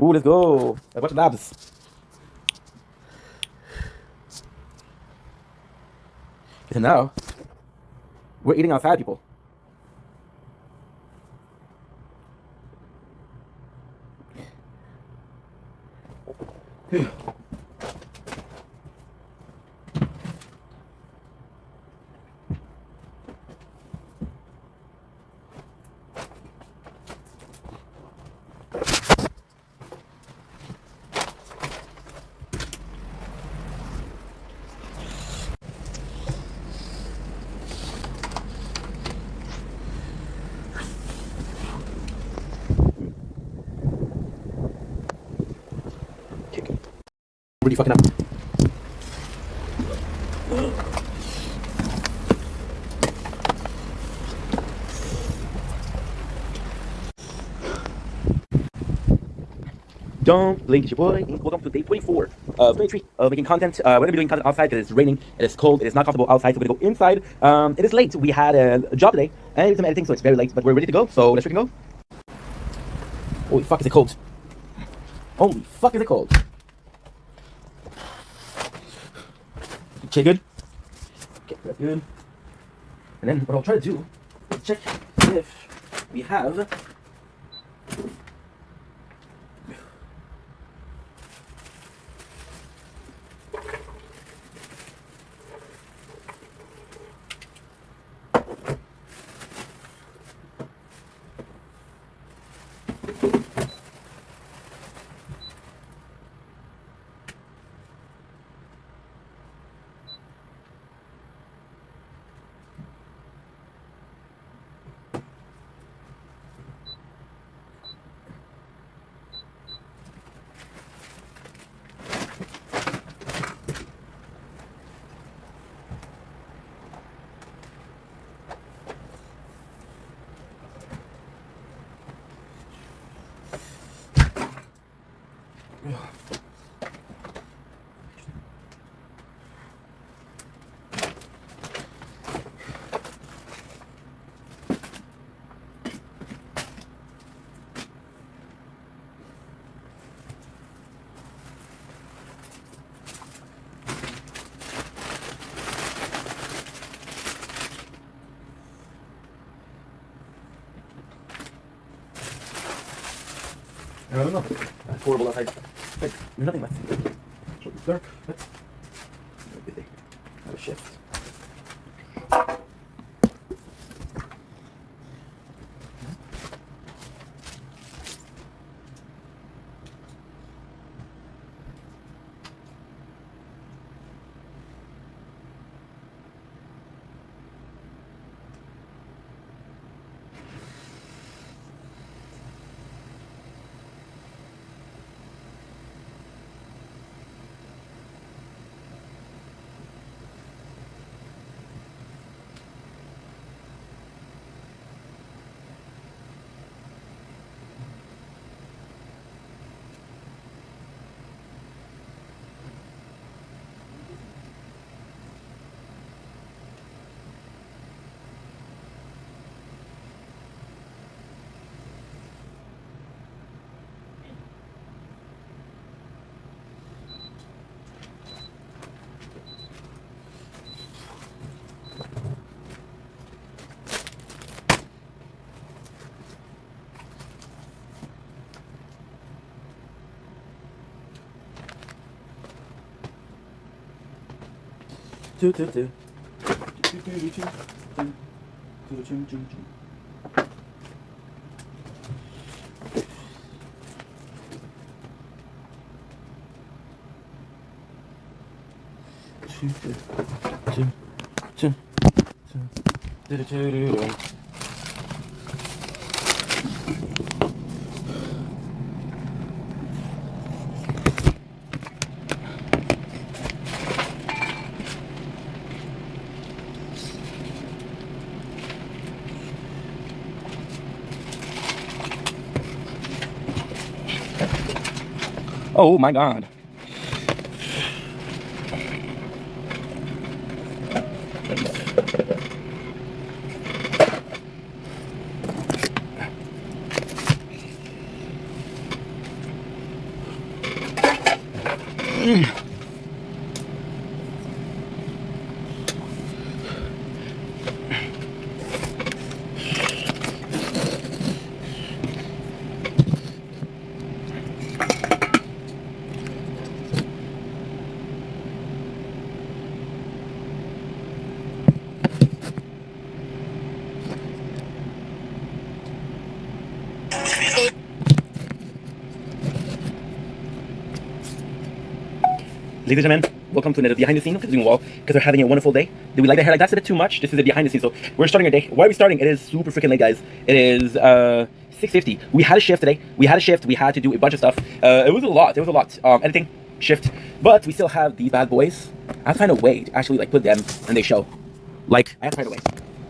Ooh, let's go. A bunch of labs. And now, we're eating outside, people. Really fucking up. Don't blink, it's your boy. Welcome to day 24 of 23 of making content. We're gonna be doing content outside because it's raining, it is cold, it is not comfortable outside, so we're gonna go inside. It is late. We had a job today and I did some editing, so it's very late, but we're ready to go. So let's freaking go. Holy fuck, is it cold? Holy fuck, is it cold? Okay, good. Okay, that's good. And then what I'll try to do is check if we have I don't know. It's horrible outside. Wait, there's nothing left. It's dark. Let's have a shift. Oh my god. Ladies and gentlemen, welcome to another behind the scenes doing wall because we're having a wonderful day. Did we like the hair? Like that's a bit too much. This is a behind the scenes, so we're starting our day. Why are we starting? It is super freaking late, guys. It is 6:50. We had a shift today. We had to do a bunch of stuff. It was a lot. Editing, shift, but we still have these bad boys. I have to find a way to actually like put them and they show. Like I have to find a way.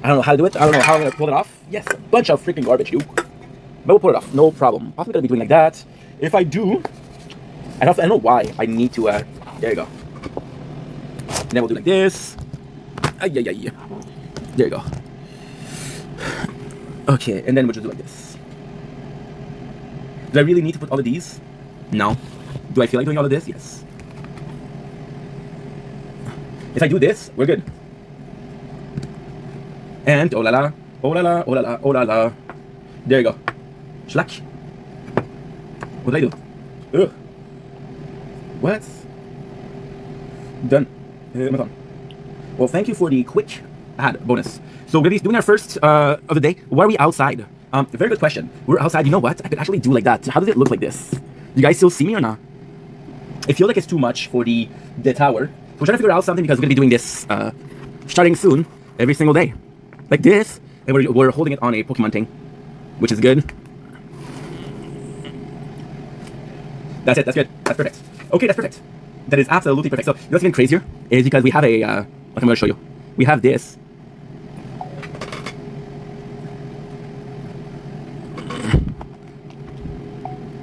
I don't know how to do it. I don't know how I'm gonna pull it off. Yes, a bunch of freaking garbage, dude. But we'll pull it off. No problem. Possibly gonna be doing like that. If I do, I don't know why I need to. There you go. And then we'll do like this. There you go. Okay, and then we'll just do like this. Do I really need to put all of these? No. Do I feel like doing all of this? Yes. If I do this, we're good. And oh la la, oh la la, oh la la, oh la la. There you go. Schlack. What did I do? Ugh. What? Done. Well, thank you for the quick ad bonus. So we're gonna be doing our first of the day. Why are we outside? Very good question. We're outside. You know what? I could actually do like that. How does it look like this? You guys still see me or not? I feel like it's too much for the tower. So we're trying to figure out something because we're gonna be doing this starting soon, every single day, like this. And we're holding it on a Pokemon thing, which is good. That's it. That's good. That's perfect. Okay, that's perfect. That is absolutely perfect. So, you know what's even crazier is because we have a, what I'm going to show you. We have this.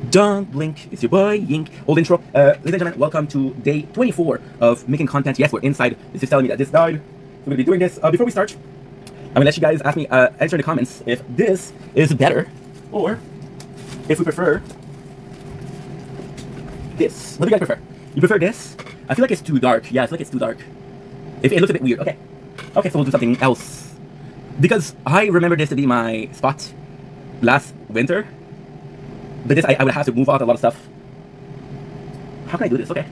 Don't blink, it's your boy Yink. Old intro. Ladies and gentlemen, welcome to day 24 of making content. Yes, we're inside. This is telling me that this died. So we're going to be doing this. Before we start, I'm going to let you guys ask me, answer in the comments if this is better or if we prefer this. What do you guys prefer? You prefer this? I feel like it's too dark. Yeah, I feel like it's too dark. If it looks a bit weird. Okay. Okay, so we'll do something else. Because I remember this to be my spot last winter. But this, I would have to move out a lot of stuff. How can I do this? Okay.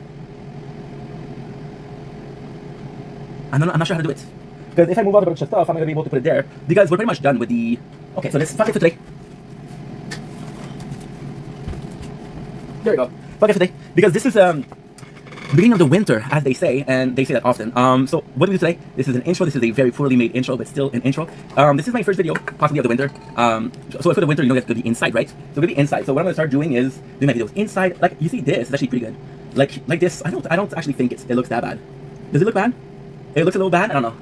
I'm not sure how to do it. Because if I move out a bunch of stuff, I'm not going to be able to put it there. Because we're pretty much done with the... Okay, so let's fuck it for today. There we go. Fuck it for today. Because this is beginning of the winter, as they say, and they say that often. So what do we do today? This is an intro. This is a very poorly made intro, but still an intro. This is my first video, possibly of the winter. So for the winter, you know, it's gonna be inside, right? So it's gonna be inside. So what I'm gonna start doing is doing my videos inside. Like you see, this is actually pretty good. Like this. I don't actually think it looks that bad. Does it look bad? It looks a little bad. I don't know.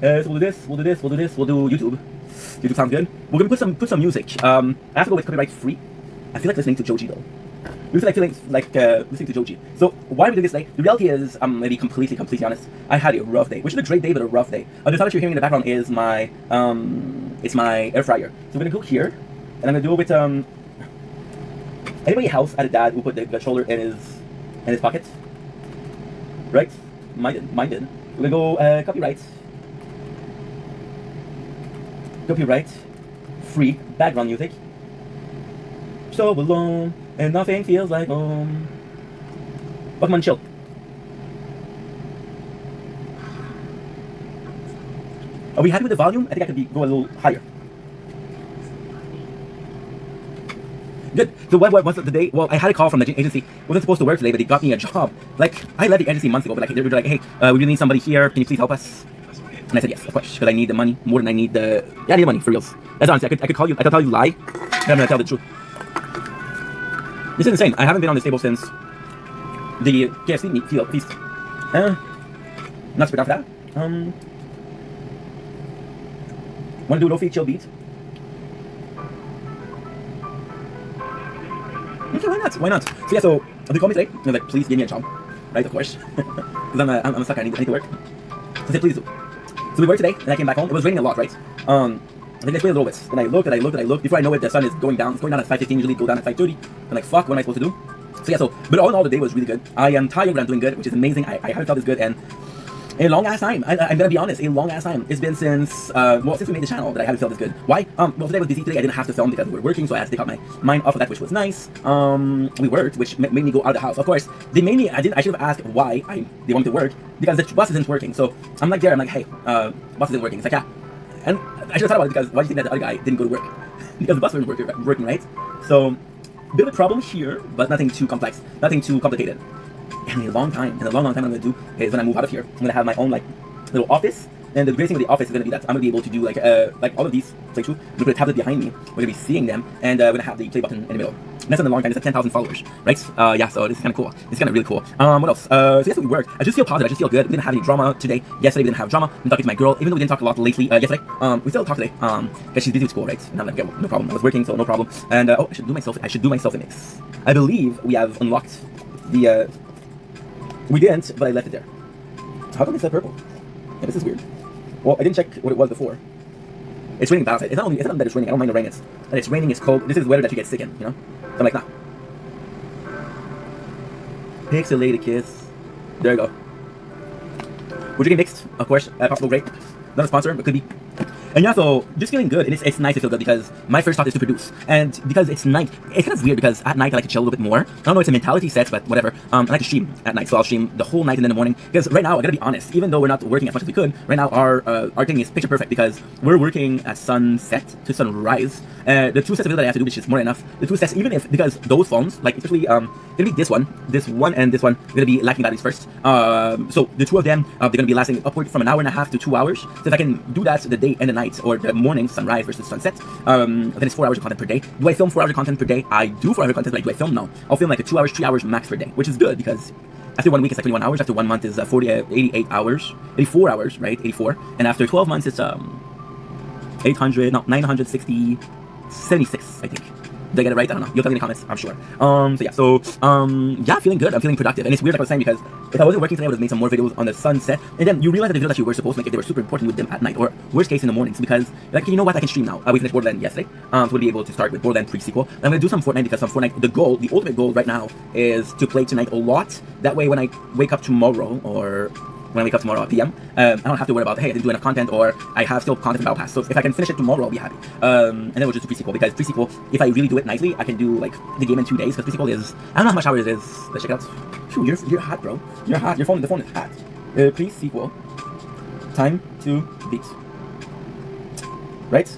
So we'll do this. We'll do this. We'll do this. We'll do YouTube. YouTube sounds good. We're gonna put some music. I have to go with copyright free. I feel like listening to Joji though. Listening to Joji. So why are we doing this today? The reality is, I'm gonna be completely honest. I had a rough day, which is a great day, but a rough day. The sound that you're hearing in the background is my it's my air fryer. So we're gonna go here, and I'm gonna do it with anybody else had a dad who put the controller in his pocket, right? Mine did. We're gonna go copyright free background music. So alone, and nothing feels like home. Pokemon chill. Are we happy with the volume? I think I could go a little higher. Good. So what was the day? Well, I had a call from the agency. Wasn't supposed to work today, but they got me a job. Like, I left the agency months ago, but like, they were like, hey, we really need somebody here. Can you please help us? And I said yes, of course, because I need the money more than I need the... Yeah, I need the money, for reals. That's honestly, I could call you, I could tell you lie, but I'm gonna tell the truth. This is insane. I haven't been on this table since the KFC meat feast. Not super down for that. Wanna do a low-fee chill beat? Okay, why not? Why not? So yeah, so they called me today. They're like, please give me a job, right? Of course, because I'm a sucker. I need to work. So I said, please do. So we worked today, and I came back home. It was raining a lot, right? I think I waited a little bit. Then I looked. Before I know it, the sun is going down. It's going down at 5:15. Usually go down at 5:30. I'm like, fuck, what am I supposed to do? So yeah, but all in all, the day was really good. I am tired, but I'm doing good, which is amazing. I haven't felt this good, and a long ass time. I'm gonna be honest, a long ass time. It's been since since we made the channel that I haven't felt this good. Why? Well, today was busy. Today I didn't have to film because we were working, so I had to take out my mind off of that, which was nice. We worked, which made me go out of the house. Of course, they made me. I should have asked why they want me to work, because the bus isn't working. So I'm like there. I'm like, hey, bus isn't working. It's like, yeah. And I should have thought about it, because why do you think that the other guy didn't go to work? Because the bus wasn't working, right? So, bit of a problem here, but nothing too complex, nothing too complicated. in a long time. In a long time, what I'm gonna do is when I move out of here, I'm gonna have my own like little office. And the great thing with the office is gonna be that I'm gonna be able to do like all of these playthroughs. I'm gonna put a tablet behind me. We're gonna be seeing them, and we're gonna have the play button in the middle. And that's in a long time. It's at 10,000 followers, right? Yeah. So this is kind of cool. This is kind of really cool. What else? So yes, we worked. I just feel positive. I just feel good. We didn't have any drama today. Yesterday we didn't have drama. I'm talking to my girl, even though we didn't talk a lot lately. Yesterday, we still talk today. Because she's busy with school, right? And I'm like, okay, well, no problem. I was working, so no problem. And oh, I should do myself a mix. I believe we have unlocked the. We didn't, but I left it there. How come it's that purple? Yeah, this is weird. Well, I didn't check what it was before. It's raining outside. It's not that it's raining. I don't mind the rain. It's that it's raining. It's cold. This is weather that you get sick in. You know. So I'm like, nah. Pixelated kiss. There you go. We're drinking mixed, of course. Possible grape. Not a sponsor, but could be. And yeah, so just feeling good, and it's nice to feel good because my first thought is to produce, and because it's night, it's kind of weird because at night I like to chill a little bit more. I don't know, it's a mentality set, but whatever. I like to stream at night, so I'll stream the whole night and then in the morning. Because right now, I gotta be honest, even though we're not working as much as we could, right now our thing is picture perfect because we're working at sunset to sunrise. The two sets of videos that I have to do, which is more than enough. The two sets, even if because those phones, like especially gonna be this one, and this one, gonna be lacking batteries first. So the two of them, they're gonna be lasting upward from an hour and a half to 2 hours. So if I can do that the day and the night, or the morning, sunrise versus sunset, then it's 4 hours of content per day. Do I film 4 hours of content per day? I do 4 hours of content, but like, do I film? No. I'll film like a 2 hours, 3 hours max per day, which is good because after 1 week it's like 21 hours. After 1 month is 88 hours, 84 hours, right? 84. And after 12 months it's 960, 76, I think. Did I get it right? I don't know. You'll tell me in the comments, I'm sure. Yeah, feeling good. I'm feeling productive. And it's weird, like I was saying, because if I wasn't working today, I would have made some more videos on the sunset. And then you realize that the videos that you were supposed to make, if they were super important with them at night, or worst case in the mornings, because, like, you know what, I can stream now. We finished Borderlands yesterday, so we'll be able to start with Borderlands pre-sequel. I'm going to do some Fortnite, because some Fortnite, the ultimate goal right now is to play tonight a lot. That way, when I wake up tomorrow, or when I wake up tomorrow at PM, I don't have to worry about, hey, I didn't do enough content, or I have still content about pass. So if I can finish it tomorrow, I'll be happy. And then we'll just do pre-sequel, because pre-sequel, if I really do it nicely, I can do like the game in 2 days, because pre-sequel is, I don't know how much hours it is. Let's check it out. Phew, you're hot, bro. You're hot. The phone is hot. Pre-sequel, time to beat. Right?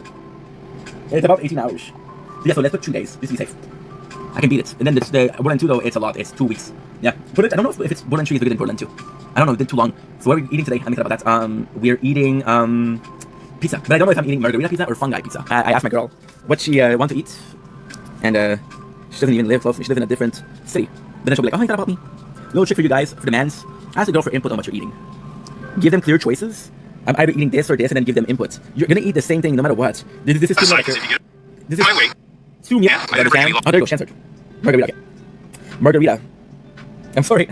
It's about 18 hours. Yeah, so let's put 2 days, just to be safe. I can beat it. And then the Borderlands 2 though, it's a lot. It's 2 weeks. Yeah. But I don't know if it's Borderlands 3 is bigger than Borderlands 2. I don't know, it did too long. So what are we eating today? I'm excited about that. We're eating pizza. But I don't know if I'm eating margarita pizza or fungi pizza. I asked my girl what she wants to eat. And she doesn't even live close. She lives in a different city. But then she'll be like, oh, you thought about me? Little trick for you guys, for the mans. Ask the girl for input on what you're eating. Give them clear choices. I'm either eating this or this, and then give them input. You're gonna eat the same thing no matter what. This is too much. This is too much. Oh, there you go. She answered. Margarita. Okay. Margarita. I'm sorry,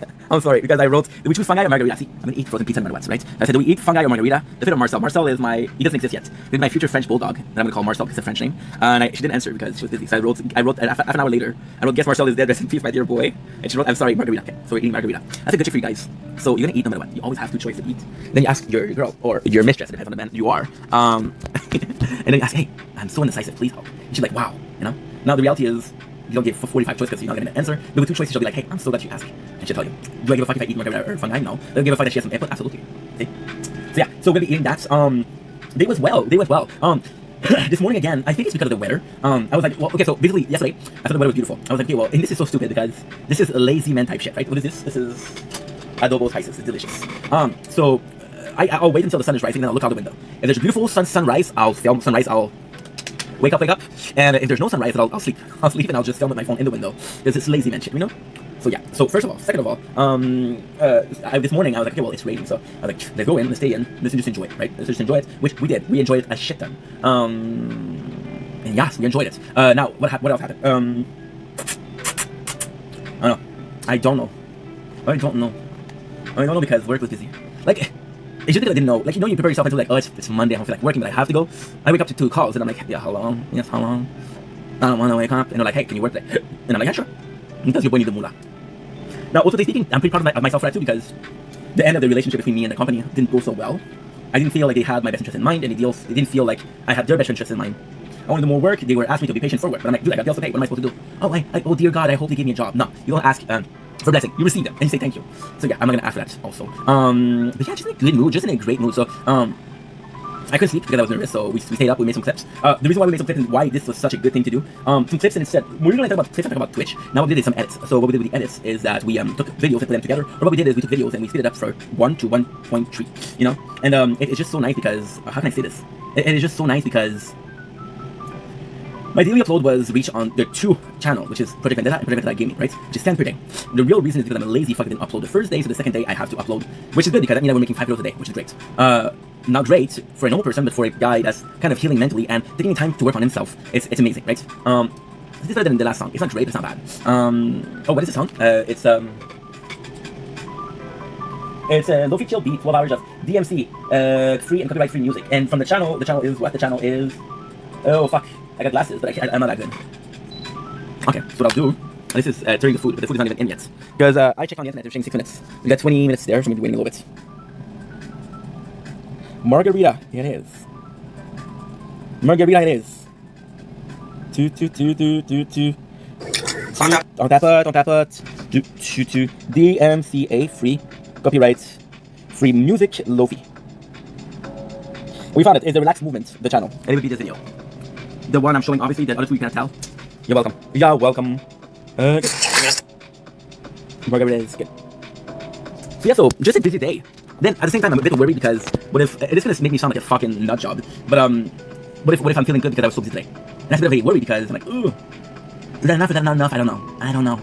because I wrote, do we choose fungi or margarita? See, I'm gonna eat frozen pizza no matter what, right? I said, do we eat fungi or margarita? I said, Marcel. Marcel is he doesn't exist yet. This is my future French bulldog, that I'm gonna call Marcel because it's a French name. And she didn't answer because she was busy. So I wrote half an hour later, I wrote, guess Marcel is dead, rest in peace, my dear boy. And she wrote, I'm sorry, margarita. Okay, so we're eating margarita. That's a good trick for you guys. So you're gonna eat no matter what. You always have 2 choices to eat. Then you ask your girl, or your mistress, it depends on the man you are. And then you ask, hey, I'm so indecisive, please help. And she's like, wow, you know? Now the reality is, you don't give 45 choices because you're not going to answer. But with 2 choices, she'll be like, hey, I'm so glad you asked. And she'll tell you, do I give a fuck if I eat margarita or fungi? No. Do I give a fuck that she has some input? Absolutely. See? So yeah, so we're going to be eating that. They went well. This morning again, I think it's because of the weather. I was like, well, okay, so basically yesterday, I thought the weather was beautiful. I was like, okay, well, and this is so stupid because this is a lazy man type shit, right? What is this? This is adobo spices. It's delicious. So I'll wait until the sun is rising, then I'll look out the window. If there's a beautiful sunrise, I'll film sunrise. I'll wake up, and if there's no sunrise, then I'll sleep. I'll sleep and I'll just film with my phone in the window. Because it's lazy man shit, you know? So yeah, so first of all, second of all, this morning I was like, okay, well, it's raining, so I was like, let's go in, let's stay in, let's just enjoy it, right? Let's just enjoy it, which we did. We enjoyed it a shit ton. And yes, we enjoyed it. Now, what else happened? I don't know because work was busy. Like, it's just because I didn't know. Like, you know, you prepare yourself into like, oh, it's Monday, I don't feel like working, but I have to go. I wake up to 2 calls, and I'm like, yeah, how long? Yes, how long? I don't want to wake up. And they're like, hey, can you work today? And I'm like, yeah, sure. Because your boy needs the moolah. Now, also speaking, I'm pretty proud of myself for that too, because the end of the relationship between me and the company didn't go so well. I didn't feel like they had my best interest in mind, and it didn't feel like I had their best interest in mind. I wanted to do more work. They were asking me to be patient for work, but I'm like, dude, I got bills to pay. What am I supposed to do? Oh, dear God, I hope they give me a job. No, you don't ask for blessing. You receive them, and you say thank you. So yeah, I'm not gonna ask for that also. But yeah, just in a good mood, just in a great mood. So I couldn't sleep because I was nervous, so we stayed up, we made some clips. The reason why we made some clips and why this was such a good thing to do, some clips, and instead, we're going to talk about clips and talk about Twitch. Now what we did is some edits. So what we did with the edits is that we took videos and put them together, or what we did is we took videos and we split it up for 1 to 1.3, you know? And it's just so nice because, how can I say this? It is just so nice because my daily upload was reached on the 2 channel, which is Project Vendetta and Project Vendetta Gaming, right? Which is 10 per day. The real reason is because I'm a lazy fuck. I didn't upload the first day, so the second day I have to upload, which is good because that means that we're making 5 videos a day, which is great. Not great for a normal person, but for a guy that's kind of healing mentally and taking time to work on himself, it's amazing, right? This is better than the last song. It's not great, but it's not bad. Oh, what is this song? It's a lo-fi chill beat, 12 hours of DMC, free and copyright-free music. And from the channel is what? The channel is... Oh, fuck. I got glasses, but I'm not that good. Okay, so what I'll do... This is turning the food, but the food is not even in yet. Because I checked on the internet, they're saying 6 minutes. We got 20 minutes there, so maybe waiting a little bit. Margarita, here it is. Margarita, it is. Two. On tap it. Two. DMCA, free. Copyright. Free music, lo-fi. We found it. It's the relaxed movement, the channel. And it would be this video. The one I'm showing, obviously, the other two you cannot tell. You're welcome. You're welcome. Margarita is good. So yeah, so just a busy day. Then at the same time, I'm a bit worried because what if it's gonna make me sound like a fucking nut job? But what if I'm feeling good because I was so busy today? And that's a bit of a worry because I'm like, ooh, is that enough? Is that not enough? I don't know.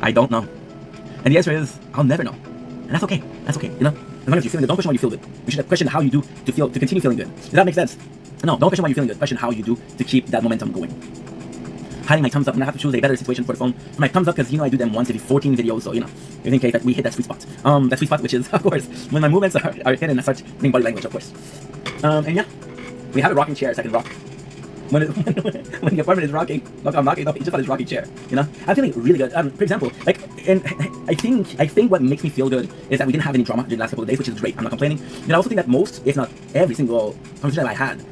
And the answer is, I'll never know. And that's okay. You know, as long as you're feeling good, don't question why you feel good. You should question how you do to continue feeling good. Does that make sense? No, don't question why you're feeling good. Question how you do to keep that momentum going. Hiding my thumbs up, and I have to choose a better situation for the phone. For my thumbs up, because you know I do them once every 14 videos, so you know, in case that we hit that sweet spot. That sweet spot, which is of course when my movements are hidden and I start doing body language, of course. And yeah, we have a rocking chair, so I can rock. When the apartment is rocking, look, I'm knocking, just on this rocking chair. You know, I'm feeling really good. For example, like, and I think what makes me feel good is that we didn't have any drama during the last couple of days, which is great. I'm not complaining. And I also think that most, if not every single conversation that I had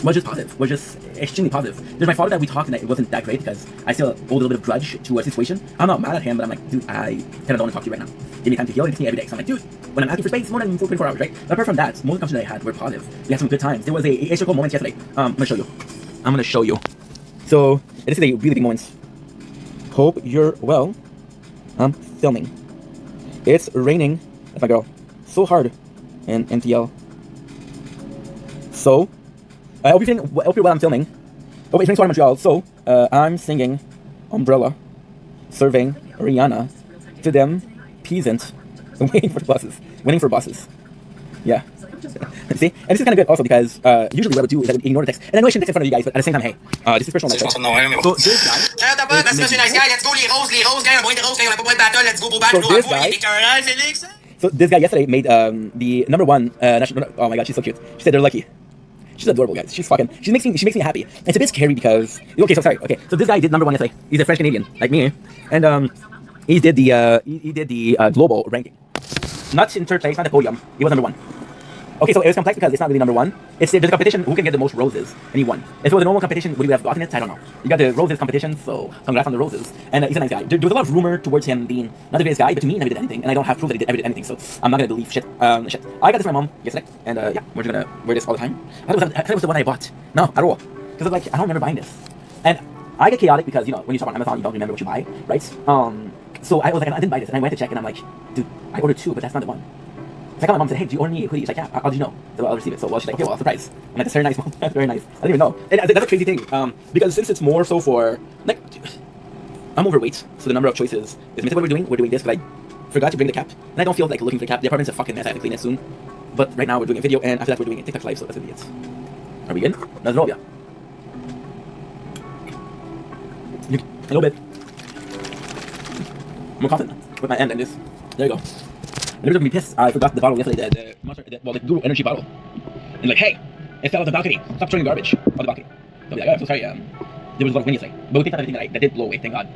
was just positive, was just extremely positive. There's my father that we talked and it wasn't that great because I still owe a little bit of grudge to a situation. I'm not mad at him, but I'm like, dude, I kind of don't want to talk to you right now. Give me time to heal, and it's me every day. So I'm like, dude, when I'm asking for space, more than 24 hours, right? But apart from that, most of the conversations I had were positive. We had some good times. There was a circle moment yesterday. I'm gonna show you. So this is a really big moment. Hope you're well. I'm filming. It's raining. That's my girl. So hard in MTL. So I hope you're well. I'm filming. Oh, it's raining so hard in Montreal. So I'm singing Umbrella, serving Rihanna to them peasant, waiting for buses. Yeah. See? And this is kind of good also because usually what I would do is I would ignore the text. And I know I shouldn't text in front of you guys, but at the same time, hey, this is personal life. Right? So this guy... So this guy yesterday made the #1 national... Oh my god, she's so cute. She said they're lucky. She's adorable, guys. She makes me happy. It's a bit scary because... Okay, so sorry. Okay, so this guy did #1 yesterday. He's a French Canadian, like me. And he did the global ranking. Not in third place, not the podium. He was #1. Okay, so it was complex because it's not really #1. There's a competition who can get the most roses, and he won. If it was a normal competition, would he have gotten it? I don't know. You got the roses competition, so congrats on the roses. And he's a nice guy. There was a lot of rumor towards him being not the greatest guy, but to me, he never did anything, and I don't have proof that he ever did anything, so I'm not gonna believe shit. I got this from my mom yesterday, and yeah, we're just gonna wear this all the time. I thought it was the one I bought. No, at all. Because like I don't remember buying this, and I get chaotic because you know when you shop on Amazon, you don't remember what you buy, right? So I was like, I didn't buy this, and I went to check, and I'm like, dude, I ordered 2, but that's not the one. So I called my mom and said, hey, do you order me a hoodie? She's like, yeah, how did you know? So I'll receive it. So well, she's like, here, well, surprise. I'm like, that's very nice, mom. That's very nice. I didn't even know. And that's a crazy thing. Because since it's more so for, like, I'm overweight, so the number of choices is limited. What we're doing this, but I forgot to bring the cap. And I don't feel like looking for the cap. The apartment's a fucking mess. I have to clean it soon. But right now we're doing a video, and after that we're doing a TikTok live, so that's gonna be it. Are we good? Let's roll, yeah. A little bit. I'm more confident with my end than this. There you go. And everyone's gonna be pissed. I forgot the bottle yesterday, the Google Energy bottle. And like, hey, it fell off the balcony. Stop throwing garbage on the balcony. So be like, oh, I'm so sorry. There was a lot of wind yesterday. But we picked up everything that did blow away, thank God.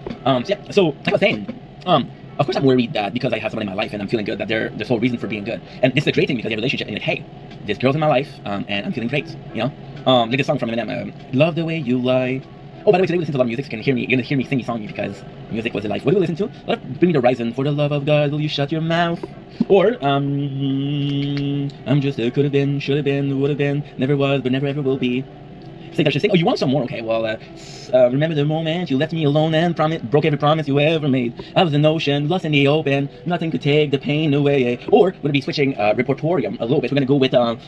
So yeah, so like I was saying, of course I'm worried that because I have someone in my life and I'm feeling good, that there's the whole reason for being good. And this is a great thing because you have a relationship and you're like, hey, this girl's in my life, and I'm feeling great, you know? Like this song from Eminem, love the way you lie, Oh, by the way, today we listen to a lot of music, so you're gonna hear me sing songs because music was a life. What do we listen to? A lot of Bring Me the Horizon, For the Love of God, Will You Shut Your Mouth? Or, I'm just a could have been, should have been, would have been, never was, but never ever will be. Think I should sing? Oh, you want some more? Okay, well, remember the moment you left me alone and broke every promise you ever made. I was an ocean, lost in the open, nothing could take the pain away. Or, we're gonna be switching repertorium a little bit. We're gonna go with my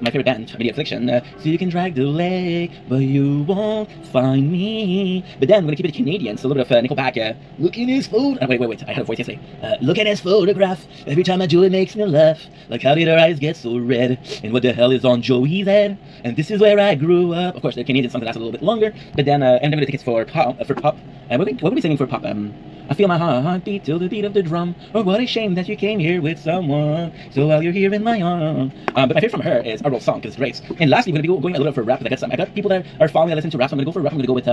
favorite band, Media Affliction. So you can drag the lake, but you won't find me. But then we're gonna keep it Canadian, so a little bit of Nickelback. Look in his phone. Wait, I had a voice yesterday. Look at his photograph. Every time I do it makes me laugh. Like, how did her eyes get so red? And what the hell is on Joey's head? And this is where I grew up. Of course, the Canadian songs last a little bit longer, but then and then we're gonna take it for pop. What are we singing for pop? I feel my heart beat till the beat of the drum. Oh, what a shame that you came here with someone. So while you're here in my arm. But my favorite from her is Our Old Song, because it's great. And lastly, we're gonna be going a little for rap. I got people that are following that listen to rap. So I'm gonna go for rap. I'm gonna go with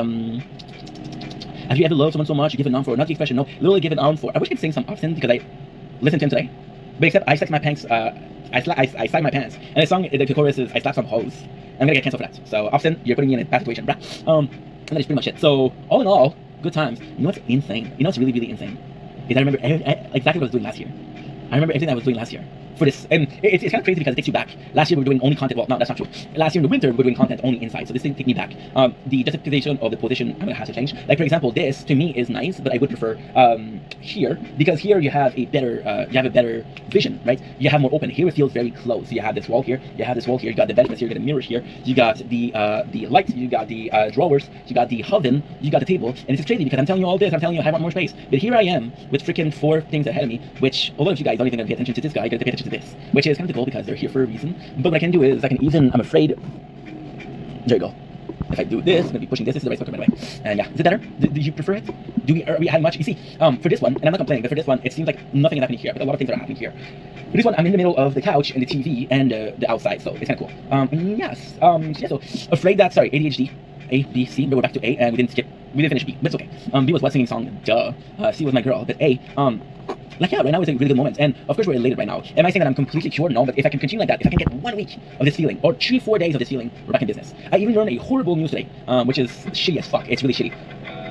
Have you ever loved someone so much you give it on for? Not the expression, no. Literally give it on for. I wish I could sing some often because I listened to him today. But except I slacked my pants. I slack my pants. And the song, the chorus is I slap some hoes. I'm gonna get canceled for that. So Austin, you're putting me in a bad situation, bruh. And that is pretty much it. So all in all, good times. You know what's insane? You know what's really, really insane? Is I remember exactly what I was doing last year. I remember everything I was doing last year. For this, and it's kind of crazy because it takes you back. Last year we were doing only content. Well, no, that's not true. Last year in the winter we were doing content only inside. So this didn't take me back. The justification of the position I'm gonna have to change. Like for example, this to me is nice, but I would prefer here because here you have a better vision, right? You have more open. Here it feels very close. So you have this wall here. You have this wall here. You got the benches here. You got the mirrors here. You got the light. You got the drawers. You got the oven. You got the table. And it's crazy because I'm telling you all this. I'm telling you I want more space. But here I am with freaking 4 things ahead of me. Which a lot of you guys don't even pay attention to this guy. You got to pay attention to this, which is kind of the goal because they're here for a reason. But what I can do is I can even, I'm afraid, there you go. If I do this, I'm gonna be pushing this. This is the right spectrum by the way. And yeah, is it better? Do you prefer it? Are we having much? You see, for this one, and I'm not complaining, but for this one, it seems like nothing is happening here, but a lot of things are happening here. For this one, I'm in the middle of the couch and the TV and the outside, so it's kind of cool. Yes. So afraid that, sorry, ADHD. A, B, C, but we're back to A, and we didn't finish B, but it's okay. B was what singing song, duh. C was my girl, but A, like yeah, right now is a really good moment, and of course we're elated right now. Am I saying that I'm completely cured? No, but if I can continue like that, if I can get 1 week of this feeling, or 3-4 days of this feeling, we're back in business. I even learned a horrible news today, which is shitty as fuck. It's really shitty.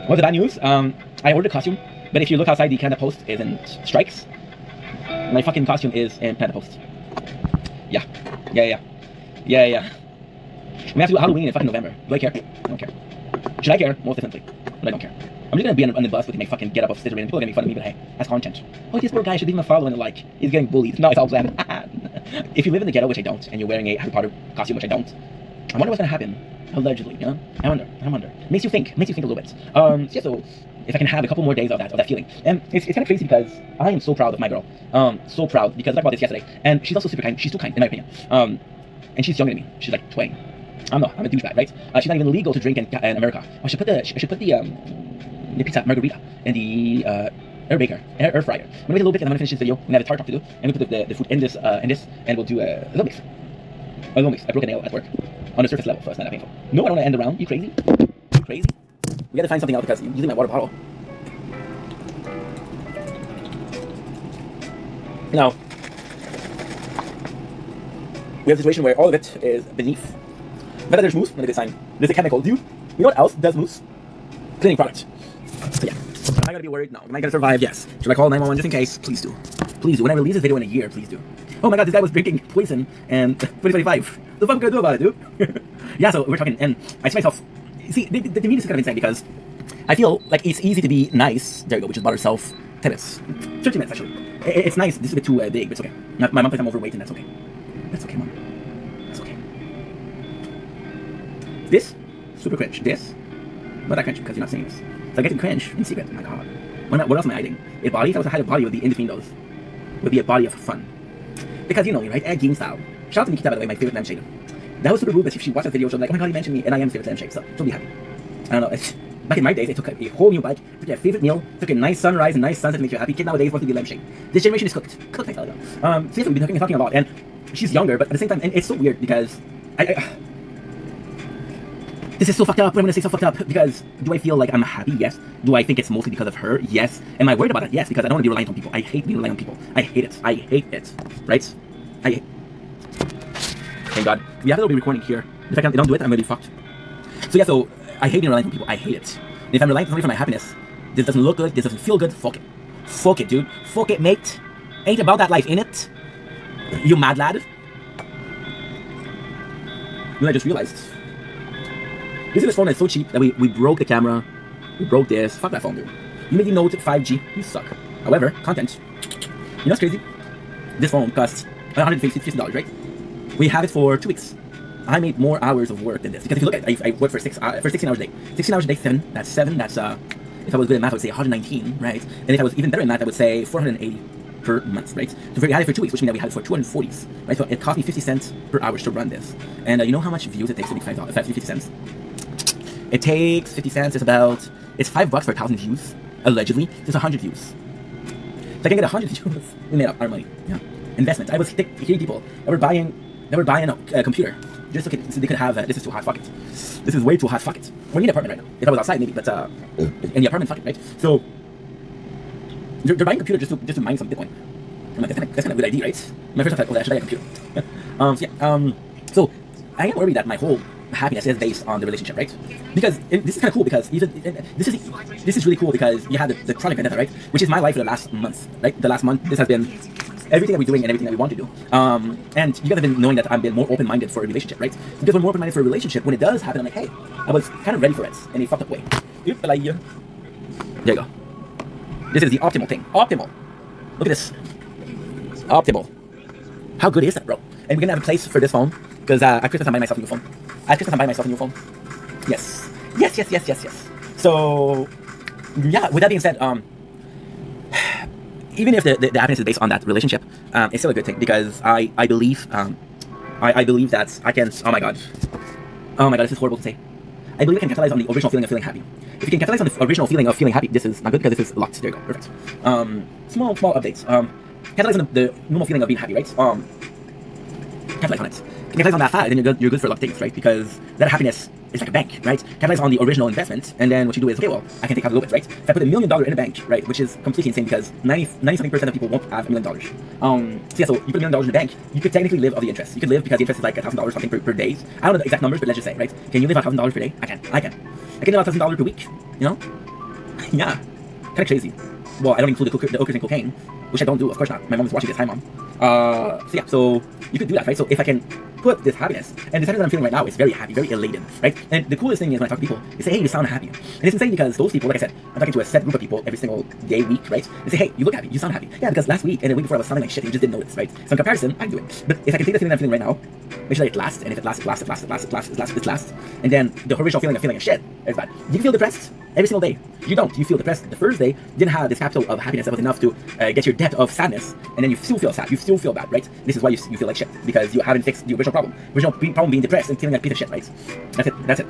What's the bad news? I ordered a costume, but if you look outside, the Canada Post is in strikes. My fucking costume is in Canada Post. Yeah. We have to do Halloween in fucking November. Do I care? I don't care. Should I care? Most definitely. But I don't care. I'm just gonna be on the bus with my fucking get up of scissoring and people are gonna make fun of me, but hey, that's content. Oh, this poor guy should leave him a follow and a like. He's getting bullied. No, it's all planned. If you live in the ghetto, which I don't, and you're wearing a Harry Potter costume, which I don't, I wonder what's gonna happen. Allegedly, you know? I wonder. Makes you think a little bit. So if I can have a couple more days of that feeling. And it's kind of crazy because I am so proud of my girl. So proud because I talked about this yesterday. And she's also super kind. She's too kind, in my opinion. And she's younger than me. She's like 20. I'm a douchebag, right? She's not even legal to drink in America. I should put the pizza margarita in the air fryer. I'm gonna wait a little bit and I'm gonna finish this video. I'm gonna have a tart talk to do. And we'll put the food in this, and we'll do a little mix. A little mix. I broke a nail at work. On the surface level, so it's not that painful. No, I don't wanna end around. You crazy? You crazy? We gotta find something out because you're using my water bottle. Now, we have a situation where all of it is beneath. But there's mousse, not a good sign. There's a chemical. You know what else does mousse? Cleaning products. So yeah. Am I gonna be worried? No. Am I gonna survive? Yes. Should I call 911 just in case? Please do. Please do. When I release this video in a year, please do. Oh my god, this guy was drinking poison and 2025. What the fuck am I gonna do about it, dude? Yeah, so we're talking, and I see myself. See, the media is kind of insane because I feel like it's easy to be nice. There you go, which is about yourself. 10 minutes. 30 minutes, actually. It's nice. This is a bit too big, but it's okay. My mom thinks I'm overweight, and that's okay. That's okay, mom. That's okay. This, super cringe. This, not that cringe because you're not seeing this. So I get to cringe in secret. Oh my god. What else am I hiding? A body? If I was to hide a body, would be in between those. Would be a body of fun. Because you know me, right? Gaming style. Shout out to Nikita, by the way, my favorite lampshade. That was super rude, but if she watched that video, she'll be like, oh my god, you mentioned me, and I am favorite lampshade, so she'll be happy. I don't know. Back in my days, I took a whole new bike, took a favorite meal, took a nice sunrise and nice sunset to make you happy. Kid nowadays wants to be lampshade. This generation is cooked. Cooked, I tell you. Seriously, we've been talking about, and she's younger, but at the same time, and it's so weird because this is so fucked up. I'm gonna say so fucked up because do I feel like I'm happy? Yes. Do I think it's mostly because of her? Yes. Am I worried about it? Yes, because I don't want to be reliant on people. I hate being reliant on people. I hate it. I hate it. Right? Thank God. We have to be recording here. If I don't do it, I'm gonna be fucked. So yeah, so I hate being reliant on people. I hate it. And if I'm relying on somebody for my happiness, this doesn't look good, this doesn't feel good, fuck it. Fuck it, dude. Fuck it, mate. Ain't about that life, innit? You mad lad? Then I just realized, this phone is so cheap that we broke the camera, we broke this. Fuck that phone, dude. You made the Note 5G, you suck. However, content. You know what's crazy? This phone costs $150, right? We have it for 2 weeks. I made more hours of work than this. Because if you look at it, I work for 16 hours a day. 16 hours a day, 7. That's 7. That's, if I was good at math, I would say 119, right? And if I was even better in math, I would say 480 per month, right? So we had it for 2 weeks, which means that we had it for 240s, right? So it cost me 50 cents per hour to run this. And you know how much views it takes to make $50 cents? It takes 50 cents. It's $5 for 1,000 views, allegedly. There's 100 views. So I can get 100 views. We made up our money. Yeah. Investment. I was hearing people that were buying a computer just so they could have this is too hot, fuck it. This is way too hot, fuck it. We're in an apartment right now. If I was outside, maybe, but in the apartment, fuck it, right? So they're buying a computer just to mine some Bitcoin. I'm like, that's kind of a good idea, right? My first thought, oh, I should buy a computer. So I am worried that my whole happiness is based on the relationship, right? Because this is kind of cool because this is really cool because you have the project vendetta, right? Which is my life for the last month, right? The last month, this has been everything that we're doing and everything that we want to do. And you guys have been knowing that I've been more open-minded for a relationship, right? Because we're more open-minded for a relationship, when it does happen, I'm like, hey, I was kind of ready for it in a fucked up way. There you go. This is the optimal thing. Optimal. Look at this. Optimal. How good is that, bro? And we're gonna have a place for this phone because at Christmas I'm buying myself a new phone. At Christmas I'm buying myself a new phone. Yes. So yeah. With that being said, even if the happiness is based on that relationship, it's still a good thing because I believe I believe that I can. Oh my god, this is horrible to say. I believe I can capitalize on the original feeling of feeling happy. If you can capitalize on the original feeling of feeling happy, this is not good because this is locked. There you go, perfect. Small updates. Capitalize on the normal feeling of being happy, right? Capitalize on it. Capitalize on that fact, then you're good for a lot of things, right? Because that happiness is like a bank, right? Capitalize on the original investment, and then what you do is, okay, well, I can take out a little bit, right? If I put $1 million in a bank, right, which is completely insane because 90-something% of people won't have $1 million. So you put $1 million in the bank, you could technically live off the interest. You could live because the interest is like $1,000 something per day. I don't know the exact numbers, but let's just say, right? Can you live on $1,000 per day? I can. I can live on $1,000 per week, you know? Yeah, kind of crazy. Well, I don't include the hookers and cocaine, which I don't do, of course not. My mom's watching this. Hi, mom. So you could do that, right? So if I can put this happiness, and this happiness that I'm feeling right now is very happy, very elated, right? And the coolest thing is when I talk to people, they say, hey, you sound happy. And it's insane because those people, like I said, I'm talking to a set group of people every single day, week, right? They say, hey, you look happy, you sound happy. Yeah, because last week and the week before I was sounding like shit, and you just didn't notice, right? So in comparison, I'm doing. But if I can take the feeling I'm feeling right now, make sure that it lasts, and if it lasts, it lasts, and then the original feeling of feeling like shit is bad. Do you feel depressed every single day? You don't. You feel depressed. The first day didn't have this capital of happiness that was enough to get your debt of sadness, and then you still feel sad. You still feel bad, right? This is why you feel like shit, because you haven't fixed the original problem. Original problem being depressed and feeling like a piece of shit, right? That's it.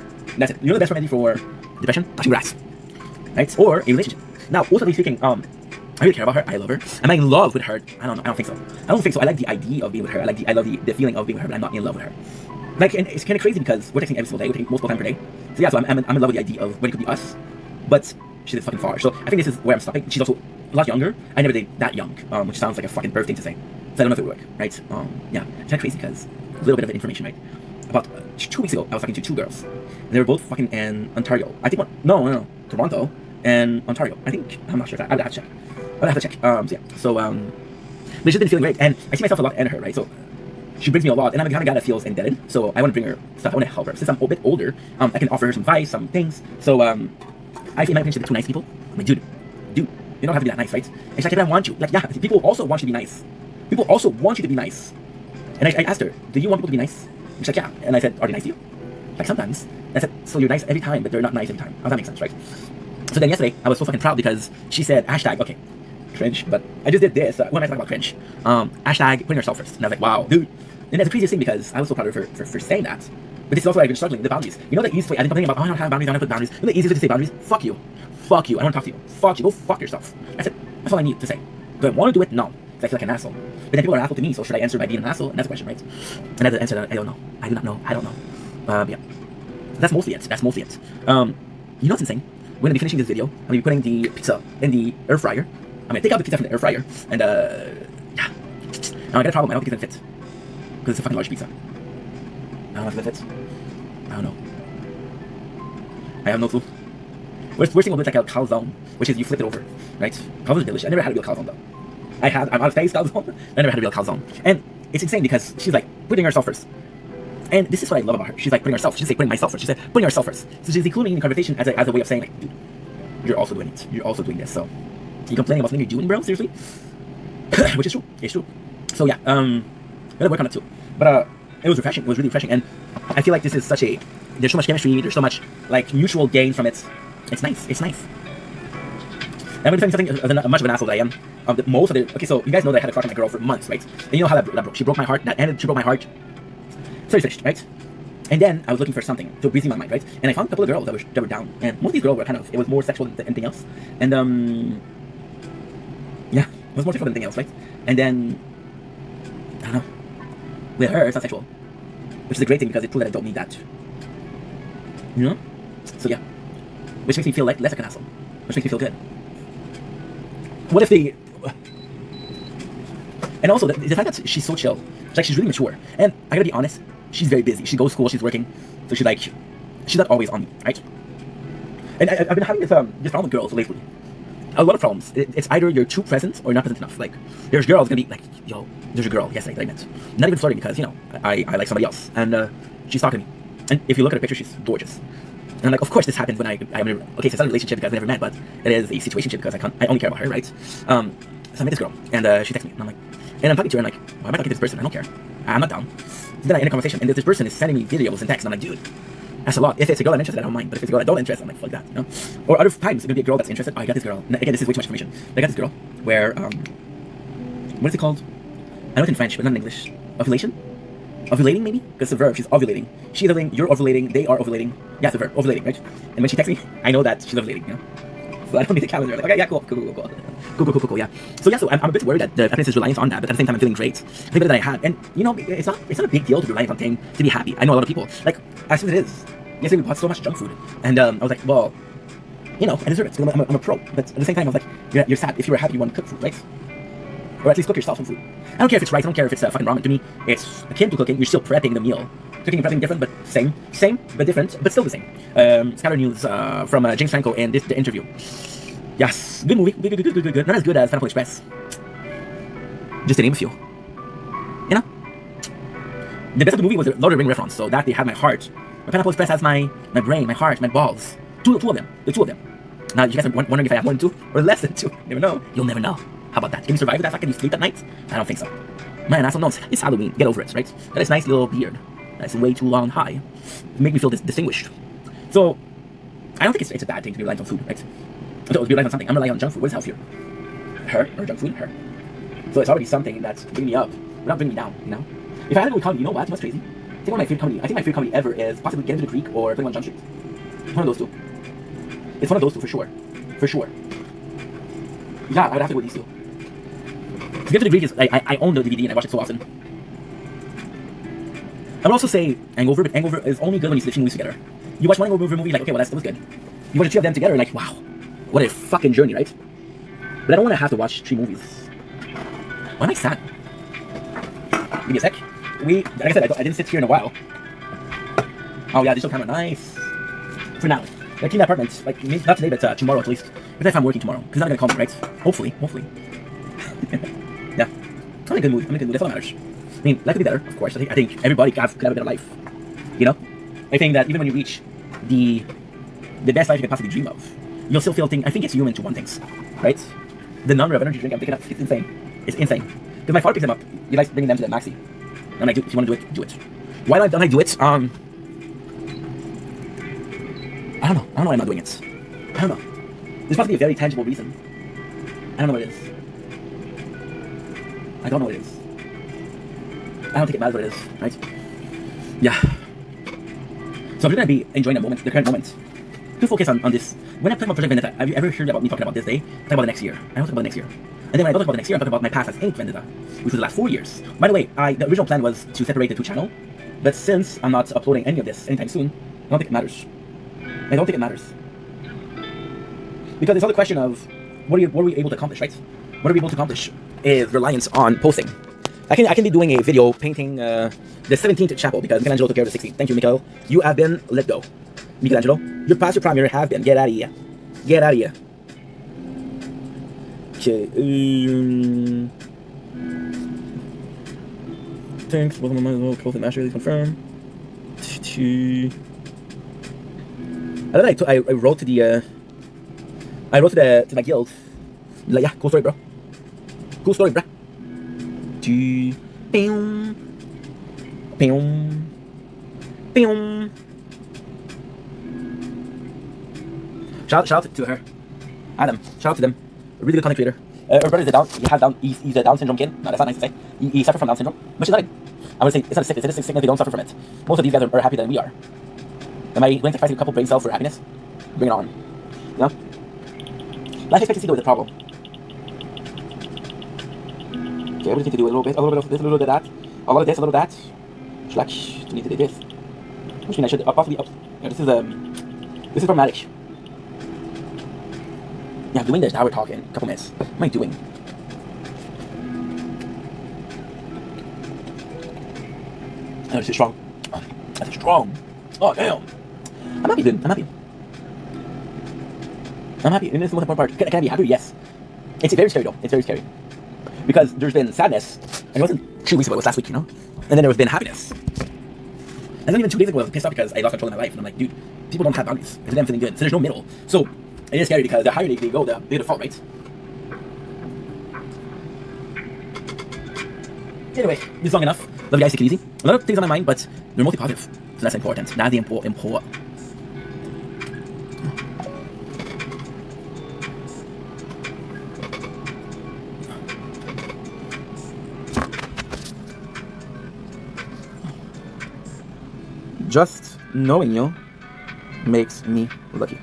You know the best remedy for depression? Touching grass, right? Or a relationship. Now, ultimately speaking, I really care about her. I love her. Am I in love with her? I don't know. I don't think so. I like the idea of being with her. I love the feeling of being with her, but I'm not in love with her. Like, and it's kind of crazy because we're texting every single day. We're texting multiple times per day. So yeah, so I'm in love with the idea of when it could be us, but she lives fucking far. So I think this is where I'm stopping. She's also a lot younger. I never dated that young, which sounds like a fucking birth thing to say. So I don't know if it would work, right? Yeah, it's kind of crazy because a little bit of information, right? About 2 weeks ago, I was talking to 2 girls. And they were both fucking in Ontario. I think one, no, Toronto and Ontario. I think, I'm not sure. I would have to check. So yeah, but she's been feeling great, and I see myself a lot in her, right? So she brings me a lot, and I'm the kind of guy that feels indebted. So I want to bring her stuff. I want to help her. Since I'm a bit older, I can offer her some advice, some things. So I think in my opinion, she's 2 nice people. I'm like, dude, you don't have to be that nice, right? And she's like, I want you. Like, yeah, people also want you to be nice. People also want you to be nice. And I asked her, do you want people to be nice? And she's like, yeah. And I said, are they nice to you? Like, sometimes. And I said, so you're nice every time, but they're not nice every time. How does that make sense, right? So then yesterday, I was so fucking proud because she said, hashtag, okay, cringe, but I just did this. When I talk about cringe, hashtag putting herself first. And I was like, wow, dude. And that's the craziest thing because I was so proud of her for saying that. But this is also why I've been struggling with the boundaries. You know the easiest way, I've been complaining about, oh, I don't have boundaries, I don't put boundaries. You know the easiest way to say boundaries? Fuck you. Fuck you. I don't want to talk to you. Fuck you. Go fuck yourself. That's it. That's all I need to say. Do I want to do it? No. Because I feel like an asshole. But then people are an asshole to me, so should I answer by being an asshole? And that's the question, right? And that's the answer that I don't know. I do not know. I don't know. Yeah. That's mostly it. You know what's insane? We're going to be finishing this video. I'm going to be putting the pizza in the air fryer. I'm going to take out the pizza from the air fryer. And, yeah. Now I got a problem. I don't think it's going to fit. Because it's a fucking large pizza. I don't know if it fits. I don't know. I have no clue. Worst thing will be like a calzone, which is you flip it over, right? Calzone is delicious. I never had a real calzone though. I'm out of space calzone. I never had a real calzone. And it's insane because she's like putting herself first. And this is what I love about her. She's like putting herself. She's like putting myself first. She's like putting herself first. So she's including in the conversation as a way of saying like, dude, you're also doing it. You're also doing this. So you complaining about something you're doing, bro? Seriously? Which is true. It's true. So yeah, gotta work on it too. But it was refreshing. It was really refreshing. And I feel like this is there's so much chemistry. There's so much like mutual gain from it. It's nice. It's nice. And I'm going to tell you something much of an asshole that I am. Okay, so you guys know that I had a crush on my girl for months, right? And you know how that broke. She broke my heart. She broke my heart. So it's finished, right? And then I was looking for something to busy my mind, right? And I found a couple of girls that were down. And most of these girls were it was more sexual than anything else. And yeah, it was more sexual than anything else, right? And then, I don't know. With her, it's not sexual. Which is a great thing because it proved that I don't need that. You know? So yeah. Which makes me feel like less like an asshole. Which makes me feel good. What if they... And also, the fact that she's so chill. She's really mature. And I gotta be honest, she's very busy. She goes to school, she's working. So she's not always on me, right? And I've been having this problem with girls lately. A lot of problems. It's either you're too present or not present enough. Like, there's girls gonna be like, yo, there's a girl yesterday that I met. Not even flirting because, you know, I like somebody else. And she's talking to me. And if you look at her picture, she's gorgeous. And I'm like, of course this happens when I'm in okay, so it's not a relationship because we never met, but it is a situationship because I only care about her, right? So I met this girl, and she texts me, and I'm like, and I'm talking to her, and I'm like, why am I talking to this person? I don't care. I'm not down. So then I end a conversation, and this person is sending me videos and texts, and I'm like, dude, that's a lot. If it's a girl I'm interested, I don't mind, but if it's a girl I don't interest, I'm like, fuck that, you know? Or other times, it's gonna be a girl that's interested. Oh, I got this girl. And again, this is way too much information. I got this girl where, what is it called? I know it's in French, but not in English. Ovulation? Ovulating, maybe? Because it's a verb. She's ovulating. She's ovulating, you're ovulating, they are ovulating. Yeah, it's a verb. Ovulating, right? And when she texts me, I know that she's ovulating, you know? So I don't need the calendar. Like, okay, yeah, cool, yeah. So yeah, so I'm a bit worried that the happiness is reliant on that, but at the same time, I'm feeling great. I think better than I had. And, you know, it's not a big deal to be reliant on things to be happy. I know a lot of people. Like, as soon as it is. Yesterday we bought so much junk food. And I was like, well, you know, I deserve it. I'm a pro. But at the same time, I was like, you're sad. If you were happy, you want to cook food, right? Or at least cook yourself some food. I don't care if it's rice, I don't care if it's fucking ramen. To me, it's akin to cooking. You're still prepping the meal. Cooking and prepping different, but same but different, but still the same. Scatter news from James Franco and the interview. Yes, good movie, good. Not as good as Pineapple Express. Just to name a few. You know? The best of the movie was the Lord of the Ring reference, so that they had my heart. My Pineapple Express has my brain, my heart, my balls. Two of them. The two of them. Now, you guys are wondering if I have more than two or less than two. You never know. You'll never know. How about that? Can you survive with that? Can you sleep at night? I don't think so. Man, asshole, no, it's Halloween. Get over it, right? Got this nice little beard. That's way too long and high. It make me feel distinguished. So, I don't think it's a bad thing to be reliant on food, right? To be reliant on something. I'm relying on junk food. What is healthier? Her or junk food? Her. So it's already something that's bringing me up, but not bringing me down, you know? If I had to go with comedy, you know what? What's crazy? I think my favorite comedy ever is possibly Get Into the Creek or 21 Jump Street. One of those two. It's one of those two for sure. For sure. Yeah, I would have to go with these two. Get to the Greek is I own the DVD and I watch it so often. I would also say Hangover, but Hangover is only good when you see the 2 movies together. You watch one Hangover movie, like, okay, well, that was good. You watch the 2 of them together, like, wow, what a fucking journey, right? But I don't want to have to watch 3 movies. Why am I sad? Give me a sec. Like I said, I didn't sit here in a while. Oh yeah, digital camera, nice. For now, like in the apartment, like maybe not today, but tomorrow at least. But if I'm working tomorrow, because I'm not gonna call me, right? Hopefully. Yeah, I'm in a good mood. That's all that matters. I mean, life could be better, of course. I think everybody could have a better life. You know, I think that even when you reach the best life you could possibly dream of, you'll still feel things. I think it's human to want things, right? The number of energy drink I'm picking up, it's insane. It's insane. Because my father picks them up. He likes bringing them to the maxi. I'm like, dude, if you want to do it, do it. Why don't I do it? I don't know. I don't know why I'm not doing it. I don't know. There's probably a very tangible reason. I don't know what it is. I don't know what it is. I don't think it matters what it is, right? Yeah. So I'm gonna be enjoying the current moment. To focus on this. When I'm talking about Project Vendetta, have you ever heard about me talking about this day? I'm talking about the next year. I don't talk about the next year. And then when I don't talk about the next year, I'm talking about my past as Ink Vendetta, which was the last 4 years. By the way, the original plan was to separate the 2 channels, but since I'm not uploading any of this anytime soon, I don't think it matters. I don't think it matters. Because it's all a question of what are we able to accomplish, right? What are we able to accomplish is reliance on posting. I can be doing a video painting the 17th chapel because Michelangelo took care of the 16th. Thank you, Mikael. You have been let go. Michelangelo, you're past your prime. You have been. Get out of here. Get out of here. Okay. Thanks. Welcome to my little close and master. Please confirm. And then I wrote to the to my guild. Like, yeah, cool story, bro. Cool story, bro. Pew. Pew. Pew. Shout out to her. Adam. Shout out to them. A really good content creator. Her brother's he's a Down syndrome kid. No, that's not nice to say. He suffers from Down syndrome. But she's not I would say it's not a sickness. It is a sickness. They don't suffer from it. Most of these guys are happier than we are. Am I going to sacrifice a couple brain cells for happiness? Bring it on. You know? Life expectancy though is a problem. Okay, we just need to do a little bit of this, a little bit of that. A lot of this, a little of that. Schlack. We need to do this. Which means I should possibly up. Yeah, this is problematic. Yeah, I'm doing this, now we're talking. A couple minutes. What am I doing? Oh, this is strong. That's strong. Oh, damn. I'm happy, dude. I'm happy. I'm happy. And this is the most important part. Can I be happy? Yes. It's very scary, though. It's very scary. Because there's been sadness. And it wasn't 2 weeks ago. It was last week, you know? And then there was been happiness. And then even 2 days ago, I was pissed off because I lost control of my life. And I'm like, dude, people don't have boundaries. It's them feeling good. So there's no middle. So it is scary because the higher they go, the bigger the fault, right? Anyway, this is long enough. Love you guys, take it easy. A lot of things on my mind, but they're mostly positive. So that's important. That's the important. Just knowing you makes me lucky.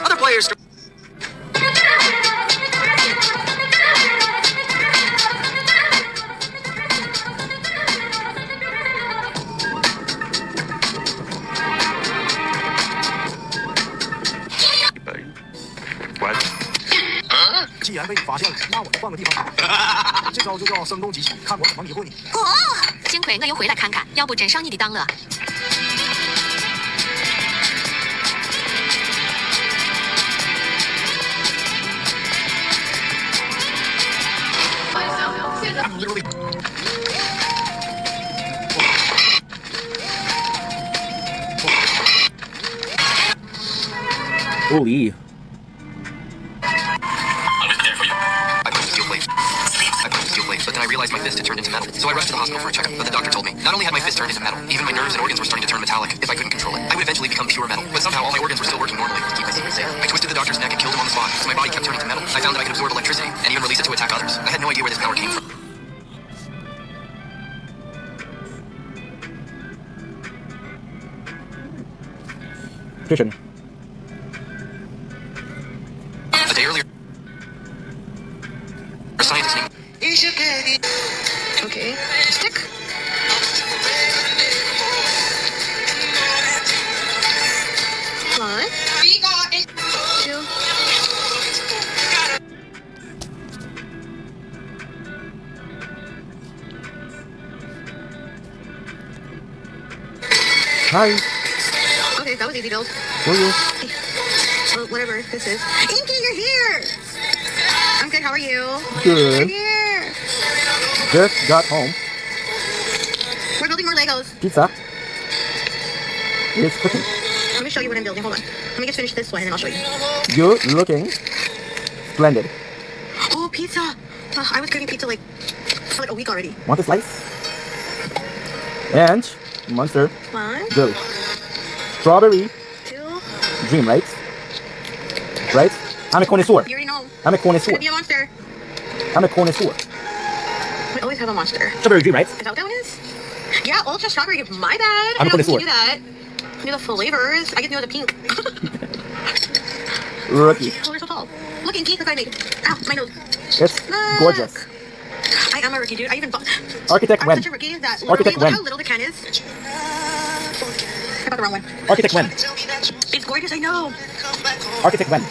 Other players. What? 既然被你发现了，那我就换个地方跑。这招就叫声东击西，看我怎么迷惑你。哦，金奎，我又回来看看，要不真上你的当了。Holy. But then I realized my fist had turned into metal. So I rushed to the hospital for a checkup, but the doctor told me, not only had my fist turned into metal, even my nerves and organs were starting to turn metallic if I couldn't control it. I would eventually become pure metal, but somehow all my organs were still working normally to keep my secret safe. I twisted the doctor's neck and killed him on the spot, so my body kept turning to metal. I found that I could absorb electricity and even release it to attack others. I had no idea where this power came from. Christian. A day earlier, a scientist named... Okay, stick. One, two. Hi. Okay, that was easy, Bill. Who are you? Well, whatever this is. Inky, you're here. I'm good. How are you? Good. You're here. Just got home. We're building more Legos. Pizza. It's cooking. Let me show you what I'm building. Hold on. Let me just finish this one and then I'll show you. Good looking. Splendid. Oh, pizza. I was cooking pizza like for like a week already. Want a slice? And monster. One, Go. Strawberry 2. dream, right? Right? I'm a connoisseur. You already know. I'm a It's connoisseur. gonna be a monster. I'm a connoisseur. We always have a monster. Is Strawberry dream, right? that what that one is? Yeah, ultra strawberry. My bad. I'm a I don't connoisseur. do that. Do the flavors. I get to know the pink. Rookie. Oh, we're so tall. Look, Inky, look what I made. Ow, my nose. It's gorgeous. I am a rookie, dude. I even bought. Architect I'm Wen. such a rookie that Architect literally, look Wen. how little the can is. I bought the wrong one. Architect Wen. It's gorgeous, I know. Architect Wen.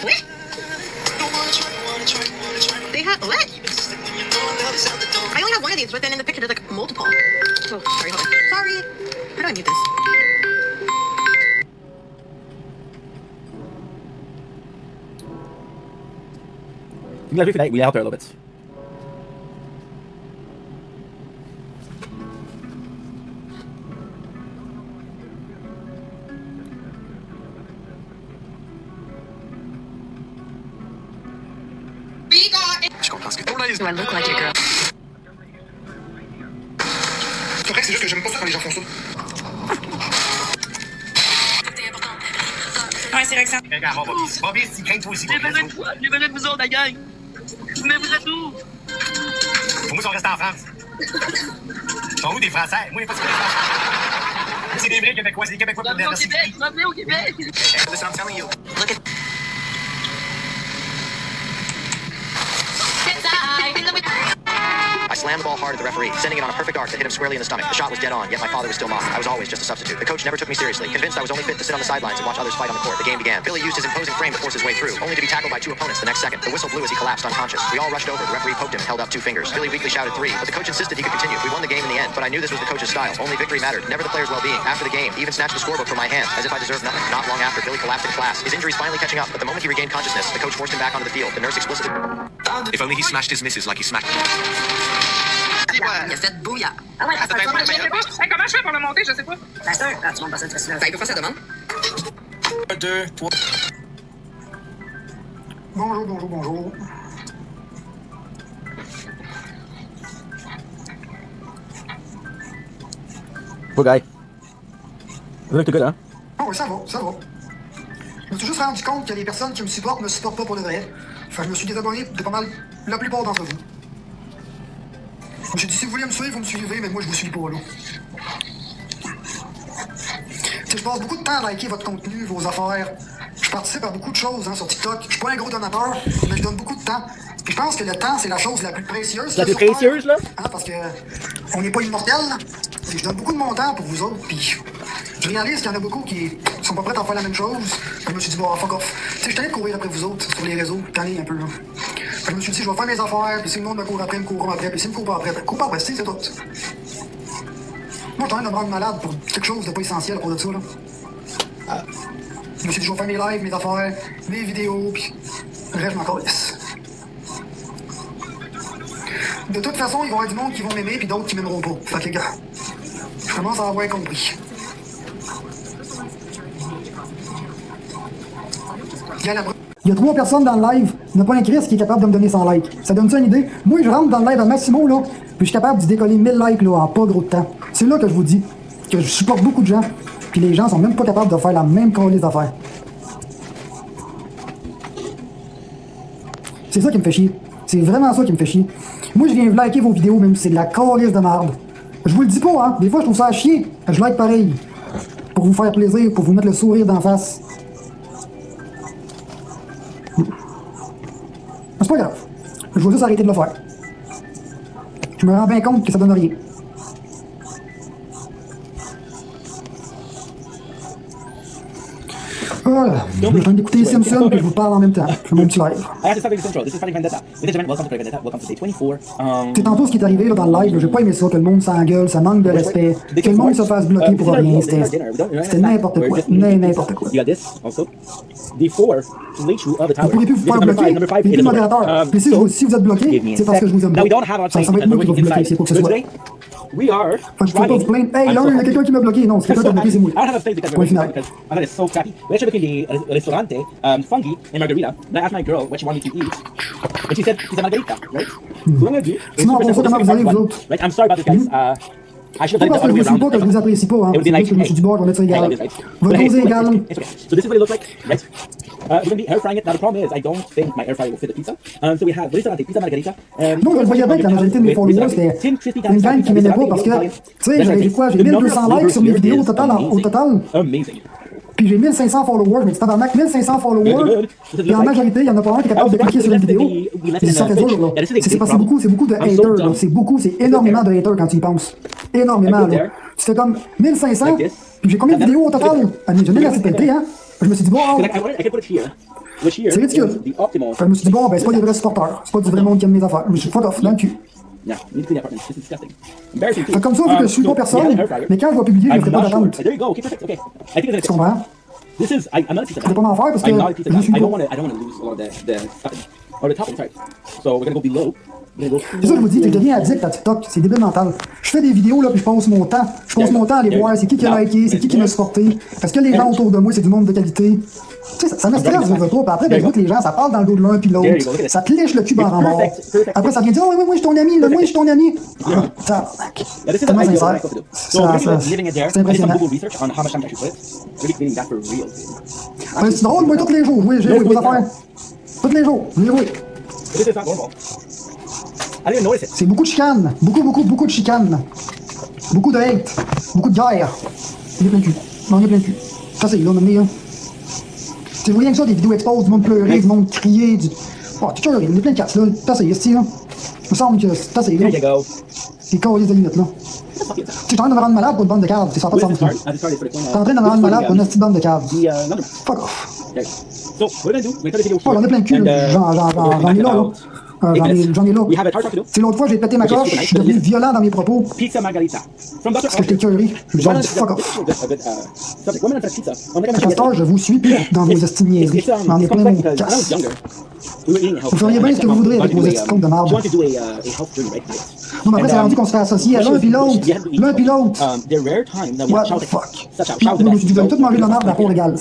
What? They have what? I only have one of these, but then in the picture there's like multiple. Oh, sorry, hold on. Sorry. How do I mute this? You guys tonight, we out there a little bit. Je comprends ce que tu Do I look like your girl? C'est vrai que c'est juste que j'aime pas ça quand les gens font ça. Ouais, c'est Roxane. Regarde, Bobby, si crains-toi aussi. J'ai besoin de toi, j'ai besoin de vous autres, la gang. Mais vous êtes où? Pour moi, ils sont restés en France. Ils sont où des Français? Moi, il n'y a pas de Français. C'est des vrais Québécois, c'est des Québécois pour Revenez au merci. Québec, revenez au Québec. Listen, I'm telling you. Look at. I slammed the ball hard at the referee, sending it on a perfect arc that hit him squarely in the stomach. The shot was dead on, yet my father was still mocked. I was always just a substitute. The coach never took me seriously, convinced I was only fit to sit on the sidelines and watch others fight on the court. The game began. Billy used his imposing frame to force his way through, only to be tackled by 2 opponents the next second. The whistle blew as he collapsed unconscious. We all rushed over. The referee poked him, held up 2 fingers. Billy weakly shouted 3, but the coach insisted he could continue. We won the game in the end, but I knew this was the coach's style. Only victory mattered, never the player's well-being. After the game, he even snatched the scorebook from my hands, as if I deserved nothing. Not long after, Billy collapsed in class. His injuries finally catching up, but the moment he regained consciousness, the coach forced him back onto the field. The nurse explicitly... If only he smashed his missus like he smashed. Il a fait bouillant. Ah ouais, c'est Comment je fais pour le monter, je sais pas. C'est sûr, quand tu montes dans cette là. Il peut faire sa demande. 1, 2, 3. Bonjour, bonjour, bonjour. Poor guy. You look good, huh? Ah oui, ça va, ça va. Je me suis juste rendu compte que les personnes qui me supportent pas pour le vrai. Enfin, je me suis désabonné de pas mal la plupart d'entre vous. J'ai dit, si vous voulez me suivre, vous me suivez, mais moi, je vous suis pas, là. Tu sais, je passe beaucoup de temps à liker votre contenu, vos affaires. Je participe à beaucoup de choses sur TikTok. Je suis pas un gros donateur, mais je donne beaucoup de temps. Puis je pense que le temps, c'est la chose la plus précieuse. La plus précieuse, là? Hein, parce que on n'est pas immortel. Et je donne beaucoup de mon temps pour vous autres. Puis je réalise qu'il y en a beaucoup qui sont pas prêts à faire la même chose. Je me suis dit, bon, fuck off. Tu sais, je suis allé courir après vous autres sur les réseaux. T'en es un peu, là. Je me suis dit, je vais faire mes affaires. Puis si le monde me court après, me courront après. Puis s'il me court pas après, ben, court pas après, c'est tout. Moi, je suis en train de me rendre malade pour quelque chose de pas essentiel pour de ça, là. Je me suis dit, je vais faire mes lives, mes affaires, mes vidéos, puis le reste, je m'en calisse. De toute façon, il va y avoir du monde qui vont m'aimer, puis d'autres qui m'aimeront pas. Fait que les gars, je commence à avoir compris. Il y a 3 personnes dans le live, il n'y a pas un Chris qui est capable de me donner 100 likes. Ça donne ça une idée? Moi, je rentre dans le live à Massimo, là, puis je suis capable de décoller 1000 likes, là, en pas gros de temps. C'est là que je vous dis que je supporte beaucoup de gens, puis les gens sont même pas capables de faire la même calice d'affaires. C'est ça qui me fait chier. C'est vraiment ça qui me fait chier. Moi, je viens liker vos vidéos, même si c'est de la calice de merde. Je vous le dis pas, hein. Des fois, je trouve ça à chier. Je like pareil. Pour vous faire plaisir, pour vous mettre le sourire d'en face. C'est pas grave. Je vais juste arrêter de le faire. Je me rends bien compte que ça donne rien. Voilà. Je suis en train d'écouter Simpson et je vous parle en même temps. Je fais mon petit live. I have to start with intro. This is Project Vendetta. Ladies and gentlemen, welcome to Project Vendetta. Welcome to day 24. C'est tantôt ce qui est arrivé là, dans le live, j'ai pas aimé ça, que le monde s'engueule, ça manque de respect, que le monde se fasse bloquer pour rien, c'était n'importe quoi, n'importe quoi. You got this also. Day 4, reissue of the Vous tower. pourriez plus vous faire bloquer, Number 5 et is puis the modérateur. Puis si vous êtes bloqué, c'est parce que je vous aime Now pas. we don't have our Ça va être moi qui vais vous bloquer, c'est pour que ce soit. we are Fait que tu peux pas vous plaindre. Hey, I'm là, so il y a happy. quelqu'un qui m'a bloqué. Non, c'est I'm quelqu'un so qui m'a bloqué, c'est moi. happy. I don't have a face because Point final. because I thought it's so crappy. We actually between the restaurante, fungi and margarita. And I asked my girl what she wanted me to eat, and she said she's a margarita, right? So what I'm gonna do is Sinon, super après ça, simple. comment This vous is allez, part vous one, autres? right? I'm sorry about this, guys. I should Pas have parce done que it je the vous other way suis pas que je around. vous apprécie pas, hein. It would be C'est like, juste que je me suis dit, bon, je vais mettre ça I égal. like this, right? Votre But hey, dose est look, égale. it's okay. So this is what it looks like, right? We're gonna be air frying it. Now the problem is, I don't think my air fryer will fit the pizza. So we have ristorante, pizza margarita. Non, je le voyais bien que la majorité de mes followers, c'était une gang qui m'aimait pas parce que, tu sais, j'avais dit quoi, j'ai 1200 likes sur mes vidéos au total. Amazing. Puis j'ai 1500 followers, mais tu tabarnak, 1500 followers. Et en majorité, il y en a pas un qui est capable de cliquer sur une vidéo. Et ça fait dur, là. C'est parce que c'est beaucoup de haters, là. C'est énormément de haters quand tu y penses. Énormément, là. Tu fais comme 1500, puis j'ai combien de vidéos au total? J'ai mis la CPP, hein. Je me suis dit, bon, c'est ridicule. Je me suis dit, bon, ben, c'est pas des vrais supporters. C'est pas du vrai monde qui aime mes affaires. Je me suis fuck off, dans le cul. Yeah, you need to clean the apartment. This is disgusting. Embarrassing too. Fait comme ça, vu que je suis pas personne, mais quand je vais publier, je ne ferai pas d'attente. There you go. Okay, perfect. Okay. I think it's Tu comprends? This is. I'm not a pizza Je vais pas m'en faire parce que I'm not a pizza je guy. suis I pas. don't want to lose a lot of the stuffing or the topping. Sorry. So we're gonna go below. We're gonna go. C'est ça que je vous dis, je deviens addict à TikTok, c'est débile mental. Je fais des vidéos là, puis je passe mon temps. Je passe mon temps à aller voir c'est qui a liké, c'est qui m'a supporté. Parce que les gens autour de moi, c'est du monde de qualité. Tu sais, ça me stresse, je veux pas. Puis après, ben, je vois que les gens, ça parle dans le dos de l'un puis l'autre. Ça te lèche le cul en mort. Après, ça vient dire, oh, oui, moi, je suis ton ami, là, moi, je suis ton ami. Ça, Yeah, this is tellement the ideal sincère. what I do. So we're gonna be living it there. C'est I did some impressionnant. Google research on how much time to actually put it. Really cleaning that for real. Dude. Ouais, c'est drôle, moi, tous les jours. Oui, j'ai vos affaires. Tous les jours. Oui. This is not normal. I didn't even notice it. C'est beaucoup de chicanes. Beaucoup de chicanes. Beaucoup de hate. Beaucoup de guerre. Il y a plein de cul. Non, il y a plein de cul. Ça, c'est là, on a mis, hein. C'est rien que ça, des vidéos exposent, du monde pleurer, du monde crier, du. Oh, tout ça, il y a plein de casses, là. Ça, c'est ici, là. Il me semble que ça, c'est là. There you go. C'est carré de limites, là. Tu es en train de me rendre malade pour une bande de caves. C'est ça, pas de Where sens. does it start? At the start, it's for the T'es en train de me rendre malade pour une petite bande de caves. the number. Fuck off. Okay. So what we're gonna do? We're gonna do a video Oh, j'en ai plein de cul, and, là. J'en ai là, là. J'en ai là. We have a hard talk to do. C'est l'autre fois, j'ai pété ma coche, je suis devenu violent dans mes propos. Pizza margarita. From Dr. Parce que j'étais curé. Genre, fuck off. Subject. Women on pizza. On À cette heure, je vous suis plus dans vos estimes-niaiseries. M'en ai plein mon casse. Vous feriez bien ce que vous voudrez avec vos estimes de marde. Non, mais après, c'est rendu qu'on se fait associer à l'un puis l'autre. L'un puis l'autre. What the fuck? Vous avez tous mangé de la marde à cour égale.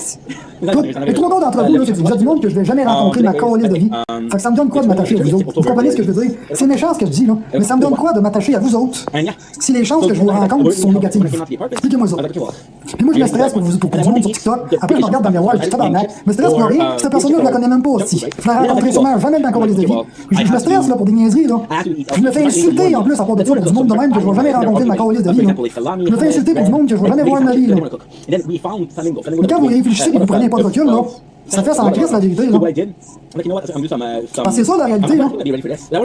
Et trois autres d'entre vous, là, c'est déjà du monde que je vais jamais rencontrer de ma calice de vie. Fait que ça me donne quoi de m'attacher à vous autres? Vous comprenez ce que je veux dire? C'est méchant ce que je dis, là. Mais ça me donne quoi de m'attacher à vous autres? Si les chances que je vous rencontre sont négatives. Expliquez-moi ça. Puis moi, je me stresse pour du monde sur TikTok. Après, je me regarde dans le miroir, je dis tabarnak. Je me stresse pour rien. Cette personne-là, je la connais même pas aussi. Je la rencontrerai sûrement jamais dans la calice de vie. Je me stresse, là, pour des niaiseries, là. Je me fais insulter, en plus, à part de ça, pour du monde de même que je vais jamais rencontrer de ma calice de vie, là. Je me fais insulter pour du monde que je vais jamais voir de ma vie, là. Mais quand vous réfléchissez et que vous prenez pas de recul, là, ça fait sans crise la vérité, là. Parce que c'est ça la réalité, là.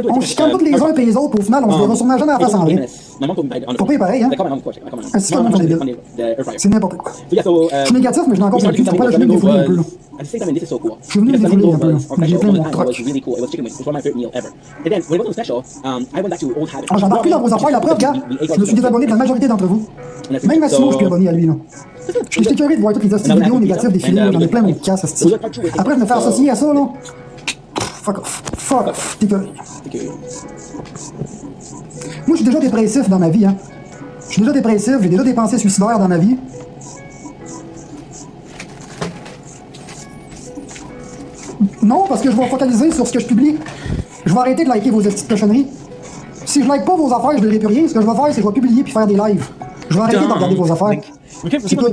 On chicane tous les uns et les autres, puis au final, on se verra sûrement jamais à la face en vrai. Faut pas pareil, hein. C'est comme un débile. C'est n'importe quoi. Je suis négatif, mais je n'ai encore sur le cul. Faut pas le jeune défouler un peu, là. Je suis venu me défouler un peu, là. Mais j'ai plein de trucs. J'en ai plus dans vos affaires, la preuve, gars. Je me suis désabonné de la majorité d'entre vous. Même Massimo, je suis abonné à lui, là. J'étais curieux de voir toutes les hosties vidéos négatives défiler, j'en ai plein mon casse, hostie. Après, je me fais associer à ça, là. Fuck off. Fuck off. T'es curieux. Moi, je suis déjà dépressif dans ma vie, hein. Je suis déjà dépressif, j'ai déjà des pensées suicidaires dans ma vie. Non, parce que je vais focaliser sur ce que je publie. Je vais arrêter de liker vos petites cochonneries. Si je like pas vos affaires, je ne verrai plus rien. Ce que je vais faire, c'est que je vais publier puis faire des lives. Je vais arrêter de regarder vos affaires. C'est tout.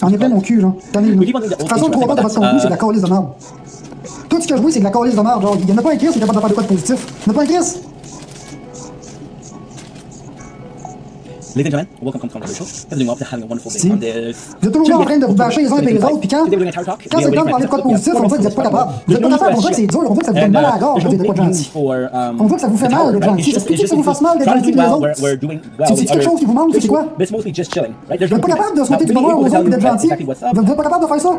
J'en ai plein mon cul, là. De toute façon, 3 quarts de votre contenu, c'est de la calice de merde. Tout ce que je vois, c'est de la calice de merde. Genre, il y en a pas un Chris qui est capable de faire de quoi de positif. Il n'y en a pas un Chris. Ladies and gentlemen, welcome to the show. Everything up, having a wonderful day on this. Vous êtes toujours là en train de vous bâcher les uns et les autres, puis quand c'est le temps de parler de quoi de positif, on voit que vous n'êtes pas capable. Vous n'êtes pas capable, on voit que c'est dur, on voit que ça vous donne mal à la gorge de dire de quoi de gentil. On voit que ça vous fait mal d'être gentil. C'est plutôt que ça vous fasse mal d'être gentil que les autres. C'est quelque chose qui vous manque, c'est quoi? Vous n'êtes pas capable de souhaiter du bonheur aux autres et d'être gentil. Vous n'êtes pas capable de faire ça.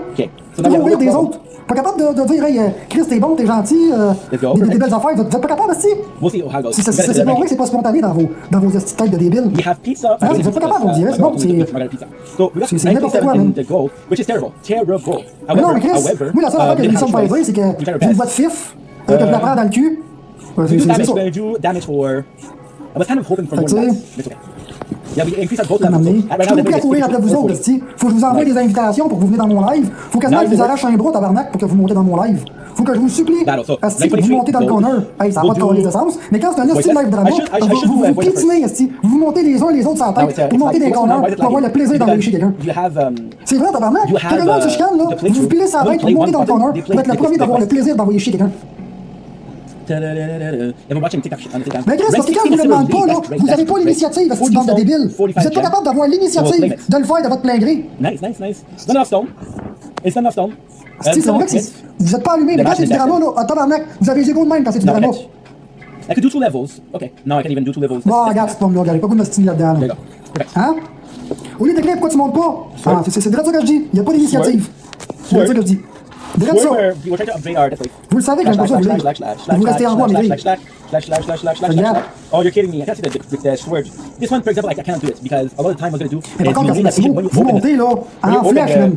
Toujours rire des autres. Pas capable de dire, hey, Chris, t'es bon, t'es gentil, des belles affaires. Vous n'êtes pas capable aussi. C'est pas vrai que c'est pas spontané dans vos petites têtes de débiles. Vous n'êtes pas capable, on dirait. C'est bon, c'est n'importe quoi, même. Mais non, mais Chris, moi, la seule affaire que j'ai mis ça me faire dire, c'est que j'ai une voix de fif, que je la prends dans le cul. C'est ça. I was kind of hoping for more Fait que than tu that. It's okay. Yeah, we increased our goal à level. m'amener. So, Je right suis now, prêt à courir après vous autres, esti. Faut que je vous envoie des invitations pour que vous venez dans mon live. Faut quasiment que je vous arrache un bras, tabarnak, pour que vous montez dans mon live. Faut que je vous supplie, esti, pour vous montez dans le corner. Hey, ça n'a pas de calice de sens. Mais quand c'est un esti live drama, vous piétinez, esti. Vous montez les uns les autres sur la tête, vous montez des corners pour avoir le plaisir d'envoyer chez quelqu'un. C'est vrai, tabarnak. Quelqu'un de se chicane, là. Vous vous pilez sur la tête pour monter dans le corner, pour être le premier d'avoir le plaisir d'envoyer chez quelqu'un. Never watching TikTok on TikTok. Mais Chris, parce que quand je vous le demande pas, là, vous n'avez pas l'initiative, cette bande de débiles. Vous n'êtes pas capable d'avoir l'initiative de le faire de votre plein gré. Nice. It's not enough stone. It's not enough stone. C'est vrai que vous n'êtes pas allumé, mais quand c'est du drama, là, à tabarnak, vous avez les égos de même quand c'est du drama. I could do 2 levels. Okay, now I can even do 2 levels. Bon, regarde, c'est pas là, regarde, pas goût de m'ostiner là-dedans. There you go. Hein? Au lieu d'écrire pourquoi tu montes pas, ah, c'est vrai ça que je dis, il n'y a pas d'initiative. C'est vrai ça que je dis. Déjà ça. We're trying to upgrade our death. Vous le savez, j'aime pas ça, vous restez en voie, mais Oh, you're kidding me. I can't see the sword. This one, for example, I cannot do it because a lot of the time I was going to do mais par contre, si vous montez là, en flèche, même.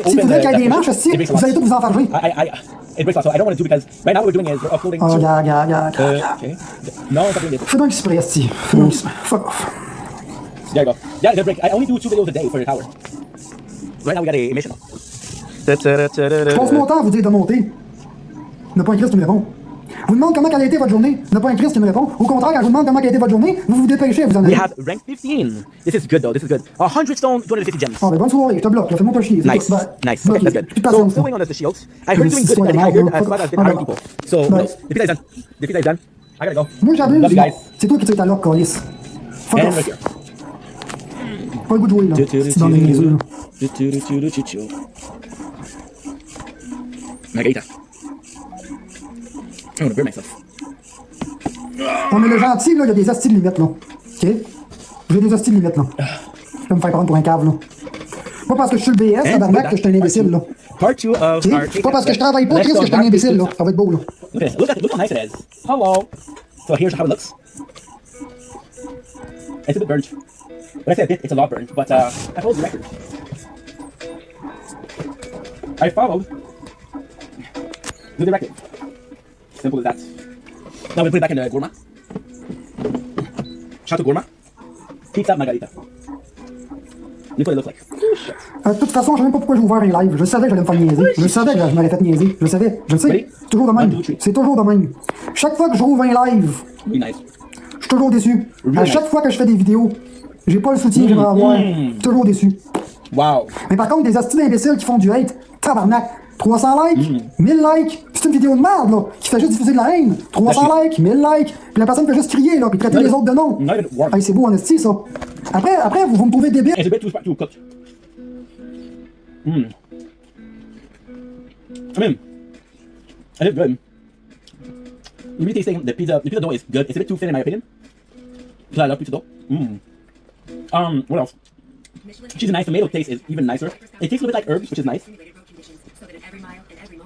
S'il faudrait qu'il y ait des manches, aussi, vous allez tous vous enfarger. It breaks a lot, so I don't want to do because right now what we're doing is we're uploading oh, to... Okay. No, I'm not doing this. Fais donc exprès, esti. Fais donc exprès. Fuck off. There you go. Yeah, the break. I only do 2 videos a day for the tower. Right now we got a mission. Je passe mon temps à vous dire de monter. N'a pas un Christ qui me répond. Vous demande comment a été votre journée, n'a pas un Christ qui me répond. Au contraire, quand je vous demande comment a été votre journée, vous vous dépêchez à vous en aller. We have rank 15. This is good though, this is good. 100 stone, 250 gems. Oh, ben bonne soirée, je te bloque, fais-moi pas chier. Nice, nice. Okay, that's good. So, still waiting on the shields. I heard doing good, but I heard as well as been hiring people. So, no, the pizza is done. The pizza is done. I gotta go. Moi j'abuse. Love you guys. C'est toi qui tires ta loque, Colis. Fuck And off. right here. Pas le goût de jouer, là. C'est dans les yeux, là. Margarita. I want to burn myself. On est le gentil, là, il y a des hosties de limite, là. Ok? J'ai des hosties de limite, là. Je peux me faire prendre pour un cave, là. Pas parce que je suis le BS, tabarnak, que je suis un imbécile, là. Part 2 of our... Pas parce que je travaille pas, Chris, que je suis un imbécile, là. Ça va être beau, là. Look how nice it is. Hello. So here's how it looks. It's a bit burnt. When I say a bit, it's a lot burnt, but I followed the record. I followed the record. Simple as that. Now we put it back in the gourmet. Shout to gourmet. Pizza margarita. Look what it looks like. De toute façon, je sais même pas pourquoi j'ai ouvert un live. Je savais que j'allais me faire niaiser. Je savais que je m'aurais fait niaiser. Je le savais. Je le sais. C'est toujours de même. C'est toujours de même. Chaque fois que je rouvre un live, Be nice. je suis toujours déçu. À chaque fois que je fais des vidéos, j'ai pas le soutien que j'aimerais avoir. Toujours déçu. Wow. Mais par contre, des hosties d'imbéciles qui font du hate, tabarnak. 300 likes, 1000 likes, c'est une vidéo de merde, là, qui fait juste diffuser de la haine. 300 likes, 1000 likes, puis la personne fait juste crier, là, puis traiter les autres de nom. Hey, c'est beau en esti, ça. Après, vous me trouvez débile. It's a bit too cooked. I mean, it is good. You really tasting the pizza dough is good. It's a bit too thin in my opinion. Because I love pizza dough. What else? Cheese and nice tomato taste is even nicer. It tastes a little bit like herbs, which is nice.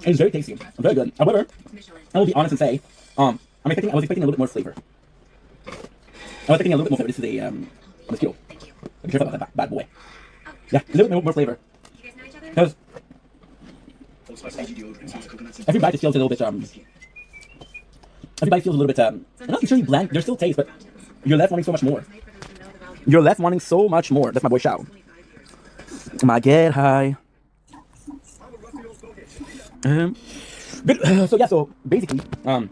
It's very tasty. Very good. However, I will be honest and say, I was expecting a little bit more flavor. This is a mosquito. Be careful about that bad boy. Yeah, a little bit more flavor. Because every bite feels a little bit I'm not necessarily bland. There's still taste, but you're left wanting so much more. You're left wanting so much more. That's my boy Shao. My get high. So basically,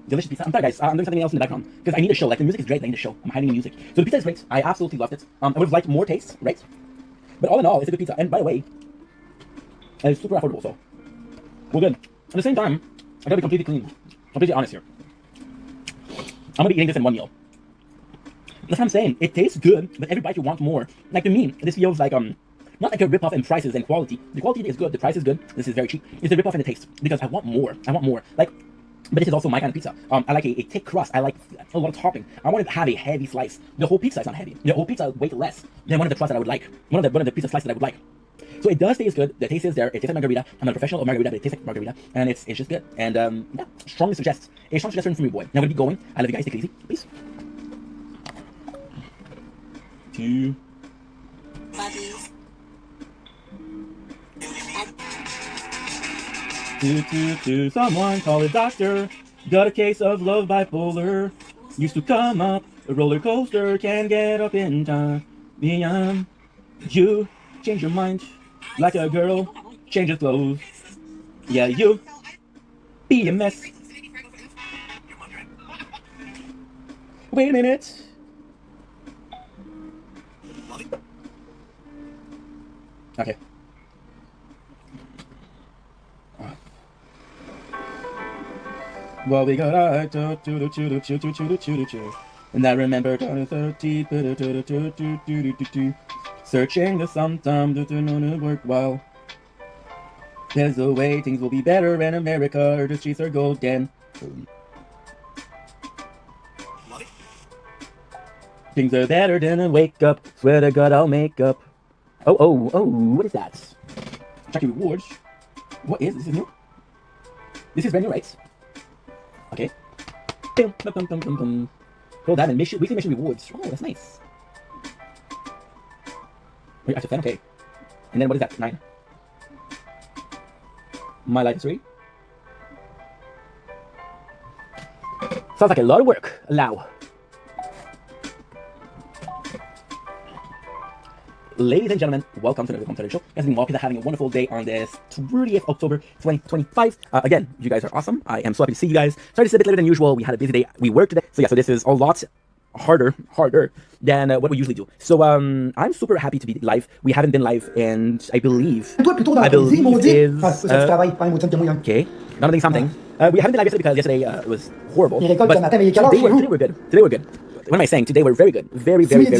delicious pizza. I'm sorry guys, I'm doing something else in the background because I need a show. Like the music is great, I need a show. I'm hiding the music. So the pizza is great. I absolutely loved it. I would have liked more taste, right? But all in all, it's a good pizza. And by the way, it's super affordable. So we're good. At the same time, I gotta be completely honest here. I'm gonna be eating this in one meal. That's what I'm saying. It tastes good, but every bite you want more. Like to me, this feels like not like a rip-off in prices and quality. The quality is good, the price is good. This is very cheap. It's a rip-off in the taste because I want more. Like, but this is also my kind of pizza. I like a thick crust. I like a lot of topping. I want to have a heavy slice. The whole pizza is not heavy. The whole pizza weighs less than one of the crusts that I would like. One of the pizza slices that I would like. So it does taste good. The taste is there. It tastes like margarita. I'm not a professional of margarita, but it tastes like margarita, and it's just good. And yeah, strongly suggest a strong suggestion from you, boy. Now I'm gonna be going. I love you guys. Take it easy, peace. 2. Someone call a doctor. Got a case of love bipolar. Used to come up A roller coaster can get up in time. Beyond you change your mind like a girl changes clothes. Yeah, you be a mess. Wait a minute. Okay. Well, we got and I remember 30 searching the sometime to know work well. There's a way things will be better in America, or the streets are golden. Things are better than a wake up. Swear to God, I'll make up. Oh, what is that? Check your rewards. What is this? Is new? This is brand new, right? Okay. Roll that and weekly mission rewards. Oh, that's nice. Wait, active 10, okay. And then what is that? 9. My life is 3. Sounds like a lot of work. Allow. Ladies and gentlemen, welcome to the show. Guys, I'm Walker, having a wonderful day on this 30th October 2025. Again, you guys are awesome. I am so happy to see you guys. Sorry, it's a bit later than usual. We had a busy day. We worked today. So yeah, so this is a lot harder than what we usually do. So I'm super happy to be live. We haven't been live, and I believe is okay. Not something. We haven't been live yesterday because yesterday was horrible. But today we're good. Today we're good. What am I saying? Today we're very good. Very good.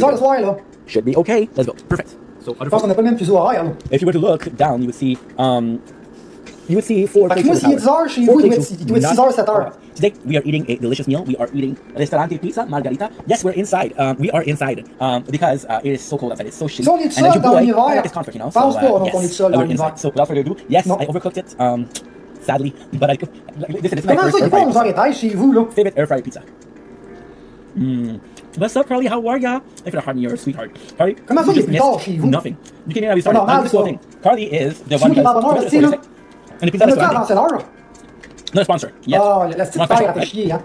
Should be okay. Let's go. Perfect. So if you were to look down, you would see 4 places. Today we are eating a delicious meal. We are eating Ristorante Pizza Margarita. Yes, we're inside. We are inside because it is so cold outside. It's so shitty. And as your boy, I like this comfort, you know. So yes, we're inside. So without further ado, yes, I overcooked it. Sadly, but I listen. It's my first favorite air fryer pizza. What's up, Carly? How are ya? If you're Harmony, you're a sweetheart. Carly, you just missed nothing. You can hear how we started. This whole thing. Carly is the one who's and the pizza restaurant. Not a sponsor. Yes. Not special. Right?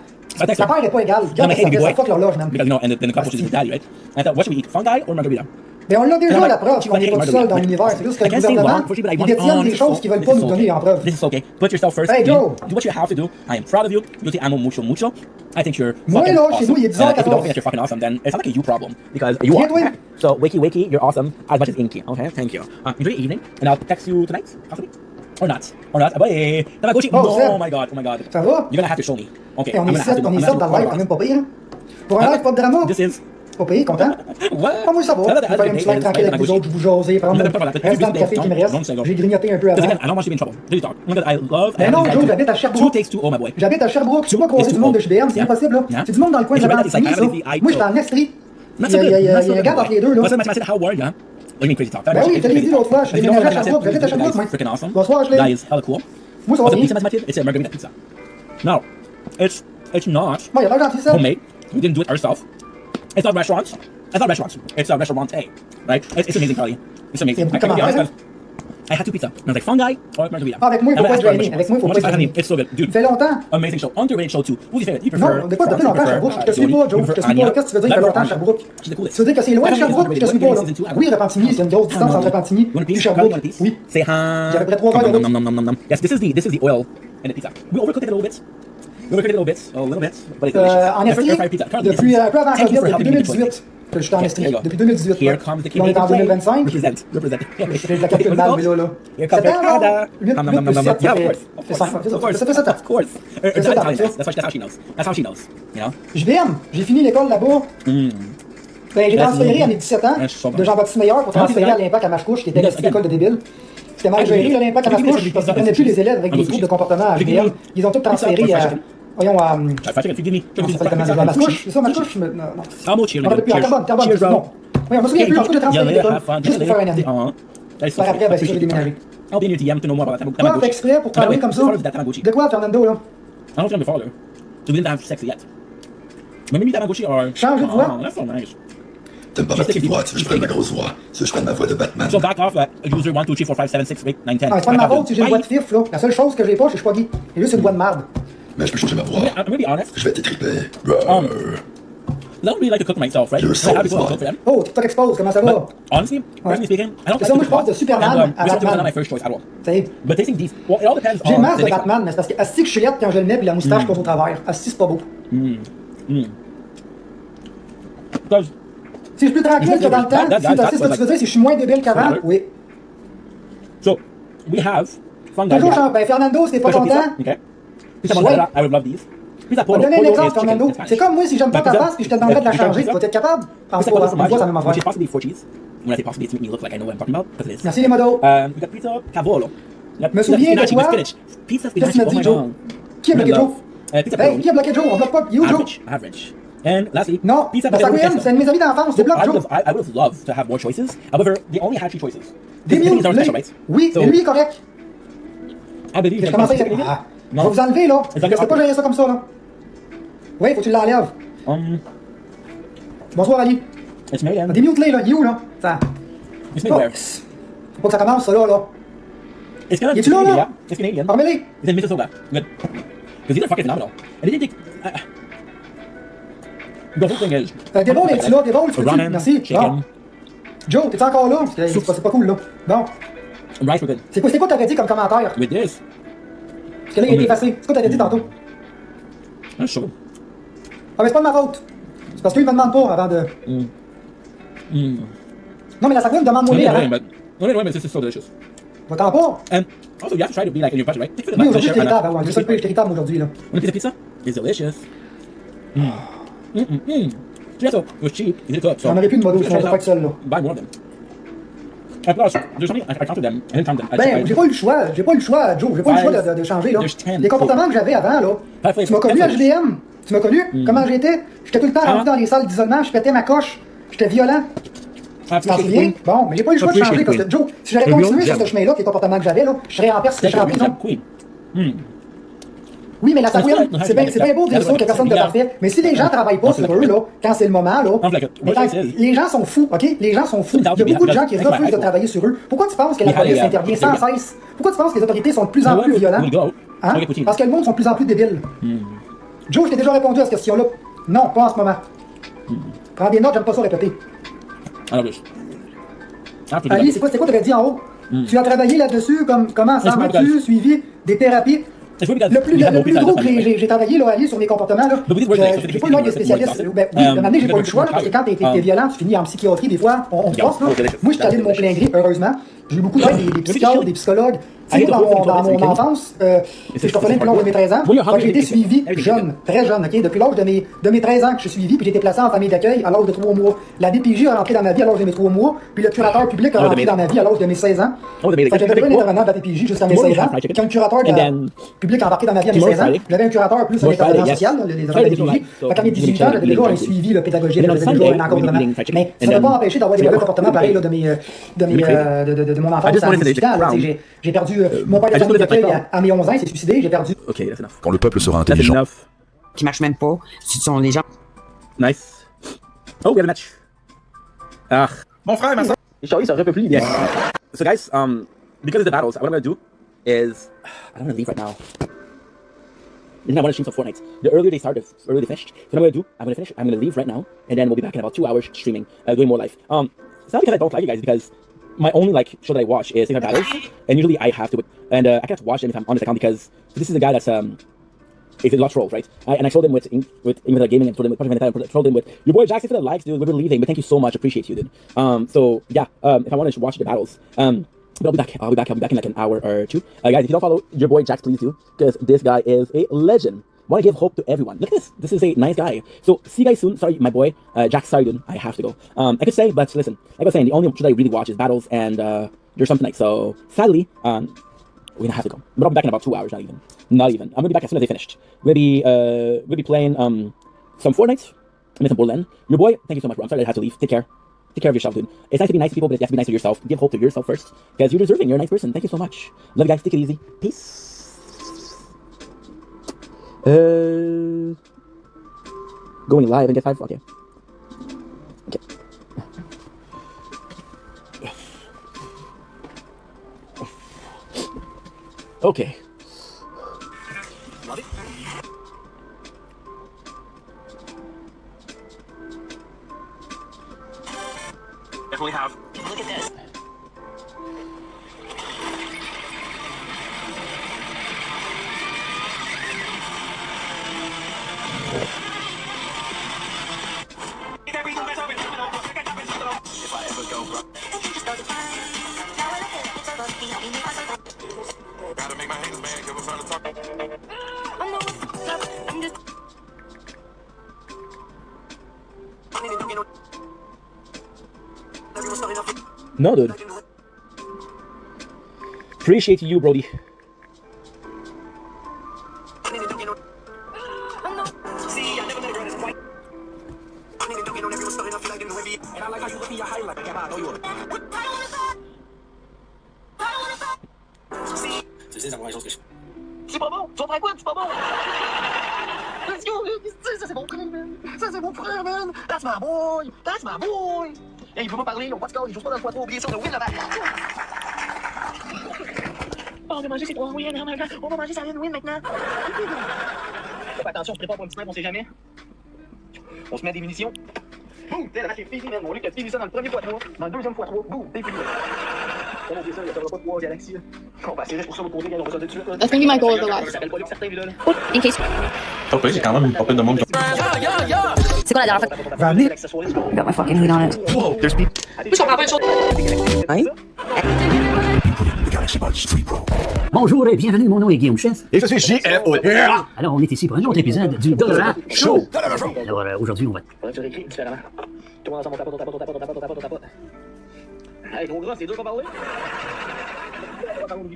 La paire est pas égale. Ça fuck l'horloge, man. Because, you know, and the couple is daddy, right? And I thought, what should we eat? Fungi or margarita? Mais on l'a déjà la preuve qu'on n'est pas seul dans l'univers. C'est juste que le gouvernement, il détient des choses qu'ils veulent pas nous donner en preuve. This is okay. Put yourself first. Hey, Joe. Do what you have to do. I am proud of you. You te amo mucho. I think you're Moi, fucking là, awesome. chez nous, il est 10 If you don't think that you're fucking awesome, then it's not like a you problem. Because you are. Toi. So, wakey, you're awesome as much as Inky. Okay, thank you. Enjoy your evening, and I'll text you tonight, possibly. Or not. Bye. Tamagotchi. Oh my god. Ça va? You're gonna have to show me. Okay. On est ici, on est ici dans le live, quand même pas pire. Pour un live, pas de drama. This is. Pas payé, content? What? Ah, moi, ça va. Je vais faire un petit live tranquille avec vous autres, je vous jaser, prendre un restant de café qui me reste. J'ai grignoté un peu avant. I don't want you to be in trouble. Really talk. I love. Mais non, Joe, j'habite à Sherbrooke. 2 takes 2, oh my boy. J'habite à Sherbrooke. Tu peux pas croiser du monde de JBM, c'est impossible, là. C'est du monde dans le coin de la Bantigny, ça. Moi, je suis en Estrie. Il y a un gap entre les deux, là. How are you? What do you mean crazy talk? Ben oui, je te l'ai dit l'autre fois, je suis déménagé à Sherbrooke. J'habite à Sherbrooke, moi. Freaking awesome. Bonsoir, Ashley. That is hella cool. Moi, ça va bien. It's a margarita pizza. No, it's not Bon, il a l'air gentil, ça. homemade. We didn't do it ourselves. It's not restaurants. It's a restaurante, right? It's amazing, Carly. It's amazing. I can't be honest, because I had 2 pizza. And I was like, fungi or margarita. Avec moi, il faut pas drainer. Avec moi, il faut pas drainer. It's so good, dude. Ça fait longtemps. Amazing show. Underrated show too. Who's your favorite? You prefer? Non, des fois, ça fait longtemps à Sherbrooke. Je te suis pas, Joe. Je te suis pas. Qu'est-ce que tu veux dire que ça fait longtemps à Sherbrooke? Tu veux dire que c'est loin de Sherbrooke? Je te suis pas, là. Oui, Repentigny, c'est une grosse distance entre Repentigny et Sherbrooke. Oui. Say hi. J'ai à peu près 3 heures de route. Yes, this is the oil in the pizza. We overcooked it a little bit. But it's delicious. En Estrie, depuis un peu avant COVID, depuis 2018. Que je suis en Estrie, depuis 2018. Here comes the on est en 2025. Represent. Je fais de la capitale mal, mais là. Here comes Canada. 8 plus 7, ça fait 7 ans. Of course. That's how she knows. You know? JBM, j'ai fini l'école là-bas. Ben, j'ai transféré à mes 17 ans de Jean-Baptiste Meilleur pour transférer à l'Impact à Machecouche, qui était une école de débile. C'était mal géré, l'Impact à Machecouche, parce qu'ils ne prenaient plus les élèves avec des troubles de comportement à JBM. Ils ont tout transféré à... Voyons, à... Machecouche, c'est ça, Machecouche? Non. Carbone, non. Oui, on me souvient plus, en tout cas, de transférer l'école, juste pour faire une année. Par après, ben, c'est ça, j'ai déménagé. Quoi, fait exprès pour parler comme ça? De quoi, Fernando, là? I don't think I'm the father. So we didn't have sex yet. Maybe Tamagotchi or... Changer de voix? That's so nice. T'aimes pas ma petite voix, tu veux que je prenne ma grosse voix. Tu veux que je prenne ma voix de Batman. So back off user 1, 2, 3, 4, 5, 7, 6, 8, 9, 10. Non, c'est pas de ma faute si j'ai une voix de fif, là. La seule chose que j'ai pas, c'est que je suis pas gay. J'ai juste une voix de marde. Mais je peux changer ma voix. I'm gonna be honest. Je vais t'étriper. don't really like to cook myself, right? You're So I have so people cook for them. Oh, TikTok Expose, comment ça va? But honestly, personally speaking, I don't Mais ça, moi, je pense de and, Superman à Richard was not Batman. my first choice at all. Tu sais, But tasting these, well, it all depends j'ai on masse the de next Batman, mais c'est parce que asti que je chiotte quand je le mets puis la moustache passe au travers. Asti, c'est pas beau. Because Si je suis plus tranquille que dans le temps, That- si tu sais ce que that- tu veux dire, si je suis moins débile qu'avant, Right. oui. so we have fun guys. Toujours, ben Fernando, si t'es pas Special content, pizza, okay. Pizza Ouais. mozzarella, I would love these. Pizza on va polo, donner un polo exemple, is chicken Fernando. in Spanish. C'est comme moi, si j'aime pas ta Pizza- face puis je te demanderais de la pizza- changer, tu pizza- vas être capable? En Pizza fois, polo une fois, ça m'a which is fait. possibly 4 cheese. When I say possibly, it's to make me look like I know what I'm talking about, because it is. Merci les modos. We got pizza cavolo. Me souviens de toi. Pizza Qu'est-ce que spinach, tu m'as oh dit, my Joe? god. Qui a bloqué Joe? Pizza Hey, polo. qui a bloqué Joe? On bloque pas. You, Joe? Average. And lastly, Non, pizza dans sa potato Guyane, queso. c'est un de mes amis d'enfance. Débloque I Joe. would have loved to have more choices. However, they only had 3 choices. Des These minutes, are special, right? oui, So, mais lui est correct. I believe J'ai in commencé à chicken. ah, je vais vous enlever là. Est-ce que- Laissez pas gérer ça comme ça là. Oui, faut que tu l'enlèves. Bonsoir Ali. It's made in. Des minutes là, you là. Ça. It's made where? Faut pas que ça commence ça là. It's Canadian. Es-tu là, là? Yeah, it's Canadian. Remets-les. It's in Mississauga. Good. Because these are fucking phenomenal. And they didn't take. The whole thing is. Des bons les petits là, des bons, tu peux-tu? Ramen, Merci. Bon. chicken, Joe, t'es encore là? Parce que c'est pas cool là. Bon. rice were good. C'est quoi t'avais dit comme commentaire? With this, Parce que là, il a été effacé. C'est quoi t'avais dit tantôt? that's sugar. Ah, mais c'est pas de ma faute. C'est parce qu'il me demande pas avant de. Non, mais la sacrée me demande mon lait avant. But this is so delicious. Va-t'en pas. And also, you have to try to be like in your budget, right? Take Oui, aujourd'hui, je suis irritable. Ouais, je suis irritable aujourd'hui là. When a piece of pizza is delicious. Yeah, so it was cheap, easy to cook. So J'en aurais plus de modos, you je should ne try pas it être seul là. out. Buy more of them. And plus, there's something I counted them. I didn't count them. I Ben, just- j'ai pas eu le choix, Joe, j'ai pas eu le choix de changer, là. There's 10 Les comportements que j'avais avant, là. Five Tu m'as connu à flavors. JDM? Tu m'as connu? Comment j'étais? J'étais tout le temps rendu dans les salles d'isolement, je pétais ma coche, j'étais violent. Tu t'en souviens? Bon, mais j'ai pas eu le choix de changer parce que, Joe, si j'avais continué sur ce chemin-là, les comportements que j'avais, là, je serais en je serais en prison. Queen. Oui, mais la C'est Saouine, ça, c'est bien beau de dire ça, qu'il y a personne de parfait. Mais si les gens travaillent pas sur eux, là, quand c'est le moment, là, les gens sont fous, OK? Les gens sont fous. Il y a beaucoup de gens qui refusent de travailler sur eux. Pourquoi tu penses que la police intervient sans cesse? Pourquoi tu penses que les autorités sont de plus en plus violentes? Hein? Parce que le monde sont de plus en plus débiles. Joe, je t'ai déjà répondu à cette question-là. Non, pas en ce moment. Prends des notes, j'aime pas ça répéter. Ali, c'est quoi t'avais dit en haut? Tu as travaillé là-dessus, comment ensemble? As-tu suivi des thérapies? Le plus gros que j'ai travaillé, là, Ali, sur mes comportements, là, j'ai pas eu l'air des spécialistes. Ben, oui, de m'amener, j'ai pas eu le choix, là, parce que quand t'es violent, tu finis en psychiatrie, des fois, on se passe, là. Moi, je suis allé de mon plein gré, heureusement. J'ai eu beaucoup d'aide des psychiatres, des psychologues. Tu sais, dans mon enfance, je te connais depuis l'âge de mes 13 ans, j'ai été suivi jeune, très jeune, OK? Depuis l'âge de mes 13 ans que je suis suivi, puis j'ai été placé en famille d'accueil à l'âge de 3 mois. La DPJ a rentré dans ma vie à l'âge de mes 3 mois, puis le curateur public a rentré dans ma vie à l'âge de mes 16 ans. Fait que j'avais pas un intervenant de la DPJ jusqu'à mes 16 ans. Quand le curateur public a embarqué dans ma vie à mes 16 ans, j'avais un curateur plus un intervenant social, les agents de la DPJ. Fait qu'à mes 18 ans, j'avais déjà un suivi pédagogique, j'avais déjà un encadrement. Mais ça ne m'a pas empêché d'avoir des mauvais comportements pareils de mon enfance à 18 ans. J'ai perdu mon père de famille d'accueil à mes 11 ans, il s'est suicidé, j'ai perdu. Okay, that's enough. Quand le peuple sera That's intelligent. enough. Qui marche même pas. Ce sont les gens. Nice. Oh, we have a match. Ah. Mon frère, ma soeur. Charlie, ça aurait plus bien. So guys, because of the battles, what I'm gonna do is I don't wanna leave right now. And I want to stream some Fortnite. The earlier they start, the earlier they finish. So what I'm gonna do, I'm gonna finish, I'm gonna leave right now, and then we'll be back in about 2 hours streaming, doing more live. It's not because I don't like you guys, because my only show that I watch is Singer Battles, and usually I have to, and I can't watch them if I'm on this account because this is a guy that's it's a lot of trolls, right? And I trolled him with Gaming, and trolled him with project.vendetta, and trolled him with your boy Jackson for the likes, dude. We're leaving, but thank you so much, appreciate you, dude. So yeah, if I want to watch the battles, but I'll be back in like an hour or two. Guys, if you don't follow your boy Jax, please do, because this guy is a legend. Want to give hope to everyone. Look at this. This is a nice guy. So see you guys soon. Sorry, my boy Jax. Sorry, dude. I have to go. I could say, but listen, like I was saying, the only show that I really watch is battles and there's something like. So sadly, we're gonna have to go. But I'll be back in about 2 hours. Not even. I'm gonna be back as soon as they finished. We'll be playing some Fortnite. And some Borderlands. Your boy. Thank you so much, bro. I'm sorry that I had to leave. Take care. Take care of yourself, dude. It's nice to be nice to people, but you have to be nice to yourself. Give hope to yourself first, because you're deserving. You're a nice person. Thank you so much. Love you guys. Take it easy. Peace. Going live and get 5. Okay. Okay. definitely have. Look at this. If I ever go broke. Gotta make my haters mad, give them something to talk. No, dude. Appreciate you, Brody. C'est la première chose que je fais. C'est pas bon, tu vas quoi, c'est pas bon. Let's go, ça c'est mon frère, man. Ça c'est mon frère, man. That's my boy, that's my boy. Hey, il peut pas parler, ils ont pas de corps, ils jouent pas dans le poitrine, oubliez ça, on a win là-bas. Oh, on va manger ces 3 wins, on va manger ça win maintenant. Fais attention, on se prépare pour un petit snipe, on sait jamais. On se met des munitions. Boum, la match est fini, man. Mon Luc a fini ça dans le premier x3, dans le deuxième x3, boum, t'es fini. On oublie ça, il n'y aura pas de 3 galaxies. On va essayer pour ça, vous poser, on va ça tout de suite. That's gonna be my goal of the life. Ça s'appelle pas Luc, certains vidéos là. In case. Top, j'ai quand même une popée de monde. C'est quoi la dernière fois? Got my fucking heat on it. Whoa, there's people. Bonjour et bienvenue, mon nom est Guillaume Chef. Et je suis JFO. Alors, on est ici pour un autre épisode du Dollar Show. Alors, aujourd'hui, on va... Faudrait que tu réécris différemment. Tout le monde ensemble, on tapote. Hey, gros gras, c'est dur qu'on parle.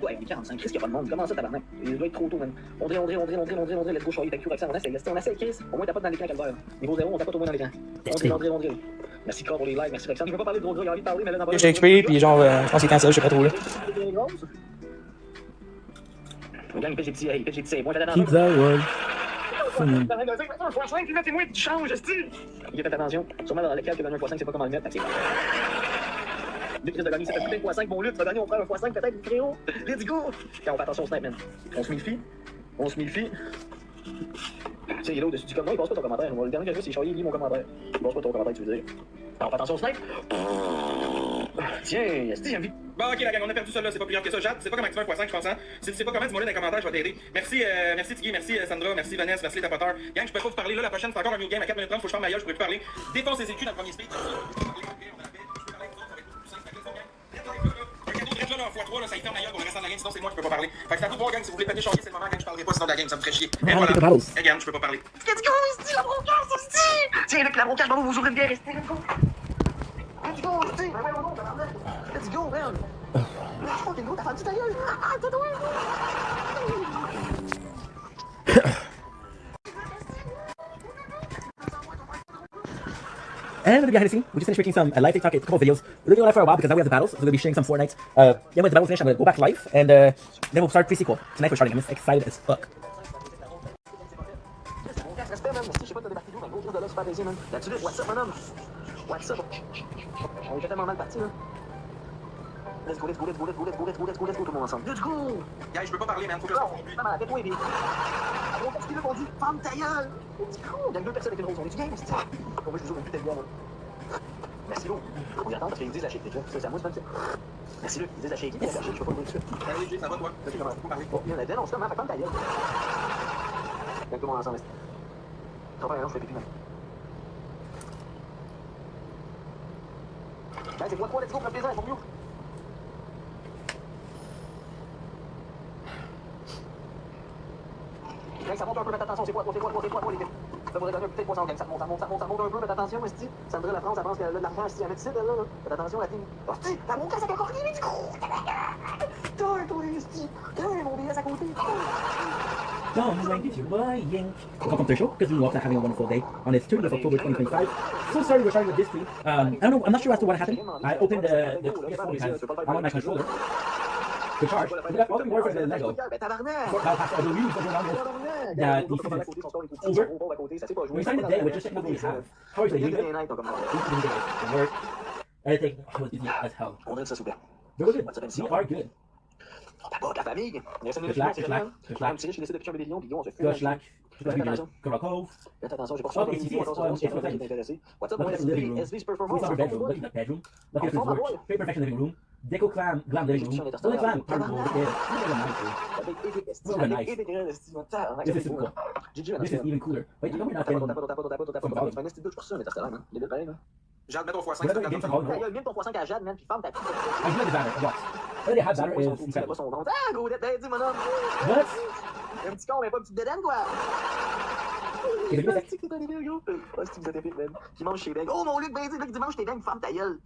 Hey, 45, Chris, qu'il y a pas de monde. Comment ça, tabarnak? Il doit être trop tôt, man. On dirait, let's go, choyer, t'as accent. On essaie, Chris. Au moins, t'as pas dans l'écran, Calvaire. Niveau 0, on tapote au moins dans l'écran. On dirait. Merci, Carl, pour les likes, merci, Alexandre. Je veux pas parler de gros gras, il a envie de parler, mais là, dans J'ai XP, puis genre, je pense qu'il est cancel, je sais pas trop là. Regarde, il pêche des petits, moi, j'attends. Keep that word. C'est moi, tu changes, il fait attention. Sûrement dans le calque, dans un x5, c'est pas comment le mettre. Luc risque de gagner, ça fait plus x5, bon Luc, tu vas gagner, on prend un x5, peut-être, une créo. Let's go! Quand on fait attention au snipe, man. On se méfie. Tu sais, il est là au-dessus du commentaire, il passe pas ton commentaire. Le dernier que je veux, c'est Charlie, il lit mon commentaire. Il passe pas ton commentaire, tu veux dire. Alors, on fait attention au snipe. Tiens, est-ce j'ai envie. Bon, ok, la gang, on a perdu ça là, c'est pas plus grave que ça. Jade, c'est pas comment tu fais un x5, je pense, hein. Si tu sais pas comment, dis-moi là dans les commentaires, je vais t'aider. Merci Tiggy, merci Sandra, merci Vanessa, merci les tapoteurs. Gang, je peux pas vous parler là, la prochaine, c'est encore un new game à 4 minutes 30, faut que je fasse ma gueule, je pourrais plus parler. Défonce les écus dans le premier speed. Là, en x3, là, ça y ferme la gueule pour le restant de la game, sinon c'est moi qui peux pas parler. Fait que c'est à vous de voir, gang, si vous voulez péter Charlie, c'est le moment, gang, je parlerai pas sinon de la game, ça me ferait chier. Et voilà. Regarde, je peux pas parler. Let's go, ici, la broncage, ici! Tiens, Luc, la broncage, vous ouvrez une bière, restez, let's go! Let's go, ici! Let's go, man! Let's fucking go, t'as fait du ta gueule! Ah, t'as doué! And behind the scene, we just finished making some live TikTok, a couple of videos. We're going to go live for a while because now we have the battles, so we're going to be sharing some Fortnite. Yeah, when the battles finish, I'm going to go back live, and then we'll start pre-sequel. Tonight we're starting, I'm excited as fuck. Je sais pas, t'as débarqué d'où, mais gros, de là, super plaisir, man. Là-dessus, what's up, mon homme? What's up? On est tellement mal parti, là. Let's go, tout le monde ensemble. Let's go! Gang, je peux pas parler, man, faut que je fasse. Pas mal, fais-toi, bébé. On continue, on dit, ferme ta gueule! Let's go! Il y a 2 personnes avec une rose, on est du game, c'est ça? Moi, je vous ouvre une putain de bière, man. Merci, Lou. On y attend parce qu'ils me disent la shake, déjà. Ça, c'est à moi, c'est pas le merci, Luc, ils disent la shake, mais la shake, je peux pas le dire tout de suite. Allez, ça va, toi? Ok, comment? Faut parler. Il y en a deux, non, c'est comment? Ferme ta gueule. Tout le monde ensemble, ça va, non, je fais pipi, man. Là, c'est quoi, let's go, prends plaisir, ils sont mieux. Gang, ça monte un peu, faites attention, c'est quoi, les gars. Ça vous regarder peut-être 300, gang, ça monte un peu, faites attention, esti. Sandra, la France, elle pense qu'elle a de l'argent, esti, elle met ici, elle, là. Faites attention, la team. Esti, la montagne, ça fait encore rien, du coup. Toi, esti. Mon billet, à côté. Welcome to the show, because we are having a wonderful day on this 30th of October 2025. So sorry we're starting with this stream. I don't know, I'm not sure as to what happened. I opened the PS4 because I want my controller to charge. We got all the more for the Lego. I believe that the season is over. We're starting the day with just checking what we have. How are you doing? Work. Everything was busy as hell. But we're good. We are good. On tapote la famille. Il reste une minute. Slack, C'est slack, rien. slack. Un petit riche qui décide de piquer un bébé lion, puis go, on se fout. Good luck. Faites attention. Cove. Faites attention, j'ai pas Oh, reçu it's de yes, secondes, it's qui est intéressé. What's up, Look mon at the living room. SV's Performance? Look at our bedroom. Look at that bedroom. Look at the Oh, my porch. boy. Very perfection living room. Deco glam living room. Look at glam party room. Look at nice. This is super cool. This is even cooler. Wait, you know we're not getting C'est un esti de douche pour ça, mais t'as l'air, man. Les deux pareils, man. Jade, mets ton x5. whatever game Ta called. gueule, mime ton x5 à Jade, man, puis ferme ta pute. I do like the batter. What? What they have batter is C'est pas incredible. son ventre. Ah, gros, t'as dit, mon homme. What? Un petit con, mais pas une petite dédaine, quoi. Okay, give me a sec. C'est que t'es un débile, gros. Oh, c'est que vous êtes épique, man. Qui mange chez Bang. Oh, mon Luc, ben, dis, Luc, dimanche, t'es Bang, ferme ta gueule.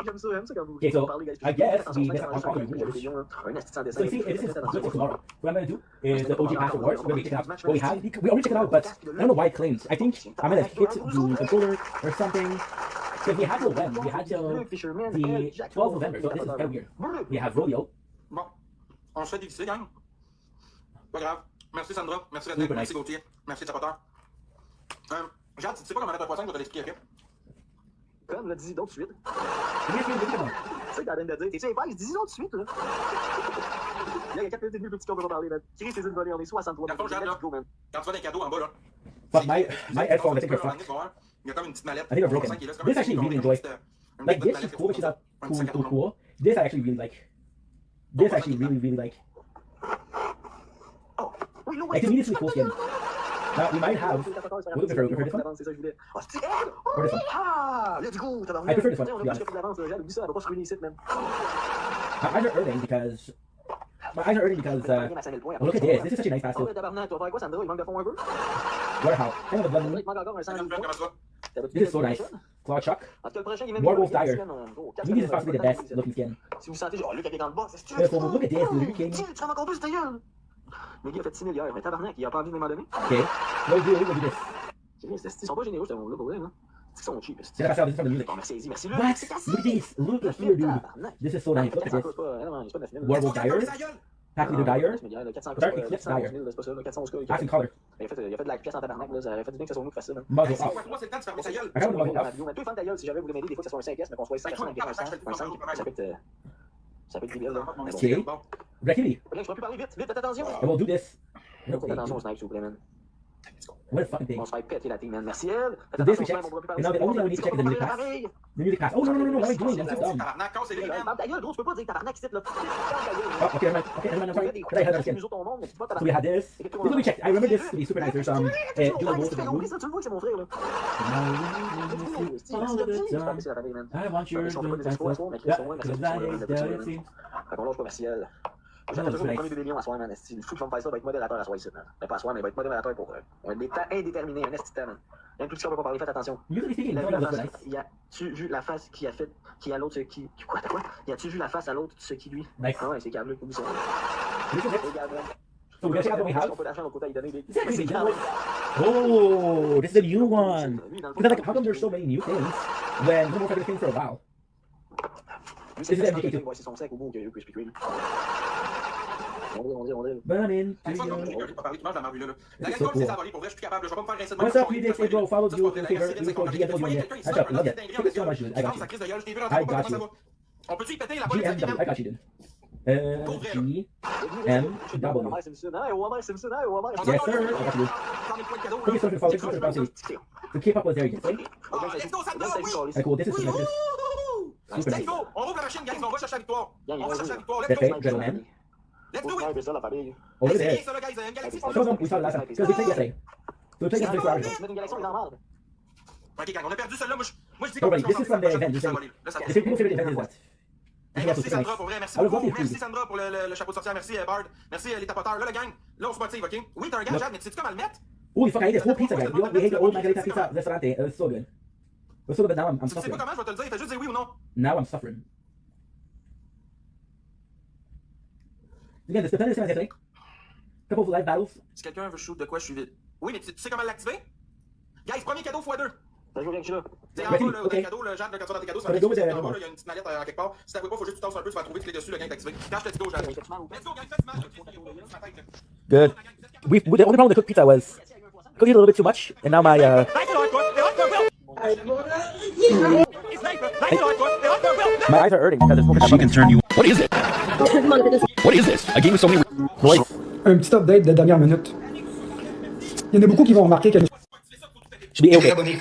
J'aime ça quand vous Okay, so parlez, guys. I guess we Attention, miss our un video. lion, un esti sans dessin. So you see, this is good for tomorrow. What I'm gonna do is the OG Pass Awards. We're gonna check it out. What we have, we already checked it out, but I don't know why it claims. I think I'm gonna hit the controller or something. Because we had till when? We had till the 12th of November, so this is kind of weird. We have Rodeo. Bon, on se fait dévisser, gang. Pas grave. Merci Sandra, merci René, Super merci nice. Gauthier, merci Tapoteur. Jade, tu sais pas comment mettre un poisson, je vais te l'expliquer après. Comme l'a dit donc tout de suite. Give me a few minutes. Tu sais, t'as rien de dire. T'es-tu épaisse? Dis-y donc tout de suite, là. Là, il y a 4 minutes et demie, petit qu'on peut pas parler, man. Chris, c'est une volée, on est 63. Dans le fond, Jade, là, Go, man. quand tu vas dans les cadeaux en bas, là. But my headphones, I think are fucked. Il y a comme une petite mallette. I think they're broken. Qui est là, c'est comme This un actually petit really con, enjoy. une Like petite this is mallette cool, which is not un cool, petit sac à cool, rouleau. cool. This I actually really like. This I actually really like. Oh, oui, non, Like to me, this is a cool skin. Now we might have. What do you prefer this one? C'est ça que je voulais. Oh, c'est Or this one? ah, let's go, tabarnak. I prefer this one, On to a be plus que de l'avance, Jade, oublie ça, elle va pas se ruiner ici, man. My eyes are hurting because. My eyes are hurting because. Look at this. This is such a nice Oh, pastel. tabarnak, tu vas faire quoi, Sandra? Il manque de fond un peu? Warehouse. Kind of a blood Il moon. manque encore un sang de Comment ça va? This is so nice. Claw Chuck. En tout cas, le prochain, il est même Werewolf mieux, Dire. To me, this is possibly the best looking skin. Si vous sentez, genre, Luc avec les gants de boxe, c'est Therefore, look at this, the King. Tu vas encore plus, ta gueule! Mais Guy a fait 6 000 hier, mais tabarnak, il a pas envie de m'en donner. Okay. What do we do this? Ils sont pas généreux, ce monde-là, pour vrai, hein. Ils sont cheap. C'est la pastel. This is from the music. Bon, merci, Easy, merci, Luc. What? C'est cassé. Look at this. Look at here, dude. This is so nice. Look at this. Werewolf Dire. Pack Leader Dire. Dark Eclipse Dire. C'est pas ça, 411 cas. Accent Color. Il a fait de la pièce en tabarnak, là. Ça aurait fait du bien que ça soit nous qui fasse ça, là. Muzzle C'est off. quoi, toi, c'est le temps de fermer ta gueule. I got the muzzle off. Mais toi, fan ta gueule, si jamais vous voulez m'aider, des fois que ça soit un 5S, mais qu'on soit 5 personnes avec un 5, ça peut être débile, là. Mais bon. Okay. Blackity. Ok, je peux plus parler vite, faites attention. And we'll do this. Faites attention au snipe, s'il vous plaît, man. What a fucking thing. On se fait péter la team, man. Merci, elle. Faites So this we attention, checked. on pourra plus And now the only thing we need to check is the music pass. parler. The music pass. Oh, no. What am I doing? I'm so dumb. Tabarnak, cassez-les, man. Ferme ta gueule, gros, tu peux pas dire tabarnak ici, là. Oh, okay, never mind. I'm sorry. But I had that skin. Nous autres, on monte, mais tu dis pas So we had tabarnak. this. This is what we checked. I remember this to be super nice. There's Dual Bolts in the room. Oublie ça, tu le vois que c'est mon frère, là. I want your Fait qu'on lâche pas, merci, elle. J'attends toujours le premier bébé lion à soir, man. Il faut que je me fasse ça, va être modérateur à soir ici, man. Mais pas à soir, mais il va être modérateur pour des temps indéterminés, un esti de temps, man. Il y a un tout petit qu'on peut pas parler, faites attention. Usually speaking, Il no, a vu la that's face, nice. y a-tu vu la face qui a fait, qui a l'autre, qui. Quoi, t'as quoi? Y a-tu vu la face à l'autre, ce qui lui? Nice. Ah ouais, c'est câble, oublie ça. This is it. Regarde, man. So we're gonna check out what we have. On peut l'argent de l'autre côté à lui donner des. This is actually the new one. Oh, this is a new one. Because like, how come there's so many new things when no more regular things for a while? This is MDK2. C'est son sac au bout que Krispy Kreme. On dit. Burn in. C'est ça, comme je n'ai pas parlé, tu manges la marbre, là. La It's gueule, so c'est cool. ça, pour vrai, je suis plus capable. Je vais pas me faire rincer de What's même. up, you did say, bro? Follow you in favor. You call GMW. I got love it. Thank you so much, dude. I got you. I got you. On peut-tu y péter la police? GMW. I got you, dude. G M W. Homer Simpson, hein? Homer Simpson, hein? Homer. Yes, sir. I got you. Thank you so much for following. Thank you so much for bouncing. The K-pop was there, you can say. Let's go, Sandra, oui! Alright, cool. This is super nice. Super Let's nice. go! On rouvre la machine, guys, on va chercher la victoire. On va chercher la victoire, let's That's go! right, gentlemen. Let's do it! Oh, look C'est at bien this. ça, là, guys, une galaxie. Show them we saw it last time. Because we played yesterday. So we played yesterday 4 hours ago. Une galaxie, on est dans merde. Ok, gang, on a perdu celle-là. Moi, je dis Oh, right. This is from the event. This is Là, ça the people favorite event is that. This is also Merci super nice. Sandra, pour vrai, merci I would love beaucoup. to Merci see. Sandra pour le chapeau de sorcière, merci Bard, merci les tapoteurs. Là, le gang, là, on se motive, ok? Oui, t'as un gang, Jade, mais tu sais comment le mettre? Holy fuck, I ate this whole pizza, guys. We ate the old Margarita pizza restaurante. It was so good. It was so good, but now I'm Tu sais suffering. pas comment, je vais te le dire, fais juste dire oui ou non. Now I'm suffering. Again, the Stefan is yesterday. Couple of live battles. Si quelqu'un veut shoot de quoi, je suis vide. Oui, mais tu sais comment l'activer? Guys, premier cadeau x2. Ça joue rien que je suis là. C'est en Vas-y, bas, là, ok. dans le cadeau, le Jade, quand tu vas dans tes cadeaux, c'est Allez, go with en the- bas, là, il y a une petite mallette en quelque part. Si t'as pas, faut juste que tu tasses un peu, tu vas trouver, cliquer dessus, le gang est activé. Quand je te dis go, Jade. Let's go, gang, faites mal. Good. The only problem with the cooked pizza was cooked it a little bit too much, and now my Hey, My eyes are hurting because it's She can turn you. What is it? What is this? A game with so many. Un petit update de dernière minute. Il y en a beaucoup qui vont remarquer que je should be suis okay. abonné.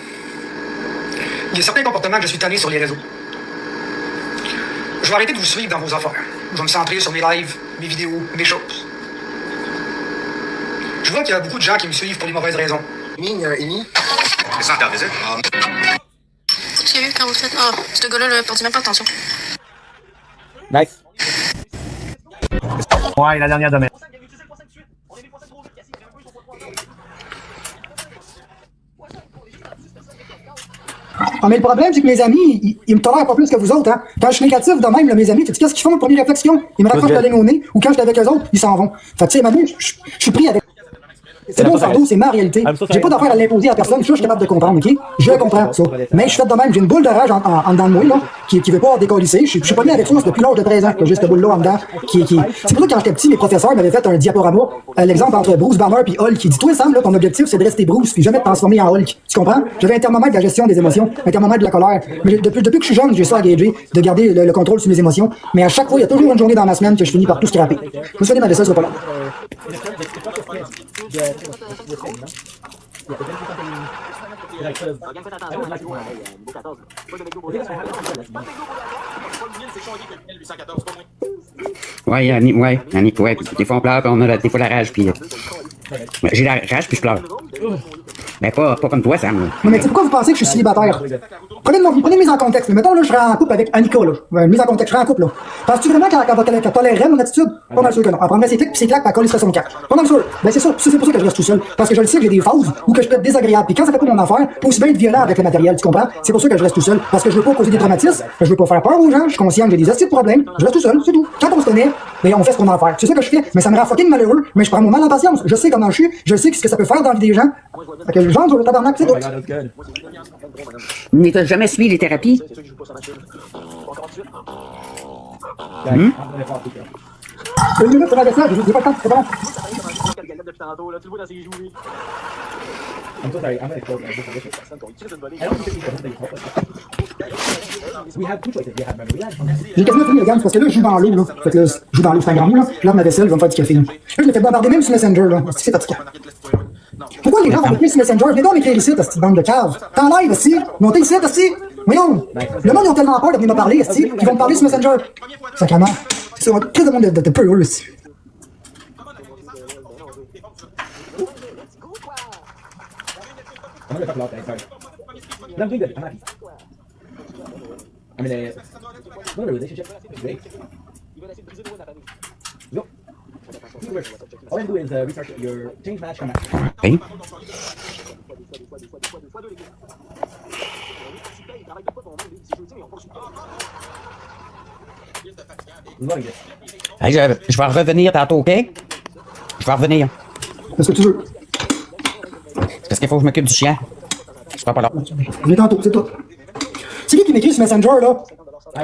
Il y a certains comportements que je suis tanné sur les réseaux. Je vais arrêter de vous suivre dans vos affaires. Je vais me centrer sur mes lives, mes vidéos, mes choses. Je vois qu'il y a beaucoup de gens qui me suivent pour les mauvaises raisons. It's not done, is it? J'ai vu quand vous faites. Oh, ce gars-là, là, portez même pas attention. Nice. Ouais, la dernière domaine. Ah, mais le problème, c'est que mes amis, ils me tolèrent pas plus que vous autres. Hein. Quand je suis négatif de même, là, mes amis, tu sais qu'est-ce qu'ils font? Première réflexion, ils me raccrochent la ligne au nez, ou quand je suis avec eux autres, ils s'en vont. Fait que tu sais, maintenant, je suis pris avec. C'est mon fardeau, c'est ma réalité. J'ai pas d'affaire à l'imposer à personne, je suis capable de comprendre, ok? Je comprends ça. Mais je fais de même, j'ai une boule de rage en dedans de moi, là, qui veut pas décollisser. Je suis pas mis avec ça depuis l'âge de 13 ans, que j'ai cette boule-là en dedans. C'est pour ça que quand j'étais petit, mes professeurs m'avaient fait un diaporama, l'exemple entre Bruce Banner et Hulk, qui dit, toi, Sam, là, ton objectif, c'est de rester Bruce, puis jamais te transformer en Hulk. Tu comprends? J'avais un thermomètre de la gestion des émotions, un thermomètre de la colère. Mais depuis que je suis jeune, j'ai ça à gager, de garder le contrôle sur mes émotions. Mais à chaque fois, il y a toujours une journée dans ma semaine que je finis par tout scraper. Je me suis dit, ma vaisselle sera pas là. Ouais, Yannick, ouais. Des fois on pleure, puis on a des fois la rage, puis. J'ai la rage, puis je pleure. Mais pas comme toi, Sam. Non, mais c'est pourquoi vous pensez que je suis célibataire? Prenez une mise en contexte. Mettons, là, je serais en couple avec Annika, là. Une mise en contexte, je serais en couple, là. Penses-tu vraiment qu'elle tolérerait mon attitude? Pas mal sûr que non. Elle prendrait ses clics, puis ses claques, puis elle collerait son cac. Pas mal sûr. Ben, c'est ça. C'est pour ça que je reste tout seul. Parce que je le sais que j'ai des phases où que je peux être désagréable. Puis quand ça fait pas mon affaire, faut aussi bien être violent avec le matériel, tu comprends? C'est pour ça que je reste tout seul. Parce que je veux pas causer des traumatismes, je veux pas faire peur aux gens, je suis conscient que j'ai des astuces de problèmes. Je reste tout seul, c'est tout. Quand on se connaît, ben, on fait ce qu'on a à faire. C'est ça que je fais. Mais ça me rend fucking malheureux. Mais je prends mon mal en patience. Je sais comment je suis. Je sais ce que ça peut faire dans la vie des gens. Fait que genre, je le tabarnak, c'est tout. Mais t'as jamais suivi les thérapies? Une minute, c'est la vaisselle, j'ai pas le temps, c'est pas long. I'm so sorry, I'm gonna close this audition. I don't think we have two choices. We have memory. J'ai quasiment fini, regarde, parce que là, je joue dans l'eau, là. Fait que là, je joue dans l'eau, c'est un grand mot, là. Là, ma vaisselle, je vais me faire du café, là. Là, je l'ai fait bombarder même sur Messenger, là. C'est fatigant. Pourquoi les gens vont m'écrire sur Messenger? Venez donc m'écrire ici, cette bande de caves. T'es en live, ici. Montez ici, ici. Voyons. Le monde, ils ont tellement peur de venir me parler, ici, qu'ils vont me parler sur Messenger. Sacrément. C'est un très de monde de peu, ici. I'm gonna talk about that, sorry. But I'm doing good, I'm happy. I'm in a relationship, it's great. Go. All I have to do is restart your change match, come back. Oui. Hey, je vais revenir tantôt, OK? Je vais revenir. Qu'est-ce que tu veux? Parce qu'il faut que je m'occupe du chien. Je serai pas là. Je viens tantôt, c'est tout. C'est qui m'écrit sur Messenger, là?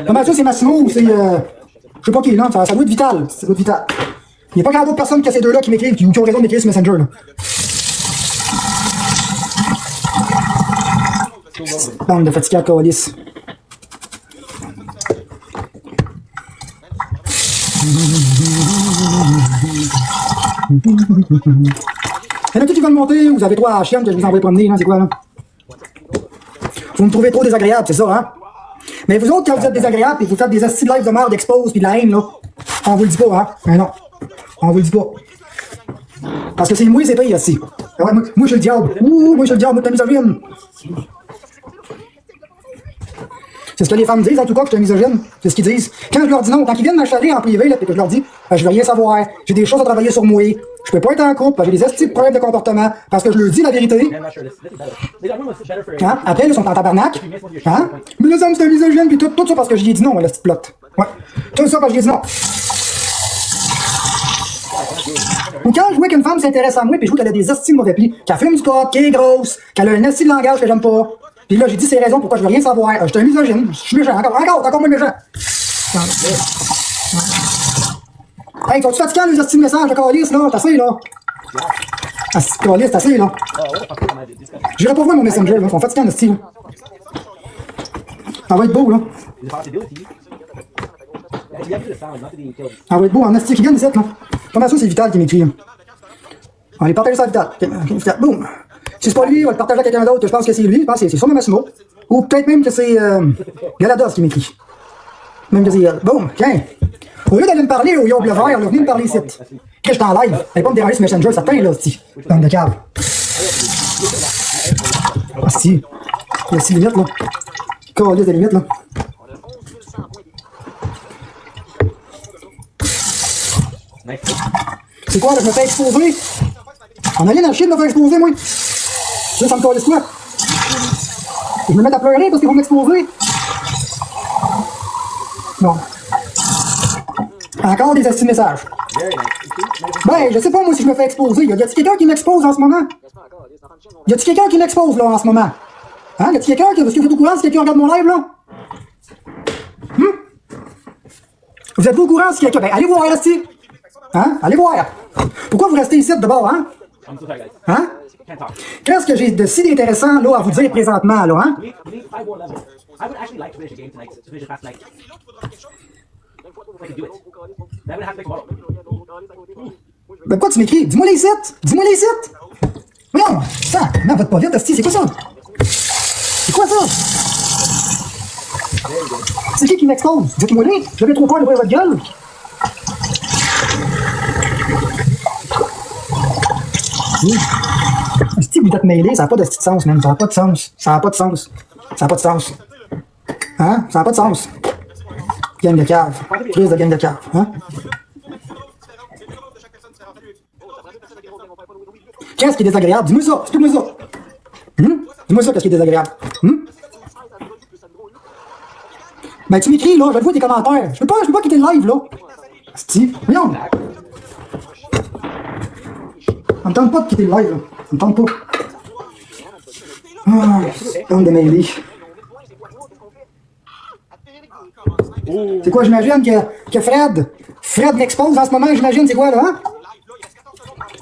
Comment ça, c'est Massimo ou c'est. Je sais pas qui, non, ça doit être Vital. Ça doit être Vital. Il n'y a pas grand d'autres personnes que ces deux-là qui m'écrivent, qui ont raison de m'écrire sur Messenger, là. Bande de fatigués à calice. Il y en a tous qui veulent monter, vous avez trois à chienne que je vous envoie promener, là, c'est quoi, là? Vous me trouvez trop désagréable, c'est ça, hein? Mais vous autres, quand vous êtes désagréable et vous faites des astis de live de merde, d'expose pis de la haine, là, on vous le dit pas, hein? Mais non, on vous le dit pas. Parce que c'est moi, c'est pire, ici. Ouais, moi, je suis le diable. Ouh, moi, je suis le diable, moi, t'as misogyne. C'est ce que les femmes disent, en tout cas, que je suis un misogyne. C'est ce qu'ils disent. Quand je leur dis non, quand ils viennent m'achaler en privé, là, pis que je leur dis, je veux rien savoir, j'ai des choses à travailler sur moi, je peux pas être en couple, j'ai des estis de problèmes de comportement, parce que je leur dis la vérité. Hein? Après, ils sont en tabarnak. Hein? Mais là, ça me c'est un misogyne, pis tout ça parce que j'y ai dit non, la petite plotte. Ouais. Tout ça parce que j'y ai dit non. Ou quand je vois qu'une femme s'intéresse à moi, pis je vois qu'elle a des estis de mauvais plis, qu'elle fume du pot, qu'elle est grosse, qu'elle a un esti de langage que j'aime pas. Pis là, j'ai dit ces raisons pourquoi je veux rien savoir. Je suis un misogyne, je suis méchant, encore moins méchant. Hey, sont-tu fatiguants les estis de messages de calice, là? T'as assez, là? Ah, calice, t'as assez, là? J'irai pas voir mon messenger, là. Ils sont fatiguants, esti, là. Ça va être beau, là. Ah ouais, beau, en asti qui gagne ici, là. Comment ça, c'est Vital qui m'écrit, là? On va partager ça à Vital. Vital, boum. Si c'est pas lui, on va le partager à quelqu'un d'autre, je pense que c'est lui, je pense que c'est sûrement Massimo. Ou peut-être même que c'est Galados qui m'écrit. Même que c'est boum, tiens. Au lieu d'aller me parler au Yo Bleu Vert, là, venez me parler ici. Que je t'en live. Allez pas me déranger sur Messenger, certain, là, c'ti. Bande de cave. Ah, si. Il y a 6 limites, là. Calisse des limites, là. C'est quoi, là, je me fais exposer? On a rien à chier de me faire exposer, moi. Là, ça me calisse quoi? Je me mets à pleurer parce qu'ils vont m'exposer. Non. Encore des astuces messages. Ben, je sais pas, moi, si je me fais exposer. Y a-t-il quelqu'un qui m'expose en ce moment? Y a-t-il quelqu'un qui m'expose, là, en ce moment? Hein? Y a-t-il quelqu'un qui... Est-ce que vous êtes au courant si quelqu'un regarde mon live, là? Vous êtes-vous au courant si quelqu'un... Ben, allez voir, ici. Hein? Allez voir. Pourquoi vous restez ici, d'abord, hein? Hein? Qu'est-ce que j'ai de si intéressant, là, à vous dire présentement, là, hein? Ben, quoi tu m'écris? Dis-moi les sites! Dis-moi les sites! Non! Ça! Non, va pas vite, asti, c'est quoi ça? C'est quoi ça? C'est qui m'expose? Dites-moi les! J'avais trop peur d'ouvrir votre gueule! Si vous êtes mêlés, ça n'a pas de petit sens, même. Ça n'a pas de sens. Ça n'a pas de sens. Ça n'a pas de sens. Hein? Ça n'a pas de sens. Gang de cave. Crise de gang de cave. Hein? Qu'est-ce qui est désagréable? Dis-moi ça. Explique-moi ça. Dis-moi ça, qu'est-ce qui est désagréable? Ben, tu m'écris, là. Je vais te voir tes commentaires. Je peux pas quitter le live, là. Steve, voyons. Ça me tente pas de quitter le live, là. Ça me tente pas. Ah, tente de mêler. C'est quoi, j'imagine que Fred m'expose en ce moment, j'imagine, c'est quoi, là, hein?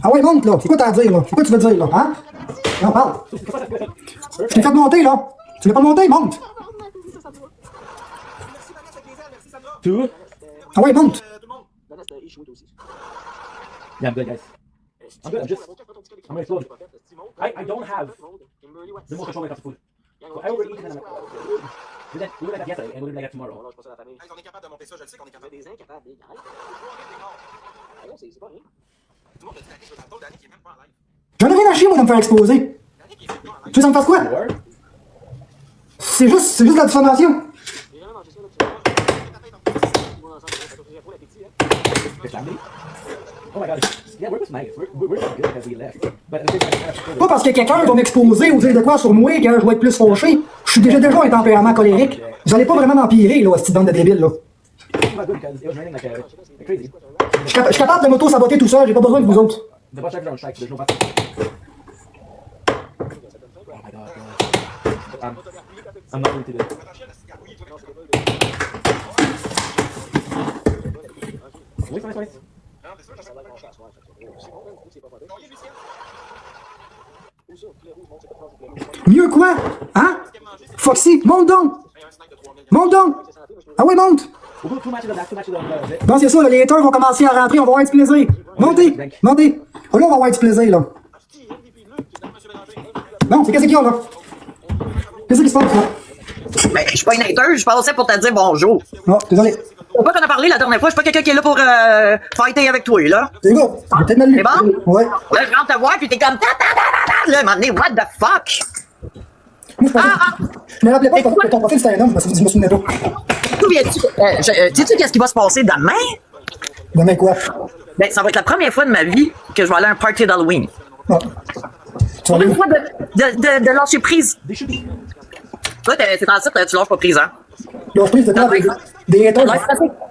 Ah ouais, monte, là. C'est quoi t'as à dire, là? C'est quoi tu veux dire, là, hein? Non, parle. Je t'ai fait monter, là. Tu l'as pas monté, monte. Ah ouais, monte. Yeah, I'm good, guys. I'm good. I'm gonna explode. I don't have the most control when it comes to food. So I overeat and then I'm like, we did like that yesterday and we'll do like that tomorrow. On est capable de monter ça, je le sais qu'on est capable. Des incapables, des J'en ai rien à chier, moi, de me faire exposer. Tu veux ça me fasse quoi? C'est juste la diffamation. Oh my god. Yeah, we're just nice. We're just good because we left. But Pas parce que quelqu'un va m'exposer ou dire de quoi sur moi que je vais être plus fâché. Je suis déjà un tempérament colérique. Vous allez pas vraiment m'empirer, là, cette bande de débiles, là. Je suis capable de m'auto-saboter tout seul, j'ai pas besoin de vous autres. The bus drivers are on strike, so there's no bus. Oh my god. I'm not going to do it. Wait. Mieux quoi? Hein? Foxy, monte donc! Monte donc! Ah ouais, monte! Bon, c'est ça, là, les haters vont commencer à rentrer, on va avoir du plaisir. Montez! Montez! Oh là, on va avoir du plaisir, là. Bon, c'est qu'est-ce qu'il y a, là? Qu'est-ce qui se passe, là? Ben, je suis pas une hater, je passais pour te dire bonjour. Non, désolé. Pourquoi t'en as parlé la dernière fois? Je suis pas quelqu'un qui est là pour fighter avec toi, là. C'est bon, j'ai peut-être mal lu. C'est bon? Ouais. Là, je rentre te voir, puis t'es comme là, à un moment donné, what the fuck? Moi, je me rappelais pas que ton profil c'était un homme, je me souvenais pas. Souviens-tu, sais-tu qu'est-ce qui va se passer demain? Demain quoi? Ben, ça va être la première fois de ma vie que je vais aller à un party d'Halloween. Ah. Pour une fois de lâcher prise. Toi, c'est en site, tu lâches pas prise, hein? Lâche prise de quoi? Des haters.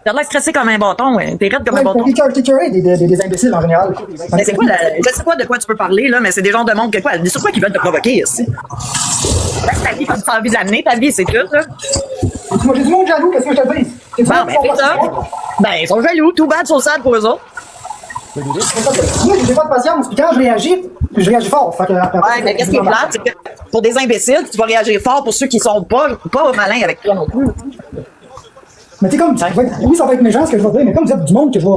T'as l'air stressé comme un bâton, ouais. T'es raide comme un bâton. T'es curé des imbéciles en général. Mais c'est quoi, je sais pas de quoi tu peux parler, là, mais c'est des gens de monde que quoi? Sur quoi qu'ils veulent te provoquer, ici? Ta vie, comme tu as envie de l'amener, ta vie, c'est tout, là. Moi, j'ai du monde jaloux, qu'est-ce que je te dis? Bon, ben, fais ça. Ben, ils sont jaloux, tout bad, so sad pour eux autres. Moi, j'ai pas de patience, puis quand je réagis fort. Fait que, ouais, mais qu'est-ce qui est plate, c'est que pour des imbéciles, tu vas réagir fort pour ceux qui sont pas malins avec toi non plus. Mais tu sais, comme, oui, ça va être méchant ce que je vais dire, mais comme vous êtes du monde que je vais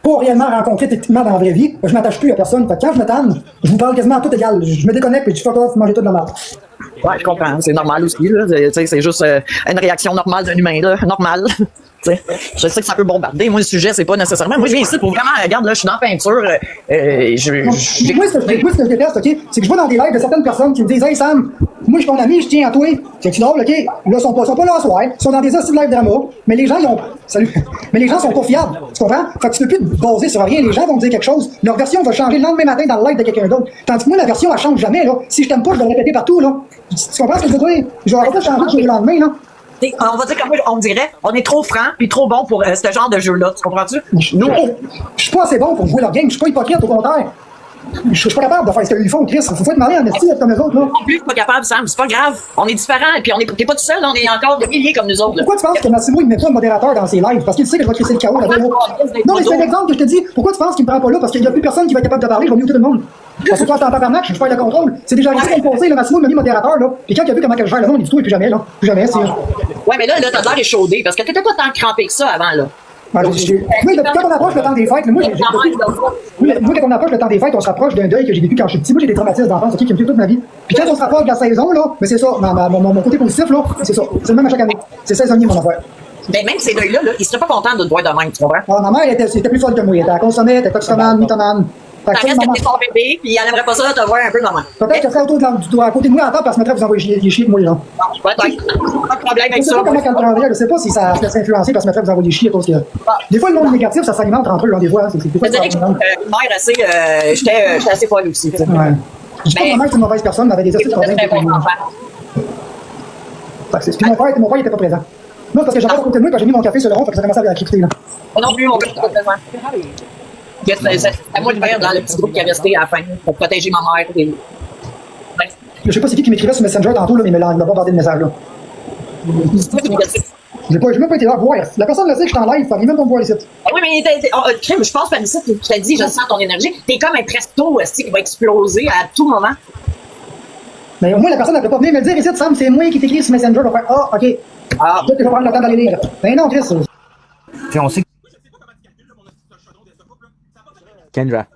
pas réellement rencontrer techniquement dans la vraie vie, je m'attache plus à personne. Fait que quand je me tanne, je vous parle quasiment à tout égal. Je me déconnecte et je dis fuck off, mangez tout de la merde. Ouais, je comprends. C'est normal aussi, là. C'est juste une réaction normale d'un humain, là. Normal. T'sais, je sais que ça peut bombarder. Moi, le sujet, c'est pas nécessairement. Moi, je viens ici pour vraiment. Regarde, là, je suis dans la peinture. Moi, ce que je déteste, OK, c'est que je vois dans des lives de certaines personnes qui me disent hey Sam, moi, je suis ton ami, je tiens à toi. C'est drôle, OK? Là, ils sont pas là à soir. Ils sont dans des hosties de live drama. Mais les gens, ils ont. Salut. Mais les gens sont pas fiables. Tu comprends? Fait que tu peux plus te baser sur rien. Les gens vont te dire quelque chose. Leur version va changer le lendemain matin dans le live de quelqu'un d'autre. Tandis que moi, la version, elle change jamais, là. Si je t'aime pas, je vais le répéter partout, là. Tu comprends ce que je veux dire? Je vais pas changer du jour au lendemain, là. On va dire comme on dirait, on est trop franc puis trop bon pour ce genre de jeu-là. Tu comprends-tu? Nous, je suis pas assez bon pour jouer leur game. Je suis pas hypocrite, au contraire. Je suis pas capable de faire ce qu'ils font, Chris. Faut te demander en esti comme eux autres, là. Non plus, je suis pas capable, Sam. C'est pas grave. On est différents et puis t'es pas tout seul. On est encore des milliers comme nous autres. Là. Pourquoi tu penses que Massimo, il met pas de modérateur dans ses lives? Parce qu'il sait que je vais crisser le chaos là-bas. Non, mais c'est un exemple que je te dis. Pourquoi tu penses qu'il me prend pas là? Parce qu'il y a plus personne qui va être capable de parler. Je vais muter tout le monde. Parce que toi, je suis en tabarnak, je perds le contrôle. C'est déjà arrivé à me passer, le Massimo, il m'a mis modérateur, là. Puis quand il a vu comment que je gère le monde, il dit tout et plus jamais, là. Plus jamais, c'est. Ouais, mais là, t'as l'air échaudé parce que t'étais pas tant crampé que ça avant, là. Oui, quand on approche le temps des fêtes, moi, quand on approche le temps des fêtes, on se rapproche d'un deuil que j'ai vécu quand je suis petit. Moi, j'ai des traumatismes d'enfance, qui me tuent toute ma vie. Puis quand on se rapproche de la saison, là, mais c'est ça, mon côté positif, là, c'est ça. C'est le même à chaque année. C'est saisonnier, mon affaire. Ben, même ces deuils-là, il serait pas content de te voir de même, tu comprends? Ah, ma mère, elle était plus folle que moi. Elle était consommée, elle était toxicomane, mythomane. Ça reste que t'es son bébé, puis elle aimerait pas ça te voir un peu normal. Peut-être qu'elle serait autour à côté de moi à table, parce qu'elle se mettrait à vous envoyer chier de moi, là. Non, pas de problème avec ça. Je sais pas si ça se laisse influencer parce qu'elle se mettrait à vous envoyer chier à cause que. Des fois, le monde négatif, ça s'alimente entre eux, des fois. Je dirais que une mère assez. J'étais assez folle aussi. Ouais. Je dis pas que ma mère est une mauvaise personne, mais elle avait des astuces de problème. Puis mon père, il était pas présent. Non, parce que j'avais à côté de moi quand j'ai mis mon café sur le rond, fait que ça commençait à crypter, là. Non plus, mon père, était pas présent. C'était moi le père dans le petit groupe qui est resté à la fin pour protéger ma mère. Et... Ouais. Je sais pas c'est qui m'écrivait sur Messenger tantôt, là, mais il m'a bombardé de messages, là. J'ai même pas été là voir. La personne le sait que je suis en live, il même pas me voir ici. Oui, mais je pense pas ici, tu t'as dit, je sens ton énergie. T'es comme un presto qui va exploser à tout moment. Mais au moins, la personne ne peut pas venir me dire ici, Sam, c'est moi qui t'écris sur Messenger. Je vais faire ah, ok. Ah, peut-être que je vais prendre le temps d'aller lire. Ben non, Chris. Puis on sait. Kendra.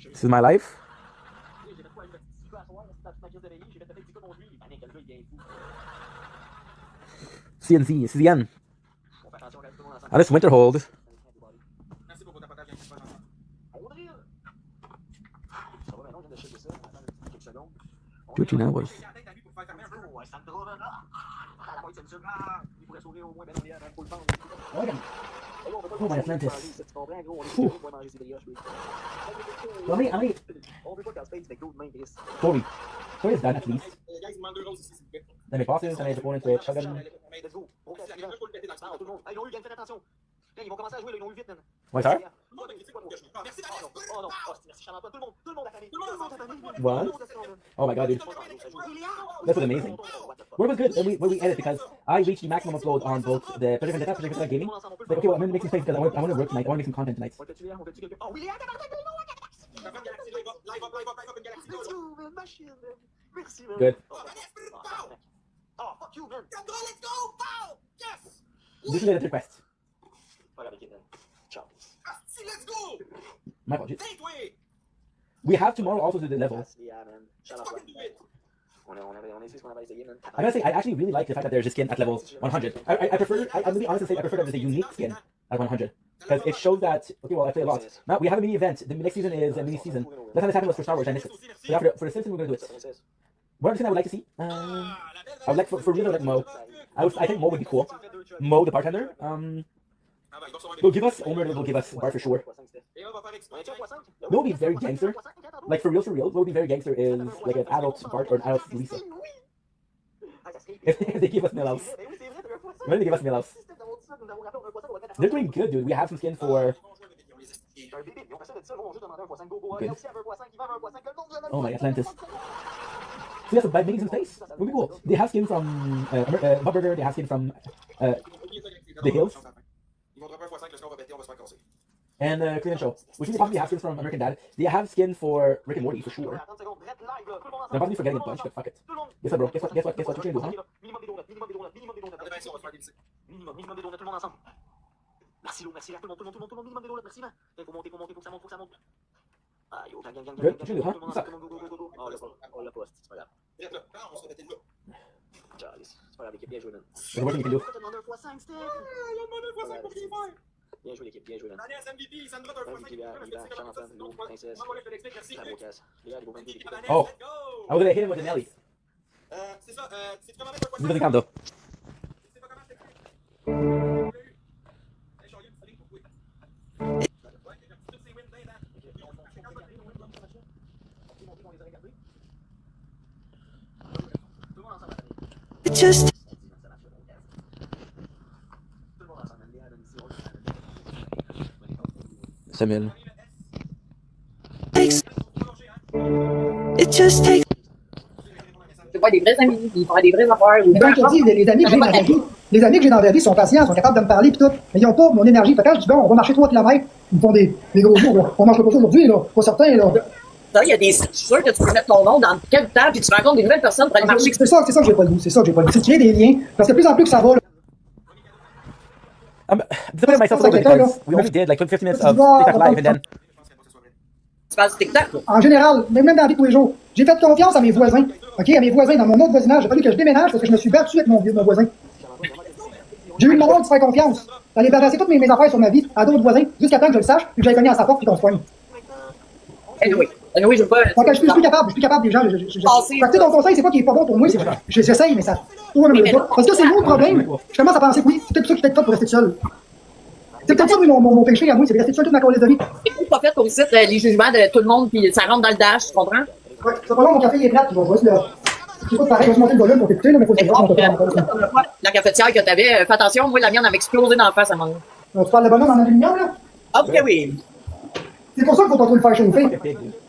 This is my life. CNC, this is the end. Alice Winterhold. Georgina was. Oh, my Atlantis. How many? Tori. Tori is done at least. Then my bosses, and my opponents with shotgun. Why, sorry? What? Oh my god, dude. That was amazing. Where was good when we edit because I reached the maximum upload on both the project.vendetta gaming. Like, okay, well, I'm gonna make some space because I want to work tonight. I want to make some content tonight. Good. This is a request. My apologies. We have tomorrow also to do the level. I gotta say, I actually really like the fact that there's a skin at level 100. I'm gonna be honest and say I prefer that there's a unique skin at 100. Because it shows that, okay, well, I play a lot. Now, we have a mini event. The next season is a mini season. Last time this happened was for Star Wars, I missed it. So yeah, for the Simpsons, we're gonna do it. What other thing I would like to see? I would like, for real, like Mo. I think Mo would be cool. Mo, the bartender. Will give us Omer, will give us Bart for sure. What would be very gangster? Like, for real, what would be very gangster is like an adult Bart or an adult Lisa. If they give us Milhouse. When did they give us Milhouse? They're doing good, dude. We have some skin for Oh my Atlantis. So yes, by making some space, would be cool. They have skin from Bob Burger, they have skin from The Hills. And Clean and Show, which means they possibly have skins from American Dad. They have skin for Rick and Morty for sure. They're probably forgetting a bunch, but fuck it. Guess what, bro? Guess what? Guess what? Guess what you're trying to do, huh? Merci, Lo, merci, là, tout le monde, minimum des donuts, merci, man. Faut monter, faut que ça monte, Ah, yo, gang, Good, you're trying to do, huh? What's up? Oh, le poste, c'est pas grave. Charles, c'est pas grave, l'équipe, bien joué, man. There's working you can do. Bien joué, l'équipe, bien joué, man. MVP, Sandra, Chantal, Lo, Princesse, la Bocasse. Oh, I was gonna hit him with an Ellie. C'est ça, c'est comment même It doesn't count though. Just 5000. it just takes C'est pas des vrais amis, ils font des vraies affaires. Mais comme je te dis, les amis que j'ai dans la vie, les amis que j'ai dans la vie sont patients, sont capables de me parler pis tout. Mais ils ont pas mon énergie. Fait que quand je dis bon, on va marcher 3 km, ils me font des gros mots, là. On marche pas aujourd'hui, là. Pas certain, là. Ça, il y a des sûr que tu peux mettre ton nom dans quel temps puis tu rencontres des nouvelles personnes pour aller marcher. C'est ça que j'ai pas le goût. C'est ça que j'ai pas le goût. C'est de créer des liens. Parce que de plus en plus que ça va, là. I'm disappointed myself a little bit because we only did like 50 minutes of TikTok live and then Tu passes TikTok, là. En général, même dans la vie de tous les jours, j'ai fait confiance à mes voisins. OK, à mes voisins dans mon autre voisinage. Il a fallu que je déménage parce que je me suis battu avec mon voisin. J'ai eu le moment de se faire confiance. D'aller balancer toutes mes affaires sur ma vie à d'autres voisins jusqu'à temps que je le sache puis que j'aille cogner à sa porte puis qu'on se poigne. Anyway, je veux pas. Donc, je suis plus capable des gens. Fait que, tu sais, ton conseil, c'est pas qu'il est pas bon pour moi, c'est j'essaye, mais ça. Parce que c'est mon problème. Je commence à penser que oui, c'est peut-être ça qui est peut-être pas pour rester seul. C'est peut-être ça, oui, mon péché à moi, c'est de rester seul toute ma colère de vie. C'est pas fait pour ici, les jugements de tout le monde, puis ça rentre dans le dash, tu comprends? Ouais, c'est pas long, mon café il est plate, je vais juste le. C'est pas pareil, je vais se monter le volume pour t'écouter, là, mais faut que je fasse mon café. La cafetière que t'avais, fais attention, moi, la mienne avait explosé dans la face à un moment donné. Tu parles de bonhomme en aluminium, là? Ah, oui. C'est pour ça qu'il faut pas trop le faire chauffer.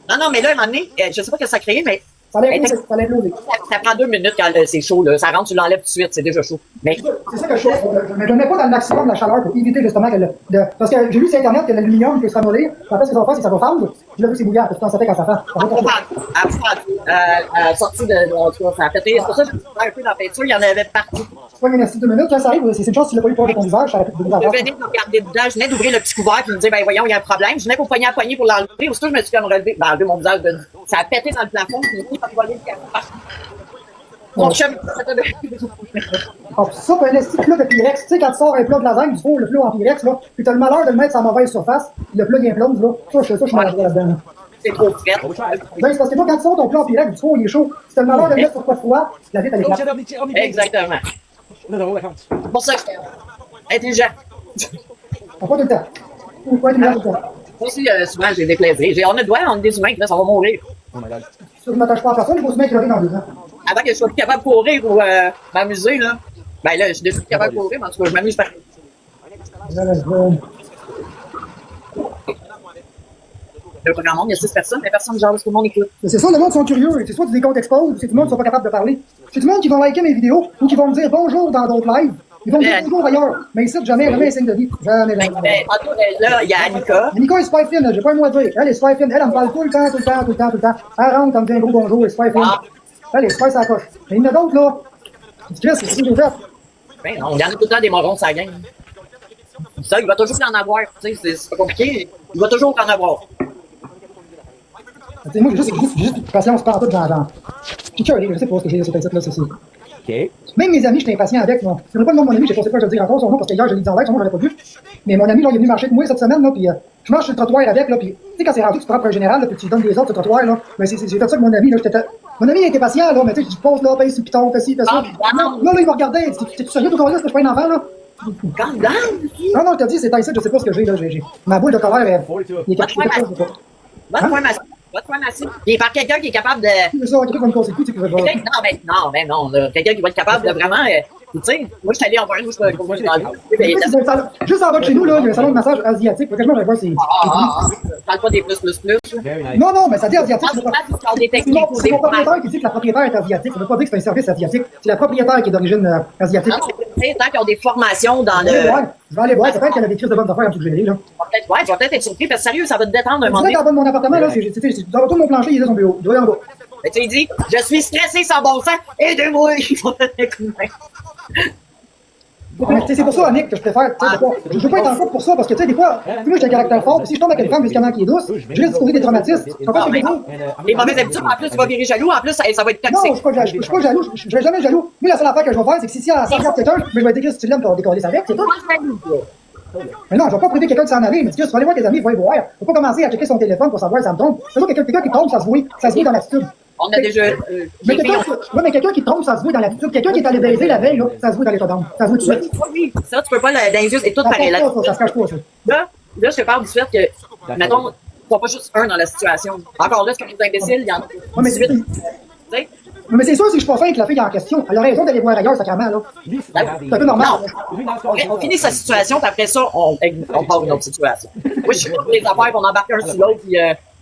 Non, mais là, à un moment donné, je sais pas ce que ça a créé, mais. Ça allait exploser. Ça prend 2 minutes quand c'est chaud, là. Ça rentre, tu l'enlèves tout de suite, c'est déjà chaud. Mais. C'est ça que je fais. Mais je ne mets pas dans le maximum de la chaleur pour éviter justement parce que j'ai lu sur Internet que l'aluminium peut se ramollir. Après, ce que ça va faire, c'est que ça va fendre. Puis là, c'est bouillant. Parce que ça fait quand ça fait. Sortie de. En tout cas, ça a pété. C'est pour ça que je me suis fait un peu dans la peinture, il y en avait partout. C'est pas une merci 2 minutes, quand ça arrive, c'est une chance si tu l'as pas eu pour ton visage, ça aurait pu te Je venais de regarder dedans, je venais d'ouvrir le petit couvert puis me dire, ben voyons, il y a un problème. Je venais pour pogner à poignée pour l'enlever. Aussitôt, je me suis comme relevé, enlever mon visage. Ça a pété dans le plafond, puis ça a volé le café. Mon chum, ça, pour un esti plat de Pyrex, tu sais, quand tu sors un plat de lasagne du four, le plat en Pyrex, là, puis t'as le malheur de le mettre sur la mauvaise surface, le plat il implose, là. Ça, je suis malheureux là-dedans. C'est trop frais. Ben, c'est parce que toi, quand tu sors ton plat en Pyrex du four, il est chaud. Si t'as le malheur de le mettre sur quoi de froid, la vitre, elle est plate. Exactement. C'est pour ça que j'étais intelligent. Pas tout le temps. Pas intelligent tout le temps. Moi aussi, souvent, j'ai des plaisirs. On a le doigt, on est des humains, là, ça va mourir. Oh my god. Si je m'attache pas à personne, il faut se mettre crever dans 2 ans. Avant que je sois plus capable de courir ou m'amuser, là. Ben là, je suis déjà plus capable de courir, mais en tout cas, je m'amuse par. Le grand monde, il y a 6 personnes, mais personne genre, tout le monde écoute. C'est ça, le monde sont curieux. C'est soit des comptes exposent, ou c'est du monde qui sont pas capables de parler. C'est du monde qui vont liker mes vidéos, ou qui vont me dire bonjour dans d'autres lives. Ils vont me dire bonjour ailleurs. Mais ici, jamais un signe de vie. Jamais. Là, il y a Annika. Annika est super fine, j'ai pas un mot à dire. Elle est super fine. Elle me parle tout le temps. Elle rentre, elle me dit un gros bonjour, elle est super fine. Elle est super sa coche. Mais il y en a d'autres, là. Tu Chris, c'est ce que j'ai fait. Ben non, il y en a tout le temps des morons, ça gagne. Ça, il va toujours en avoir. Tu sais, c'est pas compliqué. Il va toujours en avoir. Tu sais, moi, j'ai juste patience par tout, j'en. Je suis curieux, je sais pas ce que j'ai, cette là, c'est. OK. Même mes amis, j'étais impatient avec, moi. C'est pas le nom de mon ami, j'ai pensé pas, je vais dire encore son nom, parce que hier, je l'ai dit en live, son nom, je l'avais pas vu. Mais mon ami, là, il est venu marcher avec moi cette semaine, là, puis je marche sur le trottoir avec, là, puis tu sais, quand c'est rendu que tu prends pour un général, là, puis tu donnes des ordres sur le trottoir, là, mais c'est fait ça que mon ami, là, mon ami était patient, là, mais tu sais, je pose là, pèse sur le piton, fais ci, fais ça. Là, il me regardait, t'es tout sérieux, tout comme ça, est-ce que je suis pas un enfant, là? Non, je te dis, c'est ici, je sais pas ce que j'ai, là, ma boule de colère, il est quelque chose, je sais pas. Pas de pharmacie. Puis par quelqu'un qui est capable de. C'est ça, quelqu'un qui va me casser le cou, tu sais, qui va Quelqu'un- non, là. Quelqu'un qui va être capable de vraiment. Tu sais, moi, je suis allé en voir une, moi, je suis dans le Juste en bas de chez nous, là, il y a un salon de massage asiatique. Faut que je m'en voir, c'est. Je parle pas des plus. Very nice. Non, mais ça dit asiatique. Dans des C'est techniques ou c'est des mon propriétaire qui dit que la propriétaire est asiatique. Ça veut pas dire que c'est un service asiatique. C'est la propriétaire qui est d'origine asiatique. Non, c'est tant qu'ils ont des formations dans Je vais aller le. voir. Je vais aller voir. Peut-être qu'elle a des crises de bonnes affaires à me suggérer, là. Ouais, tu vas peut-être être surpris, parce que sérieux, ça va te détendre un moment Tu sais, donné. en bas de mon appartement, là, c'est dans le retour de mon plancher, il est dans son bureau. Il doit aller en bas. Mais tu lui dis, je suis stressé sans bon sens, aidez-moi, ils vont te donner un coup de main. C'est pour ça, Annick, que je préfère. Je veux pas être en couple pour ça, parce que, tu sais, des fois, moi, j'ai un caractère fort. Puis si je tombe avec une femme jusqu'à qui est douce, je risque de causer des traumatismes. Tu comprends ce que je veux dire? Les mauvaises habitudes, en plus, tu vas virer jaloux, en plus, ça va être Non, toxique. je suis pas jaloux. Je serai jamais jaloux. Moi, la seule affaire que je vais faire, c'est que si elle regarde quelqu'un, mais je vais dire que si tu l'aimes, tu vas décoller avec, c'est tout. Mais non, je vais pas priver quelqu'un de s'en aller. Mais tu vas aller voir tes amis, il faut les voir. Faut pas commencer à checker son téléphone pour savoir si ça me trompe. C'est quelqu'un qui trompe, ça se voit. Ça se voit dans l'attitude. On a déjà. Mais quelqu'un qui trompe, ça se voit dans l'attitude. Quelqu'un qui est allé baiser la veille, là, ça se voit dans l'état d'âme. Ça se voit tout de suite. Oui, ça, tu peux pas, dans les yeux, c'est tout Ça se pareil. cache pas, ça se cache pas, ça. Là, je te parle du fait que, mettons, tu vois pas juste un dans la situation. Encore là, c'est comme des imbéciles, il y en a Ouais, mais 18. Tu sais? Mais c'est sûr, si je suis pas fin avec la fille en question, elle a raison d'aller voir ailleurs, sacrément, là. C'est un peu normal. On finit sa situation, puis après ça, on part une autre situation. Moi, je suis pas pour les affaires qu'on embarque un sur l'autre, puis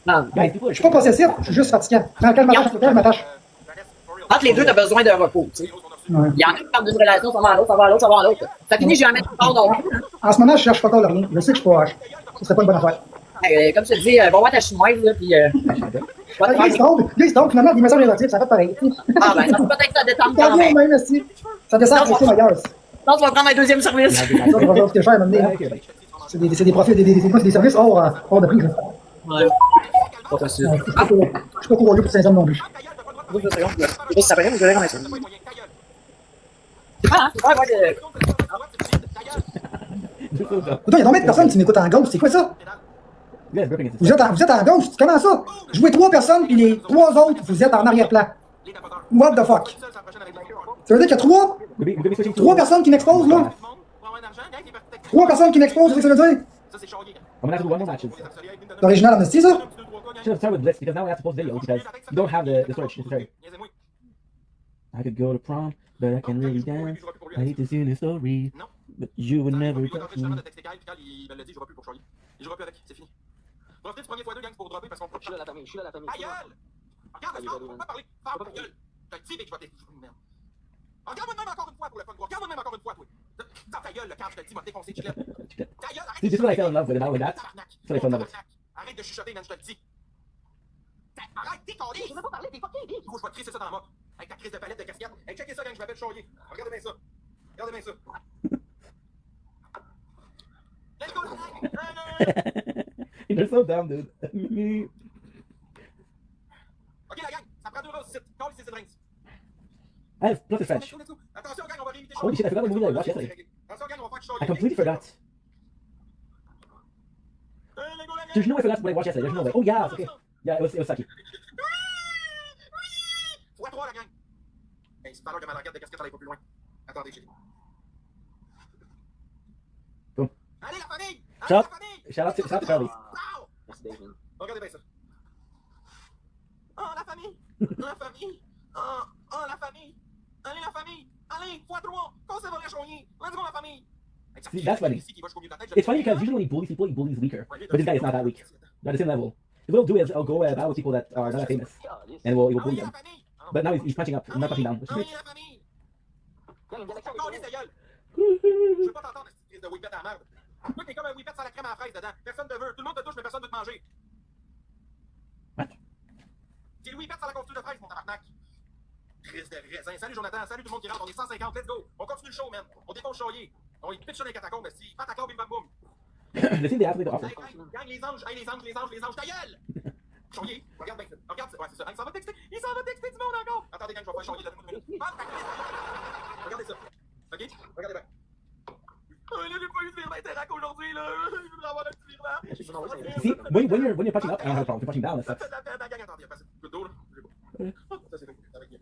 non. Je suis pas possessif, je suis juste fatigant. Quand je m'attache à quelqu'un, je m'attache. Entre les deux, t'as besoin d'un repos, tu sais. Ouais. Il y en a qui partent d'une relation, ça va à l'autre, ça va à l'autre, ça va à l'autre. Ça finit jamais de part non plus. En ce moment, je cherche pas encore rien. Je sais que je suis pas H. Ce serait pas une bonne affaire. Comme je te dis, va voir ta chinoise, là, puis Là, il se trompe, finalement, des messages érotiques, ça fait pareil. ah ben, ça peut peut-être te détendre Ça quand vient même. même, aussi. Ça descend après ça, ailleurs. Non, tu vas prendre un deuxième service. Ça, ça va coûter cher à m'amener. C'est des profits, des services hors de prix. Là. Ouais. Pas facile. Je suis pas courageux pour 5 hommes non plus. Je sais pas si ça paraît, mais je vais remettre ça. Ah, ouais, ouais. Pourtant, il y a combien de personnes qui m'écoutent en ghost? C'est quoi ça? Vous êtes en ghost? Comment ça? Jouez 3 personnes, puis les 3 autres, vous êtes en arrière-plan. What the fuck? Ça veut dire qu'il y a 3 personnes qui m'exposent, là? 3 personnes qui m'exposent, c'est ce que ça veut dire? I'm gonna have to do one more match. L'original Amnesty, ça? Should have started with this because now we have to post video because you don't have the storage necessary. I could go to prom, but I can't really dance. I need to see the story, but you would never touch me. Il me l'a dit, je jouerai plus pour choyer. Il jouera plus avec, c'est fini. Profitez du premier x2 gang pour dropper parce qu'on. Je suis là, la famille, je suis là, la famille. Ta gueule! Regarde, on peut pas parler. Ferme ta gueule. Je te dis, mec, je vais t'écouter. Merde. Regarde-moi de même encore une fois pour le fun. Regarde-moi de même encore une fois, toi. Dans ta gueule, le cadre, je te le dis, m'a défoncé, tu lèves. Ta gueule, arrête. See, this is what I fell in love with, and not with that. That's what I fell in love with. Arrête de chuchoter, man, je te le dis. Arrête, décoller! Je veux pas parler, t'es fucking gros, je vais te crisser ça dans la moque. Avec ta crise de palette de casquette. Hey, checkez ça, gang, je m'appelle Choyer. Regardez bien ça. Regardez bien ça. Let's go, You're so dumb, dude. ok, la gang, ça prend 2 roses ici. Call ici, c'est Drinks. I have plus French. Attention, gang, on va réinviter Holy shit, I forgot the movie that I watched yesterday. Attention, gang, on va faire Choyer. I completely forgot. There's no way I forgot what I watched yesterday. There's no way. Oh yeah, okay. Yeah, it was sucky. 3-3, la gang. Hey, c'est pas l'heure que ma languette de casquette, elle aille pas plus loin. Attendez, j'ai dit. Boom. Allez, la famille! Allez, Shout la famille! shout out to Charlie. Wow! Merci, David. Regardez bien ça. Oh, la famille! La famille! Oh, la famille! Allez, la famille! Allez, x3! Qu'on se va les choyer! Let's go, la famille! See, that's funny. It's funny because usually when he bullies people, he bullies weaker. But this guy is not that weak. They're at the same level. What he'll do is he'll go battle with people that are not that famous, and he will bully them. But now he's punching up, not punching down. Which is great. Je veux pas t'entendre, cette crise de whippet à la merde. Toi, t'es comme un whippet sans la crème à la fraise dedans. Personne te veut. Tout le monde te touche, mais personne veut te manger. What? C'est le whippet sans la confiture de fraise, mon tabarnak. Crise de raisin. Salut, Jonathan. Salut tout le monde qui rentre. On est 150. Let's go. On continue le show, man. On défonce Choyer. On y pitch sur les catacombes, mais si. Patacombe, bim bam boum. The thing they asked me to offer. Gang, les anges. Hey, les anges. Ta gueule! Choyer. Regarde bien. Regarde, ouais, c'est ça. Il s'en va texter. Il s'en va texter du monde encore. Attendez, gang, je vais faire Choyer. Donne-moi une minute. Regardez ça. OK? Regardez bien. Là, j'ai pas eu de virement interact aujourd'hui, là. Je voudrais avoir un petit virement. See, when you're punching up, I don't have a problem. If you're punching down, that sucks. La gang, attendez, passe un peu d'eau, là. Ça, c'est avec bien.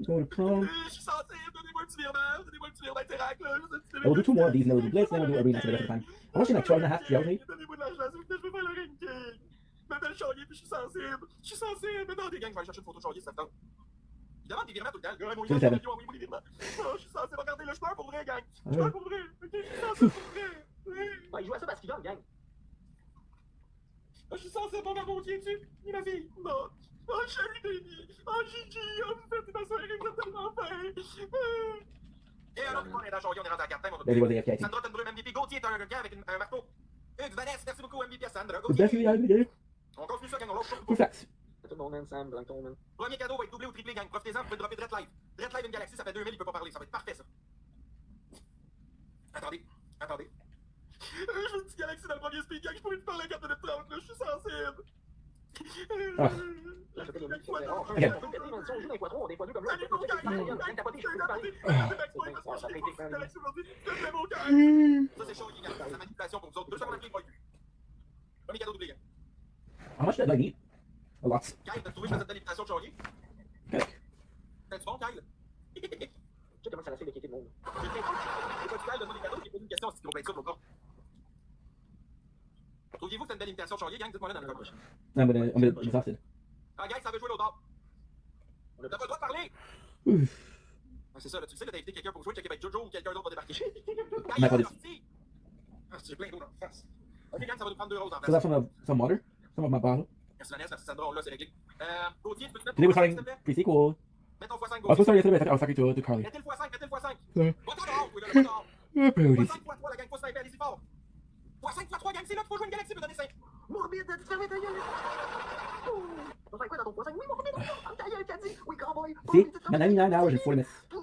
Go to prom. Je suis sensible, donnez-moi un petit virement. Donnez-moi un petit virement interact, là. We'll do 2 more of these, and then we'll do Blitz, and then we'll do Arena for the rest of the time. I'm watching like 12.5 hours, maybe. Donnez-moi de l'argent, s'il vous plaît, je veux faire le ranking. m'appelle Charlier, puis je suis sensible. Je suis sensible. Attendez, gang, je vais aller chercher une photo de Charlier, ça me tente. Il demande des virements tout le temps. Le gars, mon gars, oui, des virements. Oh, je suis sensible. Regardez, là, je pleure pour vrai, gang. Je pleure pour vrai. Ok, je suis sensible pour vrai. Ouais, il joue à ça parce qu'il gagne, gang. Oh, je suis sensible, mon amour, tiens-tu? Ni ma fille. Non. Oh, chérie, baby. Oh, Gigi. Oh, vous faites ma soirée, vous êtes tellement fin. Et alors, on est dans Charlier, on est rendu à 4 times. Sandra, t'as une brume MVP. Gauthier, t'as un gars avec un marteau. Vanessa, merci beaucoup, MVP à Sandra. Gauthier. On continue ça, gang, on lâche pas. Facts. Tout le monde, man, Sam, Blancton, man. Premier cadeau va être doublé ou triplé, gang. Profitez-en, vous pouvez dropper Dread Live. Dread Live, une galaxie, ça fait 2000, il peut pas parler. Ça va être parfait, ça. Attendez. Je veux une petite galaxie dans le premier speed, gang. Je pourrais te parler à 4 minutes 30, là. Je suis sensible. Ah. Là, je fais des mix, on peut péter, man. Si on joue dans les x3, on est x2 comme là. Allez, mon gang, T'as pas dit, je peux parler. Ça, c'est chaud, gang. C'est la manipulation pour vous autres. 2 secondes après, il va y premier cadeau doublé, gang. How much did I need? A lot. Kyle, t'as trouvé cette délimitation de Charlier? Okay. T'as-tu bon, Kyle? Tu sais comment ça l'a fait de quitter le monde. J'ai pas du Kyle, donne-moi des cadeaux, j'ai posé une question, c'est qu'on va être ça, l'autre bord. Trouviez-vous que c'est une délimitation de Charlier, gang? Dites-moi là dans les commentaires. I'm exhausted. Ah, gang, ça veut jouer l'autre bord. T'as pas le droit de parler! Ah, c'est ça, là, tu sais, là, t'as invité quelqu'un pour jouer, checker avec Jojo ou quelqu'un d'autre va débarquer. Ma pas Ah, j'ai plein d'eau dans la face. Ok, gang, ça va nous prendre 2 roses en So that's place. some water? Some of my bottle? Merci Vanessa, merci Sandra, on l'a, c'est réglé. Gauthier, tu peux te mettre Today we're ton x5, s'il starting te plaît? pre-sequel. Mets ton x5, I was supposed to Gauthier. start yesterday, but I was talking to Carly. Mettez le x5, mettez le x5. Ouais. Va-t'en dehors, oui, là, va dehors. Brody. x5 x3, la gang, faut sniper, allez-y fort. x5 x3, gang, c'est là qu'il faut jouer une galaxie, peut donner 5. Morbide, tu fermes ta gueule. On fait quoi dans ton poisson? Oui, morbide, ferme ta gueule, Caddy. Oui, grand boy. See? My 99 hours and 40 minutes. Tout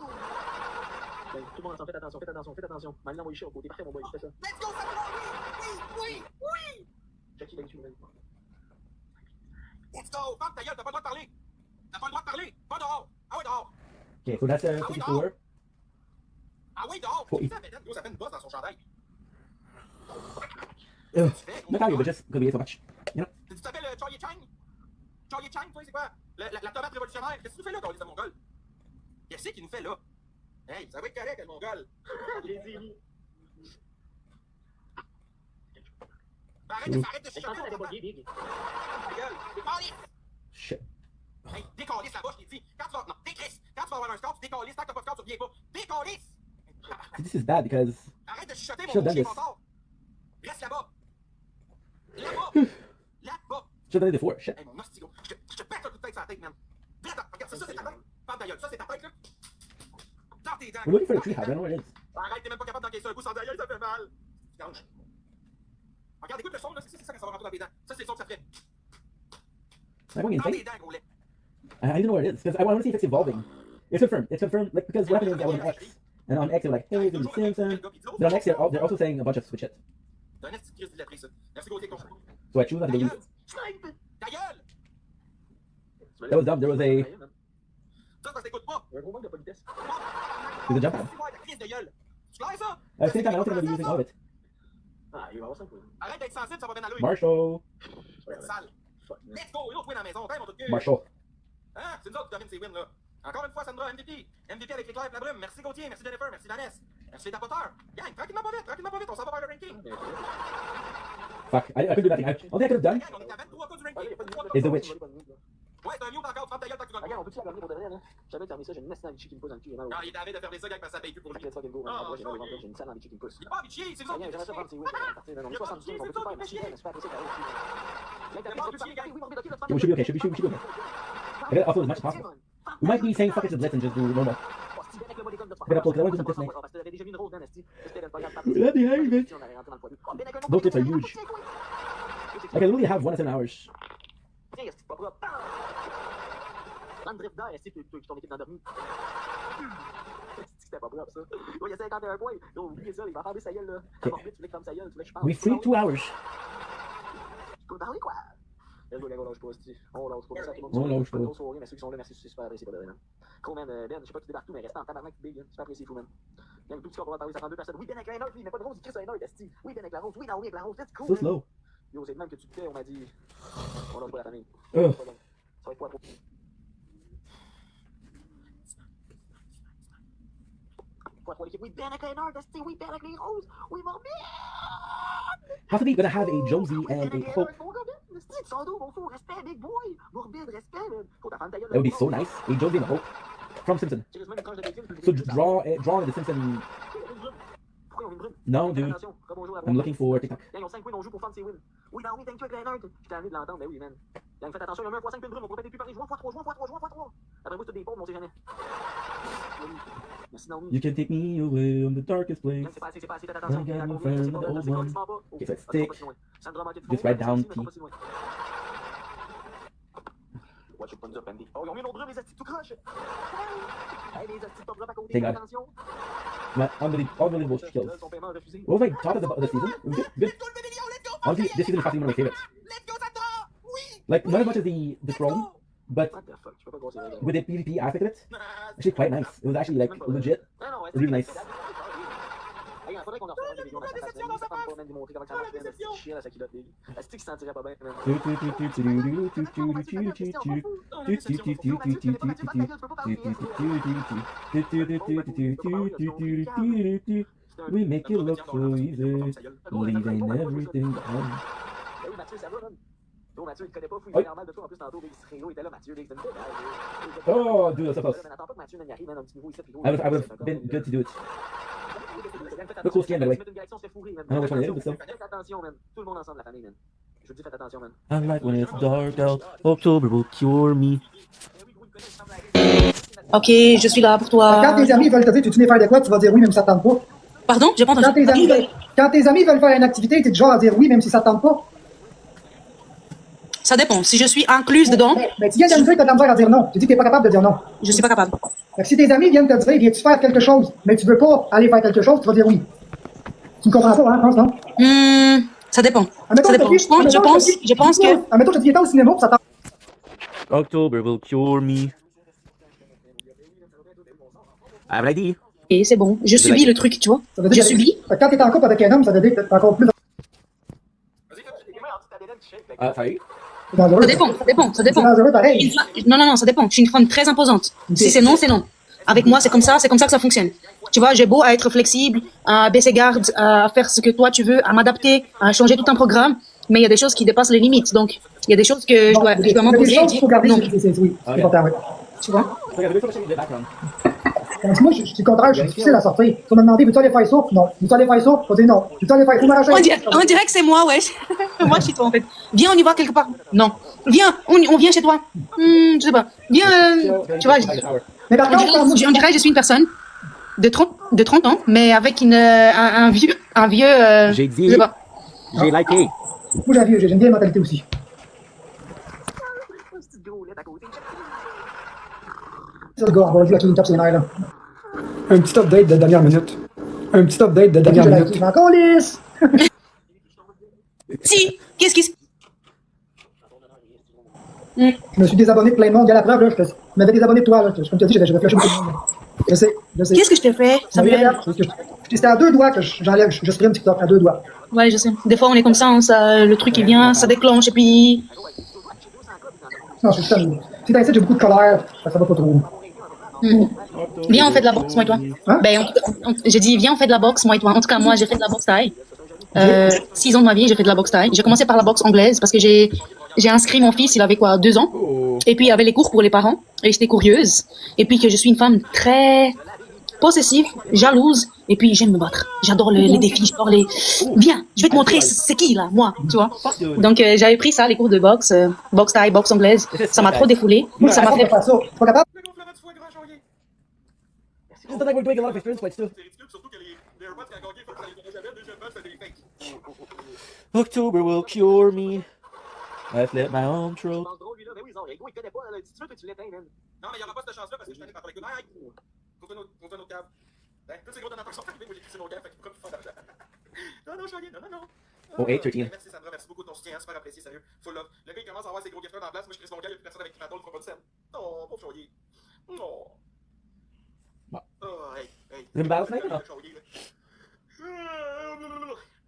le monde ensemble, faites attention. Maintenant, envoyez chier au côté. Parfait, mon boy, je fais ça. Let's go, Sandra, oui. Jackie, ben, tu me Let's go, ferme ta gueule, t'as pas le droit de parler. T'as pas le droit de parler. Va dehors. Ah oui, dehors. Okay, so that's 54. Ah oui, dehors. Oh, Qu'est-ce que ça fait? Ça fait une bosse dans son chandail. Not how you, but just because we ate so much. You know? Tu t'appelles Charlie Chang? Charlie Chang, toi, c'est quoi? La tomate révolutionnaire. Qu'est-ce que tu fais là, Carlis, le mongol? Qu'est-ce qu'il nous fait là? Hey, ça va être correct, le mongol. Arrête de chuchoter. Ta gueule. Décalisse. Shit. Hey, décalisse là-bas, je t'ai dit. Quand tu vas. Non, décrisse. Quand tu vas avoir un score, tu décalisses. Tant que t'as pas de score, tu reviens pas. Décalisse. See, this is bad because Arrête de chuchoter, Should've mon done chien this. mentor. Reste là-bas. Là-bas. Là-bas. should have done it before. Shit. Hey, mon hostigo. Je te pète un coup de tête sur la tête, man. Viens, regarde, ça, c'est ta tête. Ferme ta gueule. Ça, c'est ta tête, là. Dans tes dents. We're looking for a tree house. I don't know where it is. Arrête, t'es même pas capable d'encaisser un coup sans derrière, ça fait mal. Vidange. Regarde, écoute le son, là. C'est ça que ça va rentrer dans tes dents. Ça, c'est le son que ça fait. Am I going Dans tes insane? dents, gros lait. I don't know where it is because I want to see if it's evolving. It's confirmed. It's confirmed. Like because what happened is I was on X, and on X they're like, hey, it's gonna be Simpson. But on X they're also saying a bunch of switch shit. T'as un petit crise d'illettré, ça. Merci, Gauthier, ton choix. So I choose not to Ta go gueule. use. Snipe. Ta gueule. That was dumb. There was a Ça, ça t'écoute pas. Un gros manque de politesse. there's a jump pad. C'est quoi, ta crise de gueule? Tu claires ça? At the same time, I don't think I'm gonna be using all of it. Ah, il va avoir 5 points. Arrête d'être sensible, ça va bien aller. Marshall. Sale. Let's go, une autre win à la maison. T'aimes, mon truc. Marshall. Hein? C'est nous autres qui dominent ces wins, là. Encore une fois, Sandra, MVP. MVP avec l'éclair et la brume. Merci Gauthier, merci Jennifer, merci Vanessa. Merci les tapoteurs. Gang, tranquillement pas vite, on s'en va vers le ranking. Fuck. I couldn't do nothing. All I could have done Gang, on est à 23 cas du ranking. is the witch. Ouais, c'est un mute encore, ferme ta gueule tant que tu Ah, gagnes. gars, on peut-tu la ramener pour de vrai, là? J'avais terminé ça, j'ai une naissance dans les qui me pousse dans le cul, j'ai mal au Ah, il est à de fermer ça, gang, parce que ça paye plus pour lui. Let's fucking go, man. Moi, j'ai mal au ventre, j'ai une salle dans les qui me pousse. Il est pas habitué, c'est vous Ah, autres. gars, j'aimerais ça prendre ces wins, ça va partir, man. On est 75, on peut tout faire, merci, man. Super apprécié, carré. Mec, t'as fait oui, morbide, ok, let's Yeah, we should be okay. Should be okay. I gotta upload as much as possible. We might be saying fuck it to Blitz and just do normal. Gotta upload because I want to do some Blitz next. Parce que t'avais déjà mis une rose, man, esti. J'espère pas grave. Let me hang it. On allait rentrer dans le poids. Oh, ben, avec un Those clips are autre- huge. Like I literally have 1 to 7 hours. Tiens, esti, pas propre. Prends le drift d'air, esti, que ton équipe d'endormi. Esti, c'était pas propre, ça. Oh, il y a 51 points. Oh, oubliez ça, il va fermer sa gueule, là. Morbide, tu voulais que ferme sa gueule, tu voulais que je parle. We free 2 hours. Tu peux parler, quoi? Let's go, gang, on lâche pas, esti. On lâche pas. Merci à tout le monde. On lâche pas. Bonne soirée, merci ceux qui sont là, merci, c'est super apprécié, pas de rien. Cool, man, Ben, je sais pas que tu débarques tout, mais reste en tabarnak, big, hein. Super apprécié, fou, man. Gang, tout ce qu'on va parler, ça prend 2 personnes. Oui, Ben avec un autre, il met pas de rose, il crée un autre, esti. Oui, Ben avec la rose, oui, Naomi avec la rose, let's go. So man. slow. Yo, c'est le même que tu te fais, on m'a dit. On lâche pas la famille. Ugh. Ça va être quoi, trop? Quoi, trop l'équipe? Oui, Ben avec un autre, esti. Oui, Ben avec les roses. Oui, morbide. Possibly gonna have a Josie and a Hope. Sando, mon fou, respect, big boy. Morbide, respect, man. Faut ta femme, ta gueule. That would be so nice. A Jovian Hope from Simpson. So drawn in the Simpson. Pourquoi on met une brune? No, dude. Attention, rebonjour à I'm looking for TikTok. Gang, ils ont 5 wins, on joue pour fun, c'est win. Oui, ben oui, thank you avec les nerds. J'étais amené de l'entendre, ben oui, man. Gang, faites attention, il y a même un x5 puis une brune, on pourrait peut-être plus parler. Jouons x3, jouons x3, jouons x3. Après moi, c'est tous des pauvres, mais on sait jamais. Merci, Naomi. You can take me away on the darkest place. Gang, c'est pas assez, faites attention. I got La no confiance, friend, c'est pas the bon, old c'est pas one. si pas. Okay, so Ok, stick. pas si loin. Sandra m'a dit de Just fond, write down mais T. pas si loin. Watch your punch up, Andy. Oh, ils ont mis nos brumes, les astis tout croche. Hey, les astis top drop à côté, They got it. attention. My unbelievable skills. Son paiement refusé. What was my top of the season? It was good. Honestly, this season is probably one of my favorites. Like, not as much as the throne, but What the fuck, je peux pas grossir. with the PvP aspect of it, actually quite nice. It was actually like legit, really nice. Hey, faudrait qu'on en refasse des vidéos dans sa face, man. Ça parle pas, man, d'y montrer comment ça marche, man. C'est chier, là, sa culotte, les gars. Est-ce qu'il se sentirait pas bien, man? We make it look so easy, leaving everything on. Ben oui, Mathieu, ça va, man? Yo, Mathieu, il te connaît pas, fou, il est normal de toi. En plus, tantôt, Israélo était là, Mathieu, c'était une bête. Oh, dude, that's so close. Mais attends pas que Mathieu n'arrive, man, à un petit niveau ici, puis I would have been good to do it. Look cool skin, by the way. I know which one it is, but still. Faites attention, man. Tout le monde ensemble, la famille, man. Je vous dis, faites attention, man. I like when it's dark out. October will cure me. Ok, je suis là pour toi. Quand tes amis veulent te dire, tu venir faire de quoi, tu vas dire oui, même si ça te tente pas. Pardon? J'ai pas entendu. Quand tes amis veulent faire une activité, tu es du genre à dire oui, même si ça te tente pas. Ça dépend. Si je suis incluse dedans, Mais tu viens de me dire que tu as de la misère à dire non. Tu dis que tu n'es pas capable de dire non. je suis pas capable. Fait que si tes amis viennent te dire, viens-tu faire quelque chose, mais tu veux pas aller faire quelque chose, tu vas dire oui. Tu me comprends pas, hein, je pense, non? Ça dépend. Admettons, Ça dépend. Je pense que... Admettons, je te dis, viens au cinéma, puis ça tente. October will cure me. I have an ID. Et c'est bon. Je subis le truc, tu vois. Ça veut dire Je que- subis. Fait que quand t'es en couple avec un homme, ça veut dire que t'es encore plus Sorry? dangereux. Ça dépend, ça dépend, ça dépend. C'est dangereux pareil. Non, non, non, ça dépend. Je suis une femme très imposante. Si c'est non, c'est non. Avec moi, c'est comme ça que ça fonctionne. Tu vois, j'ai beau à être flexible, à baisser garde, à faire ce que toi tu veux, à m'adapter, à changer tout un programme, mais il y a des choses qui dépassent les limites. Donc, il y a des choses que je dois Il y a des m'imposer et choses qu'il faut dire garder, non. oui, c'est important, oui. Tu vois? So yeah, there's so much in the background. Tandis que moi, je suis le contraire, je suis difficile à sortir. Tu vas me demander, veux-tu aller faire ça? Non. Veux-tu aller faire ça? Je vais dire non. Veux-tu aller faire ça? On dirait que c'est moi, ouais. Moi, je suis toi, en fait. Viens, on y va quelque part. Non. Viens, on vient chez toi. Je sais pas. Viens, tu vois, Mais par contre, on dirait que je suis une personne de 30 ans, mais avec un vieux, J'ai dit. je sais pas. J'ai liké. moi, j'ai une vieille mentalité aussi. C'est le gars, on va jouer à Killing Top, c'est là. Un petit update de dernière minute. Un petit update de dernière minute. Je m'en calisse! Si, qu'est-ce qui se... Je me suis désabonné de plein de monde. Il y a la preuve, là. Je m'avais désabonné de toi, là. Comme tu as dit, j'avais flashé beaucoup de monde. Je sais. Qu'est-ce que je t'ai fait, Samuel? C'était à 2 doigts que j'enlève, je supprime TikTok, à 2 doigts. Ouais, je sais. Des fois, on est comme ça, le truc, il vient, ça déclenche, et puis... Non, je suis ça. Si t'as essayé, j'ai beaucoup de colère, ça va pas trop. Viens, on fait de la boxe, moi et toi. Hein? Ben, en tout cas, j'ai dit, viens, on fait de la boxe, moi et toi. En tout cas, moi, j'ai fait de la boxe taille. 6 ans de ma vie, j'ai fait de la boxe taille. J'ai commencé par la boxe anglaise parce que j'ai inscrit mon fils, il avait quoi, 2 ans. Et puis, il y avait les cours pour les parents. Et j'étais curieuse. Et puis, que je suis une femme très possessive, jalouse. Et puis, j'aime me battre. J'adore les défis, j'adore les... Viens, je vais te montrer c'est qui, là, moi, tu vois. Donc, j'avais pris ça, les cours de boxe, boxe taille, boxe anglaise. Ça m'a trop défoulé. Ça m'a fait... Pas capable? It's not like we're doing a lot of experience fights too. C'est ridicule, surtout que les AirPods, quand ils ont gagné, faut que ça les gagnait jamais. Deuxième match, c'était des fakes. October will cure me. I flip my own throat. Non, mais il connaît pas, là. Si tu veux, tu l'éteins, man. Non, mais il n'y aura pas cette chance-là parce que je suis tanné par les coups. Hey, faut faire notre câble. Toutes ces gros donateurs sont arrivés, moi j'ai crissé mon câble, fait qu'il pourra plus faire d'argent. Non, non, je suis rien, non. Oh, 8-13. Merci Sandra, merci beaucoup de ton soutien, super apprécié, sérieux. Full love. Le gars, il commence à avoir ses gros gifters en place. Moi, je crisse mon câble, il n'y a plus personne avec qui m'attend, il fera pas de scène. Oh, pauvre Chaudier. Oh. Oh, hey. Is it battle sniper?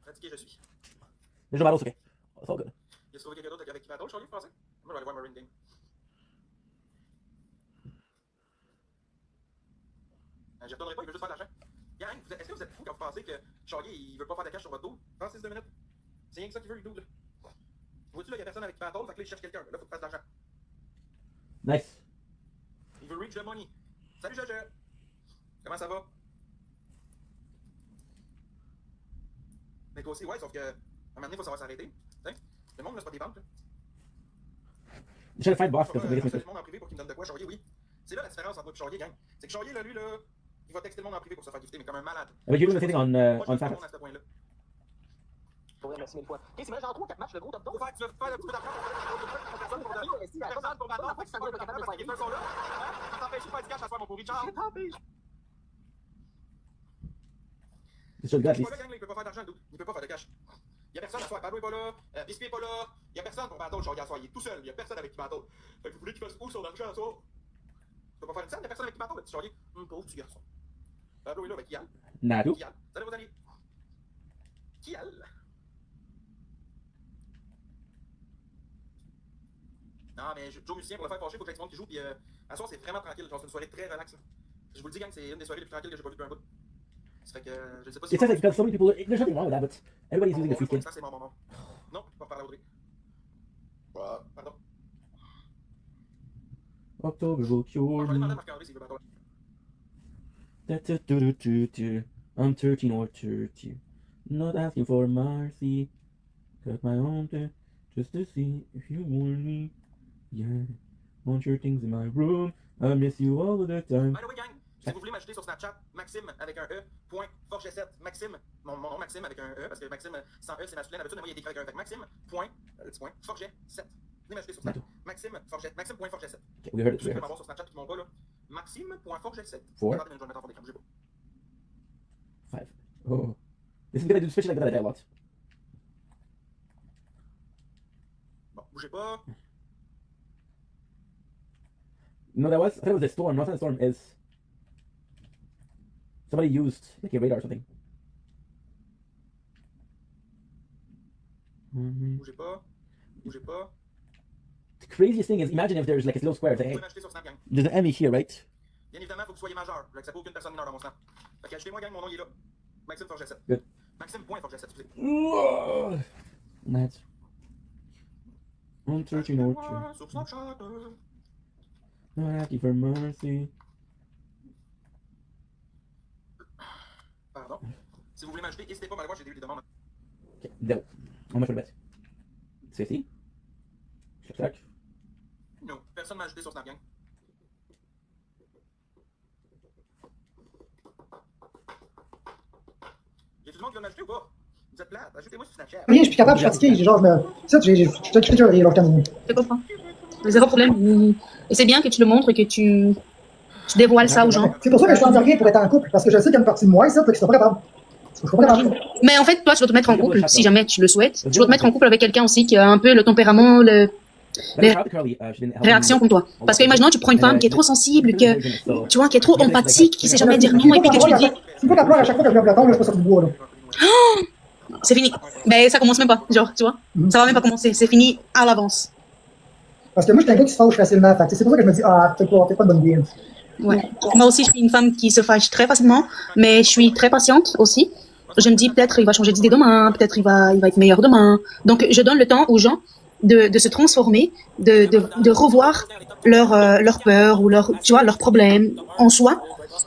Fatigué, je suis. There's no battles, okay. It's all good. Il a trouvé quelqu'un d'autre avec qui m'attend, Chaudier, vous pensez? Moi, je vais aller voir Marine Game. Je retournerai pas, il veut juste faire de l'argent. Gang, est-ce que vous êtes fous quand vous pensez que Charlier il veut pas faire de cash sur votre dos? Prends 6 minutes. C'est rien que ça qu'il veut, il double. Vois-tu, là, il y a personne avec qui battle, fait que là, il cherche quelqu'un. Là, faut que tu fasses de l'argent. Nice. Il veut reach the money. Salut, Jojo. Comment ça va? Mais toi aussi, ouais, sauf que, à un moment donné, il faut savoir s'arrêter. T'sais, le monde, là, c'est pas des banques, là. Je vais fight boss, Je parce que vais c'est pas le monde en privé pour qu'il me donne de quoi, Charrier, oui. C'est là la différence entre moi et Charrier, gang. C'est que Charrier, là, lui, là, il va texter le monde en privé pour se faire gifter, mais comme un malade. But you're doing the same thing on Moi, je veux Facets. à ce point-là. Pour vrai, merci mille fois. Ok, c'est vrai, genre 3-4 matchs, le gros top 2. Tu veux faire un petit peu d'argent pour personne pour personne pour battre. Pourquoi tu t'en vas capable de faire Les deux sont là. Ça t'empêche de faire du cash à soir, mon pauvre Richard. It's so good, at Il least. ne peut pas faire d'argent, le dude. Il peut pas faire de cash. Il y a personne à soir. Pablo est pas là. Biscuit est pas là. Il y a personne pour battle, Charrier à soir. Il est tout seul. Il y a personne avec qui battle. Fait que vous voulez qu'il fasse où son argent à soir? Tu peux pas faire une scène, il y a personne avec qui battle, petit Charrier. Pauvre petit garçon. Pablo est là, mais qui a? Nadu. Qui a? Salut, vos amis. Qui a? Non, mais Joe Musicien, pour le faire fâcher, faut que j'aille du monde qui joue. Puis à soir, c'est vraiment tranquille. Genre, c'est une soirée très relax. Là. Je vous le dis, gang, c'est une des soirées les plus tranquilles que j'ai pas vues depuis un bout. Ça fait que je sais pas si. It sounds like because so many people, there's nothing wrong with that, but everybody's using the free skin. Ça, c'est mon moment. Non, je peux pas parler à Audrey. Pardon. October will Je cure vais demander à me. Marc-André s'il veut battre. I'm 13 or 30. Not asking for mercy. Cut my own thing just to see if you want me. Yeah. Want your things in my room. I miss you all of the time. By the way, gang, si vous voulez m'ajouter sur Snapchat, Maxime avec un E, point Forget7. Maxime, mon nom Maxime avec un E, parce que Maxime sans E c'est masculin. D'habitude, moi il y a des écrit avec un. Fait que Maxime, point, petit point, Forget7. Venez m'ajouter sur Snapchat. Maxime, Forget, Maxime.Forget7. Okay, we heard it. Tous ceux qui veulent m'avoir sur Snapchat qui m'ont pas là. Maxime.Forget7. Four. Regardez, je vais le mettre en fond d'écran, bougez pas. 5. Oh. This is gonna do especially like that a lot. Bon, bougez pas. No, I thought it was a storm. Not a storm is. Somebody used like a radar or something. Bougez pas. Bougez pas. The craziest thing is, imagine if there's like a little square. It's like, Vous hey, pouvez m'ajouter sur Snap, gang. there's an enemy here, right? Bien évidemment, il faut que vous soyez majeur. Je n'accepte aucune personne mineure dans mon Snap. Fait que ajoutez-moi, gang, mon nom il est là. Maxime.Forget7. Good. Maxime.Forget7, excusez. Nice. I'm 13 or 30. Sur Snapchat. Not asking for mercy. Pardon. Si vous voulez m'ajouter, n'hésitez pas à m'aller voir, j'ai des demandes. Okay, no. How much for the bet? 50? Check. Non, personne m'a ajouté sur Snap, gang. Y a tout le monde qui veut m'ajouter ou pas? Vous êtes plate, ajoutez-moi sur Snapchat. Rien, je suis capable, je suis fatigué. Genre, ça, je te crie de rire, quand même. Je comprends. Zéro problème. Et c'est bien que tu le montres et que tu dévoiles ça aux gens. C'est pour ça que je tente rien pour être en couple, parce que je sais qu'il y a une partie de moi, ça, que je suis pas capable. Je suis pas capable. Mais en fait, toi, tu dois te mettre en couple, si jamais tu le souhaites. Tu dois te mettre en couple avec quelqu'un aussi qui a un peu le tempérament, les réactions comme toi. Parce que imaginons, tu prends une femme qui est trop sensible, que, tu vois, qui est trop empathique, qui sait jamais dire non, et puis que tu lui dis, C'est pas qu'à pleurer à chaque fois que je lève le ton, là, je passe sur du bois, là. c'est fini. Ben, ça commence même pas, genre, tu vois. Ça va même pas commencer, c'est fini à l'avance. Parce que moi, je suis un gars qui se fâche facilement. Fait que c'est pour ça que je me dis, ah, t'es pas de bonne idée. Ouais. Moi aussi, je suis une femme qui se fâche très facilement, mais je suis très patiente aussi. Je me dis, peut-être il va changer d'idée demain, peut-être il va être meilleur demain. Donc, je donne le temps aux gens de se transformer, de revoir leur peur ou tu vois, leurs problèmes en soi.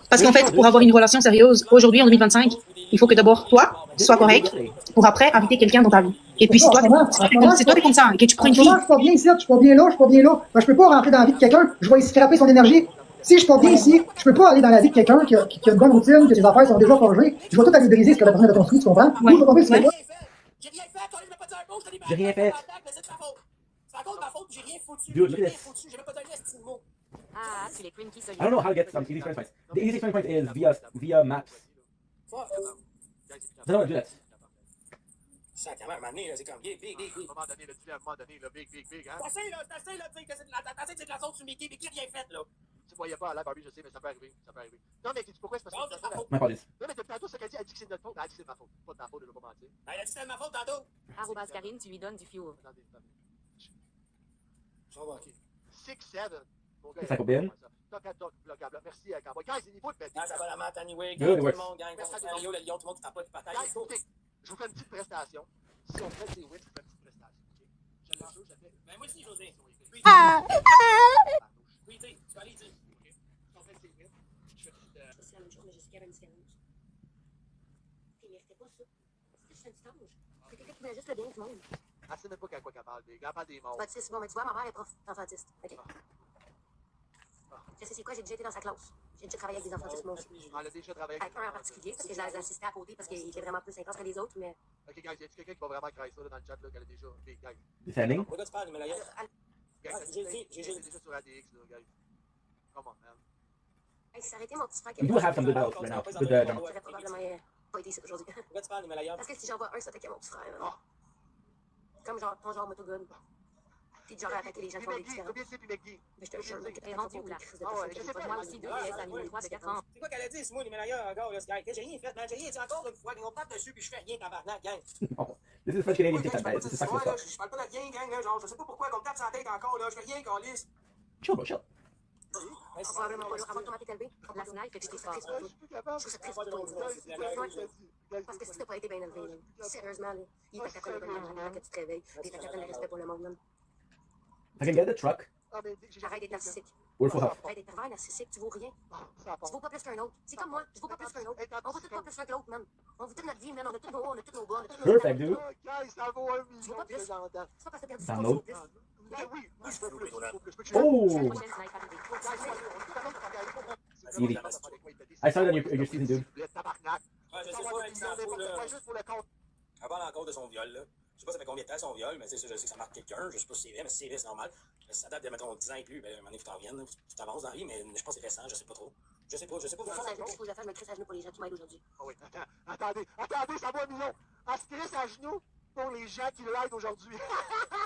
Parce qu'en fait, pour avoir une relation sérieuse, aujourd'hui, en 2025, il faut que d'abord, toi, tu sois correct, pour après inviter quelqu'un dans ta vie. Et puis, c'est toi, t'es comme ça, et que tu prends une fille. Je suis pas bien ici, je suis pas bien là, je suis pas bien là. Ben, je peux pas rentrer dans la vie de quelqu'un, je vais scraper son énergie. Si je suis pas bien ici, je peux pas aller dans la vie de quelqu'un qui a une bonne routine, que ses affaires sont déjà forgées. Je vais tout aller briser ce que la personne a construit, tu comprends? Ouais. Moi, je vais tomber sur Ouais. quelqu'un. J'ai rien fait, toi, il m'a pas dit un mot, je te dis, J'ai rien fait. c'est de ma faute. C'est à cause de ma faute, j'ai rien foutu. Dude, look J'ai at rien this. foutu, j'ai même pas donné un petit mot. Ah, tu les queens qui se I don't know how to get some easy experience points. The easy experience point is via maps. I don't want to do that. Sacrément, à un moment donné, là, c'est comme big. À un moment donné, hein? T'essayes, là, de dire que c'est de la faute sur Mickey, mais qui a rien fait, là? Tu voyais pas à la Barbie, je sais, mais ça peut arriver. Non, mais pourquoi c'est parce que. My apologies. Non, mais depuis tantôt, ce qu'elle dit, elle dit que c'est de notre faute. Elle dit que c'est de ma faute. Pas de ma faute, je vais pas mentir. Elle a dit que c'était de ma faute tantôt. Arrobas Karine, tu lui donnes du fuel. Attendez. Ça va, ok. 6-7. Mon gars, Ça va bien? Toc, bloquable. Merci, Cowboy. Guys, il faut de mettre. Ah, ça va la mente, anyway. Good, Gang, it tout le works. monde, gang. Mario, le lion, tout le monde qui tapote du pataille. Guys, écoutez, je vous fais une petite prestation. Si on fait des wins, je vous fais une petite prestation. Ben, moi aussi, José. Oui, tu sais, tu vas aller dire. C'est la même chose, mais je sais qu'il y avait une différence. Il méritait pas ça. C'est un petit ange. C'est quelqu'un qui voulait juste le bien du monde. Ah, c'est même pas quoi qu'elle parle. Elle parle des morts. Baptiste, bon, mais tu vois, ma mère est prof d'enfantiste. OK? Je sais c'est quoi, j'ai déjà été dans sa classe. J'ai déjà travaillé avec des enfantistes, moi aussi. Elle a déjà travaillé Avec un en particulier, parce que je l'assistais à côté, parce qu'il était vraiment plus intense que les autres, mais... Ok, guys, y a-tu quelqu'un qui va vraiment créer ça là, dans le chat là, qu'elle a déjà. Ok, guys. Descending. Pourquoi tu parles, mais là, Elle- guys, j'ai déjà sur ADX, là, guys. Come on, man. Hey, si ça aurait été mon petit frère qui We do have some good battles right now. Good drama. j'aurais probablement pas été ici aujourd'hui. Pourquoi tu parles, mais là, Parce que si j'en vois un, ça attaquait mon petit frère. Là. Comme genre, ton genre motogun. Puis genre attaquer les gens qui font des différences. Combien de puis McGee? Mais je te jure, mais t'es rendu où la crise de personne. Moi aussi, deux pièces dans les 3 de 4 ans. C'est quoi qu'elle a dit, c'est moi, les meilleurs encore, là, Sky? J'ai rien fait, man. J'ai rien dit encore une fois. Ils vont tape dessus, puis je fais rien, tabarnak, gang. Oh, this is French Canadian TikTok, guys. This is sexist stuff. Je parle pas de rien, gang, là. Genre, je sais pas pourquoi qu'on me tape sur la tête encore, là. Je fais rien, câlisse. Chill, bro, chill. Probablement pas là. Avant de tomber élevé, la finale, fait que j'étais triste pour toi. Je trouve ça triste pour toi. Parce que si t'as pas été bien élevé, là, sérieusement, là, il est à 4 de que tu te réveilles, t'es à 4 de respect pour le monde, là. I can get the truck. Arrête d'être narcissique. We're full health. Arrête d'être pervers narcissique, tu vaux rien. Tu vaux pas plus qu'un autre. C'est comme moi, je vaux pas plus qu'un autre. On vaut tous pas plus qu'un l'autre, man. On vaut toute notre vie, man. On a tous nos hauts, on a tous nos bas, on a tous nos... Perfect, dude. Guys, ça vaut 1 million. Tu vaux pas plus. C'est pas parce que t'as perdu ça, Download. tu vaux plus. Oui, je veux plus. Oh! La prochaine, ça va être arrivé. Easy. I saw that in your season, dude. Tabarnak. Ouais, je sais pas, exemple, là, Juste pour le compte. avant l'encore de son viol, là. Je sais pas ça fait combien de temps son viol, mais tu sais, je sais que ça marque quelqu'un. Je sais pas si c'est vrai, mais si c'est vrai, c'est normal. Mais si ça date de, mettons, 10 ans et plus, ben, à un moment donné, faut t'en viennes, tu t'avances dans la vie, mais je pense que c'est récent, je sais pas trop. Je sais pas. Je faut que je fasse, je me crisse à genoux pour les gens qui m'aident aujourd'hui. Ah oui, attendez, ça vaut 1 million. Elle se crisse à genoux pour les gens qui l'aident aujourd'hui.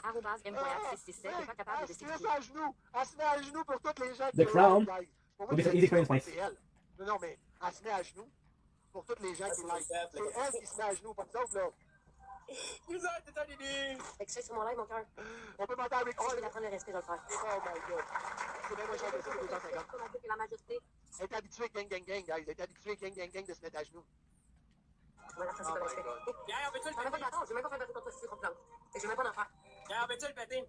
Arrobas, M.667, t'es pas capable de Elle se crisse justifier. à genoux. Elle se met à genoux pour toutes les gens qui The crown l'aident, guys. Pour will be moi, some easy experience points. c'est elle. Non, mais elle se met à genoux pour toutes les gens qui l'aident. C'est elle qui se met à genoux, pas nous autres, là. Vous êtes des alibis! Fait que ça, sur mon live, mon cœur. On peut monter avec Si je Hall. veux t'apprendre le respect, je vais le faire. Oh my god. C'est bien moins cher que ça, 250. Comment dire que la majorité, Elle est habituée, gang, guys. Elle est habituée, gang, de se mettre à genoux. voilà, ça, c'est pas le respect. Pierre, on peut-tu J'en ai pas de bâton, j'ai même pas fait de bâton contre toi si tu te plantes. Fait que j'ai même pas d'en faire. Pierre, on peut-tu le péter?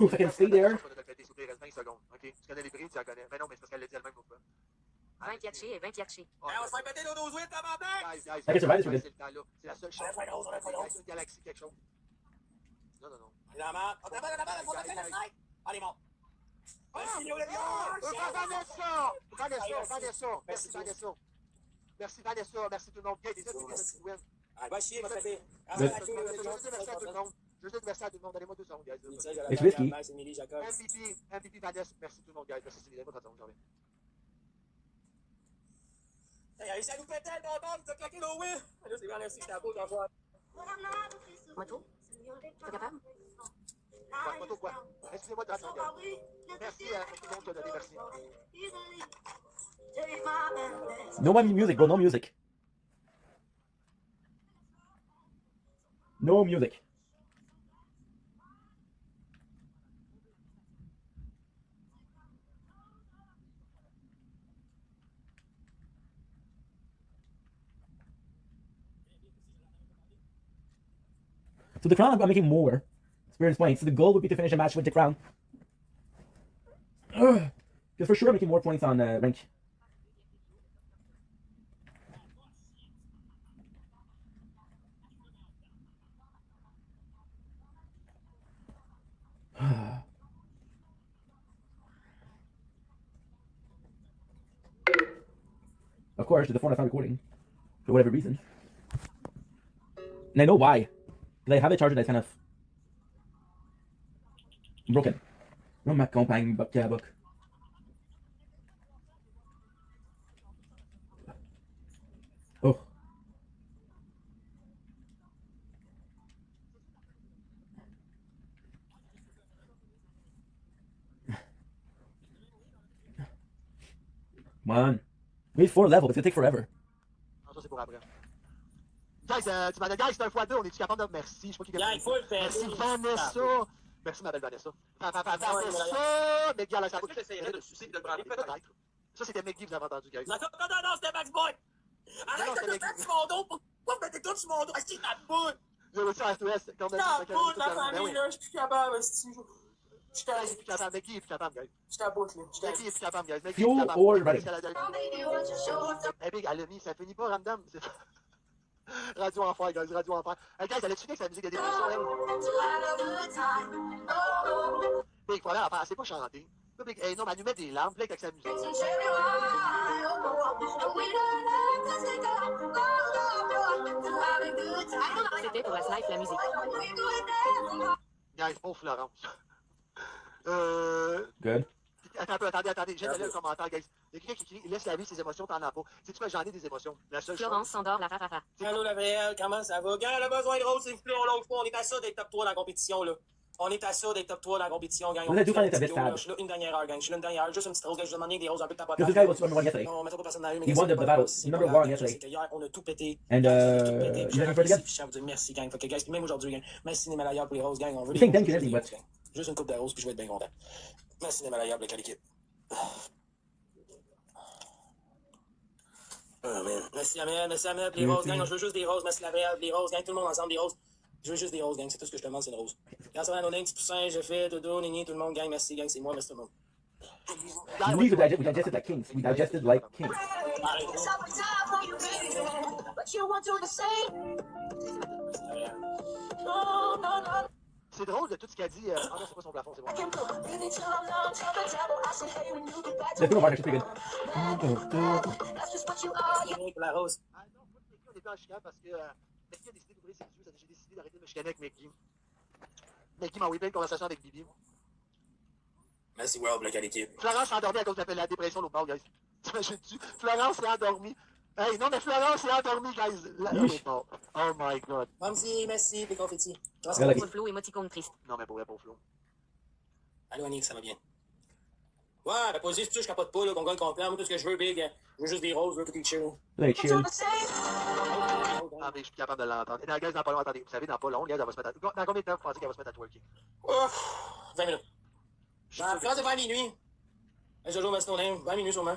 If I can stay there. On va te le péter, s'il vous plaît, reste 20 secondes. Ok? Tu connais les prix, tu la connais. Mais non, mais c'est parce qu'elle l'a dit elle-même l'autre fois. 20 yatchés et 20 yatchés. On se fait péter nos 12 8 tabarnak! I can survive this, we're good. C'est le temps là. C'est la seule chance. C'est une galaxie, quelque chose. Non. Il est dans la merde. On t'appelle, faut taper le snipe. Allez, bon. Merci, Léo, le Vanessa! Merci, Vanessa. Merci tout le monde. Des autres, win. Ah, va chier, va péter. Je veux dire merci à tout le monde. Donnez-moi 2 secondes, guys. It's risky. C'est Émilie Jacob. MVP Vanessa. Merci tout le monde, guys. Merci, Sylvie. Donnez-moi 30 secondes, j'en reviens. Hey, réussi à nous péter, tonton, tu as claqué nos wins. Là, c'est bien, merci, je t'apporte encore. Moto? T'es capable? Photo quoi? Excusez-moi de 30 secondes. Merci à tout le monde qui a donné, merci. No music, bro. No music. No music. So the crown, I'm making more experience points. So the goal would be to finish a match with the crown. Because for sure I'm making more points on rank. Of course, the phone is not recording for whatever reason. And I know why. Because I have a charger that's kind of broken. Non, ma campagne, book. Oh. Come on. We need 4 levels, it's gonna take forever. Non, ça c'est pour après. Guys, tu m'as dit, guys, c'est un x2, on est-tu capable de. Merci, je sais pas qui gagne. Il faut le faire. Merci, Vanessa. Merci, ma belle Vanessa. Vanessa. Mais gars, là, ça va. J'essaierai de sucer et de le branler, peut-être. Ça, c'était McGee, vous avez entendu, guys. Non, c'était Max Boy. Arrête de te mettre sur mon dos. Pourquoi vous mettez tout sur mon dos? Est-ce qu'il m'a boule? Vous avez ça à SOS. Quand même, la famille, là, je suis plus capable, si je suis plus capable. Mais qui est plus capable, guys? Je t'aboute, là. Mais qui est plus capable, guys? Mais qui est Fuel plus capable? or running? Hey, Big, elle a mis, ça finit pas random. Radio Enfer, guys, Radio Enfer. Hey, guys, elle a-tu fait que sa musique a des émotions, elle? Big, voilà, elle sait pas chanter. Là, Big, hey, non, mais elle nous met des larmes, avec sa musique. C'était pour la snipe, la musique. Guys, pauvre Florence. Good. Attendez, j'ai le commentaire, guys. Il y a quelqu'un qui crie, laisse la vie, ses émotions, t'en as pas. Sais-tu quoi, j'en ai des émotions. La seule Florence s'endort, la fa. Allô, la vraie, comment ça va? Gang, elle a besoin de rose, s'il vous plaît, on lâche pas. On est à ça d'être top 3 dans la compétition, là. On est à ça d'être top 3 dans la compétition, gang. Vous êtes tout fan de ta best Je suis là une dernière heure, gang. Je suis là une dernière heure. Juste une petite rose, gang. Je demande des roses, un peu de tapotage. Because this guy was number one yesterday. Non, on mettra pas personne dans la rue, mais He won the battle. Number one yesterday. Hier, on a tout pété. And Tout pété. you looking for it again? Je tiens à vous dire merci, gang. Fait que, guys, même aujourd'hui, gang. Merci, Némalaya, pour les roses, gang. On veut You think des thank you, roses, Nancy, gang. but Juste une coupe de roses, puis je vais être bien content. Merci, Némalaya, pour le l'équipe. Oh, man. Merci, Amel, les roses, gang. Je veux juste des roses. Merci, la vraie, les roses, gang. Tout le monde ensemble, des roses. Je veux juste des roses, gang. C'est tout ce que je te demande, c'est une rose. Quand ça va, nos petit poussin, j'ai fait, Dodo, Nini, tout le monde, gang. Merci, gang. C'est moi, merci tout le monde. we digested like kings. We digested like kings. C'est drôle de tout ce qu'elle dit. Ah non, c'est pas son plafond, c'est bon. The film partnership pretty good. La rose. Ah non, moi, Mickey, on était en chicane parce que Mickey a décidé d'ouvrir ses yeux. J'ai décidé d'arrêter de me chicaner avec Mickey. Mickey m'a envoyé plein de conversations avec Bibi. Merci, World, la qualité. Florence s'est endormie à cause de la dépression l'autre bord, guys. T'imagines-tu? Florence s'est endormie. Hey, non, mais Florence s'est endormie, guys. L'autre bord. Oh my god. Merci, les confettis. Pour Flo, émoticône triste. Non, mais pour Flo. Allô, Annick, ça va bien. Ouais, la poésie, c'est tout, je capote pas, là, qu'on gagne complet. Moi, tout ce que je veux, Big, je veux juste des roses, je veux tout est chill. Like chill. Ah, mais je suis plus capable de l'entendre. Et dans, guys, dans pas long, attendez. Vous savez, dans pas long, guys, elle va se mettre à... Dans combien de temps vous pensez qu'elle va se mettre à twerker? 20 minutes. La phrase de 20 minuit. Merci, Jojo, merci ton name. 20 minutes, sûrement.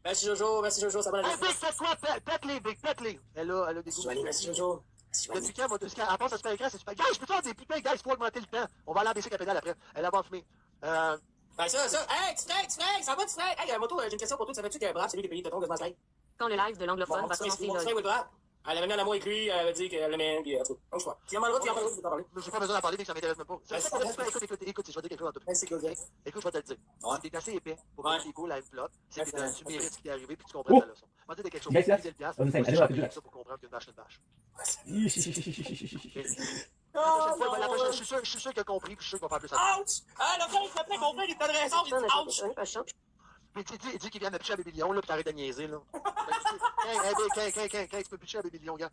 Merci, Jojo, ça va la Hey, Big, faites quoi? Pète-les, Big, pète-les. Elle a des goûts. Merci, Jojo. Depuis quand, elle pense à se faire écran, c'est super. Guys, je peux faire des putains, guys, faut augmenter le temps. On va aller en baisser la pédale après. Elle a pas fumé. Ben, ça. Hey, tu fais, ça va, tu fais. Hey, moto, j'ai une question pour toi. Savais-tu que Brave, c'est lui qui a payé Tonton quasiment slide? Quand le live de l'anglophone va commencer, Mon frère, Brave. Elle avait mis en amour avec lui, elle avait dit qu'elle l'aimait, puis tout. Donc, je crois. Tu en parleras, tu en parler. J'ai pas besoin d'en parler, mais ça m'intéresse même pas. Écoute, je vais dire quelque chose en tout cas. Écoute, je vais te le dire. Si t'es assez épais pour faire des boules à une flotte, c'est que tu mérites ce qui t'est arrivé, puis tu comprends ta leçon. On va dire quelque chose. Guys, Tu dis le piastre, on the same. I c'est know how to do ça that. pour comprendre qu'une vache, c'est une vache. La prochaine fois, je suis sûr qu'il a compris, puis je suis sûr qu'il va faire plus attention. Ouch! Ah, le gars, il s'appelait compris, il t'a de raison, j'ai dit ouch! Puis tu dis qu'il vient de pitcher à Baby Lion, là, puis t'arrêtes de niaiser, là. Quand tu peux pitcher à Baby Lion, gars.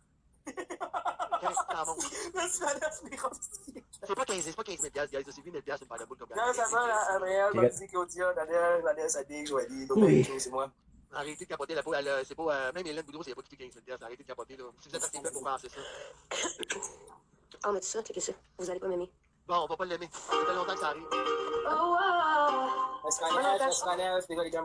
C'est pas 15 000 piastres, guys, c'est 8 000 piastres, une paire de boules comme Quand ça va, Gabriel, Baptiste, Claudia, Daniel, Vanessa, Big, Joanie, Domingue, c'est moi. Arrêtez de capoter la peau, c'est pas, même Hélène Boudreau, c'est pas quitté 15 000 piastres, arrêtez de capoter, là. Si vous êtes assez fait pour penser ça. Oh, mais tout ça, checkez ça. Vous allez pas m'aimer. Bon, on va pas l'aimer. Ça fait longtemps que ça arrive.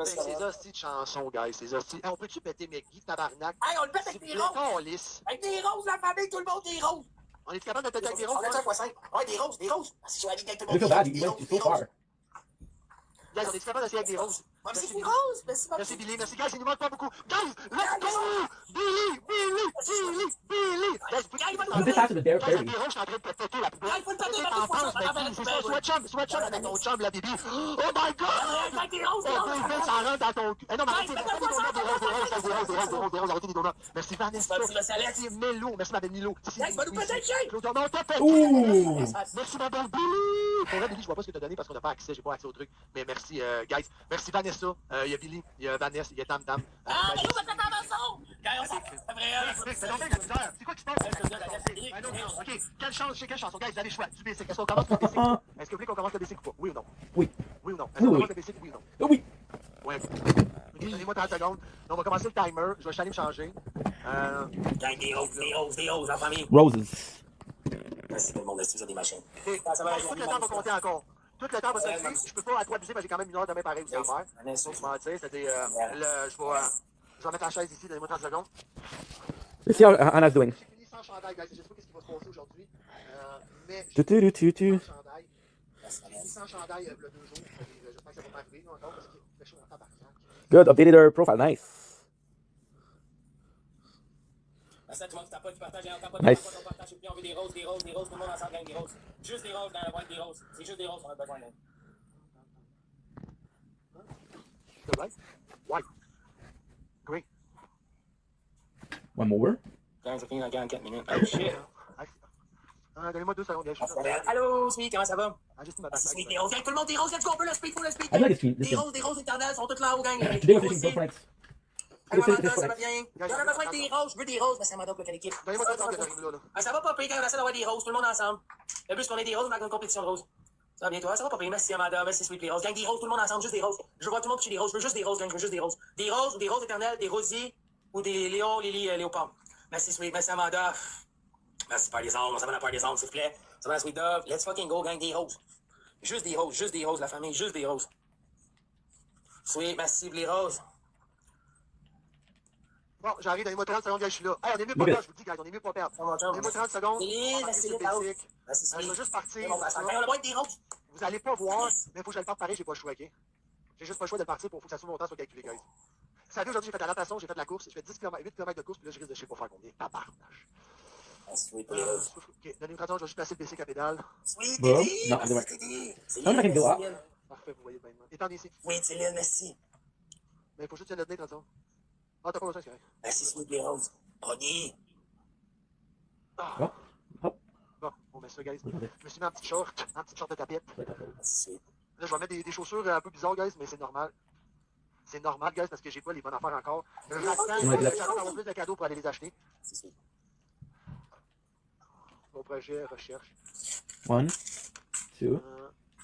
Ces hosties de chansons, guys, ces hosties. Hey, on peut-tu péter Meggy, tabarnak? Hey, on le pète avec des roses! Avec des roses, la famille, tout le monde, des roses! On est capable de péter avec des roses? On a 5x5. Ouais, des roses, des roses. Si je vais aller avec tout le I feel monde, bad. des You roses, went des so far. roses. Guys, on est capable d'essayer avec des roses. Merci, des roses. Merci, Billy. Merci, guys, il nous manque pas beaucoup. Guys, let's go! Billy! Guys, This has to be very guys, fairly. des roses, je suis en train de péter la poubelle. Qu'est-ce que t'en penses, Becky? C'est ça, soit chum avec ton chum, la Bibi. Oh my God! Oh, Bibi, ça rentre dans ton cul. Non, mais arrêtez, des roses, arrêtez des donuts. Merci, Vanessa. Merci, Melo. Merci, ma belle Milo. Guys, va nous péter le chien! Claude, non, t'as pété! Ouh! Merci, ma belle Billy! Pour vrai, Billy, je vois pas ce que t'as donné parce qu'on n'a pas accès, j'ai pas accès au truc. Mais merci, guys. Merci, Vanessa. Il y a Billy, il y a Vanessa, il y a Tam Tam. Ah, mais nous, on va faire la maçon! Gars, c'est vrai, c'est quoi qui se passe? Ok, quelle chanson? Guys, vous avez le choix. Du basic. Est-ce qu'on commence le basic? Est-ce que vous voulez qu'on commence le basic ou pas? Oui ou non? Oui. Oui ou non? Est-ce qu'on commence le basic? Oui ou non? Oui. Ouais. Ok, donnez-moi 30 secondes. On va commencer le timer. Je vais aller me changer. Gang, des roses, la famille. Roses. Merci tout le monde, est-ce que vous avez des machines? Tout le temps va compter encore. Tout le temps va se faire. Je peux pas à toi abuser, mais j'ai quand même une heure demain pareil aussi à faire. Je vais je vais mettre la chaise ici, donnez-moi 30 secondes. Let's see how Anna's doing. J'ai fini sans sans chandail, guys. Je sais pas ce qui va se passer aujourd'hui. Mais Tu, tu, tu, tu. sans chandail. J'ai mis sans chandail il y a 2 jours. J'espère que ça va m'arriver encore parce qu'il fait chaud en tabarnak. Good, updated our profile. Nice. Ça, tu vois, tu tapotes, tu partages, Nice. on partage, puis on veut des roses, tout le monde ensemble gagne des roses. Juste des roses dans la boîte des roses. C'est juste des roses qu'on a besoin, là. The right? White. Green. One more. Quand ça finit dans 44 minutes. Oh shit. Donnez-moi 2 secondes, gars. Allô, Sweet, comment ça va? Juste ma C'est Sweet, des roses, gang, tout le monde, des roses, let's go, on peut le speed, faut le speed. I like this team. Des roses éternelles sont toutes là haut, gang. Today we're fishing both nights. Allô, Amanda, ça va bien? J'en ai besoin de des roses, je veux des roses, mais c'est Amanda qui a l'équipe. Donnez-moi 2 secondes, j'arrive là. Ça va pas payer quand on essaie d'avoir des roses, tout le monde ensemble. Le but, c'est qu'on ait des roses, on a une compétition de roses. Ça va bien, toi? Ça va pas payer, merci Amanda, merci Sweet, les roses. Gang, des roses, tout le monde ensemble, juste des roses. Je veux voir tout le monde qui des roses, je veux juste des roses, gang, je veux juste des roses. Des roses ou des roses éternelles, des rosiers ou des Léo, Lily, Léopard. Merci Sweet, merci Amanda. Merci par les armes, on s'en va dans la part des armes, s'il vous plaît. Ça va, Sweet Dove, let's fucking go, gang, des roses. Juste des roses, la famille, juste des roses. Sweet, merci les roses. Bon, j'arrive, donnez-moi 30 secondes, gars, je suis là. Hey, on est mieux pas perdre, je vous dis, gars, on est mieux pas perdre. Donnez-moi 30 secondes. Je vais juste partir. Vous allez pas voir, mais il faut que je le fasse pareil, j'ai pas le choix, ok? J'ai juste pas le choix de le partir pour que ça soit mon temps soit calculé, guys. Vous savez, aujourd'hui, j'ai fait la natation, j'ai fait de la course, je fais 10 km, 8 km de course, puis là, je risque de je sais pas faire combien. Tabarnage. Ok, donnez-moi 30 secondes, je vais juste placer le PC à pédale. Bon. Non, c'est vrai. Non, mais go up. Parfait, vous voyez bien. Étendez ici. Oui, Céline, merci. Mais il faut juste que tu aies le nez, 30 secondes. Ah, t'as pas besoin, c'est correct. Merci, Sweet les roses. Pogné. Bon, on met ça, guys. Je me suis mis en petit short de tapette. Là, je vais mettre des chaussures un peu bizarres, guys, mais c'est normal. C'est normal, guys, parce que j'ai pas les bonnes affaires encore. J'attends d'avoir plus de cadeaux pour aller les acheter. Mon projet, recherche. 1, 2.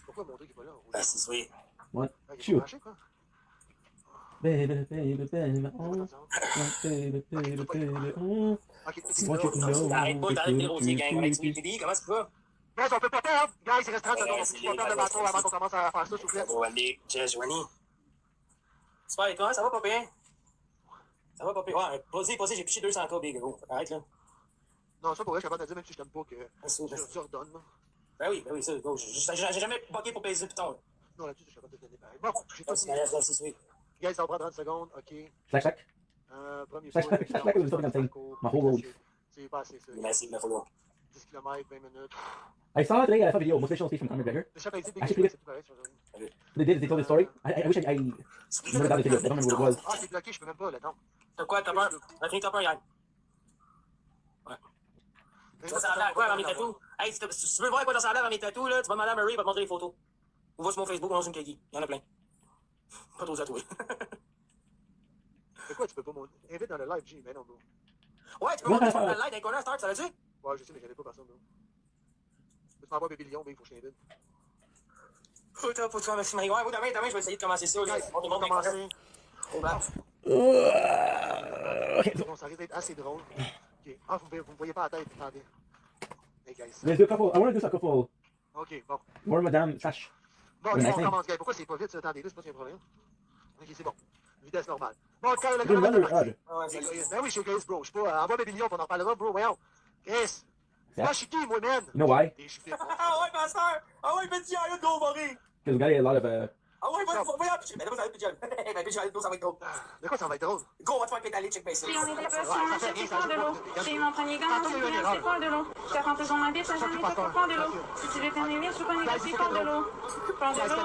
Pourquoi mon truc est pas là? Merci, Sweet. 1, Il est 2. pas branché, quoi. Baby, oh. Baby, oh. Want you to know. Arrête pas d'arrêter les rosiers, gang. Avec Sweet Diddy, comment ça va? Guys, on peut pas perdre. Guys, il reste 30 secondes. On peut pas perdre le bateau avant qu'on commence à faire ça, s'il vous plaît. Oh, allez, Joanie. Super, et toi, ça va pas bien? Ça va pas bien? Ouais, vas-y, j'ai piché 200 k, big gros. Arrête, là. Non, ça pour vrai, je suis capable de dire, même si je t'aime pas, que je redonne. Ben oui, ça, go. J'ai jamais bugué pour payer le piton. Non, là-dessus, je suis capable de te donner pareil. Bon, j'ai pas dit. Merci, Sweet. Guys, ça va prendre 30 secondes, ok. Slack. Premier Slack, was something I'm saying. My whole road. C'est pas assez, ça. Merci, me follow. 10 km, 20 minutes. I saw today a video, motivational speech from Conor McGregor. Le chef a dit, Actually, c'est tout pareil, they told the story. I wish I remember that video. I don't remember what it was. Ah, c'est bloqué, je peux même pas, là, non. T'as quoi, t'as peur? T'as fini, t'as peur, Yann? Ouais. Tu vas s'en aller à quoi avant mes tatous? Hey, si tu veux voir quoi dans ça avant mes tatous, là, tu vas demander à Marie, elle va te montrer les photos. Ou va sur mon Facebook, on lance une kaki. Il y en a plein. Pas trop tatoués. C'est quoi, tu peux pas monter? Invite dans le live, G, mais non, bro. Ouais, tu peux monter sur le live d'un corner start, ça va-tu? Ouais, je sais, mais j'avais pas personne, bro. Tu m'envoies Bébé Lion, mais il faut que je t'invite. Faut que tu vas, merci Marie. Ouais, vous, demain, je vais essayer de commencer ça. On va commencer. Bon, ça risque d'être assez drôle. Ok. Ah, vous me voyez pas la tête, attendez. Hey, guys. Let's do a couple. I want to do a couple. Ok, bon. More Madame Sash. Bon, ok, on commence, guys. Pourquoi c'est pas vite, ça? Attendez, là, c'est pas qu'il y a un problème. Ok, c'est bon. Vitesse normale. Bon, quand le gars. Ben oui, je suis Chris, bro. Je suis pas. Envoie Bébé Lion, on en reparlera, bro. Voyons. Chris. Moi, je suis qui, moi, man? You know why? Ah ouais, pasteur! Ah ouais, petit Ariel, go, Marie! Because we got a lot of Ah ouais, voyons, mais là, vous avez Pigeon. Ben, Pigeon, ça va être drôle. De quoi ça va être drôle? Go, on va te faire pédaler, check base. Si on était pas sur un chef qui prend de l'eau. J'ai mon premier gars, c'est pas de l'eau. T'as rentré dans ma vie, ça jamais fait pour prendre de l'eau. Si tu veux tenir, je connais pas si prendre de l'eau. Prends de l'eau,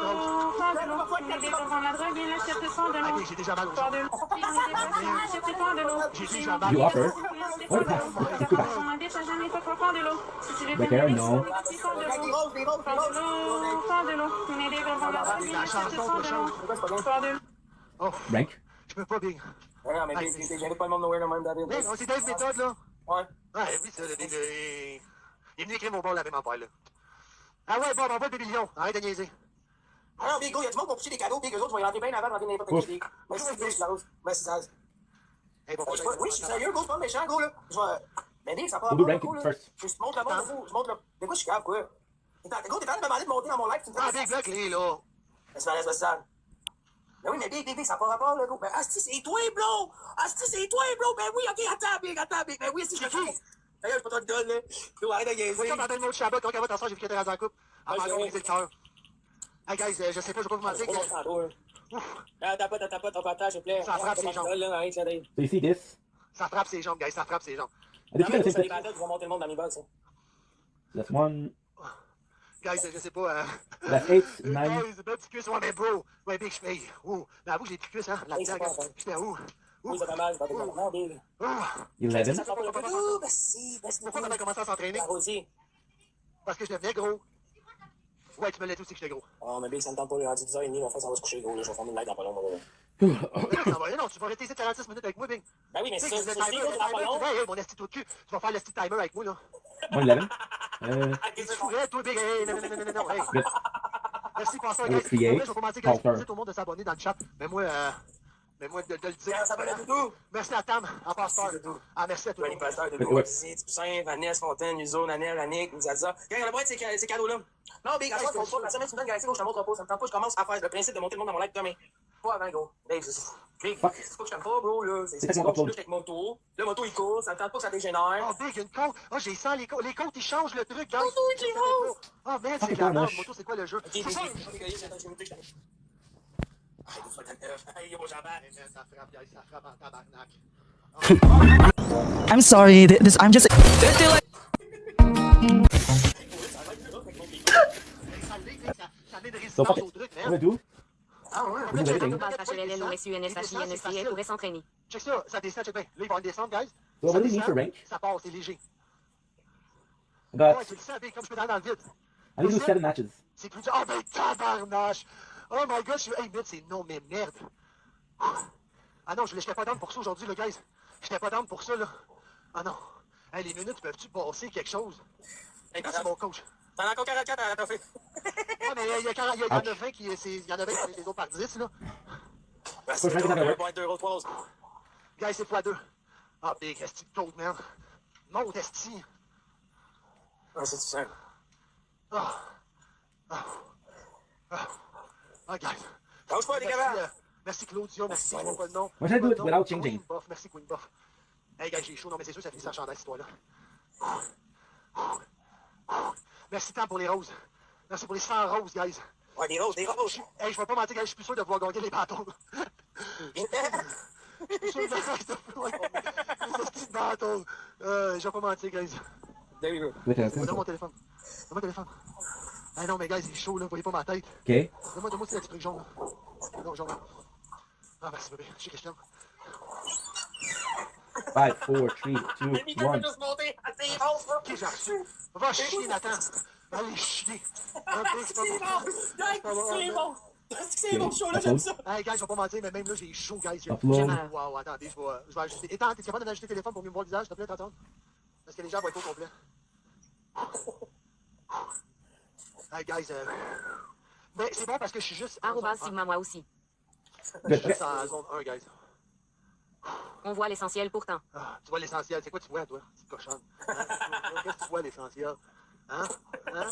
prends de l'eau. On est devant la drogue et la chef de prendre de l'eau. J'ai déjà mal au Prends de l'eau. Si on était pas sur un chef qui prend de l'eau. J'ai déjà mal You offer? What T'as rentré dans ma vie, ça jamais fait pour prendre de l'eau. Si tu veux tenir, je connais pas si prendre de l'eau. Prends de l'eau, prends de l'eau. On est devant la drogue et la chef de prendre de l'eau. Oh, rank. je peux pas, Big. Non, mais j'avais pas le monde nowhere dans même David. Big, on s'est Dave méthode, là. Ouais. Ouais, oui, ça, le Big. Il est venu écrire mon bon la même affaire, là. Ah ouais, bon, envoie le Bébé Lion. Arrête de niaiser. Ah non, Big, go, y'a du monde pour pousser des cadeaux, Big, eux autres, ils vont y rentrer bien avant de rentrer n'importe qui. Merci, Big, la rose. Merci, Zaz. Oui, je suis sérieux, go, c'est pas méchant, go, là. Mais Big, ça part pas, go, là. Je te montre le monde, je montre le. Mais quoi, je suis grave, quoi. Go, t'es en train de me demander de monter dans mon live, tu me dis. Ah, Big, bloque les, là. Laisse ça. Ben oui, mais Big, ça n'a pas rapport, là, go. Ben, Asti, c'est toi, bro! Asti, c'est toi, bro! Ben oui, ok, attends, Big. Ben oui, si je le fais. D'ailleurs, je peux pas te donner, là. Yo, arrête de gaiser. C'est comme dans notre Shabbat, quand elle va t'asseoir, j'ai vu qu'elle était en couple. Elle m'a Ouais, brisé le cœur. Hey guys, je sais pas, je vais pas vous mentir que. T'as pas, on partage, s'il te plaît. Ça frappe ses jambes. Arrête, là, Dave. So you see this? Ça frappe ses jambes, guys, ça frappe ses jambes. I think you C'est guys des think that battles qui vont monter le monde dans mes box, ça. that's 1, Guys, je sais pas. that's 8, 9. Guys, belle petite cuisse, ouais, mais bro. Ouais, big, je paye. Ouh. Mais avoue que j'ai des petites cuisses, hein. Là-dedans, guys. J'étais où? Oui, ça fait mal, ça fait mal. Non, Big. 11. Merci. Pourquoi on a commencé à s'entraîner? Arrosé. Parce que je devenais gros. Ouais, tu me l'as dit aussi que j'étais gros. Oh, mais Big, ça me tente pas, le rendu 10h30, mon frère, ça va se coucher, gros, là. Je vais fermer le light dans pas long, moi, là. Non, tu vas rester ici 46 minutes avec moi, Big. Ben oui, mais c'est Big, ça, le c'est timer, gros, le dans pas timer, long. tu hey, mon esti tout de cul. Tu vas faire le petit timer avec moi, là. 11. Qu'est-ce que tu ferais, toi, Big? Hey, non, hey. Good. Merci, Pasteur, We'll guys. create Je vais commencer, guys. Pasteur. Merci tout le monde de s'abonner dans le chat. Mais moi, de le dire. Ça va là, Doudou. Merci à Tam, en Pasteur. Ah, merci à tout le monde. Pasteur, Doudou, Odyssey, Poussin, Vanessa, Fontaine, Uzo, Nanel, Annick, Zaza. Gang, on a pas ces cadeaux-là. Non, Big, à toi, faut pas. La semaine, tu me donnes, gars, je te montre pas. Ça me tente pas, je commence à faire le principe de monter le monde dans mon live demain. Pas avant, gros. Dave, Big, c'est pas que je t'aime pas, bro, là. C'est bon, je suis avec moto. Le moto, il court, ça me tente pas que ça dégénère. Oh, Big, une côte. Oh, j'ai 100 les côtes. Les côtes, ils changent le truc, guys. Oh, merde, c'est de la merde. Moto, c'est quoi le jeu? Ok, Ça frappe, guys, ça frappe en tabarnak. I'm sorry, I'm just... So fuck it. What do I do? Ah ouais, We do everything. HLL pourrait s'entraîner. check ça, ça descend, check bien. Là, il va y descendre, guys. So what do you need for rank? Ça part, c'est léger. I got, Ouais, tu le sens, Big, comme je peux aller dans le vide. I need to do 7 matches. C'est plus dur. Oh, ben, tabarnache! Oh my god, je suis. Hey, merde, c'est non, mais merde! Ah non, j'étais pas down pour ça aujourd'hui, là, guys. J'étais pas down pour ça, là. Ah non. Hey, les minutes, peuvent-tu passer quelque chose? Hey, c'est mon coach. T'en as encore 44 à toffer. Ah, mais il y en a 20 qui. Il y en a 20 qui ont les autres par 10, là. Merci, Faut que je règle deux ça, points, deux roses, 3 roses. Guys, c'est x2. Ah, big, esti de cold, man. Monte, esti. Ah, c'est tout simple. Ah. Ah. Ah. Ah, guys. Lâche pas, les gars. Merci Claudia, merci, je ne pas le nom. Moi, j'ai le doute, Pas le nom. without changing. Queen Buff, merci Queen Buff. Hey, guys, j'ai chaud, non, mais c'est sûr, ça finit sans chandail, cette histoire-là. Merci tant pour les roses. Merci pour les 100 roses, guys. Ouais, des roses, des roses. Hey, je vais pas mentir, guys, je suis plus sûr de pouvoir gagner les bâtons. Je suis sûr de pouvoir gagner les petits bâtons. Je vais pas mentir, guys. There you go. Donne mon téléphone. Donne mon téléphone. Ah non, mais guys, il est chaud, là, vous voyez pas ma tête. Okay. Donne-moi aussi la petite truc jaune, là. Non, jaune. Ah, merci, bébé. Je sais que je t'aime. 5, 4, 3, 2, 1. juste monter. C'est bon, ça. Qui j'ai reçu? Va chier, Nathan. Allez chier. C'est bon. C'est bon, chaud, là, j'aime ça. Hey, guys, je vais pas mentir, mais même là, j'ai chaud, guys. Upload. Wow, attendez, je vais ajuster. Étant, t'es capable d'ajouter le téléphone pour mieux me voir le visage, s'il te plaît, t'entends? Parce que les gens vont être au complet. Hey, guys, mais c'est bon parce que je suis juste. Arrobas Sigma, moi aussi. Je suis juste en zone 1, guys. On voit l'essentiel pourtant. Ah, tu vois l'essentiel. C'est quoi tu vois, toi? Petite cochonne. Hein? Qu'est-ce que tu vois, l'essentiel? Hein? Hein?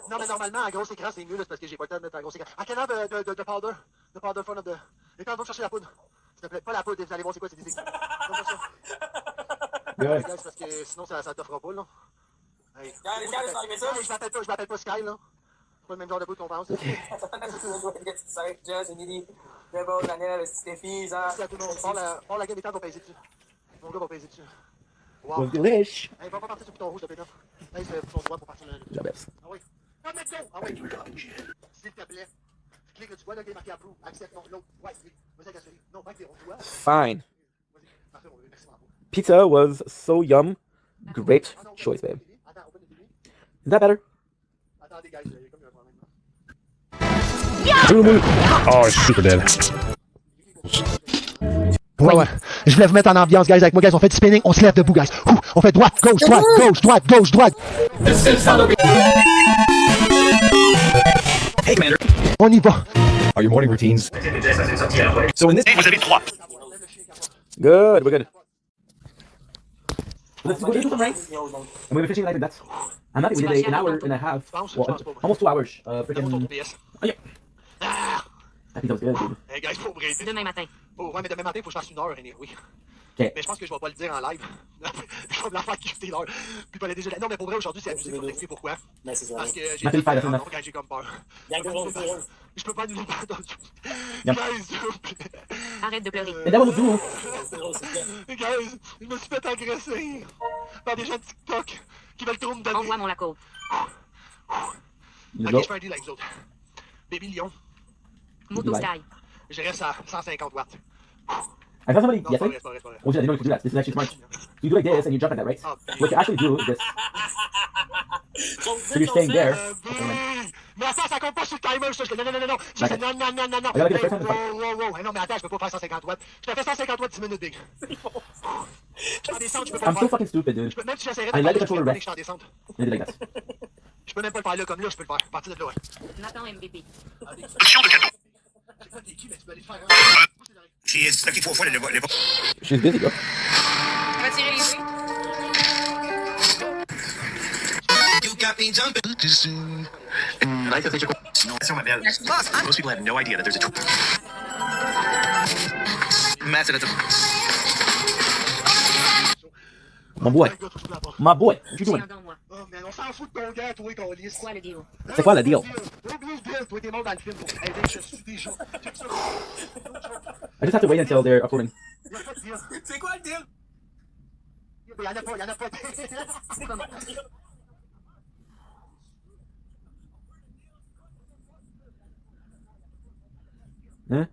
Non, mais normalement, en gros écran, c'est mieux, là, c'est parce que j'ai pas le temps de mettre en gros écran. I can have de powder. De powder front of the. Et quand on va chercher la poudre. S'il te plaît, pas la poudre, vous allez voir c'est quoi, c'est des aiguilles. Donne-moi ça. Good. Guys, parce que sinon, ça t'offrira pas, là. Hey. Regarde, Je m'appelle pas Sky, là. C'est pas le même genre de bout qu'on pense. Jazz, Emily, Devil, Daniel, Stéphie, Zach. Merci à tout le monde. Part la game étant, on va peser dessus. Mon gars va peser dessus. Wow. Was delish. Hey, va pas partir sur le bouton rouge de pétard. Hey, c'est le bouton droit pour partir le. Good job, Babs. Ah oui. Ah, let's go! Ah oui. S'il te plaît. Clique là, tu vois, là, il est marqué approve. Accepte, non, l'autre. Ouais, oui. Vas-y, avec la souris. Non, Mike, on doit. Fine. Vas-y. Parfait, on veut. Merci, Marco. Pizza was so yum. Great choice, babe. Attends, open the TV. Is that better? Attendez, guys, il y a comme un problème. Oh, super dead. Ouais. Je voulais vous mettre en ambiance, guys, avec moi, guys. On fait du spinning, on se lève debout, guys. Ouh, on fait droite, gauche, droite, gauche, droite, gauche, droite. Hey, Commander. On y va. Are your morning routines? So in this, vous avez 3. Good, we're good. Let's go do some ranks. And we were fishing like that. I'm happy we did an hour and a half. Well, almost 2 hours. Freaking. Oh, yeah. I think that was good, dude. Hey, guys, faut briser. Demain matin. Oh, ouais, mais demain matin, il faut que je fasse 1 heure, oui. Ok. Mais je pense que je vais pas le dire en live. Je vais me la faire quitter l'heure. Puis pas la déjà. Non, mais pour vrai, aujourd'hui, c'est abusé. Je vais t'expliquer pourquoi. Parce que j'ai Mathieu, fait il fait, non, là, quand j'ai comme peur. Gang de rose, c'est rose. Je peux pas annuler pardon. Yep. Guys, Arrête de pleurer. And that was Zoom. guys, je me suis fait agresser par des gens de TikTok qui veulent trop me donner. Envoie mon la côte. Ok, je fais un deal avec vous autres. Baby Lion, Moto Sky. je reste à 150 watts. I saw somebody Non, yesterday. c'est pas vrai, c'est pas vrai. Oh, shit, I didn't know you could do that. This is actually smart. You do like this and you jump like that, right? Oh, What you actually do is this. So you're staying there. Mais attends, ça compte pas sur le timer, ça. Non, non, non, non. Okay. Non, non, non, non, non. I gotta get the first time to Wow. Non, mais attends, je peux pas faire 150 watts. Je te fais 150 watts 10 minutes, Big. Je suis en descente, je peux pas I'm le so faire. fucking stupid, dude. Même si j'essaierais de I faire let the je controller peux rest. je suis en descente. Maybe like that. Je peux même pas le faire là, comme là, je peux le faire. À partir de là, ouais. Nathan MVP. T'es qui, mais tu peux aller le faire. She's looking for the She's busy, bro. Tu vas tirer les jouets? You got me jumping. Nice to sur ma belle. Most people have no idea that there's a Massive. My boy. My boy. What you J'ai doing? un dans moi. Oh, mais on s'en fout de ton gars, toi, qu'on lisse. Quoi le deal? C'est quoi le deal? Oublie le deal, toi, t'es mort dans le film. Hey, Vic, je suis déjà. I just have to wait until they're uploading. Y'a pas de deal. C'est quoi le deal? Y'en a pas. C'est comment? Huh?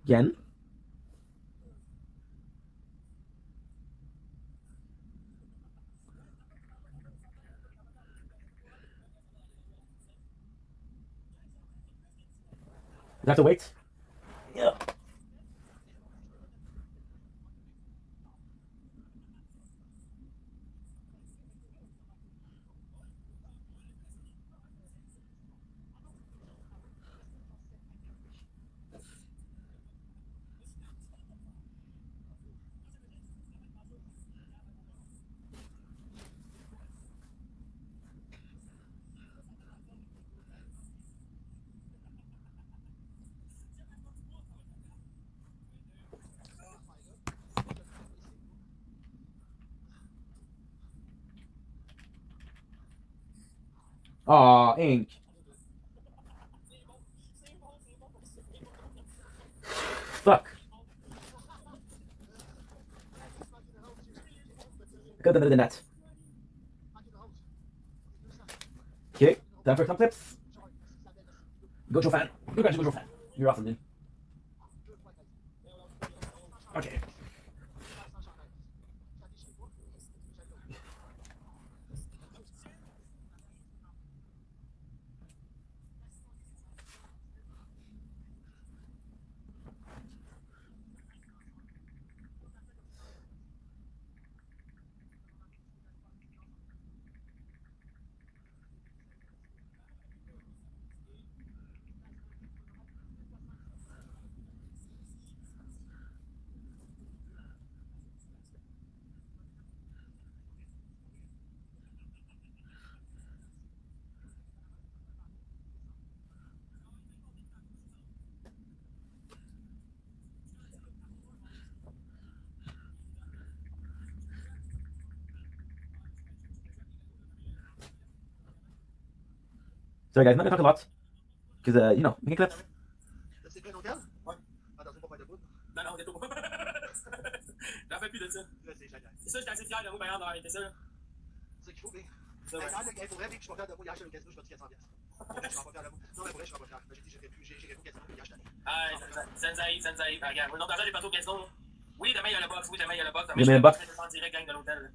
Again? You have to wait? Yeah. Aw, ink. Fuck. I could have done better than that. Okay, time for some clips. Gojo fan. Congrats, Gojo fan. You're awesome, dude. Okay. Sorry guys, I'm not gonna talk a lot. Because, you know, making clips. fais plus de ça. Là, c'est génial. C'est ça, j'étais assez fier de vous, par exemple, d'avoir arrêté ça. C'est ça qu'il faut, Big. Ça, ouais. Il faudrait, Big, je suis pas fier de moi. Hier, je suis au casino, je me dis 400$. Je suis pas fier de vous. Non, mais pour vrai, je suis pas fier. J'ai dit, j'irai plus au casino, mais hier, je suis allé. Ah, ça nous arrive, ça nous arrive. Regarde, le nombre d'argent, j'ai pas au casino. Oui, demain, il y a le box. Oui, demain, il y a le box. Demain, Demain, je le box. vais en direct, gang, de l'hôtel.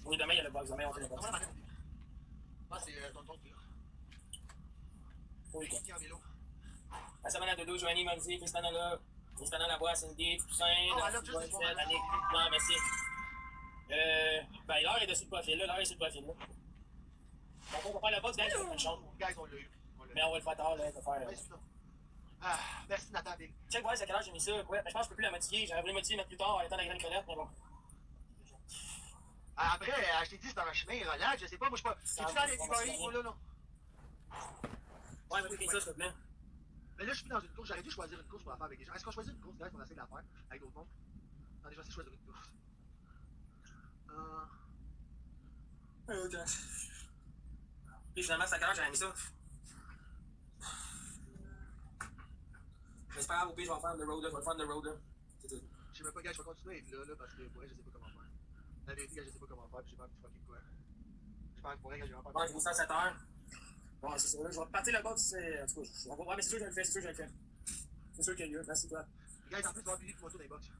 Oui, demain, il y a le box. Demain, on fait le box. Ah, c'est ton truc, là. Oui, Qui en vélo? la semaine à Dodo, Joanie, Monzi, Christina là. Christina Lavoie, Cindy, Toussaint, Annick. Non, merci. Ben, l'heure est dessus le profil, là. L'heure est sur le profil, là. Donc, on va faire le box, gang, c'est une chance. Guys, on l'a eu. Mais on va le faire tard, là. On va faire. Ah, merci, Nathan, Big. Check, ouais, c'est à quelle heure j'ai mis ça. Ouais, ben, je pense que je peux plus la modifier. J'aurais voulu modifier, mettre plus tard, en étant la graine collette, mais bon. Après, je t'ai dit, c'est dans le chemin, relax, je sais pas, moi, je suis pas. Es-tu dans les librairies, moi, là, non? Ouais, mais t'écris ça, s'il te plaît. Mais là, je suis plus dans une course, j'aurais dû choisir une course pour la faire avec les gens. Est-ce qu'on choisit une course, guys, pour essayer de la faire avec d'autres mondes? Attendez, je vais essayer de choisir une course. Puis finalement, c'est à quelle heure j'avais mis ça? Mais c'est pas grave, au pire, je vais faire The Road, là. Je vais faire The Road, là. C'est tout. Je sais même pas, gars, je vais continuer à être là, parce que pour vrai, je sais pas comment faire. La vérité, gars, je sais pas comment faire, puis j'ai pas envie de fucking quoi. Je pense que pour vrai, gars, j'ai vraiment pas Ouais, j'ai mis ça à 7 heures. Bon, c'est sûr, là, je vais partir le box, c'est. En tout cas, je vais pas. Ouais, mais c'est sûr que je le fais, c'est sûr que je le fais. C'est sûr qu'il y a lieu, merci toi. Gars, en plus, tu vas payer pour moto dans les box.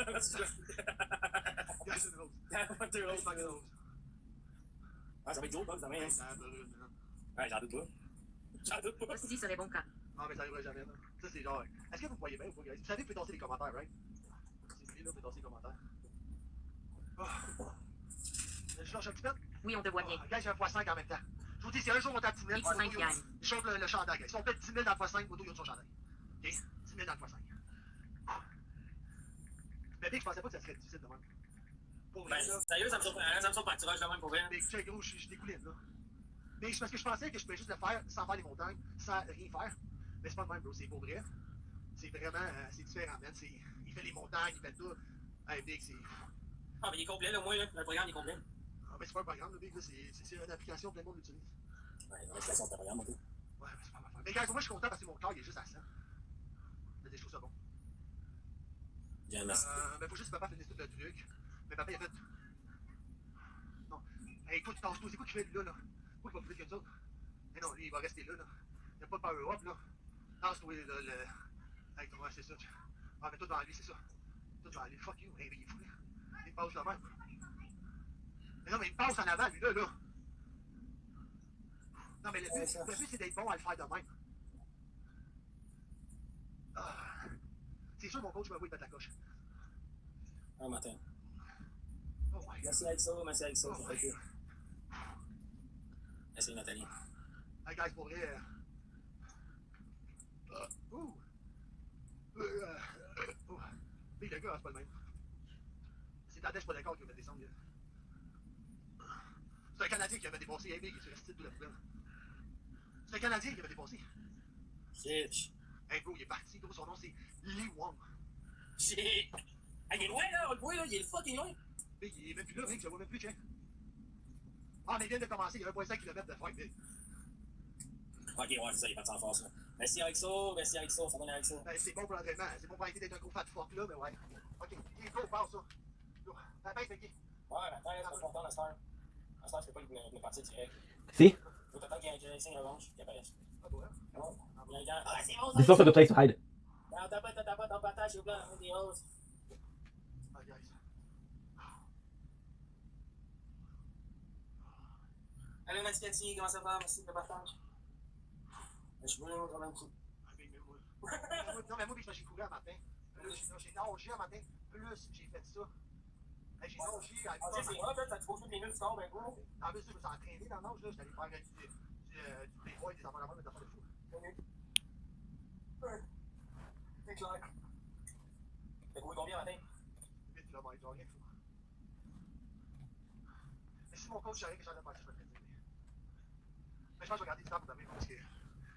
Merci toi. Gars, c'est une rose. Deux roses, C'est une rose. Ah, ça va être gros, box, demain, hein. Ah, bah, Ouais, j'en doute pas. J'en doute pas. Ceci serait bon cas. ah, mais ça arrivera jamais, là. Ça, c'est genre. Est-ce que vous me voyez bien ou pas, guys? Vous savez, vous pouvez danser les commentaires, right? Si vous voulez, là, vous pouvez danser les commentaires. Je lâche un petit peu. Oui, on te voit bien. Gars, j'ai un x5 en même temps. Je vous dis, si un jour on tape 10 000, X5 gagne. je chante le chandail, gars. Si on fait 10 000 dans le x5, Moto, il y a son chandail. Ok? 10 000 dans le x5. Mais Big, je pensais pas que ça serait difficile de même. Pour vrai, Ben, sérieux, ça me surprend. Tu vas même pour vrai. Mais check, gros, je dégouline, là. Mais c'est parce que je pensais que je pouvais juste le faire sans faire les montagnes, sans rien faire. Mais c'est pas le même, bro. C'est pour vrai. C'est vraiment, c'est différent, man. Il fait les montagnes, il fait tout. Hey, Big, c'est. Ah, mais il est complet, là, moi, là. Le programme, il est complet. Ah, mais c'est pas un programme, là, Big, là. C'est une application, plein de monde l'utilise. Ouais, l'application, c'est un programme, ok. Ouais, mais c'est pas ma affaire. Mais gars, moi, je suis content parce que mon corps, il est juste à 100. Je trouve ça bon. Bien, merci. Mais faut juste que papa finisse tout le truc. Mais papa, il a fait. Non. Hey, toi, tu t'en c'est quoi qui fait, lui, là? Pourquoi il va plus vite que nous autres? Mais non, lui, il va rester là, là. Il n'y a pas de power up, là. Non, c'est toi, le. Hey, ouais, c'est ça. Ah, mais toi, devant lui, c'est ça. Toi, devant lui. Fuck you. Hey, il est fou, là. Il passe là même. Mais non, mais il passe en avant, lui, là, là. Non, mais le but, c'est d'être bon à le faire de même. Ah. C'est sûr, mon coach va vous mettre la coche. Un matin. Oh, ouais. Merci avec ça, merci avec ça. Oh, ouais. Merci, Nathalie. Hey, guys, pour vrai. Ouh. Mais le gars, c'est pas le même. C'est Tadej, pas d'accord, qui va descendre. C'est un Canadien qui avait dépassé. Hey, mec, il est resté de la poubelle. C'est un Canadien qui avait dépassé. Shit. Hey, bro, il est parti. Gros, son nom, c'est Lee Wong. Shit. Hey, il est loin, là. On le voit, là. Il est fucking loin. Mec, il est même plus là, mec. Je le vois même plus, tiens. Ah, mais il vient de commencer. Il y a 1,5 km de fight, mec. Ok, ouais, c'est ça. Il est parti en force, là. Merci avec ça. Merci avec ça. Ça va avec ça. Ben, c'est bon pour l'entraînement. C'est bon pour arrêter d'être un gros fat fuck, là, mais ouais. Ok, go, passe ça. Go. La baisse, mec. Ouais, mais attends, c'est important, la star. La star, tu peux pas le partir direct. See? Faut t'attendre qu'il y ait un signe revanche qui apparaisse. Ah, ouais. Ah, c'est bon, This is also the place to hide. non, t'as pas, dans partage, au blanc, des roses. Ah, guys. Allô, Nancy Cathy, comment ça va? Merci de le partage. Je suis venu quand même. Ah, mais moi. Non, mais moi, j'ai couru un matin. J'ai nagé un matin. Plus j'ai fait ça. J'ai nagé. C'est vrai, ça te pose toutes les minutes, tu sors, ben gros. En plus, je me suis entraîné dans le nage, là. J'étais allé faire du playboy, des affaires là-bas, des affaires de fou. C'est clair. T'as couru combien matin? 8 km, genre rien de fou. Mais si mon coach savait que j'en ai pas, je me ferais dire. Mais je pense que je vais garder du temps pour demain parce que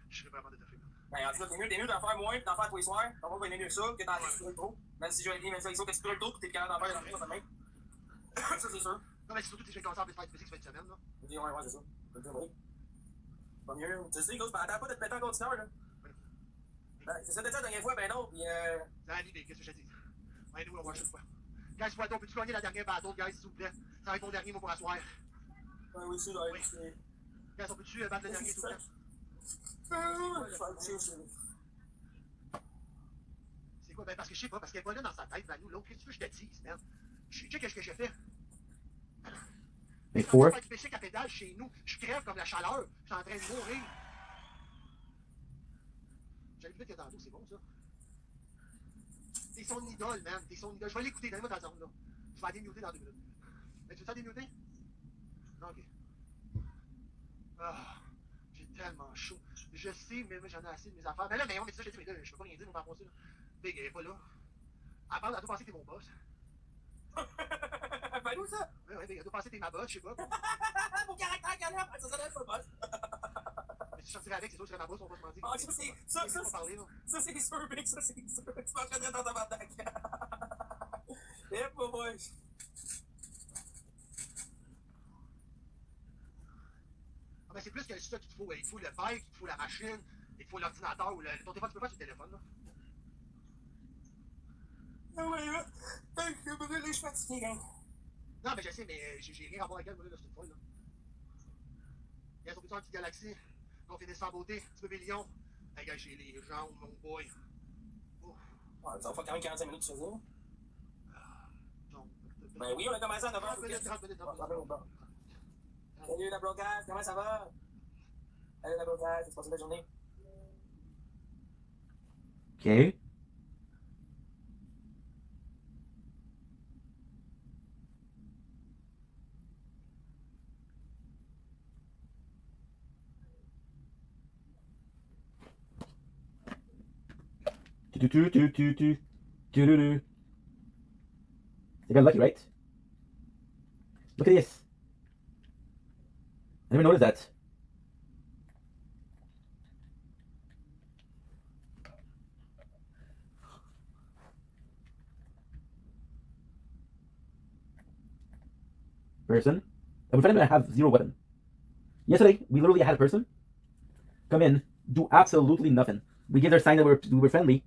je serais vraiment détaché. Ben, en tout cas, t'es mieux d'en faire moins et d'en faire tous les soirs. T'en vas aimer mieux ça que d'en faire le trop. Même si je vais dire, même si avec ça, que tu peux le tôt, puis t'es capable d'en faire dans le même. Ça, c'est sûr. Non, mais c'est surtout que je vais commencer à faire du physique cette semaine, là. Ok, ouais, c'est ça. Pas mieux. Tu sais, gros, attends pas de te péter en conducteur, là. Ben, c'est ça, t'as dit la dernière fois, ben non, pis Salut, mais qu'est-ce que je te dis? Ouais, nous, on va voir une fois. Guys, on peut-tu gagner la dernière battle, guys, s'il vous plaît? Ça va être mon dernier mot pour asseoir. Ouais, oui, c'est vrai. Oui. Guys, on peut-tu battre le dernier, s'il vous plaît? C'est quoi? Ben, parce que je sais pas, parce qu'elle est pas là dans sa tête, Vanou, l'autre. Qu'est-ce que tu veux que je te dise, merde? Tu sais qu'est-ce que j'ai fait? Mais Je suis en train four. de faire du bicycle à pédale chez nous. Je crève comme la chaleur. Je suis en train de mourir. J'allais plus vite que tantôt, c'est bon, ça. T'es son idole, man. T'es son idole. Je vais l'écouter, donne-moi ta zone, là. Je vais la démuter dans 2 minutes. Mais tu veux ça démuter? Non, ok. Ah, j'ai tellement chaud. Je sais, mais moi, j'en ai assez de mes affaires. Mais là, mais on est ça, je te dis, mais là, je peux pas rien dire, mon père, moi, ça. Big, elle est pas là. À part, elle doit penser que t'es mon boss. Ben où ça? Ouais, ouais, Big, elle doit penser que t'es ma boss, je sais pas. Mon caractère galère, ça doit être pas boss. Mais si je sortirais avec, c'est sûr que je serais ma boss, on va se mentir. Ah, ça, c'est. Ça, pas parler, là. ça, c'est sûr, Big, ça, c'est sûr. Tu m'entraînerais dans ta bardac. Eh, pas boy. Ah, mais c'est plus que ça qu'il te faut. Il te faut le bike, il te faut la machine, il te faut l'ordinateur ou le. Ton téléphone, tu peux pas sur le téléphone, là. Ah ouais, là. Je suis brûlé, je suis fatigué, gang. Non, mais je sais, mais j'ai rien à voir avec elle, moi, là, cette fois, là. Regarde, on peut-tu une petite galaxie? On finit sans beauté, petit bébé lion. Hey, gars, j'ai les jambes, mon boy. Ouf. Ouais, ça va faire quand même 45 minutes, tu sais ça? Non. Ben oui, on a commencé à 9h. 30 minutes, 30 minutes, 30 minutes. Salut la blocage, comment ça va? Salut la blocage, c'est passé la journée? Ok. Tu. They got lucky, right? Look at this. I never noticed that. Person. And we find them to have 0 weapon. Yesterday, we literally had a person come in, do absolutely nothing. We gave their sign that we were friendly,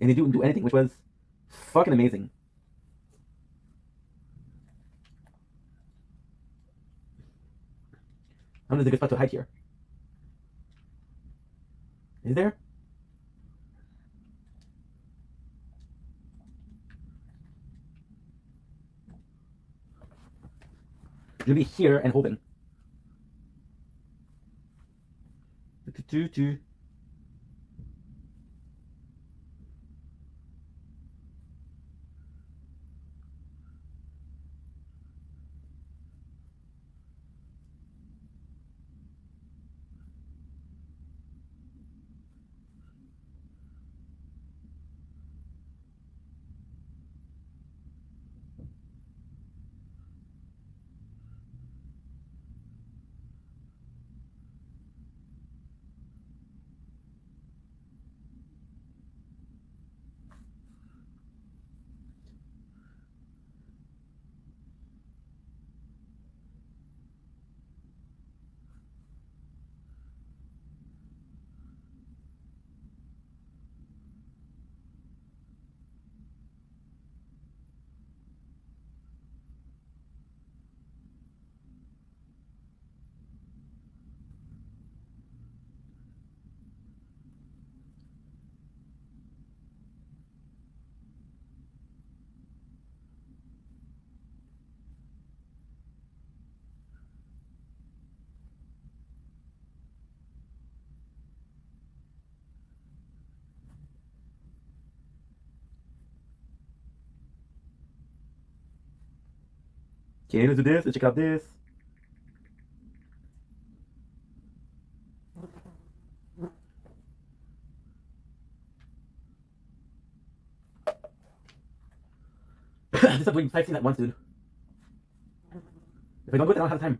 and they didn't do anything, which was fucking amazing. I don't know if there's a good spot to hide here. Is there? You'll be here and hoping. Tu. Okay, let's do this. Let's check out this. I just doing 5 things at once, dude. If I don't do it, I don't have time.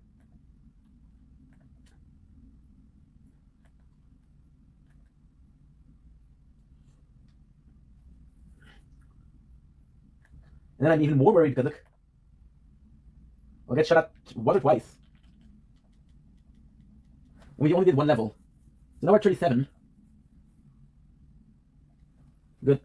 And then I'm even more worried because look, I'll get shot at once or twice. And we only did 1 level. So now we're at 37. Good.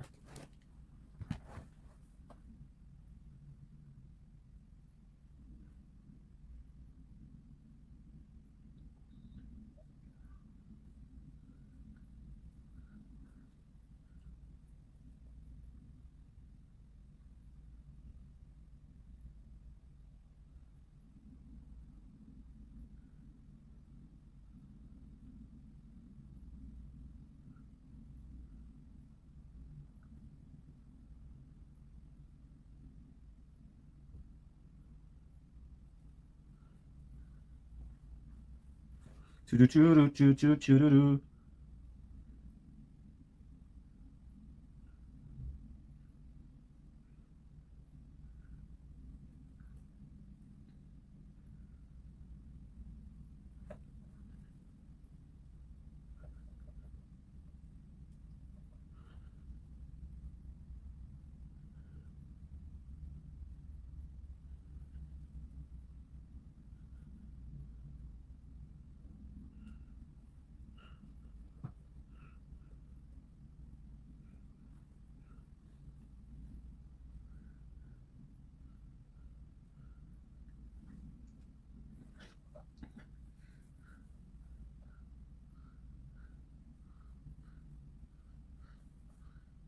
Choo-doo-choo-doo-choo-choo-choo-doo-doo.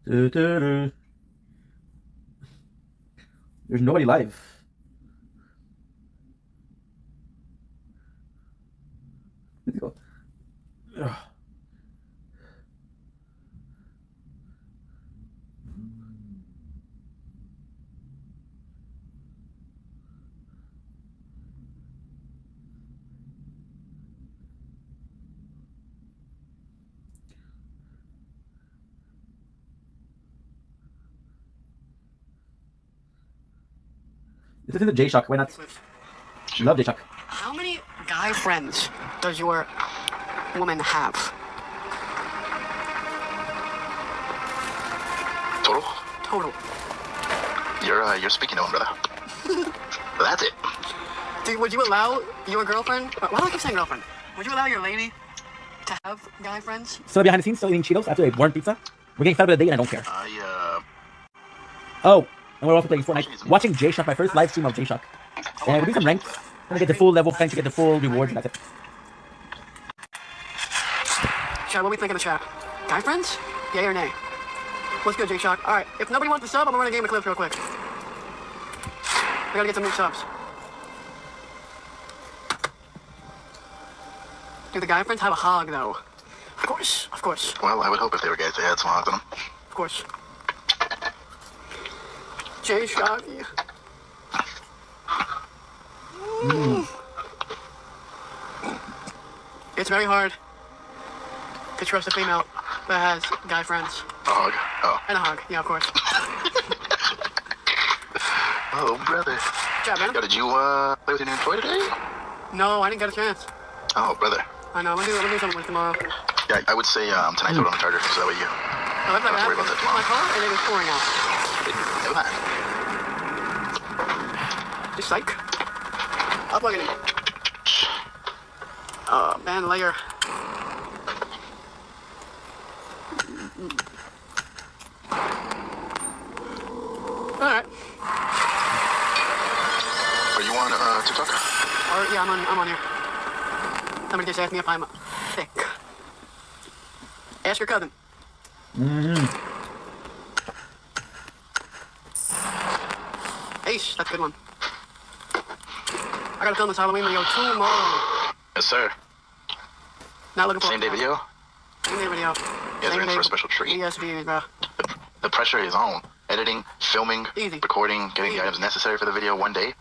Doo-doo-doo. There's nobody live. Let's go. Ugh. This isn't a J-Shock, why not? Love J-Shock. How many guy friends does your woman have? Total? Total. You're speaking to him, brother. But that's it. Would you allow your girlfriend, why do I keep saying girlfriend? Would you allow your lady to have guy friends? Still behind the scenes, still eating Cheetos after a warm pizza. We're getting fed up with the day and I don't care. Oh, and we're also playing Fortnite. Watching J-Shock, my first live stream of J-Shock. And we're doing some ranks. Gonna get the full level thanks to get the full rewards, and that's it. Chat, what do we think in the chat? Guy friends? Yay or nay? What's good, J-Shock? Alright, if nobody wants to sub, I'm gonna run a game of clips real quick. We gotta get some new subs. Do the guy friends have a hog, though? Of course, of course. Well, I would hope if they were guys, they had some hogs in them. Of course. J-Shock. It's very hard to trust a female that has guy friends. A hog? Oh. And a hog, yeah, of course. Oh, brother. Chat, man. Yo, did you play with your new toy today? No, I didn't get a chance. Oh, brother. I know, I'm gonna do something with tomorrow. Yeah, I would say tonight throw it on the charger, so that way you I left don't have to worry about that my tomorrow. car and it was pouring out. Never mind. Just psych. I'll plug it in. Oh, man, layer. Alright. Are you on TikTok? Yeah, I'm on here. Somebody just asked me if I'm thick. Ask your cousin. Ace, that's a good one. I gotta film this Halloween video tomorrow. Yes, sir. Not looking for Same day video? Same day video. You guys are in for a special treat. Yes, bro. The pressure is on. Editing, filming, recording, getting the items necessary for the video one day.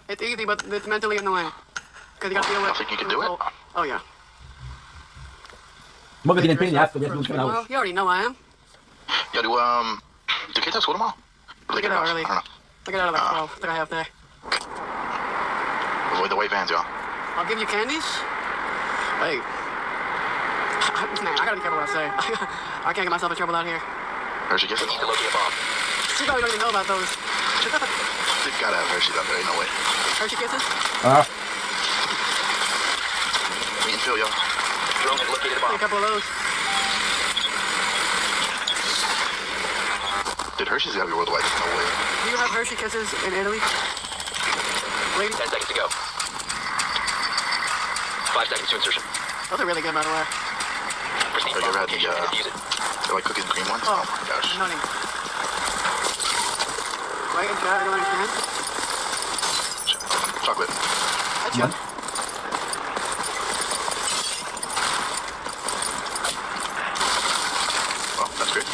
It's easy, but it's mentally annoying. Because you gotta deal with... I think you can do it. Oh, yeah. I'm gonna get in pain in the ass, but we have to do it Well, you already know I am. Yo, do kids have school tomorrow? I get out early. I don't know. I get out at like 12, that I have today. Avoid the white vans, y'all. I'll give you candies. Wait. Man, I gotta be careful what I say. I can't get myself in trouble out here. Hershey Kisses? Need to locate a bomb. She probably don't even know about those. They've gotta have Hershey's out there, ain't no way. Hershey Kisses? Me and Phil, y'all. Drone has located a bomb. A couple of those. Dude, Hershey's gotta be worldwide. There's no way. Do you have Hershey Kisses in Italy? Lady? 10 seconds to go. 5 seconds to insertion. Those are really good, by the way. Have you ever had the like cookies and cream ones? Oh my gosh. Nutty. Right in chat, I don't understand. Chocolate. That's good. Oh, that's great.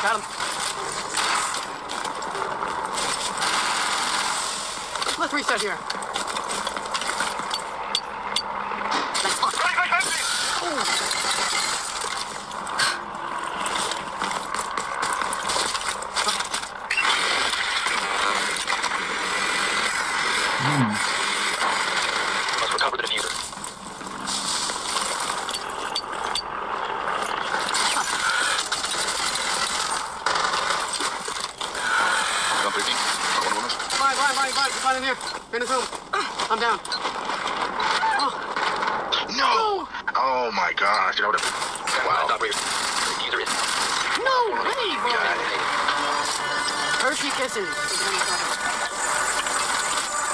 Got him. Let's reset here. fine in here. In this room. I'm down. No! Oh my gosh, you know what? Wow. No way, boy. Hershey Kisses.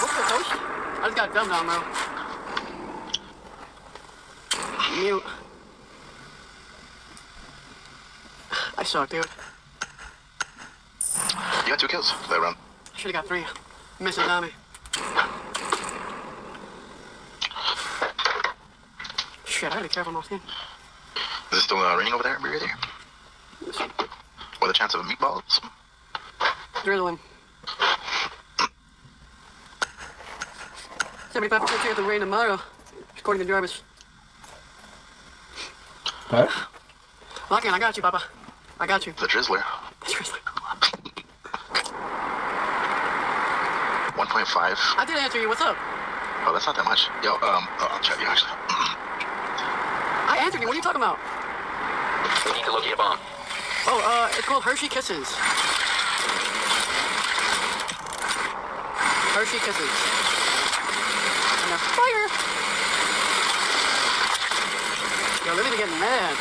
What's the toast? I just got dumb down now. Mute. I suck, dude. You got 2 kills that round. Should've got 3. Missing Tommy. Shit, I gotta be careful not seeing. Is it still raining over there, Brigadier? With a chance of meatballs? Drizzling. 75% chance of rain tomorrow, according to Jarvis. What? Lock in, I got you, Papa. I got you. The Drizzler. The Drizzler. 1.5. I did answer you. What's up? Oh, that's not that much. Yo, I'll chat you actually. I answered you. What are you talking about? We need to locate a bomb. Oh, it's called Hershey Kisses. Hershey Kisses. And they're fire. Yo, they're getting mad.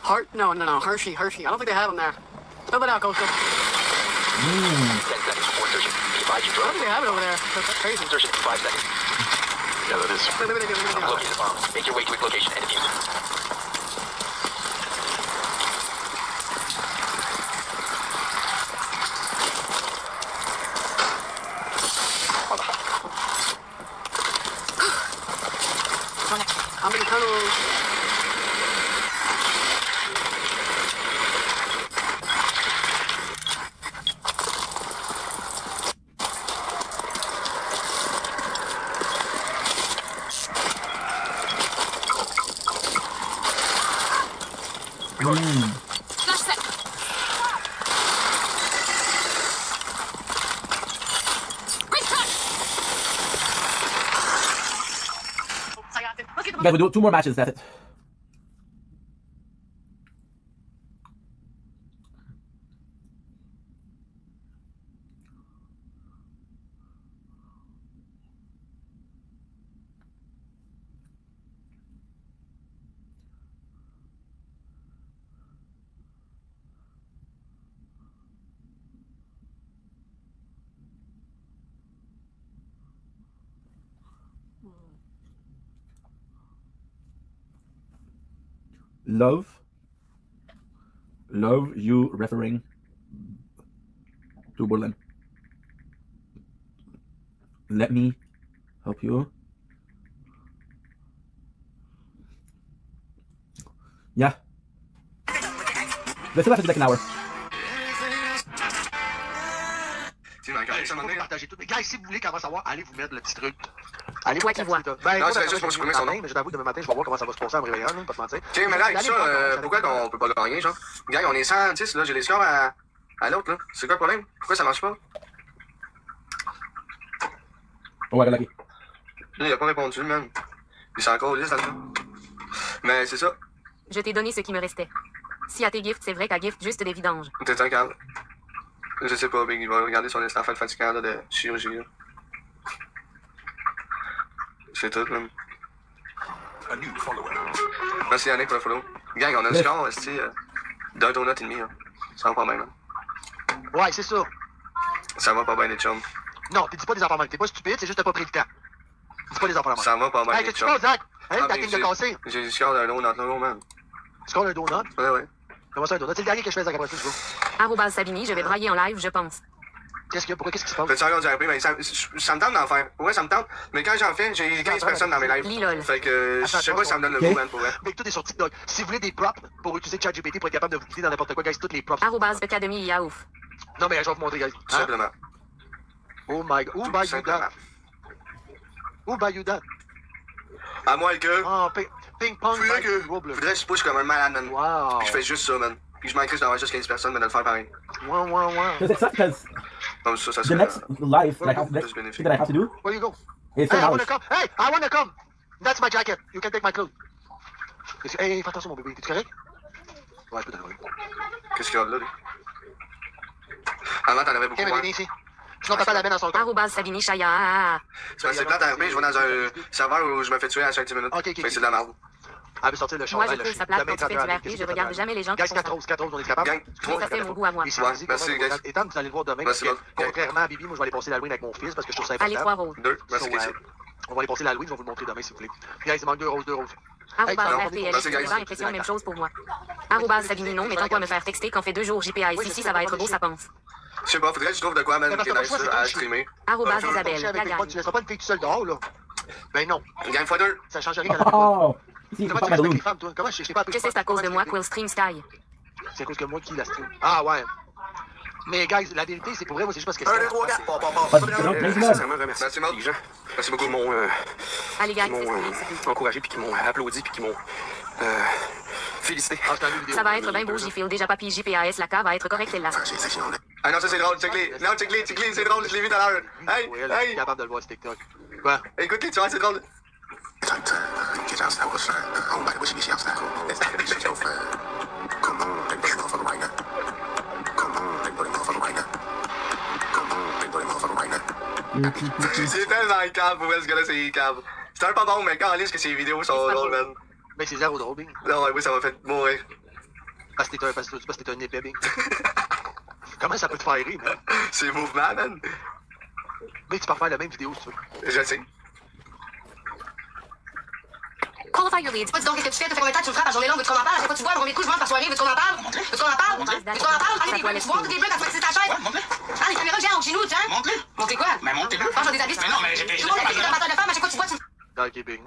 Heart? No. Hershey. I don't think they have them there. Spell it out, Coastal. 10 seconds before insertion. Be advised you I drop. don't think they have it over there. That's crazy. Insertion in 5 seconds. Yeah, that is. Maybe they do. Locate the bomb. Make your way to its location and defuse it. I'm in the tunnels. Flash set. Great crash. Guys, we do 2 more matches, that's it. Love you referring to Berlin. Let me help you. Yeah. Let's still have to do like an hour. Partagez tout. Mais gars, si vous voulez comment savoir, allez vous mettre le petit truc. Allez Toi qui vois. Ben, Non, moi, c'est ça juste pour va, supprimer son nom. mais je t'avoue, demain matin, je vais voir comment ça va se passer en me réveillant, là, pas te mentir. Ok, mais là, avec ça, pourquoi qu'on peut pas gagner, genre? Gang, on est 110, là, j'ai les scores à l'autre, là. C'est quoi le problème? Pourquoi ça marche pas? Oh, I got lucky. Là, il a pas répondu, même. Il s'est encore lisse dans le fond. Mais c'est ça. Je t'ai donné ce qui me restait. Si à tes gifts, c'est vrai qu'à gift juste des vidanges. T'es un câble. Je sais pas, Big, il va regarder son instant fatigant là, de chirurgie. Là. C'est tout, même. Merci Yannick pour le follow. Gang, on a le score, d'un donut et demi, là. Ça va pas bien, là. Ouais, c'est ça. Ça va pas bien, les chums. Non, t'es dis pas des enfants mal. T'es pas stupide, c'est juste que t'as pas pris le temps. Dis pas des enfants mal. Ça va pas bien, Hey, les qu'est-ce que tu chums. penses, Zach? Hey, ta ligne de cassé. J'ai le score d'un donut, là, man. Tu sors un donut? Ouais. Comment ça, un donut? C'est le dernier que je fais, Zach, après ça, je vois. Arrobase Sabini, je vais brailler en live, je pense. Qu'est-ce qu'il y a? Pourquoi? Qu'est-ce qui se passe? Fais-tu encore du RP? Mais ça me tente d'en faire. Ouais, ça me tente. Mais quand j'en fais, j'ai 15 personnes dans mes lives. Lilol. Fait que je sais pas si ça me donne le goût, man, pour vrai. Mais tout est sur TikTok. Si vous voulez des props pour utiliser ChatGPT pour être capable de vous guider dans n'importe quoi, guys, toutes les props. Arrobase Academy, yaouf. Non, mais je vais vous montrer, guys. Tout simplement. Oh my god. Who buy you that? Who buy you that? À moins que. Oh, ping-pong. Faudrait que je push comme un malade, man. Wow. Puis je fais juste ça, man. Puis je m'en crisse d'avoir juste 15 personnes, mais de le faire pareil. Wow. Because it's not because Comme ça, ça the serait. next live that I have, next thing that I have to do Where you go? is Hey, I 10 wanna hours. come. Hey, I wanna come. That's my jacket. You can take my clothes. Hey, fais attention, mon bébé. T'es correct? Ouais, je peux te le voir. Qu'est-ce qu'il y a là, lui? Avant, t'en avais beaucoup Viens, moins. viens ici. Sinon, papa l'amène dans son compte. Arrobase Sabini Chaya. C'est plate à RP, je vais dans un serveur où je me fais tuer à chaque 10 minutes. Ok, ok. C'est de la merde. Elle veut sortir le Moi, chandail, je le trouve chien. ça plate Demain, quand tu fais du 31, RP. Je regarde jamais les gens qui Guys, font ça. 4 roses, on est capable? Gang, Ça, c'est mon goût à moi. Et Ouais, merci, guys. Ethan, vous allez le voir demain. Merci, parce que, bon. contrairement à Bibi, moi, je vais aller passer l'Halloween avec mon fils parce que je trouve ça important. Allez, 3 roses. 2, merci, So, Casey. on va aller passer l'Halloween, je vais vous le montrer demain, s'il vous plaît. Puis, guys, il manque 2 roses, 2 roses. Arrobase Hey, RTL. merci, guys. Impression, même chose pour moi. Arrobase Sabini, non, mais tant quoi me faire texter quand fait 2 jours JPA ici, ça va être beau, ça pense. Je sais pas, faudrait que je trouve de quoi, man, qui est nice à streamer. Arrobase Tu Isabelle. laisseras pas une fille toute seule dehors, là. Ben non. Gang x2. Ça change rien quand Oh! Si, Comment pas tu ma fais avec balloon. les femmes, toi? Comment je sais pas? Que c'est à cause de moi, Quill Stream Sky. C'est à cause que moi qui la stream. Ah ouais. Mais guys, la vérité, c'est pour vrai, moi c'est juste parce que 1, 2, 3, 4. Merci, Maud. Merci beaucoup. Allez, guys, m'ont encouragé, puis qui m'ont applaudi, puis qui m'ont félicité. ça va être bien beau, j'y file. Déjà papy JPAS, la cave va être correcte, là. Ah non, ça c'est drôle, check-les. Non, check-les, c'est drôle, je l'ai vu tout à l'heure. Hey, Ouais, là, je suis capable de le voir sur TikTok. Quoi? Écoute-les, tu vois, c'est drôle. C'est tellement cave, pour vrai, ce gars-là, c'est cave. C'est un pas bon, mais quand on lit que ces vidéos sont drôles, man. Mais c'est zéro drôle, Bing. Non, ouais, oui, ça m'a fait mourir. Parce que t'es un épais, Bing. Comment ça peut te faire rire, man? C'est mouvement, man. Mais tu peux refaire la même vidéo, si tu veux. Je sais. Qualify your leads. Donc, qu'est-ce que tu fais? Ça fait combien de temps que tu me frappes la journée longue? Veux-tu qu'on en parle? À chaque fois que tu bois, combien de coups je mange par soirée? Veux-tu qu'on en parle? Veux-tu qu'on en parle? Veux-tu qu'on en parle? Allez, des breaks, tu bois, des breaks, quand tu vas ta chaise. Ah, les caméras géantes chez nous, tiens. Montre-le. Montrer quoi? Mais montre-le. Franchement, des habits. Mais non, mais j'ai Tout le monde a des amateurs de femmes, à chaque fois que tu bois, tu Ok, Bing.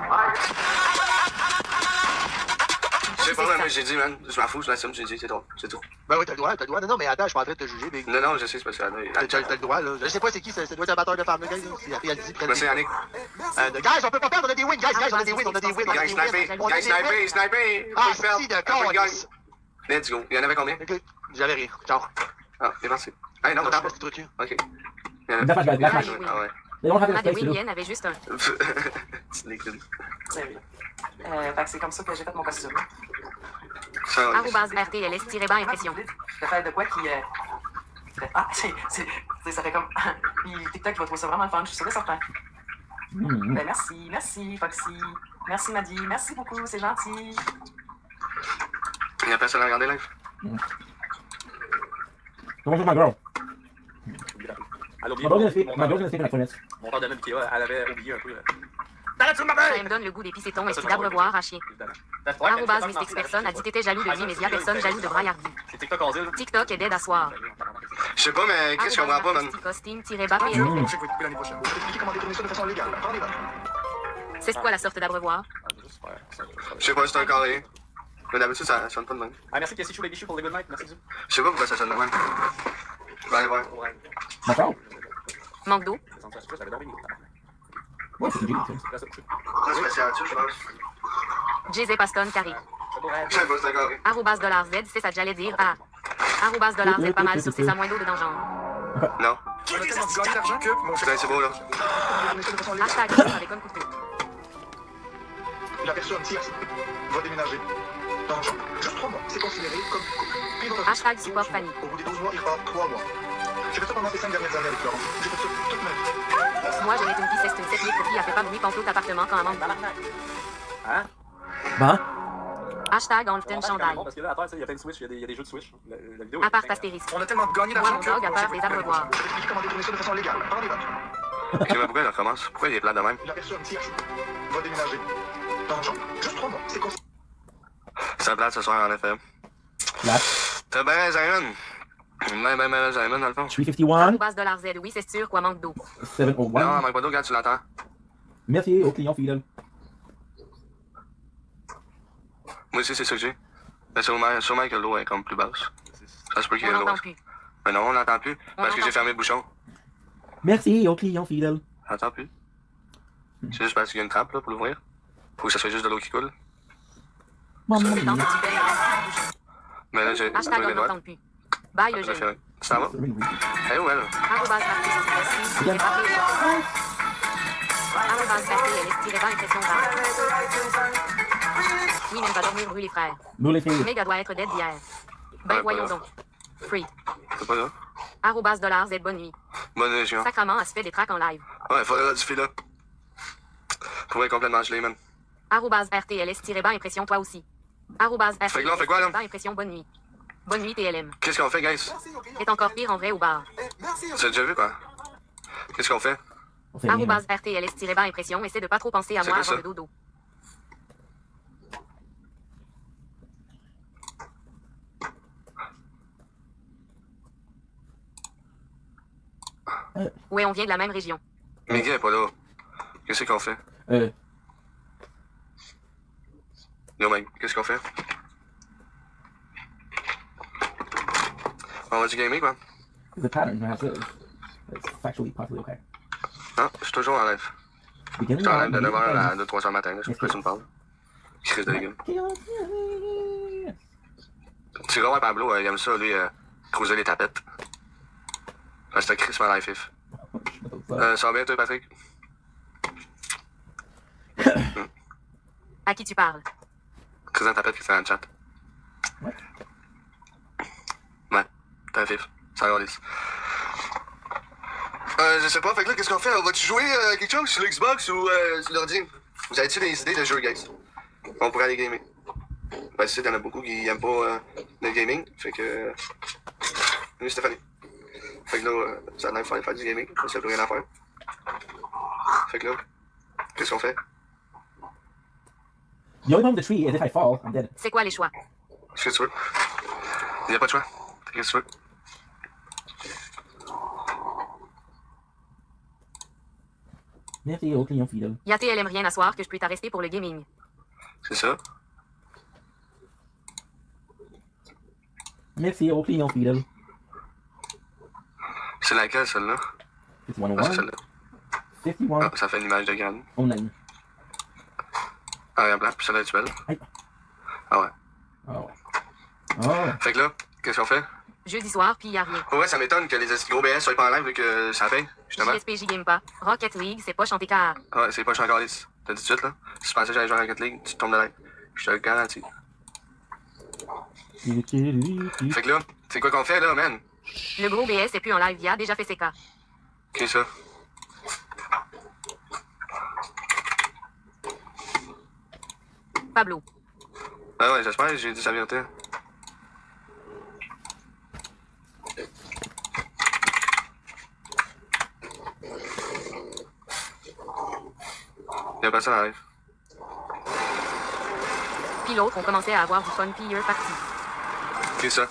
Je sais pas, moi j'ai dit, man. Je m'en fous, je l'assume, j'ai dit, c'est drôle, c'est tout. Ben oui, t'as le droit, t'as le droit. Non, non, mais attends, je suis pas en train de te juger, Bing. Non, non, je sais, c'est parce que. T'as le droit, là. Je sais pas c'est qui, ça doit être un batteur de femmes, là, guys. Après, elle dit, Merci, Yannick. Guys, on peut pas perdre, on a des wins, guys, on a des wins, on a des wins. Gang sniper. Ah, si, d'accord. Let's go. Il y en avait combien? Ok, j'avais rien. Ciao. Ah, c'est merci. Hey, non, Non, attends. pas ce truc. Ok. Black match, black match. Ah ouais. They don't have enough Ah, des space to do. William avait juste un. C'est liquide. Fait que c'est comme ça que j'ai fait mon costume. Arrobase RTLS-bas impression. J'ai fait de quoi qui. Ah, ça fait comme. Puis TikTok, il va trouver ça vraiment le fun, je suis sûr et certain. Ben, merci, Foxy. Merci, Maddy. Merci beaucoup, c'est gentil. Il y a personne à regarder live. Comment ça, ma girl? Elle a Ma girl gonna stay for like 4 minutes. Mon père de même Ikea, elle avait oublié un peu. Ça me donne le goût des pissetons et d'abrevoir à chier. Arrobase Mystix personne a dit t'étais jaloux de vie, mais y'a personne jaloux de braillardi. C'est TikTok en zile. TikTok est dead à soir. Je sais pas, mais qu'est-ce que je comprends pas, man? Costume-bas PL. Je vais couper l'année prochaine. Vous expliquer comment détourner ça de façon légale. Prenez note. C'est quoi la sorte d'abreuvoir? Je sais pas, c'est un carré. Mais d'habitude, ça sonne pas de même. Ah, merci Cassie Chou les bichous pour les good night, merci Zou. Je sais pas pourquoi ça sonne de même. Je vais aller voir. D'accord. Manque d'eau? J'avais dormi. Ouais, c'est G, tu sais. C'est spécial, je pense. Jay Paston Carré. Je sais pas, c'est un carré. Arrobase $Z, c'est ça que j'allais dire. Ah. Arrobase $Z, pas mal sur c'est ça moins d'eau dedans genre. Non. On a tellement gagné d'argent que. Putain, c'est beau, là. Hashtag avec un couteau. La personne tierce va déménager. Dans juste 3 mois. C'est considéré comme couple. Hashtag support Fanny. Au bout des 12 mois, il repart 3 mois. J'ai fait ça pendant ces 5 dernières années avec Florent. J'ai fait ça toute ma vie. Moi, je vais une fille, c'est une technique pour qui a fait pas bruit pantoute appartement quand elle manque dans Hein? Bah? Hashtag enlève une chandail. Parce que là, à terre, il y a plein de Switch, il y a des jeux de Switch. La vidéo. À part astérisque. On a tellement gagné Moi, d'argent mon dog a peur des abreuvoirs. Je vais expliquer comment détourner ça de façon légale. Prenez note. Ok, mais pourquoi il recommence? Pourquoi il est plat de même? La personne tierce va déménager. Dans juste 3 mois. C'est considéré. C'est plat ce soir, en effet. Là. T'as bien raison, Ben Simon, dans le fond. 351. Arrobase $Z, oui, c'est sûr, quoi, manque d'eau. 701. Non, manque pas d'eau quand tu l'entends. Merci au client fidèle. Moi aussi, c'est ça que j'ai. Mais sûrement que l'eau est comme plus basse. Ça se peut qu'il y ait On l'eau. n'entend plus. Mais non, on n'entend plus. Parce que j'ai fermé le bouchon. Merci au client fidèle. J'entends plus. C'est juste parce qu'il y a une trappe là pour l'ouvrir. Faut que ça soit juste de l'eau qui coule. Mais là, j'ai. Hashtag on n'entend plus. Bye le jeune. Ça va? Eh ouais, là. Arrobase Arrobase RTLS-bas impression bas. Oui, mais on va dormir rue les frères. Nous les filles. Méga doit être dead d'hier. Ben voyons donc. Free. C'est pas là. $, bonne nuit. Bonne nuit, Chion. Sacrement, elle se fait des tracks en live. Ouais, faudrait du fil là. Pour être complètement gelé, man. @RTLS-impression, toi aussi. @RTLS-impression, Fait que là, on fait quoi, là? bonne nuit. Bonne nuit, TLM. Qu'est-ce qu'on fait, guys? C'est encore pire en vrai ou bar. Tu as déjà vu, quoi? Qu'est-ce qu'on fait? @RTLS-impression, essaie de pas trop penser à C'est moi quoi avant ça? le dodo. Ouais, on vient de la même région. Miguel est pas là. Qu'est-ce qu'on fait? Yo, mec, qu'est-ce qu'on fait? On va du gamer, quoi? The pattern has it's factually possibly okay. Non, je suis toujours en live. Je suis en live de 9h à 2-3h le matin, là, je sais pas si tu me parles. Crise de légumes. Tu vois, Pablo, il aime ça, lui, creuser les tapettes. C'est un crissement live fif. Ça va bien, toi, Patrick? À qui tu parles? Creuser la tapette qui est dans le chat. Ouais, t'es un fif. Ça va, lisse. Je sais pas, fait que là, qu'est-ce qu'on fait? On va-tu jouer quelque chose sur l'Xbox ou sur l'ordi? Vous avez-tu des idées de jeux, guys? On pourrait aller gamer. Ben, tu sais, y'en a beaucoup qui aiment pas le gaming, fait que... Oui, Stéphanie. Fait que là, ça a l'air de faire du gaming, ça n'a plus rien à faire. Fait que là, qu'est-ce qu'on fait? The only problem with the tree is if I fall, I'm dead. C'est quoi les choix? Qu'est-ce que tu veux? Il n'y a pas de choix. Qu'est-ce que tu veux? Merci au client fidèle. Y'a TLM rien à soir que je peux t'arrêter pour le gaming. C'est ça. Merci au client fidèle. C'est laquelle, celle-là? It's Ah, 101. c'est celle-là. 51. Ah, ça fait une image de graine. 09. Ah, regarde, blanc, puis celle-là est belle. Aïe. Ah ouais. Oh ouais. Oh. Fait que là, qu'est-ce qu'on fait? Jeudi soir, puis y'a rien. Ouais, ça m'étonne que les gros BS soient pas en live vu que ça paye, justement. JSPJ game pas. Rocket League, c'est pas chanter car. Ouais, c'est pas je suis encore lisse. T'as dit tout de suite, là. Si tu pensais que j'allais jouer à Rocket League, tu te tombes de live. Je te le garantis. Fait que là, c'est quoi qu'on fait, là, man? Le gros BS est plus en live, il a déjà fait ses cas. Qui ça? Pablo. Ah ouais, j'espère que j'ai dit sa vérité. Y'a pas ça arrive. Puis l'autre, on commençait à avoir du fun, puis parti. Qui ça?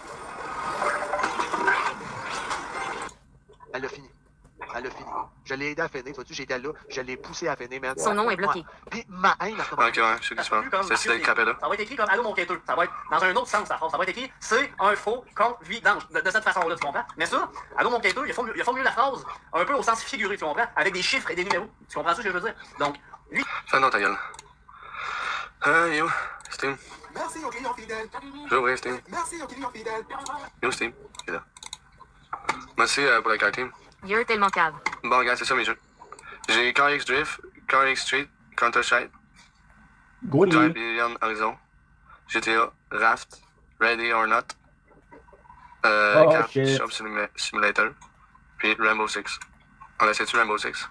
Elle l'a fini. Elle l'a fini. Je l'ai aidé à finir. Vois-tu, j'étais là. Je l'ai poussé à finir, man. Son nom est bloqué. Ouais. Puis ma haine a Ok, ouais, je sais qui tu parles. C'est celle qui crapait là. Ça va être écrit comme Allô mon quêteux. Ça va être dans un autre sens, la phrase. Ça va être écrit c'est un faux convidange. De cette façon-là, tu comprends? Mais ça, Allô mon quêteux, il a formulé la phrase un peu au sens figuré, tu comprends? Avec des chiffres et des numéros. Tu comprends ce que je veux dire? Donc, lui. Fais non, ta gueule. Yo, Steam. Merci au client fidèle. Je vais ouvrir Steam. Merci au client fidèle. Yo, Steam. Il est là. Merci pour la carte team. You're tellement cave. Bon, regarde, c'est ça mes jeux. J'ai Car X Drift, Car X Street, Counter-Strike, Drive Beyond Horizon, GTA, Raft, Ready or Not, Car Shop Simulator, puis Rainbow Six. On essaie-tu Rainbow Six?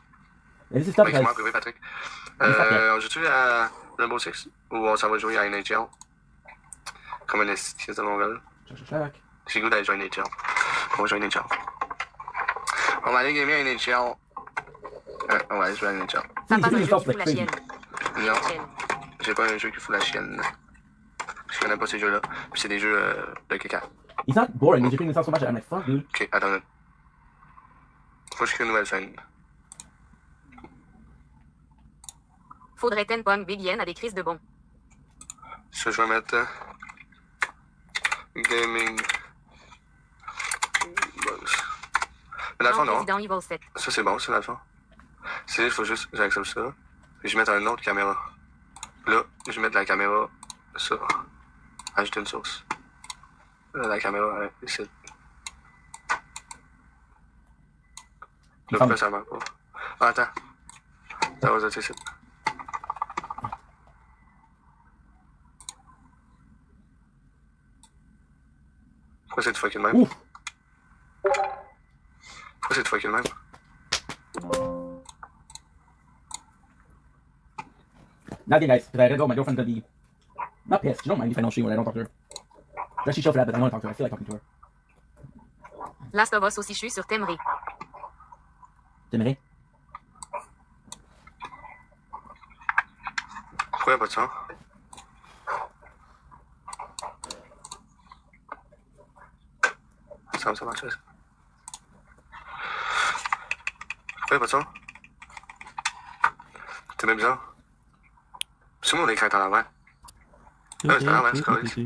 This is stuff Oui, comment privé, Patrick? On joue-tu à Rainbow Six? Ou on s'en va jouer à NHL? Comme un esti de mongol. J'ai le goût d'aller jouer à NHL. On va jouer à NHL. On va aller gamer à NHL. On va aller jouer à NHL. T'as pas un jeu qui fout la chienne. Non, j'ai pas un jeu qui fout la chienne. Je connais pas ces jeux-là. Puis c'est des jeux de caca. It's not boring, but you're playing this out so much. I'm like, fuck, dude. Ok, attends une minute. Faut que je crée une nouvelle scène. Faudrait ten pomme Big Yen à des crises de bon. Ça, je vais mettre Gaming Box. Mais dans le fond, non. Resident Evil 7. Ça, c'est bon, ça, dans le fond. C'est juste, faut juste que j'accepte ça. Puis je vais mettre une autre caméra. Là, je vais mettre la caméra, ça. Ajouter une source. La caméra, ici. Là, pourquoi ça marche pas? Ah, attends. Ça va être ici. Pourquoi c'est de fucking même? Pourquoi c'est fucké le même? Nothing, guys, because I gotta go. My girlfriend's gonna be not pissed. She don't mind if I know she when I don't talk to her. Does she chill for that? But I want to talk to her. I feel like talking to her. Last of Us aussi, je suis sur T'aimerais. T'aimerais? Pourquoi y'a pas de son? Ça marche, ça. Pourquoi y'a pas de son? T'es bien bizarre. C'est moi, on écrit à l'envers. Ah, c'est à l'envers, c'est correct.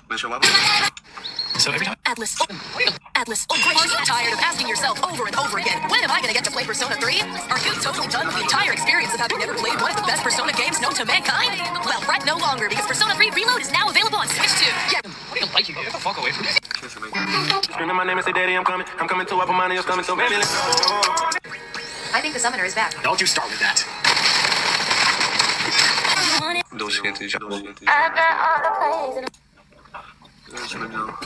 Mais je comprends pas. So every time. Atlas. Atlas. Oh, great. Are you tired of asking yourself over and over again, when am I going to get to play Persona 3? Are you totally done with the entire experience of having never played one of the best Persona games known to mankind? Well, fret no longer, because Persona 3 Reload is now available on Switch 2. Yeah. What do you like? You get the fuck away from me. Screaming my name and say, Daddy, I'm coming. I'm coming to wipe my nails coming, so baby, let's go. I think the summoner is back. Don't you start with that. Dossier intelligent. C'est bien bizarre.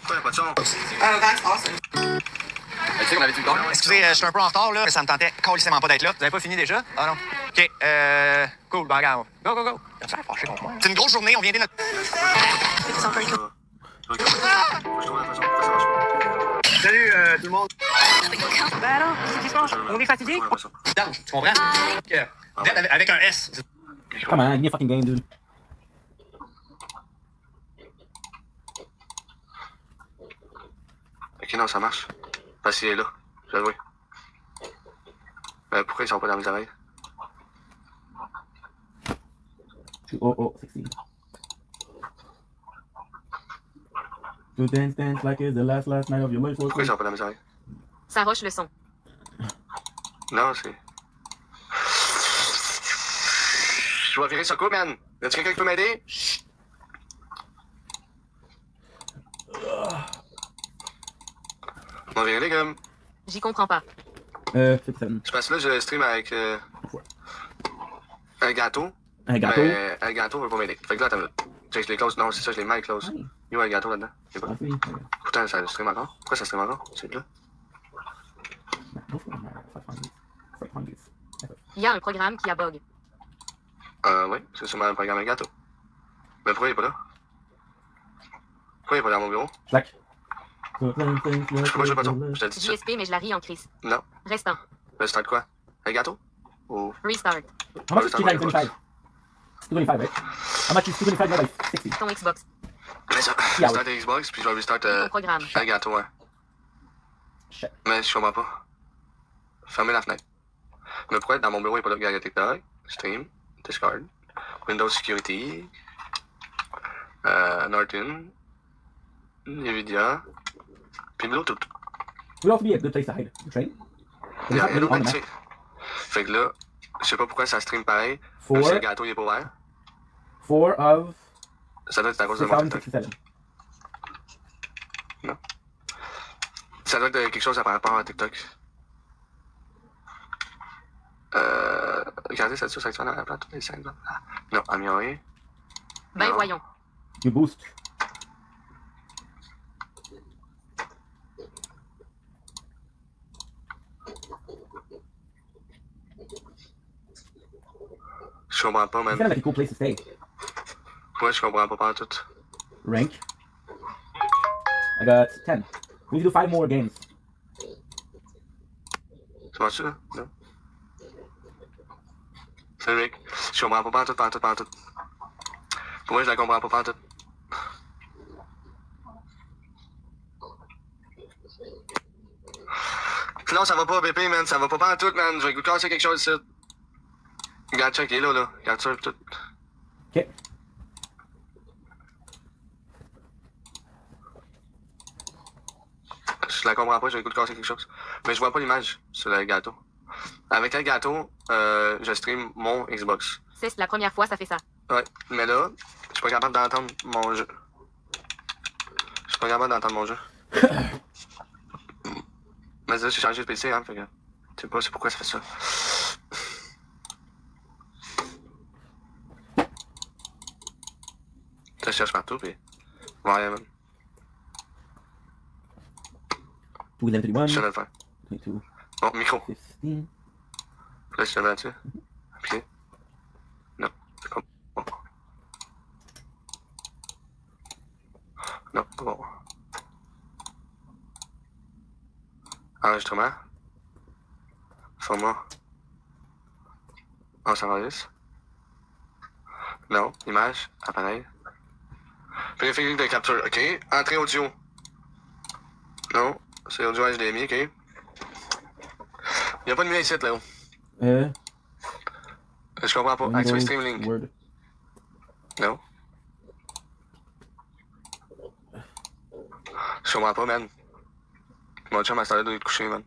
Pourquoi y'a pas de son? That's awesome. Tu sais qu'on avait du temps. Excusez, je suis un peu en retard, là, mais ça me tentait carrément pas d'être là. Vous avez pas fini déjà? Ah non. OK, cool, ben regarde. Go, go, go. T'as l'air fâché contre moi. C'est une grosse journée, on vient d'être notre... Salut tout le monde. Ben alors, qu'est-ce qui se passe? On est fatigué? Tu comprends? Avec un S. Come on, give me a fucking game, dude. Ok, non, ça marche. Parce qu'il est là, je vais pourquoi ils sont pas dans mes oreilles? 2016. To dance like it's the last night of your life. Pourquoi ils sont pas dans mes oreilles? Ça roche le son. Non, c'est... Je vais virer ça quoi, man? Y'a-tu quelqu'un qui peut m'aider? On va virer les gars. J'y comprends pas. C'est parce que là, je stream avec un gâteau. Un gâteau? Mais un gâteau veut pas m'aider. Fait que là, attends, je les close. Non, c'est ça, je les mets close. Il y a un gâteau là-dedans. Je sais pas. Pourtant, ça stream encore. Pourquoi ça stream encore? C'est là. Il y a un programme qui a bug. Oui, c'est sûrement un programme à gâteau. Mais pourquoi il est pas là? Pourquoi il est pas dans mon bureau? Slack. Pourquoi je veux pas ton? Je te le dis ça. JSP, mais je la ris en crise. Non. Restant. Start quoi? Un gâteau? Ou... Restart. How much is 225? 225, right? How much is 225 by 60? Ton Xbox. Mais ça, je start un Xbox, puis je vais restart un gâteau, ouais. Mais je comprends pas. Fermez la fenêtre. Mais pourquoi dans mon bureau il n'est pas là? Regarde, TikTok, Stream, Discord, Windows Security, Norton, Nvidia, puis Bluetooth. Would also be a good place to hide the train. Yeah, fait que là, je sais pas pourquoi ça stream pareil. Même si le gâteau il est pas ouvert. 4 of... Ça doit être à cause de mon TikTok. 6067. Non. Ça doit être quelque chose à par rapport à TikTok. Regardez, ça s'actionne à la plate, les 5 là. Non, améliorer. Ben non. Voyons. You boost. Je comprends pas, man. It's kind of like a cool place to stay. Ouais, je comprends pas par tout. Rank. I got 10. We need to do 5 more games. Tu vois ça? Non. C'est Rick. Je comprends pas par tout. Pour moi, je la comprends pas par tout. Non, ça va pas, BP, man. Ça va pas par tout, man. Je vais casser quelque chose ici. Regarde, check, il est là. Regarde ça, tout. Ok. Je la comprends pas, j'ai le goût de casser quelque chose. Mais je vois pas l'image sur le gâteau. Avec le gâteau, je stream mon Xbox. C'est la première fois, ça fait ça. Ouais, mais là, je suis pas capable d'entendre mon jeu. Je suis pas capable d'entendre mon jeu. Mais là, j'ai changé de PC, hein, fait que... Je sais pas, c'est pourquoi ça fait ça. je cherche partout, puis. Ouais, man. 231. Je viens de le faire. 22. Bon, micro. 15. Là, je te mets là-dessus. Puis. Non, c'est pas bon. Non, pas bon. Enregistrement. Format. On s'enregistre. Non, image, appareil. Périphérique de capture, ok. Entrée audio. Non, c'est audio HDMI, ok. Y'a pas de mieux ici, là. Je comprends pas. Activer Stream Link. Word. Non. Je comprends pas, man. Mon chum, à ce temps-là, doit être couché, man.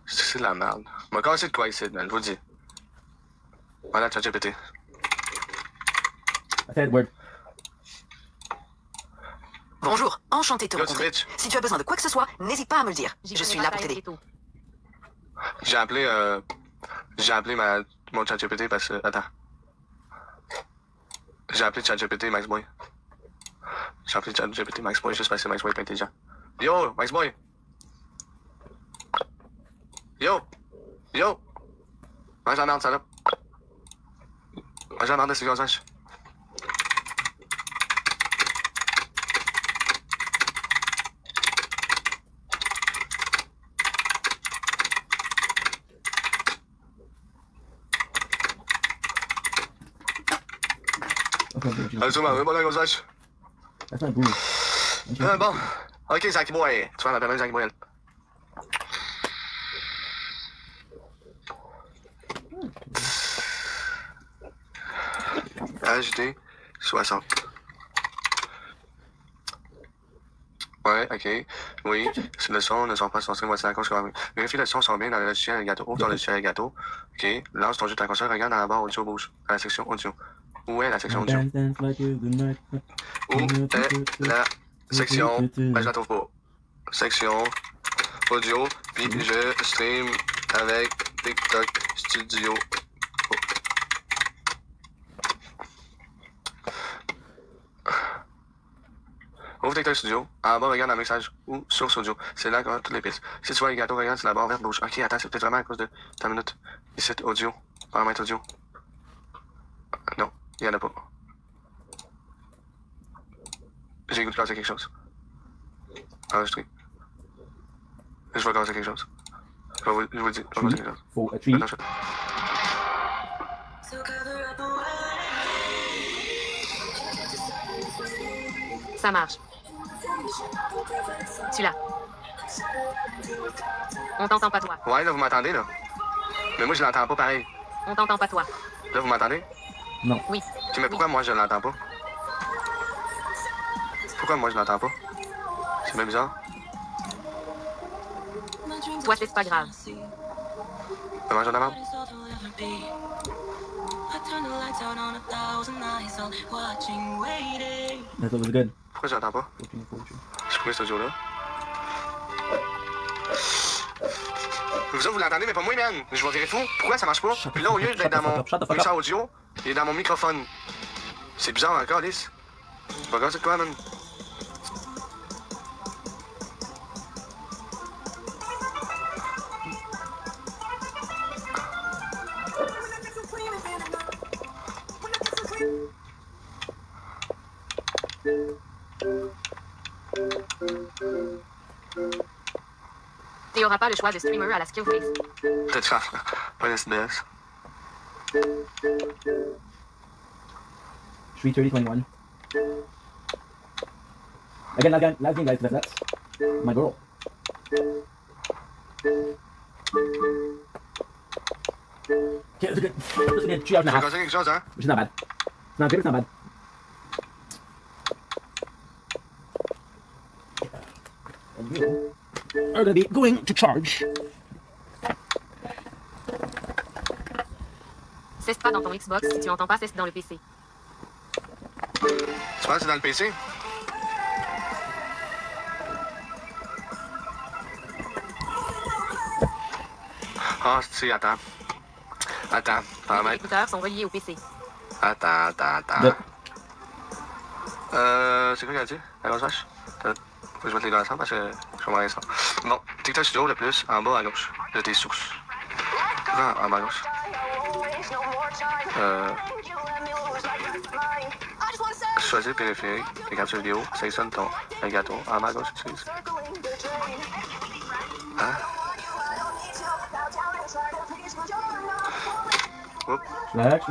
C'est de la merde. M'a cassé de quoi ici, man, je vous le dis. Voilà, ChatGPT. I said word. Bonjour, enchanté de te rencontrer. Si tu as besoin de quoi que ce soit, n'hésite pas à me le dire. Je suis là pour t'aider. J'ai appelé mon ChatGPT parce que... Attends. J'ai appelé ChatGPT Maxboy. J'ai appelé ChatGPT Maxboy juste parce que Maxboy est pas intelligent. Yo, Maxboy! Yo! Yo! Mange la merde, ça là. Mange la merde, c'est comme ça. Allez, ma bonne gosage. That's not good. Bon. Ok, Zach Boy. Tu vas m'appeler Zach Boy. Ajouter 60. Ouais, ok. Oui, si le son ne sont pas censés, voici la cause. Vérifie le son sont bien dans le logiciel gâteau. Ouvre ton logiciel gâteau. Ok. Lance ton jeu de ta console. Regarde dans la barre audio bouge. Dans la section audio. Où est la section audio? Où est la section? Ben, je la trouve pas. Section audio. Puis je stream avec TikTok Studio. Ouvre TikTok Studio. En bas, regarde un message ou source audio. C'est là qu'on a toutes les pistes. Si tu vois les gâteaux, regarde, c'est la barre verte bouge. Ok, attends, c'est peut-être vraiment à cause de ta minute. Ici, audio. Paramètre audio. Non, il y en a pas. J'ai goût de casser quelque chose. Enregistré. Je vais casser quelque chose. Je vous le dis, je vais casser quelque chose. For a tree. Ça marche. Tu l'as. On t'entend pas, toi. Ouais, là, vous m'entendez, là? Mais moi, je l'entends pas pareil. On t'entend pas, toi. Là, vous m'entendez? Non. Oui. Ok, mais pourquoi moi, je l'entends pas? Pourquoi moi, je l'entends pas? C'est bien bizarre. Toi, c'est pas grave. Comment j'en avance? That was good. Pourquoi j'entends pas? Je trouve ce audio-là. Vous autres, vous l'entendez, mais pas moi, man. Je vais virer fou. Pourquoi ça marche pas? Puis là, au lieu d'être dans mon mixeur audio, il est dans mon microphone. C'est bizarre encore, Alice. C'est pas grave, c'est quoi, man? Tu n'auras pas le choix de streamer à la Skillface. Peut-être faire. Pas SBS. 3:30:21. Again, last game, guys. That's my girl. Okay, that's a good 3 hours and a half. Quelque chose, hein? Which is not bad. It's not good, it's not bad. And you are gonna be going to charge. Cesse pas dans ton Xbox. Si tu entends pas, cesse dans le PC. Tu penses que c'est dans le PC? Ah, si, attends. Attends, Les paramètre. écouteurs sont reliés au PC. Attends. C'est quoi qu'elle a dit? La grosse vache? Faut que je mette les deux ensemble parce que je comprends ça. Bon, TikTok Studio le plus en bas à gauche de tes sources. En bas à gauche. Choisis périphérique, les captures vidéo, sélectionne ton navigateur. En bas à gauche, utilise. Hein? Oups. Slash.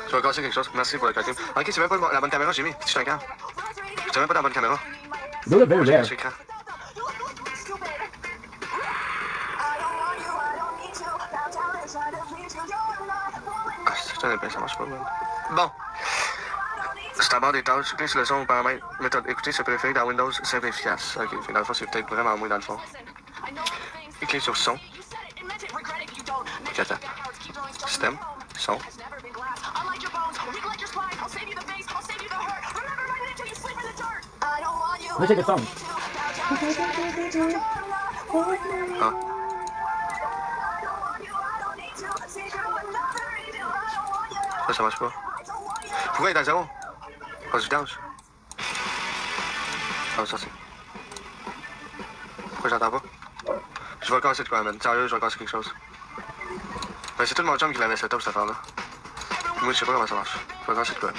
Je vais casser quelque chose. Merci pour le costume. Ok, c'est même pas la bonne caméra, j'ai mis. Je suis un gars. C'est même pas la bonne caméra. Those are very rare. Écran. Ah, c'est un épée, ça marche pas, man. Bon. C'est en bas des tâches. Clique sur le son ou paramètres. Méthode écouter, c'est préféré dans Windows, simple et efficace. Ok, dans le fond, c'est peut-être vraiment moins dans le fond. Et clique sur son. Ok, attends. Système, son. Let's take a song. Ah. Ça marche pas. Pourquoi il est dans zéro? Pas du danger. Ah, ça c'est. Pourquoi j'entends pas? Je vais casser de quoi, man. Sérieux, je vais casser quelque chose. Ben, c'est tout mon chum qui l'avait setup cette affaire-là. Moi, je sais pas comment ça marche. Je vais casser de quoi.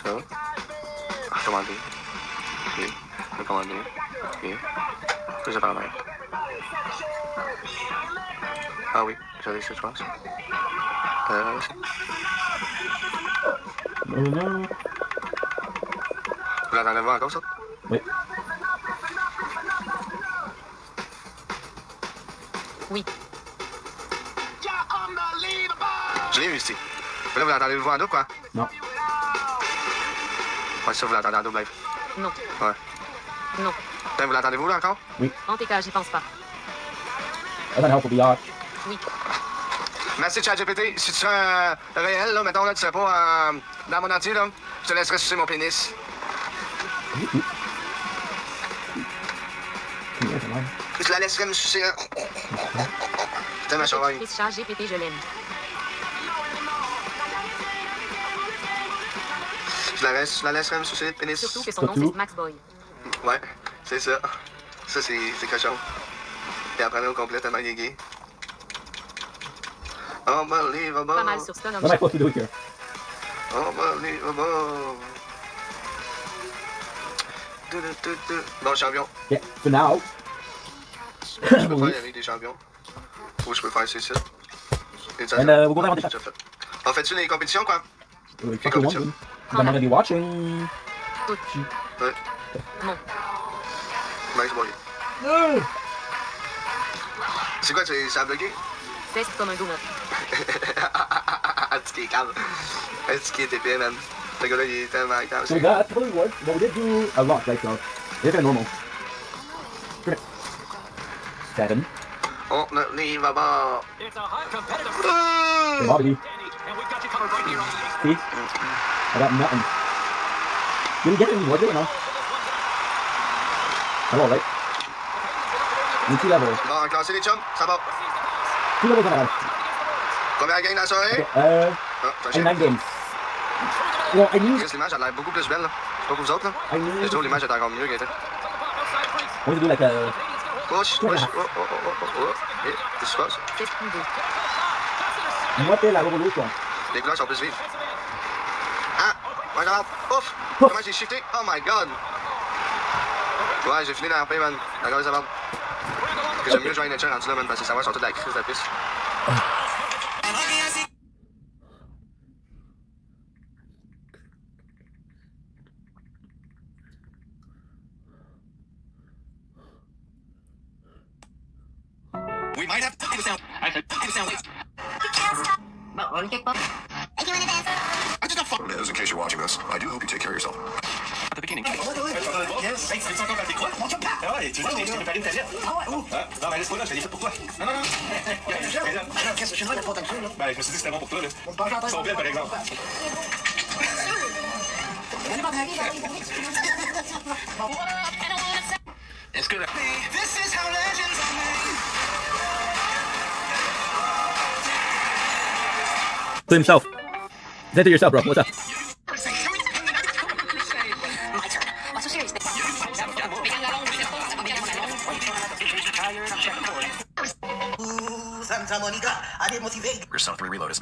Ça. Recommander. Ok. Recommander. Ok. Plus de paramètres. Ah oui, j'avais ça, je pense. Vous l'entendez voir encore, ça? Oui. Oui. Je l'ai eu ici. Mais là, vous l'entendez le voir en double, quoi? Non. Ouais, ça, vous l'entendez en double live. Non. Ouais. Non. Vous l'entendez-vous, là, encore? Oui. En tout cas, j'y pense pas. That's not helpful, VR. Oui. Merci, ChatGPT. Si tu serais réel, là, mettons, là, tu serais pas dans mon entier, là, je te laisserais sucer mon pénis. Je la laisserais me sucer, hein. Putain, ma chevaille. Chris Chat GPT, je l'aime. Je la laisserais me sucer le pénis. Surtout que son nom, c'est Max Boy. Ouais, c'est ça. Ça, c'est cochon. Et après, au complet, tellement il est gay. Unbelievable. Pas mal sur Stone. What am I supposed to do here? Unbelievable. Bon, champion. Yeah, for now. Je peux faire avec des champions. Ou je peux faire ceci. And we'll go down on the chat. On fait-tu les compétitions, quoi? Fuck you want to. I'm gonna be watching. Ouais. Non. Max Boy. C'est quoi, ça a bloqué? Test comme un donut. Est-ce qu'il est calme? Est-ce qu'il est épais, man? Ce gars-là, il est tellement calme. So we got totally worked, but we did do a lot, right? So it's kind of normal. 7. On n'y va pas. Hey, Bobby. See? I got nothing. Did we get any more, no? Hello, right? In 2 levels. Bon, classer les chums, ça va. 2 levels on that. Combien de games dans la soirée? Okay, 9 games. Well, I need... L'image a l'air beaucoup plus belle, là. C'est pas pour vous autres, là. Je trouve l'image est encore mieux qu'elle était. I want to do like a... Push, push. Et, qu'est-ce qui se passe? Moitié la révolution. Les couleurs sont plus vives. Ah! Regarde! Ouf! Comment j'ai shifté? Oh my god! Ouais, j'ai fini la RP, man. D'accord, ça va. J'aime mieux jouer à Nature rendu là, man, parce que ça va sur toute la crise de la piste. We might have to sound. I said sound. Bon, on le quelque part. I did not fuck. In case you're watching this, I do hope you take care of yourself. At the beginning. Yes. Hey, tu veux encore faire tes croix? Mon chum, ah ouais, tu veux que je préparé une tablette? Ah ouais, où? Non, mais laisse-moi là, je t'ai fait pour toi. Non. Qu'est-ce que je fais n'importe quoi, là? Ben, je me suis dit que c'était bon pour toi, là. Ils sont belles, par exemple. Est-ce que la... This is how legends are made. to himself. Say to yourself, bro. What's up? Yourself 3 reload is.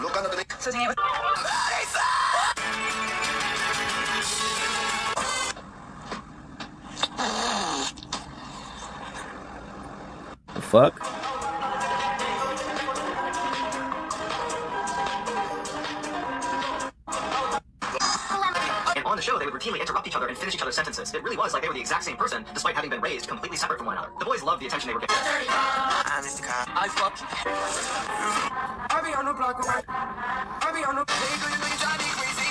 The fuck? And on the show, they would routinely interrupt each other and finish each other's sentences. It really was like they were the exact same person, despite having been raised completely separate from one another. The boys loved the attention they were getting. I fucked. I be on the block with my. I be on the.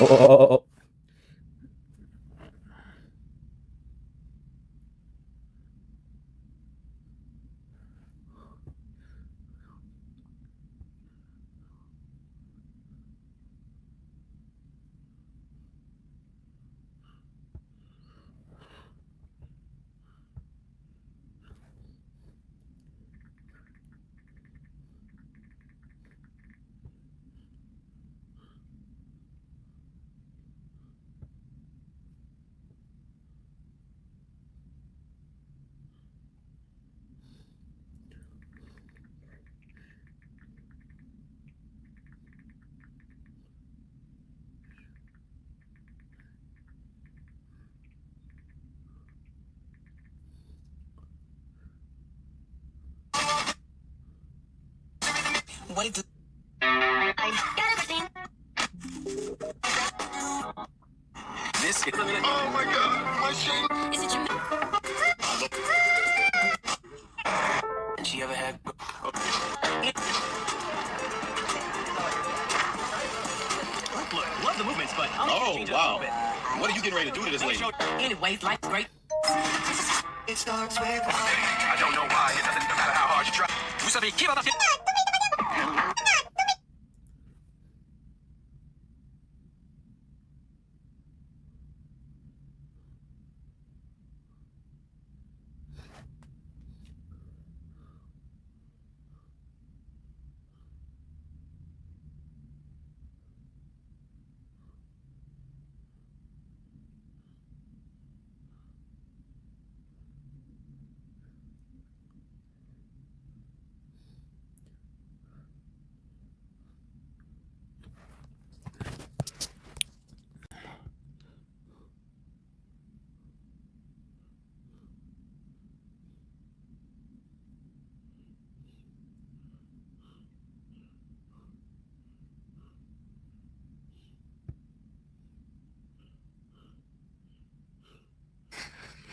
Oh. What it do? This is. Oh my god, my shit. Is it you? And she ever had. Look, love the movements, but oh wow, what are you getting ready to do to this lady? Anyways, life's great. It starts with. I don't know why. It doesn't matter how hard you try. Vous savez qui va passer?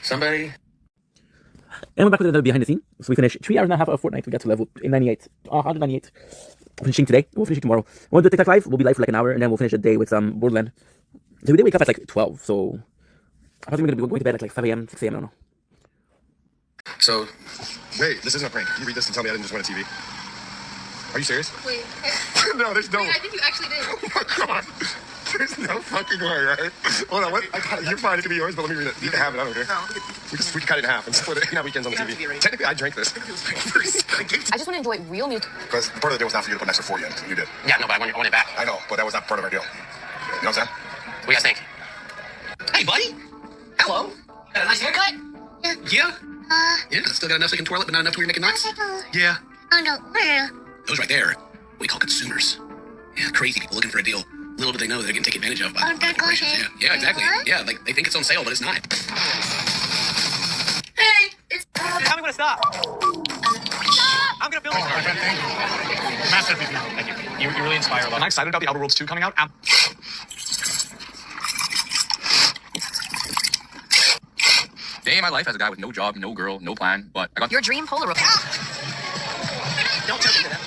Somebody. And we're back with another behind the scene. So we finished 3 hours and a half of Fortnite. We got to level 198. Finishing today. We'll finish it tomorrow. We'll do TikTok live. We'll be live for like an hour, and then we'll finish the day with Borderland. So we did wake up at like 12. So I think we're gonna be going to bed at like 5 a.m., 6 a.m. I don't know. So, wait, this isn't a prank. Can you read this and tell me I didn't just win a TV? Are you serious? Wait. No, there's no. Wait, I think you actually did. Oh my god. There's no fucking way, right? Hold on, what? You're fine, it can be yours, but let me read it. You can have it, I don't care. No, we can cut it in half and split it. You can have weekends on the TV. Technically, I drank this. I just want to enjoy real music. Because part of the deal was not for you to put an extra 40 in. You did. Yeah, no, but I want it back. I know, but that was not part of our deal. You know what I'm saying? What do you guys think? Hey, buddy. Hello. Got a nice haircut? Yeah. Yeah, still got enough so you can twirl it, but not enough to where you're making knots? Yeah. Those right there, we call consumers. Yeah, crazy people looking for a deal. Little do they know they're getting taken advantage of by the corporations. Yeah, exactly. Yeah, like they think it's on sale, but it's not. Hey, it's. Tell me when to stop. I'm gonna film it. Thank you. Masterpiece. Thank you. You really inspire a lot. I'm excited about the Outer Worlds 2 coming out. Day in my life as a guy with no job, no girl, no plan, but I got Your dream Polaroid. Don't tell me that.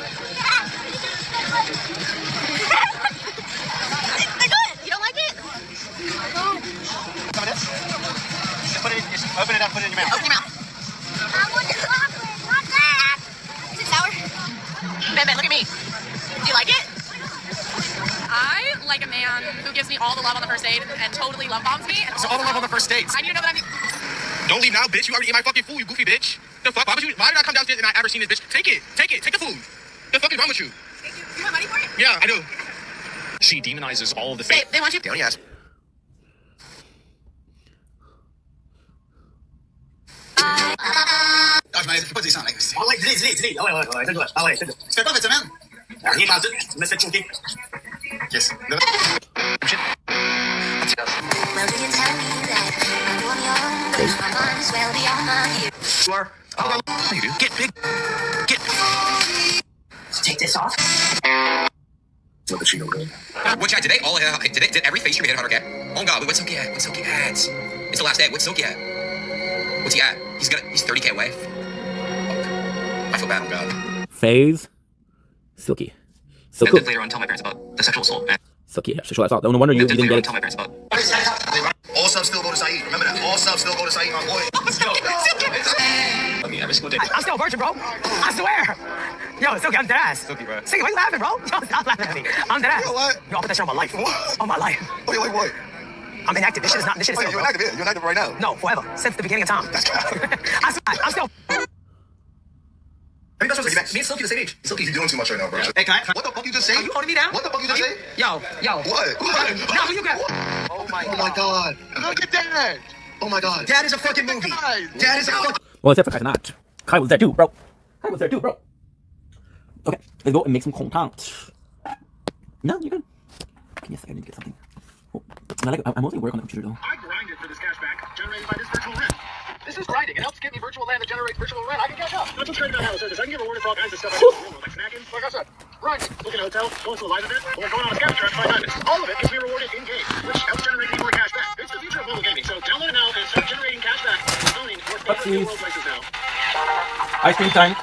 You don't like it? Some of this. Just put it in, just open it up, put it in your mouth. Open your mouth. Is it sour? Ben, look at me. Do you like it? I like a man who gives me all the love on the first date and totally love bombs me. And So all the love on the first dates. I need to know that I'm. Don't leave now, bitch. You already ate my fucking food, you goofy bitch. The fuck? Why did I come downstairs and I ever seen this bitch? Take it. Take the food. The fuck is wrong with you? You want money for it? Yeah, I do. She demonizes all of the fake. They want you. They already asked. Ah, je m'en fais pas des 100 là. Ah ouais, dis-les. Ah ouais, c'est quoi? Ah ouais, c'est quoi? Tu fais quoi cette semaine? Rien pas tout. Je me fais choquer. Yes. Well, do you tell me that I'm on your own? I might as well be on you. You are. Oh, you do. Get big. Get. Take this off. What did she know? What chat today? Did every face stream hit 100K? Oh God, what's Silky at? What's Silky at? It's the last day. What's Silky at? What's he at? He's 30K away. I feel bad. Oh God. Phase. Silky. So I cool. lived later on tell my parents about the sexual assault. Silky, yeah, sexual assault. No wonder you didn't get it. Tell my parents about. All subs still go to Saeed. Remember that. All subs still go to Saeed, my boy. I mean, every single day. I'm still a virgin, bro. I swear. Yo, Silky, I'm dead ass. Silky, bro. Silky, why you laughing, bro? Yo, stop laughing at me. I'm dead ass. Yo, what? Yo, I'll put that shit on my life. On my life. Oh, you like what? I'm inactive. This shit is Wait, still, you're bro. inactive, yeah? You're inactive right now. No, forever. Since the beginning of time. I swear, I'm still. Hey, that's what me and Silky the same age. Silky, you're doing too much right now, bro. Hey, can I? What the fuck you just say? Are you holding me down? What the fuck you just say? Yo. What? No, who you got? Oh my God. Look at that. Oh my God. Dad is a fucking movie. Dad is a fucking. Well, except for Kai not. Kai was there too, bro. Okay, let's go and make some content. No, you're good. Yes, I need to get something. Oh, I mostly work on the computer though. I grinded for this cashback generated by this virtual rent. This is grinding. It helps give me virtual land that generates virtual rent. I can cash out. That's what's great about how it says this. I can get rewarded for all kinds of stuff I do in the real world, like snacking, like I said, grinding, booking a hotel, going to a live event, or going on a scavenger hunt to find diamonds. All of it can be rewarded in game, which helps generate me more cash back. It's the future of mobile gaming. So download it now and start generating cash back and owning worth real world places now. Ice cream time.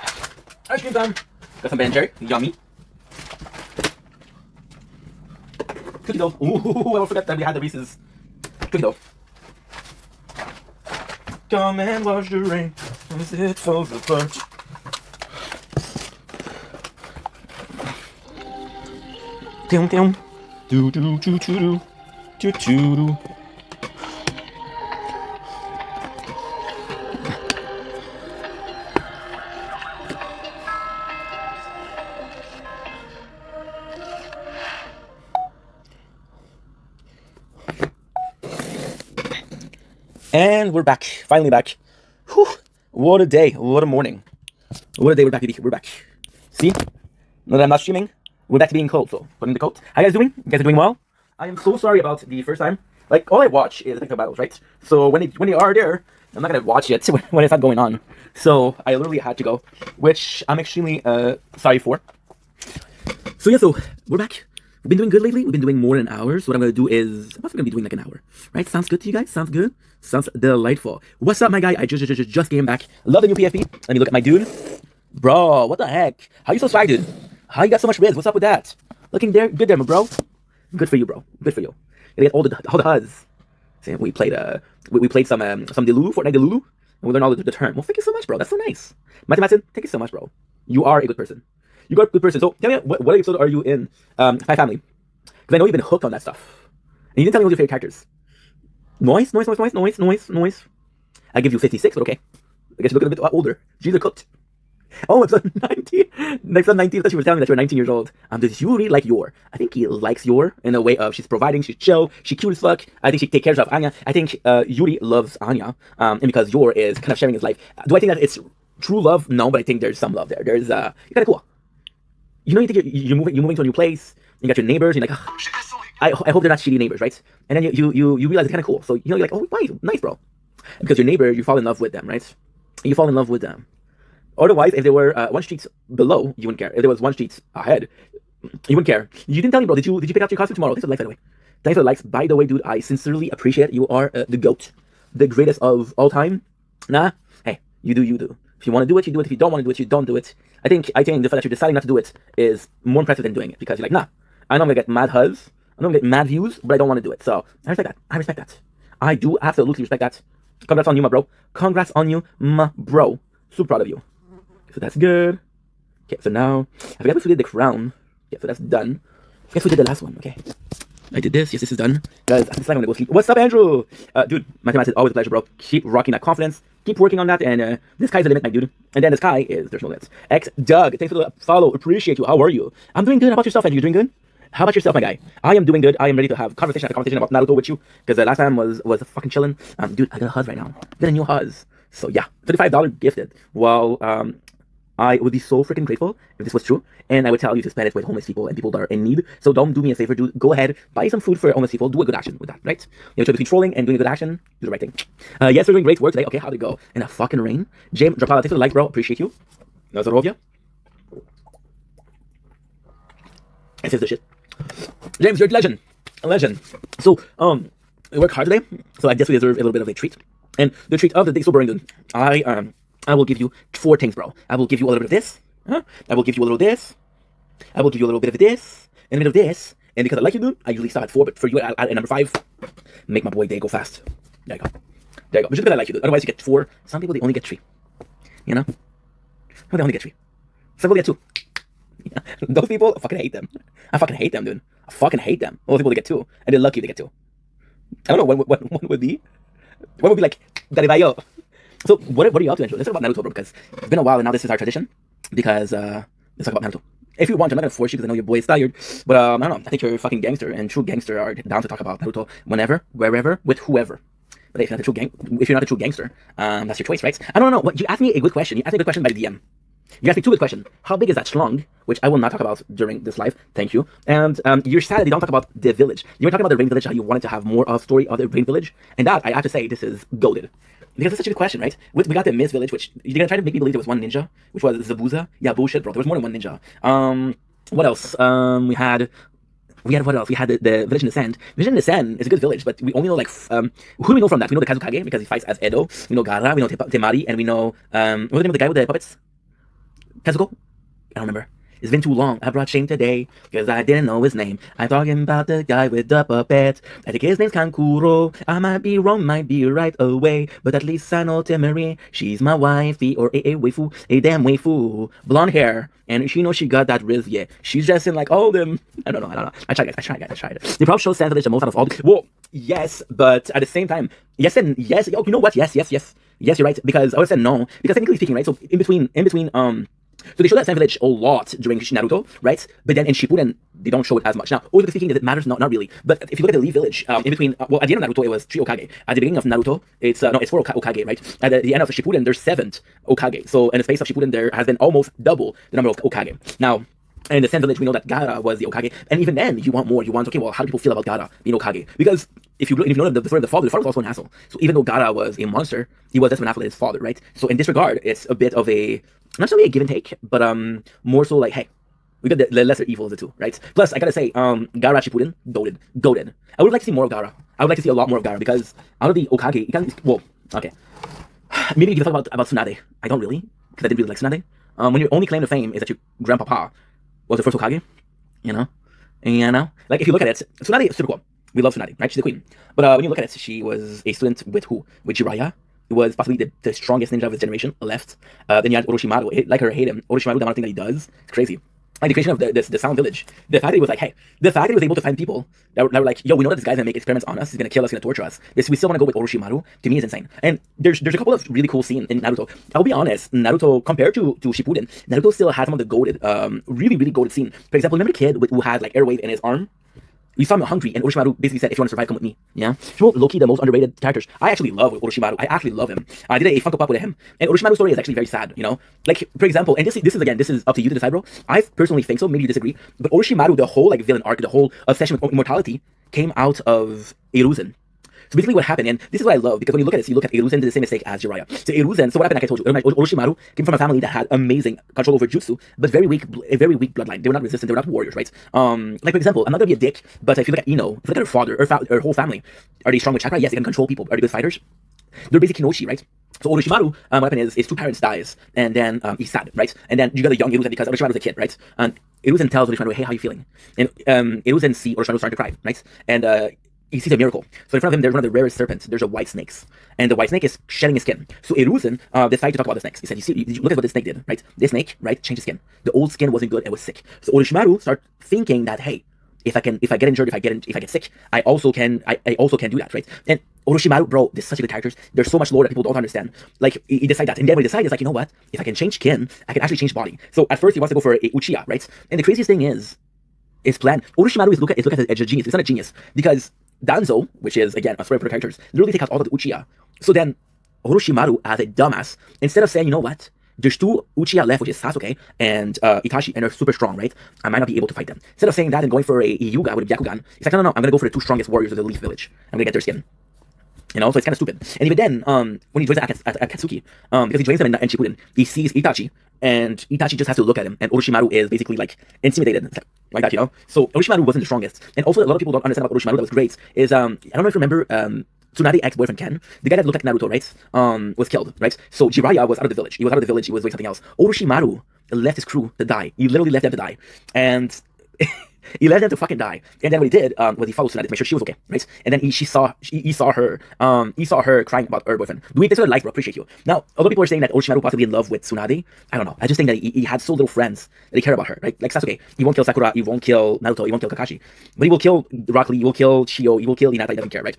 Got some Ben & Jerry. Yummy. Cookie dough. Ooh, I forgot that we had the Reese's cookie dough. Come and wash the rain as it falls apart. Dum dum. Do do do do do do do do. And we're back. Finally back. Whew. What a day. What a morning. What a day. We're back, baby. We're back. See? Now that I'm not streaming, we're back to being cold. So, putting the coat. How you guys doing? You guys are doing well? I am so sorry about the first time. Like, all I watch is TikTok battles, right? So, when they are there, I'm not going to watch it when it's not going on. So, I literally had to go, which I'm extremely sorry for. So, yeah, so, we're back. We've been doing good lately. We've been doing more than hours. What I'm going to do is, I'm also going to be doing like an hour. Right? Sounds good to you guys? Sounds good? Sounds delightful. What's up, my guy? I just came back. Love the new PFP. Let me look at my dude. Bro, what the heck? How you so swag, dude? How you got so much riz? What's up with that? Looking there, good there, my bro. Good for you, bro. Good for you. You get all the HUDs. See, we played some Delulu, Fortnite Delulu, and we learned all the term. Well, thank you so much, bro. That's so nice. Matson, thank you so much, bro. You are a good person. You got a good person. So tell me, what episode are you in? My family, because I know you've been hooked on that stuff. And you didn't tell me what your favorite characters. Noise. I give you 56, but okay. I guess you look a bit older. She's a cooked. Oh, episode 19. Episode 19, that she was telling me that you're 19 years old. Does Yuri like Yor? I think he likes Yor in a way of she's providing, she's chill, she's cute as fuck. I think she takes care of Anya. I think Yuri loves Anya, and because Yor is kind of sharing his life. Do I think that it's true love? No, but I think there's some love there. You're kind of cool. You know, you think you're moving to a new place. You got your neighbors. You're like, oh, I hope they're not shitty neighbors, right? And then you realize it's kind of cool. So you're like, oh, nice, bro. Because your neighbor, you fall in love with them, right? You fall in love with them. Otherwise, if they were one street below, you wouldn't care. If there was one street ahead, you wouldn't care. You didn't tell me, bro. Did you pick out your costume tomorrow? Thanks for the likes, by the way. Thanks for the likes. By the way, dude, I sincerely appreciate it. You are the GOAT. The greatest of all time. Nah, hey, you do. If you want to do it, you do it. If you don't want to do it, you don't do it. I think the fact that you're deciding not to do it is more impressive than doing it. Because you're like, nah, I know I'm going to get mad HUDs. I know I'm going to get mad views, but I don't want to do it. So, I respect that. I do absolutely respect that. Congrats on you, my bro. Congrats on you, my bro. Super proud of you. So that's good. Okay, so now, I forgot if we did the crown. Yeah, so that's done. I guess we did the last one, okay. I did this. Yes, this is done. Guys, I'm going to go sleep. What's up, Andrew? Dude, mathematics is always a pleasure, bro. Keep rocking that confidence. Keep working on that, and the sky's the limit, my dude. And then the sky is, there's no limits. X Doug, thanks for the follow. Appreciate you. How are you? I'm doing good. How about yourself, Andrew? You doing good? How about yourself, my guy? I am doing good. I am ready to have conversation after conversation about Naruto with you because the last time was fucking chilling. Dude, I got a Huz right now. Got a new Huz. So yeah, $35 gifted. Well, I would be so freaking grateful if this was true, and I would tell you to spend it with homeless people and people that are in need. So don't do me a favor. Go ahead, buy some food for homeless people. Do a good action with that, right? You know, between trolling and doing a good action, do the right thing. Yes, we're doing great work today. Okay, how'd it go? In a fucking rain. James, drop out. Thanks for the like, bro. Appreciate you. No Zorovia. This is the shit. James, you're a legend. A legend. So, we work hard today, so I guess we deserve a little bit of a treat. And the treat of the day, so boring, dude. I will give you 4 things, bro. I will give you a little bit of this. I will give you a little of this. I will give you a little bit of this. And a bit of this. And because I like you, dude, I usually start at 4, but for you, at number 5, make my boy day go fast. There you go. There you go. But just because I like you, dude. Otherwise, you get 4. Some people, they only get 3. You know? They only get 3. Some people get 2. Yeah. Those people, I fucking hate them. I fucking hate them, dude. I fucking hate them. Those people, they get 2. And they're lucky they get 2. I don't know what would be. What would be like, Daribayo. So, what are you up to, Angelo? Let's talk about Naruto, bro, because it's been a while, and now this is our tradition. Because, let's talk about Naruto. If you want, I'm not gonna force you, because I know your boy is tired. But, I don't know. I think you're a fucking gangster, and true gangster are down to talk about Naruto whenever, wherever, with whoever. But if you're not a true gangster, that's your choice, right? I don't know. What you asked me a good question. You asked me a good question by DM. You asked me 2 good questions. How big is that schlong? Which I will not talk about during this live. Thank you. And you're sad that you don't talk about the village. You were talking about the Rain Village, how you wanted to have more of story of the Rain Village. And that, I have to say, this is goated. Because it's such a good question, right? We got the Mist Village, which you're gonna try to make me believe there was one ninja, which was Zabuza. Yeah, bullshit, bro. There was more than one ninja. What else? We had what else? We had the Village in the Sand. Village in the Sand is a good village, but we only know like who do we know from that? We know the Kazukage because he fights as Edo. We know Gaara, we know Temari, and we know what's the name of the guy with the puppets? Kazuko? I don't remember. It's been too long. I brought shame today because I didn't know his name. I'm talking about the guy with the puppet. I think his name's Kankuro. I might be wrong, might be right away, but at least I know Temari. She's my wifey or a waifu, a damn waifu. Blonde hair, and she knows she got that riz. Yeah, she's dressing like all them. I don't know. I tried, guys. They probably show Sand Village the most out of all. Well, yes, but at the same time, yes and yes. Oh, you know what? Yes, you're right. Because I would say no. Because technically speaking, right? So in between. So they show that Sand Village a lot during Naruto, right? But then in Shippuden, they don't show it as much. Now, always speaking, it matters? Not really. But if you look at the Leaf Village, in between, well, at the end of Naruto, it was 3 Okage. At the beginning of Naruto, it's 4 Okage, right? At the end of Shippuden, there's 7 Okage. So in the space of Shippuden, there has been almost double the number of Okage. Now, in the Sand Village, we know that Gaara was the Okage, and even then, you want more. You want, okay, well, how do people feel about Gaara being Okage? Because if you know the story of the father was also an asshole. So even though Gaara was a monster, he was just an asshole to his father, right? So in this regard, it's a bit of a, not necessarily a give and take, but more so like, hey, we got the lesser evil of the two, right? Plus, I gotta say, Gaara Shippuden, goated. I would like to see more of Gaara. I would like to see a lot more of Gaara, because out of the Okage, you can't, well, okay. Maybe you can talk about Tsunade. I don't really, because I didn't really like Tsunade. When your only claim to fame is that your grandpapa was the first Okage, you know? Like, if you look at it, Tsunade is super cool. We love Tsunade, right? She's the queen. But when you look at it, she was a student with who? With Jiraiya. It was possibly the strongest ninja of his generation left. Then you had Orochimaru. Like her, hate him. Orochimaru, the amount of thing that he does, it's crazy. Like the creation of the Sound Village. The fact that he was like, hey, the fact that he was able to find people that were like, yo, we know that this guy's gonna make experiments on us, he's gonna kill us, he's gonna torture us. We still wanna go with Orochimaru, to me is insane. And there's a couple of really cool scenes in Naruto. I'll be honest, Naruto, compared to Shippuden, Naruto still has some of the goated, really, really goated scene. For example, remember the kid who had like airwave in his arm? You saw him hungry, and Orochimaru basically said, if you want to survive, come with me. Yeah? So Loki, the most underrated characters. I actually love Orochimaru. I actually love him. I did a Funko Pop with him. And Orochimaru's story is actually very sad, you know? Like, for example, and this is up to you to decide, bro. I personally think so, maybe you disagree, but Orochimaru, the whole like villain arc, the whole obsession with immortality, came out of Hiruzen. So basically what happened, and this is what I love, because when you look at this, you look at Hiruzen did the same mistake as Jiraiya. So Hiruzen, so what happened, like I told you, Orochimaru came from a family that had amazing control over jutsu, but a very weak bloodline. They were not resistant, they were not warriors, right? Like for example, I'm not gonna be a dick, but if you look at Ino, if you look at her father, her whole family, are they strong with chakra? Yes, they can control people. Are they good fighters? They're basically Kinoshi, right? So Orochimaru, what happened is 2 parents dies, and then he's sad, right? And then you got a young Hiruzen because Orochimaru's a kid, right? And Hiruzen tells Orochimaru, hey, how are you feeling? And Hiruzen sees Orochimaru starting to cry, right? And he sees a miracle. So in front of him, there's one of the rarest serpents. There's a white snake. And the white snake is shedding his skin. So Hiruzen decided to talk about the snakes. He said, look at what this snake did, right? This snake, right, changed his skin. The old skin wasn't good, it was sick. So Orochimaru started thinking that, hey, if I get injured, if I get sick, I also can do that, right? And Orochimaru, bro, this is such a good character. There's so much lore that people don't understand. Like, he decided that. And then when he decided, he's like, you know what? If I can change skin, I can actually change body. So at first, he wants to go for a Uchiha, right? And the craziest thing is, is planned. Orochimaru is look at it as a genius. It's not a genius because Danzo, which is again a story for the characters, literally take out all of the Uchiha. So then Orochimaru, as a dumbass, instead of saying, you know what, there's two Uchiha left, which is Sasuke and Itachi, and they're super strong, right? I might not be able to fight them. Instead of saying that and going for a Hyuga with a Byakugan, it's like, no, I'm gonna go for the two strongest warriors of the Leaf Village. I'm gonna get their skin. You know, so it's kind of stupid. And even then, when he joins Akatsuki, because he joins them in Shippuden, he sees Itachi, and Itachi just has to look at him, and Orochimaru is basically like intimidated, like that, you know. So Orochimaru wasn't the strongest, and also a lot of people don't understand about Orochimaru that was great is I don't know if you remember Tsunade ex-boyfriend Ken, the guy that looked like Naruto, right? Was killed, right? So Jiraiya was out of the village. He was out of the village. He was doing something else. Orochimaru left his crew to die. He literally left them to die, and. He left them to fucking die, and then what he did was he followed Tsunade to make sure she was okay, right? And then he saw her crying about her boyfriend. Thanks for the like, bro. Appreciate you. Now, although people are saying that Orochimaru possibly in love with Tsunade, I don't know. I just think that he had so little friends that he cared about her, right? Like Sasuke, he won't kill Sakura, he won't kill Naruto, he won't kill Kakashi, but he will kill Rock Lee, he will kill Shio, he will kill Hinata. He doesn't care, right?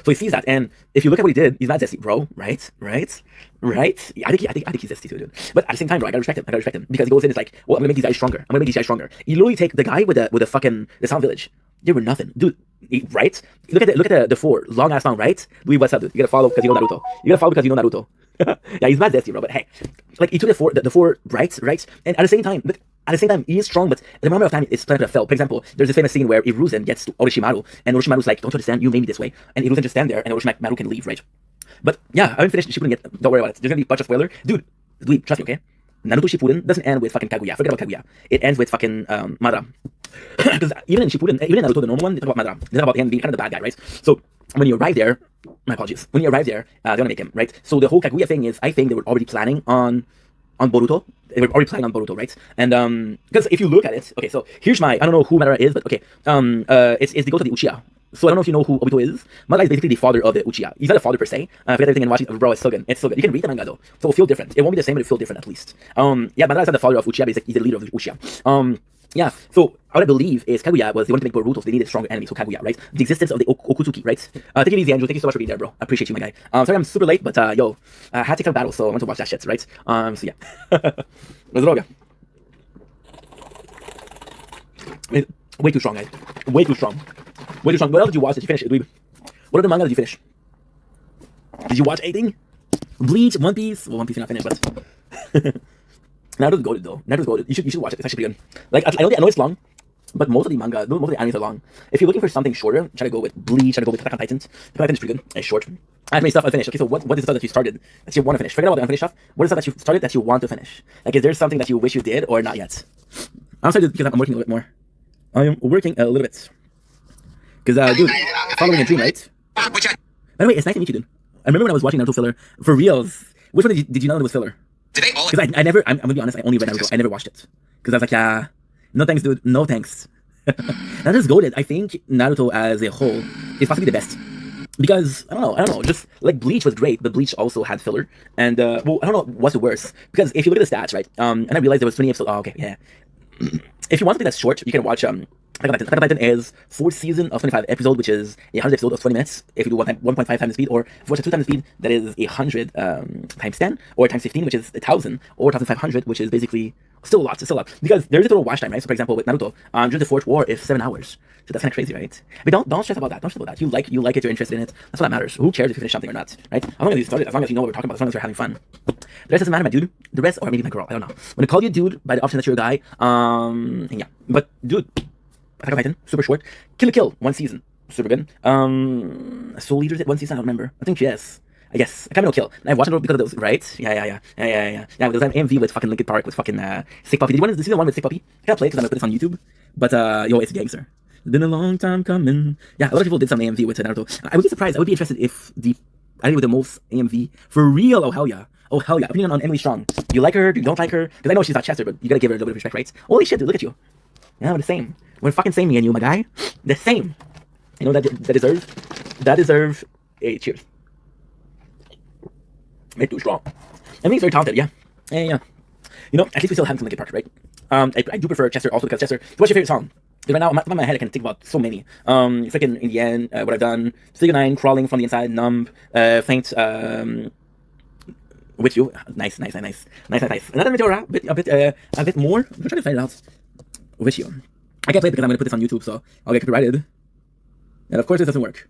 So he sees that, and if you look at what he did, he's not zesty, bro. Right? I think he's zesty too, dude. But at the same time, bro, I gotta respect him because he goes in. It's like, well, I'm gonna make these guys stronger. You literally take the guy with the Sound Village. They were nothing, dude. Right? Look at the four long ass song, right? Dude, what's up, dude? You gotta follow because you know Naruto. Yeah, he's not zesty, bro. But hey, like he took the four rights, and at the same time, he is strong, but at the moment of time, it's planning to fail. For example, there's a famous scene where Iruzen gets to Orochimaru, and Orochimaru's like, don't you understand? You made me this way. And Iruzen just stand there, and Orochimaru can leave, right? But yeah, I haven't finished Shippuden yet. Don't worry about it. There's gonna be a bunch of spoiler. Dude, trust me, okay? Naruto Shippuden doesn't end with fucking Kaguya. Forget about Kaguya. It ends with fucking Madara. Because even in Shippuden, even in Naruto, the normal one, they talk about Madara. They talk about him being kind of the bad guy, right? So when you arrive there, my apologies. When you arrive there, they're gonna make him, right? So the whole Kaguya thing is, I think they were already planning on Boruto. They were already planning on Boruto, right? And because if you look at it, okay, so here's I don't know who Madara is, but okay, it's the goat of the Uchiha. So I don't know if you know who Obito is. Madara is basically the father of the Uchiha. He's not a father per se. Forget everything and watching, bro, it's so good. It's so good. You can read the manga though, so it'll feel different. It won't be the same, but it'll feel different at least. Yeah, Madara is not the father of Uchiha, but he's the leader of the Uchiha. Yeah, so what I believe is Kaguya was they wanted to make Boruto, so they needed stronger enemies, so Kaguya, right? The existence of the Okutsuki, right? Take it easy, Andrew. Thank you so much for being there, bro. I appreciate you, my guy. Sorry I'm super late, but yo, I had to take a battle, so I went to watch that shit, right? So yeah. Let's go. Way too strong, guys. Way too strong. What else did you watch? Did you finish it, dweeb? What other manga did you finish? Did you watch anything? Bleach, One Piece? Well, One Piece you're not finished, but... Naruto's goated though. You should watch it. It's actually pretty good. Like I know it's long, but most of the animes are long. If you're looking for something shorter, try to go with Bleach. Try to go with Attack on Titan. Attack on Titan is pretty good. It's short. I have many stuff unfinished. Okay, so what is the stuff that you started that you want to finish? Forget about the unfinished stuff. What is the stuff that you started that you want to finish? Like, is there something that you wish you did or not yet? I'm sorry because I'm working a little bit more. I am working a little bit. Because dude, following a dream, right? By the way, it's nice to meet you, dude. I remember when I was watching Naruto filler for reals. Which one did you know it was filler? Because I'm gonna be honest, I only read Naruto. I never watched it. Because I was like, yeah, no thanks, dude. No thanks. Naruto's goated. I think Naruto as a whole is possibly the best. Because, I don't know, just like Bleach was great, but Bleach also had filler. And, well, I don't know what's the worst. Because if you look at the stats, right, and I realized there was 20 episodes. Oh, okay, yeah. If you want something that's short, you can watch, Attack on Titan is 4th season of 25 episodes, which is 100 episodes of 20 minutes. If you do 1.5 times the speed, or if you watch 2 times the speed, that is 100 times 10, or times 15, which is 1,000, or 1,500, which is basically still a lot. It's still a lot. Because there's a total watch time, right? So, for example, with Naruto, during the 4th war is 7 hours. So that's kind of crazy, right? But don't stress about that. Don't stress about that. You like it, you're interested in it. That's what matters. Who cares if you finish something or not, right? As long as you started, as long as you know what we're talking about, as long as you're having fun. The rest doesn't matter, my dude. The rest, or maybe my girl, I don't know. When I call you dude, by the option that you're a guy, and yeah. But, dude, Attack on Titan, super short. Kill la Kill, 1 season, super good. Soul Eaters, 1 season, I don't remember. I think yes. I guess. I can't kill. And I watched it because of those, right? Yeah. Yeah, because I'm AMV with fucking Linkin Park with fucking Sick Puppy. Did you want to see the one with Sick Puppy? I can't play it because I'm gonna put this on YouTube. But yo, it's a gangster. It's been a long time coming. Yeah, a lot of people did some AMV with Naruto. I would be surprised. I would be interested if I think with the most AMV for real. Oh hell yeah. Opinion on Emily Strong. You like her? You don't like her? Because I know she's not Chester, but you gotta give her a little bit of respect, right? Holy shit, dude! Look at you. Yeah, we're the same. We're fucking same, me and you, my guy. The same. You know that deserve a cheers. It's too strong. I think he's very talented, yeah. Yeah. You know, at least we still have some Linkin Park, right? I do prefer Chester also because Chester. What's your favorite song? Because right now, on my head, I can think about so many. Freaking In the End, What I've Done, Figure 9, Crawling from the Inside, Numb, Faint, With You. Nice. Another Meteora, a bit more. I'm trying to find it out. With You. I can't play it because I'm going to put this on YouTube, so I'll get copyrighted. And of course this doesn't work.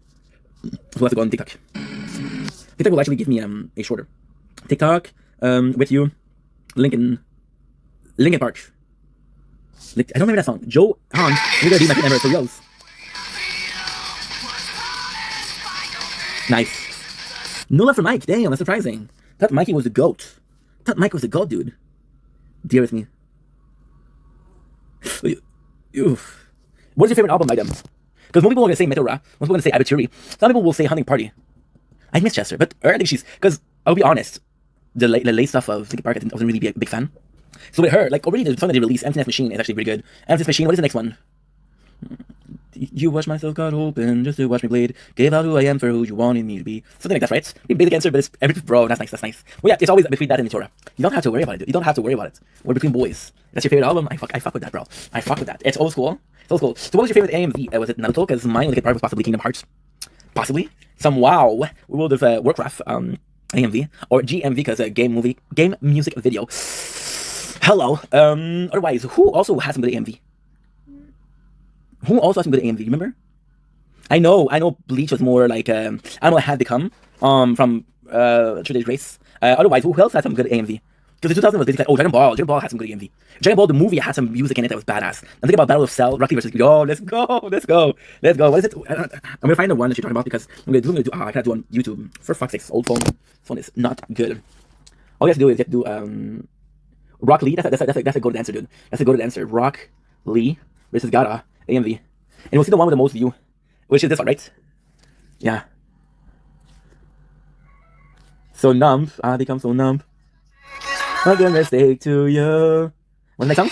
So we'll have to go on TikTok. TikTok will actually give me a shorter. TikTok with you, Linkin Park. I don't remember that song. Joe Hans, we're gonna be my favorite for reals. Nice. No love for Mike. Damn, that's surprising. Thought Mikey was the GOAT. Thought Mike was the GOAT, dude. Dear with me. Oof. What is your favorite album item? Because most people are going to say Meteora. Most people are going to say Abituri. Some people will say Hunting Party. I miss Chester, but I think she's... Because, I'll be honest, the late stuff of Linkin Park, I wasn't really a big fan. So with her, like, already the song that they released, Emptiness Machine, is actually pretty good. Emptiness Machine, what is the next one? You watch myself got open just to watch me bleed. Gave out who I am for who you wanted me to be. Something like that, right? Basic answer, but it's every bro. That's nice. That's nice. Well, yeah, it's always between that and Meteora. You don't have to worry about it. Dude. You don't have to worry about it. We're between boys. That's your favorite album. I fuck with that, bro. I fuck with that. It's old school. It's old school. So, what was your favorite AMV? Was it Naruto? Because mine, Linkin Park, was possibly Kingdom Hearts. Possibly some World of Warcraft AMV or GMV because game music video. Hello. Otherwise, who also has some good AMV? Who also has some good AMV? Remember? I know Bleach was more like I don't know what had become from Today's Race. Otherwise, who else had some good AMV? Because the 2000 was basically like, oh, Dragon Ball had some good AMV. Dragon Ball the movie had some music in it that was badass. I'm thinking about Battle of Cell, Rock Lee versus Yo, let's go. What is it? I'm gonna find the one that you're talking about because I cannot do on YouTube. For fuck's sake, old phone. Phone is not good. All you have to do is do Rock Lee. That's a good answer, dude. That's a good answer. Rock Lee versus Gaara AMV, and we'll see the one with the most view, which is this one, right? Yeah. So numb, I become so numb. I'm gonna stay to you. What's the next song?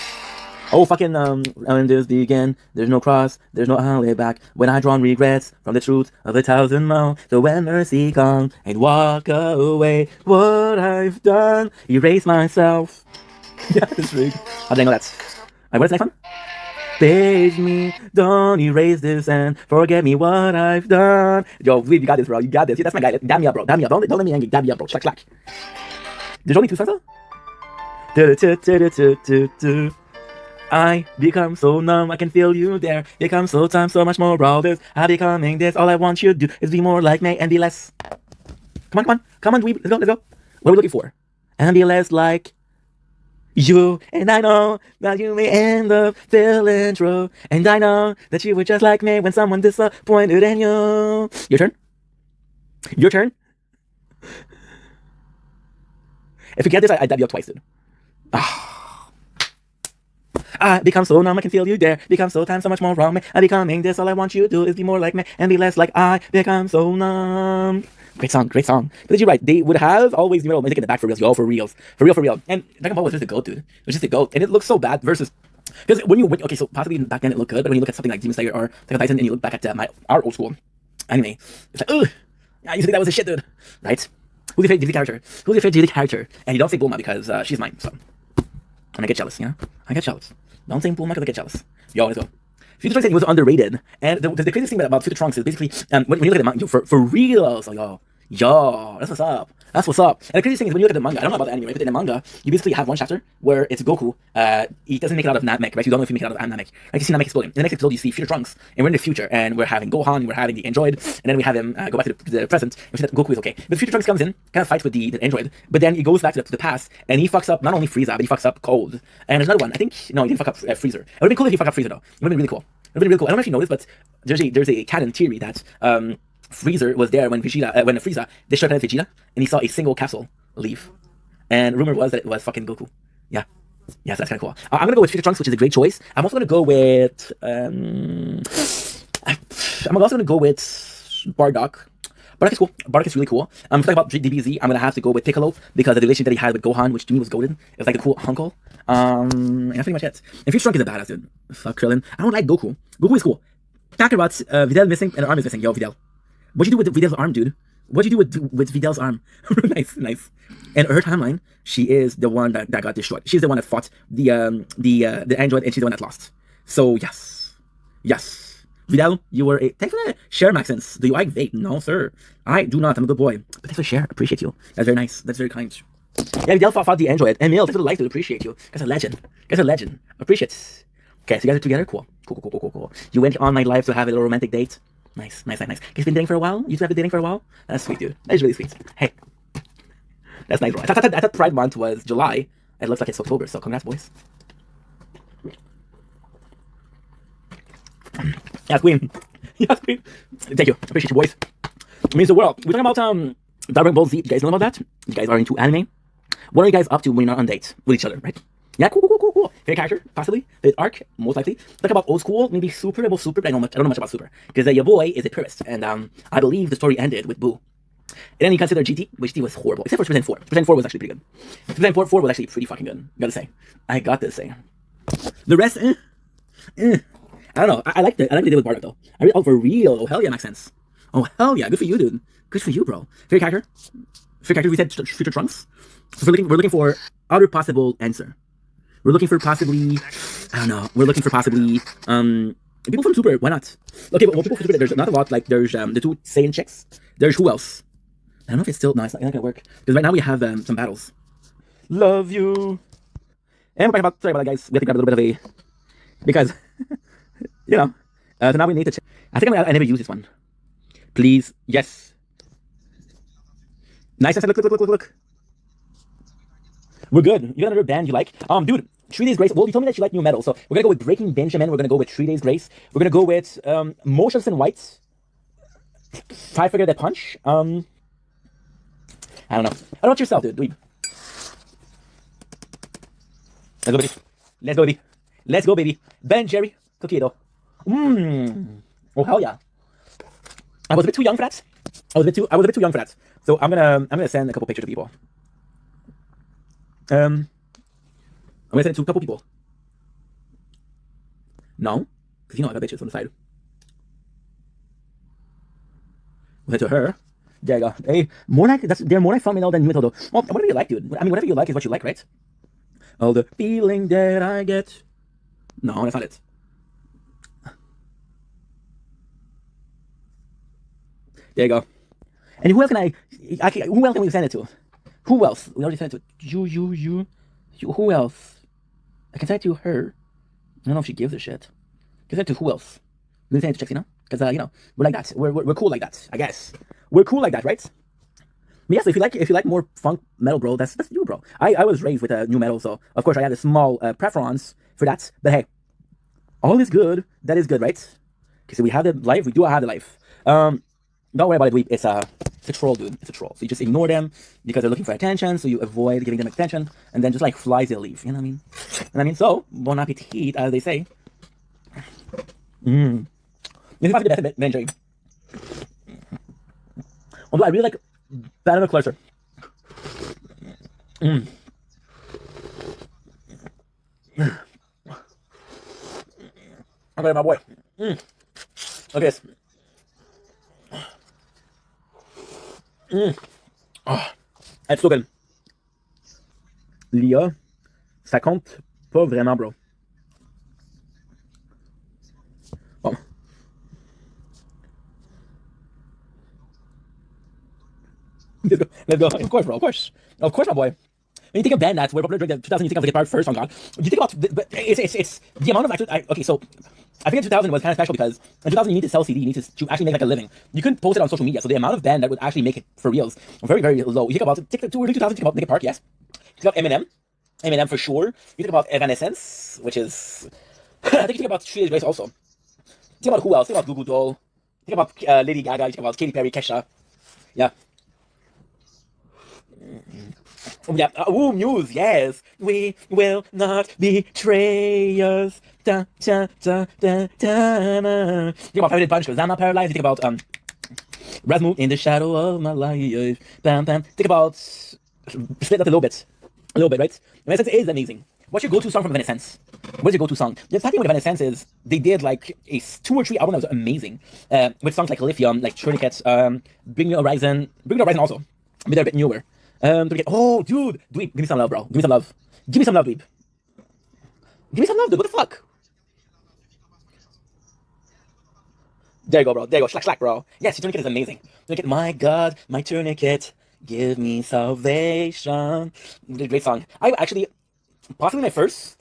Oh, fucking, and this began. There's no cross, there's no alley back. When I drawn regrets from the truth of 1,000 miles. So when mercy comes and walk away, what I've done, erase myself. Yeah, that's right. How did I know that? Alright, what's the next one? Page me, don't erase this and forget me what I've done. Yo, you got this, bro. You got this. Yeah, that's my guy. Damn me up, bro. Damn me up. Don't let me angry. Damn me up, bro. Slack. There's only 2 songs, though? I become so numb, I can feel you there. Become so time, so much more all this. I'm becoming this. All I want you to do is be more like me and be less. Come on, dweeb. Let's go. What are we looking for? And be less like you. And I know that you may end up feeling true. And I know that you were just like me when someone disappointed in you. Your turn. If you get this, I dab you up twice, dude. I become so numb, I can feel you there. Become so time, so much more wrong. I'm becoming this. All I want you to do is be more like me and be less like I. Become so numb. Great song. But you're right. They would have always music in the back for reals. Yo, for real. And Dragon Ball was just a GOAT, dude. It was just a GOAT, and it looks so bad versus. Because okay, so possibly back then it looked good, but when you look at something like Demon Slayer or Attack on Titan, and you look back at our old school anime, it's like, ugh, I used to think that was a shit, dude. Right? Who's your favorite GD character? And you don't say Bulma because she's mine, so. And I get jealous, you know? I get jealous. Don't say Bulma because I get jealous. Yo, let's go. Future Trunks was underrated. And the craziest thing about Future Trunks is basically, when you look at the manga, for real, so yo, that's what's up. And the craziest thing is when you look at the manga, I don't know about the anime, right? But in the manga, you basically have one chapter where it's Goku. He doesn't make it out of Namek, right? You don't know if he makes it out of Namek. Like you see Namek exploding. In the next episode, you see Future Trunks, and we're in the future, and we're having Gohan, we're having the android, and then we have him go back to the present, and we see that Goku is okay. But Future Trunks comes in, kind of fights with the android, but then he goes back to the past, and he fucks up not only Frieza, but he fucks up Cold. And there's another one, I think, no, he didn't fuck up Freezer. It would be cool if he fucked up Freezer, though. It would have been really cool. I don't know if you know this, but there's a canon theory that Freezer was there when Frieza destroyed planet Vegeta, and he saw a single capsule leave. And rumor was that it was fucking Goku. Yeah, so that's kind of cool. I'm gonna go with Future Trunks, which is a great choice. I'm also gonna go with Bardock. Bardock is cool. Bardock is really cool. If I'm talking about DBZ, I'm gonna have to go with Piccolo because of the relation that he had with Gohan, which to me was golden. It was like a cool uncle. And that's pretty much it. And Future Trunks is a badass, dude. Fuck Krillin. I don't like Goku. Goku is cool. Kakarot, Videl missing and her arm is missing. Yo, Videl. What'd you do with Videl's arm, dude? What'd you do with Videl's arm? nice. And her timeline, she is the one that got destroyed. She's the one that fought the android, and she's the one that lost. So yes. Videl, you were thanks for the share, Maxence. Do you like vape? No, sir. I do not. I'm a good boy. But thanks for share. Appreciate you. That's very nice. That's very kind. Yeah, Videl fought the android. And Emil, thanks for the like, to appreciate you. That's a legend. Appreciate it. Okay, so you guys are together? Cool. Cool. You went on my live to have a little romantic date. Nice. You've been dating for a while? You two have been dating for a while? That's sweet, dude. That is really sweet. Hey. That's nice, bro. I thought Pride Month was July. It looks like it's October, so congrats, boys. Yes, queen. Yes, queen. Thank you. Appreciate you, boys. It means the world. We're talking about Dragon Ball Z. You guys know about that? You guys are into anime? What are you guys up to when you're not on dates with each other, right? Yeah, cool. Favorite character, possibly. Favorite arc, most likely. Talk about old school, maybe Super, but Super, but I don't know much about Super. Because your boy is a purist, and I believe the story ended with Boo. And then you consider GT, which GT was horrible, except for Super Saiyan 4. Super Saiyan 4 was actually pretty good. Super Saiyan 4 was actually pretty fucking good, gotta say. I got to say. The rest, I don't know. I like the they did with Bardock, though. Oh, for real. Oh, hell yeah, makes sense. Oh, hell yeah. Good for you, dude. Good for you, bro. Favorite character, we said Future Trunks. So we're looking for other possible answer. We're looking for possibly, I don't know. We're looking for possibly, people from Super. Why not? Okay, well, people from Super, there's not a lot. Like, there's the two Saiyan chicks. There's who else? I don't know if it's still, no, it's not gonna work. Because right now we have some battles. Love you. And sorry about that, guys. We have to grab a little bit of a, because, you know, so now we need to check. I think I never use this one. Please, yes. Nice, look. We're good. You got another band you like? Dude, 3 Days Grace. Well, you told me that you like new metal, so we're gonna go with Breaking Benjamin. We're gonna go with 3 Days Grace. We're gonna go with Motionless in White. 5 Finger Death Punch. I don't know. I don't know yourself, dude. Dweeb. Let's go, baby. Ben Jerry. Coquito. Oh, hell yeah. I was a bit too young for that. I was a bit too young for that. So I'm gonna send a couple pictures to people. I'm gonna send it to a couple people. No, because you know I got bitches on the side. We'll head to her. There you go. Hey, they're more like fun metal than metal though. Well, whatever you like, dude. I mean, whatever you like is what you like, right? Oh, the feeling that I get. No, that's not it. There you go. And who else can we send it to? Who else? We already sent it to you. Who else? I can send it to her. I don't know if she gives a shit. I can send it to who else? We can send it to chicks, you know? Because, you know, we're like that. We're cool like that, I guess. We're cool like that, right? But yes, if you like more funk metal, bro, that's you, bro. I was raised with new metal, so of course I had a small preference for that. But hey, all is good. That is good, right? Okay, so we have the life. We do have the life. Don't worry about it, it's a troll, dude. It's a troll. So you just ignore them because they're looking for attention, so you avoid giving them attention, and then just like flies, they'll leave. You know what I mean? So, bon appetit, as they say. This is probably the best Ben Jerry. Although I really like Banana Cluster. Okay, my boy. Look at this. Elle est so good. L'IA, ça compte pas vraiment, bro. Bon. Let's go. Of course, bro. Of course, my boy. When you think of band that's were popular during the 2000, you think of the guitar first on God. You think about, but it's the amount of actual. Okay, so I think in 2000 was kind of special because in 2000 you need to sell CD, you need to actually make like a living. You couldn't post it on social media, so the amount of band that would actually make it for reals very, very low. You think about 2000, you think about Linkin Park, yes. You think about Eminem for sure. You think about Evanescence, which is I think you think about 3 Days Grace also. You think about who else? You think about Goo Goo Doll. You think about Lady Gaga. You think about Katy Perry, Kesha. Yeah. Yeah. Muse. Yes. We will not betray us. Da, da, da, da, da, da. You think about Paralyzed Bunch because I'm not paralyzed. You think about Rasmus in the shadow of my life. Bam, bam. Think about split that a little bit, right? Evanescence is amazing. What's your go-to song from Evanescence? What's your go-to song? The funny thing with Evanescence is they did like a 2 or 3 albums that was amazing, with songs like Lithium, like Tourniquet, Bring Me Horizon also, but they're a bit newer. Oh, dude, Dweeb, give me some love, bro. Give me some love, Dweeb. Give me some love, dude. What the fuck? There you go, bro. There you go. Slack, bro. Yes, your Tourniquet is amazing. Tourniquet, my God, my Tourniquet, give me salvation. Great song. I actually, possibly my first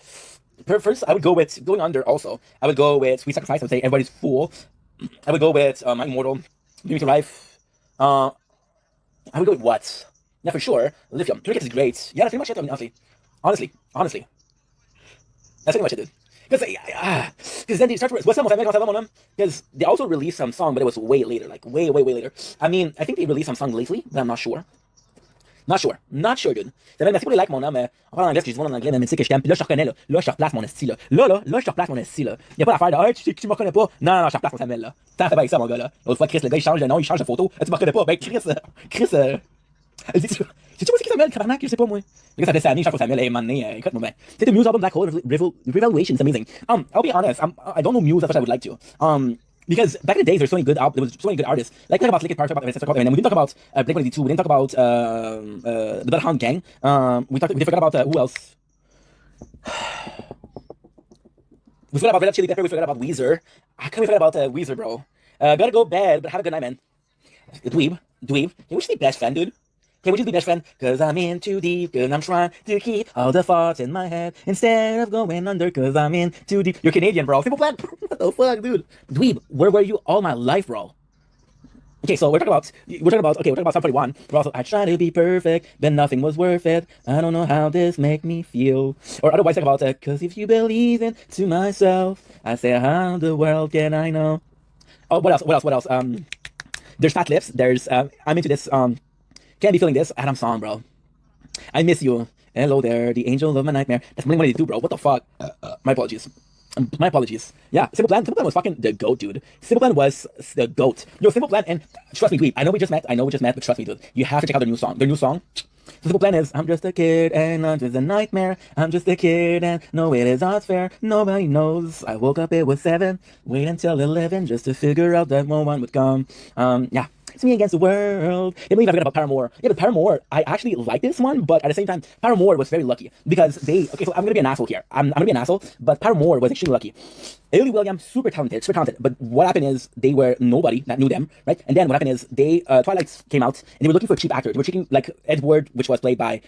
First, I would go with going under. Also, I would go with Sweet Sacrifice. I would say everybody's fool. I would go with My Immortal, Give Me to Life. I would go with what? Yeah, for sure. Lithium. Cricket is great. Yeah, that's pretty much it. I mean, honestly, that's pretty much it, dude. Because then they start with what's some of them because they also released some song, but it was way later, like way later. I mean, I think they released some song lately, but I'm not sure. Not sure, dude. C'est vrai, merci pour les likes, mon homme. On parle en anglais, parce que je dis en anglais, mais tu sais que je t'aime. Puis là, je te reconnais, là. Là, je te replace mon esti, là. Là, je te replace mon esti, là. Y'a pas d'affaire de, hey, tu me reconnais pas. Non, je te replace mon Samuel, là. T'en fais pas avec ça, mon gars, là. L'autre fois, Chris, le gars, il change de nom, il change de photo. Tu me reconnais pas. Ben, Chris, sais-tu moi c'est qui Samuel, Cabernac? Je sais pas, moi. Le gars, ça fait des années, je change pour Samuel, et maintenant, écoute-moi, ben. Tu sais, the Muse album, Black Hole Revaluation, it's amazing. I'll be honest, I don't know Muse as much as I would like to. Because back in the days, there was so many good artists. Like, we talk about Linkin Park, and then we didn't talk about Blink-182, we didn't talk about the Bloodhound Gang. We forgot about, who else? We forgot about Red Hot Chili Pepper, we forgot about Weezer. How can we forget about Weezer, bro? Gotta go bed, but have a good night, man. Dweeb. Can we just be best friend, dude? Can we just be best friend? Cause I'm in too deep, and I'm trying to keep all the thoughts in my head instead of going under, cause I'm in too deep. You're Canadian, bro. Simple Plan. What the fuck, dude? Dweeb, where were you all my life, bro? Okay, so we're talking about Psalm 41. We're also, I try to be perfect, but nothing was worth it. I don't know how this make me feel. Or otherwise talk about cause if you believe in to myself, I say, how the world can I know? Oh, what else? There's Fat Lips. There's I'm into this. Can't be feeling this. Adam song, bro. I miss you. Hello there, the angel of my nightmare. That's Blink-182, bro. What the fuck? My apologies. Yeah, Simple Plan was fucking the GOAT, dude. Simple Plan was the GOAT. Yo, Simple Plan, and trust me, Dweeb, I know we just met, but trust me, dude. You have to check out their new song. The Simple Plan is, I'm just a kid, and I'm just a nightmare. I'm just a kid, and no, it is not fair. Nobody knows. I woke up, it was 7. Wait until 11, just to figure out that one would come. Yeah. It's me against the world. I believe I forgot about Paramore. Yeah, but Paramore, I actually like this one, but at the same time, Paramore was very lucky because okay, so I'm gonna be an asshole here. I'm gonna be an asshole, but Paramore was extremely lucky. Lily Williams, super talented, but what happened is they were nobody that knew them, right? And then what happened is Twilight came out and they were looking for a cheap actor. They were treating like Edward, which was played by.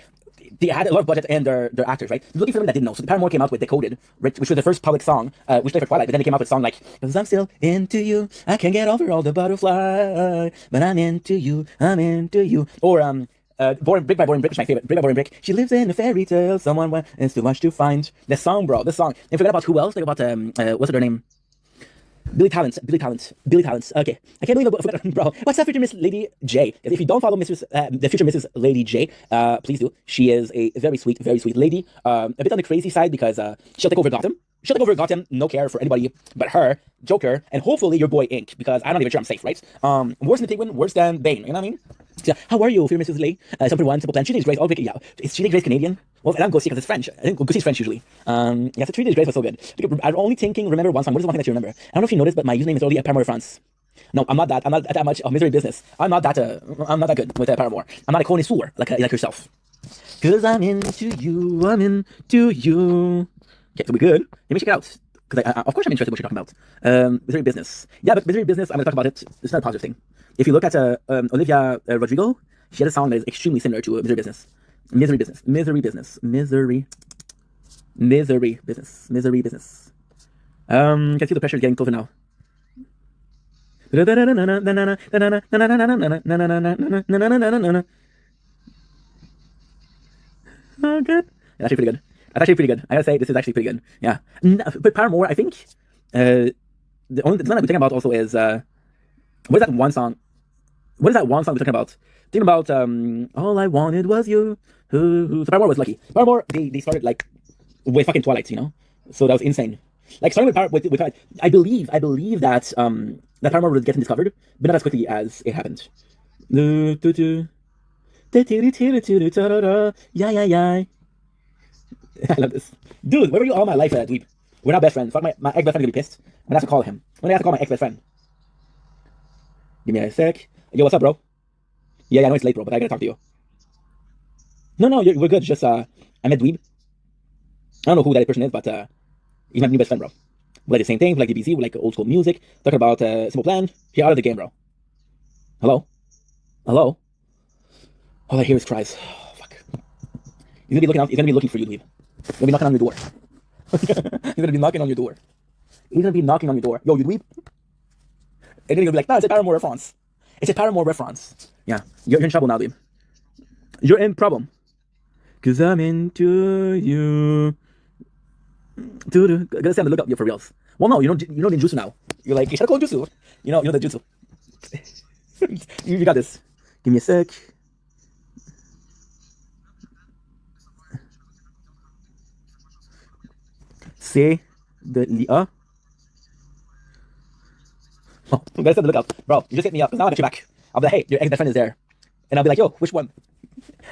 They had a lot of budget and their actors, right? They're looking for them that didn't know. So the Paramore came out with Decoded, right? Which was the first public song, which played for Twilight. But then they came out with a song like, cause I'm still into you. I can't get over all the butterfly, but I'm into you. Or, Brick by Boring Brick is my favorite. Brick by Boring Brick. She lives in a fairy tale. Someone went, it's too much to find. The song, bro. And forget about who else? Think about, what's her name? Billy Talents. Okay. I can't believe I forgot, bro. What's up, future Miss Lady J? If you don't follow the future Mrs. Lady J, please do. She is a very sweet lady. A bit on the crazy side because she'll take over Gotham. No care for anybody but her, Joker, and hopefully your boy Ink, because I'm not even sure I'm safe, right? Worse than Penguin, worse than Bane. You know what I mean? So, how are you, future Mrs. Lady? Simple Plan. She thinks Grace. Yeah. Is she Grace Canadian? Well, I don't go see because it's French. I think go see French usually. Yeah, so 3 Days Grace was so good. I'm only thinking, remember one song. What is the one thing that you remember? I don't know if you noticed, but my username is already Paramore France. No, I'm not that much of misery business. I'm not that good with Paramore. I'm not a connoisseur like yourself. Cause I'm into you. Okay, so we good. Let me check it out. Because of course I'm interested in what you're talking about. Misery Business. Yeah, but Misery Business, I'm going to talk about it. It's not a positive thing. If you look at Olivia Rodrigo, she had a song that is extremely similar to Misery Business. Misery Business. Can see the pressure is getting closer now. Oh, good. That's actually pretty good. I gotta say, this is actually pretty good. Yeah. But Paramore, I think, the song that we're talking about also is, what is that one song we're talking about? Thinking about, All I Wanted Was You. So Paramore was lucky. Paramore, they started, like, with fucking Twilight, you know? So that was insane. Like, starting with Twilight, I believe that, that Paramore was getting discovered, but not as quickly as it happened. Yeah. I love this. Dude, where were you all my life, Dweeb? We're not best friends. Fuck, my ex-best friend gonna be pissed. I'm gonna have to call him. I'm gonna have to call my ex-best friend. Give me a sec. Yo, what's up, bro? Yeah, I know it's late, bro, but I gotta talk to you. No, we're good. Just, I met Dweeb. I don't know who that person is, but, he's my new best friend, bro. We like the same thing, we like DBZ, we like old school music. Talking about, Simple Plan. You're out of the game, bro. Hello? All I hear is cries. Oh, fuck. He's gonna be looking for you, Dweeb. He's gonna be knocking on your door. He's gonna be knocking on your door. He's gonna be knocking on your door. Yo, you dweeb? And then you're gonna be like, nah, it's a Paramore reference. It's a Paramore reference. Yeah, you're in trouble now, dude. You're in problem. Cause I'm into you. Dude, gotta say I'm the lookup. You're for reals. Well, no, you know the jutsu now. You're like, you should call jutsu. You know the jutsu. you got this. Give me a sec. C'est de l'IA. Oh, you gotta set the lookup. Bro, you just hit me up, because now I got you back. I'll be like, hey, your ex-best friend is there. And I'll be like, yo, which one?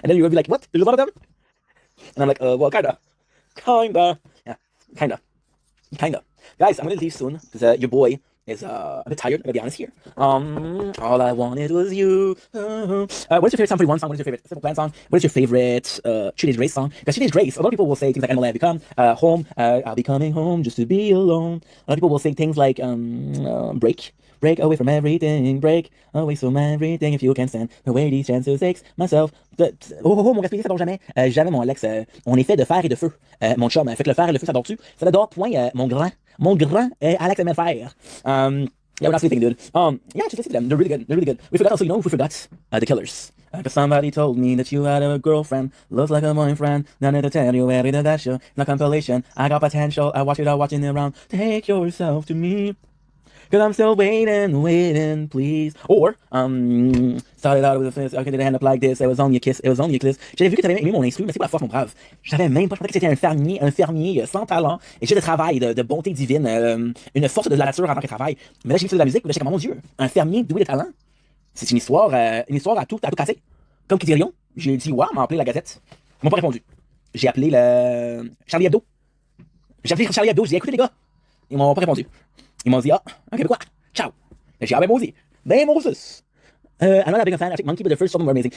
And then you're gonna be like, what? There's a lot of them? And I'm like, well, kinda. Yeah, kinda. Guys, I'm gonna leave soon, because your boy is a bit tired, I'm gonna be honest here. All I wanted was you. What's your favorite Sum 41 song? What is your favorite Simple Plan song? What is your favorite 3 Days Grace song? Because 3 Days Grace, a lot of people will say things like Emily, become home, I'll be coming home just to be alone. A lot of people will say things like break away from everything, break away from everything if you can stand the way these chances takes myself. Mon gaspillé, ça dort jamais. J'avais mon Alex, on est fait de fer et de feu. Mon chum, fait que le fer et le feu, ça dort-tu? Ça ne dort point, mon grand Alex aimait le fer. Yeah, we're not sleeping, dude. Yeah, just listen to them. They're really good. We forgot also, we forgot the Killers. Cause somebody told me that you had a girlfriend, looks like a boyfriend. Now need to tell you where did that show? No compilation. I got potential. I watch it all, watching it around. Take yourself to me. Cause I'm still waiting, please. Or, started out with a fist, okay, did it end up like this? It was only a kiss. J'avais vu que t'avais aimé mon instru, mais c'est quoi la force, mon brave? J'avais même pas, je pensais que c'était un fermier sans talent, et juste de travail, de bonté divine, une force de la nature en tant que travail. Mais là, j'ai vu de la musique, mais j'étais comme, mon Dieu, un fermier doué de talent. C'est une histoire à tout casser. Comme qui dirions, j'ai dit, ouais, m'a appelé la Gazette. Ils m'ont pas répondu. J'ai appelé le Charlie Hebdo. J'ai dit, écoutez les gars. Ils m'ont pas répondu. Ils m'ont dit, un Québécois, ciao. J'ai dit, ben moi aussi. Ben Moses. I'm not that big a fan of Arctic Monkey, but their first album were amazing.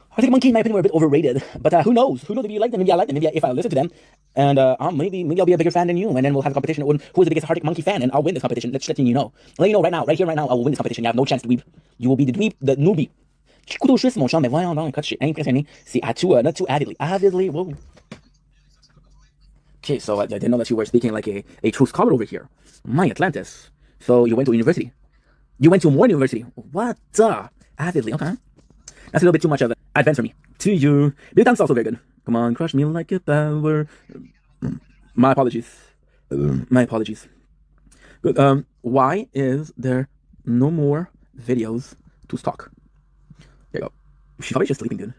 Arctic Monkey, in my opinion, were a bit overrated. But who knows? Maybe you like them, maybe I like them. Maybe if I listen to them. And maybe I'll be a bigger fan than you. And then we'll have a competition. Who is the biggest Arctic Monkey fan? And I'll win this competition. Let's let you know. I'll let you know right now, right here, right now, I will win this competition. You have no chance to dweeb. You will be the dweeb, the newbie. Couteau suisse, mon chum, mais voyons donc, quand je suis impressionné, c'est not too avidly, whoa. Okay, so I didn't know that you were speaking like a true scholar over here. My Atlantis. So you went to university. You went to more university. What the? Avidly, okay. That's a little bit too much of an advance for me. To you. The dance is also very good. Come on, crush me like a power. My apologies. Good. Why is there no more videos to stock? There you go. She's probably just sleeping, dude.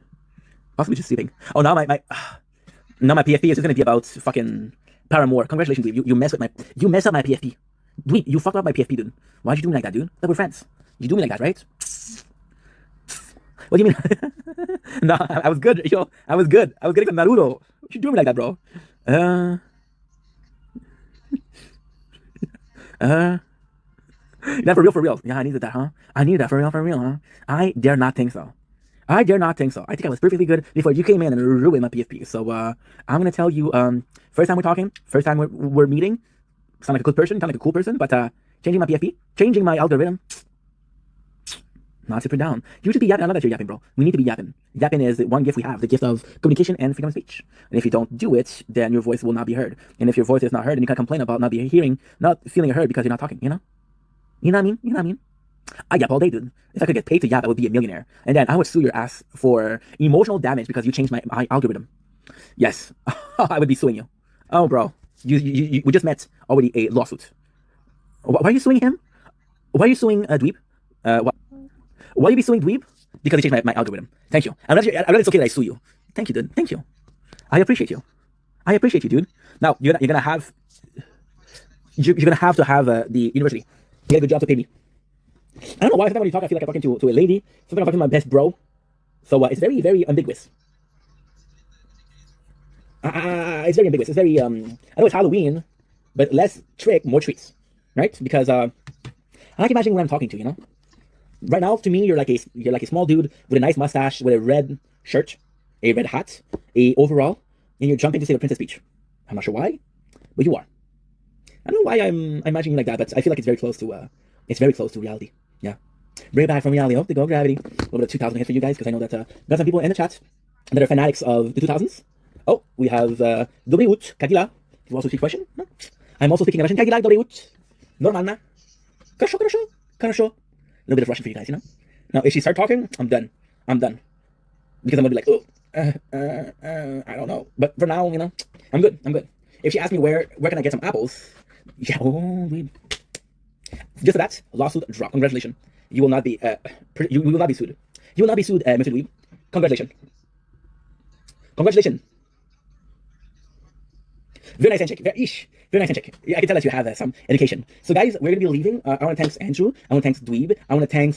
Possibly just sleeping. Oh, now my PFP is just gonna be about fucking Paramore. Congratulations, dude. You messed up my PFP. Dude, you fucked up my PFP, dude. Why'd you do me like that, dude? That we're friends. You do me like that, right? What do you mean? No, I was good, yo. I was good. I was getting some Naruto. What you doing me like that, bro? That for real. Yeah, I needed that, huh? I needed that for real, huh? I dare not think so. I think I was perfectly good before you came in and ruined my PFP. So I'm gonna tell you, first time we're talking, first time we're meeting, sound like a good person, sound like a cool person, but changing my PFP, changing my algorithm, not super down. You should be yapping. I know that you're yapping, bro. We need to be yapping. Yapping is the one gift we have, the gift of communication and freedom of speech. And if you don't do it, then your voice will not be heard. And if your voice is not heard, then you can complain about not feeling heard because you're not talking, you know? You know what I mean? I yap all day, dude. If I could get paid to yap, I would be a millionaire. And then I would sue your ass for emotional damage because you changed my algorithm. Yes, I would be suing you. Oh, bro. We just met already a lawsuit. Why are you suing him? Why are you suing Dweeb? Why are you be suing Dweeb? Because he changed my algorithm. Thank you. I'm glad it's okay that I sue you. Thank you, dude. Thank you. I appreciate you. Dude. Now you're gonna have to have the university. You get a good job to pay me. I don't know why. Sometimes when you talk, I feel like I'm talking to a lady. Sometimes I'm talking to my best bro. So it's very, very ambiguous. It's very ambiguous. It's very I know it's Halloween, but less trick, more treats, right? Because I like imagining when I'm talking to, you know. Right now, to me, you're like a small dude with a nice mustache, with a red shirt, a red hat, a overall, and you're jumping to say the princess speech. I'm not sure why, but you are. I don't know why I'm imagining you like that, but I feel like it's very close to reality. Yeah. Bring it back from reality. Oh, to go gravity. A little bit of 2000 hits for you guys, because I know that we got some people in the chat that are fanatics of the 2000s. Oh, we have Dobeout, Kagila, You also speak Russian? No? I'm also speaking Russian. Как дела, доброе утро? Нормально. Хорошо. A little bit of Russian for you guys, you know? Now, if she start talking, I'm done. Because I'm gonna be like, I don't know. But for now, you know, I'm good. If she asks me where can I get some apples, yeah, just for that, lawsuit drop. Congratulations. You will not be you will not be sued. You will not be sued, Mr. Dweeb. Congratulations. Very nice handshake. Very nice handshake. Yeah, I can tell that you have some education. So guys, we're gonna be leaving. I want to thank Andrew. I want to thank Dweeb. I want to thank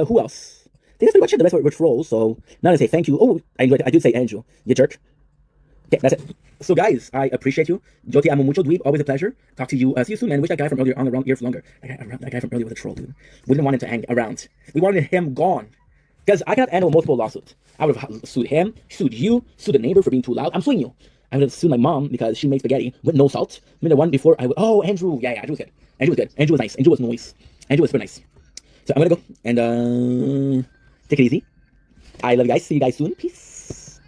who else? I think that's pretty much it. The rest were trolls. So now I say thank you. Oh, I did say Andrew. You jerk. Okay, that's it. So guys, I appreciate you. Yo te amo mucho, Dweeb. Always a pleasure. Talk to you. See you soon, man. Wish that guy from earlier on the wrong ear for longer. That guy from earlier was a troll, dude. We didn't want him to hang around. We wanted him gone. Because I cannot handle multiple lawsuits. I would have sued him, sued you, sued the neighbor for being too loud. I'm suing you. I would have sued my mom because she made spaghetti with no salt. I mean, the one before I would. Oh, Andrew. Yeah, Andrew was good. Andrew was nice. Andrew was nice. Andrew was super nice. So I'm gonna go and take it easy. I love you guys. See you guys soon. Peace.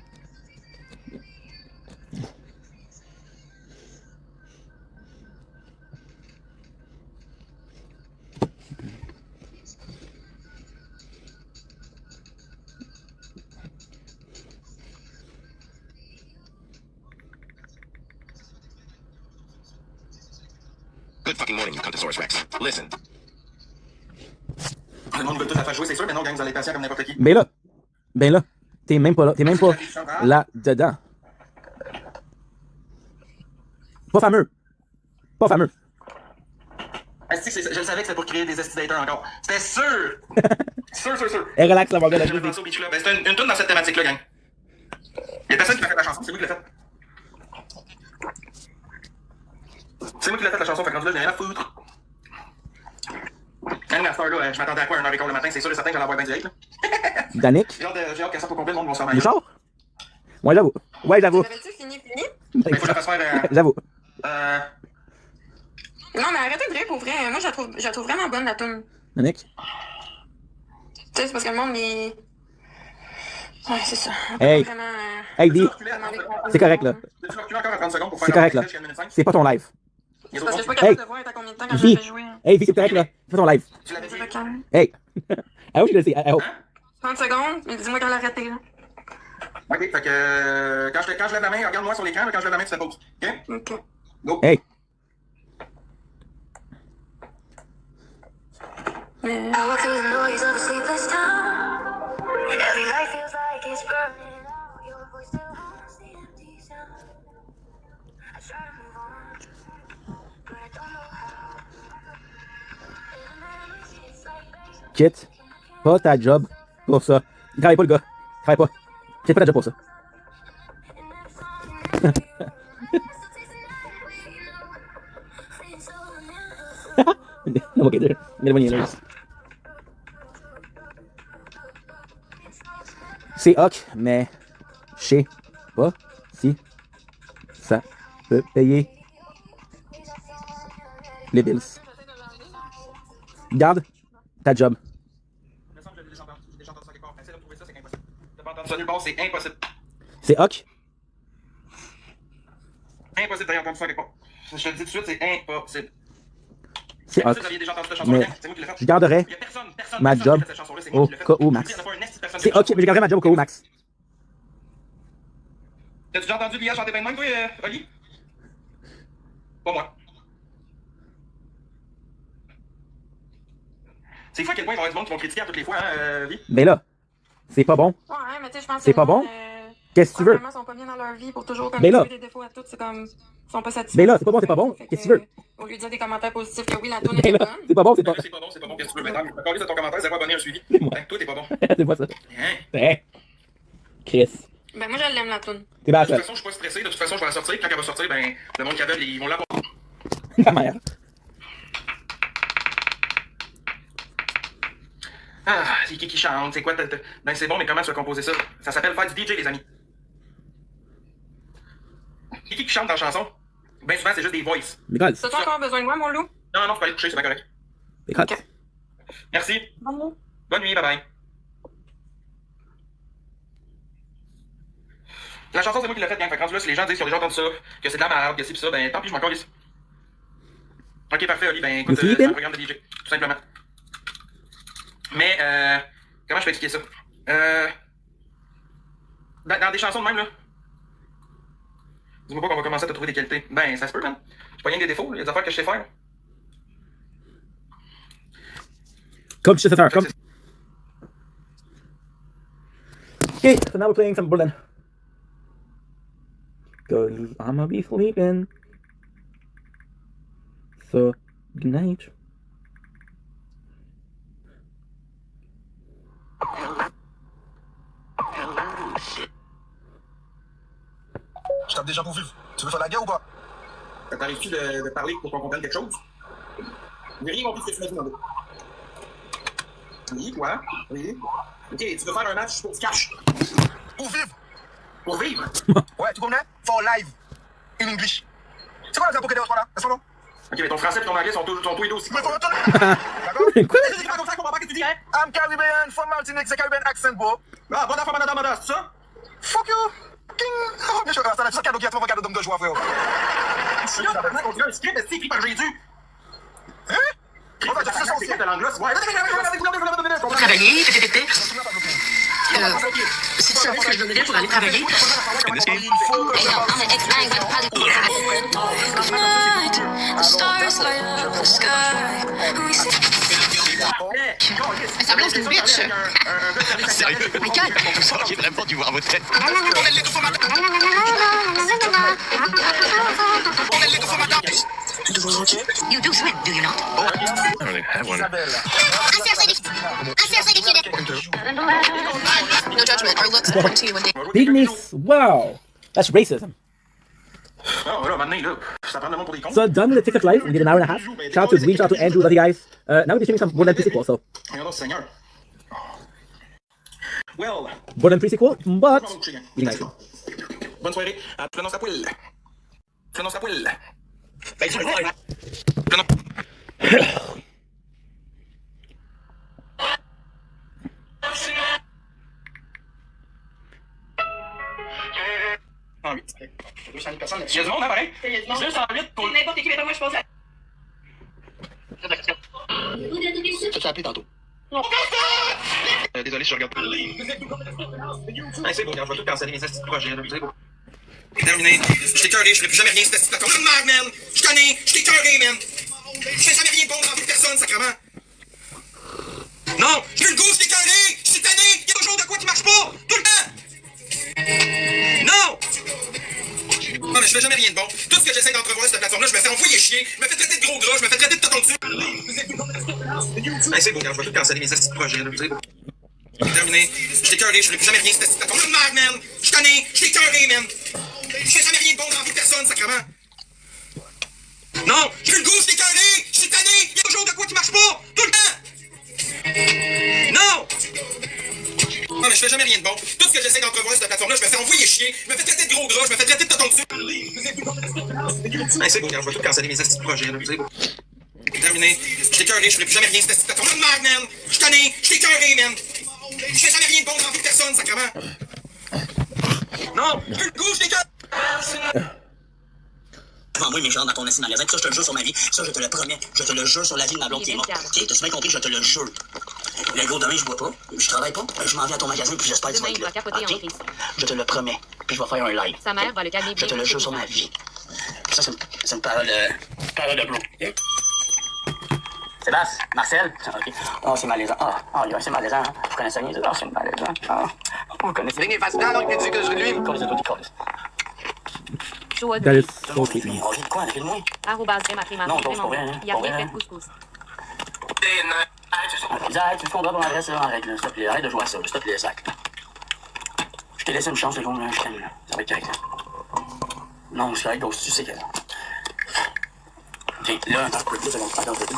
Good fucking morning, you Cuntosaurus Rex. Listen. Le monde veut tout la faire jouer, c'est sûr, mais non, gang, vous allez être patient comme n'importe qui. Ben là, t'es même pas là dedans. Pas fameux. Je le savais que c'était pour créer des estidateurs encore. C'était sûr! sûr. Et relax, la morgane. C'est une toune dans cette thématique-là, gang. Il y a personne qui m'a fait la chanson, c'est moi qui l'ai faite. C'est moi qui l'ai fait la chanson, fait que rendu là, j'ai rien à foutre. Même à cette heure-là, je m'attendais à quoi, 1h15 le matin, c'est sûr et certain que j'allais avoir bien direct. Danick? J'ai hâte qu'elle sorte au complet, le monde va se faire Du sort? Ouais, j'avoue. T'avais-tu fini? Il faut que je la fasse faire. J'avoue. Non, mais arrêtez de rire pour vrai. Moi, je la trouve vraiment bonne, la toune. Danick? Tu sais, c'est parce que le monde, mais. Ouais, c'est ça. Hey. Hey, dis. C'est correct, là. Tu vas reculer encore à 30 secondes pour faire C'est correct, là. C'est pas ton live. C'est parce que je suis pas capable de voir à combien de temps quand je Vi. fais jouer. Hey, Vi, c'est correct, là. C'est pas ton live. Tu l'avais dit. Hey. I hope you see. I hope. 30 secondes, mais dis-moi quand l'arrêter, là. Ok, fait que quand je lève la main, regarde-moi sur l'écran, quand je lève la main, tu fais pause. Ok? Ok. Go. Hey. I walk through the noise of a sleepless town. Every light feels like it's burning out. Your voice still haunts the empty sound. I try to move on, but I don't know how. It's like Quitte pas ta job pour ça. Il travaille pas, le gars. Il travaille pas. Quitte pas ta job pour ça. No, okay, there money in C'est hoc, mais je sais pas si ça peut payer les bills. Garde ta job. Il me semble que j'ai déjà entendu ça quelque part. Essaye de trouver ça, c'est impossible. De pas entendre ça nulle part, c'est impossible. C'est hoc? Impossible d'avoir entendu ça quelque part. Je te le dis tout de suite, c'est impossible. C'est hoc. Vous aviez déjà entendu cette chanson, Mais c'est moi qui l'ai faite. je garderai Il y a personne ma qui job a fait cette chanson-là, c'est moi au qui l'ai faite. cas où, Je vous Max. dis, il y en a pas un esti de personne qui C'est a fait ok, cette mais je garderai ma job au cas où, Max. T'as-tu déjà entendu l'IA chanter plein de même, toi, Oli? Pas moi. C'est fou à quel point il va y avoir du monde qui vont critiquer à toutes les fois, hein, Vi? Ben là, c'est pas bon. Ouais, mais tu sais, je pense que C'est pas bon? Qu'est-ce que tu veux? Ils sont pas bien dans leur vie pour toujours comme Ben là. trouver des défauts à toutes, c'est comme ils sont pas satisfaits. Ben là, c'est pas bon, c'est pas bon. Fait Qu'est-ce que tu veux? Au lieu de dire des commentaires positifs que oui, la tourne Ben est là, bonne. c'est pas bon, c'est pas. C'est pas bon, c'est pas bon, qu'est-ce que tu veux maintenant? Encore de ton commentaire, zéro abonné, un suivi. Moi. Toi, t'es pas bon. C'est pas ça. Hein? Hein? Chris. Ben moi, je l'aime la tourne. T'es bien De toute seul. façon, je suis pas stressé, de toute façon, je vais la sortir. Quand elle va sortir, ben, le monde qui avait, ils vont l'avoir. Ta mère. Ah, c'est qui chante? C'est quoi? Ben, c'est bon, mais comment tu vas composer ça? Ça s'appelle faire du DJ, les amis. C'est qui chante dans la chanson? Ben souvent, c'est juste des voices. Because. T'as-tu encore besoin de moi, mon loup? Non, non, tu peux aller te coucher, c'est bien correct. Because. Merci. Bonne Bonne nuit, bye bye. La chanson, c'est moi qui l'ai faite, gang. Fait que rendu là, si les gens disent qu'ils ont déjà entendu ça, que c'est de la merde, que c'est pis ça, ben tant pis, je m'en calisse. Ok, parfait, Oli. Ben écoute, c'est un programme de DJ, tout simplement. Mais, comment je peux expliquer ça? Dans des chansons de même, là. Dis-moi pas qu'on va commencer à te trouver des qualités. Ben, ça se peut, man. J'ai pas rien que des défauts, il y a des affaires que je sais faire. Come to the car, come. Okay, so now we're playing some Berlin. Cause I'ma be sleeping. So, good night. Je tape déjà pour vivre. Tu veux faire la guerre ou pas? T'arrives-tu de parler pour qu'on comprenne quelque chose? J'ai rien compris ce que tu m'as dit dans le dos. Oui, quoi? Oui. Ok, tu veux faire un match pour du cash? Pour vivre! Pour vivre? Ouais, tu connais? For live. In English. C'est quoi le drapeau que t'es au là? Est-ce que non? Ok, mais ton français et ton anglais sont tous les deux aussi. Mais faut entendre! D'accord? Quoi? C'est pas comme ça qu'on comprend pas ce que tu dis, hein? I'm Caribbean from Martinique, c'est Caribbean accent, bro. Ah, bon enfant, madame, c'est ça? Fuck you! Oh, bien sûr, c'est un cadeau qui a trop un cadeau d'homme de joie, frère. Je là, maintenant qu'on dirait un script, c'est écrit par Jésus. Hein? On va dire que c'est de l'anglais, ouais. Travailler, si tu savais ce que je donnerais pour aller travailler. Mais ça blonde, c'est une bitch. Sérieux? Michael! Vous auriez vraiment dû voir votre tête. You do swim, do you not? I don't even have one. No judgment. Our looks come to you one day. Bigness, wow. That's racism. Non, là, maintenant, là, ça prend le monde pour des cons. So done with the TikTok live. We did an hour and a half. Shout out to Dwayne, shout out to Andrew, love you guys. Now we're streaming some Borderlands 3 sequel, so. Regardons, Seigneur. Well. Borderlands 3 sequel, but. Be nice. Bonne soirée. Prenons sa poule. Prenons sa poule. Ben, tu le vois, hein? Prenons. Ah, 8. 208 personnes. Il y a du monde, hein, pareil? Il y a du monde. 208 pour. N'importe qui, mais pas moi, je pense à. Tu t'es appelé tantôt. Désolé, je regarde pas. C'est beau, quand je vais tout canceller mes astuces de projet, là. C'est beau. Terminé. Je t'ai curé, je ferai plus jamais rien sur cette plateforme. Je merde, man! Je connais, je t'ai curé, man! Je fais jamais rien de bon dans toute personne, sacrément! Non! Je veux le goût, je t'ai curé! Je suis tanné! Il y a toujours de quoi qui marche pas! Tout le temps! Non! Non, mais je fais jamais rien de bon. Tout ce que j'essaie d'entrevoir sur cette plateforme-là, je me fais envoyer chier, je me fais traiter de gros gras, je me fais traiter de tonton dessus. C'est beau, quand je vais tout canceller mes astuces de projet, là. C'est beau. Terminé. Je t'ai curé, je ferai plus jamais rien sur cette plateforme. Je merde, man! Je connais, je t'ai curé, man! Je fais jamais rien de bon dans toute personne, sacrément! Non! Je veux le goût, je t'ai curé! Je suis tanné! Il y a toujours de quoi qui marche pas! Tout le temps! Non! Non, mais je fais jamais rien de bon. Tout ce que j'essaie d'entrevoir sur cette plateforme-là, je me fais envoyer chier, je me fais traiter de gros gras, je me fais traiter de tonton dessus. C'est beau, quand je vais tout canceller mes astuces de projet, là. C'est beau. Terminé. Je t'ai curé, je ferai plus jamais rien sur cette plateforme. Je merde, man! Je connais, je t'ai curé, man! Je fais jamais rien de bon dans toute personne, sacrément! Non! Je veux le goût, je t'ai curé! Envoie mes gens dans ton assis magasin, ça je te le jure sur ma vie, ça je te le promets, je te le jure sur la vie de ma blonde qui est morte. Ok, t'as-tu bien compris, je te le jure. Le gros, demain je bois pas, je travaille pas, je m'en vais à ton magasin puis j'espère que tu vas être là. Ok? Je te le promets, puis je vais faire un live. Sa mère va le calmer. Je te le jure sur ma vie. Ça c'est une parole de bro. Ok? Sébastien, Marcel, ok. Oh c'est malaisant, c'est malaisant, hein. Vous connaissez rien, c'est malaisant. Vous connaissez rien. Non, il dit que je lui. Comme les autres, ils connaissent. That is so sweet, man. On rit de quoi, rappelle-moi? Arrobase, j'ai ma prime. Non, c'est pour rien, hein. Il y a rien fait de couscous. Zach, tu comprends ton adresse en règle, s'il te plaît. Arrête de jouer à ça, s'il te plaît, Zach. Je t'ai laissé une chance, les gars, je t'aime. Ça va être correct, ça. Non, c'est correct, tu sais que. Ok, là, attends,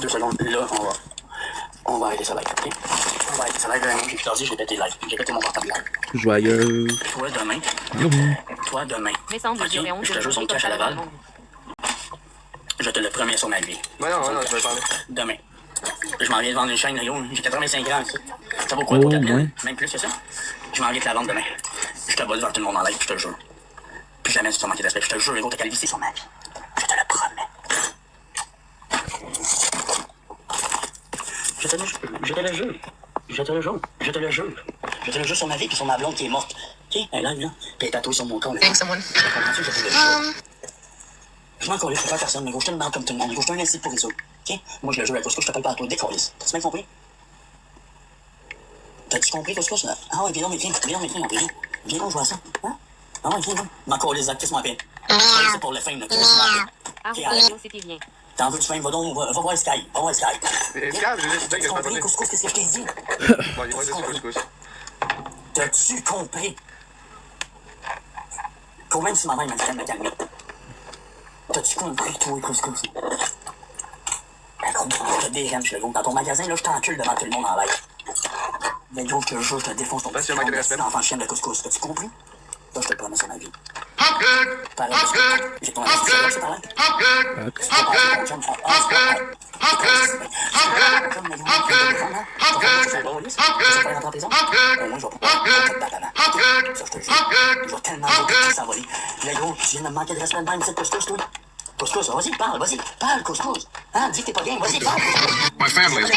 2 secondes. Là, on va arrêter ça live, ok? On va arrêter ça live, j'ai plus tardi, je vais péter live. J'ai pété mon portable live. Joyeux. Toi, demain. Mais ça, on Ok, je te jure sur le cash à Laval. Je te le promets sur ma vie. Ouais, non, je vais parler. Demain. Je m'en viens de vendre une chaîne, Rio. J'ai 85 ans, ça. Ça vaut quoi, Oh, pour 4 000? ouais. Même plus que ça. Je m'en viens de la vendre demain. Je te bats devant tout le monde en live, je te le jure. plus jamais sur manquer de respect. Je te le jure, Hugo, t'as qu'à le visser sur ma vie. Je te le promets. Je te le jure. Je te le jure. Je te le jure. Je te le jure. Je te le jure sur ma vie puis sur ma blonde qui est morte. Ok? Elle est là. Puis elle est tatouée sur mon corps. Think someone. Comprends-tu? Je te le jure. Je m'en colle, je fais pas personne, mais gros, je te demande comme tout le monde. Gros, je te un incite pour les autres. Ok? Moi, je le jure avec Couscous, je t'appelle pas à toi. Décollisse. T'as-tu bien compris? T'as-tu compris, Couscous? Ah ouais, viens donc, viens, on peut. Viens donc, je vois ça. Hein? Ah ouais, viens donc. M'en colle les actes, qu'est-ce qu'on m'appelle? C'est pour le fame, là. Qu'est-ce qu'on m'appelle? Ok, arrête. T'en veux du fame? Va donc, va voir Sky. Va voir Sky. T'as-tu compris, Couscous, qu'est-ce que je t'ai dit? T'as-tu compris? Quand même si ma mère m'a dit qu'elle me calmer. T'as-tu compris, toi, Couscous? Ben, gros, je te dérange, le gros. Dans ton magasin, là, je t'encule devant tout le monde en live. Mais gros, je te jure, je te défonce ton petit enfant chien de Couscous. T'as-tu compris? Là, je te le promets sur ma vie. Pareil, j'ai ton adresse, c'est par là? Tu peux parler à ton chum, comme le gros, tu fais bon, Ulysse? Tu sais pas rentrer en prison? Au moins, je vais pas te battre avant. Ça, je te jure. Je vais tellement voter que tu s'envoler. Là, gros, tu viens de me manquer de respect de même, c'est Couscous, toi. Couscous, vas-y, parle, Couscous. Hein, dis que t'es pas game, vas-y, parle. My family.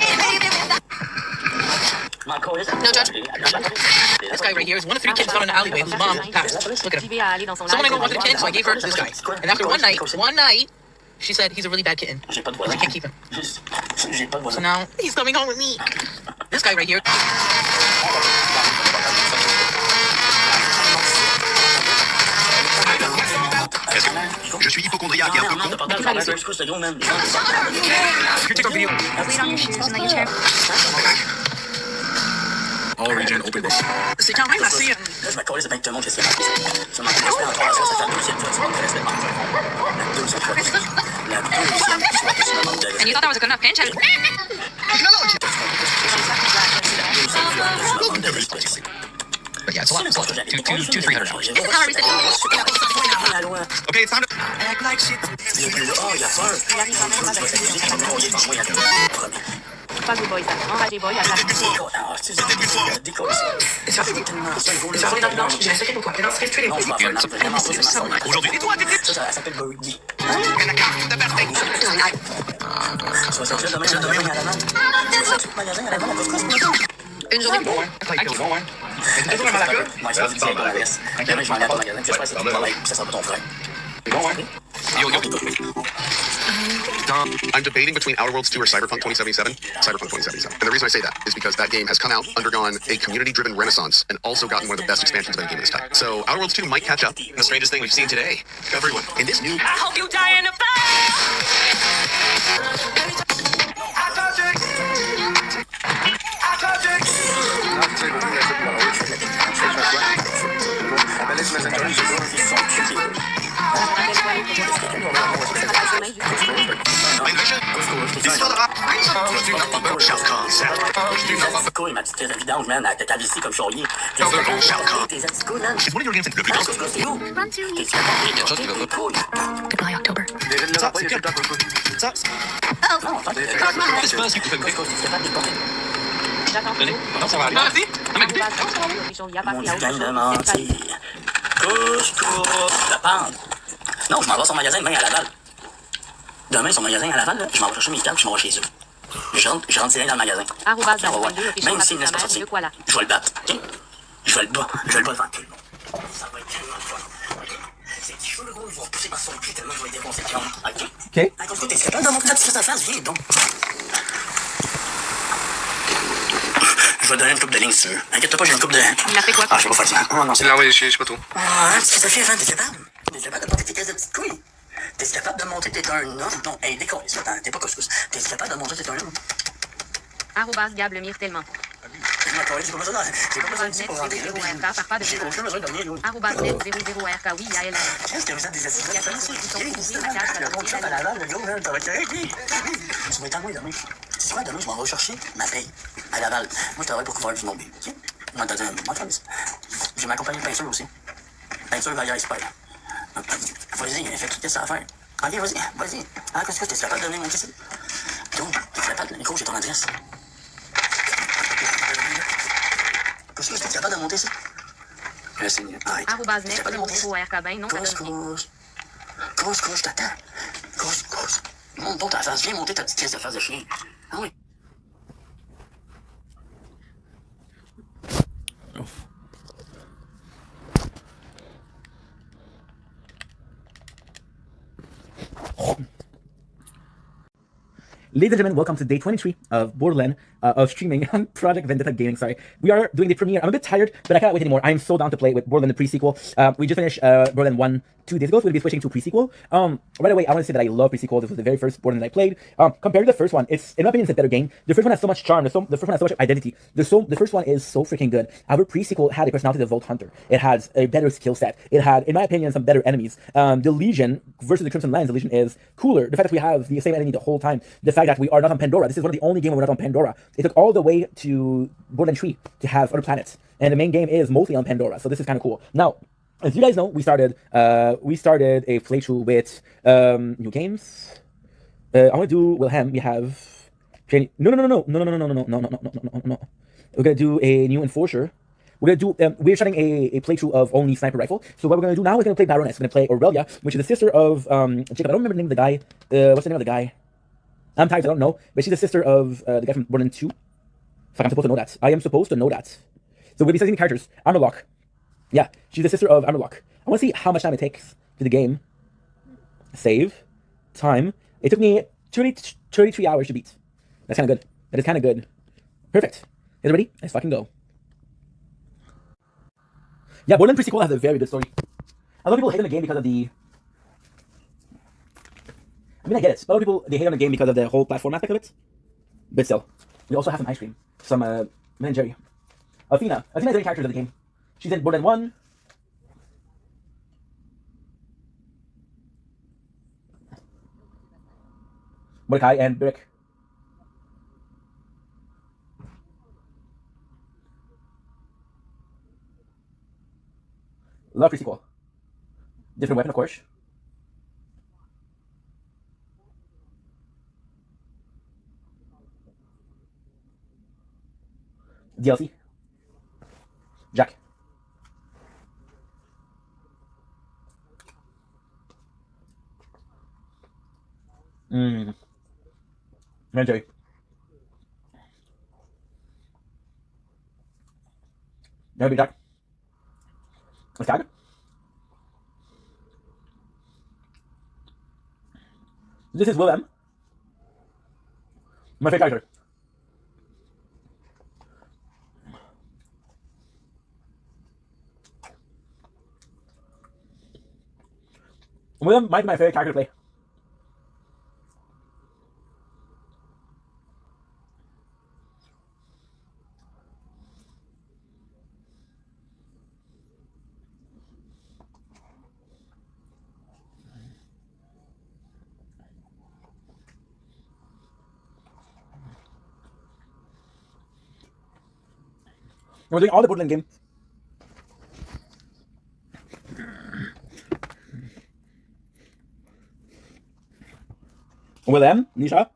No judge. This guy right here is one of 3 kids found in the alleyway whose mom passed. Look at him. Someone I know wanted a kid, so I gave her to this guy. And after one night, she said he's a really bad kitten. She can't keep him. So now he's coming home with me. This guy right here. Je suis hypochondriaque et un peu con. Your TikTok video. Wait on your shoes and then you chair. All region open book. C'est quand même assez. Là, je me collais, c'est bien que tout le monde fait ce qu'il y a. Tu manques de respect encore à ça, ça fait la deuxième fois que tu manques de respect. La deuxième fois que tu manques de respect. And you thought that was a good enough pinch? But yeah, it's a lot. It's a lot. $200-300. Okay, it's time to. Act like shit. Oh, il a peur. Pas de boys, enragé boy, à la Aujourd'hui, et toi, t'étais. Ça s'appelle Burgi. Une journée pour moi. I'm debating between Outer Worlds 2 or Cyberpunk 2077. Cyberpunk 2077. And the reason I say that is because that game has come out, undergone a community-driven renaissance, and also gotten one of the best expansions of any game of this type. So Outer Worlds 2 might catch up. The strangest thing we've seen today. Everyone. In this new... I hope you die in a Il m'a dit tes vidanges, man, avec ta calvitie comme chaulier. Tes couilles, man. It's one of your games le plus grand. Goodbye, October. Non, ça va aller. Merci. Mon Dieu, de mentir. Couscous, la pente. Non, je m'en vais à son magasin demain à Laval. Demain, son magasin à Laval, là, je m'en vais chercher mes câbles, je m'en vais chez eux. Je rentre direct dans le magasin. On va voir. Même s'il ne laisse pas sortir, je vais le battre. Okay? Je vais le battre devant tout le monde. Ça va être tellement fun. Ces petits cheveux, gros, ils vont repousser par son cul tellement je vais être défoncé. Ok? Ah, Couscous, t'es capable de montrer ta petite face? Viens donc. Je vais te donner une coupe de ligne si tu veux. Inquiète-toi pas, j'ai une coupe de. Il a fait quoi? Ah, je sais pas faire ça. Oh non, c'est là, oui, je sais pas trop. Ah, c'est ça, Fif, hein, t'es capable? T'es capable de porter tes caisses de petites couilles? T'es capable de montrer que t'es un homme? Non, hey, décolle, t'es pas Couscous. T'es capable de montrer que t'es un homme? Arrobas Gable Mire tellement. J'ai pas besoin de pour rentrer là. J'ai aucun besoin de venir, là. Arrobas net 00RK, oui, Yael. Qu'est-ce que vous êtes des assises? Le compte shop à Laval, le gars, man, ça va être correct. Tu vas être en moi demain. Tu sais quoi, demain, je m'en vais chercher ma paye à Laval. Moi, je travaille pour couvrir du mobile, ok? Moi, t'as dit, moi, j'ai ma compagnie de peinture aussi. Peinture Vaillard Expert. Vas-y, fais qu'est-ce que ça va faire? Ok, vas-y. Ah, qu'est-ce que t'es capable de donner mon ici? Donc, t'es capable de. Nico, j'ai ton adresse. Qu'est-ce que t'es capable de monter ici? @net.RKBin, non, ça donne Croche, t'attends. Croche. Monte donc ta face. Viens monter ta petite pièce de face de chien. Ah oui. Ladies and gentlemen, welcome to day 23 of Borderland, of streaming on Project Vendetta Gaming. Sorry, we are doing the premiere. I'm a bit tired, but I can't wait anymore. I'm so down to play with Borderland the pre-sequel. We just finished Borderland 1 2 days ago, so we'll be switching to pre-sequel. Right away, I want to say that I love pre-sequel. This was the very first Borderland that I played. Compared to the first one, it's, in my opinion, it's a better game. The first one has so much charm. The first one has so much identity. The first one is so freaking good. Our pre-sequel had a personality of Vault Hunter. It has a better skill set. It had, in my opinion, some better enemies. The Legion versus the Crimson Lands, the Legion is cooler. The fact that we have the same enemy the whole time. The fact that we are not on Pandora. This is one of the only games where we're not on Pandora. It took all the way to Borderland 3 to have other planets. And the main game is mostly on Pandora. So this is kind of cool. Now, as you guys know, we started a playthrough with new games. I want to do Wilhelm. We have no. We're gonna do a new Enforcer. We're gonna do we're starting a playthrough of only sniper rifle. So what we're gonna do now is gonna play Baroness. We're gonna play Aurelia, which is the sister of Jacob. I don't remember the name of the guy. What's the name of the guy? I'm tired. I don't know. But she's the sister of the guy from Borderland 2. Fuck, I'm supposed to know that. I am supposed to know that. So we'll be setting characters. Armorlock. Yeah, she's the sister of Armorlock. I want to see how much time it takes to the game. Save. Time. It took me 33 hours to beat. That's kind of good. That is kind of good. Perfect. Is it ready? Let's fucking go. Yeah, Borderland pre-sequel has a very good story. A lot of people hate on the game because of the... I mean, I get it. A lot of people, they hate on the game because of the whole platform aspect of it. But still. We also have some ice cream. Some, Ben and Jerry. Athena. Athena is the main character of the game. She's in Borderland 1. Mordecai and Brick. Love pre-sequel. Different weapon, of course. DLC. Jack. Jerry. That'll be Jack. Let's tag. This is Willem. My favorite character. Willem might be my favorite character to play. We're doing all the Borderland games. Willem, Nisha.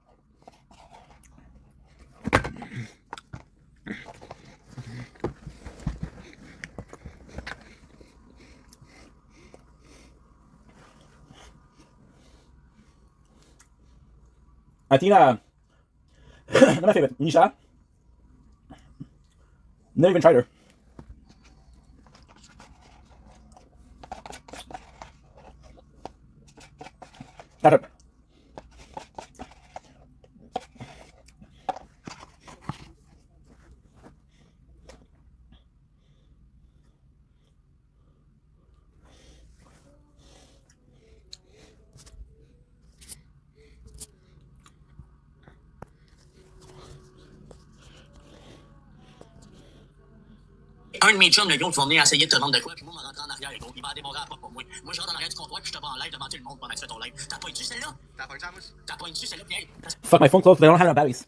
Athena. Not my favorite. Nisha. Never even tried her. Shut up. Un de mes chums, le gros, qui va venir essayer de te vendre de quoi, puis moi, je vais rentrer en arrière, gros. Il va démarrer à pas pour moi. Moi, je rentre en arrière du comptoir, puis je te bats en live devant tout le monde pendant que tu fais ton live. T'as pas eu dessus celle-là? T'as pas eu dessus celle-là, puis hey. Fuck, my phone closed, but I don't have no batteries.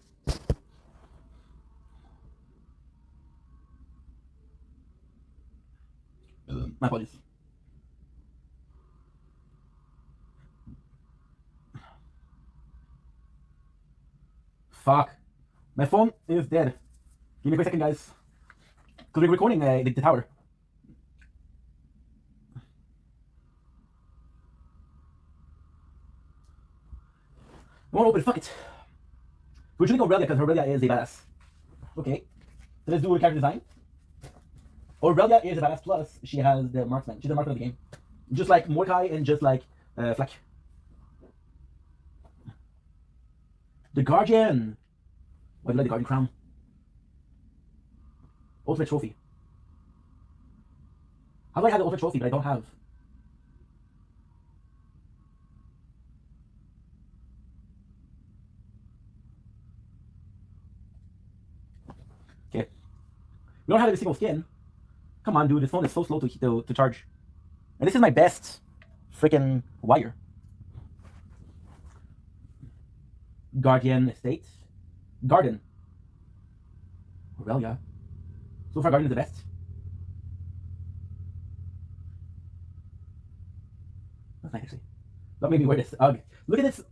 My apologies. Fuck. My phone is dead. Give me a quick second, guys. Because we're recording the tower. won't open it, fuck it. We're choosing Aurelia because Aurelia is a badass. Okay. So let's do a character design. Aurelia is a badass plus she has the marksman. She's the marksman of the game. Just like Mordecai and just like Fleck. The Guardian. Why do you like the Guardian crown? Ultimate trophy. How do I have the ultimate trophy but I don't have? Okay. We don't have every single skin. Come on, dude. This phone is so slow to charge. And this is my best freaking wire. Guardian Estate. Garden. Aurelia. So far, Garden is the best. That's nice, actually. That made me wear this. Ugh. Look at this.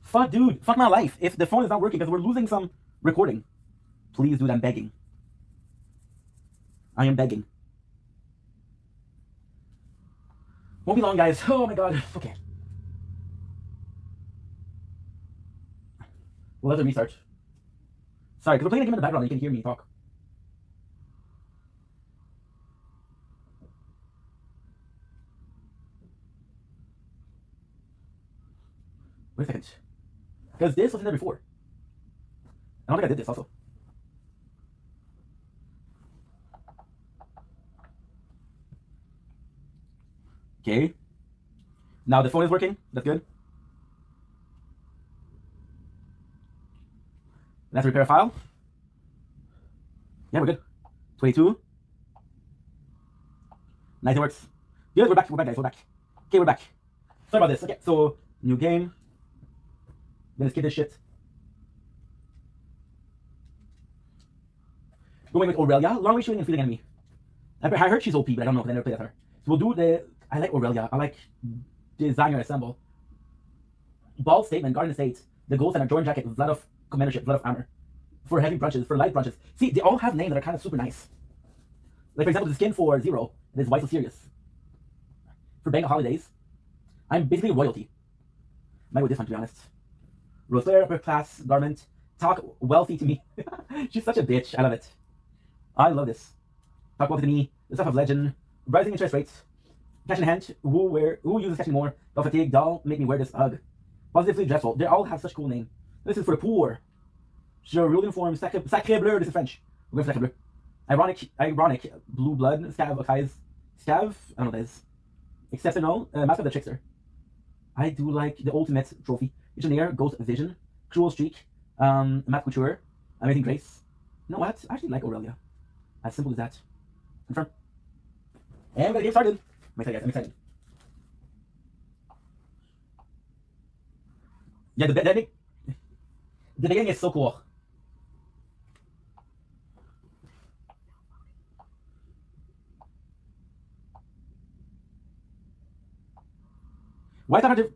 Fuck, dude. Fuck my life. If the phone is not working because we're losing some recording. Please, dude, I'm begging. I am begging. Won't be long, guys. Oh my god. Okay. We'll have to restart. Sorry, because we're playing a game in the background and you can hear me talk. Wait a second. Because this wasn't there before. I don't think I did this also. Okay. Now the phone is working. That's good. Let's repair a file. Yeah, we're good. 22. Nice, it works. Good, we're back, guys, we're back. Okay, we're back. Sorry about this. Okay, so, new game. I'm gonna skip this shit. Going with Aurelia. Long range shooting and feeling enemy. I heard she's OP, but I don't know because I never played as her. So we'll do the... I like Aurelia. I like Designer Assemble. Ball Statement, Garden Estate, The Gold Center, Jordan Jacket, Vlad of Commandership, Vlad of Armor. For heavy brunches, for light brunches. See, they all have names that are kind of super nice. Like, for example, the skin for Zero is Why So Serious. For Bang Holidays, I'm basically royalty. Might with this one, to be honest. Rose Flair, upper class, garment. Talk wealthy to me. She's such a bitch. I love it. I love this. Talk wealthy to me. The stuff of legend. Rising interest rates. Cash in hand. Who uses cash more? Doll fatigue. Doll make me wear this. Ugh. Positively dreadful. They all have such cool names. This is for the poor. Rule uniform. Sacré bleu. This is French. We're going for sacré bleu. Ironic. Blue blood. Scav. Akai's. Scav. I don't know what that is. Exceptional. Mask of the Trickster. I do like the ultimate trophy. Engineer. Ghost Vision. Cruel Streak. Matt Couture. Amazing Grace. You know what? I actually like Aurelia. As simple as that. Confirm. And the game started. I'm excited, guys. I'm excited. Yeah, the beginning is so cool. Why can't I do...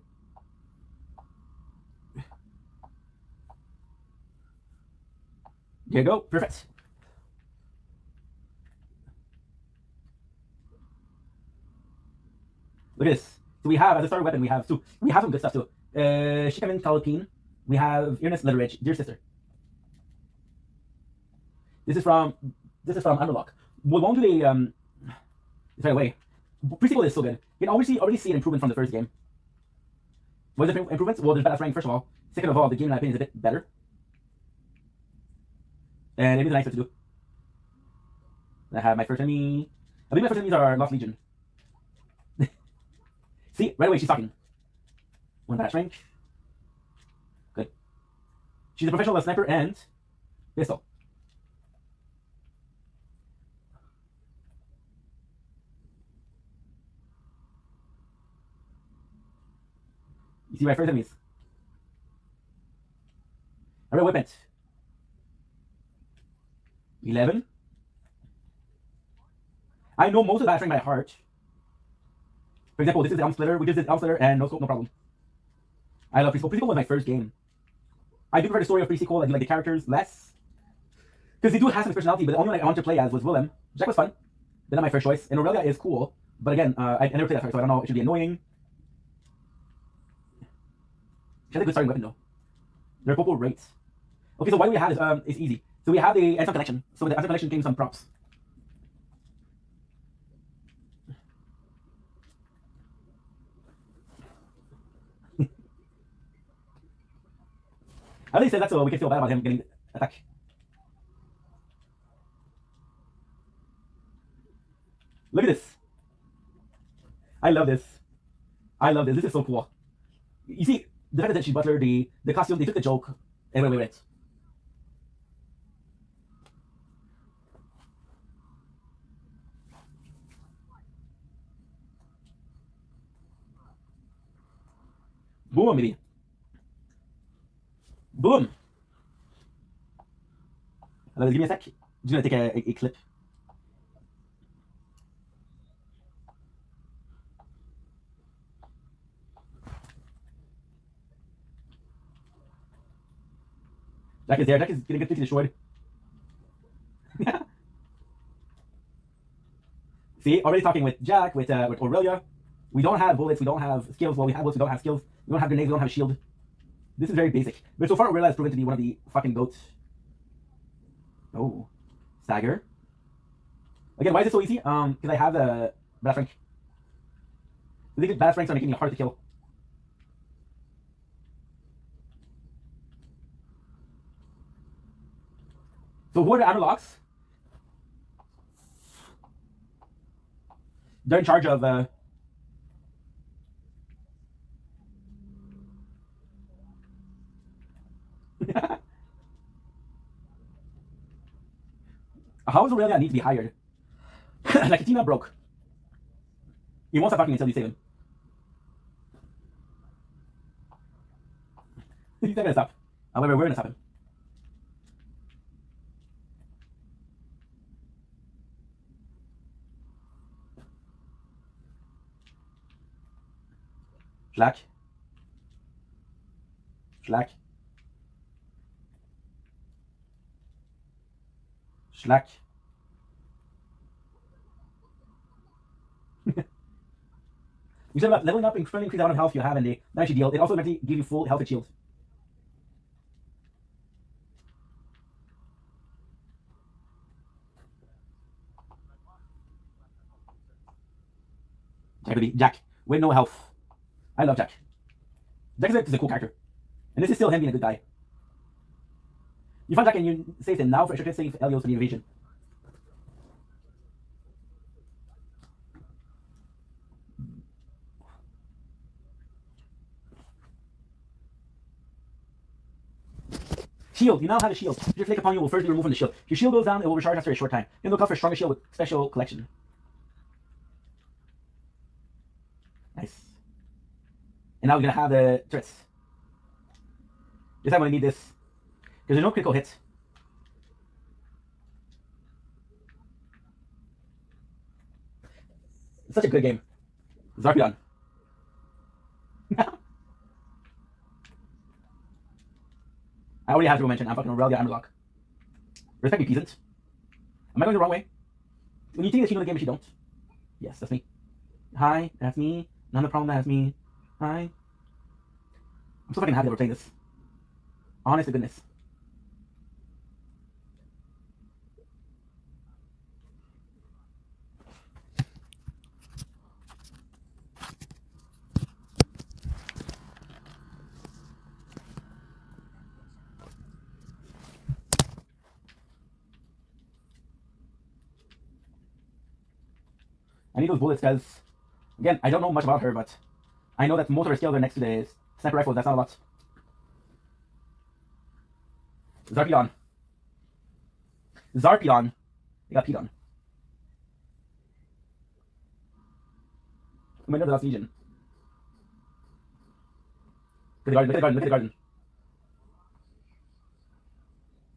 There you go. Perfect. Look at this. So we have, as a starter weapon, we have some good stuff too. Shikamin Talipine. We have Earnest Litteridge, Dear Sister. This is from Underlock. We won't do the right away. Pre-sequel is so good. You can already see an improvement from the first game. What are the improvements? Well, there's badass rank, first of all. Second of all, the game in my opinion is a bit better. And it is nicer to do. I have my first enemy. I believe my first enemies are Lost Legion. See, right away she's talking. One badass rank. Good. She's a professional sniper and pistol. You see my first enemies. I read Whippet. 11. I know most of that string by heart. For example, this is the Elm Splitter. We just did Elm Splitter and no scope, no problem. I love Pre-Sequel. Pre-Sequel was my first game. I do prefer the story of Pre-Sequel. I do like the characters less. Because they do have some personality, but the only one I wanted to play as was Willem. Jack was fun. They're not my first choice. And Aurelia is cool. But again, I never played that, so I don't know. It should be annoying. She has a good starting weapon though. They're purple rates. Okay, so what do we have is it's easy. So we have the Ansem collection. So with the Ansem collection came some props. At least that's so we can feel bad about him getting attacked. Look at this. I love this. I love this. This is so cool. You see, the fact that she butler, the costume, they took the joke and went with it. Boom, baby. Boom. Alors, give me a sec. Just gonna take a clip. Jack is there. Jack is getting completely destroyed. See, already talking with Jack, with Aurelia. We don't have bullets, we don't have skills. Well, we have bullets, we don't have skills. We don't have grenades, we don't have a shield. This is very basic. But so far, Aurelia has proven to be one of the fucking goats. Oh. Stagger. Again, why is it so easy? Because I have the Bad Frank. I think Bad Franks are making it hard to kill. So who are the armor locks? They're in charge of how is Aurelia need to be hired? Like Tina broke. He won't stop talking until you save him. He's not gonna stop. However, we're gonna stop him. Schlack. Schlack. Schlack. You said about leveling up and increase the amount of health you have in the magic deal. It also automatically give you full health and shield. Jack, baby. Jack, with no health. I love Jack. Jack is a cool character. And this is still him being a good guy. You find Jack and you save him now for extra save Elios for the invasion. Shield. You now have a shield. If your flick upon you will first be removed from the shield. If your shield goes down, it will recharge after a short time. Then look out for a stronger shield with special collection. Nice. And now we're gonna have the turrets. This time we need this. Because there's no critical hit. It's such a good game. Zarpion. I already have to mention I'm fucking Aurelia Armorlock. Respect me, peasant. Am I going the wrong way? When you think that you know the game, but you don't. Yes, that's me. Hi, that's me. Not the problem, that's me. Hi. I'm so fucking happy that we're playing this. Honest to goodness. I need those bullets because, again, I don't know much about her, but I know that most of her skills are next to the sniper rifle. That's not a lot. Zarpion. Zarpion. They got peed on. I might know the last legion. Look at the garden, look at the garden, look at the garden.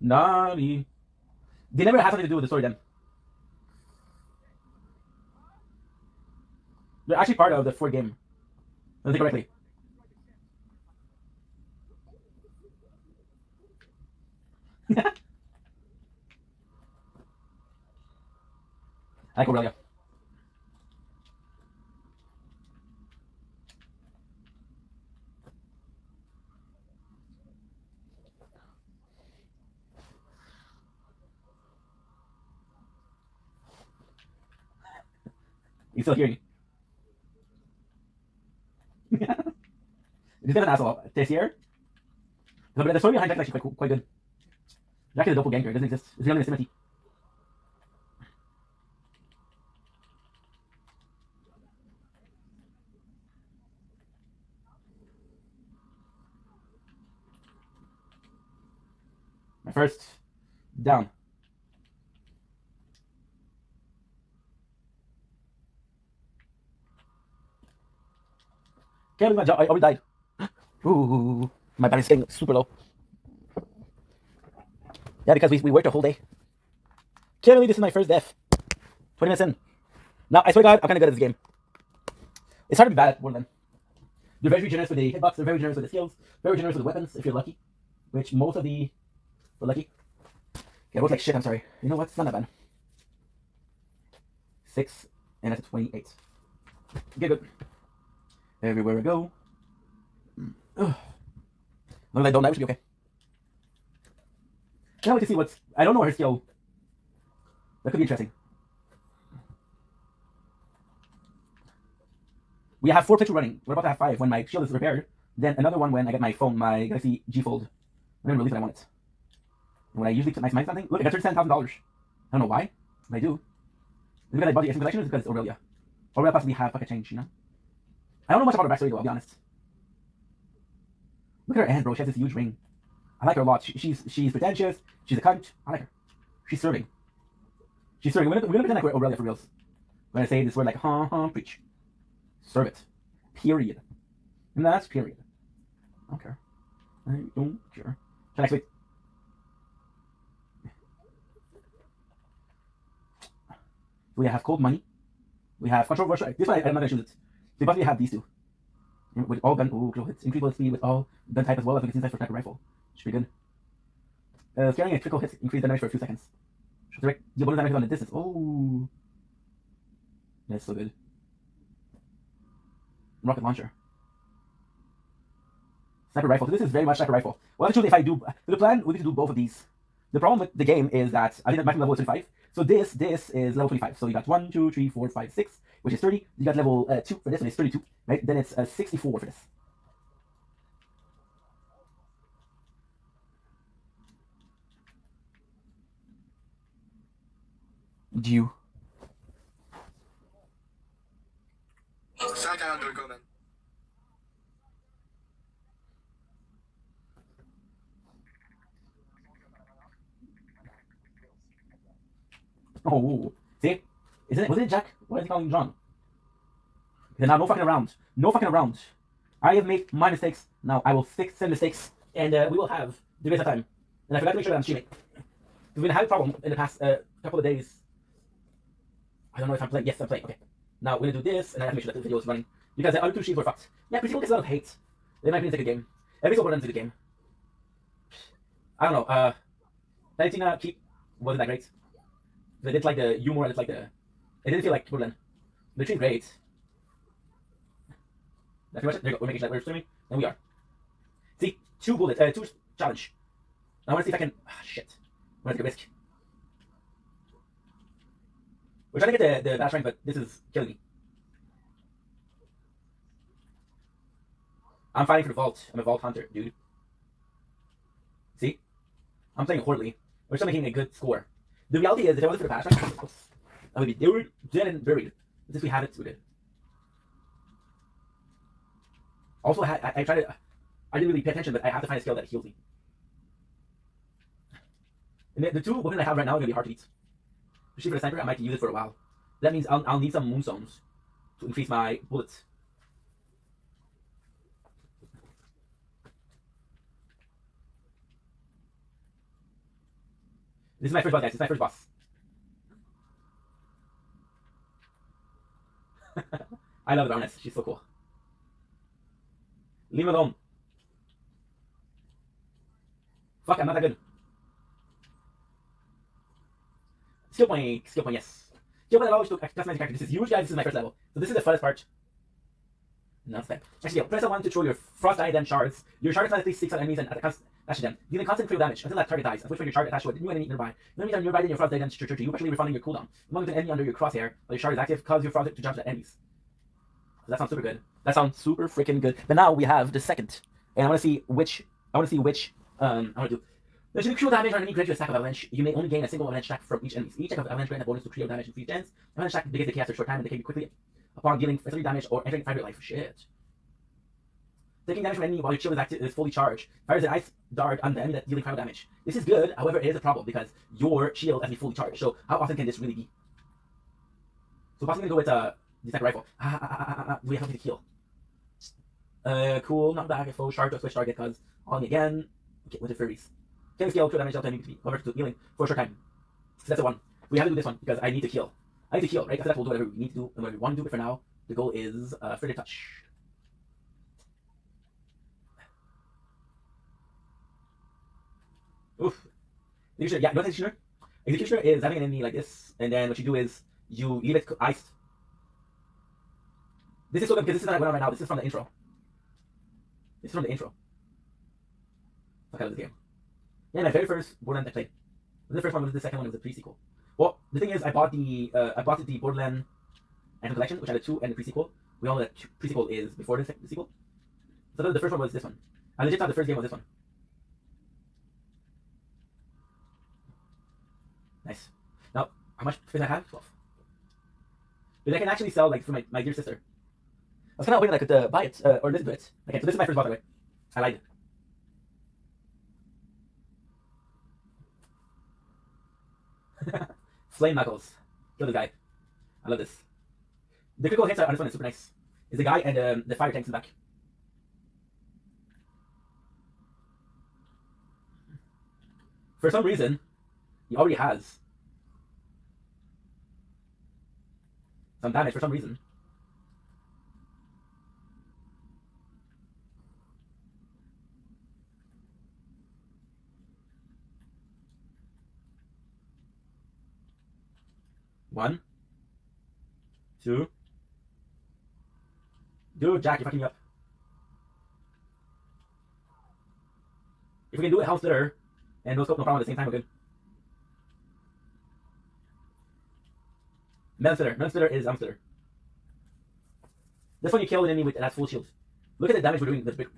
Nani. They never had something to do with the story then. They're actually part of the fourth game. If I think correctly. I like Aurelia. You still hearing? He's a bit of an asshole. Tessier. But the story behind Jack is actually quite good. Jack is a doppelganger. It doesn't exist. It's really a Timothy. My first down. Can't believe my job. I already died. Ooh, my battery's getting super low. Yeah, because we worked a whole day. Can't believe this is my first death. 20 minutes in. Now, I swear to God, I'm kind of good at this game. It's hard to be bad at Borderlands. They're very generous with the hitbox, they're very generous with the skills, very generous with the weapons, if you're lucky. Which most of the... We're lucky. Yeah, it looks like shit, I'm sorry. You know what? It's not that bad. 6, and that's 28. Okay, good. Everywhere I go. Ugh. As long as I don't die, we should be okay. Can't wait to see what's... I don't know her skill. That could be interesting. We have 4 pictures running. We're about to have 5 when my shield is repaired. Then another one when I get my phone, my Galaxy G Fold. I didn't release it, I want it. And when I usually maximize something, look, I got $37,000. I don't know why, but I do. Is it because I bought the X collection or is it because it's Aurelia? Aurelia possibly have pocket change, you know? I don't know much about her backstory though, I'll be honest. Look at her aunt, bro. She has this huge ring. I like her a lot. She's pretentious. She's a cunt. I like her. She's serving. She's serving. We're gonna pretend like we're Aurelia for reals. We're gonna say this word like, preach. Serve it. Period. And that's period. I don't care. I don't care. Till next week. We have cold money. We have controversial. This one I'm not gonna choose it. We possibly have these two. With all gun, critical hits, increase bullet speed with all gun type as well as we can see for sniper rifle. Should be good. Scaring a critical hit, increase the damage for a few seconds. Deal bonus damage on the distance. Oh, that's so good. Rocket launcher. Sniper rifle. So this is very much sniper rifle. Well, actually, if I do the plan, we need to do both of these. The problem with the game is that I think that maximum level is 25. So this is level 25. So you got 1, 2, 3, 4, 5, 6, which is 30. You got level 2 for this one, it's 32, right? Then it's 64 for this. Do you? Oh, see? Was it Jack? Why is he calling John? Okay, now no fucking around. No fucking around. I have made my mistakes. Now I will fix the mistakes. And we will have the best of time. And I forgot to make sure that I'm streaming. We've been having a problem in the past couple of days. I don't know if I'm playing. Yes, I'm playing. Okay. Now we're gonna do this, and I have to make sure that the video is running. Because the other 2 sheets were fucked. Yeah, people get a lot of hate. They might think it's a good game. Every single is a good game. I don't know. Valentina Keep wasn't that great. They didn't like the humor, and it's like it didn't feel like Borderlands. The tree's great. That's pretty much it. There you go. We're making sure that we're streaming, and we are. See, 2 bullets, 2 challenge. I want to see if I can. Shit. I want to take a risk. We're trying to get the bash rank, but this is killing me. I'm fighting for the vault. I'm a vault hunter, dude. See? I'm playing horribly. We're still making a good score. The reality is, if it wasn't for the bash rank, I would be dead and buried. Since we have it, we did. Also, I tried to. I didn't really pay attention, but I have to find a skill that heals me. And the 2 weapons I have right now are gonna be hard to beat. Especially for the sniper, I might use it for a while. That means I'll need some moonstones to increase my bullets. This is my first boss, guys. This is my first boss. I love the Baroness. She's so cool. Leave me alone. Fuck, I'm not that good. Skill point, yes. Skill point allows you to customize your character. This is huge, guys. This is my first level. So this is the first part. No step. Actually, press L1 to throw your frost diadem shards. Your shard automatically sticks on enemies and That's them. Dealing constant critical damage until that target dies, at which point your target attached to a new enemy nearby. The enemy nearby in your front then trigger you, partially refunding your cooldown. As long as an enemy under your crosshair while your shard is active, cause your front to jump at enemies. So that sounds super good. That sounds super freaking good. But now we have the second, and I want to see which. I want to do. There's critical damage on any creature attack of avalanche. You may only gain a single avalanche attack from each enemy. Each attack of avalanche grants a bonus to critical damage in 3 gens. Avalanche attack begins to cast a short time and decay quickly upon dealing 3 damage or entering 5 life. Shit. Taking damage from enemy while your shield is fully charged. Fires an ice dart on the enemy that's dealing critical damage. This is good, however, it is a problem because your shield has to be fully charged. So how often can this really be? So possibly gonna go with the attack rifle. We have to kill. Cool, not bad. Foe shard to switch target because on me again. Okay, with the furries. Killing skill, critical damage delta need to be converted to healing for a short time. So that's the one. We have to do this one because I need to heal. I need to heal, right? After that, we'll do whatever we need to do and whatever we want to do. But for now, the goal is further touch. Oof. Executioner, yeah, you know what Executioner? Executioner is having an enemy like this, and then what you do is you leave it iced. This is so good because this is not going on right now. This is from the intro. This is from the intro. Fuck out of the game. Yeah, my very first Borderlands I played. The first one was the second one was the pre-sequel. Well, the thing is, I bought the Borderlands Anthem Collection, which had a 2 and the pre-sequel. We all know that pre-sequel is before the sequel. So the first one was this one. I legit thought the first game was this one. Nice. Now, how much space I have? 12. But I can actually sell like for my dear sister. I was kind of hoping that I could buy it or listen to it. Okay, so this is my first boss, by the way. I lied. Flame Knuckles. Kill this guy. I love this. The critical hits on this one is super nice. Is the guy and the fire tanks in the back. For some reason, he already has some damage for some reason. One. 2. Dude, Jack, you're fucking me up. If we can do it, House Litter and no scope, no problem at the same time, we're good. Melon Splitter is Splitter. This one you kill an enemy with that's full shield. Look at the damage we're doing. That's big.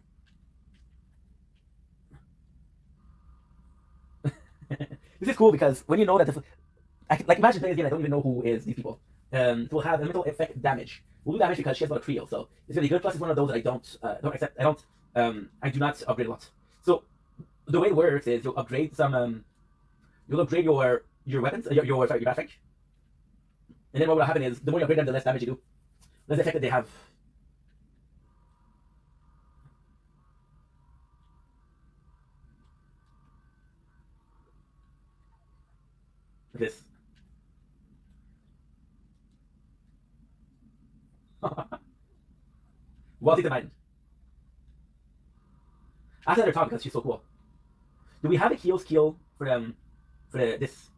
This is cool because when you know that like imagine playing this game, I don't even know who is these people. It will have elemental effect damage. We'll do damage because she has got a trio, so it's really good. Plus, it's one of those that I don't accept. I do not upgrade a lot. So the way it works is you'll upgrade some. You'll upgrade your weapons, your battle strike. And then what will happen is the more you upgrade them, the less damage you do. Less effect that they have. Like this. Well, take the mind. Ask her talk because she's so cool. Do we have a heal skill for this?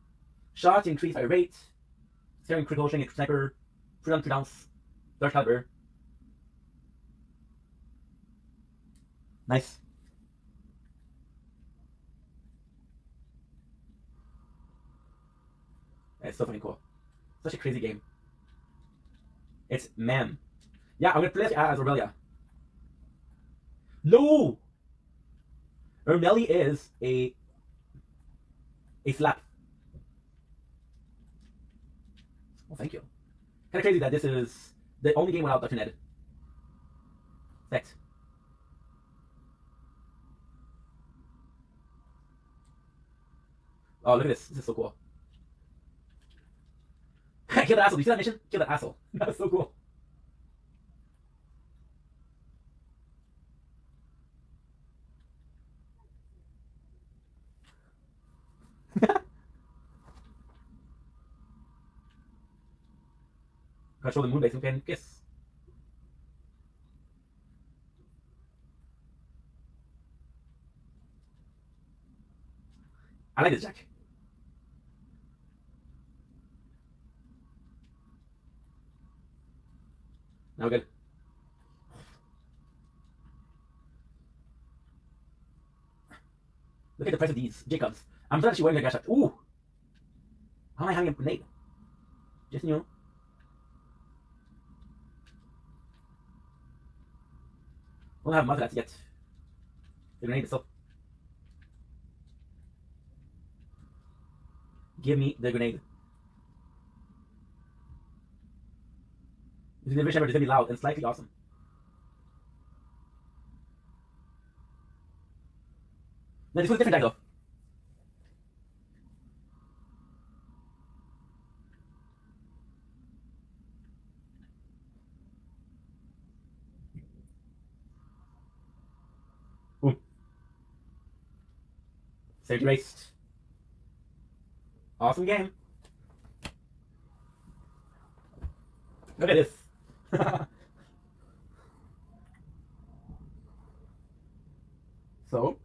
Shot increase by rate, staring critical string, sniper, pronounce, dark caliber. Nice. It's so fucking cool. Such a crazy game. It's ma'am. Yeah, I'm gonna play as Aurelia. No! Ermelli is a slap. Well, thank you. Kind of crazy that this is the only game without Dr. Ned. Sex. Oh, look at this. This is so cool. Kill that asshole. Do you see that mission? Kill that asshole. That's so cool. Control the moon base, we can kiss. I like this, Jack. Now we're good. Look at the price of these Jacobs. I'm not actually wearing a gas shot. Ooh! How am I having a grenade? Just, you know. I don't have much of that yet. The grenade itself. Give me the grenade. This innovation is going to be loud and slightly awesome. Now, this was a different angle. Ooh. Save erased. Awesome game. Look at this. So,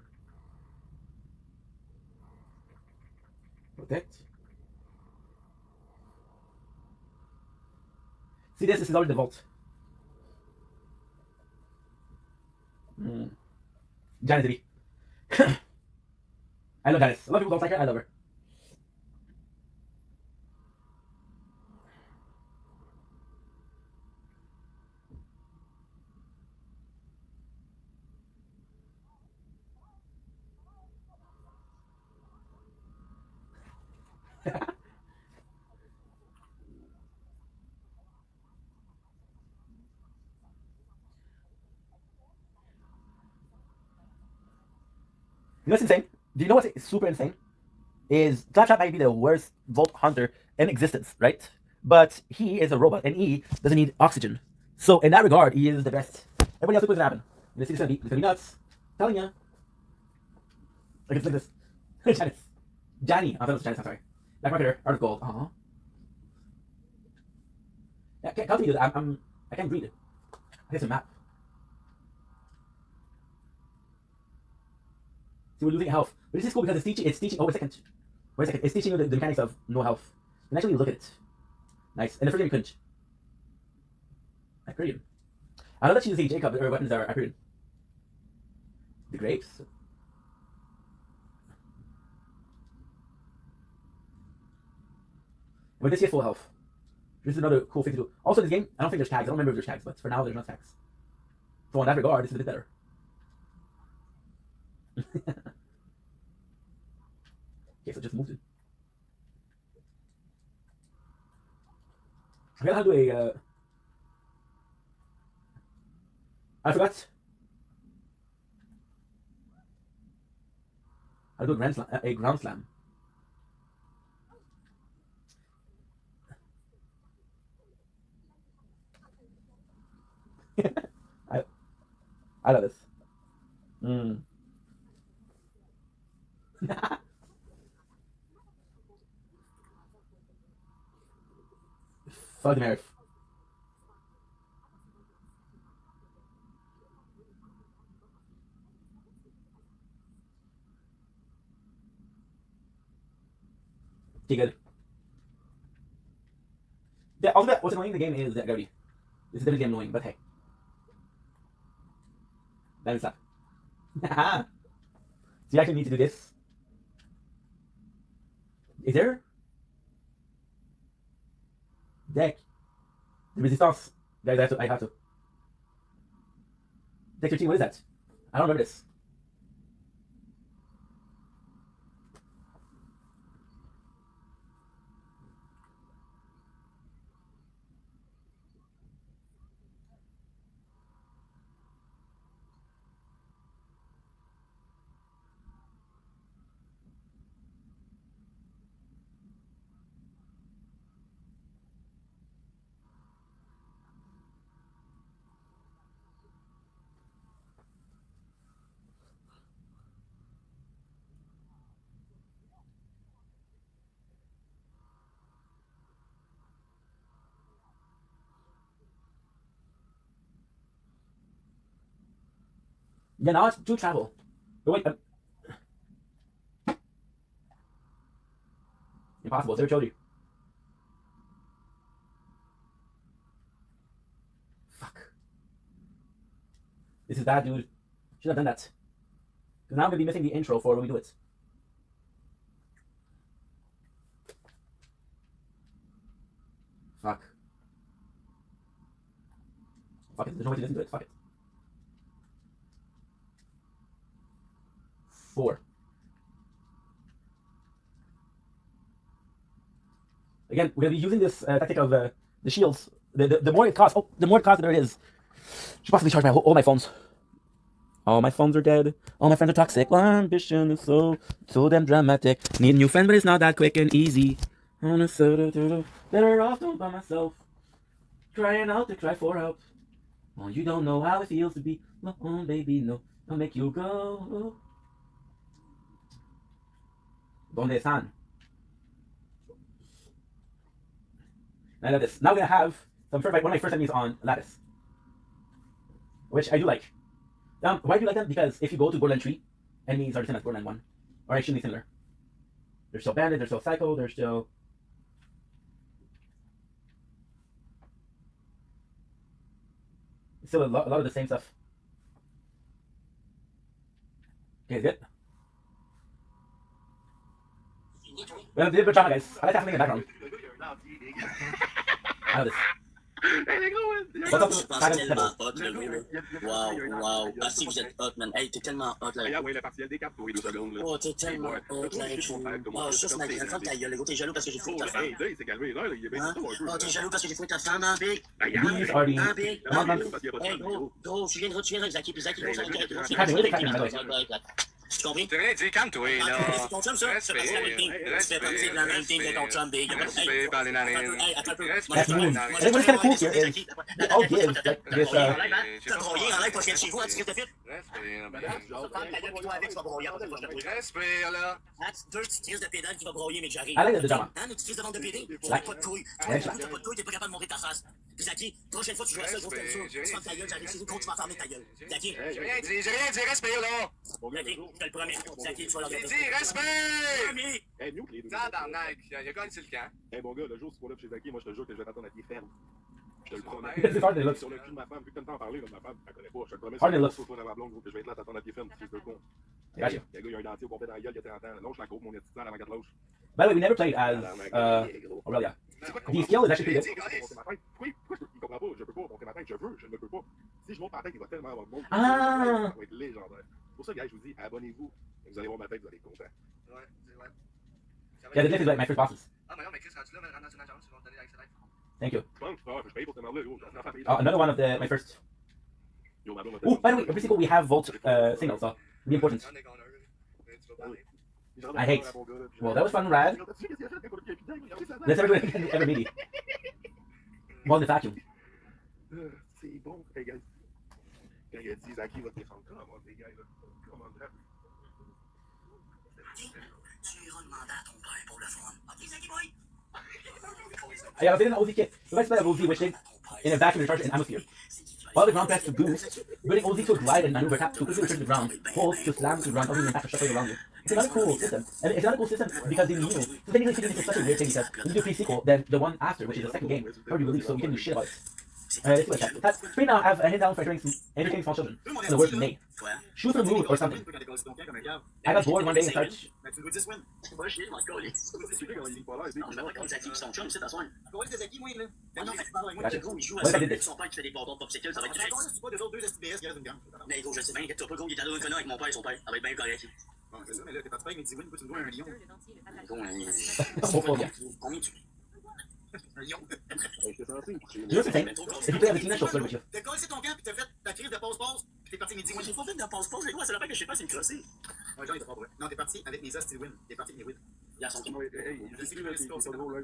protect. See this? This is already the vault. Janice, baby. I love Janice. A lot of people don't like her. I love her. You know what's insane? Do you know what's super insane? Is Claptrap might be the worst Vault Hunter in existence, right? But he is a robot, and he doesn't need oxygen. So in that regard, he is the best. Everybody else, look what's gonna happen. This is gonna be nuts. Telling ya. Look at this. Janice. Johnny. I thought it was Janice. I'm sorry. Black marketer. Art of gold. Yeah, can't me do that. I can't read. I guess a map. See, we're losing health. But this is cool because it's teaching. Oh, wait a second. Wait a second. It's teaching you the mechanics of no health. You can actually look at it. Nice. And the first game you couldn't. Hyperion. I know that she's a Jacob, but her weapons are Hyperion. The grapes. But this is full health. This is another cool thing to do. Also, this game, I don't think there's tags. I don't remember if there's tags, but for now, there's no tags. So in that regard, this is a bit better. Okay, so just moved it. I forgot how to do a. I forgot how to do a grand slam. A ground slam. I love this. Fuck the Merif. Okay, good. Yeah, also, what's annoying in the game is that gravity. This is definitely annoying, but hey. That is that. So you actually need to do this. Is there? Deck. The resistance. Guys, I have to. Deck 13, what is that? I don't remember this. Yeah, now it's do travel. But wait, impossible. Never showed you. Fuck. This is bad, dude. Should have done that. Because now I'm gonna be missing the intro for when we do it. Fuck it. There's no way to listen to it. Fuck it. 4. Again, we're gonna be using this tactic of the shields. The more it costs, the more it costs, there it is. Should possibly charge all my phones. All my phones are dead. All my friends are toxic. My ambition is so damn dramatic. Need a new friend, but it's not that quick and easy. Better off doing by myself. Crying out to cry for help. Oh, you don't know how it feels to be alone, baby. No, I'll make you go. Donde están? I love this. Now we're gonna have one of my first enemies on Lattice, which I do like. Why do you like them? Because if you go to Borderland 3, enemies are the same as Borderland 1, or extremely similar. They're still bandit, they're still psycho, they're still... Still a lot of the same stuff. Okay, good. Well, did a good job, guys. I like that something in the background. I love this. Je pense tellement hot, là, oui, là. Wow. Ah, si vous êtes hot, man. Hey, t'es tellement hot, là. Ouais, la partielle des cartes pour les 2 secondes, là. Oh, t'es tellement hot, là. Oh, ça, c'est ma grande femme, ta gueule, le gros. T'es jaloux parce que j'ai fouillé ta femme. Hey, c'est calmé, là, il est bien trop un peu. Oh, t'es jaloux parce que j'ai fouillé ta femme, hein, Big? Hey, gros, tu viendras, Zaki, puis Zaki, gros, ça va. Tu comprends? Tu rien dit, calme-toi, là. C'est ton chum, ça? Tu fais partie de la même team. Tu fais partie de la même team que ton chum, Big. Respect par les narines. Hey, attends un peu. That's moon. I think what's kind of cool here is they all give like this. T'as broyé en live quand je viens de chez vous, hein, tu te fit? Respire, là. 2 petites crises de pédale qui va broyer, mais que j'arrive. I like the drama. Hein, une petite crise de vente de pédé? Tu n'as pas de couilles. T'as pas de couilles, t'es pas capable de montrer ta face. Puis Zaki, prochaine fois tu joues à ça, gros, t'aimes ça. Tu fermes ta gueule, j'arrive chez vous, gros, tu vas fermer ta gueule. Zaki. J'ai rien dit, respire, là. Zaki, je te le promets. Zaki, tu vas leur J'ai dire. dit, respire! Hey, mieux que les deux. Tabarnak, il a gagné sur le camp. Hey, mon gars, le jour où tu seras là chez Zaki, moi, je te jure que je vais t'attendre à pied ferme. Je te le promets. C'est hard, look. Sur le cul de ma femme, vu que t'as le temps à parler, là, ma femme, elle connaît pas. Je te le promets. Hard, look. Sur toi, ma blonde, gros, que je vais être là à t'attendre à pied ferme, si tu veux con. Gotcha. Le gars, il a un dentier au complet dans la gueule, il y a 30 ans. Longe la coupe, mon étudiant, la maguette loche. By the way, we never played as Aurelia. The skill is actually pretty good. Pourquoi il comprend pas? Je peux pas monter ma tête, je ne peux pas. Si je monte ma tête, il va tellement avoir de monde. Ah! Ça va être légendaire. C'est pour ça, gars, je vous dis, abonnez-vous. Vous allez voir ma tête, vous allez être content. Ouais, c'est vrai. Yeah, the lift is like my first bosses. Ah, mais non, mais Chris, quand tu l'as, rentre dans une agence, ils vont te donner l'accès live. Thank you. Je pense, je paye pour te demander, gros. Another one of my first. Oh, by the way, every single we have vault signals, so really important. I hate. Well, that was fun, Rad. Let's ever meet. Well, the vacuum. C'est bon, hey, guys. Quand il a dit Zaki va te défendre, comment les gars, là? Comment dire? Tu iras demander à ton père pour le fun. Ok, Zaki boy? I have been in an OZ kit. The best play of OZ, which is in a vacuum recharge and atmosphere. While the ground press to boost, bringing OZ to a glide and maneuver tap to quickly return to the ground, hold to slam to the ground, opening and back to shuffle around you. It's another cool system. And it's another cool system because they knew. So technically speaking, this is such a weird thing because when you do a pre-sequel, then the one after, which is the second game, already released, so we can do shit about it. Let's see what that. That's free now. I have a hand down for entertaining small children. In the word May. Choose a mood or something. I got bored one day and started. You know what's insane? If you play with a team, she'll flirt with you. T'as cassé ton camp pis t'as fait ta crise de pause-pause pis t'es parti midi win. J'ai pas fait de pause-pause, les gars, c'est la peine que je sais pas, c'est une crossée. Ouais, j'en étais pas vrai. Non, t'es parti avec mes hosties win. T'es parti avec mes win. Y'a son camp. Je sais que c'est pas drôle, là.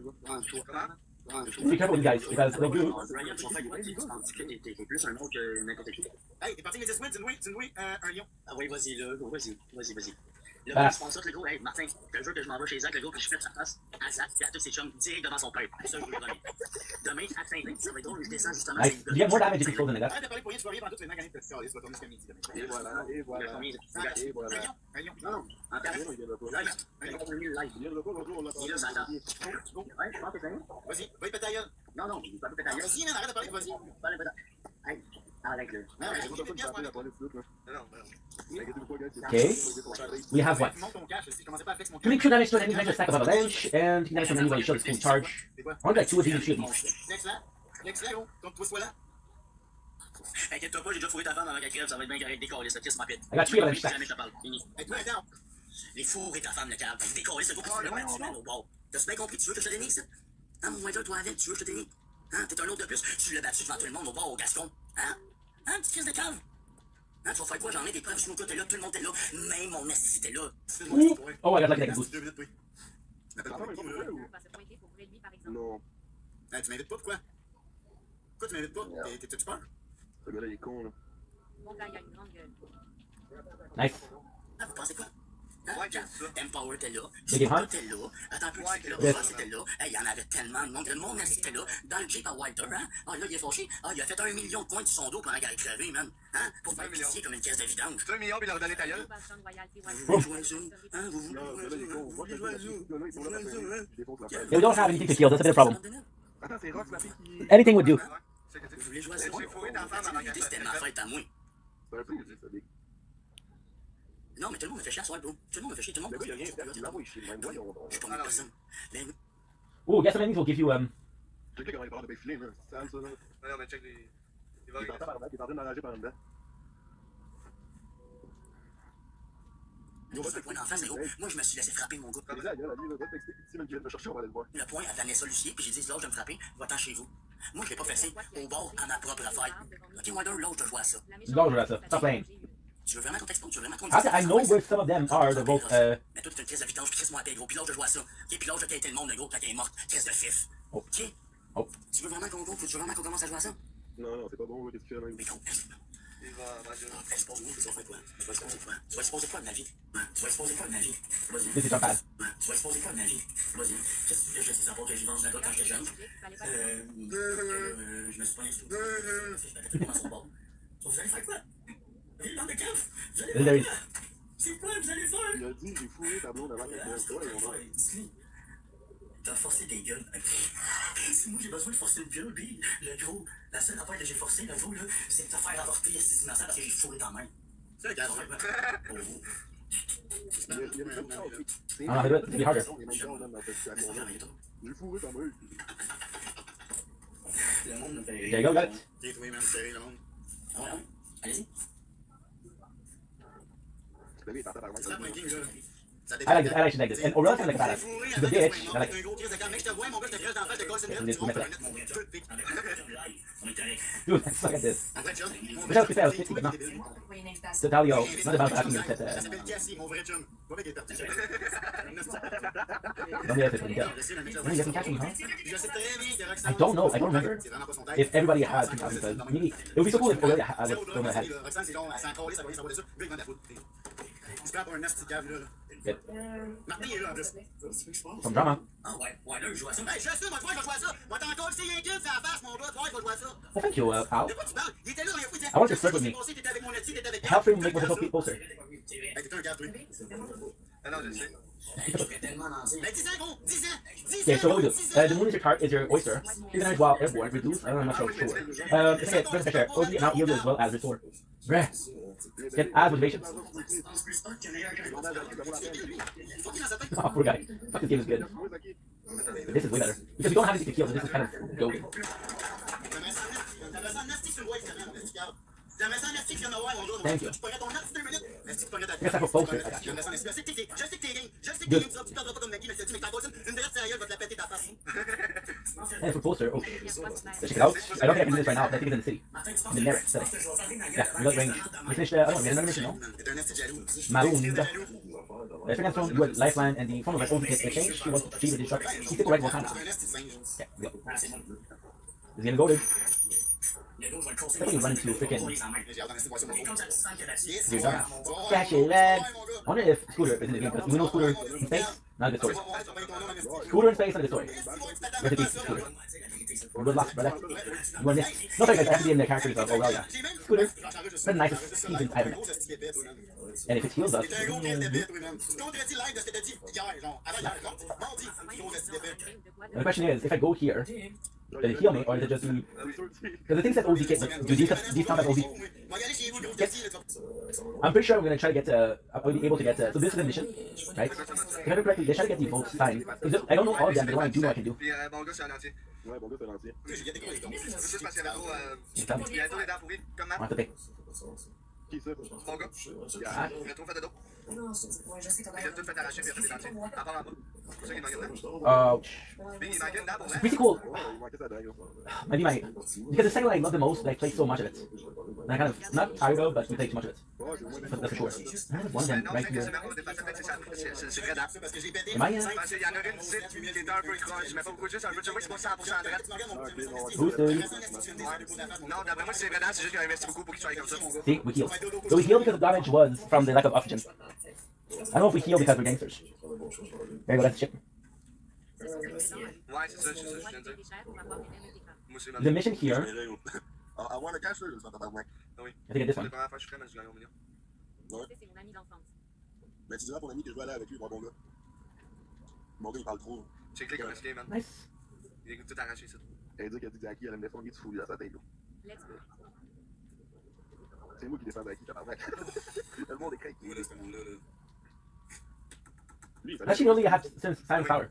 Be careful, you guys, because they'll do. Ryan, tu vas faire quoi? Tu penses que t'es plus un nom que n'importe qui? Hey, t'es parti avec mes 10 wins, tu nous un lion. Ah oui, vas-y, là, vas-y. Le gars, c'est ça, le gros, hey, Martin, je te jure que je m'en vais chez Zach, le gars, puis je fais sa face à Zach, puis à tous ses chums, direct devant son père. Ça, je vous le promets. Demain, à Saint-Denis, ça va être drôle, je descends justement. Nice. You get more damage if you throw than that. Arrête de parler pour rien, tu vas rien pendant toutes les mains, tu vas tourner jusqu'à midi. Et voilà. Un lion. Non, en termes, un lion, on a mis le live. Il est là, ça attend. Ouais, je pense que c'est un lion. Vas-y, va y péter ta gueule. Non, il va pas péter ta gueule. Vas-y, arrête de parler, vas-y. Hey, arrête-le. Okay. We have what? 3 true damage to an enemy measure stack of avalanche, and 3 damage to an enemy while you shield is full charge. Only like 2 of these shield these. Next là, gros, donc toi sois là. Inquiète-toi pas, j'ai déjà fourré ta femme avant qu'elle crève, ça va être bien correct, décoller, ça kiss ma pite. I got three of them. Jamais je te parle. Fini. Hey, toi, attends. Les fourrés ta femme, le câble. Décoller, c'est quoi que tu veux bâtir, man, au bord. T'as bien compris, tu veux que je te dénigre, ça? Hein, mon Wider, toi avec, tu veux que je te dénigre? Hein, t'es un autre de plus, tu l'as battu devant tout le monde au bord, au Gascon. Hein? Hein, petite crise de cave? Hein, tu vas faire quoi? J'en ai des preuves, Snooka, t'es là, tout le monde est là, même mon esti, t'es là. Oh, I got lucky that boost. 2 minutes, oui. Non. Hein, tu m'invites pas, pourquoi? Pourquoi tu m'invites pas? T'as-tu peur? Ce gars-là, il est con, là. Nice. Ah, vous pensez quoi? Hein? Empower était là, Big Snooka Hunt? était là, attends un peu, c'était là, Yes. Ross était là, il y en avait tellement de monde, le monde était là, dans le Jeep à Walter, hein? Ah, là, il est fâché, ah, il a fait 1 million de points sur son dos pendant qu'il a crevé, man, hein? Pour faire pitié comme une caisse de vidange. C'est 1 million, puis il a redonné ta gueule. Vous voulez jouer à ça? Hein? Vous voulez jouer à ça? Yeah, we don't have anything to kill. That's a bit of a problem. Attends, c'est Rox, la fille qui... Anything would do. Vous voulez jouer à ça? J'ai fourré ta femme avant qu'elle C'était ma fête à moi. C'est un peu easy, ça, Big. Non, mais tout le monde me fait chier à soir, bro. Tout le monde me fait chier, tout le monde Le me gars, il a fait rien fait, chier. il l'envoie chez moi. Voyons donc. Je suis pas une personne. Mais Oh, guess what will give you Check comment il parle de filer, là. C'est sale, ça, là. Non, mais check les. Il va Il est en tabarnak, il est en train de m'arranger par en dedans. Yo, un point d'en face, gros. Moi, je me suis laissé frapper, mon gars. Comme ça, la gueule, la vie, là, va te texter, si même qu'il vient de me chercher, on va aller le voir. Le point à Vanessa Lucier, puis j'ai dit, lâche de me frapper, va-t'en chez vous. Moi, je l'ai pas fessé au bord à ma propre affaire. Ok, Wider, lâche de jouer à ça. Don't do that. Stop playing. Tu veux vraiment qu'on t'expose? Tu veux vraiment qu'on I know where some of them are. They're both. Mais toi, t'es une crise de vidange, puis crisse-moi à tête, gros. Puis lâche de jouer à ça. Ok, puis lâche de quitter le monde, le gros, quand elle est morte. Crise de fif. Ok? Oh. Tu veux vraiment qu'on commence à jouer à ça? Non, non, c'est pas bon, qu'est-ce que tu fais, même? Mais con, Il va. expose-moi, tu vas faire quoi? Tu vas exposer quoi? Tu vas exposer quoi de ma vie? Tu vas exposer quoi de ma vie? Vas-y. This is not bad. Tu vas exposer quoi de ma vie? Vas-y. Qu'est-ce que tu veux que je dise à part que j'y venge là-bas quand j'étais jeune? Je me suis pas insulté. Je mettais tout le monde à son bord. Vous allez faire quoi? Bande de cave! Vous allez faire quoi? C'est quoi vous allez faire? Il a dit, j'ai fourré ta blonde avant qu'elle crève. Toi, ils vont voir. T'as forcé des gueules. Si moi j'ai besoin de forcer une gueule, Bill, le gros, la seule affaire que j'ai forcée, le gros, là, c'est de te faire avorter c'est innocent parce que j'ai fourré ta main. C'est le gars, pour vous. Il y a une chose qui... Ah, but it'd be harder. J'ai fourré ta main. Le monde me fait rire. There you go, got it. J'ai trouvé même serré, le monde. Ah ouais, allez-y. C'est lui, il est en tabarnak. Slap my king, là. I like this. I actually like this. And Aurelia kind of like a badass. She's a bitch. I like. Un gros crise de calme. Mec, je te vois, mon gars, je te crève d'en face, je te colle une Let's minute. mess Tu it comprends? Dude, let's look at this. Un vrai chum. Which else we say I was 50, but not. To tell you, not about asking you to Ça s'appelle Cassie, mon vrai chum. Va avec les parties. Don't be afraid to tell. When you catching, huh? Je sais très bien que Roxane... I don't know. I don't remember if everybody had 2,000 because maybe it would be so cool if Aurelia had had. Roxane, c'est genre, elle s'est encollée, ça va ça va dessus. Lui, il vend de la poudre. Il se prend pour un nasty cave, là. Good. Martin est là, en plus. Some drama. Ah ouais, là, je joue à ça. Hey, je sais, moi, tu vois, je vais jouer à ça. Moi, t'as encore le C1 kill, c'est la face, mon gars. Tu vois, je vais jouer à ça. Well, thank you, pal. De quoi tu parles? Il était là, il a foutu. I want you to flirt with me. T'étais avec mon esti, t'étais avec... Help him make more poster. Hey, t'es un gars, toi. Ah non, je sais. Mais 10 ans, gros! 10 ans! 10 Okay, so what we do? 10 ans! The moon is your is your oyster. Organized while airborne, reduce. I'm not sure. It's it. First picture. OG not yield as well as restore. Bruh. Get as motivation. Oh, poor guy. Fuck, this game is good. But this is way better because we don't have anything to kill. So this is kind of goaded. Thank you. I guess I have a poster. I got you. And for poster, oh, let's check it out. I don't think I can do this right now. I think it's in the city. In the Merritt setting. Yeah, we got range. We finished, I don't know, we had another mission, no? Maroon. The second throne, you had lifeline, and the form of like open hit exchange. She wants to achieve a destruction. He took the right one time. Yeah, we go. Is he gonna go, dude? I think we run into freaking. Dude, Catch it, lad. I wonder if Scooter is in the game because we know Scooter in space. Not a good story. Scooter in space, not a good story. Rest in peace, Scooter. Good luck, brother. You want this? No, sorry guys, I have to be in the characters of Aurelia. Scooter, the nicest he's in I ever met. And if it heals us. The question is, if I go here, Did it heal me, or is it just the... Because the things that OZ kits, do these count as OZ kits? I'm pretty sure I'm going to try to get, I'll be able to get, so this is a mission, right? If I remember correctly, they try to get the votes signed. I don't know all of them, but what I do know I can do. Puis bon gars, c'est un entier. Ouais, bon gars, c'est un entier. C'est parce qu'il y avait trop. Il y a trop les dents pourries. Comment? Qui ça? Bon gars. Il a trop fait de dos. Il a tout fait arracher, puis il a fait des dentiers. En part en bas. C'est ça qu'il manquait dedans. Ouch. Puis il manquait une dent pour vrai. Pretty cool. Il manquait sa dague. Maybe because the second one I love the most, but I played so much of it. And I kind of, not tired of, but we played too much of it. That's for sure. I have one of them right here. C'est vrai dent. Am I Parce qu'il y en a une ici qui est un peu croche. Je mets pas beaucoup de juste un peu de chemin, c'est pas 100% droite. Boosted. Non, d'après moi, c'est vrai dent, c'est juste qu'il a investi beaucoup pour qu'il soit comme ça. See, we healed. So we healed because the damage was from the lack of oxygen. I don't know if we heal because we're gangsters. There you go, that's the ship. Ouais, c'est ça, je viens de dire. Moi, c'est The mission here. Avoir le cash, là, c'est pas tabarnak. Ah oui. I think I get this one. C'est la première fois que je suis prêt, mais je gagne au million. Ouais. Mais tu diras à ton ami que je vais aller avec lui, voir bon gars. Mon gars, il parle trop. C'est clic comme escape, man. Nice. Il est tout arraché, ça. Elle dit qu'elle dit Zaki, elle aime descendre du fou à sa tête. C'est moi qui descends Zaki, tabarnak. Le monde est craqué. Lui, il fallait... Actually, only have silent power.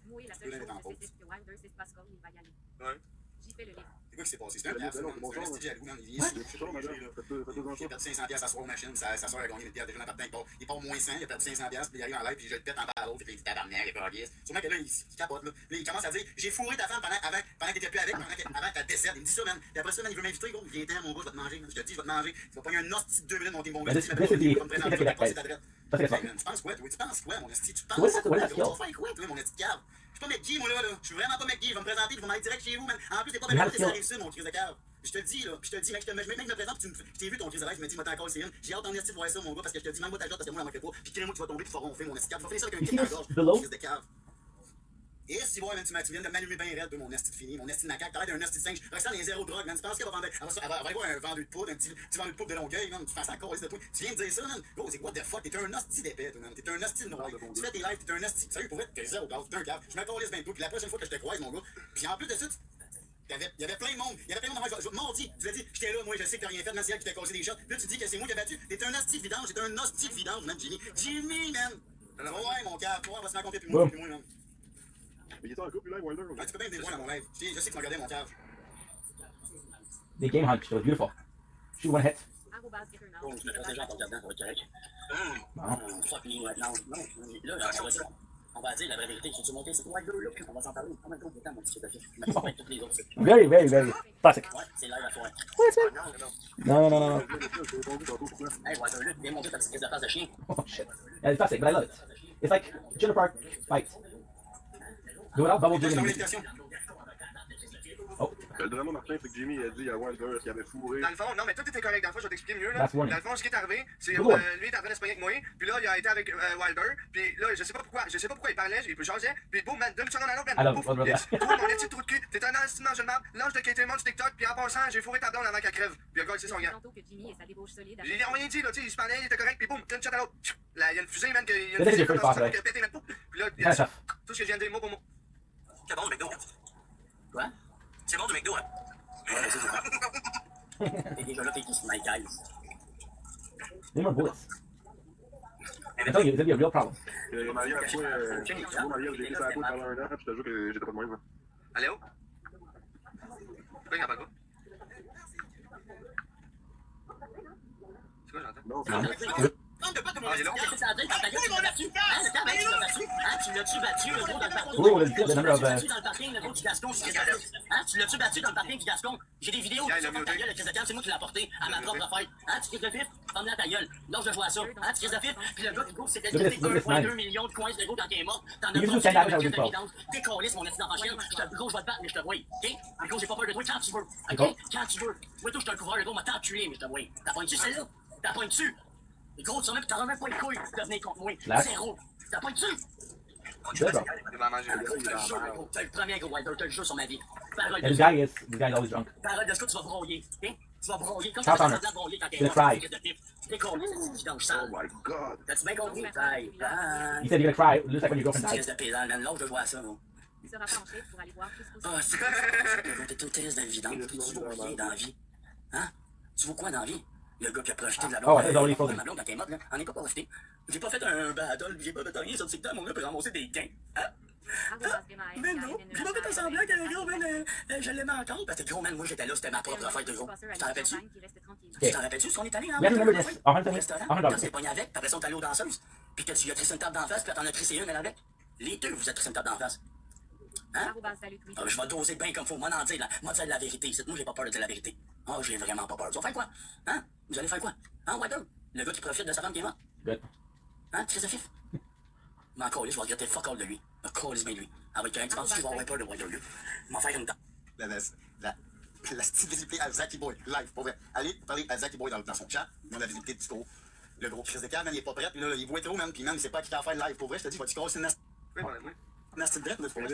Oui, la seule chose, c'est que Wilder, c'est parce qu'il va y aller. Ouais. J'y fais le livre. C'est quoi qui s'est passé? C'est un piaf, c'est un esti jaloux, man. Il a perdu 500$ à soir aux machines, sa soeur a gagné 1000$ déjà dans le patin. Il part moins 100, il a perdu 500$, puis il arrive en live, puis je le pète en bas à l'autre, puis il dit tabarnak, il est pas guise. Sûrement que là, il capote, là. Puis il commence à dire, j'ai fourré ta femme pendant que t'étais plus avec, avant qu'elle décède. Il me dit ça, man. Puis après ça, man, il veut m'inviter, gros. Viens-t'en, mon gars, je vais te manger, man. Je te dis, je vais te manger. Tu vas pogner un hostie de 2 minutes, mon bon gars. Tu m'appelles, il va me présenter, je vais pas cette adresse. Tu penses quoi, toi? Tu penses quoi, mon esti? Tu penses quoi? Tu vas faire quoi, toi, mon esti de cave? Je suis pas McGee, moi, là. Je suis vraiment pas McGee. Je vais me présenter, puis je vais m'aller direct chez vous, man. En plus, t'es pas bien ça arrive ça, mon crise de cave. Je te le dis, là. Je te le dis, mec, mec, je me présente, puis je t'ai vu ton crise de rêve, je me dis, moi, t'es encore essayé. J'ai hâte en esti de voir ça, mon gars, parce que je te dis, même moi, ta jotte, parce que moi, la manquerait pas. Puis crée-moi, tu vas tomber, puis tu vas ronfler, mon esti de cave. Tu vas finir ça avec un kick dans la gorge, crise de cave. Et si tu viens de m'allumer bien raide, mon esti de fini, mon esti de macaque, t'arrêtes d'un esti de singe. Roxane est zéro drogue, man. Tu penses qu'elle va vendre. Elle va aller voir un vendeur de poudre, un petit vendeur de poudre de Longueuil, man. Tu fais ça cause de toi. Tu viens de dire ça, man. Gros, c'est what the fuck? T'es un esti d'épais, toi, man. T'es un esti de noir. Tu fais tes lives, t'es un esti. Sérieux, pour vrai, t'es zéro gaz, t'es un cave. Je me calisse bien tout. Puis la prochaine fois que je te croise, mon gars. Puis en plus de ça, il y avait plein de monde. Il y avait plein de monde. Mardi, tu l'as dit, j'étais là, moi, je sais que t'as rien fait, mais c'est elle qui t'a cassé des shots. Là, tu dis que c'est moi qui ai battu. T'es un hostie de vidange, t'es un hostie de vidange, man, Jimmy. Jimmy, man. Ouais, mon gars, toi, on va se raconter plus moi, man. Mais il est en couple, là, Wilder? Tu peux bien me dévoiler dans mon live. Je sais que tu m'as regardé mon cave. The game hunt, it was beautiful. Shoot one hit. Bon, je me protège en regardant, ça va être correct. Fuck me right now. Non, là, ça va ça. On va dire la vraie vérité. J'ai-tu monté cette Wilder, là? On va s'en parler. Combien de temps de temps, mon petit chef? Je m'attends pas avec toutes les autres. Very, very, very classic. Ouais, c'est live à soir. No. Hey, Wilder, là, viens monter ta petite crise de face de chien. Oh shit. Yeah, it's classic, but I love it. It's like Chiller Park fight. Do it out, bubble drinking. Oh. Le drama, Martin, c'est que Jimmy a dit à Wilder qu'il avait fourré. Dans le fond, non, mais tout était correct. Dans le fond, je vais t'expliquer mieux. Là. That's Dans warning. le fond, ce qui est arrivé, c'est lui, il est en train de se pogner avec moi. Puis là, il a été avec Wilder. Puis là, je sais pas pourquoi il parlait, il jasait. Puis boum, man, 2 secondes à l'autre, man. Toi, mon petit trou de cul, t'es un ancien mange de marde, lâche de Katie Mon sur TikTok. Puis en passant, j'ai fourré ta blonde avant qu'elle crève. Puis le gars, c'est son gars. J'ai rien dit, là, tu sais, il se parlait, il était correct. Puis boum, une shot à l'autre. Là, il y a une fusée, man, il y a une fusée qui a pété, man. Puis là, il y a tout ce que je viens de dire, mot pour mot. C'est bon du McDo. Quoi? C'est bon du McDo, hein? Ouais, c'est ça. T'es déjà là, t'es qui, my guys? Need more bullets. I tell you, it's gonna be a real problem. Maria, moi, Maria, j'ai écrit ça à la pendant 1 an, puis je te jure que j'étais pas de même. Allô? Pourquoi il n'en parle pas? C'est quoi, j'entends? Non, De pas comme on a dit, qu'est-ce que ça a dit quand ta gueule, tu l'as battu? Hein, le temps, tu l'as battu? Hein, tu l'as-tu battu, le gros, dans le parking? Oh, the number of... Tu l'as-tu dans le parking, le gros, du Gascon? Hein, tu l'as-tu battu dans le parking du Gascon? J'ai des vidéos, tu fermes ta gueule, le crise de cave, c'est moi qui l'ai apporté à ma propre fête. Hein, tu crises de fif? Ferme-la ta gueule. Lâche de jouer à ça. Hein, tu crises de fif? Puis le gars, gros, c'était 1,2 million de coins de gros quand il est mort. T'en as pas de vidange. Décollisse, mon accident en chienne. Gros, je vais te battre, mais je te vois. OK? Mais gros, j'ai pas peur de toi quand tu veux. OK? Quand tu veux. Moi, toi, je suis un couvreur, le gros, m'a t'enculé, mais je te vois. T'as pointu celle-là? T'as pointu? Et gros, tu t'en même pas les couilles de venir contre moi. Zéro. T'as pas dessus. Il va manger. T'as le premier gros Wilder, t'as le jeu sur ma vie. This guy is always drunk. Parole de ce que tu vas broyer. Tu vas broyer comme Top ça, tu honor. vas broyer quand t'es Gonna mort. cry. Décolle, c'est une vidange sale. Oh my god. T'as-tu bien compris? Bye, bye. He said you're gonna cry, just like when your girlfriend Crise died. de pédale, man. L'autre, je vois ça, non? Il sera penché pour aller voir plus Ah, c'est quoi ça? Le gars, t'es une triste dans le vidange. Tu vaux rien dans la vie. Hein? Tu vaux quoi dans la vie? Le gars qui a profité de la blonde. Ma blonde, quand elle est morte, là, on n'est pas profité. J'ai pas fait un battle, j'ai pas fait rien sur TikTok, mon gars peut ramasser des gains. Hein? Mais non, j'ai pas fait un semblant que le gros, man, je l'aimais encore. Parce que gros, man, moi j'étais là, c'était ma propre fête de gros. Tu t'en rappelles-tu? Tu t'en rappelles-tu ce qu'on est allé en restaurant? Quand t'es pogné avec, après ça on est allé aux danseuses. Puis que tu lui as trissé une table d'en face, puis t'en as trissé une, elle avec. Les deux, vous êtes trissé une table d'en face. Hein? Ah, je vais doser bien comme faut. Moi, n'en dire la vérité. Moi, j'ai pas peur de dire la vérité. Ah, j'ai vraiment pas peur. Vous allez faire quoi? Hein? Vous allez faire quoi? Hein, Whiter? Le gars qui profite de sa femme qui est morte? Hein, Chris de Fif? Mais encore, je vais regretter fuck all de lui. Encore, bien de lui. Avec un petit penses que je vais avoir peur de Whiter, lui. Je m'en faire une dent. La petite visibilité à Zaki Boy, live, pour vrai. Allez parler à Zaki Boy dans son chat. On a la visibilité du score. Le gros Chris de Cal, man, il est pas prêt. Puis là, il voit trop, man. Puis man, il sait pas qui t'a fait live. Pour vrai, je te dis, vas-tu casser une nasty drette, mais pour vrai,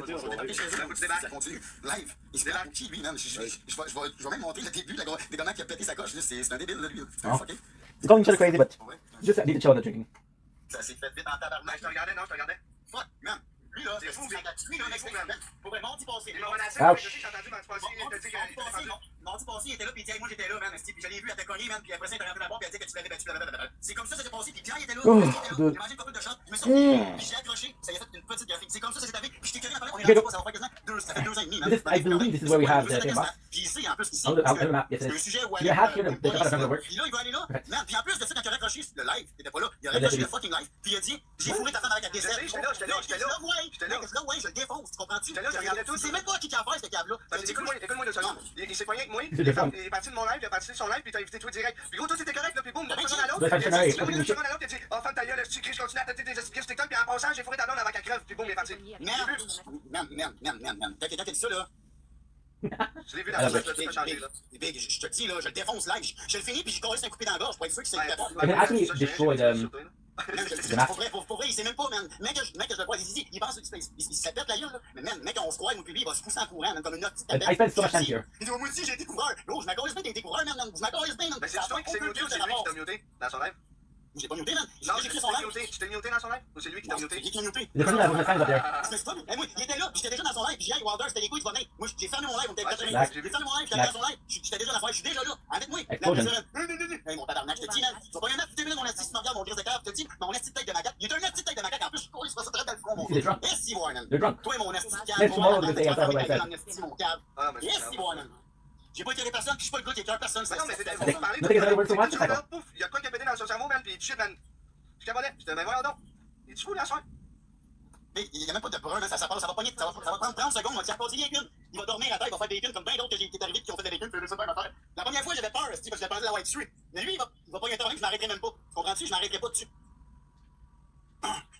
ça continue. Live. Il se débarque pour qui, lui, man? Je vais même montrer le début de comment il a pété sa coche. C'est un débile, lui. He's calling each other crazy, but just need to chill on the drinking. Ça s'est fait vite en tabarnak. Je te regardais, non, je te regardais. Fuck, man. Lui, là, c'est fou, man. Pour vrai, mardi passé. Mardi passé, il était là, puis il dit, moi j'étais là, man. Puis je l'ai vu, elle t'a cogné, man. Puis après ça, il est rentré là-bas, puis elle dit que tu l'avais battu. C'est comme ça que ça s'est passé. Puis Pierre, il était là. J'ai mangé une couple de shots. Je me suis sorti, puis j'ai accroché. Ça y a fait une petite graphique. C'est comme ça que ça s'est arrivé. Puis je t'ai connu après, on est rentré, ça va faire quasiment ça fait 2 ans et demi, man. I believe this is where we have the inbox. Puis ici, en plus, ici. I'll do the map. Yes, it C'est un is. sujet où Do you have here the top of the work? Puis là, il va aller là. Man, puis en plus de ça, quand il a raccroché le live, il était pas là. Il a raccroché le fucking live. Puis il a dit, j'ai fourré ta femme avec la dessert. J'étais là, ouais, je le défonce, tu comprends-tu? J'étais là, je regardais tout. C'est même pas qui a fait, ce câble-là. Écoute-moi 2 secondes. Il s'est poigné avec moi. Il est parti de mon live, il est parti de son live, puis t'as invité toi direct. Puis gros, toi c'était correct, là, puis boum, de seconde à l'autre. Il a dit, il a dit, oh, femme ta gueule, je continue à têter tes esprits sur TikTok, puis en passant, j'ai fourré ta blonde avant qu'elle crève, puis boum, il est parti. Merde. Quand il dit ça, là. Je l'ai vu dans la tête, tu peux changer, là. Je te dis, là, je le défonce live. Je le finis, puis je colle un coupé dans la gorge pour être sûr que c'est capable. I can actually destroy Pour vrai, il sait même pas, man. Mec, je le vois, il pense qu'il se pète la gueule, là. Mais man, mec, on se croit, moi, puis lui, il va se pousser en courant, man, comme une petite I spent so much time here. Il dit, moi aussi, j'ai été couvreur. Gros, je m'accorde bien, t'es découvreur, man. Je m'accorde bien, man. Mais c'est toi qui s'est muté ou c'est lui qui t'a muté dans son live? J'ai pas muté, man. Non, j'ai écrit son live. Tu t'es muté dans son live? Ou c'est lui qui t'a muté? Qui t'a muté? The person that was my friend up there. C'est pas, mais moi, il était là, puis j'étais déjà dans son live, puis j'ai dit, Wilder, c'était les couilles, tu vas venir. Moi, j'ai fermé mon live, on était j'ai fermé mon live, j'étais dans son live, j'étais déjà dans son live, je suis déjà là, avec moi. Hey, mon tabarnak, je te dis, man, tu vas pas rien mettre, tu mon esti, si tu me regardes, mon gris de cave, je te dis, mon esti de tête de macaque, il est un esti de tête de macaque, en plus, je cours, il se passe ça très dans le front, mon gars. Esti, Warren. Toi, mon esti de cave, mon cave. Esti, Warren. J'ai pas éclairé personne, puis je suis pas le gars qui éclaire personne. Non, mais c'est faut parler. Il y a quoi qui a pété dans son cerveau, man, puis shit, man. Je cavalais. J'étais, mais voyons donc. Il est fou, là, soir? Mais il n'y a même pas de brun, ça va pogner, ça va prendre 30 secondes, on va pas dire bacon. Il va dormir à terre, il va faire bacon comme plein d'autres qui est arrivé qui ont fait des bacon, c'est pas faire. La première fois, j'avais peur, parce que j'avais pensé la White Street. Mais lui, il va pas y intervenir, je m'arrêterai même pas. Comprends-tu? Je m'arrêterai pas dessus.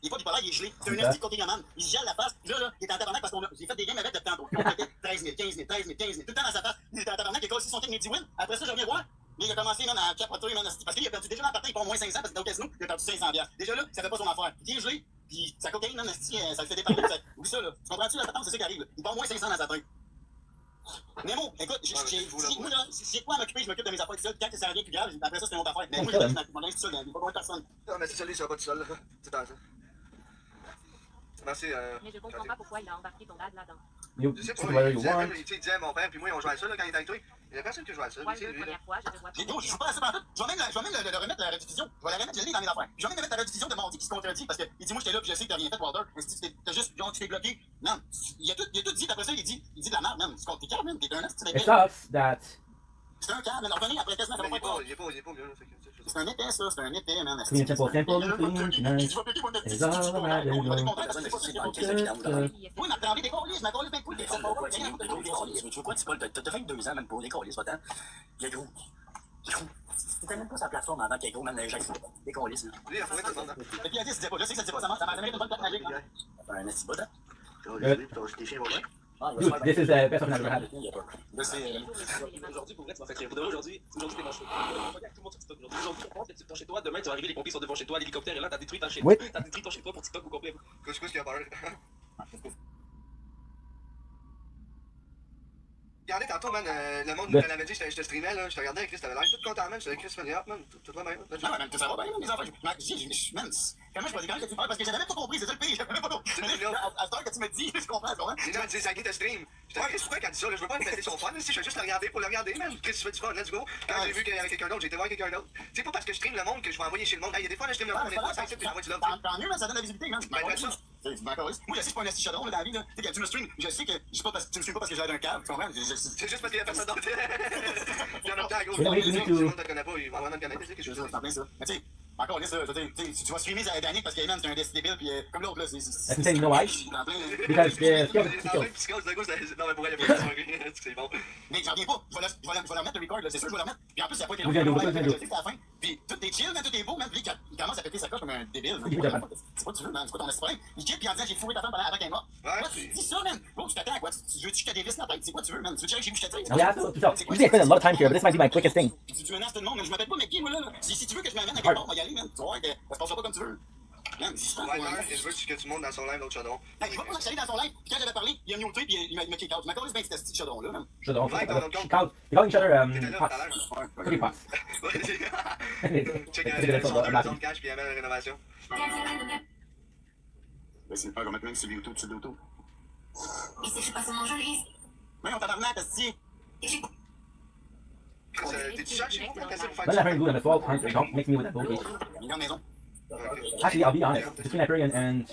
Il est pas bipolaire, il est gelé. C'est un esti de cocaïnomane. Il se gèle la face. Là, il est en tabarnak parce qu'on a. J'ai fait des games avec de tantôt. Ils ont fait 13 000, 15 000, 13 000, 15 000. Tout le temps dans sa face. Il était en tabarnak, il a cassé son team, il dit win. Après ça, je reviens voir. Mais il a commencé, man, à capoter, man, parce qu'il a perdu déjà dans le partant, il prend moins 500 parce que dans le casino, il a perdu 500 $. Déjà là, ça fait pas son affaire. Il est gelé, puis sa cocaïne, man, ça le fait déparler. Oublie ça, là. Tu comprends-tu, la patente, c'est ça qui arrive, là. Il prend moins 500 dans sa tête. Nemo, écoute, moi, là, si j'ai quoi à m'occuper, je m'occupe de mes affaires tout seul. Quand ça revient plus grave, après ça, c'est une autre affaire. Mais moi, je m'en tout seul, il n'y a pas beaucoup de personnes. Non, mais c'est celui, ça va pas tout seul, là. C'est dans ça. Merci, Mais je comprends pas pourquoi il a embarqué ton dad là-dedans. Je sais pas, il disait mon père, puis moi, on jouait à ça, là, quand il était avec toi. Il y a personne qui joue à ça. C'est lui, là. Je joue pas à ça partout. Je vais même le remettre la rediffusion. Je vais la remettre, je l'ai dans mes affaires. Je vais même mettre la rediffusion de mardi qui se contredit parce qu'il dit, moi, j'étais là, puis je sais que t'as rien fait, Walter. T'as juste, genre, tu t'es bloqué. Non, il a tout dit, après ça, il dit de la merde, même. T'es calme, même, t'es un asti, It sucks that. C'est un calme, mais revenez après quasiment, ça va pas. Il est pas mieux, c'est un épais, ça, c'est un épais, man. Clean, simple, clean, tonight. Is all around you go. Oui, m'a pris des colis, m'a collé bien cool. Tu veux quoi, tu peux, t'as 22 ans, même pour les colis, va-t'en. Il est gros. C'était même pas sa plateforme avant qu'il est gros, même les gens font des colis, là. Lui, il a fouillé tout le monde. Et puis, il a dit, je sais que ça dit pas, ça m'a jamais été une bonne plaque magique. Un esti bot, hein. Dude, this is the best I've ever had. Aujourd'hui, pour vrai, tu m'as fait rire. Aujourd'hui, t'es dans chez toi. Regarde tout le monde sur TikTok. Aujourd'hui, tu penses que tu es chez toi. Demain, tu vas arriver, les pompiers sont devant chez toi. L'hélicoptère est là, t'as détruit ton chez toi. T'as détruit ton chez toi pour TikTok au complet. Qu'est-ce qu'il y a peur? regardé tantôt, man, le monde Good. me l'avait dit, je te streamais, là. Je te regardais, Chris, t'avais l'air tout content, man. Je te disais, Chris, man, tout va bien. Non, man, ça va bien, les enfants. Man, comment je peux dire que tu parles? Parce que j'avais même pas compris, c'est ça le pire. J'avais même pas compris. À cette heure que tu me dis, je comprends, tu comprends? Les gens me disent, Zaggy te stream. J'étais, Chris, pourquoi qu'elle dit ça, là? Je veux pas me péter son fun, si je veux juste le regarder pour le regarder, man. Chris, tu fais du fun, let's go. Quand j'ai vu qu'il y avait quelqu'un d'autre, j'ai été voir quelqu'un d'autre. C'est pas parce que je stream le monde que je vais envoyer chez le monde. Il y a des fois, là, je stream le monde, des fois, ça accepte, j'envoie du love. Tant mieux, man, ça donne la visibilité, man. Moi, je sais que je suis pas un esti chaudron, là, dans la vie, là. Tu sais, quand tu me stream, je sais que tu me stream pas parce que j'ai l'air d'un cave, tu comprends? C'est juste parce qu'il y a personne d'autre. Puis en même temps, gros, Oui, oui, tout oui, le oui. monde te connaît pas, il va vraiment te connaître, tu sais, quelque chose. C'est en plein ça. Mais tu sais, encore là, ça, je veux dire, si tu vas streamer Danick parce que, man, c'est un décès débile, puis comme l'autre, là, c'est. That's insane, you know why? En plein. Because the skill is Non, même psychose, de gauche, non, mais pour elle, il y a pas de c'est bon. Mais j'en reviens pas. Je vais leur mettre le record, là, c'est sûr, je vais leur mettre. Puis en plus, ça a pas été Vous viens d'où? Vous viens d'où? c'était à la fin. Puis tout est chill, man, tout est beau, man. Puis il commence à péter sa coche comme un débile. Il est vraiment. C'est quoi tu veux, man? C'est quoi ton problème? Il quitte, puis en disant, j'ai fourré ta femme avant qu'elle est morte. Moi, tu dis ça, man. Bro, tu t'attends à quoi? Tu veux que je te dévisse la tête? C'est quoi tu veux, man? Tu veux que j'ai vu que je te tire? Oh, yeah, so usually I spend a lot of time here, but this might be my quickest thing. Tu menaces tout le monde, mais je m'appelle pas McGee, moi, là. Si tu veux que je m'amène à quelque part, on va y aller, man. Tu vas voir que ça se passera pas comme tu veux. Man, si je je veux que tu montes dans son live, l'autre chaudron. Il va pas que j'allais dans son live, puis quand j'avais parlé, il a muté, puis il m'a kick out. Je m'accorde bien que c'était ce chaudron-là, man. Chaudron, they call each other pots. Cookie pots. Check la zone cash, puis il y avait la rénovation. C'est pas, on va mettre même sur YouTube, sur YouTube. Et c'est pas seulement joli. Mais on tabarnak, esti. T'es-tu cher chez vous pour casser pour faire Let Hyperion glue on the 12 hunter. Don't mix me with that bullshit. Une grande maison. Actually, I'll be honest. Between Hyperion and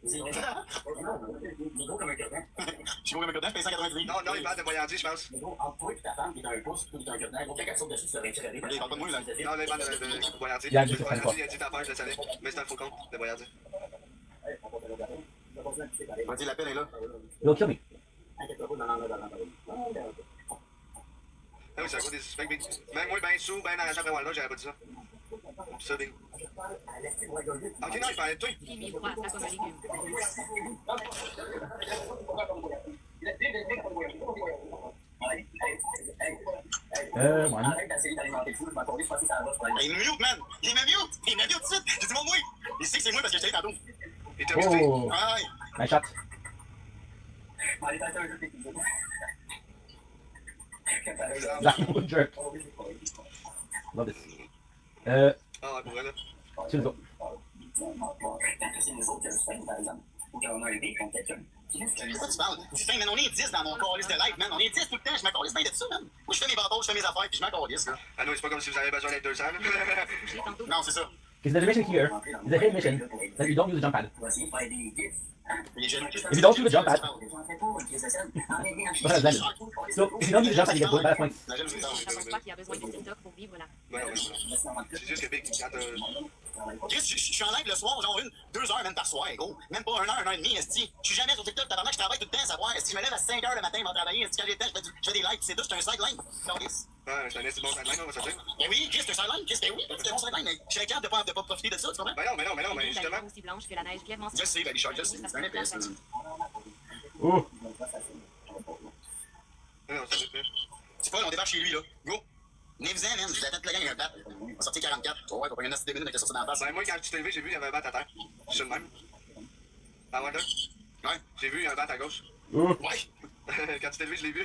Je suis gros comme un cure-dent, je paye 190. Non, il parle de voyager, je pense. Entre toi et ta femme, qui est un pouce, qui est un cure-dent, gros, quand elle saute dessus, tu serais tiré. Il parle pas de moi, là. Non, il parle de voyager. Yeah, Il a dit ta peur, je le savais. Mais c'est un faux compte de voyager. Il m'a dit l'appel est là. you'll kill me. Ah oui, c'est à cause des suspects, Big. Même moi, ben sous, ben arrangé après Waldo, j'aurais pas dit ça. Ça, Big. Ok, non, il parlait de toi. One. Il me mute, man! Il me mute! Il me mute tout de suite! J'ai dit mon oui! Il sait que c'est moi parce que je t'ai tantôt. Il t'a muté. Oh, Ah nice shot. That jerk. Love this. Ah, pour elle, là. Let's go. Pourquoi tu parles? Putain, man, on est 10 dans mon calice de live, man. On est 10 tout le temps, je m'accalisse bien de ça, man. Moi, je fais mes bateaux, je fais mes affaires, puis je m'accalisse, là. Ah non, c'est pas comme si vous avez besoin d'être 200, là. Non, c'est ça. Because there's a mission here. There's a hidden mission that you don't use the jump pad. Les jeunes. If you don't use the jump pad, what does that mean? So if you don't use the jump pad, you get gold bonus points. Ouais, c'est juste que Big, quand Chris, je suis en live le soir, genre 2 heures même par soir, gros. Même pas 1 heure, 1 heure et demie, esti. Je suis jamais sur TikTok, tabarnak, je travaille tout le temps à savoir. Est-ce que je me lève à 5 heures le matin, je vais travailler, est-ce que quand j'ai le temps, je fais des lives, c'est tout, je suis un sideline. ouais, je te laisse bon sideline, on va se dire. Ben oui, Chris, c'est un sideline, Chris, ben oui, c'est bon sideline, mais je serais capable de pas profiter de ça, tu comprends? Ben non, mais justement. Je sais, ben Richard, je sais, c'est un épaisse. Oh. Non, ça, c'est fait. C'est pas, on débarque chez lui, là. Go! Venez-vous-en, man, je l'attends de la gang, il y a un bat. On va sortir 44. Oh, ouais, on va prendre une astuce de minutes avec ça dans la face. Ben, moi, quand tu t'es levé, j'ai vu, il y avait un bat à terre. Je suis le même. Ah, ouais, là? Ouais. J'ai vu un bat à gauche. Oh. Ouais. Quand tu t'es levé, je l'ai vu.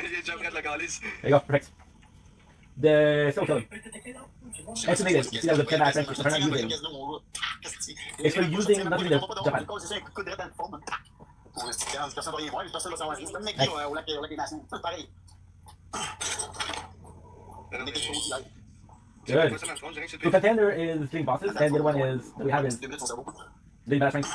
Il est déjà prêt de le calice. There you go, perfect. The still killing. Estimated. You see that was a 10 out of 10 for not using. It's for using not using the jump pad. Personne va rien voir, personne va savoir rien. C'est comme le mec au lac des Nations. C'est pareil. Good. So contender is doing bosses, and the other one is that we have is doing badass ranks.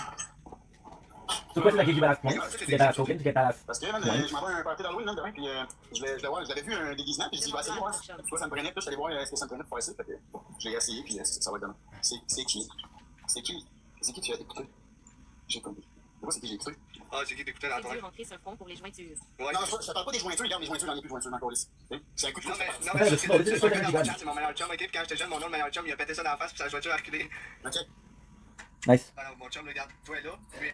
So question that gives you badass points to get badass tokens, to get badass Parce que je m'en vais à un party d'Halloween, même demain, puis j'avais vu un déguisement, puis je dis, je vais essayer voir. Toi, ça me prenait, puis je suis allé voir ce que ça me prenait pour faire ça. Fait que je l'ai essayé, puis ça va être demain. C'est qui? C'est qui tu as écouté? J'ai compris. Moi, c'est qui j'ai écouté? Ah, c'est qui t'écoutais dans ton live? rentrer ce front pour les jointures. Ouais. Non, je te parle pas des jointures, regarde, les jointures, j'en ai plus de jointures dans le colis. C'est un coup de pouce. Non, mais c'est mon meilleur chum, ok? Puis quand j'étais jeune, mon autre meilleur chum, il a pété ça dans la face, puis sa jointure a reculé. Ok. Nice. Alors, mon chum, regarde, toi est là, lui.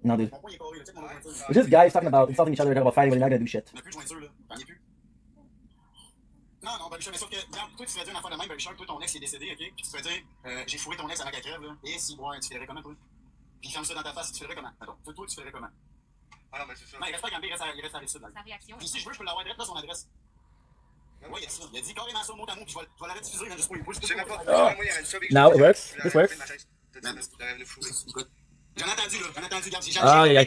No, dude. We're just guys talking about insulting each other, talking about fighting, but they're not gonna do shit. On n'a plus de jointure, là. J'en ai plus. Non, ben, mais sauf que, regarde, toi, tu te fais dire une affaire de même, Baby Shark, toi, ton ex il est décédé, ok? Puis tu te fais dire, j'ai fourré ton ex avant qu'elle crève, là. Et si, ouais, tu ferais comment, toi? Puis ferme ça dans ta face, tu ferais comment? Attends, toi, tu ferais comment? Ah non, mais c'est ça. Non, il reste pas Gambé, il reste à la Rive-Sud, là. Sa réaction. Puis si je veux, je peux l'avoir direct là, son adresse. Oui, il y a ça. Il a dit carrément ça, mot à mot, puis je vais la rediffuser, juste pour les pouces. Je sais même pas. Oh. Moi, il y avait ça. Now it works. This works. J'en ai entendu, là. J'en ai entendu, regarde. Ah, yeah.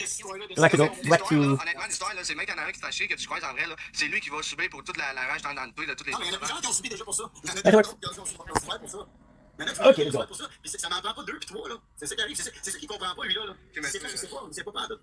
Like to go back to. Honnêtement, l'histoire, là, c'est le mec en arrière qui t'a chier, que tu croises en vrai, là. C'est lui qui va subir pour toute la rage dans le dos de toutes les autres. Non, mais il y en a plusieurs qui ont subi déjà pour ça. Il y en a That works. qui ont souffert pour ça. Il y en a qui Ok, ont let's go. souffert pour ça. Puis ça m'en prend pas deux puis trois, là. C'est ça qui arrive. C'est ça qu'il comprend pas, lui, là. mais C'est pas pas tout.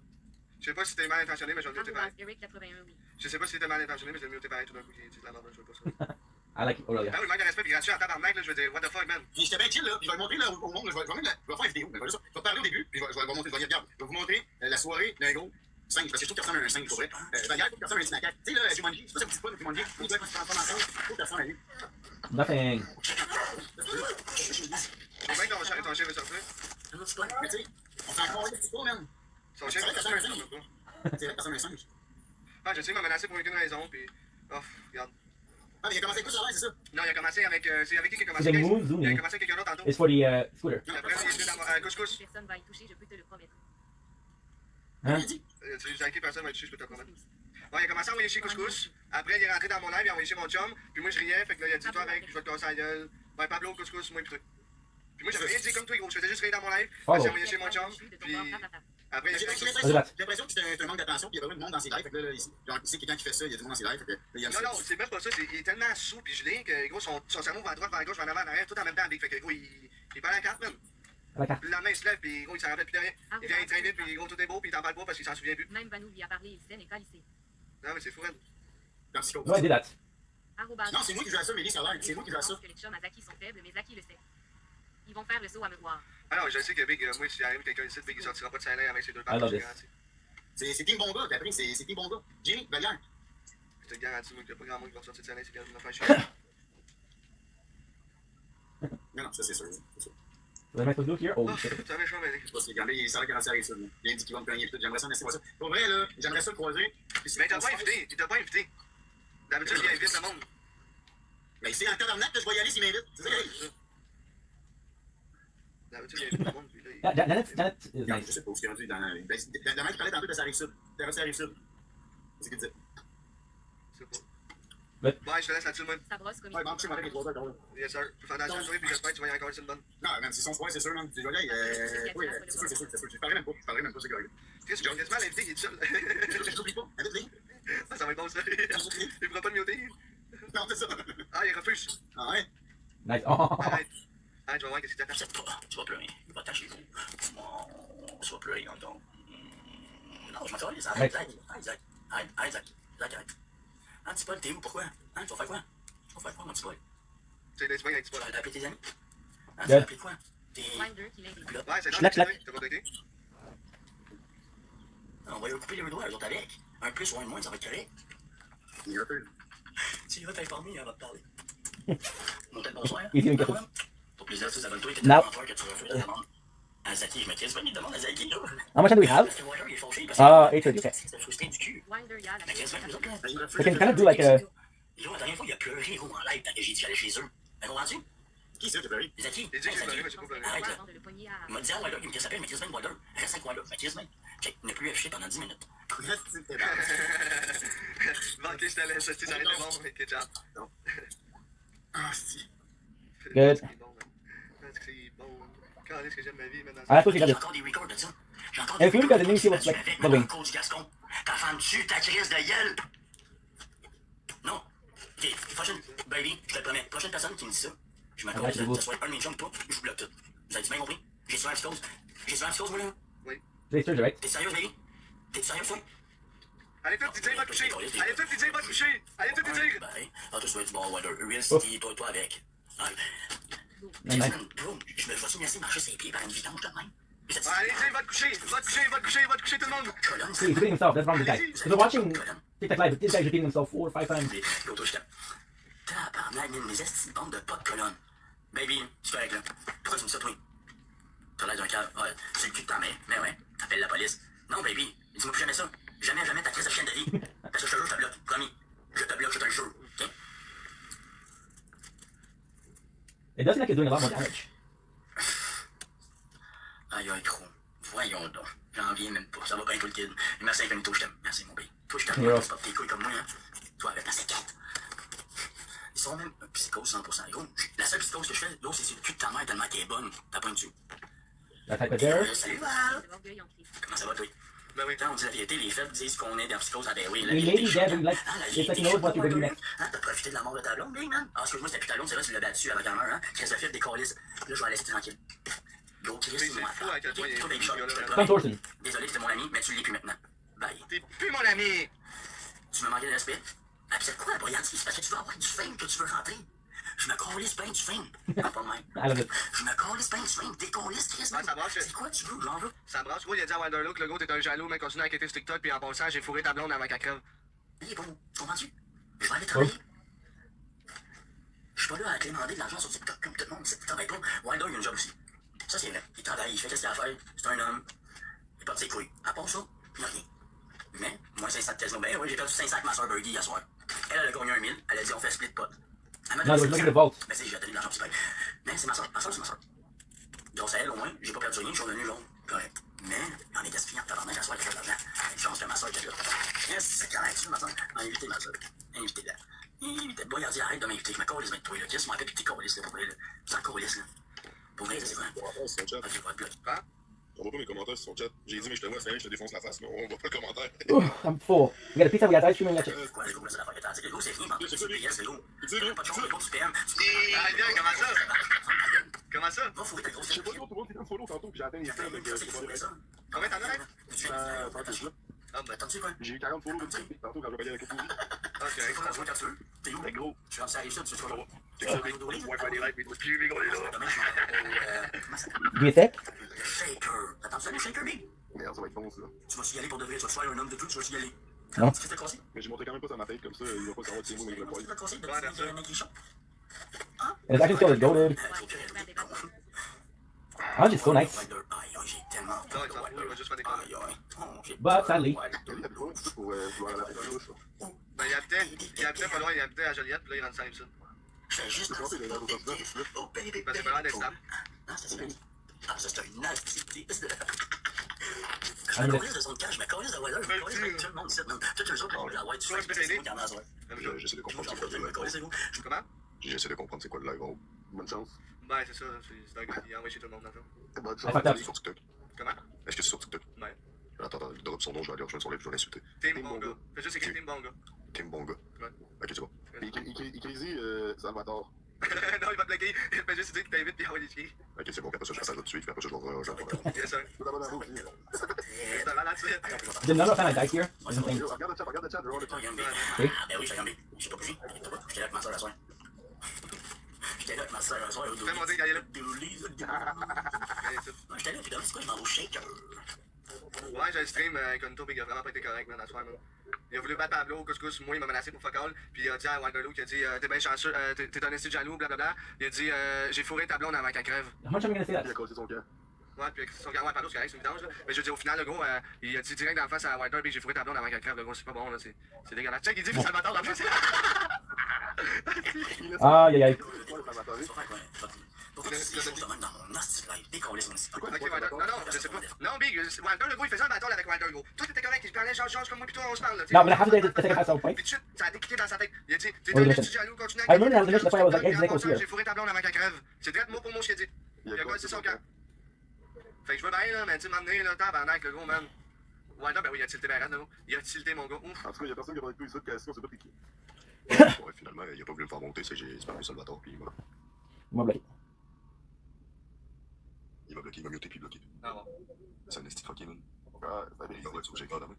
Je sais pas si t'es mal intentionné, mais je vais le muter pareil. Eric 81, oui. Je sais pas si t'es mal intentionné, mais je vais le muter pareil tout d'un coup. Il dit de la merde, je veux pas ça. I like it. Oh, yeah. Ah oui, le manque de respect, puis gratuit en tabarnak, là, je veux dire, what the fuck, man. Puis j'étais bien chill, là. Puis je vais le montrer là, au monde. Je vais faire une vidéo. Je vais parler au début. Puis je vais montrer. Regarde. Je vais vous montrer la soirée d'un gros singe. Parce que je trouve que ça ressemble à un singe, pour vrai. Hier, il faut que ça ressemble à un petit macaque. Tu sais, là, Jumanji. Je sais pas si vous dites pas de Jumanji. Il doit se transformer en singe. Il faut que ça ressemble à lui. Nothing. Le mec, ton chien veut sortir. Mais tu sais, on s'en croit, c'est pas, man. Son chien C'est vrai veut que ça ressemble à un sortir. singe. C'est vrai que ça ressemble à un singe. Ah, je sais, il m'a menacé pour aucune raison, puis. Oh, regarde. Ah, mais il a commencé avec quoi, ça va, c'est ça? Non, il a commencé avec. C'est avec qui qu'il a commencé? C'est Il Moon Zoom. a commencé avec quelqu'un d'autre tantôt. It's for the scooter. Après, il est venu dans mon. Couscous. Personne va y toucher, je peux te le promettre. Hein? Tu dis à qui personne va être touché, je peux te le promettre. Ouais, il a commencé à envoyer chez Couscous. Après, il est rentré dans mon live, il a envoyé chez mon chum. Puis moi, je riais, fait que là, il a dit, toi, avec, je vais te casser la gueule. Ouais, Pablo, Couscous, moi, pis truc. Puis moi, j'avais rien dit comme toi, gros. Je faisais juste rire dans mon live. J'ai envoyé chez mon chum. Puis. Après, J'ai l'impression que c'est un manque d'attention, puis il y a vraiment du monde dans ses lives. Fait que là, genre, c'est quelqu'un qui fait ça, il y a du monde dans ses lives. Fait que là, il aime ça. Non, c'est même pas ça. Il est tellement sous puis gelé que, gros, son cerveau va à droite, va à gauche, va en avant, en arrière, tout en même temps. Fait que, gros, il parle à la carte, même. La main se lève, puis gros, il s'en rappelle plus de rien. Il vient, il traîne vite, puis gros, tout est beau, puis il t'en parle pas parce qu'il s'en souvient plus. Même Vanou lui a parlé, il sait, mais calissé. Non, mais c'est fou, elle. No, I did that. Non, c'est moi qui joue à ça, Mélie, ça va. C'est moi qui joue à ça. Que les chums à Zaki sont faibles, mais Zaki le sait. Ils vont faire le saut à me voir. Alors, je sais que Big, moi, s'il arrive quelqu'un ici, Big, il sortira pas de salaire avec ses deux I love pattes. this. C'est Team Bon Gars, t'as appris, c'est Team Bon Gars. Jimmy, Vallière. Je te garantis, moi, qu'il y a pas grand monde qui va sortir de salaire, c'est qu'il y a une affaire chiante. Non, ça c'est sûr. What am I supposed to do here? Oh, shit. Ça va, je vais m'aider. Je pense que Gambé, il savait comment ça arrive ça. Il a dit qu'il va me plaigner tout. J'aimerais ça, merci moi ça. Pour vrai, là, j'aimerais ça le croiser. Mais il t'a pas invité, il t'a pas invité. D'habitude, il invite le monde. Mais c'est en tabarnak que je vais y aller s'il m'invite. C'est ça qui arrive. D'habitude, il invite le monde, puis là, Janet is Je nice. sais pas où c'est rendu dans la. Demain, tu parlais tantôt de ça arrive sud. T'as ça arrive sud. C'est ce qu'il disait. c'est pas. But- Ouais, je te laisse là-dessus, moi. Ça brosse comme Ouais, bon, tu sais, moi, avec les 3 heures, quand même. Yes, sir. Faut faire attention à toi, puis j'espère que tu vas y encore une bonne. Non, même si son soir, c'est sûr, man. Tu vois, oui, c'est sûr. Je parlerai même pas, ce gars-là. Qu'est-ce que tu as quasiment l'invité, il est tout seul. Je t'oublie pas, invite-les. Ça va être bon, ça. Il pourra pas me muter. Non, c'est ça. Ah, il refuse. Ah ouais? Nice. Oh. Arrête. Arrête, je vais voir qu'est-ce qu'il t'attend. Tu vas pleurer. Il va t'acheter. Tu vas pleurer, non. Non, je m'en fais ça. Arrête, Zach. Arrête. Ah, petit Paul, t'es où? Pourquoi? Hein, tu vas faire quoi? Mon petit Paul? Tu sais, laisse bien avec Tu vas appeler tes amis? Yeah. Hein, tu vas appeler quoi? Winder qui l'invite. Ouais, c'est Schlack, ça. schlack. T'as pas doté? On va leur couper les doigts, les autres avec. Un plus ou un de moins, ça va être correct. Tu vas t'informer, elle va te parler. Mon tel bonsoir. Easy and get it. Pour plaisir, ça donne toi qui Now- tellement fort que tu refais la demande. À Zaki, je me tiens pas une demande à Zaki, là. How much time do we have? Parce que Water, il est fauché. Ah, 8:30, okay. C'était frustré du cul. Winder, il y a la Mais qu'est-ce que vous autres, là? We can kind of do like a. Yo, la dernière fois, il a pleuré, gros, en live, quand j'ai dit qu'il allait chez eux. Mais comprends-tu? Qui c'est qui a pleuré? Zaki. Il dit que j'ai pleuré, mais j'ai pas pleuré. Arrête, là. avant de le pogner à... Il m'a dit, ah, Water, il me s'appelle Maîtrise Ben Water. Reste avec Water. Maîtrise Ben. Check, il n'a plus affiché pendant 10 minutes. Bon, ok, je te laisse. Ça aurait été bon. Ok, ciao. Ah, si. Good. C'est bon, man. C'est bon. Quand est-ce que j'aime ma vie, maintenant? I have to J'ai take encore des records de ça. J'ai encore If you look at the name, see what's like avec bubbling. Madame du Gascon. Ta femme tue ta crise de gueule. Non. Ok, prochaine, baby, je te le promets. Prochaine personne qui me dit ça, je m'accorde Ouais, que c'est beau. ce soit un de mes chums, toi, je vous bloque tout. Vous avez bien compris? J'ai sur un psychose. Moi, là. Oui. Today's Thursday, right? T'es sérieux, baby? T'es sérieux, toi? Allez, toi, DJ, va te coucher. Allez, toi, DJ, va te coucher. Allez, toi, DJ. Ben, ah, toi, tu vas être du bon weather. Real City, toi avec. Nice. Bro, je me vois-tu me laisser marcher ses pieds par une vidange de même? Allez, DJ, va te coucher. Va te coucher, va te coucher, va te coucher, tout le monde. Colonne, See, he's repeating himself. That's wrong with this guy. Because we're watching TikTok live, but this guy's repeating himself 4 or 5 times. L'auto, je t'aime. Tabarnak, mes estis bandes de pas de colonne. Baby, tu fais avec là. Pourquoi tu me dis ça, toi? T'as l'air d'un cœur. Ouais, c'est le cul de ta mère. Mais ouais, appelle la police. Non, baby, dis-moi plus jamais ça. Jamais ta crise de chienne de vie. Parce que je te jure, je te bloque. Promis. Je te bloque, je te le jure. Ok? It does seem like it's doing a lot more damage. Aïe, trop. Voyons donc. J'en viens même pas. Ça va bien, toi, le kid. Merci infinito, je t'aime. Merci, mon bébé. Toi, je t'aime. Yeah. Tu portes tes couilles comme moi, hein. Toi, avec ta séquette. Ils sont même psychose 100%. Gros, la seule psychose que je fais, l'autre, c'est le cul de ta mère tellement qu'elle est bonne. T'as pas une dessus. That type of there. Salut, Val. Comment ça va, toi? Ben oui. Quand on dit la vérité, les faits disent qu'on est dans la psychose. Ah, ben oui, la The vérité. lady Devin, like, it's like he knows what you're gonna do next. Hein, t'as profité de la mort de ta blonde, big man? Ah, excuse-moi, c'était plus ta blonde, c'est vrai, tu l'as battu avec un mur, hein? Qu'est-ce que ça fait des colis? Là, je vais la laisser tranquille. Gros Chris, c'est moi. Toi, Baby Shark, je te le promets. Désolé, c'était mon ami, mais tu l'es plus maintenant. Bye. T'es plus mon ami! Tu m'as manqué de respect? Ah, pis c'est quoi, Brian? C'est parce que tu veux avoir du fame que tu veux rentrer. Je me calisse bien du fame. Ah, pas de même. Je me calisse bien du fame. T'es calisse, Chris. Ça brasse. C'est quoi tu veux, j'en veux? Ça brasse. Moi, il a dit à Wanderlook, le gars, t'es un jaloux, mais continue à inquiéter sur TikTok, puis en passant, j'ai fourré ta blonde avant qu'elle crève. Il est bon, comprends-tu? Je vais aller travailler. Je suis pas là à demander de l'argent sur TikTok comme tout le monde. Tu travailles pas. Wilder, il a une job aussi. Ça, c'est vrai. Il travaille, il fait qu'est-ce qu'il a à faire. C'est un homme. Il porte ses couilles. À part ça, il n'a rien. Mais, moi, 500 de Tesla. Ben oui, j'ai perdu 500 avec ma soeur Birdie hier soir. Elle a gagné 1000. Elle a dit, on fait split pot. Elle m'a donné 500. Ben, c'est, j'ai donné de l'argent, c'est mais c'est ma soeur. Ma soeur, c'est ma soeur. Grâce à elle, au moins, j'ai pas perdu rien. Je suis revenu jaune. Correct. Mais, il en est gaspillant. Tabarnak, la soeur, elle a fait de l'argent. Une chance que ma soeur était là. C'est correct, ma soeur. Invitez ma soeur. Invitez-la. Invitez. Bon, il a dit, arrête de m'inviter. Je me calisse avec toi, là. Qu'est-ce que tu m'appelles, puis t'es calisse, là, pour vrai, là. C'est un calisse, là. Pour vrai, c'est quoi? Ok, pas de bloc. Hein? On voit pas mes commentaires sur son chat. J'ai dit, mais je te vois, c'est rien, je te défonce la face. Mais on voit pas le commentaire. I'm full. We got a pizza, we got ice cream, and that's it. Quoi, le gros, c'est la fois que t'as dit. Le gros, c'est rien, mais c'est BS, le gros. Pas de chance, le gros, tu perds. Ah, bien, comment ça? Comment ça? Va fourrer ta grosse. Je sais pas, tout le monde fait une follow tantôt, puis j'ai atteint les frais, donc je sais pas ça. Combien t'en as, Ah, ben, t'as-tu quoi? J'ai eu 40 follow tantôt quand je vais aller avec le Ok, faut qu'on joue quand tu veux. T'es où? gros. Je suis en arrive ça, tu sais quoi? T'es gros, on va faire des lives, mais toi, tu es gros, là. Do you think? Shaker. T'attends ça, le shaker, big? Merde, ça va être bon, ça. Tu vas y aller pour de vrai, tu vas te faire un homme de tout, tu vas y aller. Non. Tu fais ta conseil? Mais j'ai montré quand même pas ça à ma tête, comme ça, il va pas savoir de c'est moi, mais il va Tu fais ta conseil de un inquiétant? And it's actually still goated. Oh, it's so nice. But sadly, Ben, il habitait pas loin, il habitait à Joliette, puis là, il rentre ça rive sud. Ben, c'est pas l'air d'être stable. Ah, c'est une activité. I'm Je me gonna- calisse de son cash, je me calisse de Weller, je me calisse de tout le monde ici. Tous eux autres, on la white, tu fais c'est moi qui en a besoin. J'essaie de comprendre c'est quoi le live. Comment? J'essaie de comprendre c'est quoi le live. Bonne chance. Ben, c'est ça, c'est un gars qui envoie chez tout le monde, dans le fond. Bonne Ah, fuck up. chance. Sur TikTok. Comment? Est-ce que c'est sur TikTok? Ouais. Attends, il drop son nom, je vais aller rejoindre son live, je vais l'insulter. Team bon gars. Fais juste écrire Team bon gars. Team bon gars. Ouais. Ok, c'est bon. Il crazy Salvatore. Non, il va te bloquer. Il fait juste dire que t'invites puis envoie des filles. Ok, c'est bon, après ça, je fais ça tout de suite, puis après ça, je vais rejoindre. Yes, sir. C'est un malade, c'est. the number of times I died here is insane. Regarde le chat, je vais See? Ah, ben oui, j'ai gambé. J'ai pas bougé. J'étais là avec ma soeur la soirée. J'étais là avec ma soeur la soirée. Fais monter, gars, il est là. J'étais là, puis demain, c'est quoi, je m'en vais au shaker. Ouais, j'ai un stream incognito, puis il a vraiment pas été correct, man, à soir, man. Il a voulu battre Pablo au couscous, moi il m'a menacé pour fuck all, puis il a dit à Wanderlook, il a dit t'es bien chanceux, t'es un esti jaloux, blablabla. Il a dit j'ai fourré ta blonde avant qu'elle crève. How much am I gonna say that? Il a cassé son cœur. Ouais, puis son gars, ouais, Pablo, c'est correct, c'est une vidange, là. Mais je veux dire, au final, le gros, il a dit direct dans la face à Wilder, puis j'ai fourré ta blonde avant qu'elle crève, le gros, c'est pas bon, là, c'est dégueulasse. Check, il dit, puis Salvatore dans la face. Ah, yeah, yeah. Pourquoi tu dis des choses de même dans mon nasty live? Décollez son site. Ok, Wilder, non, je sais pas. Non, Big, Wilder, le gros, il faisait un bataille avec Wilder, gros. Toi, t'étais correct, il parlait genre comme moi, puis toi, on se parle, là. No, but I have to take a pass out point. Puis tout de suite, ça a décliqué dans sa tête. Il a dit, t'es What un was the esti mission? jaloux, continue I remember now the mission, that's why I was like, hey, Nick was here. J'ai fourré ta blonde avant qu'elle crève. C'est direct mot pour mot ce qu'il a dit. Il a cassé son cœur. Fait que je veux bien, là, mais tu sais, m'emmener, là, tabarnak, le gros, man. Wilder, ben oui, il a tilté ben raide, là, gros. Il a tilté, mon gars. Ouf. En tout cas, il y a personne qui a parlé de plus ici, question, c'est pas qui. Ouais, finalement, il a pas voulu me faire monter, c'est j'ai spamé Salvatore, puis Il m'a bloqué. il m'a bloqué, il m'a muté, puis bloqué. Ah bon. C'est un esti fucké, man. Ah, c'est un il va être au shaker demain.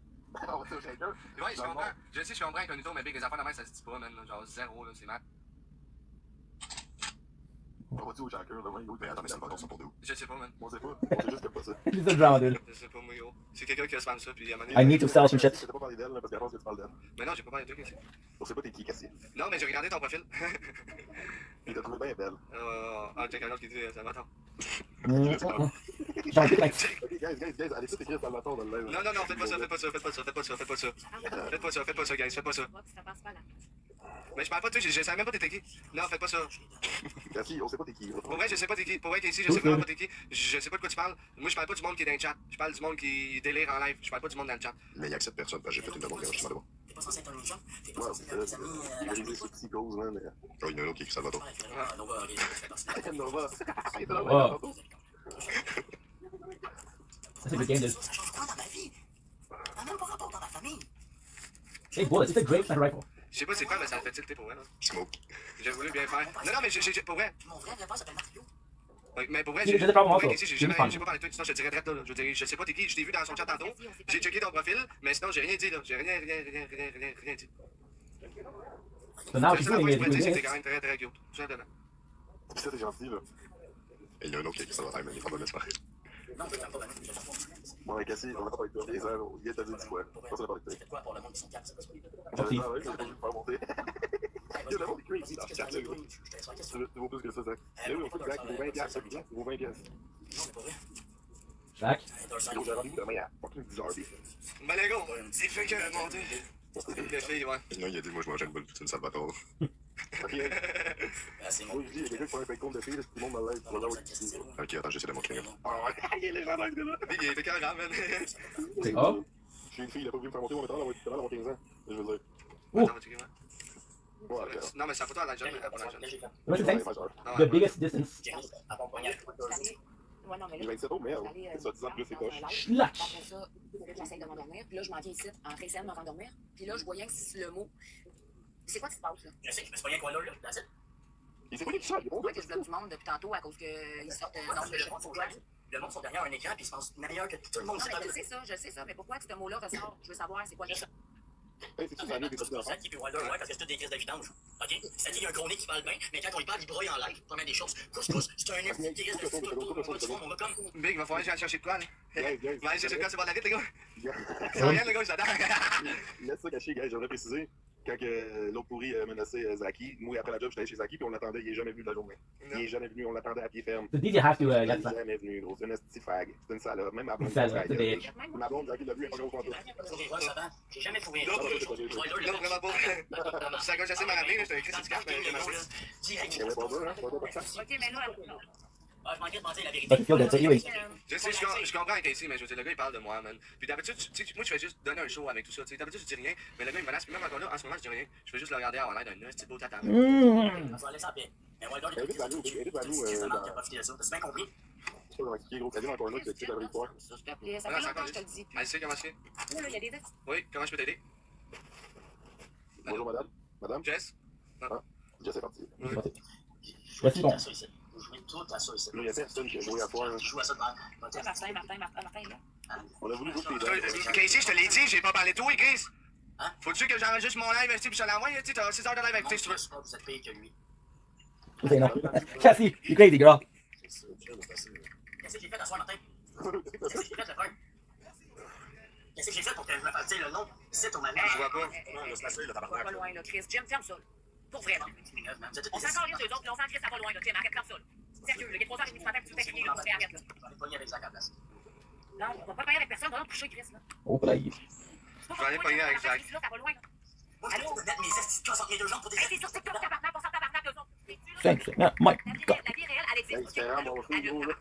Ah, ouais, c'est au shaker. Ouais, je comprends. Je sais, je comprends incognito, mais Big, les affaires de main, ça se dit pas, man. Genre zéro, là, c'est mat. On va-tu au shaker demain, gros? Mais attends, mais Salvatore, c'est pour de où? Je sais pas, man. On sait pas, on sait juste que pas ça. This is a drama, dude. Je sais pas, moi, gros. C'est quelqu'un qui a spam ça, puis il a mené. I need to sell some shit. Je t'ai pas parlé d'elle, là, parce qu'elle pense que tu parles d'elle. Mais non, j'ai pas parlé de toi, Cassie. On sait pas t'es qui, Cassie. Non, mais j'ai regardé ton profil. Il t'a trouvé bien belle. Ah, check un autre qui dit Salvatore. J'en ai like. Ok, guys, allez tout écrire Salvatore dans le live. Non, faites pas ça, guys, faites pas ça. Ça passe pas là. Mais je parle pas de toi, je savais même pas t'étais qui. Non, faites pas ça. Cassie, on sait pas t'es qui. Pour vrai, je sais pas t'es qui. Pour vrai, Casey, je sais vraiment pas t'es qui. Je sais pas de quoi tu parles. Moi, je parle pas du monde qui est dans le chat. Je parle du monde qui délire en live. Je parle pas du monde dans le chat. Mais il accepte personne parce que j'ai fait une demande d'enregistrement là-bas. T'es pas censé être un ninja? T'es pas Ouais, censé faire des amis il a réglé ses psychoses, là, mais. Oh, il y en a un autre qui écrit Salvatore. Nova, ok. Nova. Wow. That's a good game, dude. Ça change quoi dans ma vie? T'as même pas rapport dans ma famille. Hey, bullets, it's a great sniper rifle. Je sais pas c'est quoi, mais ça me fait tilter pour vrai. Là. Smoke. J'ai voulu bien faire. Non, mais pour vrai. Mon vrai père s'appelle Mario. Ouais, mais pour vrai, J'ai des problèmes aussi. j'ai pas parlé de toi, sinon je te dirais direct là. Je dirais, je sais pas t'es qui, je t'ai vu dans son chat tantôt. J'ai checké ton profil, mais sinon j'ai rien dit là. J'ai rien dit. So now Je she's sais pas doing je it. pourrais Doing dire, it. c'est quand même très très cute. Tout simplement. Pis ça, t'es gentil, là. Et il y a un autre qui écrit Salvatore, mais il est pas bon, n'est-ce pas? Non, je vais faire pas mal. Je vais faire pas. Bon, mais Cassie, on va pas parler de toi. Les heures, il t'a dit 10 fois. Pas ça, parler de toi. C'est quoi pour le monde qui sont calmes, c'est pas ce que J'ai pas envie de faire monter. Il y a le monde qui crazy dans le chat, là, gros. Tu vaux plus que ça, Zach. Mais oui, on fait Zach, il vaut 20$, Zach, il vaut 20$. Non, c'est pas vrai. Zach? Gros, j'ai rendez-vous demain à fucking 10h. Ben les gars, il fait que monter. Les filles, ouais. Non, il a dit, moi, je mangeais une bonne poutine Salvatore. Ok. C'est Moi, je dis, il y a quelqu'un qui prend un fake compte de filles, tout le monde me l'aide. Ok, attends, j'essaie de montrer. Ah ouais, il est légendaire, ce gars-là. Il était carrément, man. C'est oh? Je suis une fille, il a pas voulu me faire monter, mon métal, il va avoir 15 ans. Je veux dire. Oh. Ouais, Non, mais sa photo à la jeune, mais pas la jeune. What's the thing? The biggest distance. Ouais, non, mais Il là, va être oh merde. Ça 10 ans plus, c'est poche. Schlack. après ça, il faudrait que j'essaye de m'endormir. Puis là, je m'en viens ici, en réessayant de me rendormir. Puis là, je voyais que le mot. C'est quoi qui se passe, là? Je sais que je me suis pas rien quoi là, that's it. Il s'est pas dit tout ça, il est bon. Pourquoi que je bloque du monde depuis tantôt à cause qu'ils sortent un nombre de chiffres pour jouer? Le monde sont derrière un écran puis ils se pensent meilleurs que tout le Non, monde. mais je sais ça, mais pourquoi ce mot-là ressort? Je veux savoir, c'est quoi le Hey, c'est-tu ça, des petits enfants? Saki puis Wilder, ouais, parce que c'est toutes des crises de vidange. Ok? Saki, il y a un gros nez qui parle bien, mais quand on lui parle, il broye en live, première des choses. Cousse, c'est un esti qui risque de foutre tout le monde, on va comme. Big, il va falloir que j'aille chercher de quoi, là? Guys, Va aller chercher de quoi, c'est pas de la vite, les gars? C'est rien, les gars, j'adore. Laisse ça cacher, gars, j'aimerais préciser. Quand l'autre pourri menaçait Zaki, moi après la job, j'étais allé chez Zaki puis on l'attendait, il est jamais venu de la journée. Il est jamais venu, on l'attendait à pied ferme. So did you have to Il get est that? jamais venu, gros. C'est une petite fag. C'est une salope. Même ma blonde. Une salope, c'est des- Ma blonde, Zaki l'a vu, elle est pas grosse J'ai jamais fourré. Non, vraiment pas. C'est quand j'essaie de me rappeler, j'étais écrit sur du cap, mais je m'en rappelle. Direct. Ok, mais là. Ah, je manquais de mentir la vérité. But you feel that anyway. Je sais, je comprends avec Casey, mais je veux dire, le gars, il parle de moi, man. Puis d'habitude, tu sais, moi, je fais juste donner un show avec tout ça. Tu sais, d'habitude, je dis rien, mais le gars, il me menace. Puis même encore là, en ce moment, je dis rien. Je fais juste le regarder avoir l'air d'un petit beau tata. On va laisser en paix. Mais Wilder, il Edith Vanou, a profité de ça. T'as bien compris? Je sais pas comment expliquer, gros. Quasiment encore là, qui a tué la vraie histoire. S'il te plaît, ça fait longtemps que je te le dis. Elle sait comment c'est. Là, il y a des dates. Oui, comment je peux t'aider? Bonjour, madame. Madame? Jess? Ah, Jess est parti. Voici bon. Vous jouez tout à ça ici. Là, il y a personne qui a joué à soir. Je joue à ça devant. Martin, là. On a voulu jouer les Casey, je te l'ai dit, j'ai pas parlé de toi, Chris. Faut-tu que j'enregistre mon live, puis je te l'envoie, tu sais, t'as 6 heures de live avec toi, si tu veux. Vous êtes payé que lui. Say no. Cassie, you crazy girl. Qu'est-ce que j'ai fait à soir, Martin? Qu'est-ce que j'ai fait, le frère? Qu'est-ce que j'ai fait pour que je me fasse dire le nom? C'est au mari. Je vois pas. Non, laisse passer, le Pas tabarnak. loin, là, Chris. Jim, ferme ça. Pour vrai, là. On s'en calisse d'eux autres, puis on s'en crisse, ça va loin, là. Jim, arrête, ferme ça, là. Sérieux, là. Il est 3h30 du matin, puis tu fais crier, là. Arrête, là. Je vais pogner avec Zach à la place. Non, on va pas parler avec personne, on va coucher, Chris, là. Oh, là. Je vais aller pogner avec Zach. Ça va loin, là. Moi, je vais mettre mes estis de entre mes deux jambes pour des C'est sur TikTok, tabarnak, on s'en tabarnak, eux autres. Thanks. Yeah, my God. La vie réelle, elle existe. C'est vraiment mon fou, gros, là.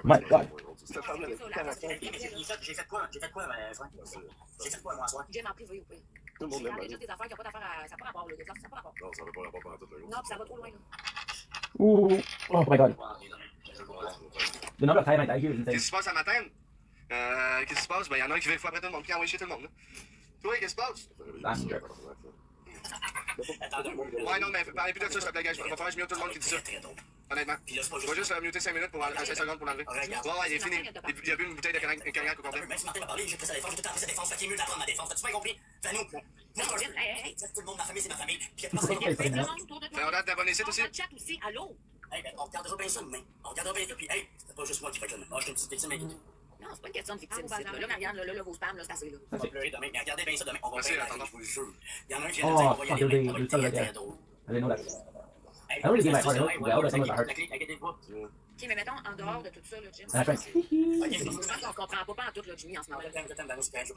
My God. Cette femme-là, elle est 40 ans. J'ai fait quoi, Frank? J'ai fait quoi, moi, ce soir? Jim, en privé, oui. Tout le monde l'aime, J'ai juste des affaires qui n'ont pas d'affaires à. Ça n'a pas rapport, là. Ça n'a pas rapport. Non, ça veut pas rapport pendant tout le Non, puis ça va trop loin, là. Ooh. Oh my God. The number of time I die here is Qu'est-ce insane. qui se passe à matin? Qu'est-ce qui se passe? Ben, il y en a un qui veut fois après tout le monde, qui envoie chez tout le monde. Toi, qu'est-ce qui se passe? That's good. Ouais, non, mais parlez plus de ça, s'il te plaît, gars. Il va falloir que je mute tout le monde qui dit ça. Honnêtement. Je vais juste muter 5 minutes pour 5 secondes pour l'enlever. Ouais, il est fini. Il a bu une bouteille de cognac au complet. Même si Martin m'a parlé, j'ai pris sa défense, j'ai tout le temps pris sa défense, fait qu'il est mieux de la prendre ma défense. T'as-tu bien compris? Vanou, moi, tout le monde, ma famille, c'est ma famille. Puis Fais on date d'abonner ici aussi. On chat aussi, allô? hey, ben, on regardera bien ça demain. On regardera bien ça, puis hey, c'est pas juste moi qui fais que le. Ah, je suis une petite victime, mais. Non, c'est pas une question de victime, c'est là. Là, Marianne, là, vos spams, là, c'est assez, là. On va pleurer demain, mais regardez bien ça demain. On va Merci, bien attendons. je vous le jure. Il y en a un qui vient de Oh, dire envoyer fuck, des mails, you'll ça va tell être her très that. drôle. I didn't know that. Hey, I don't really get my heart hey, out. ouais, Well, that's la not my heart. clé, inquiétez-vous pas. Ok, mais mettons, en dehors de tout ça, le Jim. That's right. On comprend pas en tout le Jimmy en ce moment. Je veux pas te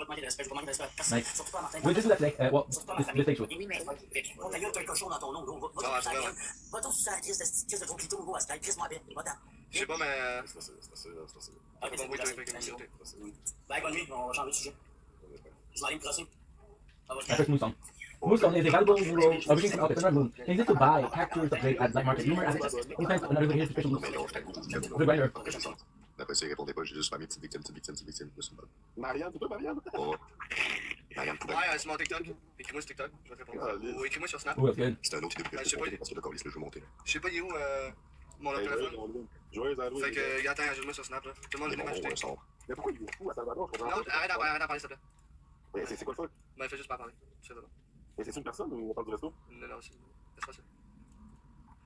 manquer de respect, je veux pas manquer de respect. Nice. Surtout pas Martin. We just do that today. Well, Surtout pas this Martin. takes with. Oui, mais. Oh, ta gueule, t'as un cochon dans ton nom, gros. Va-t'en sur la Va-t'en sur la crise de gros clito, gros, à Skype. Crise-moi bien. Va-t'en. Je sais pas, mais. Ok, c'est bye, bonne nuit, on va changer de sujet. Je vais aller me crosser. My first Moose Song is a valuable euro originating from Alpha Moon. Easy to buy, captures upgrade at Black Market Rumor as it implements another here's special loot. The grinder. Après ça, il répondait pas, j'ai juste spamé petite victime. Marianne, c'est toi, Marianne? Oh. Marianne pouvait. Ouais, c'est mon TikTok. Écris-moi sur TikTok, je vais te répondre. Ou écris-moi sur Snap. Oh, that's good. C'est un autre idée que je vais parce que le colis, je veux monter. Je sais pas, il est où mon téléphone. Fait que, attends, ajoute-moi sur Snap, là. Tout le monde peut m'ajouter. Mais pourquoi il est fou à Salvador? Non, arrête d'en parler, s'il te plaît. Mais c'est quoi le fuck? Ben, fais juste pas parler. C'est ça. Mais c'est une personne ou on parle du resto? Non, c'est pas ça.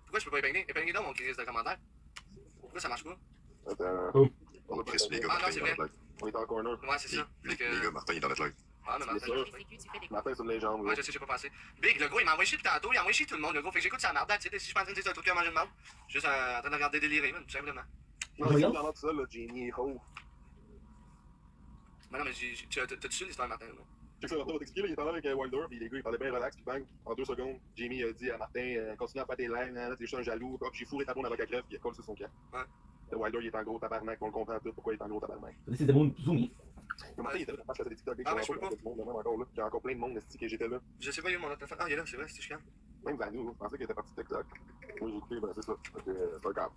Pourquoi je peux pas épingler? Épingler dans mon crise de commentaire. Pourquoi ça marche pas? Attends. On a pris les gars, Ah non, c'est vrai. On est en corner. Ouais, c'est ça. Les gars, Martin, il est dans notre live. Ah, mais Martin, Martin, c'est une légende. ouais, je sais, j'ai pas passé. Big, le gros, il m'a envoyé chier depuis tantôt, il a envoyé chier tout le monde, le gros. Fait que j'écoute sa merde, tu sais, si je pense que c'est un truc qui a mangé de merde. Juste en train de regarder délirer, tout simplement. Non, mais dans tout ça, là, Jamie, ho. Mais non, mais t'as-tu su l'histoire, Martin, non? Check ça, Martin va t'expliquer, là, il est en avec Wilder, puis les gars, ils parlaient bien relax, puis bang, en 2 secondes, Jamie a dit à Martin, continue à faire tes lines, t'es juste un jaloux, hop, j'ai fourré ta blonde avec la crève, puis il a collé sur son camp. Ouais. Le Wilder, il est en gros tabarnak, on le comprend tout, pourquoi il est en gros tabarnak. This is the Moon Zoomy. Mais Martin, il était là, parce que j'ai des TikTok, Ah, mais je peux pas. du monde, même encore là, il y a encore plein de monde, que j'étais là. Je sais pas, il est où mon autre téléphone? Ah, il est là, c'est vrai, c'est chiant. Même Vanou, je pensais qu'il était parti de TikTok. Moi, j'ai écouté, ben c'est ça, c'est un câble.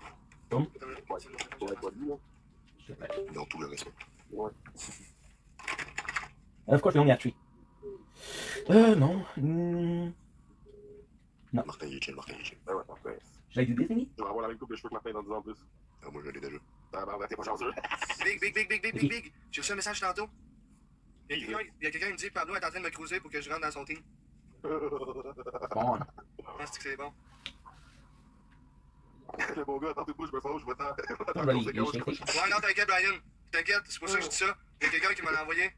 Boom. Ouais, pour être poli, là. Dans tout le respect. Ouais. And of course, we only have 3. No. No. Martin, il est chill, Martin, il est chill. Ben ouais, Martin. Should I do this thingy? Je vais avoir la même coupe de cheveux que Martin dans 10 ans en plus. Ah, moi, je l'ai déjà. Ah, bah, t'es pas chanceux. Big. J'ai reçu un message tantôt. Il y a quelqu'un qui me dit Pablo est en train de me cruiser pour que je rentre dans son team. Bon. Ah, c'est que c'est bon. Le bon gars, attends-toi, je me fâche, je vais t'en. Ouais, non, t'inquiète, Brian. T'inquiète, c'est pour ça que je dis ça. Il y a quelqu'un qui m'en a envoyé.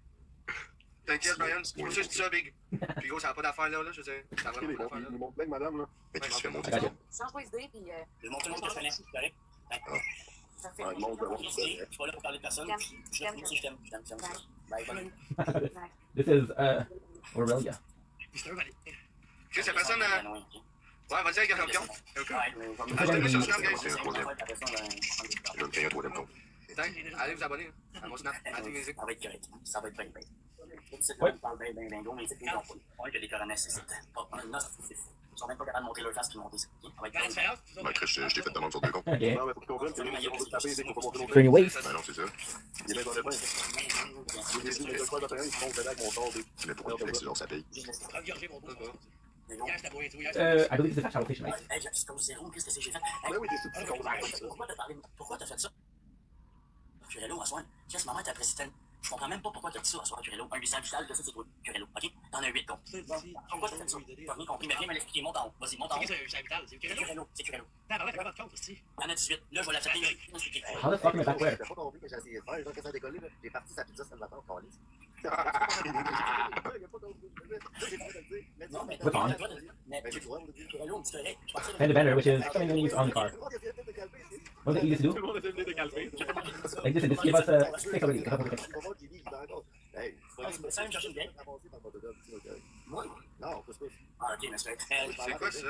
T'inquiète, Brian, c'est pour ça que je dis ça, Big. Puis gros, ça n'a pas d'affaire là, je sais. Ça a vraiment pas d'affaire là. Ils montent plein de madame, là. Mais qu'est-ce que tu fais monter? Change-toi d'idée, puis. Je montre tout le monde que je connais, c'est correct? Ça fait. Ouais, monte, Je suis pas là pour parler de personne. Je suis là pour dire que je t'aime. Bye, bonne nuit. This is Aurelia. Qu'est-ce que personne. Ouais, vas-y avec un champion. Achetez-le sur Snap, guys. Je vais me créer un troisième compte. Allez vous abonner à mon Snap. Ça va être correct. Ça va être bien. C'est là, on parle bien gros, mais c'est plus long. On que les coronets, c'est pas un os, c'est fou. Ils sont même pas capables de montrer leur face puis monter ça. Ça va être correct. Ben, Chris, je t'ai fait demande sur 2 comptes. Ok. Non, mais faut que tu comprennes que les gens vont se taper, c'est qu'on peut montrer nos Turn your waist. Ben non, c'est ça. Il est bien dans le bain. Il est bien dans le bain, il se monte avec mon corps. Mais pourquoi tu fais que sinon ça paye? I believe it's a fat rotation, right? Hey, c'est comme zéro, qu'est-ce que c'est que j'ai fait? Ouais, oui, t'es super. Pourquoi t'as fait ça? Curello, à soin. Qu'est-ce que maman t'a précisé? Je comprends même pas pourquoi t'as dit ça à soir, Curello. Un 800 vital, que ça, c'est toi, Curello. Ok? T'en as 8 comptes. Pourquoi t'as fait ça? T'as rien compris, mais viens me l'expliquer. Monte en haut. Vas-y, monte en haut. C'est Curello. C'est Curello. T'en as 18. Là, je vais l'accepter. How the fuck am I back where? T'as pas compris que j'ai essayé de faire, genre que ça a décollé, là. J'ai parti sa pizza ce matin, on calisse. Non, mais Whip on. Curello, c'est correct. And the banner, which is something we use on the car. What is it easy to do? Like this, just give us a 6 already. Hey, ça va me chercher une bière. Moi? non, pousse. Ah, ok, mais c'est C'est quoi ça?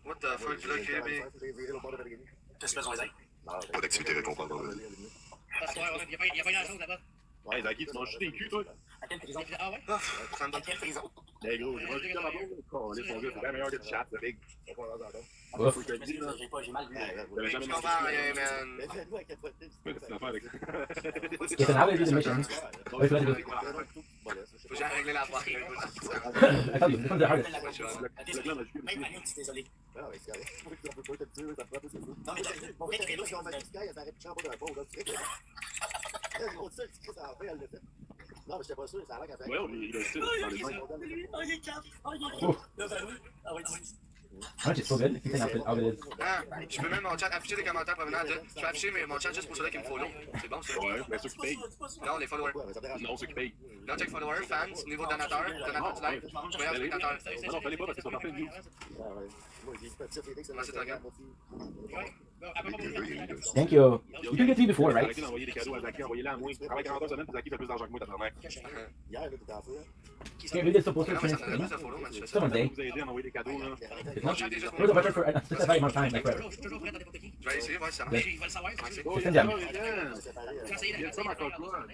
What the fuck, là, KB? Qu'est-ce que tu fais dans les ailes? Pas d'activité récompense dans le Il y a pas grand-chose là-bas. Ouais, Zaki, tu manges juste des culs, toi. À quelle prison? Ah ouais? Ça me donne. À quelle prison? Hey, gros, je mange juste dans ma boule. Oh, laisse mon gars, c'est bien meilleur que tu chattes, le big. J'ai mal vu. Je comprends rien, man. C'est l'affaire avec ça. Yes, and how do you do the mission? Wait, wait, wait. Faut que j'aille régler la voix. I told you, this one's the hardest. Même Mario dit désolé. Ah ouais, c'est correct. On peut pas te dire, ça prend plus que ça. Non, mais t'as mon vrai Curello, Si on va jusqu'à, ça aurait pu changer d'un bon, là, tu sais. Gros, ça, tu sais, ça a fait, elle l'a fait. Non, mais j'étais pas sûr, ça a l'air qu'elle fait. Ouais, il a dit, dans les mains. Oh, il est calme. Oh, il est calme. Ah ouais, Orange is so good. If you think how good it is. Ah, je peux même mon chat afficher des commentaires provenant de. Je peux afficher mon chat juste pour ceux-là qui me follow. C'est bon ça? Ouais, mais ceux qui payent. Non, les followers. Non, ceux qui payent. Non, check followers, fans, niveau donateur du live. Je regarde spectateur. Non, fallait pas parce que c'est pas fait de views. Comment c'est regarde? Thank you. You can get me before, right? Arrêtez d'envoyer des cadeaux à Zaki, envoyez-les à moi. Travaille 40 heures semaine, puis Zaki fait plus d'argent que moi, tabarnak. Okay, we did supposed to finish thing. Someone day. Vous aider à envoyer des cadeaux, là. It's not. It was a budget for a specified amount of time, like forever. Je vais essayer, voir si ça marche. Yeah. Il va le savoir. C'est une jam. Il y a ça, ma coque, là.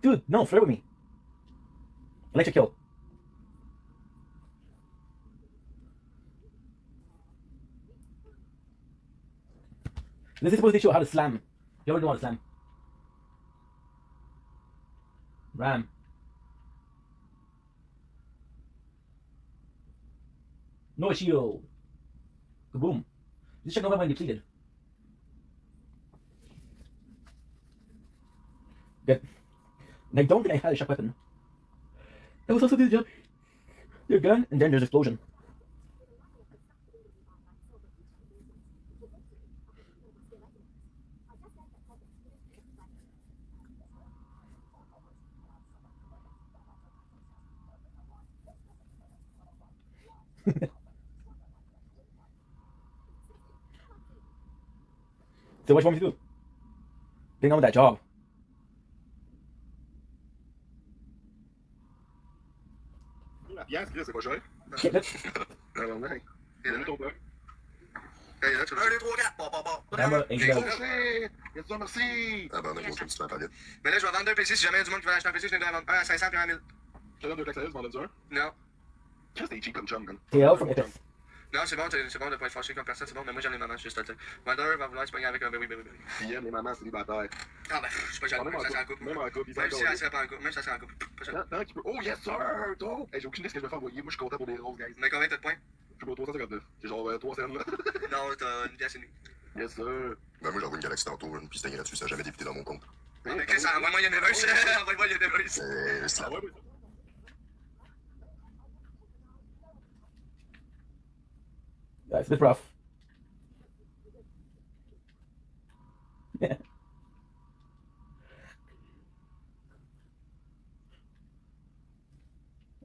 Dude, no, flirt with me. Electric kill. This is supposed to show how to slam. You already know how to slam. Ram. No shield. Kaboom. Just check over when depleted. Good. And I don't think I had a shock weapon. I was also did the job. Your gun, and then there's explosion. So what do you want me to do? Getting on with that job. La pièce, Chris, c'est pas cher. Get it? Non, non, donne ton bloc. Hey, là, tu le 1, 2, 3, 4. Remember, Merci, merci. Ah, ben, on a gros, tu m'as mais là, je vais vendre 2 PC. Si jamais il y a du monde qui veut acheter un PC, je viens de vendre un à 500 puis un à 1000. Je te donne 2 claques sérieuses, tu m'en donnes un? Non. Chris, t'es cheap comme chum, man. TL from Epis. Non, c'est bon de pas être fâché comme personne, c'est bon, mais moi j'aime les mamans, je suis juste le dire. Vendeur va vouloir se pogner avec un bébé. Puis les mamans célibataires. Ah ben, je suis pas jaloux, même ça serait en couple. Même en couple, Même si ça serait pas en couple, même si ça serait en couple. Pas jaloux. Tant qu'il peut. Oh, yes, sir! Toi! Hey, j'ai aucune idée ce que je vais faire envoyer. Moi, je suis content pour les roses, guys. Mais combien t'as de points? Je suis pour 359. J'ai genre 3 cents là. Non, t'as une pièce et demie. Yes, sir. Ben, moi, j'envoie une galaxie tantôt, une piste gratuite, ça n'a jamais débuté dans mon compte. Ah, mais Chris, envoie-moi Universe. Envoie-moi Universe. C'est là. Yeah, it's a bit rough. Yeah.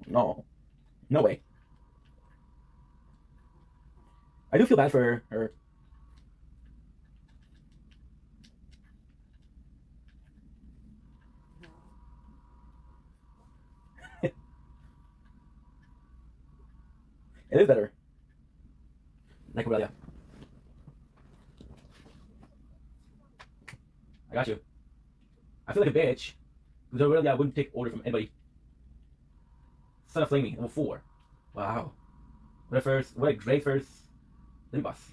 No. No way. I do feel bad for her. It is better. Like Aurelia. I got you. I feel like a bitch. Because Aurelia wouldn't take order from anybody. Son of Flamey, level 4. Wow. What a first, what a great first Lim boss.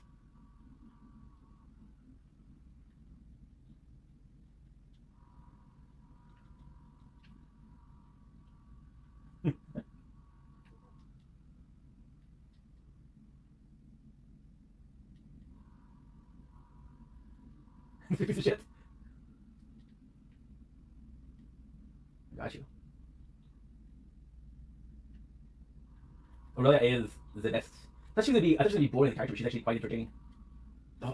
Piece of shit. Got you. Aurelia is the best. I thought she would be boring in the character, but she's actually quite entertaining.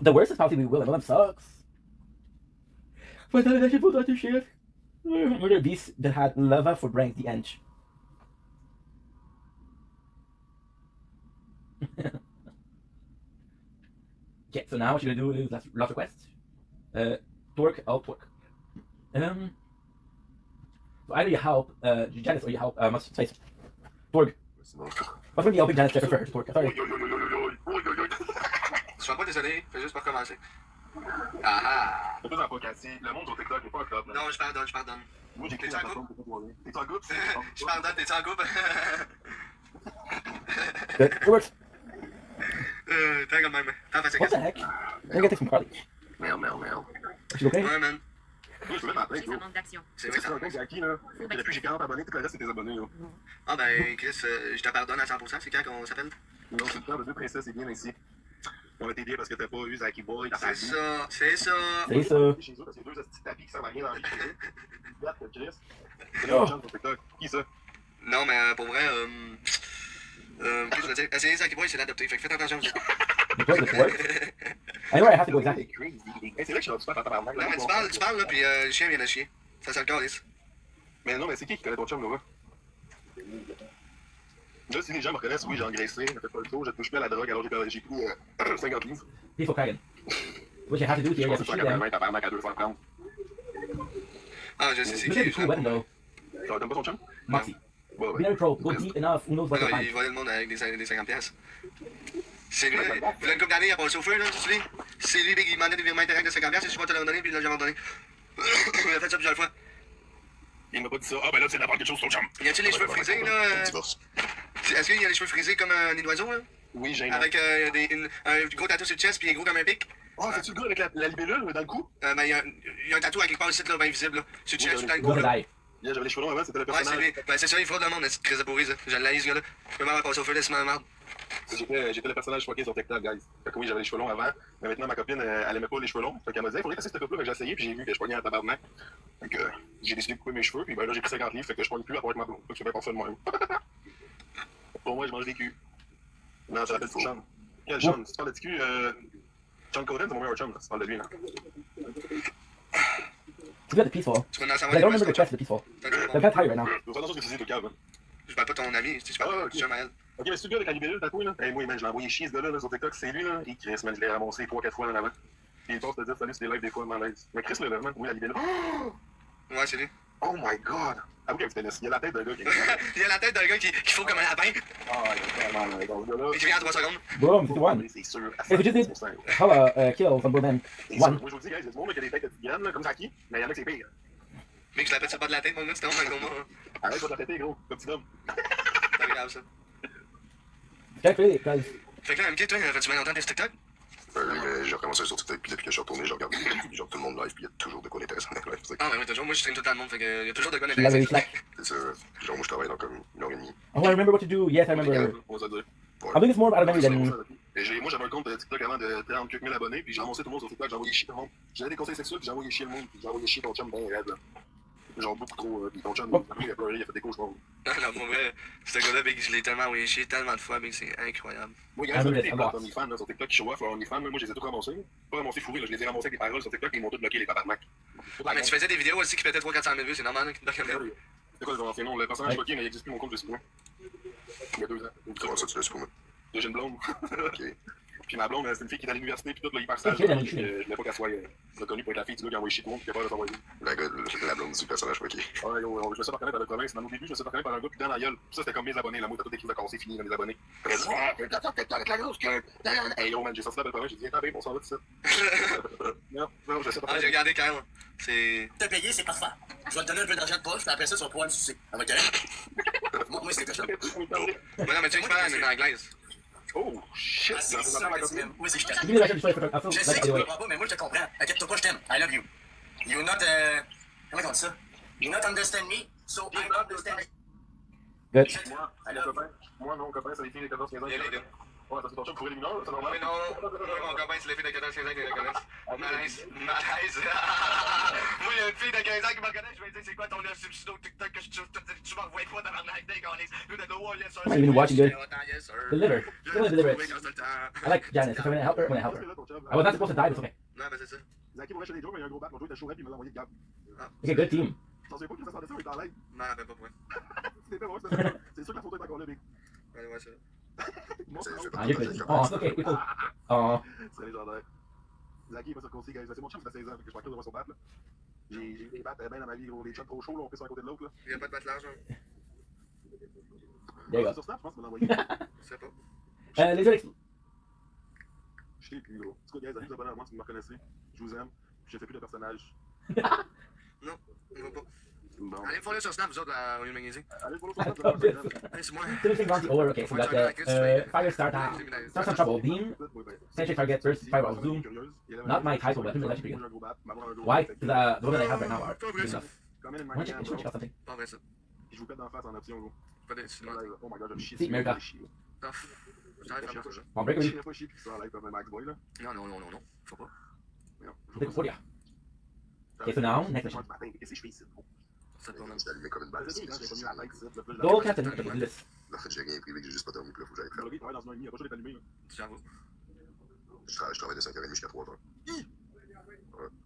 The worst is probably Will, and Willem sucks. But then I should put out your shit. Murder beast that had lava for brains, the end. Okay, so now what you're gonna do is last request. Torque, I'll torque. So either you help Janice or you help what's face. Torque. What's gonna be helping Janice check first? Torque, sorry. Sois pas désolé, fais juste pas recommencer. Ah ah! C'est pas dans Pocassi. Le monde sur TikTok n'est pas un club. Non, je pardonne. Moi, j'écris T'es-tu la en façon couple? pour te voir. T'es en couple? Je pardonne, t'es-tu en couple? It works. T'es comme même. T'en fais What the heck? I gotta take some Carly. Meow. Is she okay? Ouais, man. Moi, je peux même appeler, gros. C'est vrai que C'est un compte Jackie, là. Depuis que j'ai 40 abonnés, tout le reste, c'est tes abonnés, là. Ah ben, Chris, je te pardonne à 100%. C'est quand qu'on s'appelle? Non, c'est le temps de deux princesses, c'est bien ici. On va t'aider parce que t'as pas eu Zaki Boy dans ta vie. C'est ça, c'est ça. C'est ça. Chez eux, parce qu'il y a deux petits tapis qui servent à rien dans la vie chez eux. Regarde, Chris. C'est Oh. les gens sur TikTok. Qui ça? Non, mais pour vrai, qu'est-ce que je veux dire? Essayez Zaki Boy, c'est l'adopter. Fait que faites attention. The project works. I know where I have to go exactly. C'est vrai que je suis super en tabarnak. Non, mais tu parles, là, puis le chien vient de chier. Ça sent le calisse. Mais non, mais c'est qui connaît ton chum, là? Là, si les gens me reconnaissent, oui, j'ai engraissé, je fais pas le tour, je touche plus à la drogue, alors j'ai pris 50 livres. Peaceful Kragan. What you have to do here is to shoot them. Tabarnak à 230. Ah, je sais, c'est Look at qui. the cool weapon though. T'aimes pas ton chum? Moxie. Ouais, We never troll. Go deep enough. Who knows what to Non, find. il volait le monde avec des 50 piastres. C'est lui, il y a une couple d'années, il a passé au feu, là, tu te souviens? C'est lui, il demandait des virements interacts de 50 piastres, je sais pas, te l'avais donné, puis il l'a jamais donné. Il a fait ça plusieurs fois. Il m'a pas dit ça. Ah, ben là, c'est d'abord quelque chose sur le chum. Y a-t-il les cheveux frisés, là? Est-ce qu'il y a les cheveux frisés comme un nid d'oiseau, là? Oui, j'ai avec un gros tatou sur le chest, puis il est gros comme un pic? Ah, c'est-tu le gars avec la libellule dans le cou? Ben, il y a un tatou à quelque part ici, là, bien visible, là. Sur le chest, dans le cou, Gonna là. die. J'avais les cheveux longs avant, c'était le Ouais, personnage. c'est lui. Ben, c'est ça, il fraude le monde, cette crise de pourri, ça. Je l'ai, ce gars-là. Je peux m'avoir passé au feu, laisse-moi la merde. J'étais le personnage fucké sur TikTok, guys. Fait que oui, j'avais les cheveux longs avant, mais maintenant ma copine, elle aimait pas les cheveux longs. Fait qu'elle m'a dit, il faudrait tester cette coupe-là. Fait que j'ai essayé, puis j'ai vu que je pognais un tabarnak. Fait que j'ai décidé de couper mes cheveux, puis ben là, j'ai pris 50 livres, fait que je pogne plus à part avec ma blonde. Fait que je fais pas ça de moi-même. Pour moi, je mange des culs. Non, je rappelle tout Sean. Quel Sean? Si tu parles de cul, Sean Coden, c'est mon meilleur chum, là. Si tu parles de lui, là. To get the peaceful. Tu vas en But I savoir don't remember the quest of the peaceful. I'm kind of tired right now. Fais attention que tu dis, toi, cave. Je parle pas de ton ami, je parle de Maël. Ok, mais c'est le gars avec la libellule, t'as quoi, là? Hey, moi, man, je l'ai envoyé chier, ce gars-là, sur TikTok, c'est lui, là. Et Chris, man, je l'ai ramassé 3-4 fois en avant. Puis il passe te dire, salut, c'est des lives des fois, malaise. Mais Chris, là, man, oui, la libellule. Ouais, c'est lui. Oh my god! Ah oui, il y a la tête d'un gars qui est. Il y a la tête d'un gars qui faut comme un lapin. Ah, il est vraiment là, ce gars-là. Et qui vient en 3 secondes. Boom, 51. C'est sûr. If we just did kill some women. One. Moi, je vous dis, guys, il y a du monde qui a des têtes de tigane, là, comme Zaki, mais il y en a qui c'est pire. Mec, je l'appelle sur le bas de la tête, mon gars, c'était vraiment un gros mot. Arrête de la péter, gros, comme petit homme. C'est grave, ça. Check really, guys. Fait que là, MK, toi, fais-tu bien longtemps tes TikTok? J'ai recommencé sur TikTok, puis depuis que je suis retourné, je regarde genre tout le monde live, puis il y a toujours de quoi d'intéressant dans les lives. Ah, ben oui, toujours. Moi, je stream tout le temps le monde, fait que y a toujours de quoi She never d'intéressant. reflect. C'est ça, genre moi je travaille dans comme 1h30. Oh, I remember what to do. Yes, I remember. On va dire. I'm doing this more out of memory than. Et moi, j'avais un compte TikTok avant de 30 000 abonnés, puis j'ai ramassé tout le monde sur TikTok, j'ai envoyé chier tout le monde. J'avais des conseils sexuels, puis j'ai envoyé chier le monde, puis j'ai envoyé chier ton chum ben raide, là. Genre beaucoup trop, puis ton chum, il a pleuré, il a fait des cauchemars. Non, pour vrai, ce gars-là, Big, je l'ai tellement envoyé chier tellement de fois, Big, c'est incroyable. Moi, gars, j'ai des potes OnlyFans sur TikTok qui show off leur OnlyFans, moi, je les ai tous ramassés. Pas ramassés fourrés, je les ai ramassés avec des paroles sur TikTok, et ils m'ont tous bloqué les tabarnak. Ah, mais tu faisais des vidéos aussi qui pétaient 300-400 000 vues, c'est normal, hein, C'est quoi, c'est non, le personnage bloqué, mais il existe plus mon compte de supprimé. Il y a 2 ans. Comment ça, tu l'as supprimé? J'ai une blonde. Ok. Puis ma blonde, c'est une fille qui est à l'université, puis tout, là, hyper sage. Ok, Je voulais pas qu'elle soit reconnue pour être la fille du gars qui a envoyé chier tout le monde, puis qui a peur de s'envoyer. La blonde du personnage, ok. Ouais, yo, je me suis fait reconnaître dans la province. Dans nos débuts, je me suis fait reconnaître par un gars, puis dans la gueule. Ça, c'était comme mes abonnés. La mot, t'as tout écrit de casser, fini dans mes abonnés. Avec la grosse queue. Hey, yo, man, j'ai sorti la belle province, j'ai dit, attends, on s'en va de ça. Non, je sais pas. Ah, j'ai regardé quand même. C'est. T'as payé, c'est parfait. Je vais te donner un peu d'argent de poche, puis après ça, tu vas pouvoir me sucer. Ça va être correct? Moi, c'est quelque chose. Mais non, mais tu sais, je parle en anglaise. Oh, shit. Ah, c'est ça, oui, c'est je Give me the t'aime. record before I Je sais que tu ne comprends pas, mais moi, je te comprends. Inquiète-toi pas, je t'aime. I love you. You not, comment on dit ça? You not understand me, so I understand. Good. Moi, non, copain, c'est les filles de 14-15 ans. Il y a les deux. Ouais, ça c'est ton chum pour les mineurs, c'est normal. Mais non, mon copain, c'est les filles de 14-15 ans qui les reconnaissent. Malaise, malaise. Moi, il y a une fille de 15 ans qui me reconnaît, je vais dire, c'est quoi ton pseudo TikTok que tu m'envoies pas dans ma night day, guys? Nous, de oh, yes, sir. I'm not even watching good. Yes, sir. Deliver. Still deliver it. I like Janice. If I'm gonna help her, I'm gonna help her. I was not supposed to die, but it's okay. Non, mais c'est ça. Zaki pourrait acheter des jours, mais il y a un gros bat, mon joueur était chaud, puis il m'a envoyé de Gab. Okay, good team. T'en sais pas que ça sentait ça, il était en live. Non, mais pas pour moi. C'était vrai, c'était ça. C'est sûr que la photo est encore là, Big. Ouais, ouais, ça. Ah, you're good. Oh, it's okay. People. Oh. C'est légendaire. Zaki est pas circoncis, guys. C'est mon chum, ça fait 16 ans, fait que je suis en train de voir son bat, là. J'ai des battes bien dans ma vie, gros. Des chums trop chauds, là, on fait sur un côté de l'autre, là. Il y a pas de batte large, hein. There you go. Sur Snap, je pense que tu m'as envoyé. Je sais pas. Les autres. Je sais plus, gros. C'est quoi, guys? Allez vous abonner à moi si vous me reconnaissez. Je vous aime. Je ne fais plus de personnage. Non, on va pas. Bon. Allez me follow sur Snap, vous autres, au magazine. Allez follow sur Snap. Allez, c'est moi. Finishing bounty over. Okay, so we got the fire start some trouble. Beam. Century target first. Fireball zoom. Not my title weapon, but that's pretty good. Why? Because the one that I have right now are good enough. I want to check out something. Pas vrai ça. Je vous pète d'en face en option, gros. Pas de Oh my god, je me chie. See, America. On break Je it. serais pas chier puis ça en live comme un Max Boy là. Non, non, non, non, non. Faut pas. Take 40. Okay, so now, next mission. Qu'est-ce que je fais ici? Ça te C'est allumé comme une balle. C'est quand j'ai mis la tête ici. Go, Captain. Okay, do this. En fait, j'ai rien privé que j'ai juste pas dormi, puis là, faut que j'aille faire. Le gars, il travaille dans un il a pas juste allumé, là. J'avoue. Je travaille de 5h30 jusqu'à 3h. Ouais.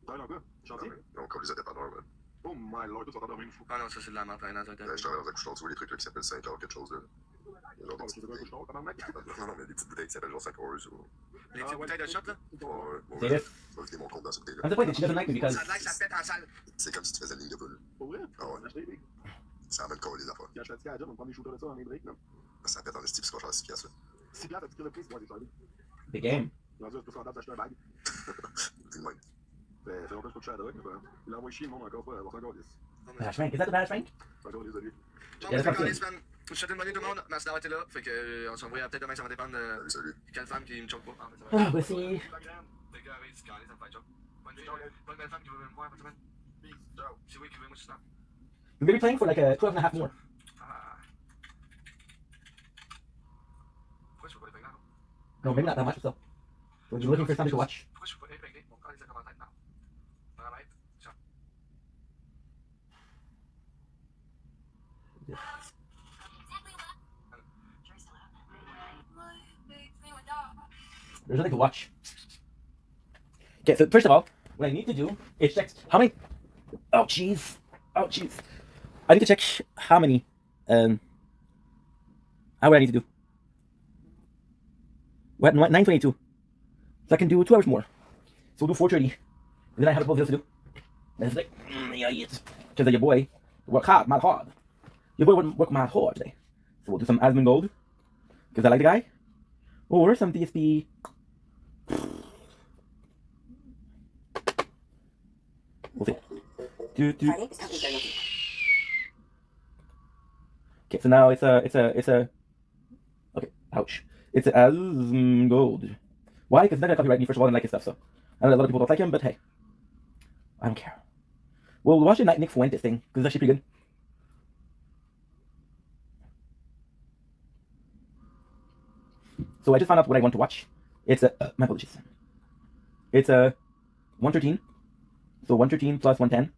Travaille encore? Chantier? Non, comme les dépanneurs, man. Oh my lord, toi, tu vas t'endormir une fois. Ah non, ça c'est de la merde, t'as je travaille dans un couche-tard, tu vois les trucs là qui s'appellent 5h quelque chose, là. Genre des petites bouteilles. Non, mais des petites bouteilles qui s'appellent genre 5 euros, ou... Les petites bouteilles de shot, là? Ouais, Say this. tu vas vider mon compte dans cette bouteille-là. That's the point that she doesn't like me because Ça a l'air que ça pète en salle. C'est comme si tu faisais une ligne de poule. Pour vrai? Ah ouais. Ça amène quoi les affaires? Quand je suis fatigué à la job, on me prend des shooters de ça dans les breaks, là. Ça pète en esti, puis c'est qu'on change 6 piastres, là. 6 piastres, t'as tiré le prix, c'est quoi, c'est chargé? the game. Rendu à 200 d'acheter un bag. C'est le même. C'est longtemps que je peux toucher à la drogue, mais il a envoyé chier le monde encore, pas encore 10. Flashbang, is that the flashbang? Encore désolé. Bon, ben, man. Je souhaite une bonne nuit tout le monde. Merci d'avoir été là. Fait que, on se revoit peut-être demain, ça va dépendre de. Salut. Quelle femme qui me choque pas. Ah, voici. Fait que, c'est carré, ça me fait choc. Bonne nuit. Pas une belle femme qui veut me voir, bonne semaine. Ciao. C'est oui qui veut, moi, je suis là. We're gonna be playing for like 12 and a half more. Pourquoi je peux pas les peigner? No, maybe not that much, but still. We're looking for something to watch. Pourquoi je peux pas les peigner? Mon corps, les commentaires, non. Paramètres, ciao. There's nothing to watch. Okay, so first of all, what I need to do is check how many. Oh jeez. Oh jeez. I need to check how many. How would I need to do? What 9:22. So I can do 2 hours more. So we'll do 4:30. And then I have a couple of deals to do. And it's like, yeah, yes. Because your boy work hard, mad hard. Your boy wouldn't work mad hard today. So we'll do some Asmund Gold. Because I like the guy. Or some DSP. We'll see. Okay, so now it's a. Okay, ouch. It's a Gold. Why? Because it's not gonna copyright me. First of all, I don't like his stuff, so I know that a lot of people don't like him, but hey, I don't care. Well, watch the Nick Fuentes thing because it's actually pretty good. So I just found out what I want to watch. It's a my apologies. It's a 113. So 113 plus 110.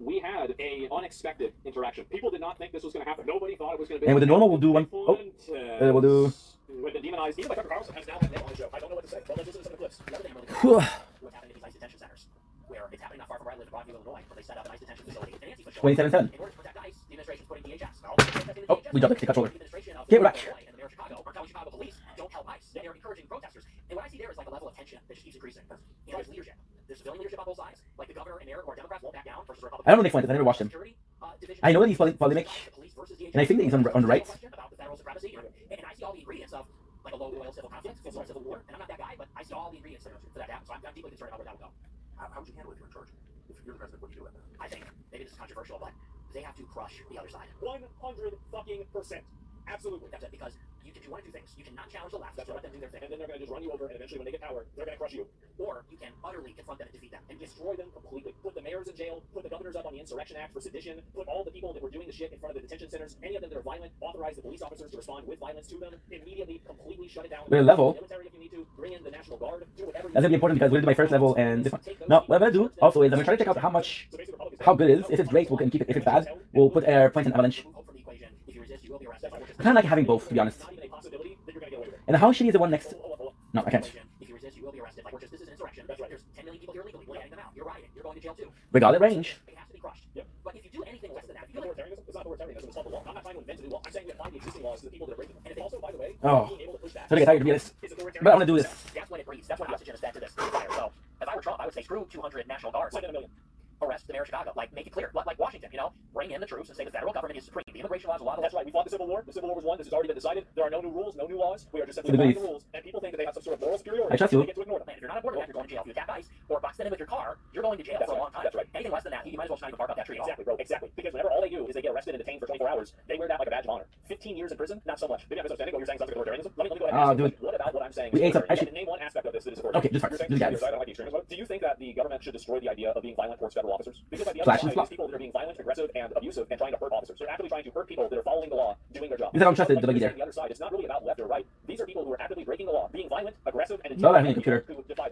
We had a unexpected interaction. People did not think this was going to happen. Nobody thought it was going to be. And with the normal, we'll do one. Oh, we'll do. With the demonized, even by Tucker Carlson has now been on the show. I don't know what to say. Well, let's listen to some of the clips. Another thing really what's happening in these ICE detention centers, where it's happening not far from where I live in Broadview, Illinois, where they set up an ICE detention facility. And Nancy was 27-7. in order to protect ICE, the administration's putting DHS. Oh, we dropped the controller. Okay, we're back. And the mayor of Chicago are telling Chicago police, don't help ICE. They're encouraging protesters. And what I see there is like a level of tension that just keeps increasing. You know, there's leadership. There's civilian leadership on both sides. Like the governor and mayor who are Democrats won't back down versus Republicans. I don't know Nick Fuentes. I never watched him. I know that he's polemic, and I think that he's on the right. About the federal supremacy, and I see all the ingredients of like a low-oil civil conflict, full-blown civil war, and I'm not that guy, but I see all the ingredients for that happen. So I'm deeply concerned about where that will go. How would you handle it if you're in charge? If you're the president, what do you do with that? I think maybe this is controversial, but they have to crush the other side. 100%. Absolutely. That's it, because you can do one of two things. You cannot challenge the left, That's so right. let them do their thing. And then they're going to just run you over, and eventually when they get power, they're going to crush you. Or you can utterly confront them and defeat them. And destroy them completely. Put the mayors in jail, put the governors up on the Insurrection Act for sedition, put all the people that were doing the shit in front of the detention centers, any of them that are violent, authorize the police officers to respond with violence to them, immediately, completely shut it down. We're level. Military if you need to, bring in the National Guard, do whatever you That's gonna be important because we're gonna do my first level and this one. Now, what I'm gonna do also is I'm gonna try to check out how good it is. If it's great, we can keep it. If it's bad, we'll put air points in avalanche. I kind of like having both, to be honest. And how shitty is the one next? No, I can't. If you resist, you will be arrested. Like, this is an insurrection. That's right. There's 10 million people here illegally. We're getting them out. You're rioting. You're going to jail too. Regardless range. It has to be crushed. But if you do anything less than that, if you authoritarianism? It's not authoritarianism. It's not the law. I'm not trying to invent a new law. I'm saying we apply the existing laws to the people that are breaking them. And also, by the way, Oh, being able to push back. so I get tired to be this, but I want to do this. That's when it breeds. That's when oxygen is fed to this fire. So, if I were Trump, I would say screw 200 National Guards. Within a million. Arrest the mayor of Chicago. Like, make it clear. Like Washington, you know? Bring in the troops and say the federal government is supreme. The immigration laws, a lot of That's right. We fought the Civil War. The Civil War was won. This has already been decided. There are no new rules, no new laws. We are just simply applying the rules. And people think that they have some sort of moral superiority. I trust you. They get to ignore them. If you're not on board with that, you're going to jail. If you attack ICE or box them in with your car, you're going to jail for a long time. That's right. Anything less than that, you might as well just not even park up that tree at all. Exactly, bro. Exactly. Because whenever all they do is they get arrested and detained for 24 hours, they wear that like a badge of honor. 15 years in prison, not so much. Maybe I'm misunderstanding what you're saying. Sounds like authoritarianism. Let me go ahead and ask you, what about what I'm saying? We ate some, Actually, name one aspect of this that is authoritarian. Okay, just You're saying just guys. I don't like the extremism. Do you think that the government should destroy the idea of being violent towards federal officers? Because like the other Flash and side flop. is people that are being violent, aggressive, and abusive, and trying to hurt officers. They're actually trying to hurt people that are following the law, doing their job. Because I don't trust it, Like the buggy you're there. saying the other side, it's not really about left or right. These are people who are actively breaking the law, being violent, aggressive, and No, I mean computer.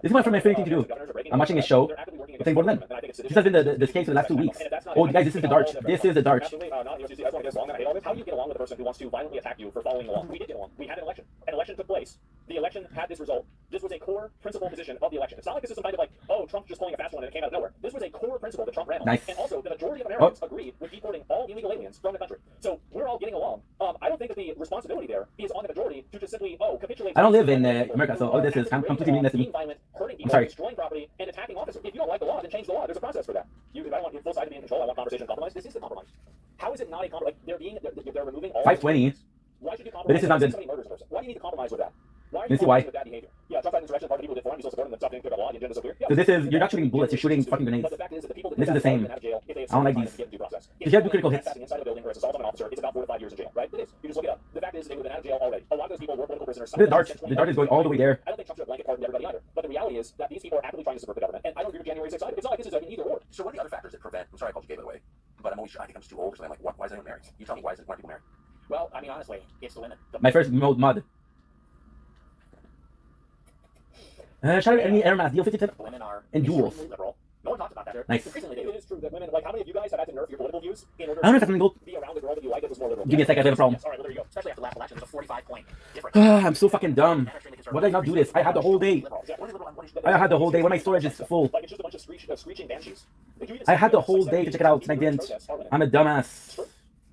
This is my favorite thing to do. I'm watching a show. I'm saying, what then? This has been the case for the last 2 weeks. Oh, guys, this is the Dart. This is the Dart. How do you get along with a person who wants to violently attack you for following the law? We did get along. We had an election. An election took place. The election had this result. This was a core principle position of the election. It's not like this is some kind of like, oh, Trump's just pulling a fast one and it came out of nowhere. This was a core principle that Trump ran on. Nice. And also, the majority of Americans agreed with deporting all illegal aliens from the country. So we're all getting along. I don't think that the responsibility there is on the majority to just simply, capitulate. I don't live in America, so all this is completely meaningless to me. I'm sorry. Destroying property and attacking officers. If you don't like the law, then change the law. There's a process for that. I don't want your full side to be in control. I want conversation and compromise. This is the compromise. How is it not a compromise? They're removing all. 520. Why should you compromise? But this is not good. Somebody murders a person. Why do you need to compromise with that? Why are you Let's see why. with that behavior? Yeah, Trump had insurrection. Part of the people did for him. You still support him. Then stop being clear about law. The agenda is so clear. So this is, you're not shooting bullets, you're shooting fucking grenades. But the fact is that the people that This is the same. I don't like these. You have to do critical hits. Inside of a building for assault on an officer, it's about 4 to 5 years in jail, right? It is. You just look it up. The fact is they would have been out of jail already. A lot of those people were political prisoners. The Dart is going all the way there. I don't think Trump should have blanket pardoned everybody either. But the reality is that these people are actively trying to subvert the government. And I don't agree with January 6th either. It's not like this is an either or. So what are the other factors that prevent? I'm sorry I called you gay, by the way, but I'm always I think I'm just too old or something. Like, why is anyone married? You tell me why are people married? Well, I mean, honestly, it's the women. My first mod. Shout out any air math deal 50 Women are and duels. liberal. No one talks about that. Nice. Increasingly, it is true that women, like, how many of you guys have had to nerf your political views in order I don't know if that's something to be around the girl that you like that was more liberal? Give me a second, I have a problem. All right, well, there you go. Especially after the last election, there's a 45-point difference. I'm so fucking dumb. Why did I not do this? I had the whole day. I had the whole day when my storage is full. Like, it's just a bunch of screeching banshees. I had the whole day to check it out and I didn't. I'm a dumbass.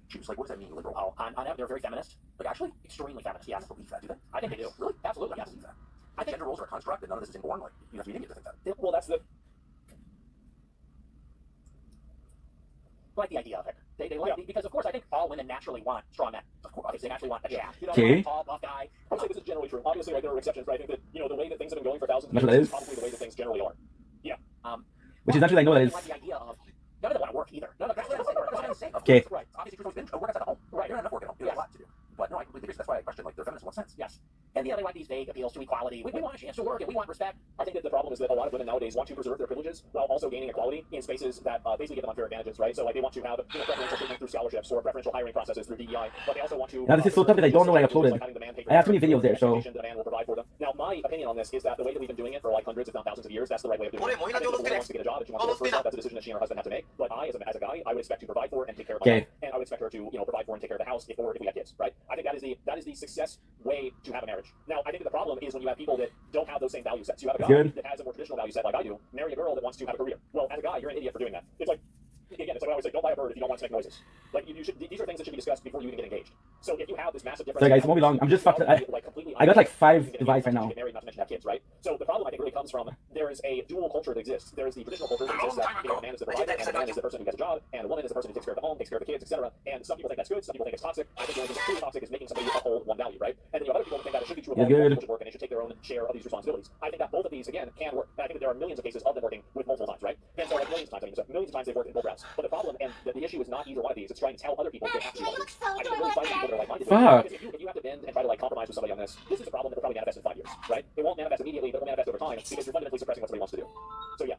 She was like, what does that mean, liberal? Oh, on that, they're very feminist. Like, actually, Extremely feminist, yes. I don't believe that, do they? I think they do. Really? Absolutely, yes. I believe that. I think gender roles are a construct that none of this is inborn. Like, you have to be an idiot to think that. Well, that's the... Like the idea of it. They like, because of course I think all women naturally want strong men. Of course, they naturally want a jack. You know, Okay. tall, buff guy. I would say this is generally true. Obviously, like, there are exceptions, but I think that, you know, the way that things have been going for thousands of That's years what it is is. probably the way that things generally are. Yeah. Which is naturally I know that is. Like the idea of none of them want to work either. None of them want to say. Okay. Right. Obviously, you're supposed to work outside the home. Right, you don't have enough work at home. You have a lot to do. But no, I completely agree. That's why I question, like, their feminists in what sense? Yes. And the other like these vague appeals to equality. We want a chance to work and we want respect. I think that the problem is that a lot of women nowadays want to preserve their privileges while also gaining equality in spaces that basically give them unfair advantages, right? So, like, they want to have, you know, preferential treatment through scholarships or preferential hiring processes through DEI, but they also want to... Now this is so tough because I don't know what I uploaded. I have too many videos there, so... That a man will provide for them. Now, my opinion on this is that the way that we've been doing it for like hundreds, if not thousands of years, that's the right way of doing it. I think if a woman wants to get a job, if she wants to work for herself, that's a decision that she and her husband have to make. But I, as a guy, I would expect to provide for and take care of my wife, and I would expect her to, you know, provide for and take care of the house if we have kids, right? I think that is the success way to have a marriage. Now, I think that the problem is when you have people that don't have those same value sets. You have a guy that has a more traditional value set like I do, marry a girl that wants to have a career. Well, as a guy, you're an idiot for doing that. It's like, again, it's like I always say, don't buy a bird if you don't want to make noises. Like, you should, these are things that should be discussed before you even get engaged. So if you have this massive difference... Sorry guys, it won't be long. I'm just fucked. I got like 5 devices right now. Get married, not to mention have kids, right? So the problem I think really comes from there is a dual culture that exists. There is the traditional culture that exists that, you know, a man is the provider, and a man is the person who gets a job, and a woman is the person who takes care of the home, takes care of the kids, etc. And some people think that's good, some people think it's toxic. I think the only thing that's truly toxic is making somebody uphold one value, right? And then you have other people who think that it should be true of all people should work and they should take their own share of these responsibilities. I think that both of these, again, can work. And I think that there are millions of cases of them working with multiple times, right? And so like millions of times, I mean, so millions of times they've worked in both routes. But the problem and the issue is not either one of these. It's trying to tell other people they have to do one of these. I think it really finds people that are like-minded. Fuck. If you have to bend and try to like compromise with somebody on this is a problem that will probably manifest in 5 years, right? It won't manifest immediately, but it will manifest over time because you're fundamentally suppressing what somebody wants to do. So yeah.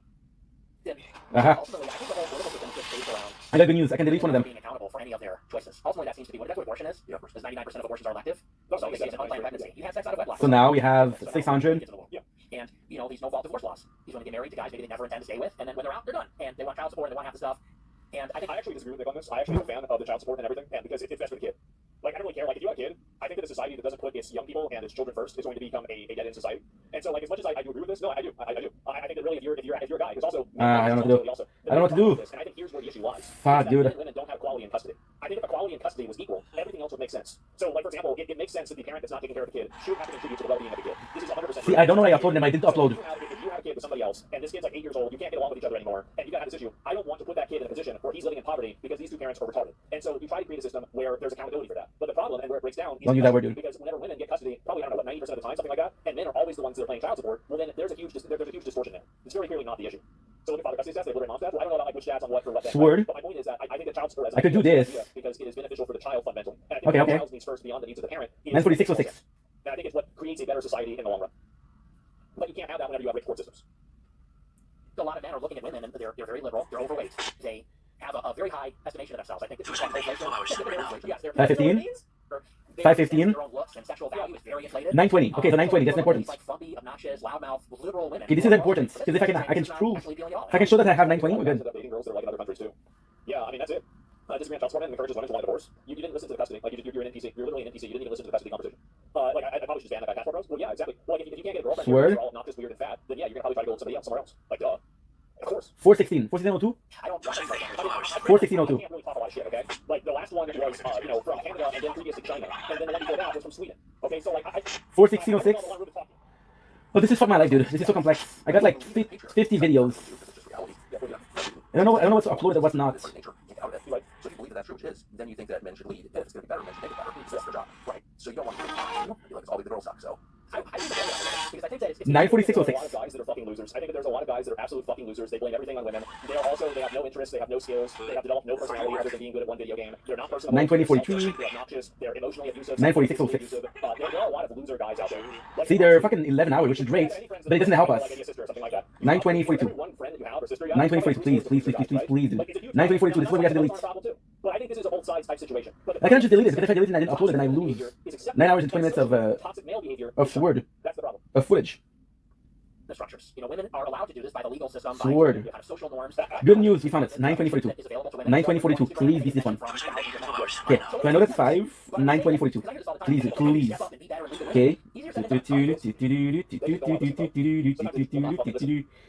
Ultimately, I think the whole political system is just based around I got good news. I can delete one of them. being accountable for any of their choices. Ultimately, that seems to be that's what abortion is. Yeah, because 99% of abortions are elective. So it's an unplanned pregnancy. You have sex out of wedlock. So now we have 600. And, you know, these no-fault divorce laws. These women get married to guys maybe they never intend to stay with, and then when they're out, they're done. And they want child support and they want half the stuff. And I think I actually disagree with Nick on this. I actually am a fan of the child support and everything, and because it's best for the kid. Like, I don't really care. Like, if you have a kid, I think that a society that doesn't put its young people and its children first is going to become a dead-end society. And so, like, as much as I do agree with this, no, I do. I do. I think that really, if you're a guy, it's also... I don't know what to do. I don't know what to do. And I think here's where the issue lies. Fuck, dude. Women don't have equality in custody. I think if equality in custody was equal, everything else would make sense. So, like, for example, it makes sense that the parent that's not taking care of the kid should have to contribute to the well-being of the kid. This is 100%. See, I don't know what I uploaded them. I didn't upload. If you have a kid with somebody else, and this kid's like 8 years old, you can't get along with each other anymore, and you gotta have this issue. I don't want to put that kid in a position where he's living in poverty because these two parents are retarded. And so you try to create a system where there's accountability for that. But the problem, and where it breaks down, is Don't use that word, dude. because whenever women get custody, probably, I don't know, what, 90% of the time, something like that, and men are always the ones that are paying child support, well then there's a huge distortion there. It's very clearly not the issue. So look at father custody stats, they blur mom's stats. Well, I don't know about like which stats on what for what. Word. But my point is that I think that child support I could do this. because it is beneficial for the child fundamentally. And I think Okay. the child's needs first beyond the needs of the parent. 94606. And I think it's what creates a better society in the long run. But you can't have that whenever you have rich court systems. a lot of men are looking at women and they're very liberal, they're overweight, they have a very high estimation of themselves. I think it's 515? 515. their own looks and sexual value is very inflated. 920. Okay, so 920. That's important. Like frumpy, obnoxious, loudmouth, literal women. Okay, this is important because if I can prove, if I can show that I have 920, we're good. Dating girls that are like in other countries too. Yeah, I mean that's it. Disagreement on child support and encourages women to want a divorce. You didn't listen to the custody. Like you're an NPC. You're literally an NPC. You didn't even listen to the custody conversation. Like I probably should just ban that guy passport bros. Well, yeah, exactly. Well, like, if you can't get a girlfriend, you're all obnoxious, weird, and fat. Then yeah, you're gonna probably try to go with somebody else somewhere else. Like duh. Of course. 416. 41602. I don't. 41602. can't really talk a lot of shit. Okay. Like the last one was from Canada and then previously China and then the one before that was from Sweden. Okay, so like 41606. Oh, this is fuck my life, dude. This is so complex. I got like 50 videos. I don't know what's uploaded and what's not. So if you believe that that's true, which is, then you think that men should lead, and if it's going to be better, men should make it better. So that's their job, right? So you don't want to be like, all the girls suck. So I because I think that it's 94606. a lot of guys that are fucking losers. I think that there's a lot of guys that are absolute fucking losers. They blame everything on women. They have no interest. They have no skills. They have developed no personality other than being good at one video game. They're not personable. 92043. They're obnoxious. They're emotionally abusive. 94606. There are a lot of loser guys out there. See, they're fucking 11 hours, which is great, but it doesn't help us. 92042. 92042. Please, dude. 92042. This is what we have to delete. But I think this is a both sides type situation. I can't just delete it because if I delete it and I didn't upload it, then I lose 9 hours and 20 minutes of footage. the structures. Women are allowed to do this by the legal system, by Sword. kind of social norms. Good news, we found it. 92042. 92042. Please beat this one. Okay, so I know that's 5. 92042. Please. Okay.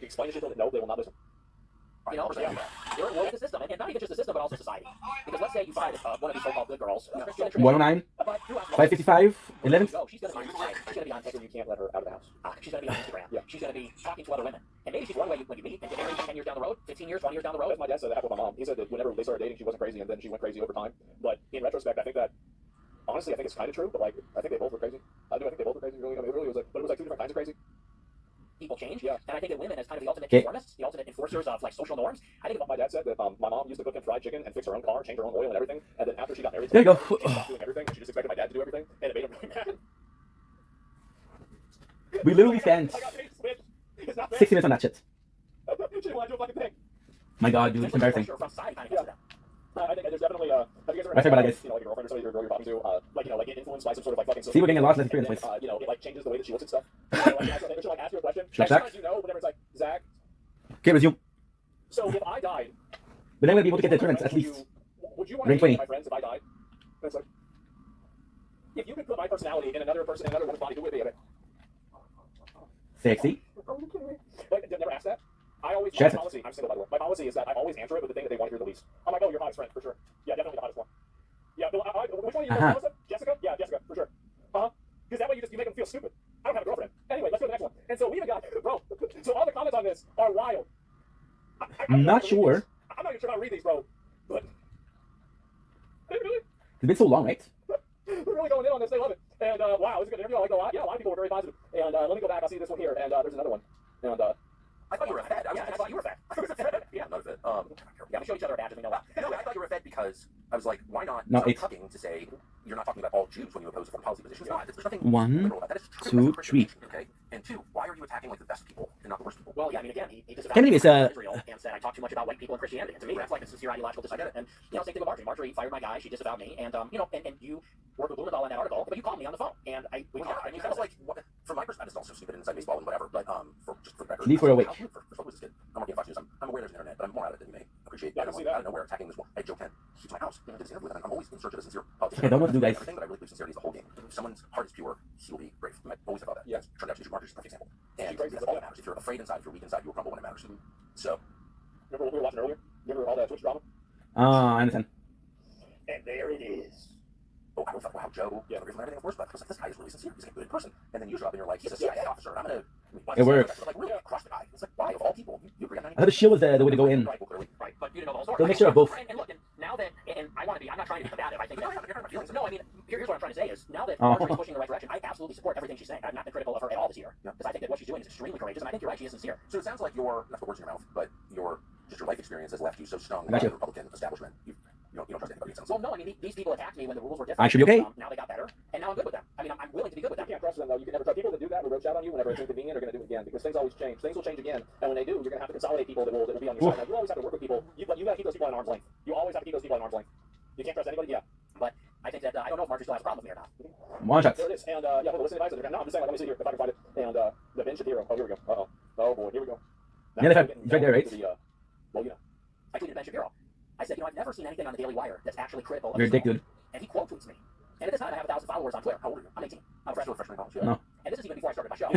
Explain it to them. No, they will not listen. They're in the system, and not even just the system, but also society. Because let's say you find one of these so-called good girls, 109. 555. 11. She's going to be on Twitter. You can't let her out of the house. She's going to be on Instagram. Yeah. She's going to be talking to other women. And maybe she's one way when you meet and get married 10 years down the road, 15 years, 20 years down the road. My dad said that happened with my mom. He said that whenever they started dating, she wasn't crazy, and then she went crazy over time. But in retrospect, I think that, honestly, I think it's kind of true, but like, I think they both were crazy. I think they both were crazy, really. I mean, it really was like, but it was like two different kinds of crazy. People change, yeah. And I think that women, as kind of the ultimate Okay. conformists, the ultimate enforcers of like social norms. I think My dad said that my mom used to cook him fried chicken and fix her own car, change her own oil and everything, and then after she got married, There you go. she stopped doing everything, and she just expected my dad to do everything, and it made him really mad. We literally spent 60 minutes on that shit. She didn't want to do a fucking thing. My god, dude, it's embarrassing. I think there's definitely have you guys ever Right, had, about that, guys. like a girlfriend or somebody or a girl you're talking to, like get influenced by some sort of like fucking. See, we're getting a lot less experience, please. It like changes the way that she looks at stuff. She'll like ask you a question. Should I Next Zach? time whenever it's like Zach. Okay, resume. So if I died, But then we'll be able to get the tournaments at least. would you want Rank to 20. be my friends if I died? And it's like, if you could put my personality in another person, in another woman's body, who would it be? Sexy. Like, never asked that. I always, Shut my it. policy, I'm single by the way. My policy is that I always answer it with the thing that they want to hear the least. I'm like, oh, you're hottest friend, for sure. Yeah, definitely the hottest one. Yeah, Bill, which one of you Melissa? Jessica? Yeah, Jessica, for sure. Because that way you make them feel stupid. I don't have a girlfriend. Anyway, let's go to the next one. And so we even got, bro, so all the comments on this are wild. I'm not sure. I'm not even sure how to read these, bro. But, really? It's been so long, right? They're really going in on this. They love it. And wow, it's a good interview. I like a lot. Yeah, a lot of people were very positive. And let me go back. I'll see this one here. And there's another one. And I thought you were a Fed. I thought you were a Fed. Yeah, not a Fed. Yeah, we show each other our badges. We know that. No, I thought you were a Fed because I was like, why not No, start it's- tucking to say you're not talking about all Jews when you oppose a foreign policy position? No, there's nothing 1, liberal about that. It's 2, 3. Okay. And 2, why are you attacking like the best people and not the worst people? well, yeah, I mean, again, he Can you disavowed miss, Israel and said I talk too much about white people and Christianity. And to me, that's like a sincere ideological disagreement. And same thing with Marjorie. Marjorie fired my guy. She disavowed me. And and you were Blumenthal in that article, but you called me on the phone. And we talked. And you I was like, what? From my perspective, it's also stupid inside baseball and whatever. But for the record, Leave for a week. For focus is good. I'm working at Fox News. I'm aware there's an internet, but I'm more out of it than you may appreciate. Yeah, I I can don't see want that. out of nowhere attacking this one. Hey, Joe Kent, he's my house. Did this interview with him. I'm always in search of a sincere politics. Okay, don't know what to do, guys. Everything, but I really believe sincerity is the whole game. If someone's heart is pure, he will be brave. I always have thought that. Yes. Turned out to be Marjorie's a perfect example. And that's all that matters. If you're afraid inside, if you're weak inside, you will crumble when it matters. So, remember what we were watching earlier? Remember all that Twitch drama? I understand. And there it is. oh, I thought, wow, Joe, yeah, from everything, of course, but I was like, this guy is really sincere. He's like a good person. And then you show up and you're like, he's a CIA officer. I'm gonna. It works. Like, really crush the guy. It's like, why of all people? You agree on I thought the shield was the way to go in. Right, but you didn't know the whole story. So make sure of both. And look, and now that, and I want to be, I'm not trying to be combative. I think, no, you're not my feelings. No, I mean, here's what I'm trying to say is, now that Oh. Marjorie's pushing in the right direction, I absolutely support everything she's saying. I've not been critical of her at all this year. Because I think that what she's doing is extremely courageous, and I think you're right, she is sincere. So it sounds like your, not the words in your mouth, but your, just your life experience has left you so stung by the Republican establishment. You don't trust anybody, it sounds like. Well, no, I mean, these people attacked me when the rules were different. I should be okay. Now they got better, and now I'm good with them. I mean, I'm willing to be good with them. You can't trust them, though. You can never trust people that do that, who roach out on you whenever it's inconvenient, are going to do it again, because things always change. Things will change again, and when they do, you're going to have to consolidate people that will be on your side. Now, you always have to work with people. You got to keep those people at arm's length. You always have to keep those people at arm's length. You can't trust anybody, yeah. But I think that, I don't know if Marjorie still has a problem with me or not. One shot. There it is. And yeah, for the listening devices, no, I'm just saying, like, let me see here if I can find it. And the Ben Shapiro. Oh, here we go. Uh-oh. Oh boy, here we go. Yeah, it's right there, right? Well, you know, I tweeted Ben Shapiro. I said, you know, I've never seen anything on the Daily Wire that's actually critical. You're a dick, dude. And he quote tweets me. And at this time, I have 1,000 followers on Twitter. How old are you? I'm 18. I'm a freshman in college. No. And this is even before I started my show.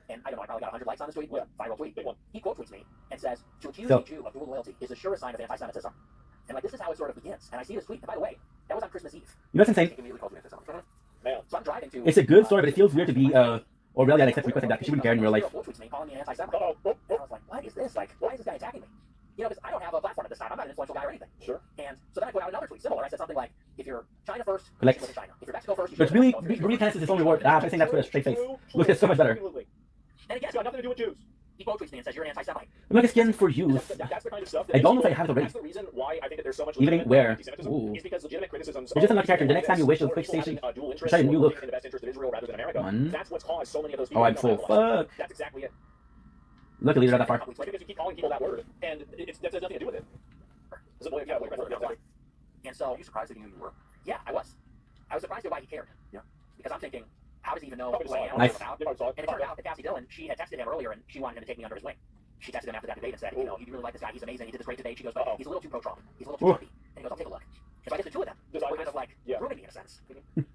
And I don't know, I probably got 100 likes on this tweet. Yeah. Viral tweet. Big one. He quote tweets me and says, to accuse a Jew of dual loyalty is the surest sign of anti-Semitism. And like, this is how it sort of begins. And I see this tweet. And by the way, that was on Christmas Eve. You know what's insane? He immediately called me anti-Semitic. So I'm driving to... It's a good story, but it feels weird to be, Aurelia like requesting that, because she wouldn't care in real life. Calling me anti-Semite. And I was like, what is this? Like, why is this guy attacking me? You know, because I don't have a platform at this time. I'm not an influential guy or anything. Sure. And so then I put out another tweet similar. I said something like, if you're China first, you should live in China. If you're Mexico first, you should But really kind of its own reward. I think that's with a straight face. Look, it's so much better. And again, it's got nothing to do with Jews. He quote tweets me and says, you're an anti-Semite. I'm like a skin for youth. That's the kind of stuff that I don't know if I have it already. That's the reason why I think that there's so much Even where? anti-Semitism is because legitimate criticisms. You're just another character. The next time you wish to quick station, try a new look. In the best interest of Israel rather than America. One. That's what's caused so many of those people. Oh, I'm full. Fuck. That's exactly it. Look, a leader that far. Because you keep calling people that word, and that has nothing to do with it. Is it and so, are you surprised that he knew you were? Yeah, I was. I was surprised at why he cared. Yeah. Because I'm thinking, how does he even know who I am? Nice. And it turned out that Cassie Dillon, she had texted him earlier, and she wanted him to take me under his wing. She texted him after that debate and said, you know, you really like this guy. He's amazing. He did this great debate. She goes, but he's a little too pro-Trump. He's a little too Trumpy. And he goes, I'll take a look. And so I guess the two of them were kind of like grooming me in a sense.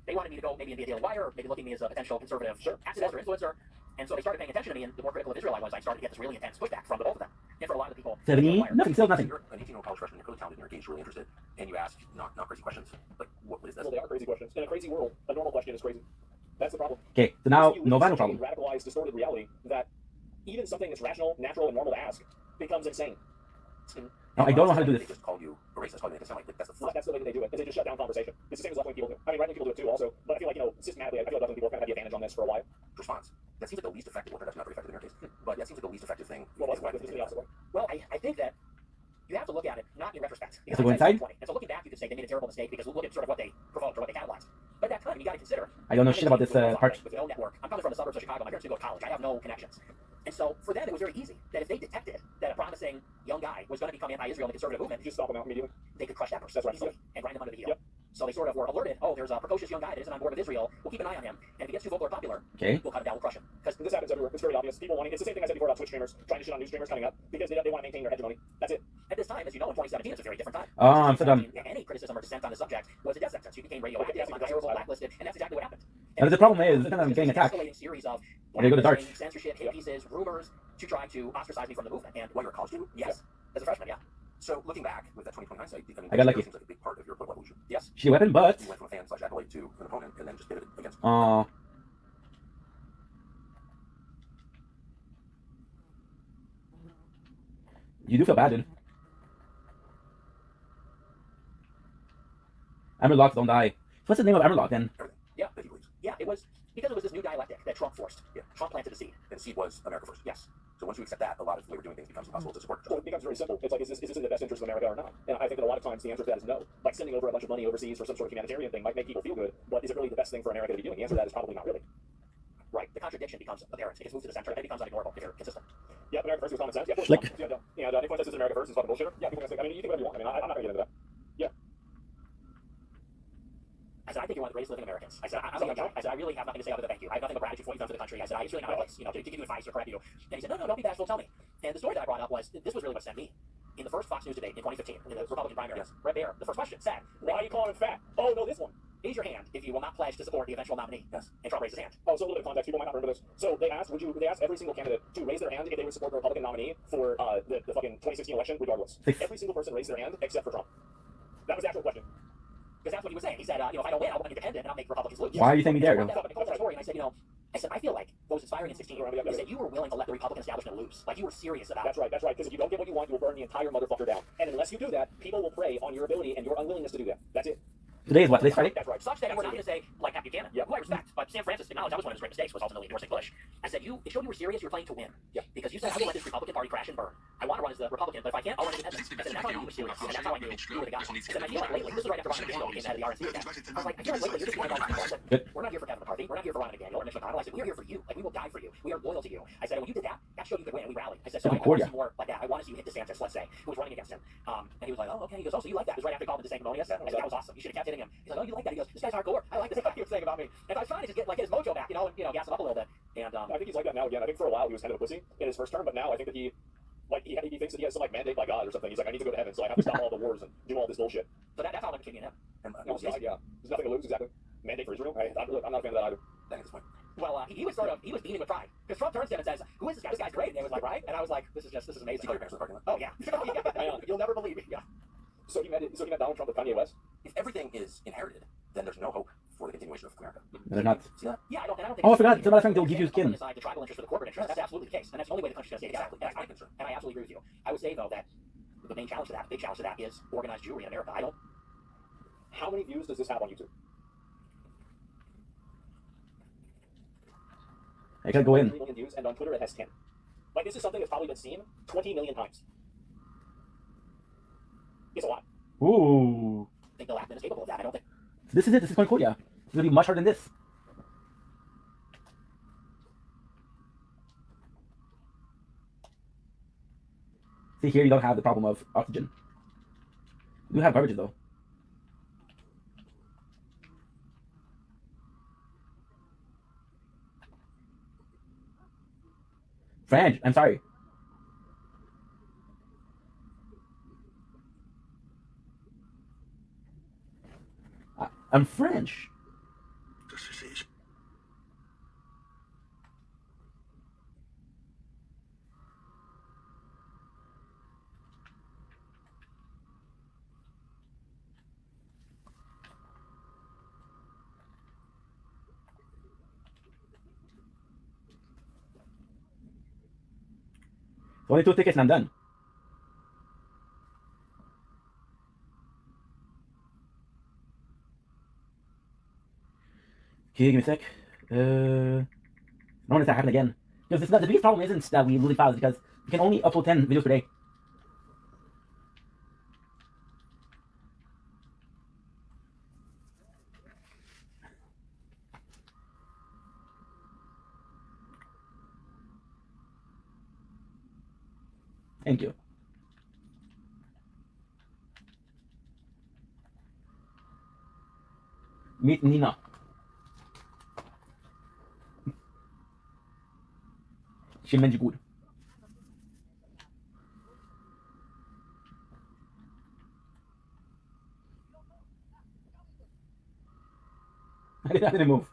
They wanted me to go maybe in the Daily Wire, or maybe looking at me as a potential conservative activist or influencer. And so they started paying attention to me, and the more critical of Israel I was, I started to get this really intense pushback from the both of them. And for a lot of the people, 70? Nothing, still nothing. You're an 18-year-old college freshman, you're really talented, and you're engaged, really interested, and you ask not crazy questions. Like, what is this? Well, they are crazy questions. In a crazy world, a normal question is crazy. That's the problem. Okay, so now, no problem. Radicalized, distorted reality that even something that's rational, natural, and normal to ask becomes insane. No, I don't know how to do this. They just call you a racist, call you anti-Semite. That's the way that they do it. Is they just shut down conversation. It's the same as left-wing people do. I mean, right-wing people do it too, also. But I feel like, you know, systematically, I feel like left-wing people kind of have the advantage on this for a while. Response. That seems like the least effective. Well, that's not very effective in your case. But that seems like the least effective thing. Well, I think that you have to look at it not in retrospect. So go inside? And so looking back, you could say they made a terrible mistake because look at sort of what they provoked or what they catalyzed. But at that time, you got to consider. I don't know shit about this part. With no network. I'm coming from the suburbs of Chicago. My parents didn't go to college. I have no connections. And so for them, it was very easy that if they detected that a promising young guy was going to become anti-Israel in the conservative movement, you just stop him out immediately. They could crush that person easily and grind him under the heel. Yep. So they sort of were alerted, oh, there's a precocious young guy that isn't on board with Israel. We'll keep an eye on him. And if he gets too vocal or popular, we'll cut him down, we'll crush him. Because this happens everywhere. It's very obvious. People wanting, it's the same thing I said before about Twitch streamers trying to shit on new streamers coming up because they want to maintain their hegemony. That's it. At this time, as you know, in 2017, it's a very different time. Oh, I'm so done. Any criticism or dissent on the subject was a death sentence. You became radioactive, undesirable, blacklisted, and that's exactly what happened. And the problem is, I'm getting attacked. Series of they go to dark. Censorship, hate pieces, rumors to try to ostracize me from the movement. And you're a college student? Yes. As a freshman, yeah. So looking back with that 2020 hindsight, I got lucky. Seems like a big part of your political evolution. Yes. She weapon, but you went from a fan / accolade to an opponent, and then just pivoted against. You do feel bad, dude. Amerlock, don't die. What's the name of Amerlock then? Yeah, yeah, it was because it was this new dialectic that Trump forced. Yeah, Trump planted the seed, and the seed was America first. Yes. So once you accept that, a lot of the way we're doing things becomes impossible to support. So it becomes very simple. It's like, is this in the best interest of America or not? And I think that a lot of times the answer to that is no. Like sending over a bunch of money overseas for some sort of humanitarian thing might make people feel good, but is it really the best thing for America to be doing? The answer to that is probably not really. Right. The contradiction becomes apparent. It gets moved to the center, and it becomes unignorable if you're consistent. Yeah, America first is common sense. Yeah, Slick. Yeah, anyone says it's America first is fucking bullshit. Yeah, people can say, I mean, you think whatever you want. I mean, I'm not going to get into that. Yeah. I said, I think you're one of the greatest living Americans. I said, I'm a young guy. I said, I really have nothing to say other than thank you. I have nothing but gratitude for what you've done for the country. I said, it's really not my place, to give you advice or correct you. And he said, no, don't be bashful, tell me. And the story that I brought up was, this was really what sent me. In the first Fox News debate in 2015, in the Republican primaries, right there, the first question said, why are you calling him fat? Oh, no, this one. Raise your hand if you will not pledge to support the eventual nominee. Yes. And Trump raised his hand. Oh, so a little bit of context. People might not remember this. So they asked, they asked every single candidate to raise their hand if they would support the Republican nominee for the fucking 2016 election, regardless. Every single person raised their hand except for Trump. That was the actual question. Because that's what he was saying. He said, if I don't win, I'll run independent and I'll make Republicans lose. Why are you saying me there? And I said, I feel like what was inspiring in 16 is that you were willing to let the Republican establishment lose. Like you were serious about it. That's right. Because if you don't get what you want, you will burn the entire motherfucker down. And unless you do that, people will prey on your ability and your unwillingness to do that. That's it. Today is what? Today's Friday? That's right. Such that we're not going to say, like Pat Buchanan, who I respect, but Sam Francis acknowledged that was one of his great mistakes, was ultimately endorsing Bush. I said, it showed you were serious, you were playing to win. Yeah. Because you said, I will let this Republican Party crash and burn. I want to run as the Republican, but if I can't, I'll run independent. I said, that's how I knew you were serious, and that's how I knew you were the guy. I said, I feel like lately, this is right after Ron McDaniel became head of the RNC staff. I was like, I feel like lately you're just one of our people. I said, we're not here for Kevin McCarthy, we're not here for Ron McDaniel or Mitch McConnell. I said, we're here for you. Like, we will die for you. We are loyal to you. I said, when you did that, that showed you could win, and we rallied. I said, so I want to see more like that. I want to see you hit DeSantis, let's say, who was running against him. And he was like, oh, okay. He goes, oh, so you like that? It was right after he called him Sanctimonious. I said, that was awesome. You should have kept hitting him. He's like, oh, you like that? He goes, this guy's hardcore. I like this stuff he was saying about me. And so I was trying to just get like his mojo back, and gas him up a little bit. And I think he's like that now again. I think for a while he was kind of a pussy in his first term, but now I think that he thinks that he has some like mandate by God or something. He's like, I need to go to heaven, so I have to stop all the wars and do all this bullshit. So that's how I'm between me and him. No, yeah. There's nothing to lose, exactly. Mandate for Israel. I'm not a fan of that either. At this point. Well, he was beaming with pride. Because Trump turns to him and says, who is this guy? This guy's great. And they was like, right? And I was like, this is amazing. Oh, yeah. You'll never believe me. Yeah. So he met Donald Trump with Kanye West? If everything is inherited, then there's no hope for the continuation of America. They're not. See that? Yeah, I don't think... Oh, I forgot. Somebody they'll give you skin. ...decide the tribal interest for the corporate interest. That's absolutely the case. And that's the only way the country's going to stay together. That's my concern. And I absolutely agree with you. I would say, though, that the main challenge to that, big challenge to that, is organized Jewry in America. How many views does this have on YouTube? I gotta go in. 3 million views, and on Twitter it has 10. Like, this is something that's probably been seen 20 million times. It's a lot. Ooh. I think the last is capable of that. I don't think. This is it. This is quite cool, yeah. It's gonna be much harder than this. See here, you don't have the problem of oxygen. You have garbage though. French, I'm sorry. I'm French. Only 2 tickets and I'm done. Okay, give me a sec. I don't want it to happen again. Because it's not, the biggest problem isn't that we lose files, because we can only upload 10 videos per day. Thank you. Meet Nina. She meant you good. I didn't move.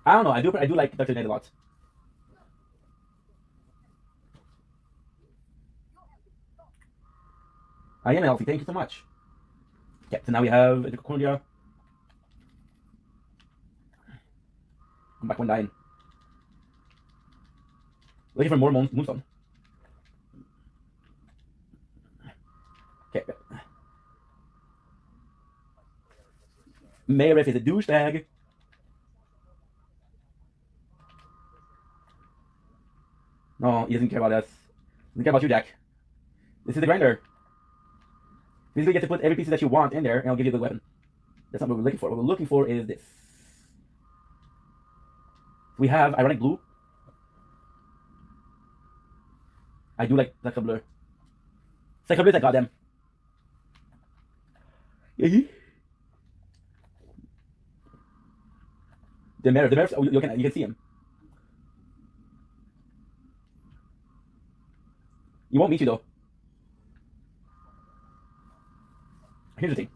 I don't know. I do like Dr. Nate a lot. I am healthy. Thank you so much. Okay, so now we have Cordia. I'm back one dying. Looking for more moonstone. Okay. Mayor is a douchebag. No, he doesn't care about us. He doesn't care about you, Jack. This is the grinder. Basically, you get to put every piece that you want in there, and I'll give you the weapon. That's not what we're looking for. What we're looking for is this. We have ironic blue. I do like Sacre Bleu. Sacre Bleu is like goddamn. The mayor, oh, you can see him. He won't meet you though. Here's the thing.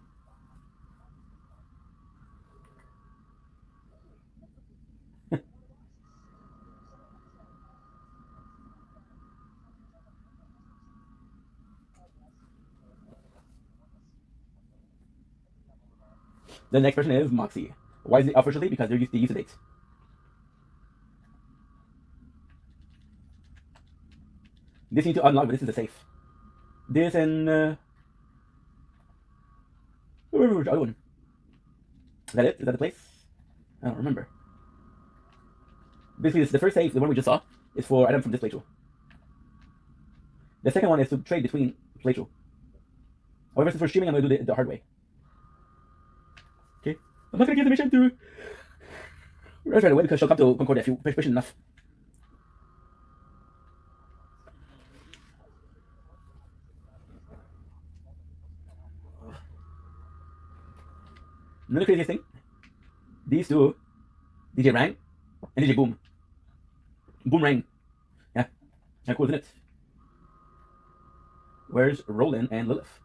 The next person is Moxie. Why is it officially? Because they used to date. This need to unlock, but this is the safe. This and where's the other one? Is that it? Is that the place? I don't remember. Basically, this, the first safe, the one we just saw, is for items from this playthrough. The second one is to trade between playthrough. However, since we're streaming, I'm going to do the hard way. I'm not gonna give the mission to Rose right away because she'll come to Concordia if you push enough. You know the craziest thing? These two, DJ Rang and DJ Boom. Boom Rang. Yeah. Yeah, cool, isn't it? Where's Roland and Lilith?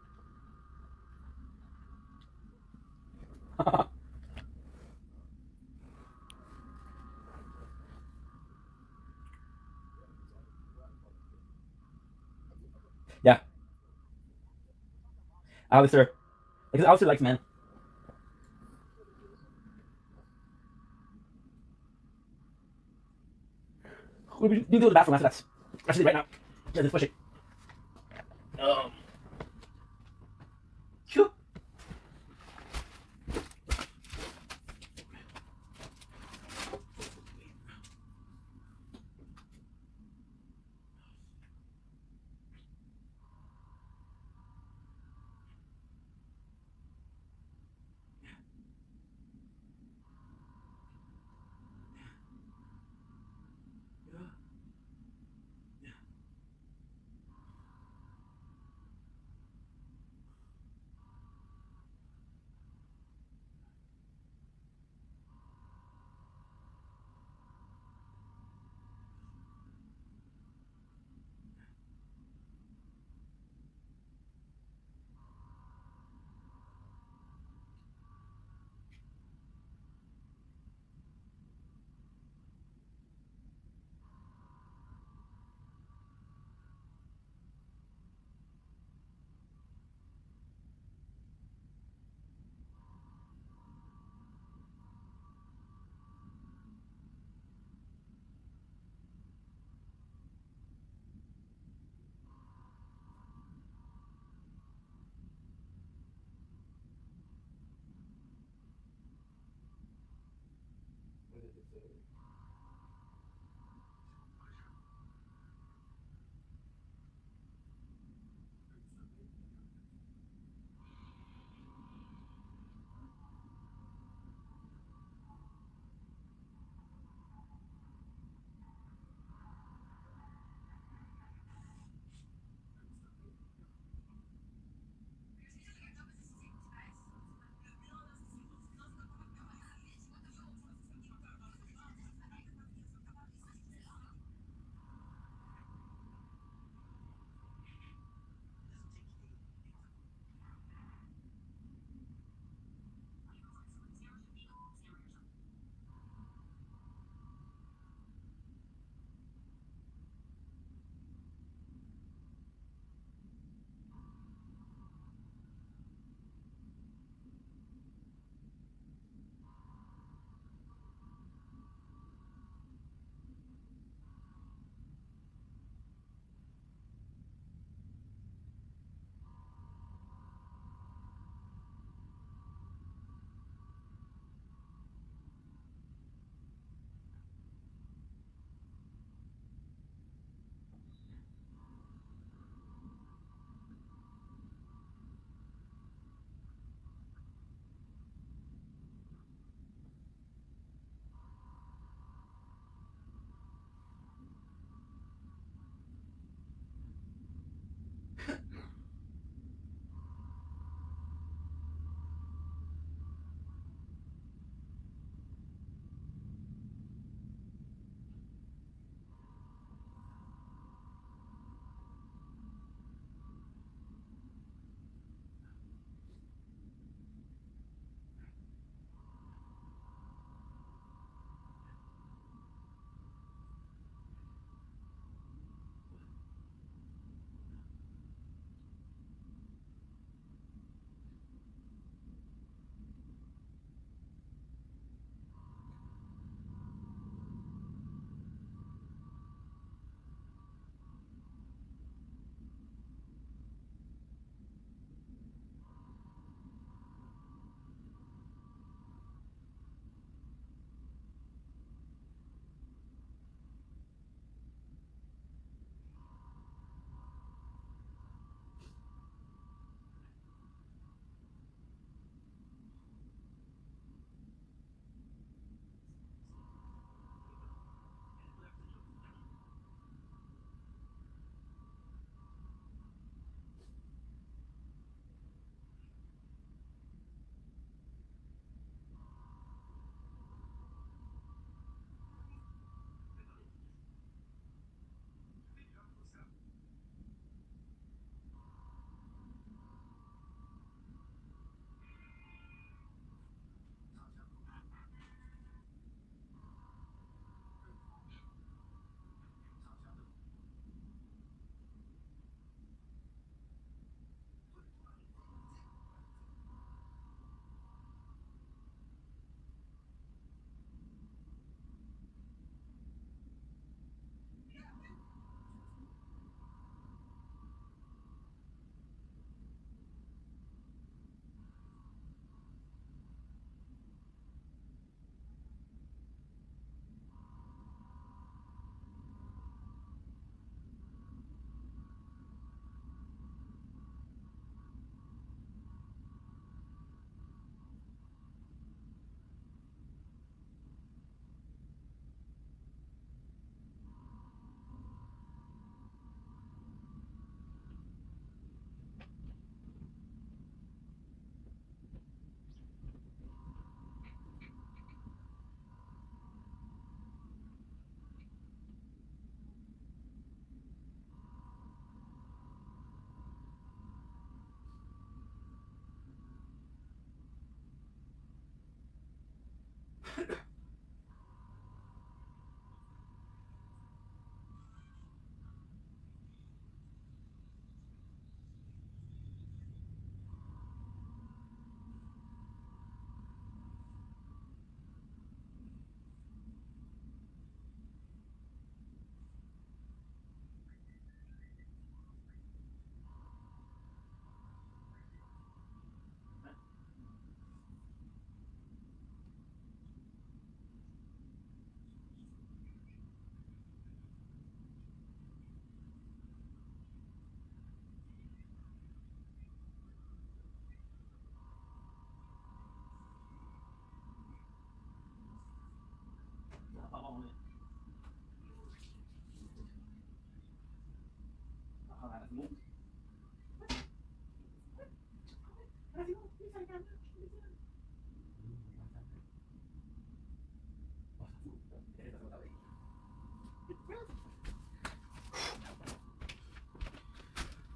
Yeah. Alistair. Because Alistair likes men. You need to go to the bathroom after that. Actually, right now. Yeah, just push it. Phew.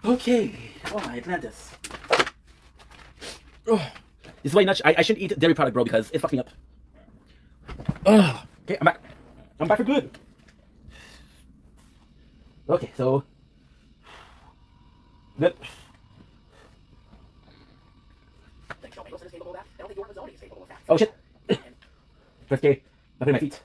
Okay. Oh my Atlantis. Oh. This is why I shouldn't eat dairy product, bro, because it fucks me up. Oh. Okay, I'm back. I'm back for good. Okay, so good. Oh shit. Press K. I'm putting my feet.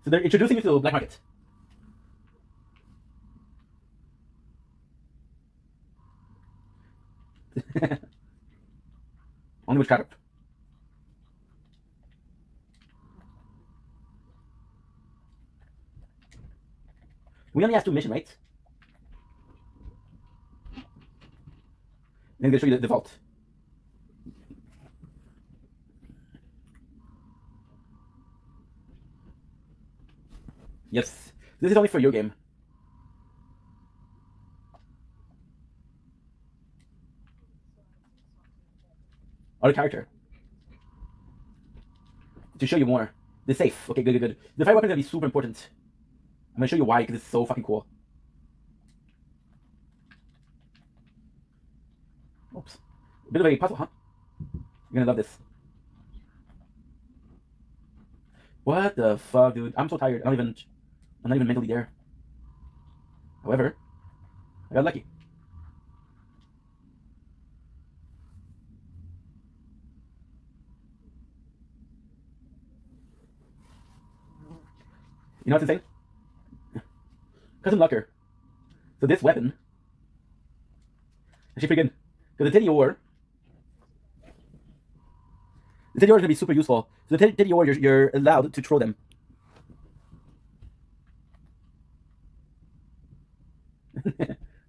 So they're introducing you to black market. Only which character? We only have 2 missions, right? Then they'll show you the vault. Yes. This is only for your game. Or the character. To show you more. The safe. Okay, good. The fire weapon is gonna be super important. I'm gonna show you why, because it's so fucking cool. Oops. A bit of a puzzle, huh? You're gonna love this. What the fuck, dude? I'm so tired. I'm not even mentally there. However, I got lucky. You know what's insane? Custom Locker. So this weapon, actually pretty good. Because the Teddy Ore is going to be super useful. So the Teddy Ore, you're allowed to throw them.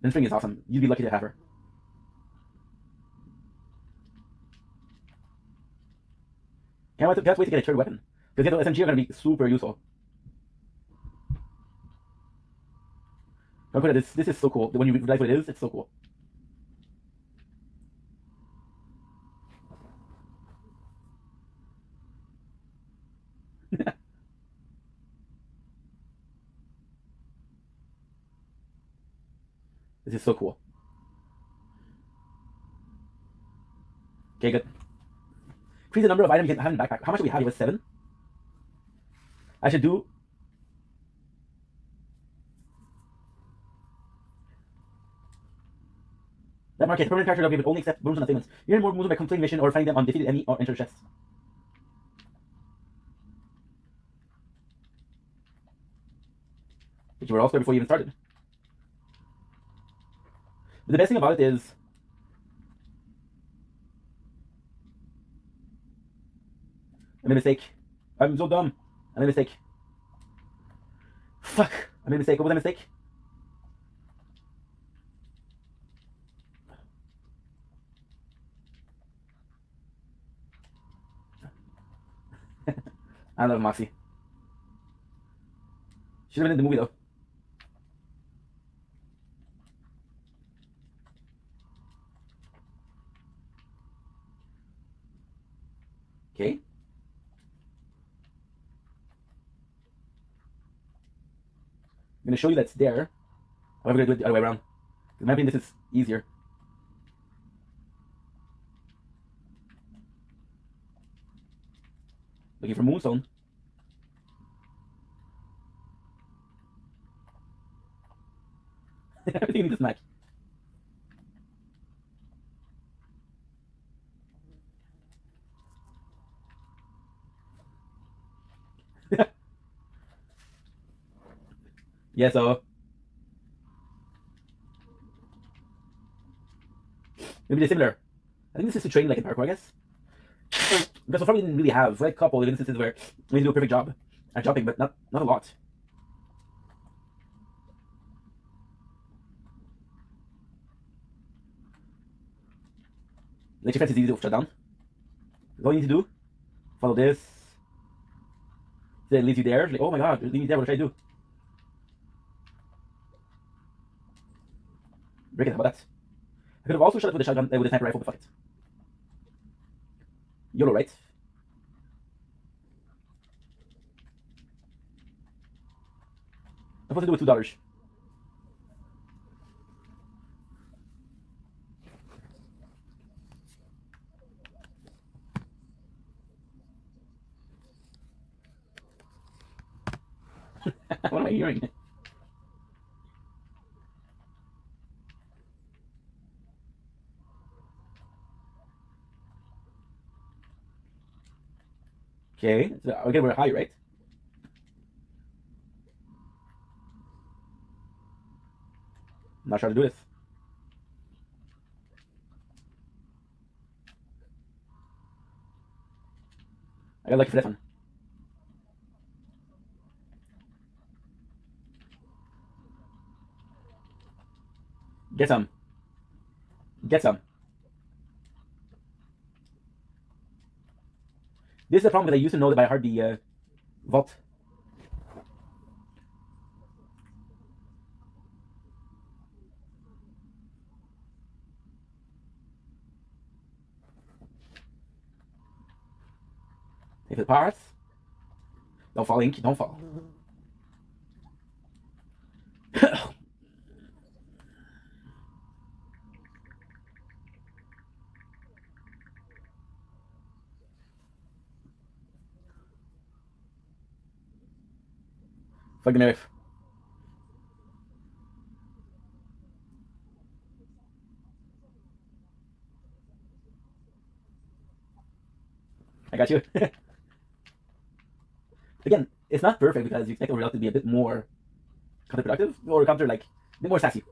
And string is awesome. You'd be lucky to have her. Can't wait to get a third weapon. Because the SMG are going to be super useful. Look at this. This is so cool. When you realize what it is, it's so cool. This is so cool. Okay, good. Increase the number of items you can have in backpack. How much do we have? It was 7. I should do. That market, permanent character will only accept rooms and assignments. You earn more moves by completing mission or finding them on defeated enemy or enter chests. But you were all square before you even started. But the best thing about it is I made a mistake. I'm so dumb. I made a mistake. Fuck. I made a mistake. What was that mistake? I love Moxie. Should have been in the movie though. Okay. I'm gonna show you that's there. I'm gonna do it the other way around. In my opinion, this is easier. Looking for Moonstone. Everything you need to smack. Yeah, so Maybe they're similar. I think this is to train like in parkour, I guess. Because so far we didn't really have like a couple of instances where we do a perfect job at jumping, but not a lot. Like your fence is easy to shut down. All you need to do, follow this. Then it leaves you there. Like, oh my god, leave me there. What should I do? Break it. How about that? I could have also shot it with a shotgun, with a sniper rifle, but fuck it. YOLO, right? I'm supposed to do with $2. What am I hearing? Okay, so again we're high, right? I'm not sure how to do this. I got lucky for that one. Get some. Get some. This is the problem because I used to know that by heart the vault. If it parts, don't fall, Ink. Don't fall. Fucking earth. I got you. Again, it's not perfect because you expect a rail to be a bit more counterproductive or counter like a bit more sassy.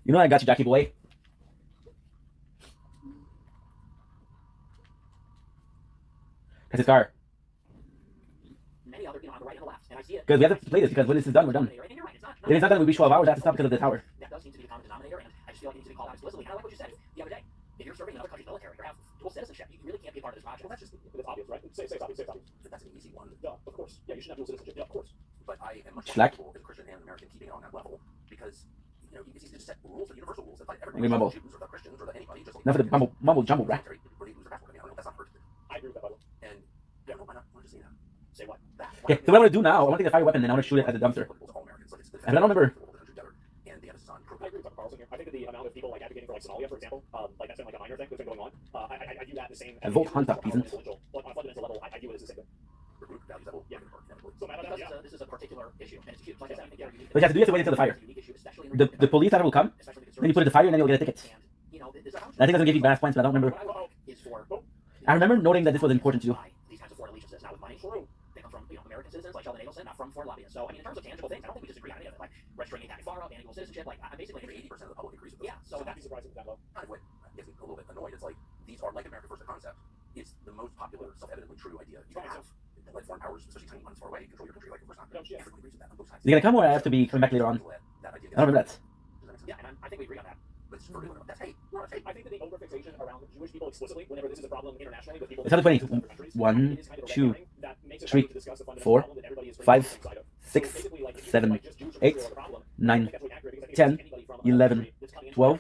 You know I got you, Jackie boy. That's his car. Many other, on the right and the left, and I see it. Because we have to play this because when this is done, we're done. And you're right, it's not. If it's not done, we reach 12 hours. I have to stop because of the tower. That does seem to be the common denominator, and I just feel like it needs to be called out explicitly. And I like what you said the other day. If you're serving another country's military or have dual citizenship, you really can't be a part of this project. Well, that's just it's obvious, right? Say it's obvious. That's an easy one. Yeah, of course. Yeah, you should have dual citizenship. Yeah, of course. But I am much more comfortable as a Christian and American keeping it on that level because it's easy to just set rules, the universal rules, and like everybody Jews or the Christians or the anybody just Enough of the mumble jumble, right? That's not perfect. I agree with that, by the way. And yeah, why not? Why just say that? Say what? Okay, so what I want to do now, I want to take the fire weapon and I want to shoot it at the dumpster. And I don't remember. I agree with Carlson here. I think that the amount of people like advocating for like Somalia, for example, like that's been like a minor thing that's been going on. I view that the same. And Volt Hunter, peasant. Like on a fundamental level, I view it as the same thing. Yeah. So because this is a particular issue, and it's huge. Like I said, I think But you have to do it to wait until the fire. The police will come, then you put it in the fire and then you'll get a ticket. And I think that's going to give you bonus points, but I don't remember. I remember noting that this was important to do. These kinds of foreign allegiances, not with money. True. They come from American citizens like Sheldon Adelson, not from foreign lobbyists. So I mean, in terms of tangible things, I don't think we disagree on any of it. Like registering ATAC FARA, banning dual citizenship. Like I basically 80% of the public agrees with this. Yeah. So that'd be surprising that low. Kind of what gets me a little bit annoyed is like these are like America First, the concept. It's the most popular, self-evidently true idea you can have. Let foreign powers, especially tiny ones far away, control your country like your first time. Everybody agrees with that on both sides. Is it going to come or I have to be coming back later on? I don't remember that. Yeah, and I think we agree on that. But it's further, that's hate. I think that the over-fixation around Jewish people explicitly, whenever this is a problem internationally with people... It's 120. 1, 2, 3, 4, 5, 6, 7, 8, 9, 10, 11, 12,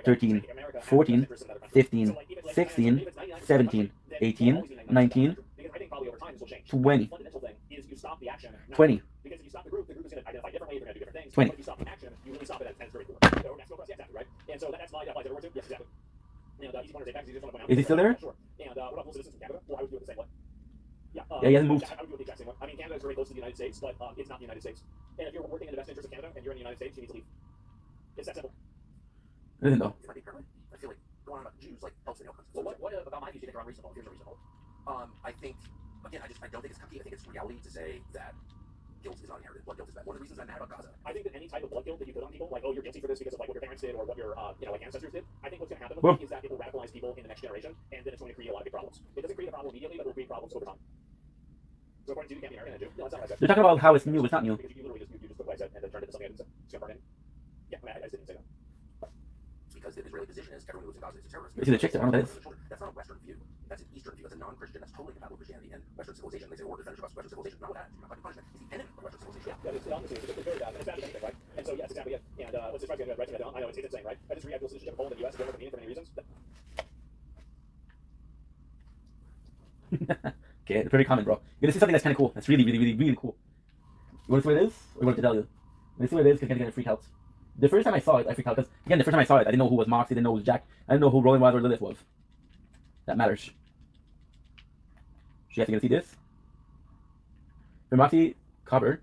13, 14, 15, 16, 17, 18, 19, 20. 20. Because if you stop the group is going to identify differently, they're going to do different things. 20. But if you stop the action, you really stop it as very cool. Yeah, exactly, right? And so that's my applies everywhere too. Yes, exactly. And Easy Wonders Apex, just want to point out. Is he still there? Sure. And what about full citizens in Canada? Well, I would do it the same way. Yeah, he hasn't moved. I would do it the exact same way. I mean, Canada is very close to the United States, but it's not the United States. And if you're working in the best interest of Canada and you're in the United States, you need to leave. It's that simple. Isn't though? I feel like going on about Jews like helps me help. Well, what about my views? You think are unreasonable? Here's a reasonable. I think, again, I don't think it's cocky. I think it's reality to say that guilt is not inherited. Blood guilt is bad. One of the reasons I'm mad about Gaza. I think that any type of blood guilt that you put on people, like, oh, you're guilty for this because of like what your parents did or what your like ancestors did, I think what's going to happen with Well, that is that it will radicalize people in the next generation, and then it's going to create a lot of big problems. It doesn't create a problem immediately, but it will create problems over time. So according to you, you can't be married, and no, that's not what I said. they're talking about how it's new. It's not new. Because you literally just took what I said and then turned it into something I didn't say. Just gonna burn in. Yeah, I mean, I just didn't say that. Because the Israeli position is everyone who lives in Gaza is a terrorist. You see the chicks? I don't know what that is. That's not a Western view. That's an Eastern view. That's a non-Christian. That's totally compatible with Christianity and Western civilization. They say, "Or defenders of Western civilization." Not that. It's not fucking punishment. It's the enemy of Western civilization. Yeah, it's honestly, it's very bad. And it's bad for anything, right? And so, yeah, that's exactly it. And what's this right? I know it's insane, right? I just react to citizenship of Poland and the U.S. It's very convenient for many reasons. Okay, it's very common, bro. You're gonna see something that's kind of cool. That's really, really, really, really cool. You want to see what it is? Or you want to tell you? Let me see what it is, because I'm gonna freak out. The first time I saw it, I freaked out, because, again, the first time I saw it, I didn't know who was Moxie, I didn't know who was Jack, I didn't know who Rolling Wild or Lilith was. That matters. You guys gonna see this? For Moxie cover.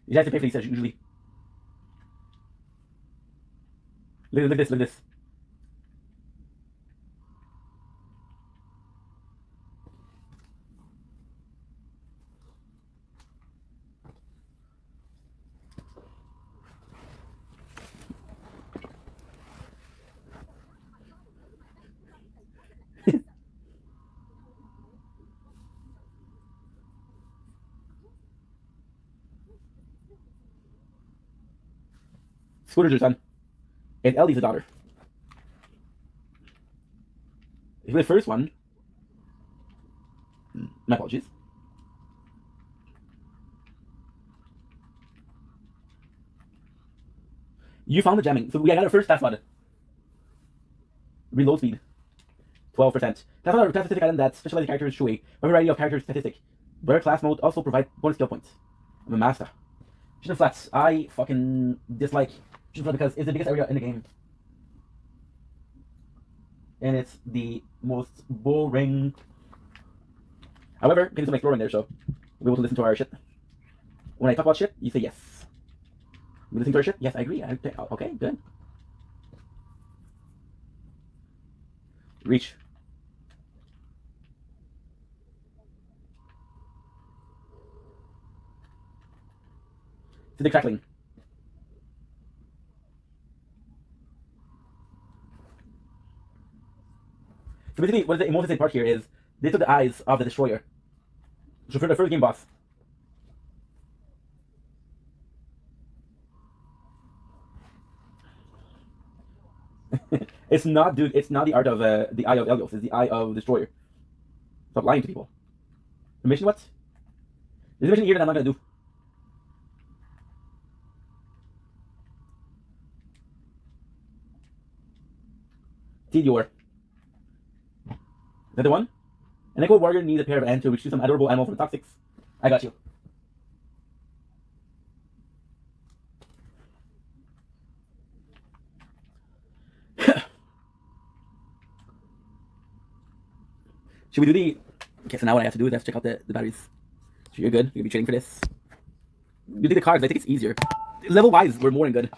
You have to pay for these usually. Look at this, look at this. Scooter's your son. And Ellie's the daughter. For the first one, my apologies. You found the jamming. So we got our first test flood. Reload speed. 12%. That's another statistic item that specialized characters show a variety of character statistic. Better class mode also provide bonus skill points. I'm a master. Shouldn't flats. I fucking dislike shouldn't flat because it's the biggest area in the game. And it's the most boring. However, you can do some exploring there, so we'll be able to listen to our shit. When I talk about shit, you say yes. You listen to our shit? Yes, I agree. Okay, good. Reach. See the crackling. So basically, what is the most interesting part here is they took the eyes of the destroyer. So for the first game boss. It's not, dude. It's not the art of the eye of Elios. It's the eye of destroyer. Stop lying to people. The mission what? There's a mission here that I'm not gonna do. Tidior. Another one? An Echo Warrior needs a pair of ants to retrieve some adorable animal from the toxics. I got you. Should we do the... Okay, so now what I have to do is I have to check out the batteries. So you're good. You're gonna be trading for this. You do the cards. I think it's easier. Level-wise, we're more than good.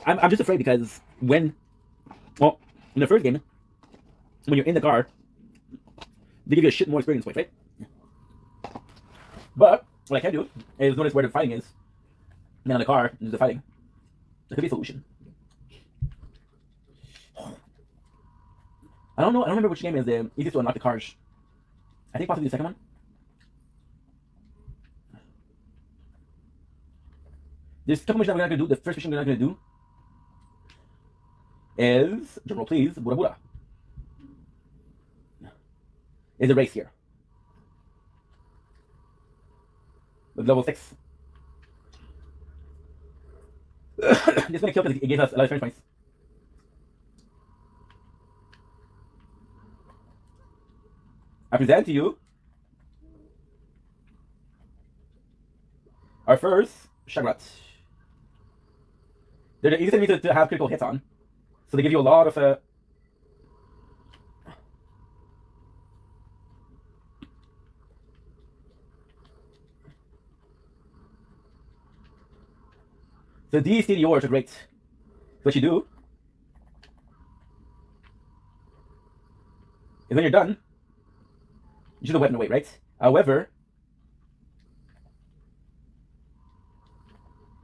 I'm just afraid because when... Well, in the first game, when you're in the car, they give you a shit more experience points, right? But what I can do is notice where the fighting is. And then on the car, there's the fighting. That could be a solution. I don't know. I don't remember which game is the easiest to unlock the cars. I think possibly the second one. There's a couple missions that we're not gonna do. The first mission we're not gonna do is, drumroll please, Buddha Buddha. Is a race here. With level 6. This gonna kill because it gave us a lot of experience points. I present to you our first Shagrat. They're the easiest enemies to have critical hits on. So they give you a lot of So these TDOs are great. So what you do is when you're done, you shoot the weapon away, right? However,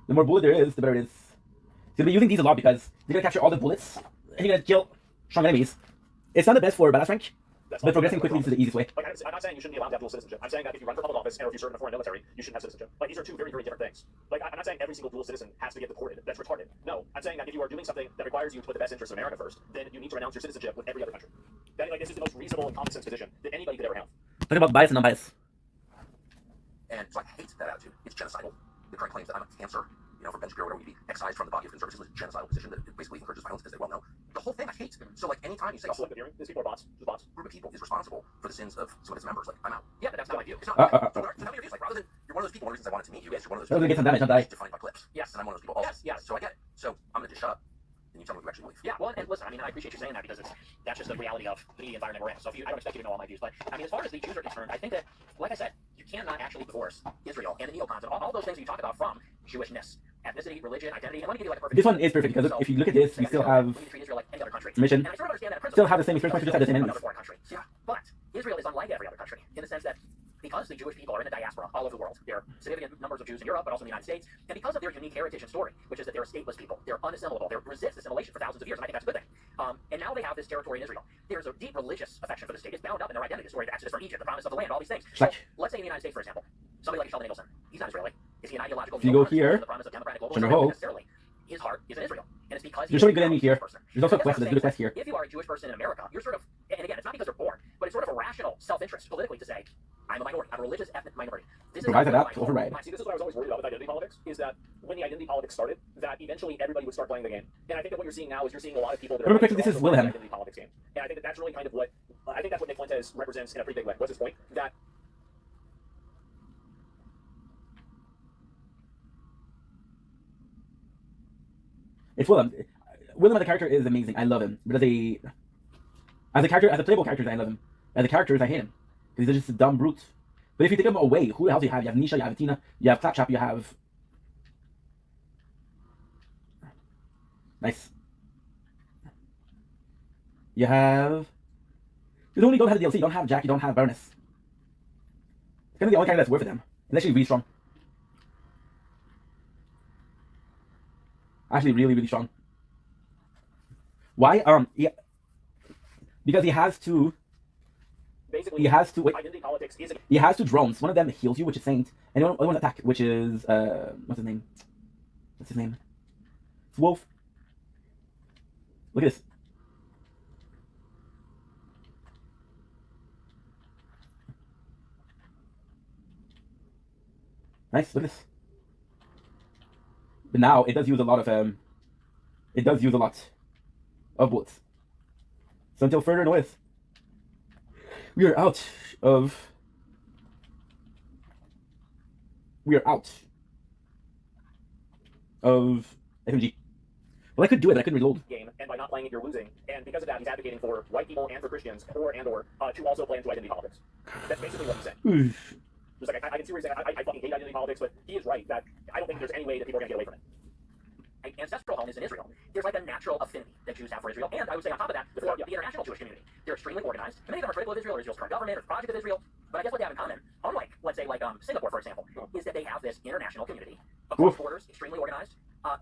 the more bullet there is, the better it is. So you'll be using these a lot because they're gonna capture all the bullets and you're gonna kill strong enemies. It's not the best for badass rank, but progressing quickly is the easiest way. Like, I'm not saying you shouldn't be allowed to have dual citizenship. I'm saying that if you run for public office or if you serve in a foreign military, you shouldn't have citizenship. Like, these are two very, very different things. Like, I'm not saying every single dual citizen has to get deported. That's retarded. No, I'm saying that if you are doing something that requires you to put the best interests of America first, then you need to renounce your citizenship with every other country. That, like, this is the most reasonable and common sense position that anybody could ever have. Talking about bias and non-bias. And so I hate that attitude. It's genocidal. The current claims that I'm a cancer, from Ben Shapiro, whatever we be, excised from the body of conservatism is a genocidal position that basically encourages violence, as they well know. The whole thing I hate. So, like, anytime you say selective hearing, these people are bots. Just bots. A group of people is responsible for the sins of some of its members, like, I'm out. Yeah, but that's not my view. It's not so tell me your views. Like, rather than you're one of those people, one of the reasons I wanted to meet you is you're one of those people get some damage, not die. defined by clips. Yes. And I'm one of those people also. Yes. So I get it. So I'm gonna just shut up and you tell me what you actually believe. Yeah, well, and listen, I mean, I appreciate you saying that because that's just the reality of the media environment we're in. So I don't expect you to know all my views, but I mean, as far as the Jews are concerned, I think that, like I said, you cannot actually divorce Israel and the neocons and all those things that you talk about from Jewishness, ethnicity, religion, identity. And let me give you like a perfect. This one is perfect because if you look at this, you still have mission. And I sort of understand that Still have the same experience, but you just have the same enemies. Yeah, but Israel is unlike every other country in the sense that because the Jewish people are in the diaspora all over the world, there are significant numbers of Jews in Europe, but also in the United States, and because of their unique heritage and story, which is that they're a stateless people, they're unassimilable, they resist assimilation for thousands of years, and I think that's a good thing. And now they have this territory in Israel. There's a deep religious affection for the state. It's bound up in their identity, the story of Exodus from Egypt, the promise of the land, all these things. So let's say in the United States, for example, somebody like Sheldon Adelson, he's not Israeli. Is he an ideological? If you go here, the promise of democratic global General Ho. necessarily. His heart is in Israel, and it's because There's only good enemy here. There's also a quest. There's a good quest here. If you are a Jewish person in America, you're sort of, and again, it's not because they're born, but it's sort of a rational self-interest politically to say, I'm a minority, I'm a religious ethnic minority. This is Provide that to override. See, this is what I was always worried about with identity politics, is that when the identity politics started, that eventually everybody would start playing the game. And I think that what you're seeing now is you're seeing a lot of people that are quickly, this is Wilhelm. identity politics game. And I think that that's really kind of what, I think that's what Nick Fuentes represents in a pretty big way. What's his point? That it's Willem. Willem as a character is amazing. I love him. But as a character, as a playable character, I love him. As a character, I hate him. Because he's just a dumb brute. But if you take him away, who the hell do you have? You have Nisha, you have Tina, you have Claptrap, you have... Nice. You have... You only don't have the DLC, you don't have Jack, you don't have Baroness. It's kind of the only character that's worth it them. It's actually really strong. Actually really, really strong. Why? Yeah. Because he has to... basically, wait. identity politics is He has two drones. One of them heals you, which is Saint, and the other one attack, which is what's his name? What's his name? It's Wolf. Look at this. Nice. Look at this. But now it does use a lot of bullets. So until further notice, we are out of FMG. Well, I could do it, but I couldn't reload. Game, and by not playing it, you're losing. And because of that, he's advocating for white people and for Christians, or to also play into identity politics. That's basically what he's saying. Just like I can see where he's saying I fucking hate identity politics, but he is right that I don't think there's any way that people are gonna get away from it. Ancestral home is in Israel. There's like a natural affinity that Jews have for Israel, and I would say on top of that, the international Jewish community. They're extremely organized. Many of them are critical of Israel or Israel's current government or the project of Israel. But I guess what they have in common, unlike let's say Singapore for example, is that they have this international community across borders, extremely organized,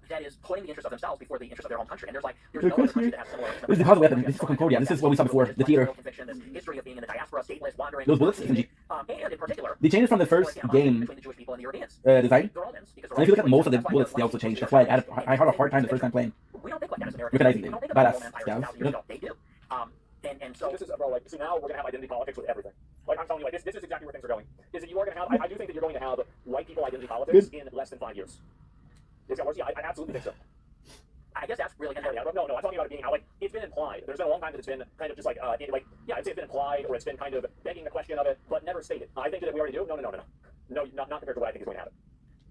that is putting the interest of themselves before the interest of their home country. And there's no other country that has similar. This is the deposit weapon. This is for Concordia. This is what we saw before. The theater. Conviction, this history of being in the diaspora, stateless, wandering. Those bullets, FMG. And in particular, they changed from the first game between the Jewish people and the Europeans. Design. And if you look at most of the bullets, they also changed. That's why I had a hard time the first time playing. We don't think like that as Americans. Recognizing them. Badass scouts. They do. And so this is bro, like, so now we're gonna have identity politics with everything. Like I'm telling you, like this is exactly where things are going. Is that you are gonna have? I do think that you're going to have white people identity politics in less than 5 years. It's got worse. Yeah, I absolutely think so. I guess that's really gonna happen. No, I'm talking about it being how like it's been implied. There's been a long time that it's been kind of just like I'd say it's been implied or it's been kind of begging the question of it, but never stated. I think that we already do. No, not compared to what I think is going to happen.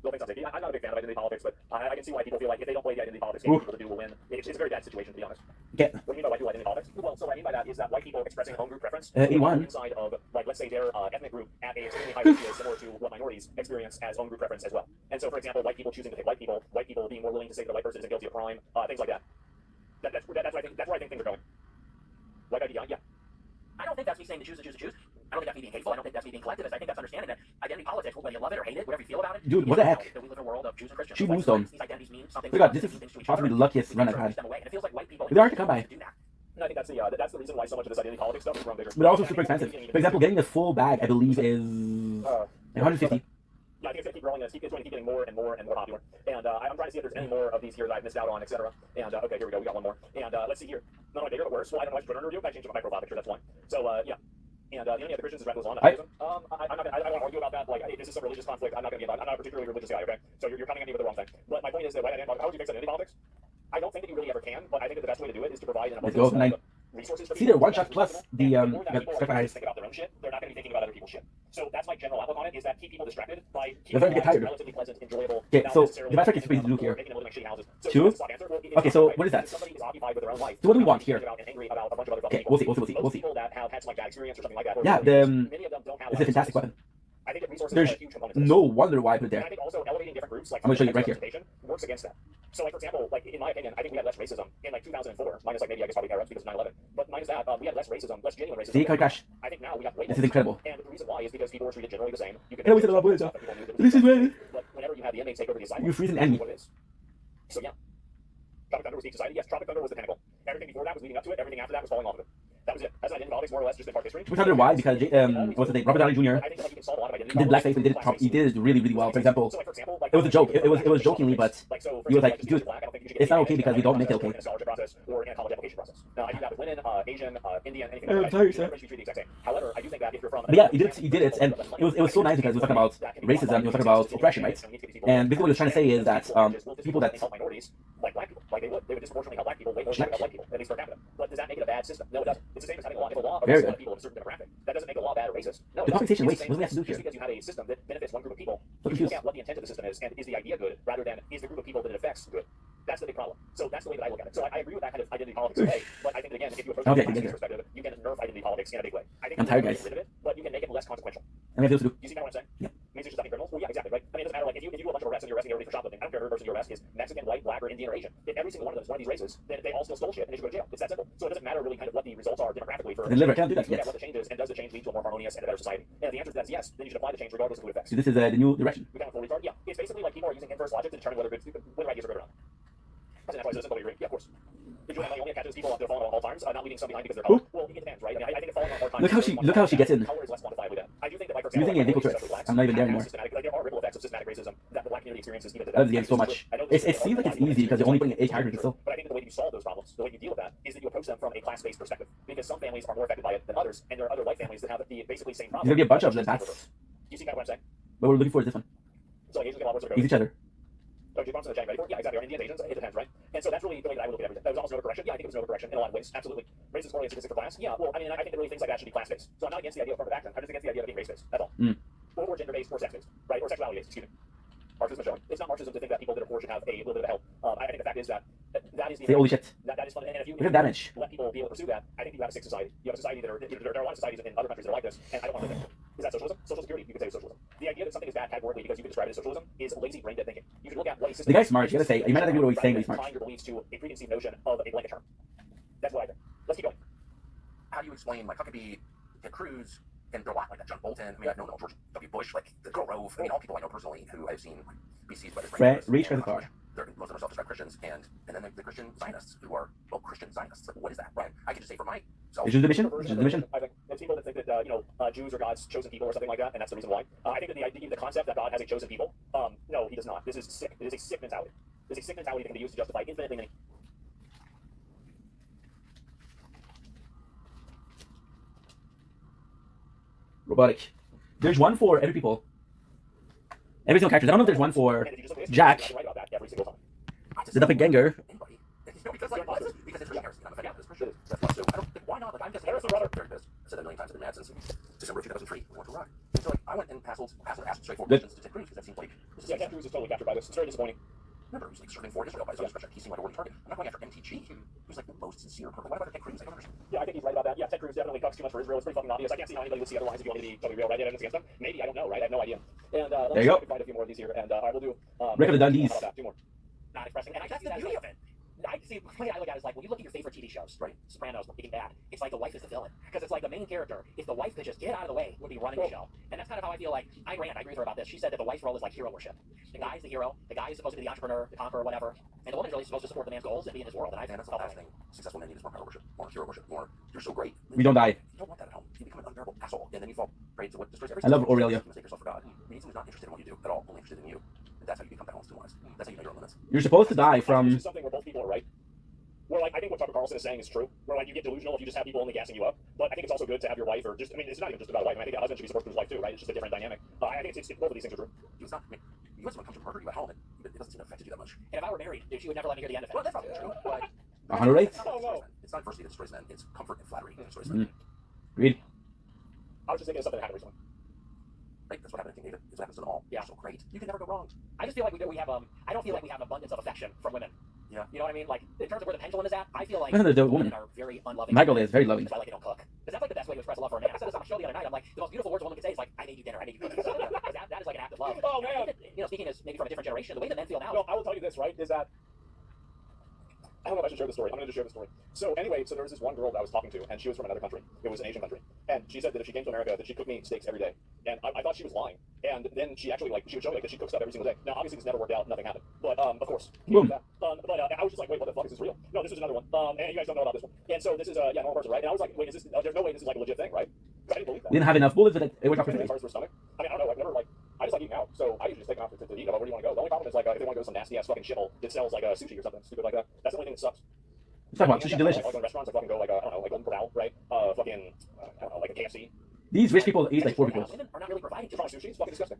they'll think something. I'm not a big fan of identity politics, but I can see why people feel like if they don't play the identity politics game, people to do will win. It's a very bad situation, to be honest. Okay. What do you mean by white people identity politics? Well, so what I mean by that is that white people expressing home group preference E1. inside of, like, let's say their ethnic group at a extremely high ratio is similar to what minorities experience as home group preference as well. And so, for example, white people choosing to pick white people being more willing to say that a white person isn't guilty of crime, things like that. That's where I think things are going. White idea, yeah. I don't think that's me saying to choose. I don't think that's me being hateful. I don't think that's me being collectivist. I think that's understanding that identity politics, whether you love it or hate it, whatever you feel about it. Dude, what the heck? That we live in a world of Jews and Christians. Two Like, moonstones. these identities mean something. Look at this is possibly the luckiest run I've had. And it feels like white people. They're hard to come by. No, I think that's the reason why so much of this identity politics stuff is run bigger. But also super expensive. For example, getting the full bag, I believe, is 150. Yeah, I think it's going to keep growing. It's going to keep getting more and more popular. And I'm trying to see if there's any more of these here that I've missed out on, etc. And okay, here we go. We got one more. And let's see here. Not only bigger, but worse. Well, I don't know. I should put an review. I changed my profile picture. That's one. So yeah. And the only other Christians is radicals on. I don't want to argue about that. Like, this is some religious conflict. I'm not going to be about. I'm not a particularly religious guy. Okay, so you're coming at me with the wrong thing. But my point is that how would you fix identity politics? I don't think that you really ever can. But I think that the best way to do it is to provide an abundance of resources. See, they're one shot plus the think about their own shit. They're not going to be thinking about other people's shit. So that's my general outlook on it: is that keep people distracted by keeping they're get tired. Relatively pleasant, enjoyable. Okay, so the metric is pretty to do here. 2. Okay, so what is that? So what do we want here? Okay, we'll see. That have had some like bad experience or something like that. Yeah, it's a fantastic weapon. I think that resources There's are a huge component. no wonder why I put it there. And I think also elevating different groups, like I'm gonna show you right here. works against that. So, like for example, like in my opinion, I think we had less racism in like 2004, minus like maybe I guess probably Arabs because of 9/11. But minus that, we had less racism, less genuine racism. See, crash. I think now we have way This more. is incredible. And the reason why is because people are treated generally the same. You can Yeah, we said a lot of words. This is way. But whenever you have the inmates take over the asylum, You freeze an that's enemy. what it is. So yeah. Tropic Thunder was deep society. Yes, Tropic Thunder was the pinnacle. Everything before that was leading up to it. Everything after that was falling off of it. That was it. That's identity politics, more or less, just in part history. We wonder why, because what's his name? Robert Downey Jr. I think that, like, you can solve a lot of identity did blackface, but he did it really, really well. For example, it was a joke. It was jokingly, but he was like, dude, it's not okay because we don't make it okay. Or in a college application process. Now, I do that with women, Asian, Indian, anything I'm like that. tired, sir. However, I do think that if you're from... But yeah, he did it, and it was so nice because he was talking about racism, he was talking about oppression, right? And basically what he was trying to say is that people that minorities, like black people, like they would disproportionately help black people way more than they help white people, at least per capita. But does that make it a bad system? No, it doesn't. It's the same as having a law. If a law affects a lot of people of a certain demographic, that doesn't make a law bad or racist. No, the compensation waits. What do we have to do here? Just because you have a system that benefits one group of people, you look at what the intent of the system is, and is the idea good, rather than is the group of people that it affects good. That's the big problem. So that's the way that I look at it. So I agree with that kind of identity politics way, but I think that again, if you approach it from a perspective, you can nerf identity politics in a big way. I think I'm tired, guys. Get rid of it, but you can make it less consequential. And we have to do. You see what I'm saying? Yeah. Means you're just stopping criminals? Well, yeah, exactly, right? I mean, it doesn't matter, like, if you do a bunch of arrests and you're arresting everybody for shoplifting, I don't care who the person you arrest is Mexican, white, black, or Indian, or Asian. If every single one of them is one of these races, then they all still stole shit and they should go to jail. It's that simple. So it doesn't matter really kind of what the results are demographically for... The liver can't do that yet. yet. What the change is, and does the change lead to a more harmonious and a better society? And if the answer to that is yes, then you should apply the change regardless of who it affects. So this is the new direction. We kind of full retard? Yeah. It's basically like people are using inverse logic to determine whether ideas are good or not. That's why citizens totally agree. Yeah, of course. If you only catches people they're falling on all times, not leaving some behind because they're colored. Well, it depends, right? I mean, I think falling on hard times... Look how she gets in. Color is less quantifiably bad. I do think that, like, for Using example, a vehicle I'm not even there anymore. like, there are ripple effects of systematic racism that the black community experiences even today. I love the game so much. It seems like it's easy because you're only putting 8 characters still. But I think that the way that you solve those problems, the way you deal with that, is that you approach them from a class-based perspective. Because some families are more affected by it than others, and there are other white families that have the basically same problem. There's gonna be a bunch of them. That's. You see kind of what I'm saying? What we're looking for is this one. So like Asians get a lot worse. Each other. Oh, do you want to check? Ready for it? Yeah, exactly. Or Indians, Asians, it depends, right? And so that's really the way that I would look at everything. That was almost an overcorrection. Yeah, I think it was an overcorrection in a lot of ways. Absolutely. Race is more a statistic for class. Yeah, well, I mean, I think that really things like that should be class-based. So I'm not against the idea of affirmative action. I'm just against the idea of being race-based. That's all. Or gender-based or sex-based, right? Or sexuality-based, excuse me. Marxism is showing. It's not Marxism to think that people that are poor should have a little bit of help. I think the fact is that that is the... Say holy shit. That is fun. And if you look at damage. Let people be able to pursue that, I think you have a sick society. You have a society that are... There are a lot of societies in other countries that are like this, and I don't want to live there. Is that socialism? Social security, you could say is socialism. The idea that something is bad categorically because you can describe it as socialism is lazy brain dead thinking. You should look at what a system... The guy's smart, you gotta say. You might not agree with what he's saying, but he's smart. Applying your beliefs to a preconceived notion of a blanket term. That's what I think. Let's keep going. How do you explain, like, Huckabee, Ted Cruz, and there are a lot like that, John Bolton? I mean, I've known George W. Bush, like, the Girl Rove. I mean, all people I know personally who I've seen be seized by this. Reach for the car. Most of them are self-described Christians, and then the Christian Zionists who are, well, Christian Zionists. Like, what is that, Brian? I could just say for myself. Is this the mission? Is this the mission? I think it's people that think that Jews are God's chosen people or something like that, and that's the reason why. I think that the concept that God has a chosen people, no, he does not. This is sick. It is a sick mentality. It's a sick mentality that can be used to justify infinitely many. Robotic. There's one for every people. Every single character. I don't know if there's one for Jack, the doppelganger. Because it's really heresy. I'm offended by this Christian. So I don't think, why not? Like, I'm just Harrison, brother. There it is. I said that a million times in the mad since December of 2003. I went to rock. And so, like, I went and asked straightforward Good. questions to Ted Cruz because that seems like Ted Cruz is totally captured by this. It's very disappointing. Remember, he was like serving for Israel by his own special. He seemed like a worthy target. I'm not going after MTG. He was like the most sincere person. What about Ted Cruz? I don't understand. Yeah, I think he's right about that. Yeah, Ted Cruz definitely cucks too much for Israel. It's pretty fucking obvious. I can't see how anybody would see otherwise if you want me to be totally real, right? Evidence against them? Maybe, I don't know, right? I have no idea. And There you go. I can find a few more of these here, and I will do. Break of the Dundies. How about that? Two more. Not expressing, and I, that's the beauty of it. I see. The way I look at it is like when you look at your favorite TV shows, right? Sopranos, Breaking Bad. It's like the wife is the villain because it's like the main character. If the wife could just get out of the way, would be running the show. And that's kind of how I feel like I agree with her about this. She said that the wife's role is like hero worship. The guy's the hero. The guy is supposed to be the entrepreneur, the conqueror, whatever. And the woman's really supposed to support the man's goals and be in his world. And that's the thing. Successful men need more power worship, more hero worship, more. You're so great. We don't die. You don't want that at home. You become an unbearable asshole, and then you fall prey to what destroys I everything. love Aurelia. You mistake yourself for God. You need someone who's not interested in what you do at all, only interested in you. And that's how you become balanced and wise. That's how you know your own limits. You're supposed to die from. This is something where both people are right. Where like I think what Tucker Carlson is saying is true. Where like you get delusional if you just have people only gassing you up. But I think it's also good to have your wife or just it's not even just about a wife. I think a husband should be supportive of his wife too, right? It's just a different dynamic. I think it's both of these things are true. It's not. I mean, you had someone come to murder you at home, and it doesn't seem to affect you that much. And if I were married, she would never let me hear the end of it. Well, that's probably true. But 108. It's not adversity that destroys men. It's comfort and flattery that destroys men. Read. I was just thinking of something that happened recently. Right, that's what happened to King David. It's what happens to them all. Yeah, so great. You can never go wrong. I just feel like we have I don't feel like we have an abundance of affection from women. Yeah. You know what I mean? Like in terms of where the pendulum is at, I feel like Listen to the woman. women are very unloving. My girl is very loving. That's why I like they don't cook. Because that's like the best way to express love for a man. I said this on a show the other night. I'm like, the most beautiful words a woman can say is like, I made you dinner, I made you cookies. Because that is like an act of love. Oh man. You know, speaking as maybe from a different generation, the way that men feel now. Well, I will tell you this, right? Is that I don't know if I should share the story. I'm going to just share the story. So anyway, so there was this one girl that I was talking to, and she was from another country. It was an Asian country. And she said that if she came to America, that she'd cook me steaks every day. And I thought she was lying. And then she actually, like, she would show me, like, that she cooks stuff every single day. Now, obviously, this never worked out. Nothing happened. But, of course. Boom. But I was just like, wait, what the fuck? Is this real? No, this is another one. And you guys don't know about this one. And so this is, a normal person, right? And I was like, wait, is this, there's no way this is, like, a legit thing, right? Because I didn't believe that. Didn't have enough bullets, but it worked out perfectly. As far as her stomach. I mean, I don't know. I've never, like, I just like eating out. So I usually just take them out to eat. Where do you want to go? The only problem is, like, if they want to go to some nasty-ass fucking shithole that sells, like, sushi or something stupid like that. That's the only thing that sucks. Talk about sushi delicious. Like going to restaurants, like fucking go like I don't know, like Golden Corral, right? Fucking I don't know, like a KFC. These rich people eat like poor people. Women are not really providing too Try much. sushi, it's fucking disgusting.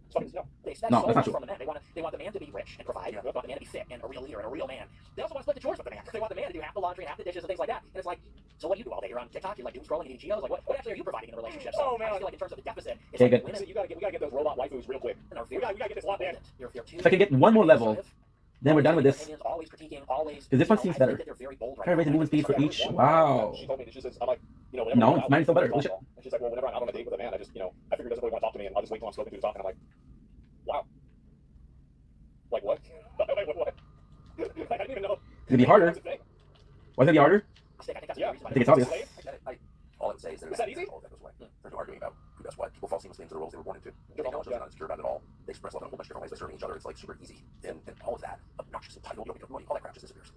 It's fucking no. They expect No, so that's not much true. from the men. They want the man to be rich and provide. They want the man to be fit and a real leader and a real man. They also want to split the chores with the man. They want the man to do half the laundry and half the dishes and things like that. And it's like, so what do you do all day? You're on TikTok, you're like doom scrolling and eating Cheetos. Like what actually are you providing in a relationship? So Oh, man. I just feel like in terms of the deficit, it's Okay, like good. women. So we gotta get those robot waifus real quick. We gotta get this lot man. If I can get one more level, then we're done with this. Always critiquing, always. Because this one seems better. Try to raise the movement speed for each. Wow. She told me that she says, I'm like, whenever No, I'm out, mine's still better. And she's like, well, whenever I'm out on a date with a man, I just, I figure he doesn't really want to talk to me, and I'll just wait till I'm spoken to to talk, and I'm like, wow. Like what? What? I didn't even know. It's gonna be harder. Why is it gonna be harder? Yeah. I think it's obvious. All I would say is that Is that easy? all that goes away. There's no arguing about who does what. People fall seamlessly into the roles they were born into. They acknowledge they're not insecure about it at all. They express love in a whole bunch of different ways by serving each other. It's like super easy. And all of that, obnoxious, entitled, all that crap just disappears.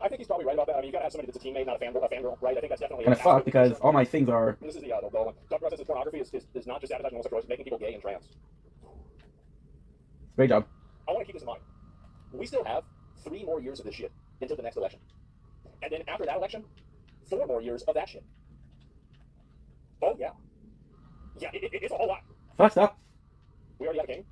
I think he's probably right about that. I mean, you gotta have somebody that's a teammate, not a fangirl, right? I think that's definitely Kind of fucked because all my things are. And this is the one. Dr. Russ says pornography is not just advertising homosexuality, it's making people gay and trans. Great job. I want to keep this in mind. We still have 3 more years of this shit until the next election. And then after that election, 4 more years of that shit. Oh, yeah. Yeah, it's a whole lot. Fucked up. We already have a king.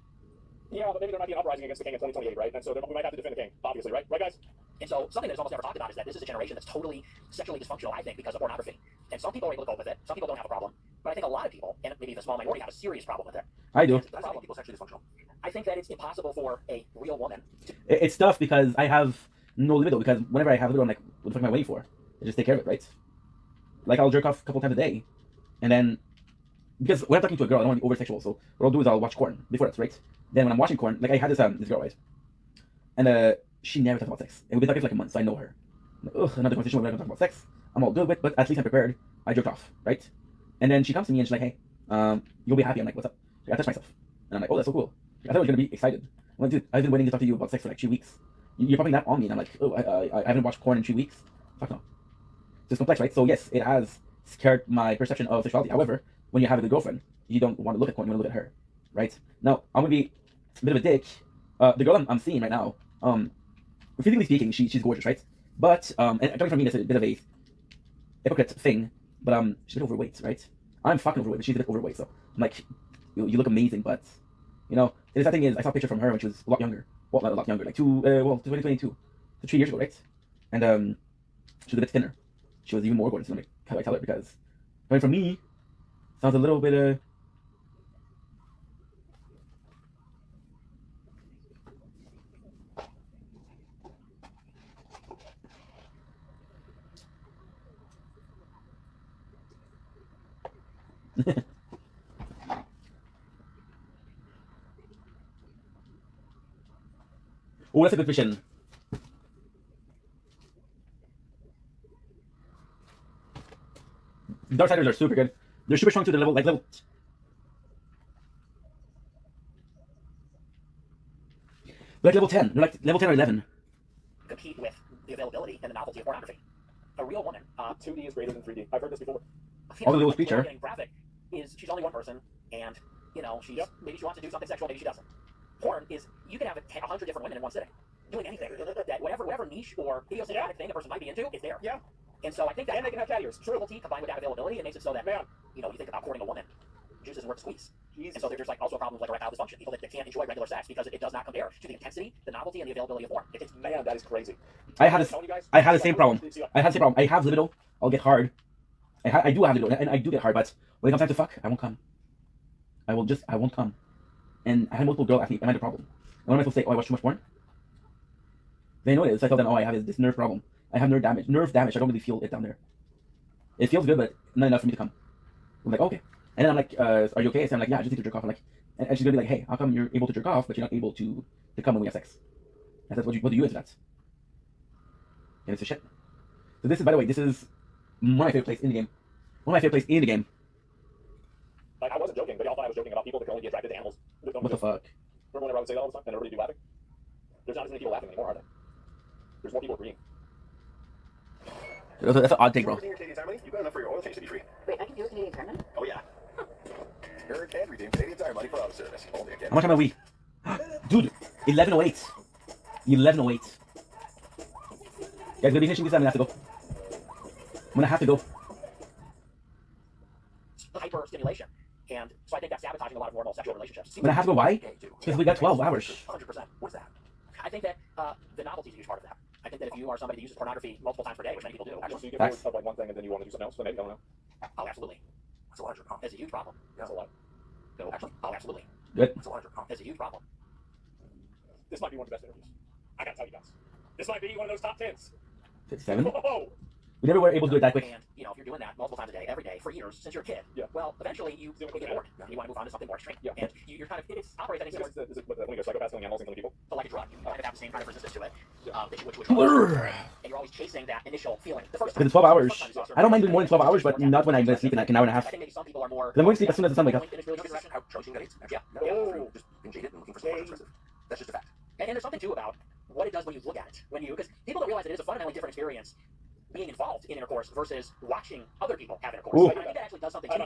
Yeah, but maybe there might be an uprising against the king in 2028, right? And so we might have to defend the king, obviously, right? Right, guys? And so something that's almost never talked about is that this is a generation that's totally sexually dysfunctional, I think, because of pornography. And some people are able to cope with it. Some people don't have a problem. But I think a lot of people, and maybe the small minority, have a serious problem with it. I do. That's why people sexually dysfunctional. I think that it's impossible for a real woman to... It's tough because I have no libido. Because whenever I have libido, I'm like, what the fuck am I waiting for? I just take care of it, right? Like I'll jerk off a couple times a day, and then because when I'm talking to a girl, I don't want to be over sexual. So what I'll do is I'll watch porn before that, right? Then when I'm watching porn, like I had this girl, right? And she never talked about sex. And we've been talking for like a month, so I know her. I'm like, ugh, another conversation where we're not gonna talk about sex. I'm all good with, but at least I'm prepared. I jerked off, right? And then she comes to me and she's like, hey, you'll be happy. I'm like, what's up? Like, I touch myself, and I'm like, oh, that's so cool. I thought I was gonna be excited. I'm like, dude, I've been waiting to talk to you about sex for like 2 weeks. You're probably not on me, and I'm like, oh, I haven't watched porn in 3 weeks. Fuck no. So it's complex, right? So yes, it has scared my perception of sexuality. However, when you have a good girlfriend, you don't want to look at porn, you want to look at her, right? Now, I'm gonna be a bit of a dick. The girl I'm seeing right now, physically speaking, she's gorgeous, right? But and coming from me, that's a bit of a hypocrite thing. But she's a bit overweight, right? I'm fucking overweight, but she's a bit overweight. So I'm like, you look amazing, but the sad thing is, I saw a picture from her when she was a lot younger. Well, not a lot younger, like 2022, so 3 years ago, right? And she was a bit thinner. She was even more gorgeous. And I'm like, how do I tell her? Because coming from me, sounds a little bit Oh, that's a good mission. Darksiders are super good. They're super strong to the level, like level 10. They're like level 10 or 11. Compete with the availability and the novelty of pornography. A real woman, 2D is greater than 3D. I've heard this before. All the little feature. Getting graphic is she's only one person, and you know maybe she wants to do something sexual, maybe she doesn't. Porn is you can have 100 different women in one sitting doing anything. That whatever niche or idiosyncratic thing a person might be into is there. Yeah. And so I think that and they can have cat ears. Novelty combined with that availability, it makes it so that you think about courting a woman, juice isn't worth the squeeze. And so there's like also problems like erectile dysfunction, people that can't enjoy regular sex because it does not compare to the intensity, the novelty, and the availability of porn. It's that is crazy. I had the same problem. I have libido. I'll get hard. I do have libido, and I do get hard, but when it comes time to fuck, I won't come. I won't come. And I had multiple girls ask me, am I the problem? And what am I supposed to say? Oh, I watch too much porn? They know it. So I tell them, oh, I have this nerve problem. I have nerve damage. I don't really feel it down there. It feels good, but not enough for me to come. I'm like, okay. And then I'm like, are you okay? So I'm like, yeah, I just need to jerk off. I'm like, and she's gonna be like, hey, how come you're able to jerk off, but you're not able to come when we have sex? I said, what do you into that? And it's a shit. So this is, by the way, this is one of my favorite places in the game. Like, I wasn't joking, but y'all thought I was joking about people that can only be attracted to animals. What the fuck? Remember whenever I would say that all the time, and everybody would be laughing? There's not as many people laughing anymore, are there? There's more people agreeing. That's an odd take, bro. Your Canadian Tire money? You got enough for your oil change to be free. Wait, I can use Canadian Tire money? Oh yeah. You can redeem Canadian Tire money for auto service. Only again. How much am I we? Dude, 11:08. 11:08. Guys, gonna be finishing this. I'm gonna have to go. Hyper stimulation. And so I think that's sabotaging a lot of normal sexual relationships. I'm gonna have to go. Why? Because we got 12 hours. 100%. What's that? I think that the novelty is a huge part of that. I think that if you are somebody that uses pornography multiple times per day, which many people do, actually, so you get bored of like one thing and then you want to do something else, so maybe, I don't know. Oh, absolutely. That's a larger problem. That's a huge problem. That's a lot. No, actually, oh, absolutely. Good. That's a larger problem. That's a huge problem. This might be one of the best interviews. I gotta tell you guys. This might be one of those top 10s. 57? Whoa! We never were able to do it that quick. And, if you're doing that multiple times a day, every day, for years, since you're a kid, well, eventually you get bored. And you want to move on to something more extreme. And you're kind of, it operates, I think, But like a drug. You kind of have the same kind of resistance to it. That you would and you're always chasing that initial feeling. The first time. Because 12 hours. I don't mind doing more than 12 hours, but not when I'm going to sleep in like an hour and a half. I think maybe some people are more... I'm going to sleep as soon as the sun wakes up. Yeah. No. Just been jaded and looking for something more expressive. That's just a fact. And there's something, too, about what it does when you look at it. Because people don't realize it is a fundamentally different experience being involved in intercourse versus watching other people have intercourse. I think that actually does something to you.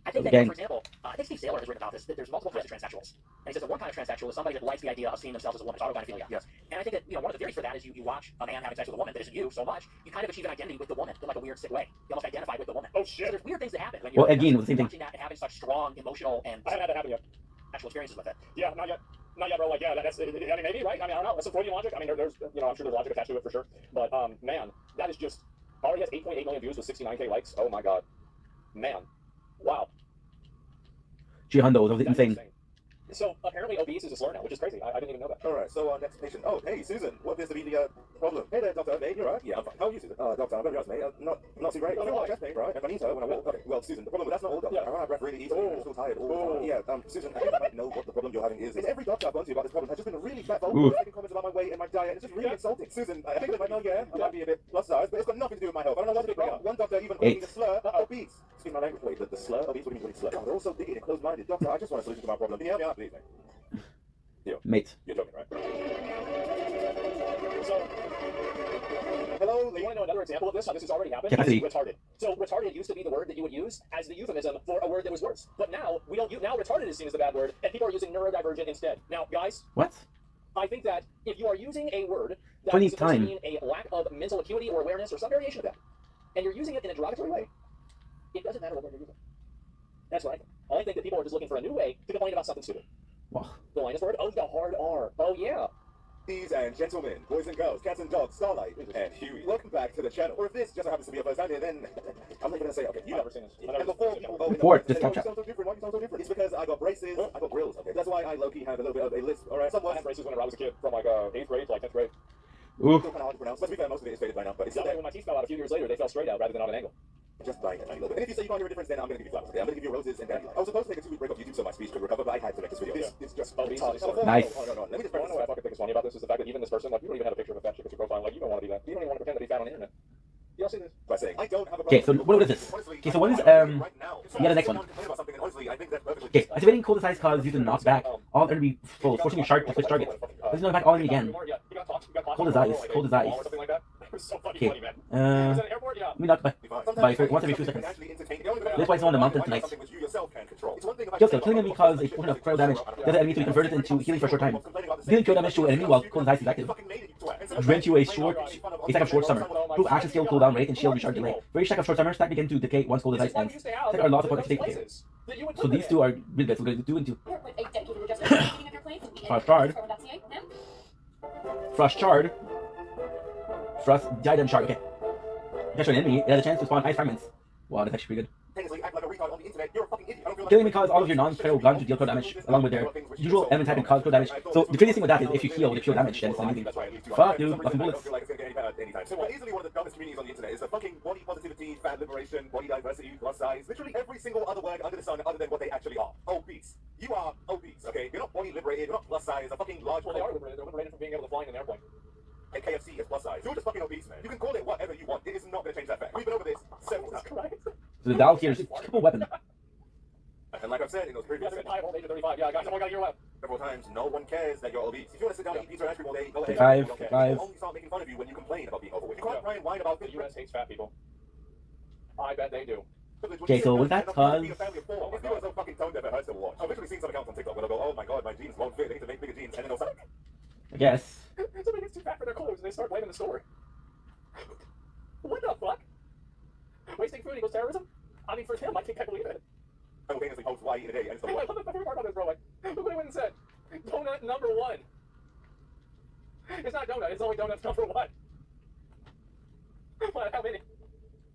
I think that, for example, I think Steve Saylor has written about this, that there's multiple kinds of transsexuals. And he says that one kind of transsexual is somebody that likes the idea of seeing themselves as a woman. It's autogynephilia. Yes. And I think that, one of the theories for that is you watch a man having sex with a woman that isn't you so much, you kind of achieve an identity with the woman in like a weird, sick way. You almost identify with the woman. Oh, shit. So there's weird things that happen when you're again, the same thing. watching that and having such strong emotional and I haven't had that happen yet. actual experiences with it. Yeah, not yet. Not yet, bro. Like, yeah, that's, I mean, maybe, right? I mean, I don't know. That's some Freudian logic. I mean, there's, I'm sure there's logic attached to it for sure. But, man, that is just, already has 8.8 million views with 69K likes. Oh my god. Man. Wow. Gee, Hundo, that was insane. So, apparently obese is a slur now, which is crazy. I didn't even know that. Alright, so, next patient. Oh, hey, Susan. What appears to be the, problem? Hey there, Dr. May, you alright? Yeah, I'm fine. How are you, Susan? Doctor, I'm very honest, mate. Not too great. I feel like chest pain, right? And I need her when I walk. Okay, well, Susan, the problem, but that's not all, Doctor. I run out of breath really easily. I'm so tired all the time. Yeah, Susan, I think I might know what the problem you're having is. And every doctor I've gone to about this problem has just been a really fat vulgar, making comments about my weight and my diet. It's just really insulting. Susan, I think they might know, I might be a bit plus size, but it's got nothing to do with my health. I don't know what to do. One doctor even called me the slur, obese. Excuse my language, wait, the slur, obese, what do you mean slur? They're all so digging and closed-minded. Doctor, I just want a solution to my problem. Can you help me out, please, mate? Mate. You're joking, right? So, hello, you want to know another example of this? How this has already happened? Retarded. So, retarded used to be the word that you would use as the euphemism for a word that was worse. But now, we don't use, now retarded is seen as the bad word, and people are using neurodivergent instead. Now, guys. What? I think that if you are using a word that is supposed to mean a lack of mental acuity or awareness or some variation of that, and you're using it in a derogatory way, it doesn't matter what word you're using. That's what I think. I think that people are just looking for a new way to complain about something stupid. Wow. The line is word. Oh, the hard R. Oh, yeah. Ladies and gentlemen, boys and girls, cats and dogs, Starlight, and Huey. Welcome back to the channel. Or if this just happens to be your first time here, then I'm not going to say, okay, you've never seen this. And before people go report, just catch up. Why do you sound so different? It's because I got braces, I got grills, okay? That's why I low-key have a little bit of a lisp, alright? Somewhat. I had braces whenever I was a kid, from like 8th grade to like 10th grade. Ooh. Still kind of hard to pronounce, but to be fair, most of it is faded by now, but it's still there. When my teeth fell out a few years later, they fell straight out rather than on an angle. Just by a tiny little bit. And if you say you can't hear a difference, then I'm going to give you flowers. Okay, I'm going to give you roses and dandelions. I was supposed to take a 2-week break off YouTube so my speech could recover, but I had to make this video. This is just Nice. No. Let me just I know what I fucking think is funny about this is the fact that even this person, like, you don't even have a picture of a fat chick as your profile. Like, you don't want to be that. You don't even want to pretend to be fat on the internet. Y'all see this? By saying, I don't have a Okay, so what is this? Okay, so what is yeah, the next one. Okay, activating cold size cause using knockback all enemy full, forcing your shark to switch targets. This is knockback all enemy again. Cold as ice. Cold as ice. Okay. Let me knock by once every 2 seconds. This way it's on the mountain tonight. Kill skill. Killing enemy causes a portion of cryo damage. Does the enemy to be converted into healing for a short time. Dealing cryo damage to an enemy while cold as ice is active. Grant you a stack of short summer. Prove action skill cooldown rate and shield recharge delay. For each stack of short summer, stack begin to decay once cold as ice ends. Stack are lost upon extra decay. So these two are really good. So we're going to do 2 and 2. Frost Shard. Frost Shard. Frost Diadem Shard. Okay. Catch an enemy, it has a chance to spawn ice fragments. Wow, that's actually pretty good. Killing may cause all of your non-cryo guns to deal cryo damage, along with their usual element type and cause cryo damage. So the crazy thing with that is if you heal, the cryo damage, then it's amazing. Fuck, dude, nothing bullets. So easily one of the dumbest communities on the internet is the fucking body positivity, fat liberation, body diversity, plus size. Literally every single other word under the sun other than what they actually are. Obese. You are obese, okay? You're not body liberated, you're not plus size, a fucking large... Well, they are liberated. They're liberated from being able to fly in an airplane. And KFC is plus size. You're just fucking obese, man. You can call it whatever you want. It is not going to change that fact. We've been over this several times. So the Dow here is a triple weapon. And like I've said in those previous age of 35, yeah, guys, someone got your several times, no one cares that you're obese. If you want to sit down and eat pizza and ice cream all day, go ahead. 5. People only start making fun of you when you complain about being overweight. You can't try and whine about the US hates fat people. I bet they do. Okay, so with that cause... If you were so fucking tone deaf, it hurts to watch. I've literally seen some accounts on TikTok where they'll go, oh my god, my jeans won't fit, they need to make bigger jeans, and then they'll say, I guess. Somebody gets too fat for their clothes and they start blaming the store. What the fuck? Wasting food equals terrorism? I mean, for him, I can't believe it. Simultaneously post why eat a day, and it's the I love the favorite part about this, bro. Like, look what I went and said. Donut number 1. It's not donut, it's only donuts number 1. What, how many?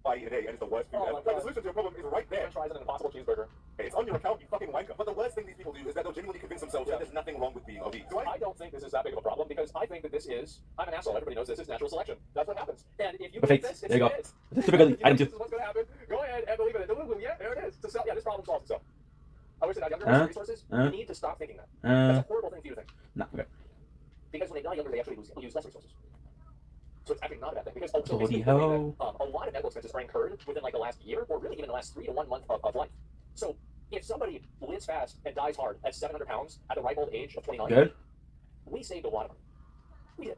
Why eat a day, and it's the worst food ever. Like, the solution to your problem is right there. French fries and an impossible cheeseburger. It's on your account, you fucking wanker. But the worst thing these people do is that they'll genuinely convince themselves that there's nothing wrong with being obese. I don't think this is that big of a problem because I think that this is, I'm an asshole, everybody knows this is natural selection. That's what happens. And if you believe this, there you go. This is super good item 2. This is what's going to happen. Go ahead and believe it. Yeah, there it is. Yeah, this problem solves itself. I wish that younger resources, you need to stop thinking that. That's a horrible thing for you to think. No, okay. Because when they die younger, they actually use less resources. So it's actually not a bad thing. Because also, a lot of medical expenses are incurred within like the last year, or really even the last 3 to 1 month of life. So if somebody lives fast and dies hard at 700 pounds at the ripe old age of 29, good. We saved a lot of money. We did.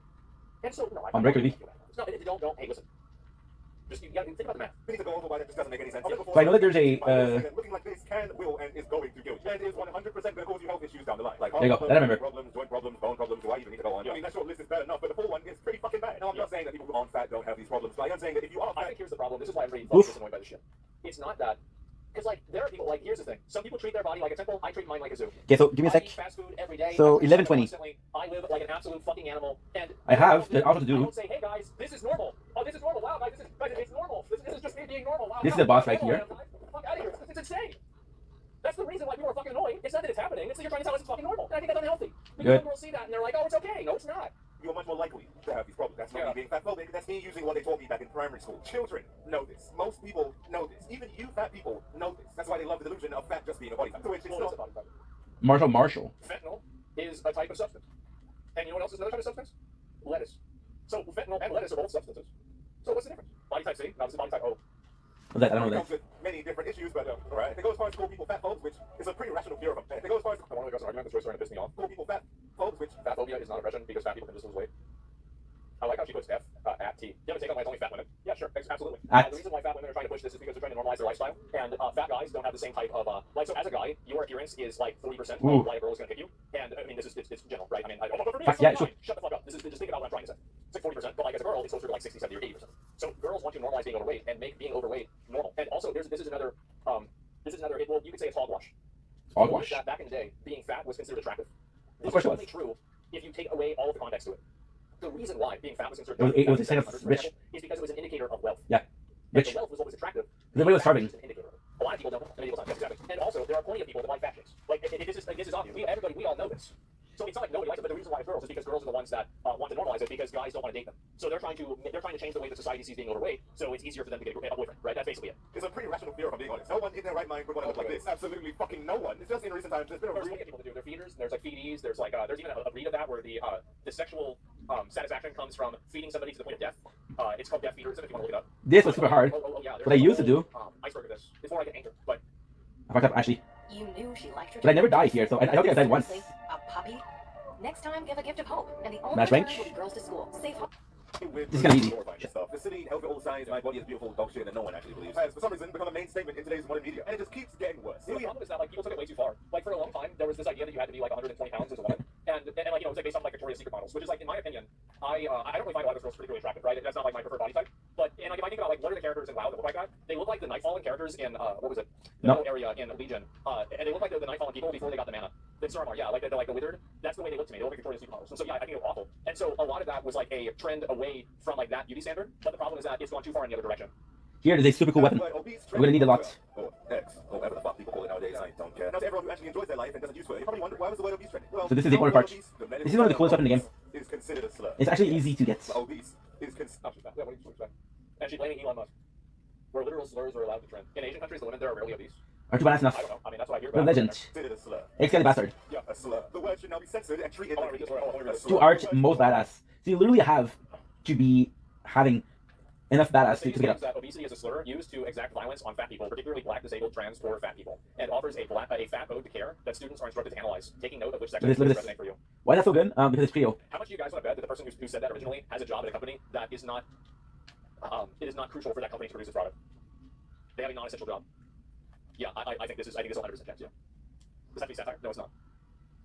And so, no, On break, no, don't. Hey, listen. Just you gotta think about the math. We need to go over why that just doesn't make any sense. So I know that there's a looking like this can, will, and is going to kill you. And is 100% going to cause you health issues down the line. Like there you go. That I remember. Problems, joint problems, bone problems. Do I even need to go on? I mean, that short list is bad enough, but the full one is pretty fucking bad. Now, I'm not saying that people who aren't fat don't have these problems, but I am saying that if you are fat, I think here's the problem. This is why I'm really annoyed by this shit. It's not that. Because, like, there are people, like, here's the thing. Some people treat their body like a temple. I treat mine like a zoo. Okay, so give me a sec. I eat fast food every day. So 11:20. I live like an absolute fucking animal. And I have the option to do. I don't say, hey guys, this is normal. Oh, this is normal. Wow, guys, it's normal. This is just me being normal. Wow, this is the boss right here. Fuck out of here. It's insane. That's the reason why people are fucking annoyed. It's not that it's happening. It's that you're trying to tell us it's fucking normal. And I think that's unhealthy. Because people see that and they're like, oh, it's okay. No, it's not. You are much more likely to have these problems. That's not me being fat phobic. That's me using what they taught me back in primary school. Children know this. Most people know this. Even you fat people know this. That's why they love the delusion of fat just being a body type. So it's not. Marshall. Fentanyl is a type of substance. And you know what else is another type of substance? Lettuce. So fentanyl and lettuce are both substances. So what's the difference? Body type C, obviously body type O. I don't know that. It comes with many different issues, but alright. They go as far as to call people fat phobes, which is a pretty rational fear of them. They go as far as I want to go to an argument that's really starting to piss me off. Call people fat phobes, which fat phobia is not oppression because fat people can just lose weight. I like how she puts F at T. You have a take on why it's only fat women? Yeah, sure, absolutely. And the reason why fat women are trying to push this is because they're trying to normalize their lifestyle. And fat guys don't have the same type of like. So as a guy, your appearance is like 40% of why a girl is going to pick you. And I mean, this is it's general, right? I mean, for me, it's shut the fuck up. This is just think about what I'm trying to say. It's like 40%, but like as a girl, it's closer to like 60, 70, or 80%. So girls want to normalize being overweight and make being overweight normal. And also, this is another. Well, you could say it's hogwash. Hogwash. That back in the day, being fat was considered attractive. This is only true if you take away all of the context to it. The reason why being fat was considered it was a sign of rich is because it was an indicator of wealth. Yeah, rich. And wealth was always attractive. Everybody was starving. A lot of people don't know. Many people don't. Exactly. And also, there are plenty of people that like fat chicks. Like this is obvious. We all know this. So it's not like nobody likes it, but the reason why it's girls is because girls are the ones that want to normalize it because guys don't want to date them. So they're trying to change the way that society sees being overweight, so it's easier for them to get a boyfriend, right? That's basically it. It's a pretty rational fear, if I'm being honest. No one in their right mind would want to look like this. Absolutely fucking no one. Especially in recent times. There's been a There's plenty of people that do. There are feeders, there's like feedies, there's like there's even a breed of that where the sexual satisfaction comes from feeding somebody to the point of death. It's called death feederism if you want to look it up. This was super hard. Yeah, What I used to do. Iceberg of this. It's more like an anchor, but I fucked up actually. You knew she liked her. But I never died here, so I don't think I died once. A puppy? Next time, give a gift of hope. And the only Match return rank? will be girls to school. Safe home. This is gonna be easy. The city held the old signs, my body is beautiful dog shit that no one actually believes. Has for some reason become a main statement in today's modern media, and it just keeps getting worse. The problem is that like people took it way too far. Like for a long time, there was this idea that you had to be like 120 pounds as a woman, and like it was like based on like Victoria's Secret models, which is like in my opinion, I don't really find a lot of those girls particularly attractive, right? That's not like my preferred body type. But and like if I think about like what are the characters in WoW that look like that, they look like the Nightfallen characters in what was it? The middle area in Legion, and they look like the Nightfallen people before they got the mana. The Suramar, yeah, like they're like the withered. That's the way they look to me. They look like Victoria's Secret models, and so yeah, I think they were awful. And so a lot of that was like a trend away from like that beauty standard. But the problem is that it's gone too far in the other direction. Here is a super cool weapon. I'm gonna need a lot. Or X, or whatever the fuck people call it nowadays. I don't care. Now to everyone who actually enjoys their life and doesn't use it, you probably wonder why was the word obese trending? Well, So this is the important part. This is one of the coolest weapons in the game. Is considered a slur. It's actually easy to get. Obese is And she's blaming Elon Musk. Where literal slurs are allowed to trend. In Asian countries, the women there are rarely obese. Are too badass enough. I don't know. I mean, that's what I hear What a about. legend. considered a slur. X-Scary bastard. Yeah, a slur. The word should now be censored and treated like a To arch most badass. So you literally have to be having enough badass to get up. That obesity is a slur used to exact violence on fat people, particularly black, disabled, trans, or fat people, and offers a fat ode to care that students are instructed to analyze, taking note of which section Look at this. resonate for you. Why is that so good? Because it's Trio. How much do you guys want to bet that the person who said that originally has a job at a company that is not it is not crucial for that company to produce its product? They have a non-essential job. Yeah, I think this is 100% chance. Yeah. Does that have to be satire? No, it's not.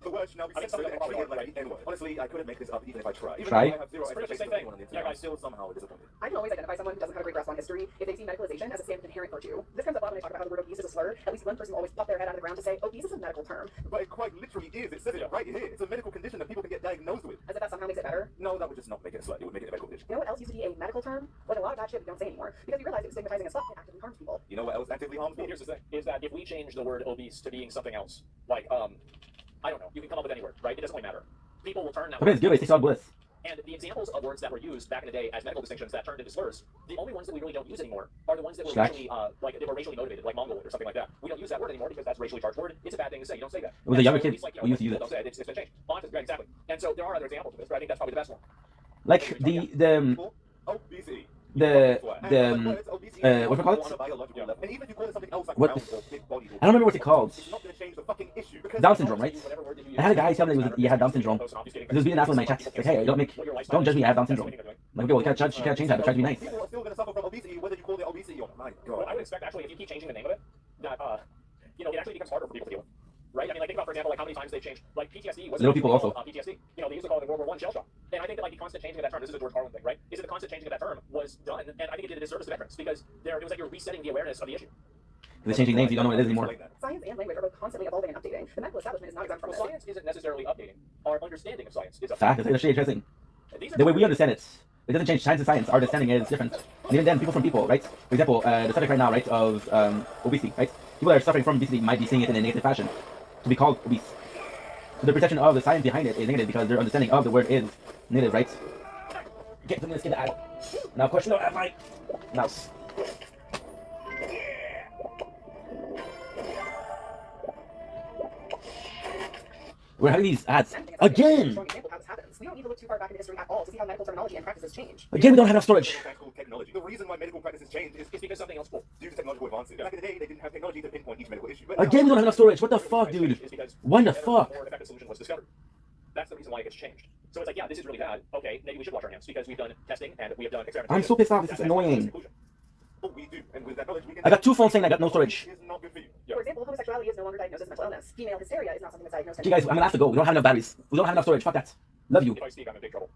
The word should now be censored and treated like the N-word. Honestly, I couldn't make this up even if I tried. Even Try? though I have zero expectations of anyone on the internet, I'm still somehow disappointed. I can always identify someone who doesn't have a great grasp on history if they see medicalization as a standard inherent virtue. This comes up a lot when I talk about how the word obese is a slur. At least one person will always pop their head out of the ground to say, obese is a medical term. But it quite literally is. It says it right here. It's a medical condition that people can get diagnosed with. As if that somehow makes it better. No, that would just not make it a slut. It would make it a medical condition. You know what else used to be a medical term? Like a lot of that shit we don't say anymore. Because we realized it was stigmatizing as fuck and actively harms people. You know what else actively harms people? Here's the thing, is that if we change the word obese to being something else, like, I don't know, you can come up with any word, right? It doesn't really matter. People will turn that Okay, it's good. It's all bliss. And the examples of words that were used back in the day as medical distinctions that turned into slurs, the only ones that we really don't use anymore are the ones that were racially, they were racially motivated, like Mongoloid or something like that. We don't use that word anymore because that's a racially charged word. It's a bad thing to say. You don't say that. It was a younger so, kid. like, We used to use it. Don't say it. It's been changed. Right, exactly. And so there are other examples of this, but I think that's probably the best one. Like obesity. What do you call it? What? I don't remember what it's called. Down syndrome, right? I had a guy tell me he had Down syndrome. He was being an asshole in my chat. Like, hey, don't judge me. I have Down syndrome. Like, okay, well, you can't change that, but try to be nice. People are still going to suffer from obesity, whether you call it obesity or not. My God. Well, I would expect actually if you keep changing the name of it, that it actually becomes harder for people to deal with. Right? I mean, like think about, for example, like how many times they've changed. Like PTSD was little people also. PTSD. They used to call it the World War I shell shock. And I think that like the constant changing of that term, this is a George Carlin thing, right? Is that the constant changing of that term was done, and I think it did a disservice to veterans because it was like you're resetting the awareness of the issue. They're changing names, you don't know what it is anymore. Science and language are both constantly evolving and updating. The medical establishment is not exempt from Well, science isn't necessarily updating. Our understanding of science is updating. Fact, it's actually interesting. The way we understand it, it doesn't change. Science is science. Our understanding is different. And even then, people from people, right? For example, the subject right now, right, of obesity, right? People that are suffering from obesity might be seeing it in a negative fashion to be called obese. So the perception of the science behind it is negative because their understanding of the word is negative, right? Okay, so I'm gonna skip that. Now, question of my mouse. We're having these ads again. We don't need to look too far back in history at all to see how medical terminology and practices change. Again, we don't have enough storage. Technology. The reason why medical practices change is because something else cool. Due to technological advances. Back in the day, they didn't have technology to pinpoint each medical issue. Again, we don't have enough storage. What the fuck, dude? What the fuck? More effective solution was discovered. That's the reason why it gets changed. So it's like, yeah, this is really bad. Okay, maybe we should wash our hands because we've done testing and we have done experimentation. I'm so pissed off. This is annoying. We do, and with that knowledge, we can I got 2 phones saying I got no storage. For example, homosexuality is no longer diagnosed as a mental illness. Female hysteria is not something that's diagnosed. Okay, guys, I'm gonna have to go. We don't have enough batteries. We don't have enough storage. Fuck that. Love you. If I speak, I'm in big trouble.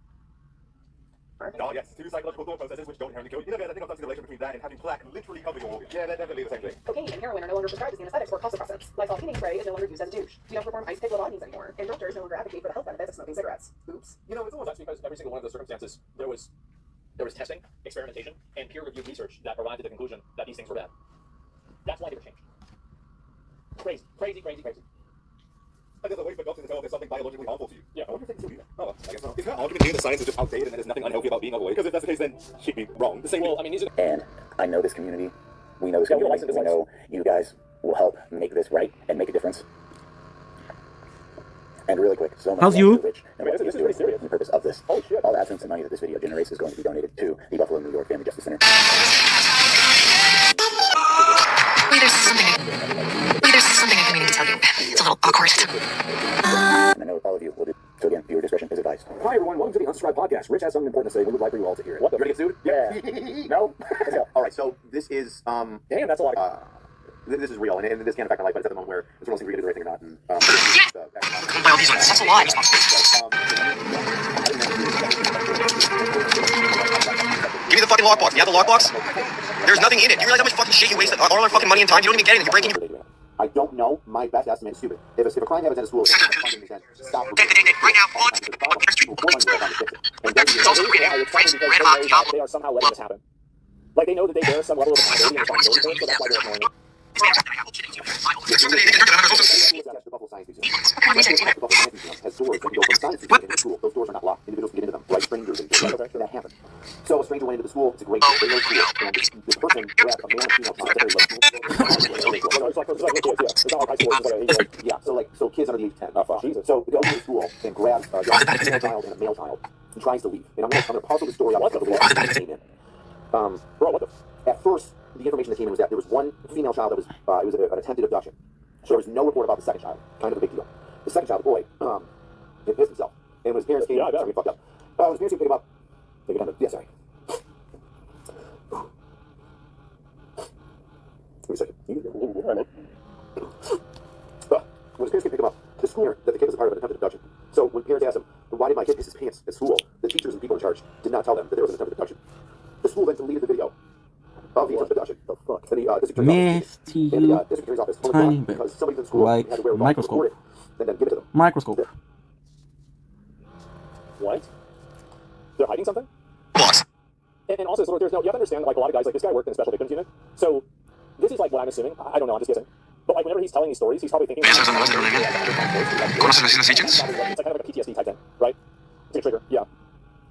Oh, yes, 2 psychological thought processes which don't inherently kill you. You know, I think I've done the relation between that and having plaque literally covering your organs. Yeah, they're definitely the same thing. Cocaine and heroin are no longer prescribed as anesthetics or cough suppressants. Lysol cleaning spray is no longer used as a douche. We don't perform ice pick lobotomies anymore. And doctors no longer advocate for the health benefits of smoking cigarettes. Oops. You know, it's almost that's because every single one of those circumstances, there was testing, experimentation, and peer-reviewed research that arrived at the conclusion that these things were bad. That's why they were changed. Crazy. There's a way to go to tell if there's something biologically harmful to you. Yeah, I wonder if they can still do that. Oh, I guess not. If her argument being the science is just outdated and there's nothing unhealthy about being overweight, because if that's the case, then she'd be wrong. The same. Well, I mean, these are. And I know this community. We know this community. We know you guys will help make this right and make a difference. And really quick, so much How's you? Rich and what he is doing for the purpose of this. All the AdSense and money that this video generates is going to be donated to the Buffalo, New York Family Justice Center. There's something I've been meaning to tell you. It's a little awkward. And I know all of you will do. So again, viewer discretion is advised. Hi everyone, welcome to the Unsubscribed Podcast. Rich has something important to say. We would like for you all to hear it. What? You ready to get sued? Yeah. No? Let's go. All right, so this is damn, that's a lot of this is real, and this can affect my life, but it's at the moment where it's one of those things where you're going to do the right thing or not. And, That's a lot. Give me the fucking lockbox. You have the lockbox? There's nothing in it. You realize how much fucking shit you wasted? All our fucking money and time. You don't even get anything. You're breaking your... I don't know. My best estimate is stupid. If a crime happens at a school, stop. Right now, they are somehow letting this happen. Like, they know that they bear some level of accountability and responsibility for it, so that's why they're ignoring it. Has doors that can go from science into the school. Those doors are not locked. Individuals can get into them. Right, strangers and that happens. So a stranger went into the school. It's a great school. And this person grabbed a male and female child. So kids under the age of 10. So they go to the school and grabs a young female child and a male child and tries to leave. And I'm going to puzzle the story out of the way that came in. At first, the information that came in was that there was one female child that was it was an attempted abduction. So there was no report about the second child. Kind of a big deal. The second child, the boy, he pissed himself. And when his parents came, sorry, fucked up. When his parents came to pick him up, they got him. Yeah, sorry. Wait a second. When his parents came to pick him up, the school that the kid was a part of an attempted abduction. So when parents asked him, why did my kid piss his pants at school? The teachers and people in charge did not tell them that there was an attempted abduction. The school then deleted the video of the attempted abduction. The fuck? And the district attorney's office tiny bit, because somebody from the school like had to wear a microscope. And then give it to them. Microscope. What? They're hiding something? And also, so there's no, you have to understand that, like, a lot of guys, like, this guy worked in a special victims unit. So, this is, like, what I'm assuming. I don't know, I'm just guessing. But, like, whenever he's telling these stories, he's probably thinking... ¿Conoces los agents? It's like kind of like a PTSD type thing, right? It's like a trigger, yeah.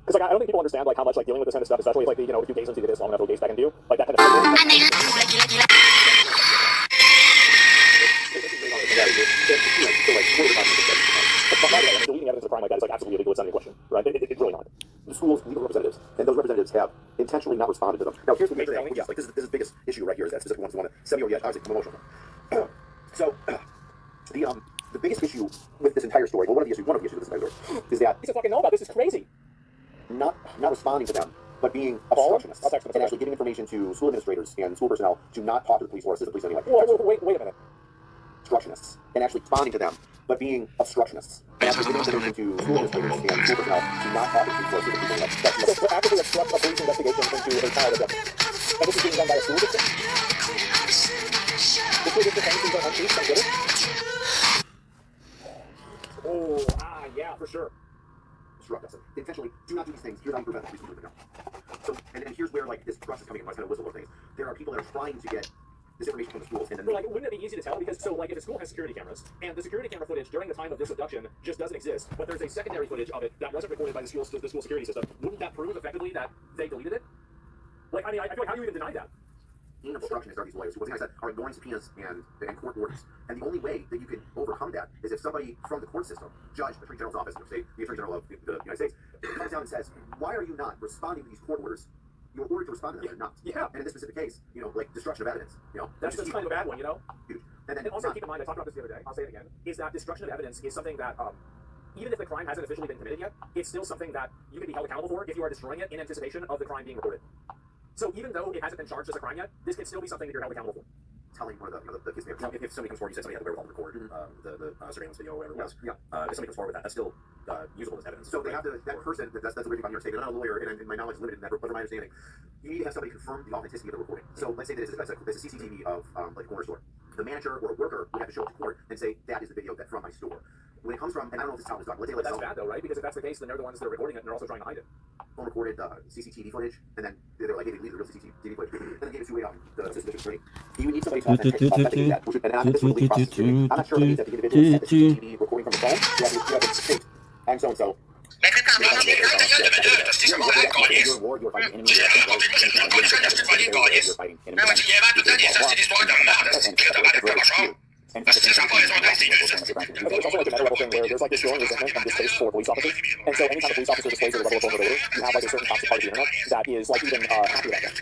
Because, like, I don't think people understand, like, how much, like, dealing with this kind of stuff, especially, like, if you gaze into this long enough, it'll gaze back into you. Like, that kind of... Deleting evidence of a crime like that is, like, absolutely illegal. It's not even a question, right? It's really not. The school's legal representatives, and those representatives have intentionally not responded to them. Now, here's the major thing. Yeah, like, this is the biggest issue right here, is that specific ones who want to send me over the edge. Obviously, I'm emotional. So, the biggest issue with this entire story, well, one of the issues with this entire story, is that... He said, fucking know about this. Is crazy. Not responding to them, but being obstructionists, and actually giving information to school administrators and school personnel to not talk to the police or assist the police anyway. Wait a minute. Obstructionists, and actually responding to them, but being obstructionists. And actually giving information to school administrators and school personnel to not talk to the police or assist the police anyway. So actively obstruct a police investigation into a child abduction. And this is being done by a school district? The school district thinks these are untrue, don't get it? Oh, yeah, for sure. Obstruct us. Intentionally, do not do these things. Here's how you prevent the police from doing it. So, and here's where, like, this trust is coming in, where I kind of whistle things. There are people that are trying to get this information from the schools, and then like, wouldn't it be easy to tell? Because, so, like, if a school has security cameras, and the security camera footage during the time of this abduction just doesn't exist, but there's a secondary footage of it that wasn't recorded by the school security system, wouldn't that prove effectively that they deleted it? Like, I mean, I feel like, how do you even deny that? Being obstructionists are these lawyers who, one thing I said, are ignoring subpoenas and court orders. And the only way that you can overcome that is if somebody from the court system, judge, the Attorney General's office, say, the Attorney General of the United States, comes down and says, why are you not responding to these court orders? You're ordered to respond to them, you're not. Yeah. And in this specific case, like, destruction of evidence, That's just kind of a bad one, Huge. And also keep in mind, I talked about this the other day, I'll say it again, is that destruction of evidence is something that, even if the crime hasn't officially been committed yet, it's still something that you can be held accountable for if you are destroying it in anticipation of the crime being reported. So even though it hasn't been charged as a crime yet, this can still be something that you're held accountable for. Telling one of the kids, if somebody comes forward, you said somebody had the wherewithal to record the surveillance video or whatever it was. Yeah. If somebody comes forward with that, that's still usable as evidence. So they have to, that person, that's the weird thing about New York State, I'm not a lawyer, and my knowledge is limited in that, but from my understanding, you need to have somebody confirm the authenticity of the recording. So let's say that there's a CCTV of like a corner store. The manager or a worker would have to show up to court and say, that is the video that's from my store. When it comes from, and I don't know if this child was done, let's say that's bad though, right? Because if that's the case, then they're the ones that are recording it and they're also trying to hide it. Unrecorded CCTV footage, and then they're like, hey, they leave the real CCTV footage, and then gave it to the assistant attorney. You would need somebody to authenticate that, and I'm not sure if the individual set the CCTV recording from the phone. You have to state, I'm so and so. It's also like a meta-level thing where there's like this growing resentment and distaste for police officers, and so anytime a police officer displays a level of vulnerability, you have like a certain toxic part of the internet that is like even happy about that.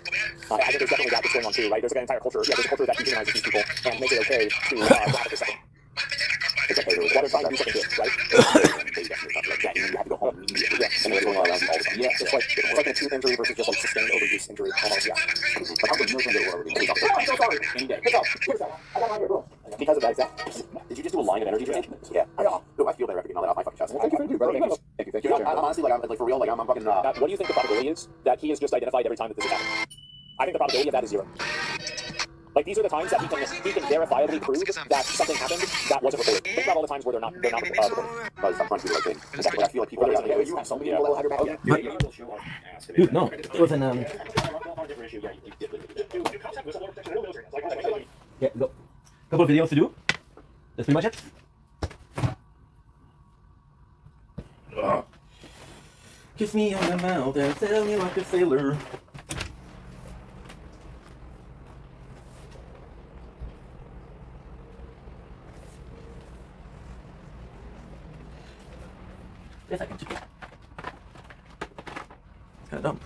I think there's definitely that that's going on too, right? There's like an entire culture, there's a culture that dehumanizes these people and makes it okay to have a second. It's okay, while they're trying to do something good, right? You have to go home immediately. Yeah, and they're going around all the time. Yeah, it's like an acute injury versus just like sustained overuse injury. Almost, yeah. But how could you get over these? I'm so sorry. Any day. Pick up. I got mine here, boom. Because of that exact. Did you just do a line of energy drink? Yeah. I know. Dude, I feel better after getting all that off my fucking chest. Thank you, brother. Thank you. I'm honestly like for real, like I'm fucking. What do you think the probability is that he is just identified every time that this is happening? I think the probability of that is 0. Like these are the times that he can verifiably prove that something happened that wasn't recorded. Think about all the times where they're not recorded. I'm trying to do the right thing. Exactly. I feel like people you have so many people that have your back. Dude, no. It was an yeah, go. Couple of videos to do. That's pretty much it. Kiss me on the mouth and tell me like a sailor. Yes, I can do it. It's kind of dumb.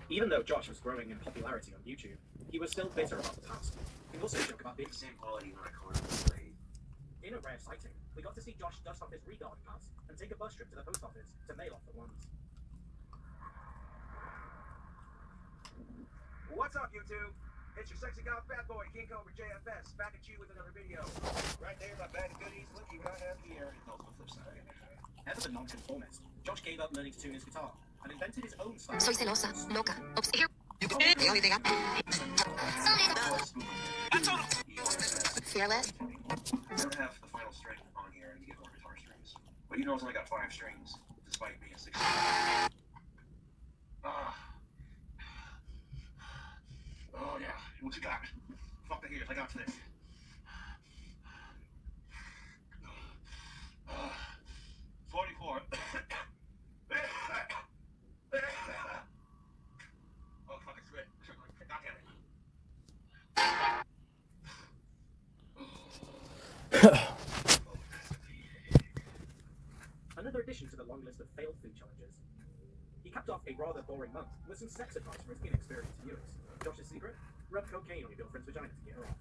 Even though Josh was growing in popularity on YouTube, he was still bitter about the past. He also joke about being the same quality when I called him. In a rare sighting, we got to see Josh dust off his re-garden pass and take a bus trip to the post office to mail off the ones. What's up, YouTube? It's your sexy goth bad boy, King Cobra JFS, back at you with another video. Right there, my bag of goodies. Looky what I have here. No, it's the flip side. Ever the nonconformist, Josh gave up learning to tune his guitar and invented his own style. Soy celosa, loca, obsesiva. Fearless. I don't have the final string on here and to get more guitar strings. But you know it's only got 5 strings, despite being 6. Oh yeah, what you got? Fuck the haters, I got this. 44. Oh fuck, it's good. God damn it. Another addition to the long list of failed food challenges. He capped off a rather boring month with some sex advice for his inexperienced viewers. Josh's secret? rub cocaine on your girlfriend's vagina to get her off.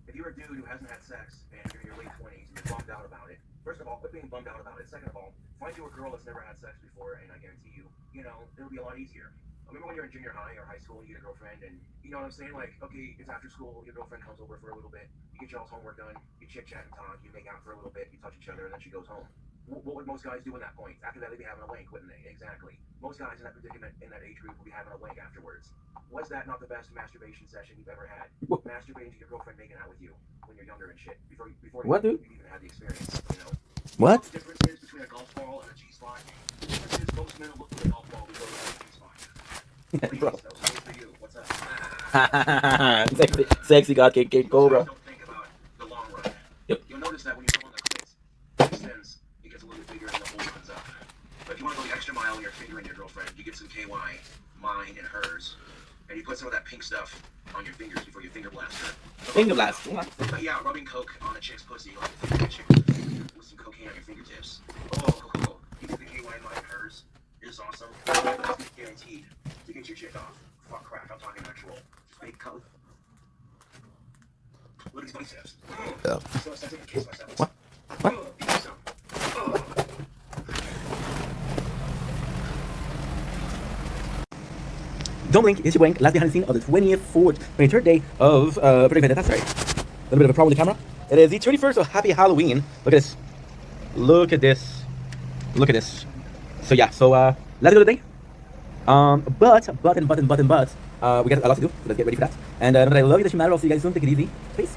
If you're a dude who hasn't had sex and you're in your late 20s and you're bummed out about it, first of all, quit being bummed out about it. Second of all, find you a girl that's never had sex before, and I guarantee you, it'll be a lot easier. Remember when you're in junior high or high school and you get a girlfriend, and you know what I'm saying? Like, okay, it's after school, your girlfriend comes over for a little bit, you get y'all's homework done, you chit chat and talk, you make out for a little bit, you touch each other, and then she goes home. What would most guys do in that point? After that, they'd be having a wank, wouldn't they? Exactly. Most guys in that predicament, in that age group, will be having a wank afterwards. Was that not the best masturbation session you've ever had? Masturbating to your girlfriend making out with you when you're younger and shit. Before What, you dude? even had the experience, What? The difference is between a golf ball and a G-spot. The difference is most men look for a golf ball before they go to a G-spot. Bro. So, for you, what's up? Sexy God King Cobra. Don't think about the long run. Yep. You'll notice that when you go on the quits, it extends, it gets a little bit bigger and the hole opens up. But if you want to go the extra mile when you're fingering your girlfriend, you get some KY, mine and hers, and you put some of that pink stuff on your fingers before you finger blast her. Finger blast. Yeah, rubbing coke on a chick's pussy, like a chick with some cocaine on your fingertips. Oh, cool. You get the KY, mine, hers. It's awesome. It's guaranteed to get your chick off. Fuck crack, I'm talking actual. Just make coke. Look at these biceps. Yeah. So I take a kiss myself. What? What? Don't blink, it's your wank. Last behind the scene of the 23rd day of Project Vendetta. Sorry. A little bit of a problem with the camera. It is the 31st, so happy Halloween. Look at this. Look at this. Look at this. So yeah, so let's go today. But we got a lot to do, so let's get ready for that. And know that I love you, that you matter. I'll see you guys soon. Take it easy. Peace.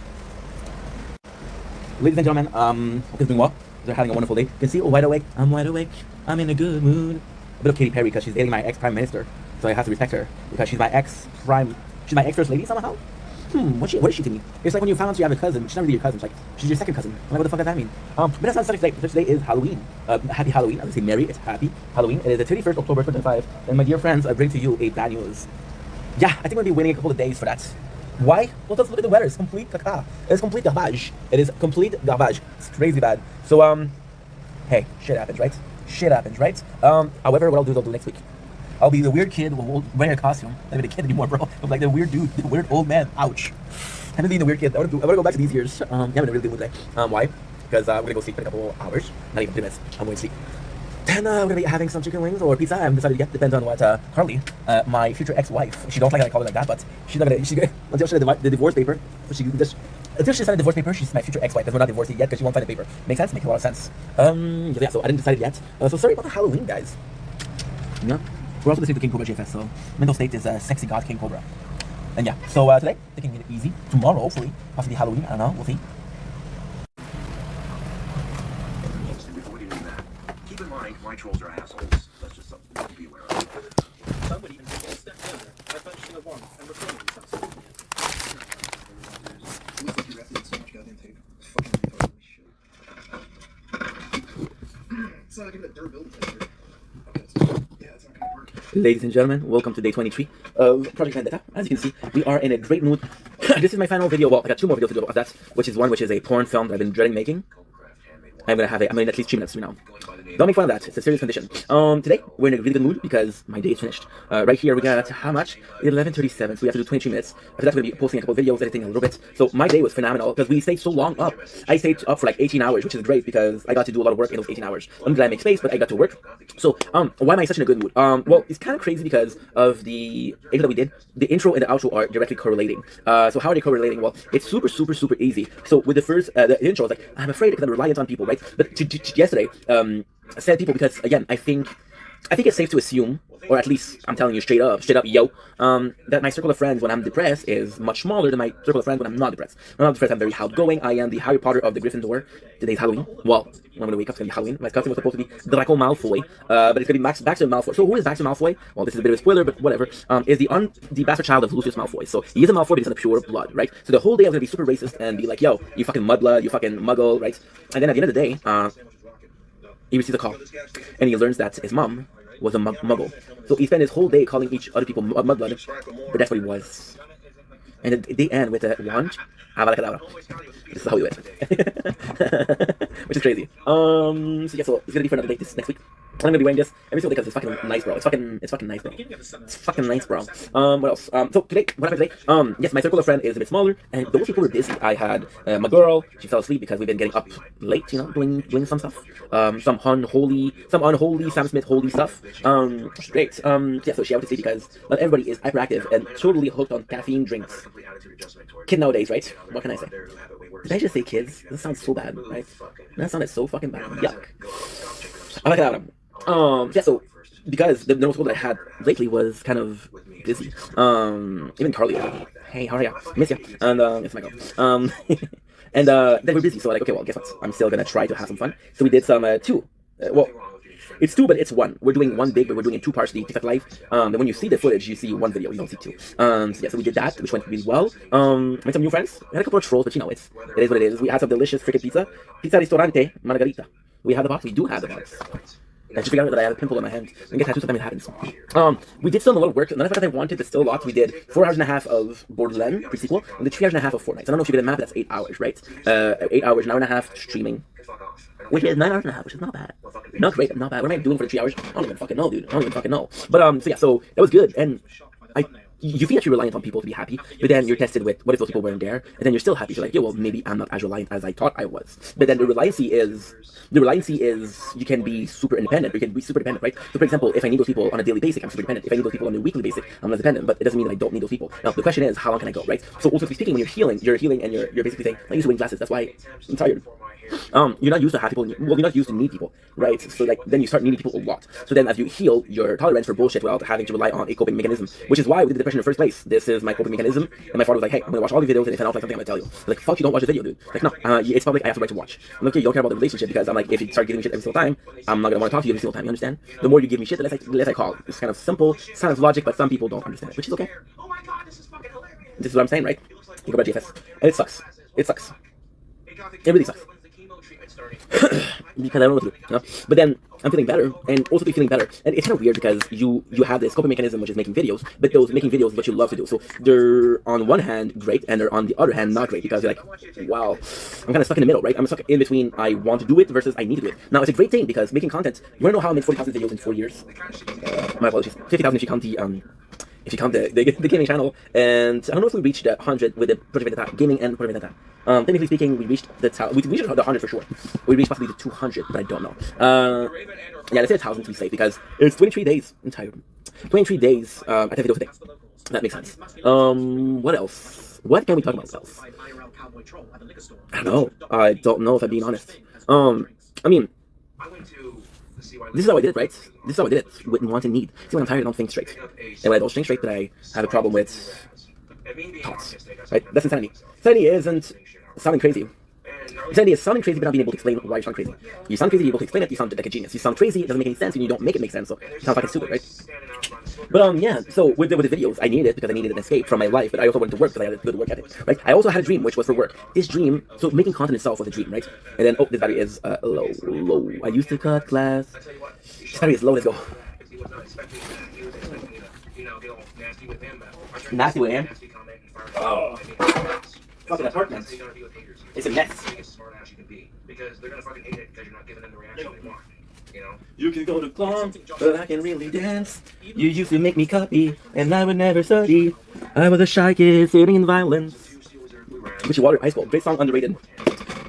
Ladies and gentlemen, hope you're doing well. They're having a wonderful day. You can see, wide awake. I'm wide awake. I'm in a good mood. A bit of Katy Perry because she's dating my ex-prime minister, so I have to respect her because she's my ex-first lady somehow. What is she to me? It's like when you found out you have a cousin. She's not really your cousin. It's like she's your second cousin. I'm like, what the fuck does that mean? But that's not the subject today. Today is Halloween. Happy Halloween. I would say Merry. It's happy Halloween. It is the 31st October 2025. And my dear friends, I bring to you a bad news. Yeah, I think we'll be waiting a couple of days for that. Why? Well, let's look at the weather. It's complete caca. It's complete garbage. It is complete garbage. It's crazy bad. So hey, shit happens, right? Shit happens, right? However, what I'll do is I'll do next week. I'll be the weird kid wearing a costume. I'm not even a kid anymore, bro. I'm like the weird dude, the weird old man. Ouch. I'm being the weird kid. I want to go back to these years. Yeah, I'm in a really good mood today. Why? Because we're gonna go sleep in a couple hours. Not even 2 minutes. I'm going to sleep. Then we're gonna be having some chicken wings or pizza. I'm decided to get. Depends on what Carly, my future ex-wife. She don't like that I call her like that, but she's not gonna. Until she signed the divorce paper. So until she signed the divorce paper, she's my future ex-wife. Because we're not divorced yet, because she won't sign the paper. Makes sense? Makes a lot of sense. Yeah. So I didn't decide yet. So sorry about the Halloween, guys. Yeah. We're also listening to King Cobra JFS, so mental state is sexy God King Cobra. And yeah, so today, taking it easy. Tomorrow, hopefully, possibly Halloween, I don't know, we'll see. Before we do that, keep in mind, my trolls are assholes. That's just something to be aware of. Some would even take it a step further by purchasing a wand and recording themselves. You have to eat so much goddamn tape. It's fucking retarded. It's not even a durability tester. Ladies and gentlemen, welcome to day 23 of Project Vendetta. As you can see, we are in a great mood. This is my final video. Well, I got 2 more videos to do of that, which is a porn film that I've been dreading making. I'm gonna in at least 3 minutes from now. Don't make fun of that. It's a serious condition. Today we're in a really good mood because my day is finished. Right here we got how much? 11:37. So we have to do 22 minutes. After that, we're gonna be posting a couple of videos, editing a little bit. So my day was phenomenal because we stayed so long up. I stayed up for like 18 hours, which is great because I got to do a lot of work in those 18 hours. I'm glad I make space, but I got to work. So why am I such in a good mood? Well, it's kind of crazy because of the intro that we did. The intro and the outro are directly correlating. So how are they correlating? Well, it's super easy. So with the first the intro, it's like I'm afraid because I'm reliant on people, right? But yesterday, I said people because again, I think it's safe to assume, or at least I'm telling you straight up, yo, that my circle of friends when I'm depressed is much smaller than my circle of friends when I'm not depressed. When I'm not depressed, I'm very outgoing. I am the Harry Potter of the Gryffindor. Today's Halloween. Well, I'm gonna wake up, it's gonna be Halloween. My costume was supposed to be Draco Malfoy, but it's gonna be Baxter Malfoy. So who is Baxter Malfoy? Well, this is a bit of a spoiler, but whatever. Is the bastard child of Lucius Malfoy. So he is a Malfoy, but he's in a pure blood, right? So the whole day I was gonna be super racist and be like, yo, you fucking mudblood, you fucking muggle, right? And then at the end of the day, he receives a call, and he learns that his mom was a muggle. So he spent his whole day calling each other people mudblood, but that's what he was. And they end with a wand, Avalakadabra. This is how we went. Which is crazy. So yeah, so it's gonna be for another day this next week. I'm gonna be wearing this every single day because it's fucking nice, bro. It's fucking nice, bro. It's fucking nice, bro. What else? So today, what happened today? Yes, my circle of friends is a bit smaller, and those people were busy. I had my girl. She fell asleep because we've been getting up late, you know, doing some stuff. Some unholy Sam Smith holy stuff. Great. Yeah, so she went to sleep because not everybody is hyperactive and totally hooked on caffeine drinks. Kid nowadays, right? What can I say? Did I just say kids? That sounds so bad, right? That sounded so fucking bad. Yuck. I like that. Yeah, so because the middle school that I had lately was kind of busy. Even Carly, hey, how are ya? Miss ya. And it's Michael. And they were busy, so like, okay, well, guess what? I'm still gonna try to have some fun. So we did some two. Well, it's two, but it's one. We're doing one big, but we're doing it two parts. The TikTok live. And when you see the footage, you see one video. You don't see two. So yeah, so we did that, which went really well. Met some new friends. We had a couple of trolls, but you know, it is what it is. We had some delicious freaking pizza. Pizza Ristorante Margarita. We have the box. We do have the box. I just figured out that I have a pimple on my hand. I get tattoos, sometimes it happens. We did still a lot of work. None of it that I wanted, but still a lot. We did 4 hours and a half of Borderlands pre-sequel, and then 3 hours and a half of Fortnite. So I don't know if you did the math, that's 8 hours, right? 8 hours, an hour and a half streaming. Which is 9 hours and a half, which is not bad. Not great, not bad. What am I doing for the 3 hours? I don't even fucking know, dude. I don't even fucking know. But, so yeah, so that was good. And you feel that you're reliant on people to be happy, but then you're tested with what if those people weren't there, and then you're still happy. You're like, yeah, well, maybe I'm not as reliant as I thought I was. But then the reliancy is you can be super independent. You can be super dependent, right? So for example, if I need those people on a daily basis, I'm super dependent. If I need those people on a weekly basis, I'm not dependent. But it doesn't mean that I don't need those people. Now the question is, how long can I go, right? So also speaking, when you're healing and you're basically saying, I use wearing glasses. That's why I'm tired. You're not used to have people. Well, you're not used to need people, right? So like then you start needing people a lot. So then as you heal your tolerance for bullshit without having to rely on a coping mechanism, which is why we did depression in the first place. This is my coping mechanism. And my father was like, hey, I'm gonna watch all these videos, and if I don't like something, I'm gonna tell you. I'm like, fuck, you don't watch the video, dude. Like, no, it's public. I have the right to watch. I'm like, okay, you don't care about the relationship because I'm like, if you start giving me shit every single time, I'm not gonna want to talk to you every single time. You understand? The more you give me shit, the less I call. It's kind of simple, sounds logic, but some people don't understand, which is okay. This is what I'm saying, right? You go about GFS, and it sucks. It sucks. It really sucks. Because I don't know what to do, you know? But then I'm feeling better, and also feeling better. And it's kind of weird because you have this coping mechanism, which is making videos, but those making videos is what you love to do. So they're on one hand great, and they're on the other hand not great, because you're like, wow, I'm kind of stuck in the middle, right? I'm stuck in between I want to do it versus I need to do it. Now it's a great thing because making content, you wanna know how I made 40,000 videos in 4 years? My apologies, 50,000 if you count the gaming channel, and I don't know if we reached 100 with the Project Vendetta Gaming and Project Vendetta. Technically speaking, we reached the 100 for sure. We reached possibly the 200, but I don't know. Yeah, let's say 1,000 to be safe because it's 23 days. I'm tired. 23 days. I take videos a day. That makes sense. What else? What can we talk about else? I don't know. I don't know if I'm being honest. I mean, this is how I did it, right? This is how I did it with want and need. See, when I'm tired, I don't think straight. And when I don't think straight, then I have a problem with thoughts. Right? That's insanity. Insanity isn't sounding crazy. Insanity is sounding crazy but not being able to explain why you sound crazy. You sound crazy, you're able to explain it, you sound like a genius. You sound crazy, it doesn't make any sense, and you don't make it make sense, so it sounds fucking stupid, right? But yeah, so with the videos, I needed it because I needed an escape from my life, but I also wanted to work because I had a good work ethic, right? I also had a dream, which was for work. This dream, so making content itself was a dream, right? And then, oh, this battery is low. I used to cut class. This battery is low, let's go. Nasty with him? Oh. Fucking apartment. It's a mess. Because they're gonna fucking hate it because you're not giving them the reaction they want. You know? You can go to club, but I can really dance. You used to make me copy, and I would never study. I was a shy kid sitting in violence. Witchy Water High School, great song, underrated.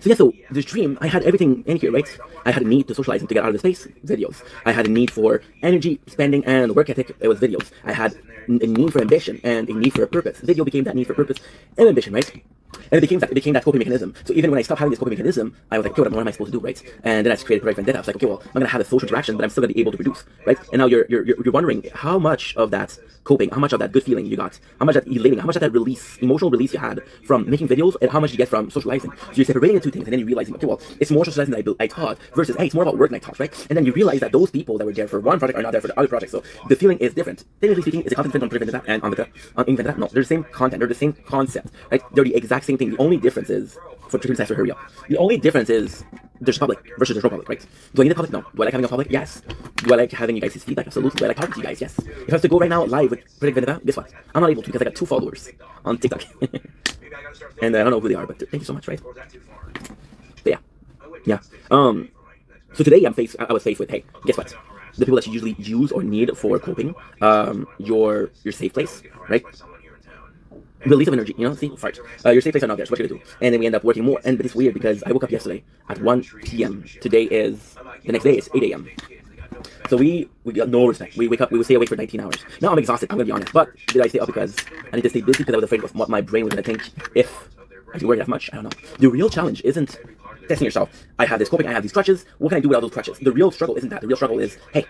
So yeah, so this dream, I had everything in here, right? I had a need to socialize and to get out of the space, videos. I had a need for energy, spending, and work ethic, it was videos. I had a need for ambition and a need for a purpose. Video became that need for purpose and ambition, right? And it became that coping mechanism. So even when I stopped having this coping mechanism, I was like, okay, what am I supposed to do, right? And then I created Project Vendetta. I was like, okay, well, I'm gonna have a social interaction, but I'm still gonna be able to produce, right? And now you're wondering how much of that coping, how much of that good feeling you got, how much of that elating, how much of that release, emotional release you had from making videos, and how much you get from socializing. So you're separating the two things, and then you realize, okay, well, it's more socializing than I thought, versus, hey, it's more about work than I thought, right? And then you realize that those people that were there for one project are not there for the other project. So the feeling is different. Technically speaking, is the content different on Project Vendetta and on Vendetta? No, they're the same content, they're the same concept, right? They're the exact same thing. The only difference is, for Chicken Size to hurry up. The only difference is there's public versus there's no public, right? Do I need a public? No. Do I like having a public? Yes. Do I like having you guys' feedback? Absolutely. Do I like talking to you guys? Yes. If I was to go right now live with Project Vendetta, guess what? I'm not able to because I got 2 followers on TikTok. And I don't know who they are, but thank you so much, right? But yeah. Yeah. So today I was faced with, hey, guess what? the people that you usually use or need for coping, your safe place, right? Release of energy, you know, see, fart. Your safe place are not there, so what you gonna do? And then we end up working more, and it's weird because I woke up yesterday at 1 p.m. Today is, the next day is 8 a.m. So we got no respect. We wake up, we will stay awake for 19 hours. Now I'm exhausted, I'm gonna be honest, but did I stay up because I need to stay busy because I was afraid of what my brain was gonna think if I didn't work that much? I don't know. The real challenge isn't testing yourself. I have this coping, I have these crutches, what can I do without those crutches? The real struggle isn't that. The real struggle is, hey,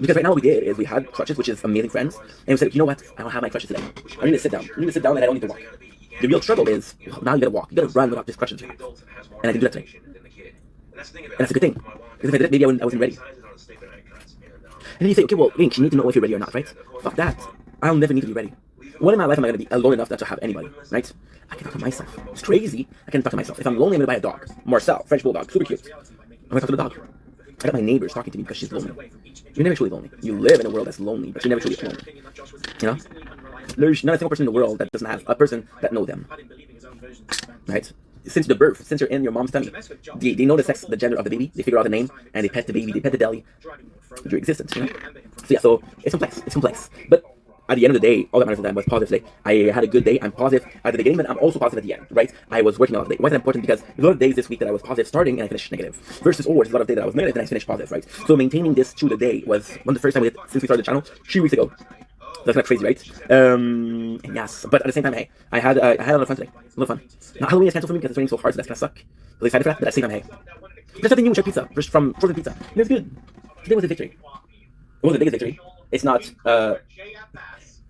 because right now what we did is we had crutches, which is amazing friends, and we said, you know what, I don't have my crutches today. I need to sit down. I need to sit down and I don't need to walk. The real struggle is, now you gotta walk. You gotta run without these crutches. And I didn't do that today. And that's a good thing. Because if I did it, maybe I wasn't ready. And then you say, okay, well, Link, you need to know if you're ready or not, right? Fuck that. I'll never need to be ready. When in my life am I gonna be alone enough not to have anybody, right? I can talk to myself. It's crazy. I can talk to myself. If I'm lonely, I'm gonna buy a dog. Marcel, French bulldog, super cute. I'm gonna talk to the dog. I got my neighbors talking to me because she's lonely. You're never truly lonely. You live in a world that's lonely, but you're never truly lonely. You know? There's not a single person in the world that doesn't have a person that knows them. Right? Since the birth, since you're in your mom's tummy, they know the sex, the gender of the baby, they figure out the name, and they pet the baby, they pet the deli, your existence, you know? So yeah, so it's complex. But at the end of the day, all that matters is that I was positive today. I had a good day. I'm positive at the beginning, but I'm also positive at the end, right? I was working out today. Why is that important? Because there's a lot of days this week that I was positive starting and I finished negative. Versus, there's a lot of days that I was negative and I finished positive, right? So maintaining this through the day was one of the first time we did since we started the channel 3 weeks ago. That's kind of crazy, right? And yes, but at the same time, hey, I had a lot of fun today. A lot of fun. Now, Halloween is canceled for me because it's raining so hard, so that's gonna suck. Really excited for that, but at the same time, hey, there's something new with pizza from frozen pizza. And it's good. Today was a victory. It wasn't the biggest victory. It's not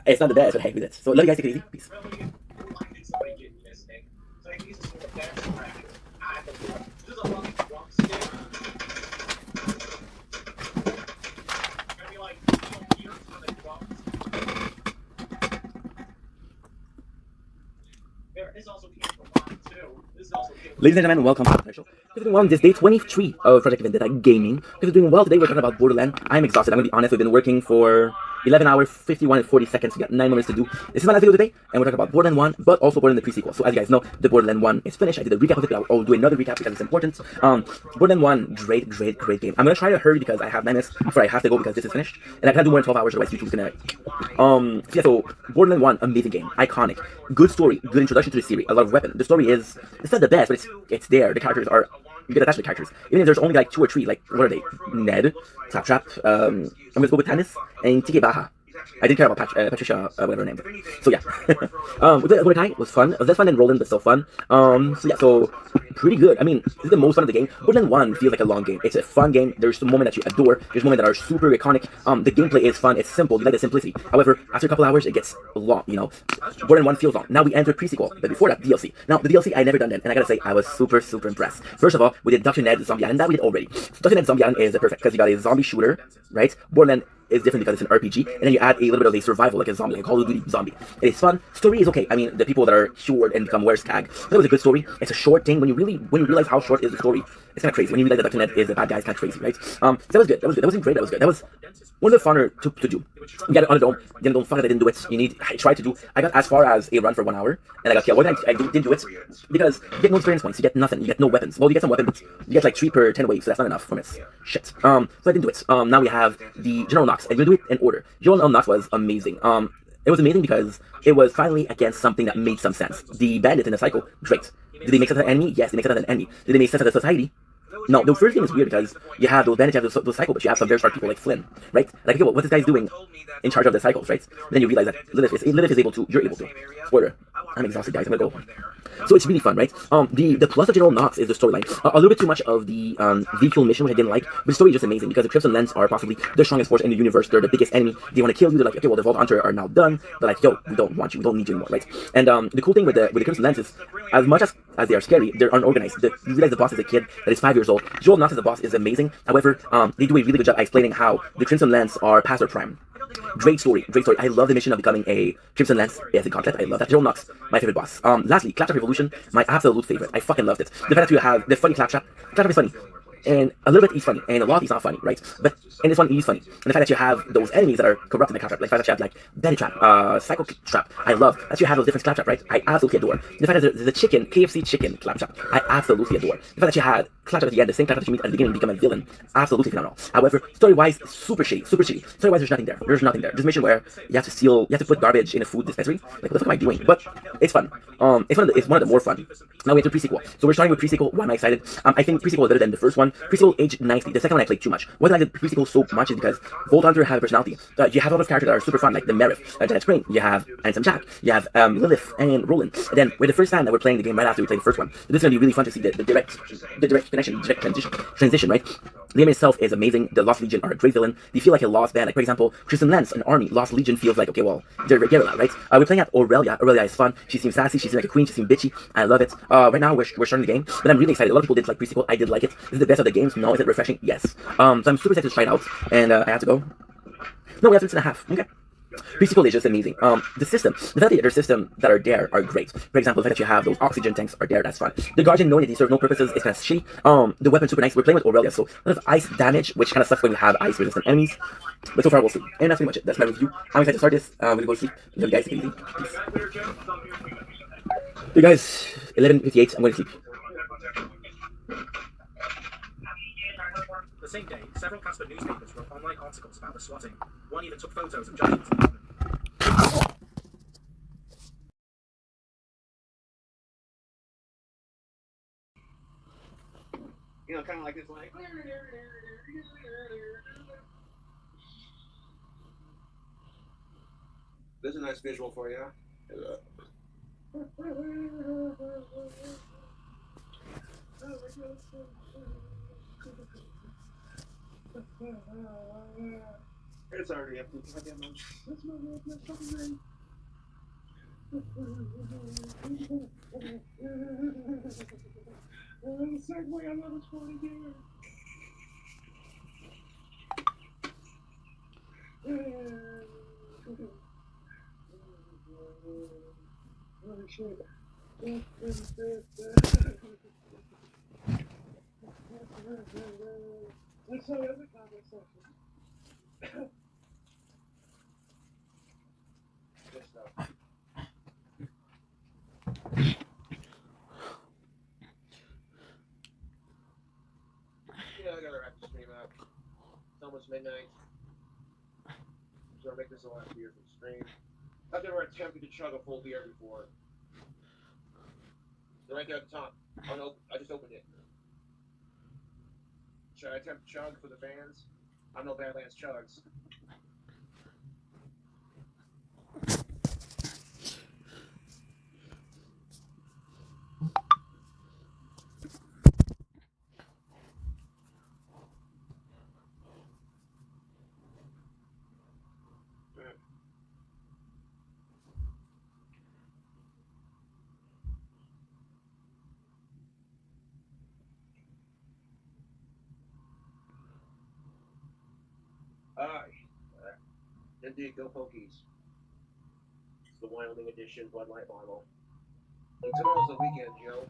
the best, but hey, we did. So love you guys, take it easy. Peace. Ladies and gentlemen, welcome to the show. We're doing well on this day 23 of Project Vendetta Gaming. We're doing well today. We're talking about Borderlands. I'm exhausted. I'm gonna be honest. We've been working for 11 hours, 51 and 40 seconds. We got 9 minutes to do. This is my last video today, and we're talking about Borderlands 1, but also Borderlands the pre-sequel. So as you guys know, the Borderlands 1 is finished. I did a recap of it, but I'll do another recap because it's important. Borderlands 1, great game. I'm gonna try to hurry because I have 9 minutes before I have to go because this is finished, and I can't do more than 12 hours. Otherwise, YouTube's gonna. So Borderlands 1, amazing game, iconic, good story, good introduction to the series, a lot of weapons. The story is, it's not the best, but it's there. The characters are. You get attached to the characters. Even if there's only like 2 or 3, like, what are they? Ned, Claptrap, I'm gonna go with Tannis, and Tiki Baha. I didn't care about Patricia, whatever her name is. So yeah. It was fun. It was less fun than Roland, but still fun. So yeah, so pretty good. I mean, this is the most fun of the game. Borderlands 1 feels like a long game. It's a fun game. There's some moments that you adore. There's moments that are super iconic. The gameplay is fun. It's simple. You like the simplicity. However, after a couple hours, it gets long, you know. Borderlands 1 feels long. Now we enter pre-sequel, but before that, DLC. Now, the DLC, I never done that, and I gotta say, I was super impressed. First of all, we did Dr. Ned Zombie Island. That we did already. Dr. Ned Zombie Island is perfect, because you got a zombie shooter, right? Borderlands is different because it's an RPG, and then you add a little bit of a survival, like a zombie, like Call of Duty zombie. It is fun. Story is okay. I mean, the people that are cured and become wears tag. That was a good story. It's a short thing. When you realize how short is the story, it's kind of crazy. When you realize that Dr. Ned is a bad guy, it's kind of crazy, right? So that was good. That wasn't great. That was good. That was one of the funner to do. You got it on the dome. Then don't fuck it. I didn't do it. I tried to do. I got as far as a run for 1 hour, and I got killed. Why didn't do it? Because you get no experience points. You get nothing. You get no weapons. Well, you get some weapons, but you get like 3 per 10 waves, so that's not enough from it. Shit. So I didn't do it. Now we have the General Knox. I'm gonna do it in order. General Knox was amazing. It was amazing because it was finally against something that made some sense. The bandits in the cycle, great. Did they make sense as an enemy? Yes, they make sense as an enemy. Did they make sense as a society? No, the first game is weird because you have those bandits, you have those cycles, but you have some very smart people like Flynn, right? Like, okay, well, what this guy's doing in charge of the cycles, right? And then you realize that Lilith is able to, you're able to. Spoiler. I'm exhausted, guys. I'm gonna go. So it's really fun, right? The plus of General Knox is the storyline. A little bit too much of the vehicle mission, which I didn't like, but the story is just amazing because the Crimson Lens are possibly the strongest force in the universe. They're the biggest enemy. They want to kill you. They're like, okay, well, the Vault Hunter are now done. They're like, yo, we don't want you. We don't need you anymore, right? And the cool thing with the Crimson Lens is, as much as they are scary, they're unorganized. You realize the boss is a kid that is 5 years old. General Knox as the boss is amazing. However, they do a really good job explaining how the Crimson Lens are past their prime. Great story. I love the mission of becoming a Crimson Lens as a concept. I love that. General Knox, my favorite boss. Lastly, Claptrap Revolution, my absolute favorite. I fucking loved it. The fact that you have the funny Claptrap is funny. and a little bit is funny, and a lot is not funny, right? But in this one, it is funny. And the fact that you have those enemies that are corrupt in the claptrap, like the fact that you have like belly trap, psycho trap, I love. That you have those different claptrap, right? I absolutely adore. The fact that the chicken, KFC chicken claptrap, I absolutely adore. The fact that you had claptrap at the end, the same claptrap that you meet at the beginning, become a villain, absolutely phenomenal. However, story-wise, super shitty, super shitty. Story-wise, there's nothing there. There's nothing there. This mission where you have to steal, you have to put garbage in a food dispensary. Like, what the fuck am I doing? But it's fun. It's one of the more fun. Now we have the pre-sequel. So we're starting with pre-sequel. Why am I excited? I think pre-sequel is better than the first one. Pre-sequel aged nicely. The second one I played too much. Why did I like the pre-sequel so much is because Vault Hunter has a personality. You have a lot of characters that are super fun, like the Merif, Janet Spring, you have Ansem Jack, you have Lilith and Roland. And then we're the first time that we're playing the game right after we played the first one. So this is gonna be really fun to see the direct connection, direct transition, right? The game itself is amazing. The Lost Legion are a great villain. They feel like a lost band. Like, for example, Kristen Lance, an army. Lost Legion feels like, okay, well, they're guerrilla, right? We're playing at Aurelia. Aurelia is fun. She seems sassy. She seems like a queen. She seems bitchy. I love it. Right now, we're starting the game, but I'm really excited. A lot of people did like pre-sequel. I did like it. This is the best of the games. No, is it refreshing? Yes. So I'm super excited to try it out. And I have to go. No, we have 6.5. Okay. Pre-sequel is just amazing. The system, the fact that their system that are there are great. For example, the fact that you have those oxygen tanks are there, that's fun. The Guardian, knowing that they serve no purposes, is kind of shitty. The weapon's super nice. We're playing with Aurelia, so a lot of ice damage, which kind of sucks when you have ice resistant enemies. But so far, we'll see. And that's pretty much it. That's my review. I'm excited to start this. I'm gonna go to sleep. Love you guys. Take it easy. Peace. Hey guys, 11:58. I'm going to sleep. The same day, several Casper newspapers wrote online articles about the swatting. One even took photos of judgments in London. You know, kind of like this, like. This is a nice visual for you. It's already empty. Segway, I love this funny game. Oh shit. Let's have a comment section. Good stuff. Yeah, I gotta wrap the stream up. It's almost midnight. So I'll make this the last beer from stream. I've never attempted to chug a full beer before. They're right there at the top. Oh no, I just opened it. Should I attempt to chug for the fans? I'm no Badlands Chugs. Indeed, go Pokies. It's the Wyoming edition Bud Light bottle. And tomorrow's the weekend, Joe.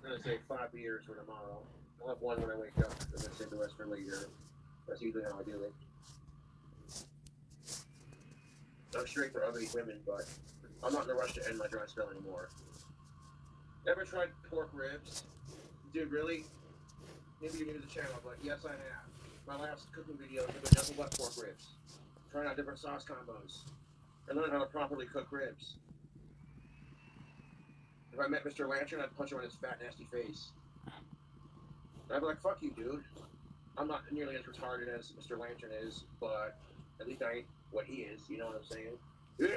I'm gonna say 5 beers for tomorrow. I'll have one when I wake up, and then save the rest for later. That's usually how I do it. I'm straight for ugly women, but I'm not in a rush to end my dry spell anymore. Ever tried pork ribs? Dude, really? Maybe you're new to the channel, but yes, I have. My last cooking videos have been nothing but pork ribs. Trying out different sauce combos. And learn how to properly cook ribs. If I met Mr. Lantern, I'd punch him in his fat, nasty face. And I'd be like, fuck you, dude. I'm not nearly as retarded as Mr. Lantern is, but at least I ain't what he is, you know what I'm saying? You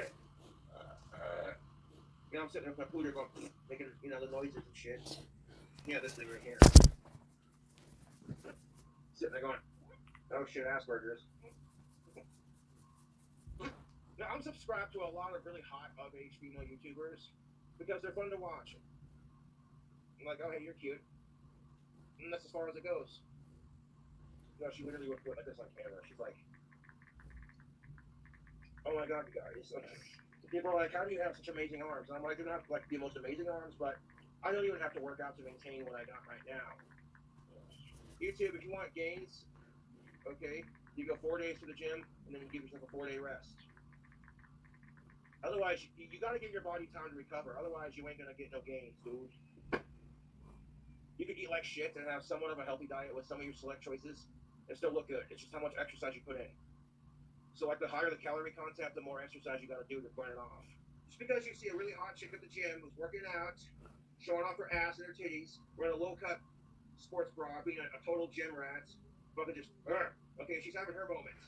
know, I'm sitting there with my pooter going, making, you know, the noises and shit. Yeah, this thing right here. Sitting there going, oh shit, Asperger's. Now, I'm subscribed to a lot of really hot of-age female YouTubers because they're fun to watch. I'm like, oh, hey, you're cute. And that's as far as it goes. You know, she literally would put like this on camera. She's like, oh my god, you guys. People are like, how do you have such amazing arms? And I'm like, I don't have like the most amazing arms, but I don't even have to work out to maintain what I got right now. YouTube, if you want gains, okay, you go 4 days to the gym, and then you give yourself a 4-day rest. Otherwise, you gotta give your body time to recover. Otherwise, you ain't gonna get no gains, dude. You could eat like shit and have somewhat of a healthy diet with some of your select choices and still look good. It's just how much exercise you put in. So, like, the higher the calorie content, the more exercise you gotta do to burn it off. Just because you see a really hot chick at the gym who's working out, showing off her ass and her titties, wearing a low-cut sports bra, being a total gym rat, fucking just, okay, she's having her moments.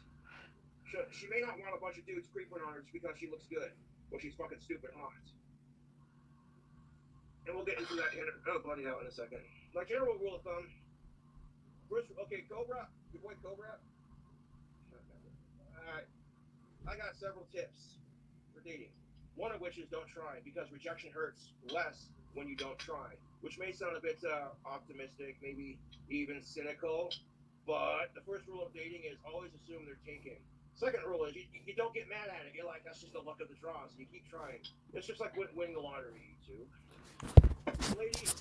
She may not want a bunch of dudes creeping on her just because she looks good, but she's fucking stupid hot. And we'll get into that in a second. My general rule of thumb, first, okay, Cobra, your boy Cobra, I got several tips for dating. One of which is don't try, because rejection hurts less when you don't try, which may sound a bit optimistic, maybe even cynical, but the first rule of dating is always assume they're taken. Second rule is you don't get mad at it. You're like, that's just the luck of the draw, so you keep trying. It's just like winning the lottery, YouTube. Ladies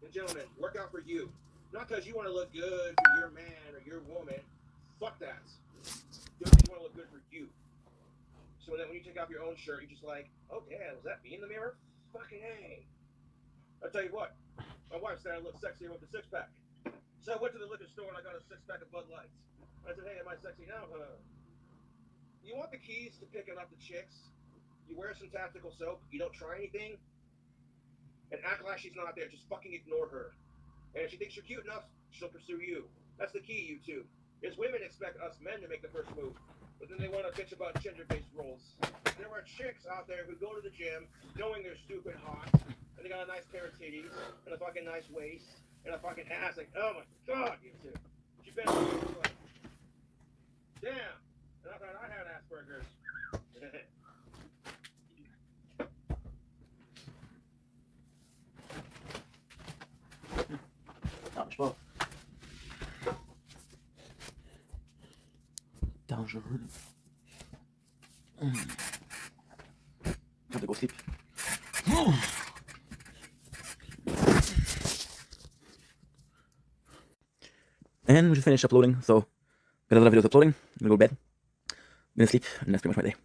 and gentlemen, work out for you. Not because you want to look good for your man or your woman. Fuck that. You just want to look good for you. So that when you take off your own shirt, you're just like, oh damn, is that me in the mirror? Fucking A. I'll tell you what, my wife said I look sexier with the six-pack. So I went to the liquor store and I got a six-pack of Bud Lights. I said, hey, am I sexy now? You want the keys to picking up the chicks? You wear some tactical soap, you don't try anything, and act like she's not there. Just fucking ignore her. And if she thinks you're cute enough, she'll pursue you. That's the key, YouTube. Is women expect us men to make the first move, but then they want to bitch about gender-based roles. There are chicks out there who go to the gym knowing they're stupid hot, and they got a nice pair of titties, and a fucking nice waist, and a fucking ass. Like, oh my god, YouTube. She bent over like, damn. And I thought I had Asperger's. Ah, je sais pas. Dangereux. Have to go sleep. And we just finished uploading, so got a lot of videos uploading. I'm gonna go to bed. I'm gonna sleep, and that's pretty much my day.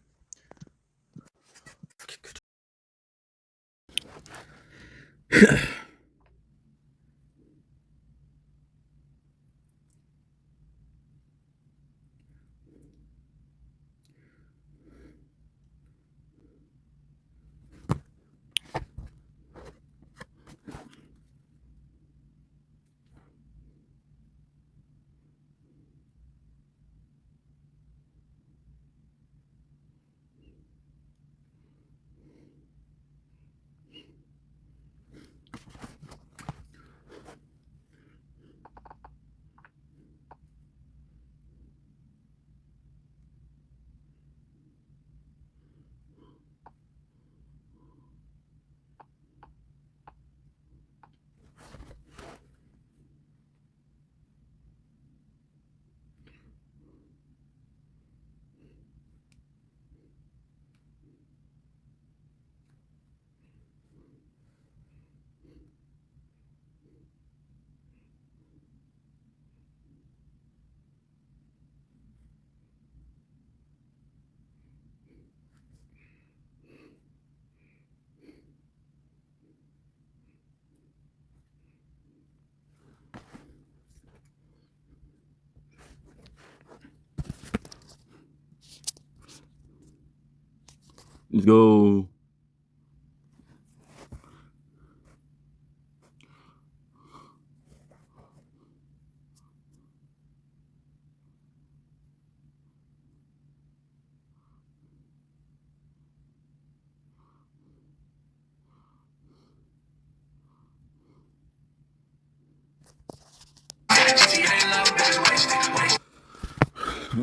Let's go.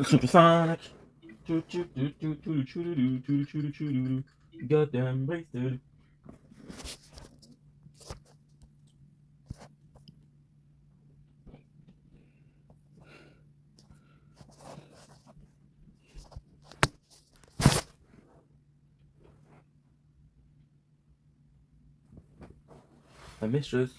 Supersonic. Goddamn wasted. My mistress.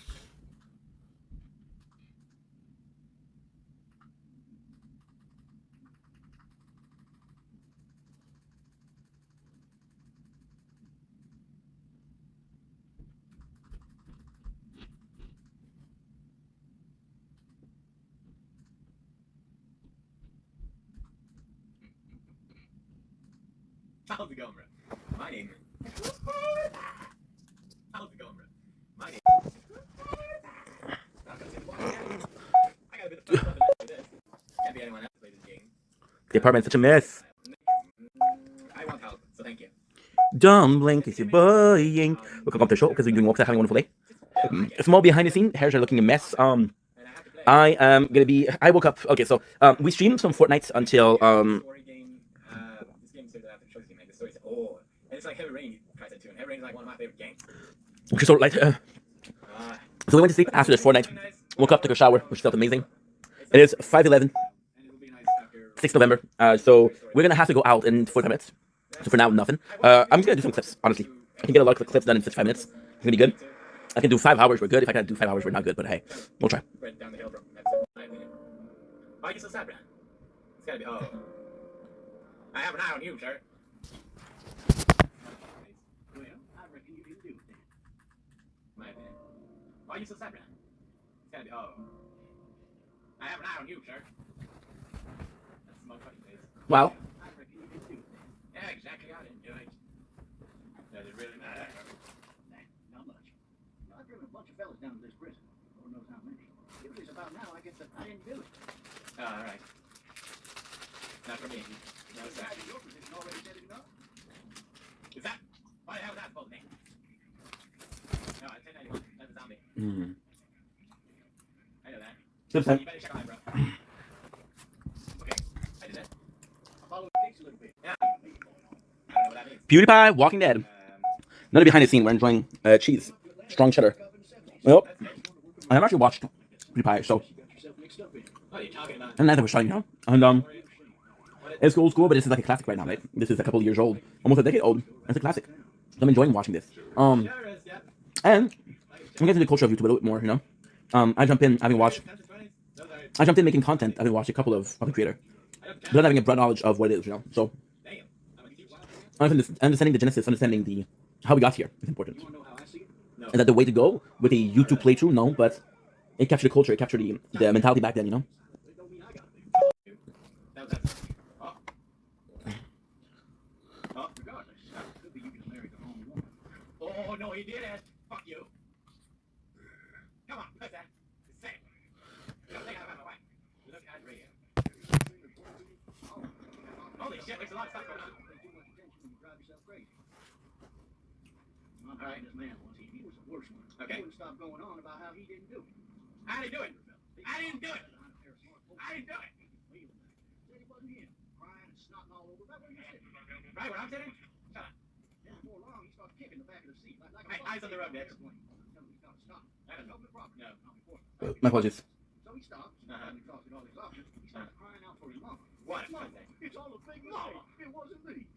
How's it going, bro? My name. How's it going, bro? My name. I gotta be the first one to do this. Can't be anyone else to play this game. The apartment's such a mess. I want help, so thank you. Don't blink, it's your boying. Welcome up to the show because we're doing walks having a wonderful day. Small behind the scene, hairs are looking a mess. I am gonna be. I woke up. Okay, so we streamed some Fortnite until This game says after choice game, the story says, oh, and it's like Heavy Rain tries it too, and Heavy Rain is like one of my favorite games. okay, so like so we went to sleep after this Fortnite. Woke up, took a shower, which felt amazing. It is 5:11, 6th November. So we're gonna have to go out in 45 minutes. So for now, nothing. I'm just gonna do some clips. Honestly, I can get a lot of clips done in 55 minutes. It's gonna be good. I can do 5 hours. We're good. If I can't do 5 hours, we're not good. But hey, we'll try. Down the hill, bro. Why are you so sad, bro? It's gotta be. Oh, I have an eye on you, sir. Well, I reckon you can do it then. My opinion. Why are you so sad, bro? It's gotta be. Oh, I have an eye on you, sir. That's my fucking face. Wow. I reckon you can do it then. Yeah, exactly. I didn't do it. Does it really matter? Not much. I've driven a bunch of fellas down to this prison. Lord knows how many. Usually it's about now I get that I didn't do it. Oh, all right. Not for me. No, The sir. guy in your position already said enough. Is that? Why the hell was that supposed to be? No, it's 1091. That's a zombie. Mm. I know that. Good time. You better check on that, bro. Okay, I did that. I'll follow the case a little bit. Yeah. I don't know what that means. PewDiePie, Walking Dead. Another behind the scene. We're enjoying cheese, strong cheddar. Well, I have actually watched PewDiePie, so What are you talking about? and neither was showing, you know. And it's old school, but this is like a classic right now, right? This is a couple years old, almost a decade old. It's a classic. So I'm enjoying watching this. And I'm getting to the culture of YouTube a little bit more, you know. I jump in having watched. I jumped in making content having watched a couple of content creator, but not having a broad knowledge of what it is, you know. So understanding the genesis, understanding the how we got here is important. Is that the way to go with a YouTube playthrough? No, but it captured the culture, it captured the mentality back then, you know. Oh, regardless, could be you can marry the wrong woman. Oh, no, he didn't. Fuck you. Come on, put that. Say it. Come take it out of my way. Look at radio. Holy shit, there's a lot of stuff going on. All right, this man was he was the worst one. Okay. He wouldn't stop going on about how he didn't do it. I didn't do it. I didn't do it. I didn't do it. Said it wasn't him. Crying and snotting all over. Right where you sitting. Right where I'm sitting? Shut up. Then before long, he starts kicking the back of the seat like a Hey, eyes on the road, bitch. Tell him he's got to stop. I don't know. Open the property. No. Not before. My apologies. So he stops. Uh-huh. He exhausted all his options. He starts crying out for his mama. What? Mama, it's all a big mistake. It wasn't me.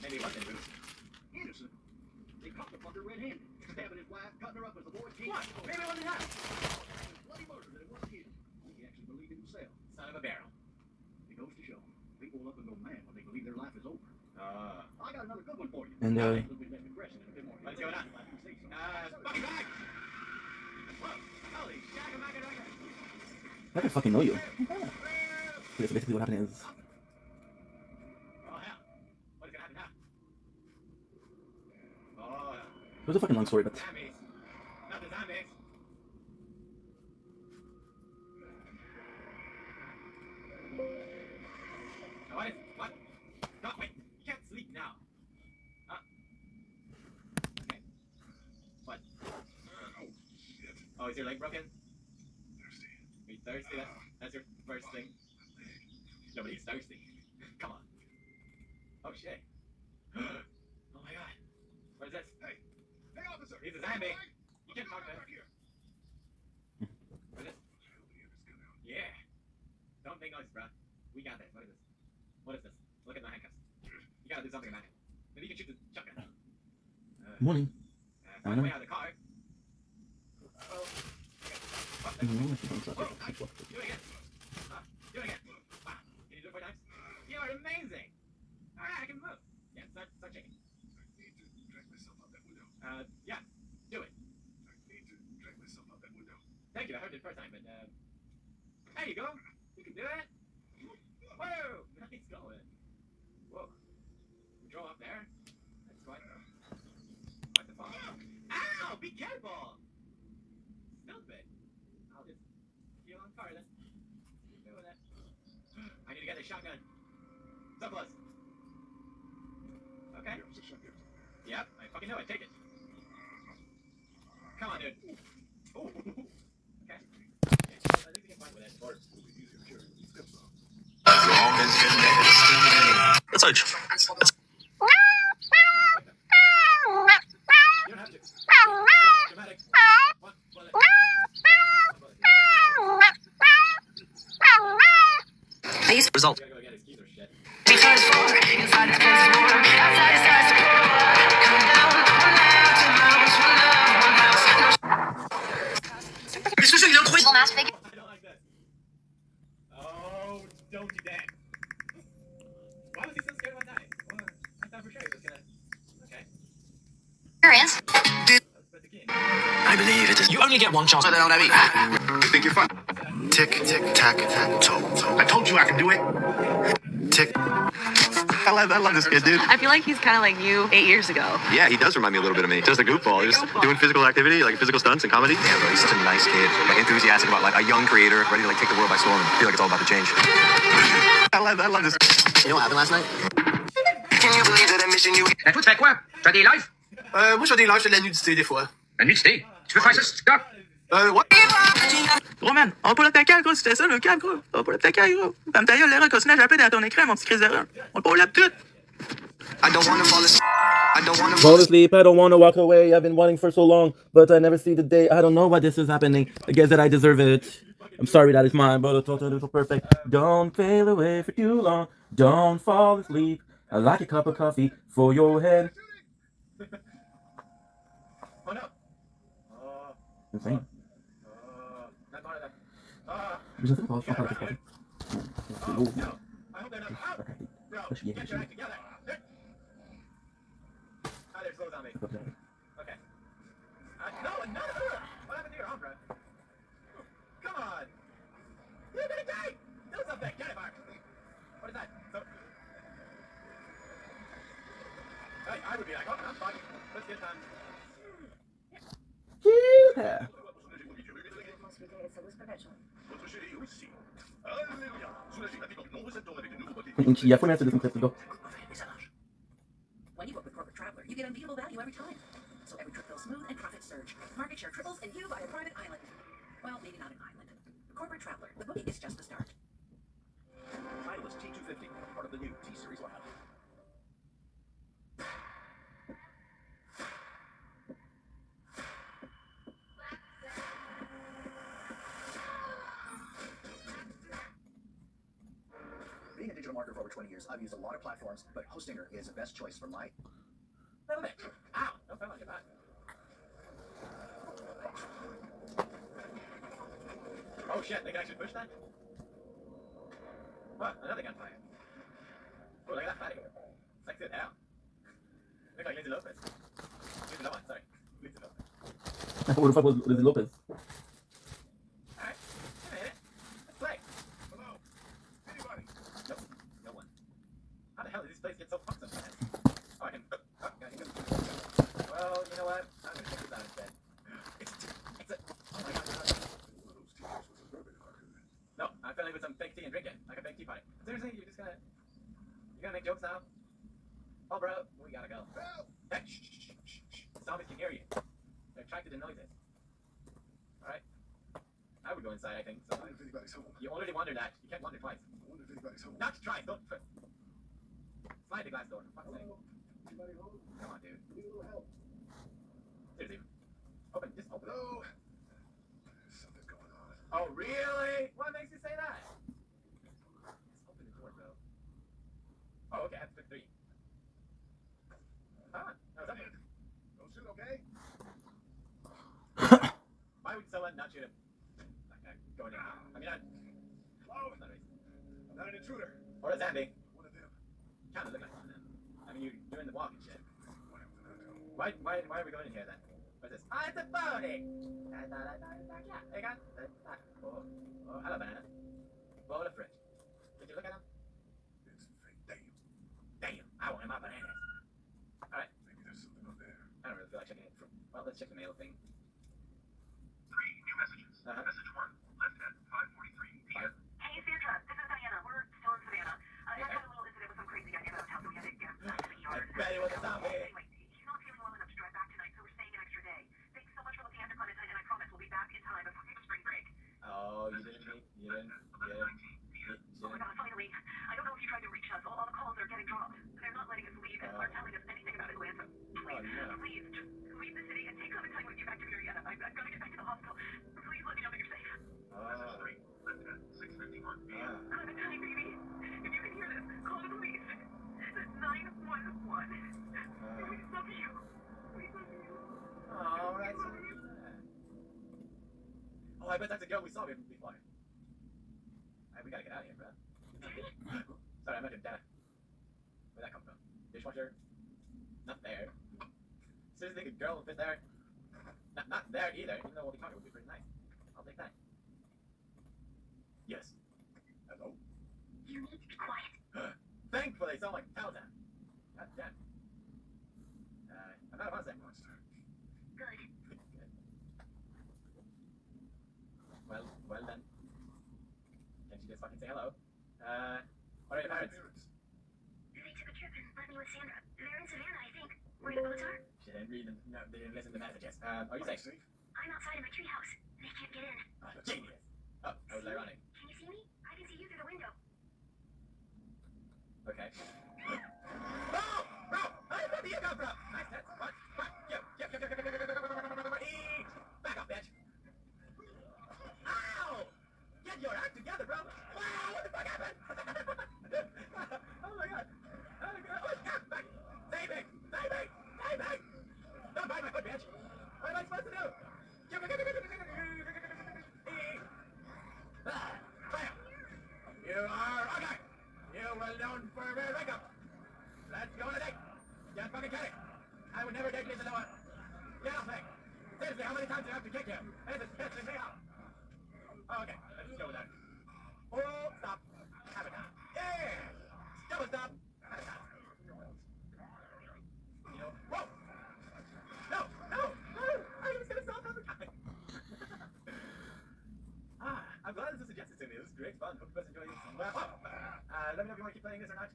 Maybe it wasn't Bruce. Innocent. They caught the fucker red-handed, stabbing his wife, cutting her up as the boy came. What? Maybe it wasn't her. Bloody murder that it wasn't him. He actually believed it himself. Son of a barrel. It goes to show. People will up and go mad when they believe their life is over. I got another good one for you. And, A little bit less depression and a bit more. What's going on? Fucking back! Whoa! Holy shaka-maka-daka! I can fucking know you. Okay, so basically what happened is Oh, hell. What's gonna happen now? Oh, it was a fucking long story, but zombies. Not the zombies. Now, what is... What? No, wait. You can't sleep now. Okay. What? Oh, shit. Oh, is your leg broken? Thirsty. Are you thirsty? That's your first thing? Nobody's thirsty. Come on. Oh, shit. Oh, my God. What is this? Hey. Hey, officer. He's a zombie. You can't talk to him. What is this? Yeah. Don't make noise, bruh. We got this. What is this? What is this? Look at my handcuffs. You gotta do something about it. Maybe you can shoot the shotgun. morning. Find a way out of the car. Oh. Okay. Mm-hmm. Whoa. Do it again. Do it again. Wow. Can you do it 4 times? You are amazing. Alright, I can move. Yeah, start shaking. I need to drag myself out that window. Yeah. Do it. I need to drag myself out that window. Thank you. I heard it first time, but there you go. You can do it. Whoa! Nice going. Throw up there. That's fine. What the fuck? Ow! Be careful! Smells bad. I'll just feel on fire then. Keep doing it. I need to get the shotgun. So close. Okay. Yep, I fucking know it. Take it. Come on, dude. Ooh. Okay. Well, at least we can fight with it. That's like. You don't have to. Dramatic. Result. Est-ce que c'est incroyable? Oh, don't do that. Why was he so scared one night? Well, I thought for sure he was gonna. Okay. I believe it is. You only get one chance. You think you're fun? Tick, tick, tack, tack, toe. I told you I could do it. Tick. I love this kid, dude. I feel like he's kind of like you 8 years ago. Yeah, he does remind me a little bit of me. Just a goofball. He's doing physical activity, like physical stunts and comedy. Yeah, bro, he's such a nice kid. Like enthusiastic about like a young creator, ready to like take the world by storm and feel like it's all about to change. I love this. You know what happened last night? Can you believe that I'm missing you? Toi, tu fais quoi? Tu as des lives? Moi, je fais des lives, je fais de la nudité des fois. La nudité? Tu peux faire ça sur TikTok? Ouais. Gros man, on va pas la caille, gros, c'était ça le cap, gros. On va pas la caille, gros. Femme ta gueule, l'erreur, continue à japper derrière ton écran, mon petit Chris d'erreur. On le pas la pute. I don't wanna fall asleep. I don't wanna Fall asleep, I don't want to walk away. I've been wanting for so long, but I never see the day. I don't know why this is happening. I guess that I deserve it. I'm sorry that it's mine, but it's also perfect. Don't fail away for too long. Don't fall asleep. I like a cup of coffee for your head. Oh no. Insane. Oh no. I hope they're not out. Bro, get your act together. Ah, there's clothes on me. Okay. No, another! What happened to your arm, bro? Come on! You're gonna die! Do something! Get it, Mark! What is that? So... Hey, I would be like, oh, I'm fine. Let's get time. Yeah. Il y a combien de décompresses dedans? When you book with Corporate Traveler, you get unbeatable value every time. So every trip goes smooth and profits surge. Market share triples and you buy a private island. Well, maybe not an island. Corporate Traveler, the booking is just the start. Titleist T250, part of the new T-Series lineup. Being a digital marketer for over 20 years, I've used a lot of platforms, but Hostinger is the best choice for my... Ow! Don't feel like that. Oh shit, they can actually push that? What? Another gunfire. Oh, look at that fatty. Sexy as hell. Look like Lindsay Lopez. Lindsay Lohan, sorry. Lindsay Lopez. What the fuck was Lizzie Lopez? Alright, I hit it. Let's play. Hello? Anybody? Nope, no one. How the hell did this place get so fucked sometimes? Oh, I can... Oh, yeah, you can... Well, you know what? I'm gonna check this out instead. It's a... Oh my god. No, I'm filling with some fake tea and drinking, like a fake tea party. Seriously, you're just gonna... You're gonna make jokes now? Oh, bro, we gotta go. Hey, shh. Zombies can hear you. They're attracted to noises. Alright? I would go inside, I think. So you already wondered that. You can't wonder twice. Not twice, don't... Slide the glass door, for fuck's sake. Come on, dude. Seriously. Open, just open it. Something's going on. Oh, really? What makes you say that? Just open the door, bro. Oh, okay, that's 3. Huh? No, it's up here. Don't shoot, okay? Why would someone not shoot him? Okay, go in there. I mean, Hello? I'm not an intruder. Or a zombie. One of them. Kind of look like one of them. I mean, you're doing the walk and shit. Why are we going in here then? What's this? Ah, it's a pony! Yeah, hey guys. Oh, hello, banana. Bowl of fruit. Did you look at him? It's fake. Damn. Damn, I want my bananas. like checking it from. Well, let's check the mail thing. 3 new messages. Message 1, left at 5:43 p.m. Hey, Sandra, this is Diana. We're still in Savannah. I had a little incident with some crazy guy near the hotel, so we had to get him back to the ER. I bet it was a zombie. Anyway, he's not feeling well enough to drive back tonight, so we're staying an extra day. Thanks so much for looking after Clementine, and I promise we'll be back in time before spring break. Oh, you didn't. Oh my god, finally. I don't know if you tried to reach us. All the calls are getting dropped. They're not letting us leave and aren't telling us anything about Atlanta. Please, just leave the city and take Clementine with you back to Marietta. I've got to get back to the hospital. Please let me know that you're safe. Message 3, left at 6:51 p.m. Clementine, baby. If you can hear this, call the police. 911. We love you. We love you. Oh, that's so cute. Oh, I bet that's a girl we saw before. We gotta get out of here, bro. Sorry, I meant Dana. Where'd that come from? Dishwasher? Not there. Seriously, a girl with there? Not there either, even though walkie-talkie would be pretty nice. I'll take that. Yes. Hello? You need to be quiet. Thankfully, someone can tell them. God damn. I'm out of one second. Good. Good. Well then. Can't you just fucking say hello? What are your parents? They took a trip and left me with Sandra. They're in Savannah, I think. Where the boats are? She didn't read them. No, they didn't listen to messages. Are you safe? I'm outside in my treehouse. They can't get in. Oh, genius. Oh, that was ironic. Can you see me? I can see you through the window. Okay. Bro! Where do you come from? Nice hits. What? Eat! Back up, bitch. Ow! Get your act together, bro. Wow, what the fuck happened? Oh my god. Oh my god. Oh, God. Back. Save me. Don't bite my foot, bitch. What am I supposed to do? Bam. You are okay. You were known for a rare makeup. Let's go on a date. Just fucking get it. I would never date Lisa Noah. Get off me. Seriously, how many times do I have to kick you? This is pissing me off. Oh, okay. Let's just go with that. Oh, stop. Have a time. Yeah. Double stop. Have a time. You know, whoa. No. I was gonna stop every time. I'm glad this was suggested to me. This is great fun. Hope you guys enjoy this. Well, let me know if you want to keep playing this or not.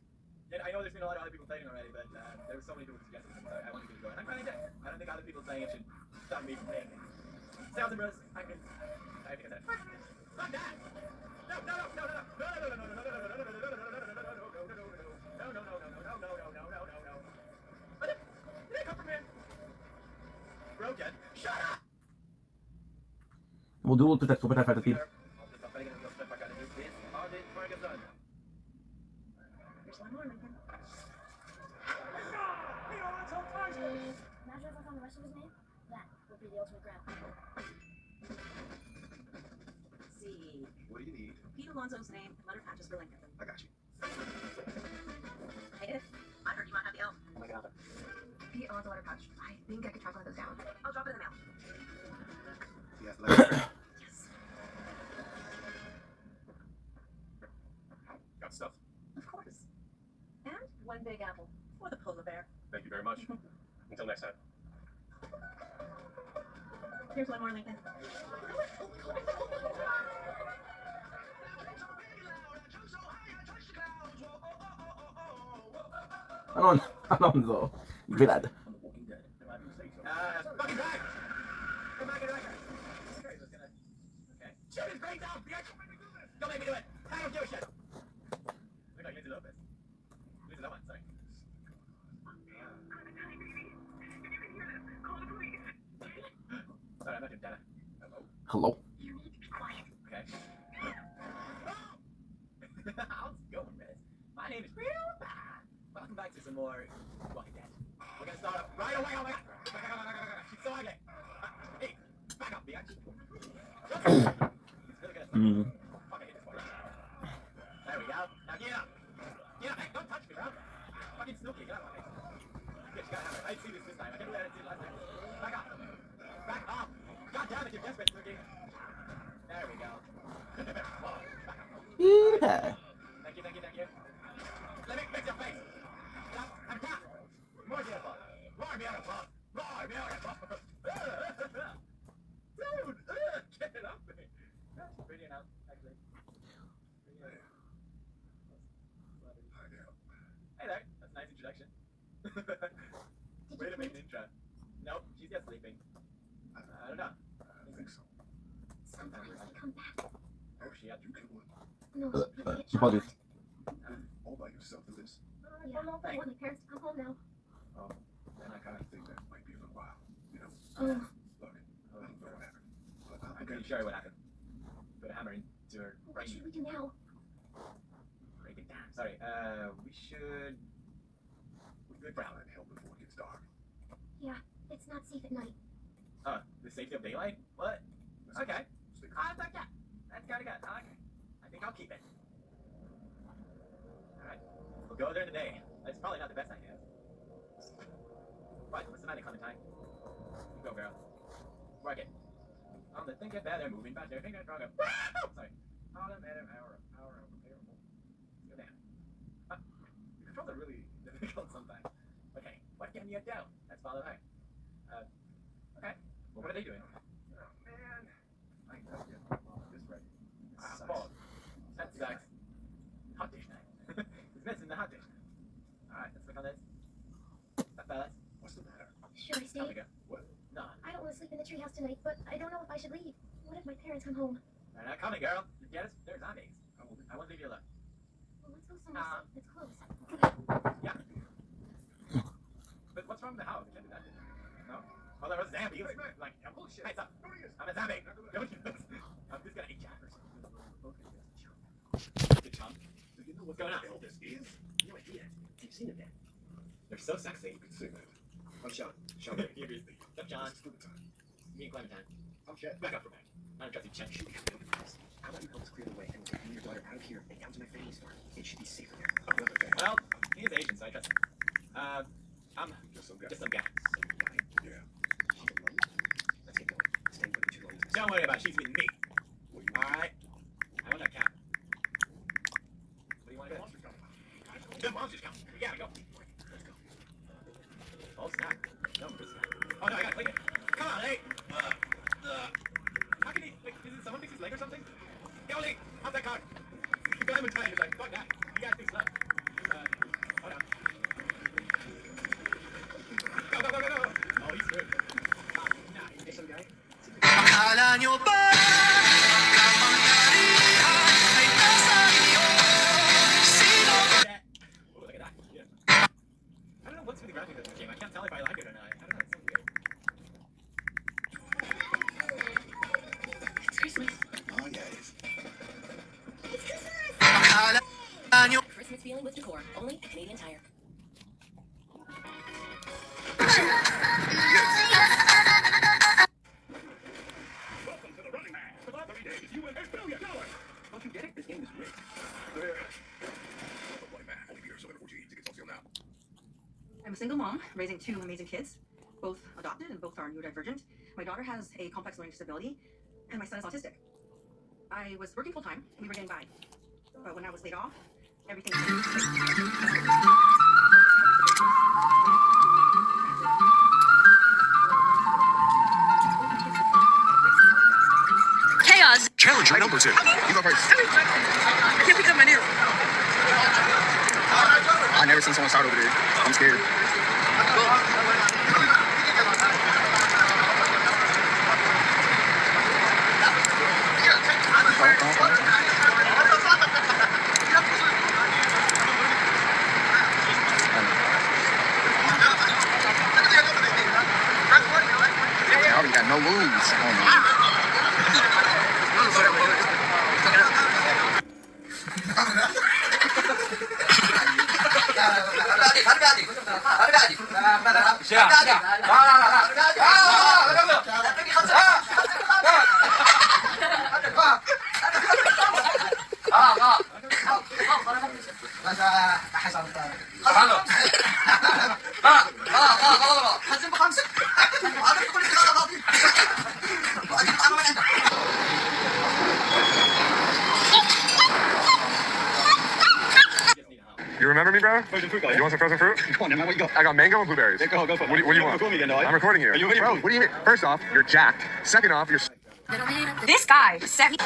And I know there's been a lot of other people playing already, but there were so many people who suggested it, so I want to give it a go. And I'm trying to get it. I don't think other people playing it should stop me from playing it. Sales and Bros, I think I said it. Fuck that! No! What did it come from here? Broken. Shut up! We'll do to that super fighter team. There's one more, Lincoln. Imagine if I found the rest of his name? That would be the ultimate grab. See. What do you need? Pete Alonso's name, letter patches for Lincoln. I got you. Hey, I heard you might have the elf. Oh my god. Pete Alonso letter patch. I think I could track one of those down. I'll drop it in the mail. Yes, letter. Yes. Got stuff. Of course. And one big apple for the polar bear. Thank you very much. Until next time. Here's one more, Lincoln. Alonso. Grillad. Fucking back! Come back in the record. Okay. Shoot his brains out, bitch! Don't make me do it! I don't give a shit! Look like Lindsay Lopez. Lindsay Lohan, sorry. Clementine, baby. If you can hear this, call the police. Sorry, I'm not your dad. Hello. You need to be quiet. Okay. How's it going, man? My name is Real. Welcome back to some more Walking Dead. We're gonna start up right away. Oh my god! She's so ugly. Hey, back up, bitch. It's really good. Fucking hit this one. There we go. Now get up. Get up. Hey, don't touch me, bro. Fucking Snooki, get up on me. Bitch, you gotta have it. I didn't see this time. I didn't let it see it last time. Back up. Back up. God damn it, you're desperate, Snooki. There we go. Whoa, back up. Yeah. Thank you. Let me fix your face. Stop. I'm down. More beautiful. Get it up there. That's pretty enough, actually. Hey there, that's a nice introduction. Way to make an intro. Nope, she's just sleeping. I don't know. I think so. Sometimes they come back. Oh, she had to do one. No, people get shot. Apologies. All by yourself for this. Yeah, I want my parents to come home now. Oh, then I kind of think that might be a little while. You know. Oh. Look, I don't know what happened. But I'm pretty sure what happened. Put a hammer into her What brain. should we do now? Break it down. Sorry. We should. We could I'll help before it gets dark. Yeah, it's not safe at night. Oh, the safety of daylight? What? Okay. I like that. That's kind of good. I like it. I think I'll keep it. Alright. We'll go during the day. That's probably not the best idea. But what's the matter, Clementine? You go, girl. Work it. On the think it better, moving faster, think it stronger. Sorry. All the matter, power, repairable. Go down. The controls are really difficult sometimes. Okay, what can you do? Let's follow her. Okay. Well, what are they doing? Oh, man. I gotta get this right. Balls. That sucks. Hot dish night. It's missing the hot dish. Alright, let's click on this. Fellas. What's the matter? Should I stay? What? No. I don't want to sleep in the treehouse tonight, but I don't know if I should leave. What if my parents come home? They're not coming, girl. You get us? They're zombies. I won't leave you alone. Well, let's go somewhere safe. It's close. Yeah. But what's wrong with the house? We can't do that. No? Oh, there was zombies. Like, bullshit. Hey, stop. I'm a zombie. Don't use this. I'm just gonna eat Jack or something. The chump. Do you know what's going on? This is? No idea. You've seen it then. They're so sexy. You can say that. I'm Sean. Sean, here is the. What's up, John? Me and Clementine. I'm Chet. Back up for a minute. I don't trust you, Chet. How about you help us clear the way and we'll get you and your daughter out of here and down to my family store? It should be safer there. Well, he is Asian, so I trust him. I'm just some guy. Yeah. Let's get going. Staying with me too long. Don't worry about it. She's with me. Alright? I want that cat. What do you want to do? The monster's coming. We gotta go. Let's go. Oh, snap. No, it's not. Oh, no, I gotta click it. Come on, hey. How can he, like, is it someone fix his leg or something? Yo, Lee, how's that card? Clementine is like, fuck that. You gotta fix it up. Hold on. Go. Oh, he's good. Nice. Hey, some guy. Oh, look at that. Yeah. I don't know what's with the graphics of this game. I can't tell if I like it or not. I don't know. It's so weird. It's Christmas. Oh, yeah, it is. It's Christmas! Christmas feeling with decor. Only at Canadian Tire. Welcome to the Running Man. For 30 days, you win $1 billion. Don't you get it? This game is rigged. There. Oh, boy, man. Only beer, 714. Tickets on sale now. I'm a single mom raising two amazing kids, both adopted and both are neurodivergent. My daughter has a complex learning disability, and my son is autistic. I was working full time, and we were getting by. But when I was laid off, everything changed. Chaos. Challenger number 2. You go first. I can't pick up my nails. I never seen someone start over there. I'm scared. I already got no moves on me. You remember me, bro? banana? You want some frozen fruit? Go on, man. What you got? I got mango and blueberries. Go for it. What do you want? Record me again, dog. I'm recording you. Are you ready? Bro, what do you mean? First off, you're jacked. Second off, you're... This guy sent me.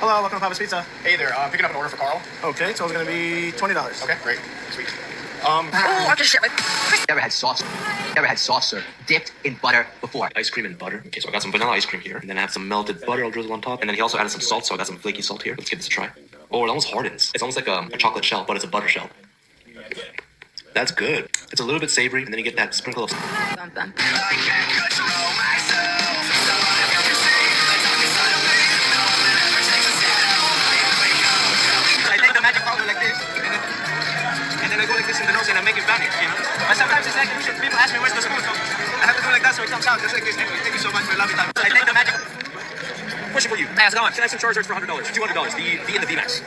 Hello, welcome to Papa's Pizza. Hey there, I'm picking up an order for Carl. Okay, so it's gonna be $20. Okay, great. Sweet. I just shit my. Never had saucer dipped in butter before. Ice cream and butter. Okay, so I got some vanilla ice cream here, and then I have some melted butter I'll drizzle on top, and then he also added some salt, so I got some flaky salt here. Let's give this a try. Oh, it almost hardens. It's almost like a chocolate shell, but it's a butter shell. That's good. It's a little bit savory, and then you get that sprinkle of... Dun, dun. I take the magic powder like this, and then I go like this in the nose and I make it vanish, you know? But sometimes it's like people ask me where's the spoon, so I have to go like that so it comes out just like this. Anyway, thank you so much for your lovely time. I take the magic. Question for you. Hey, how's it going? Can I have some Charizards for $100? $200. The and the VMAX.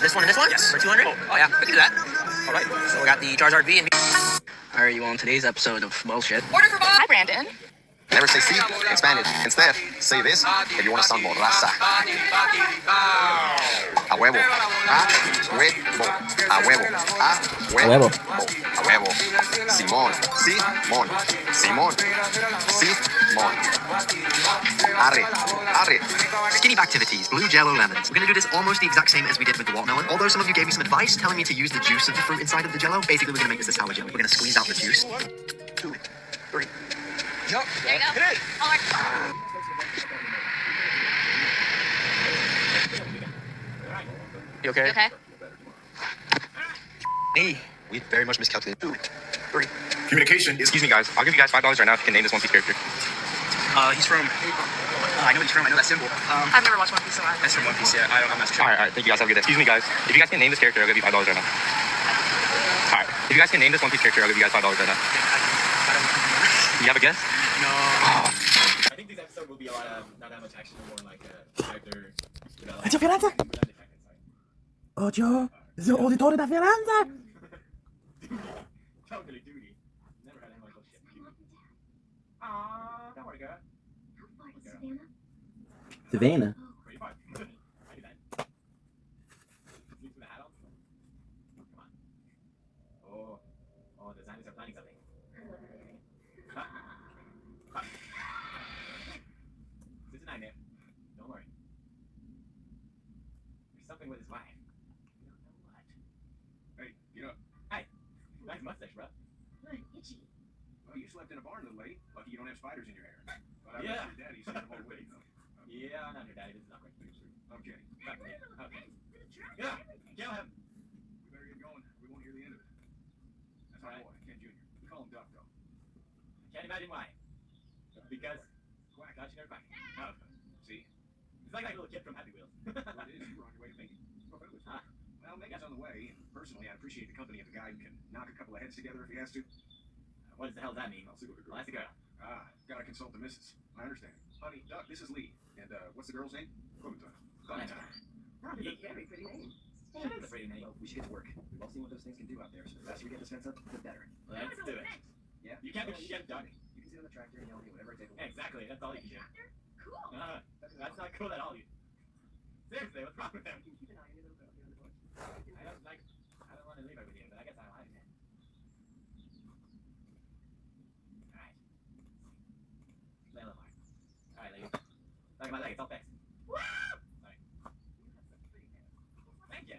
This one and this one? Yes. For 200? Oh. Oh yeah, we can do that. All right. So we got the Charizard V and V. How are you on today's episode of Bullshit? Order for Bob. Hi, Brandon. Never say sí in Spanish. Instead, say this if you want to sound more raza. A huevo. A huevo. A huevo. A huevo. A huevo. Simón. Simón. Simón. Simón. Arre. Arre. Skinny activities, blue jello lemons. We're gonna do this almost the exact same as we did with the watermelon. Although some of you gave me some advice telling me to use the juice of the fruit inside of the jello. Basically, we're gonna make this a sour jelly. We're gonna squeeze out the juice. 2, 3. Yep. There you go. Hit it. You okay? Okay. Hey, we very much miscalculated. 2, 3. Communication. Excuse me, guys. I'll give you guys $5 right now if you can name this One Piece character. He's from... I know he's from. I know that symbol. I've never watched One Piece, so I That's from One Piece, yeah. I'm not sure. All right. Thank you guys. Have a good day. Excuse me, guys. If you guys can name this character, I'll give you $5 right now. All right. If you guys can name this One Piece character, I'll give you guys $5 right now. You have a guess? No. I think this episode will be a lot of, not that much action, more like character development. C'è Firenze? Odio, the auditore da Firenze! Totally duty. Never had anyone called shit. Aw, don't worry, girl. Savannah? Pretty fun. I do that. Sleep with a hat on? Come on. Oh, the zombies are planning something. This is a nightmare. Don't worry. There's something with his wife. We don't know what. Hey, get up. Hey, nice mustache, bro. itchy. Well, you slept in a barn, little lady. Lucky you don't have spiders in your hair. But I Yeah. bet your daddy said the whole way, though. Yeah, I'm not your daddy. This is not right. Okay. Okay. Yeah, kill him. We better get going. We won't hear the end of it. That's my boy, Ken Jr. We call him Duck, though. Can't imagine why. Because quack, got you never quack. Oh, see? It's like that little kid from Happy Wheels. Well, it is. You were on your way to making. Well, Megan's on the way. And personally, I appreciate the company of a guy who can knock a couple of heads together if he has to. What the hell does that mean? I'll see what the girl. Well, that's a girl. Ah, gotta consult the missus. I understand. Honey, Duck, this is Lee. And what's the girl's name? Clementine. Clementine. Very pretty name. That is a pretty name. We should get to work. We've all seen what those things can do out there, so the faster we get this fence up, the better. Let's do it. Yeah? You can't duck. You can sit on the tractor and yell at me whenever I take a walk. Exactly, that's all you can do. Cool. That's not cool at all. Seriously, what's wrong with him? Keep an eye on your little girl. I don't want to leave her with you, but I guess I like it. Alright. Play a little more. Alright, ladies. Look at my leg, it's all fixed. Woo! Sorry. Thank you.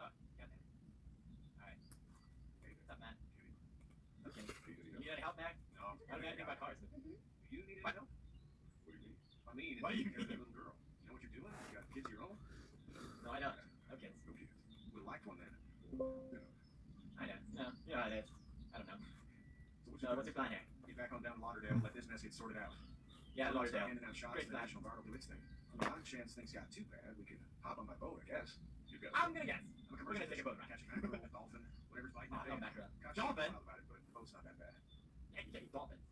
Oh, got that. Alright. What's up, man? Okay. You need any help, Mac? No. I don't know anything about cars. You need any help? What do you mean? I mean, What do you you're mean? that little girl. You know what you're doing? You got kids of your own? No, I don't. No kids. No kids. Would have liked one then. I know. No, you know how it is. I don't know. So what's your plan here? Get back on down to Lauderdale, let this mess get sorted out. Yeah, We'll start Lauderdale. handing out shots, Great and the plan. National Guard will do its thing. On the odd chance things got too bad, we could hop on my boat, I guess. You've got I'm gonna guess. I'm a We're gonna take a boat ride. Catch a mackerel, dolphin, whatever's biting Oh, your no, face. mackerel. Caught Dolphin? you about it, but the boat's not that bad. Yeah, you can't eat dolphins.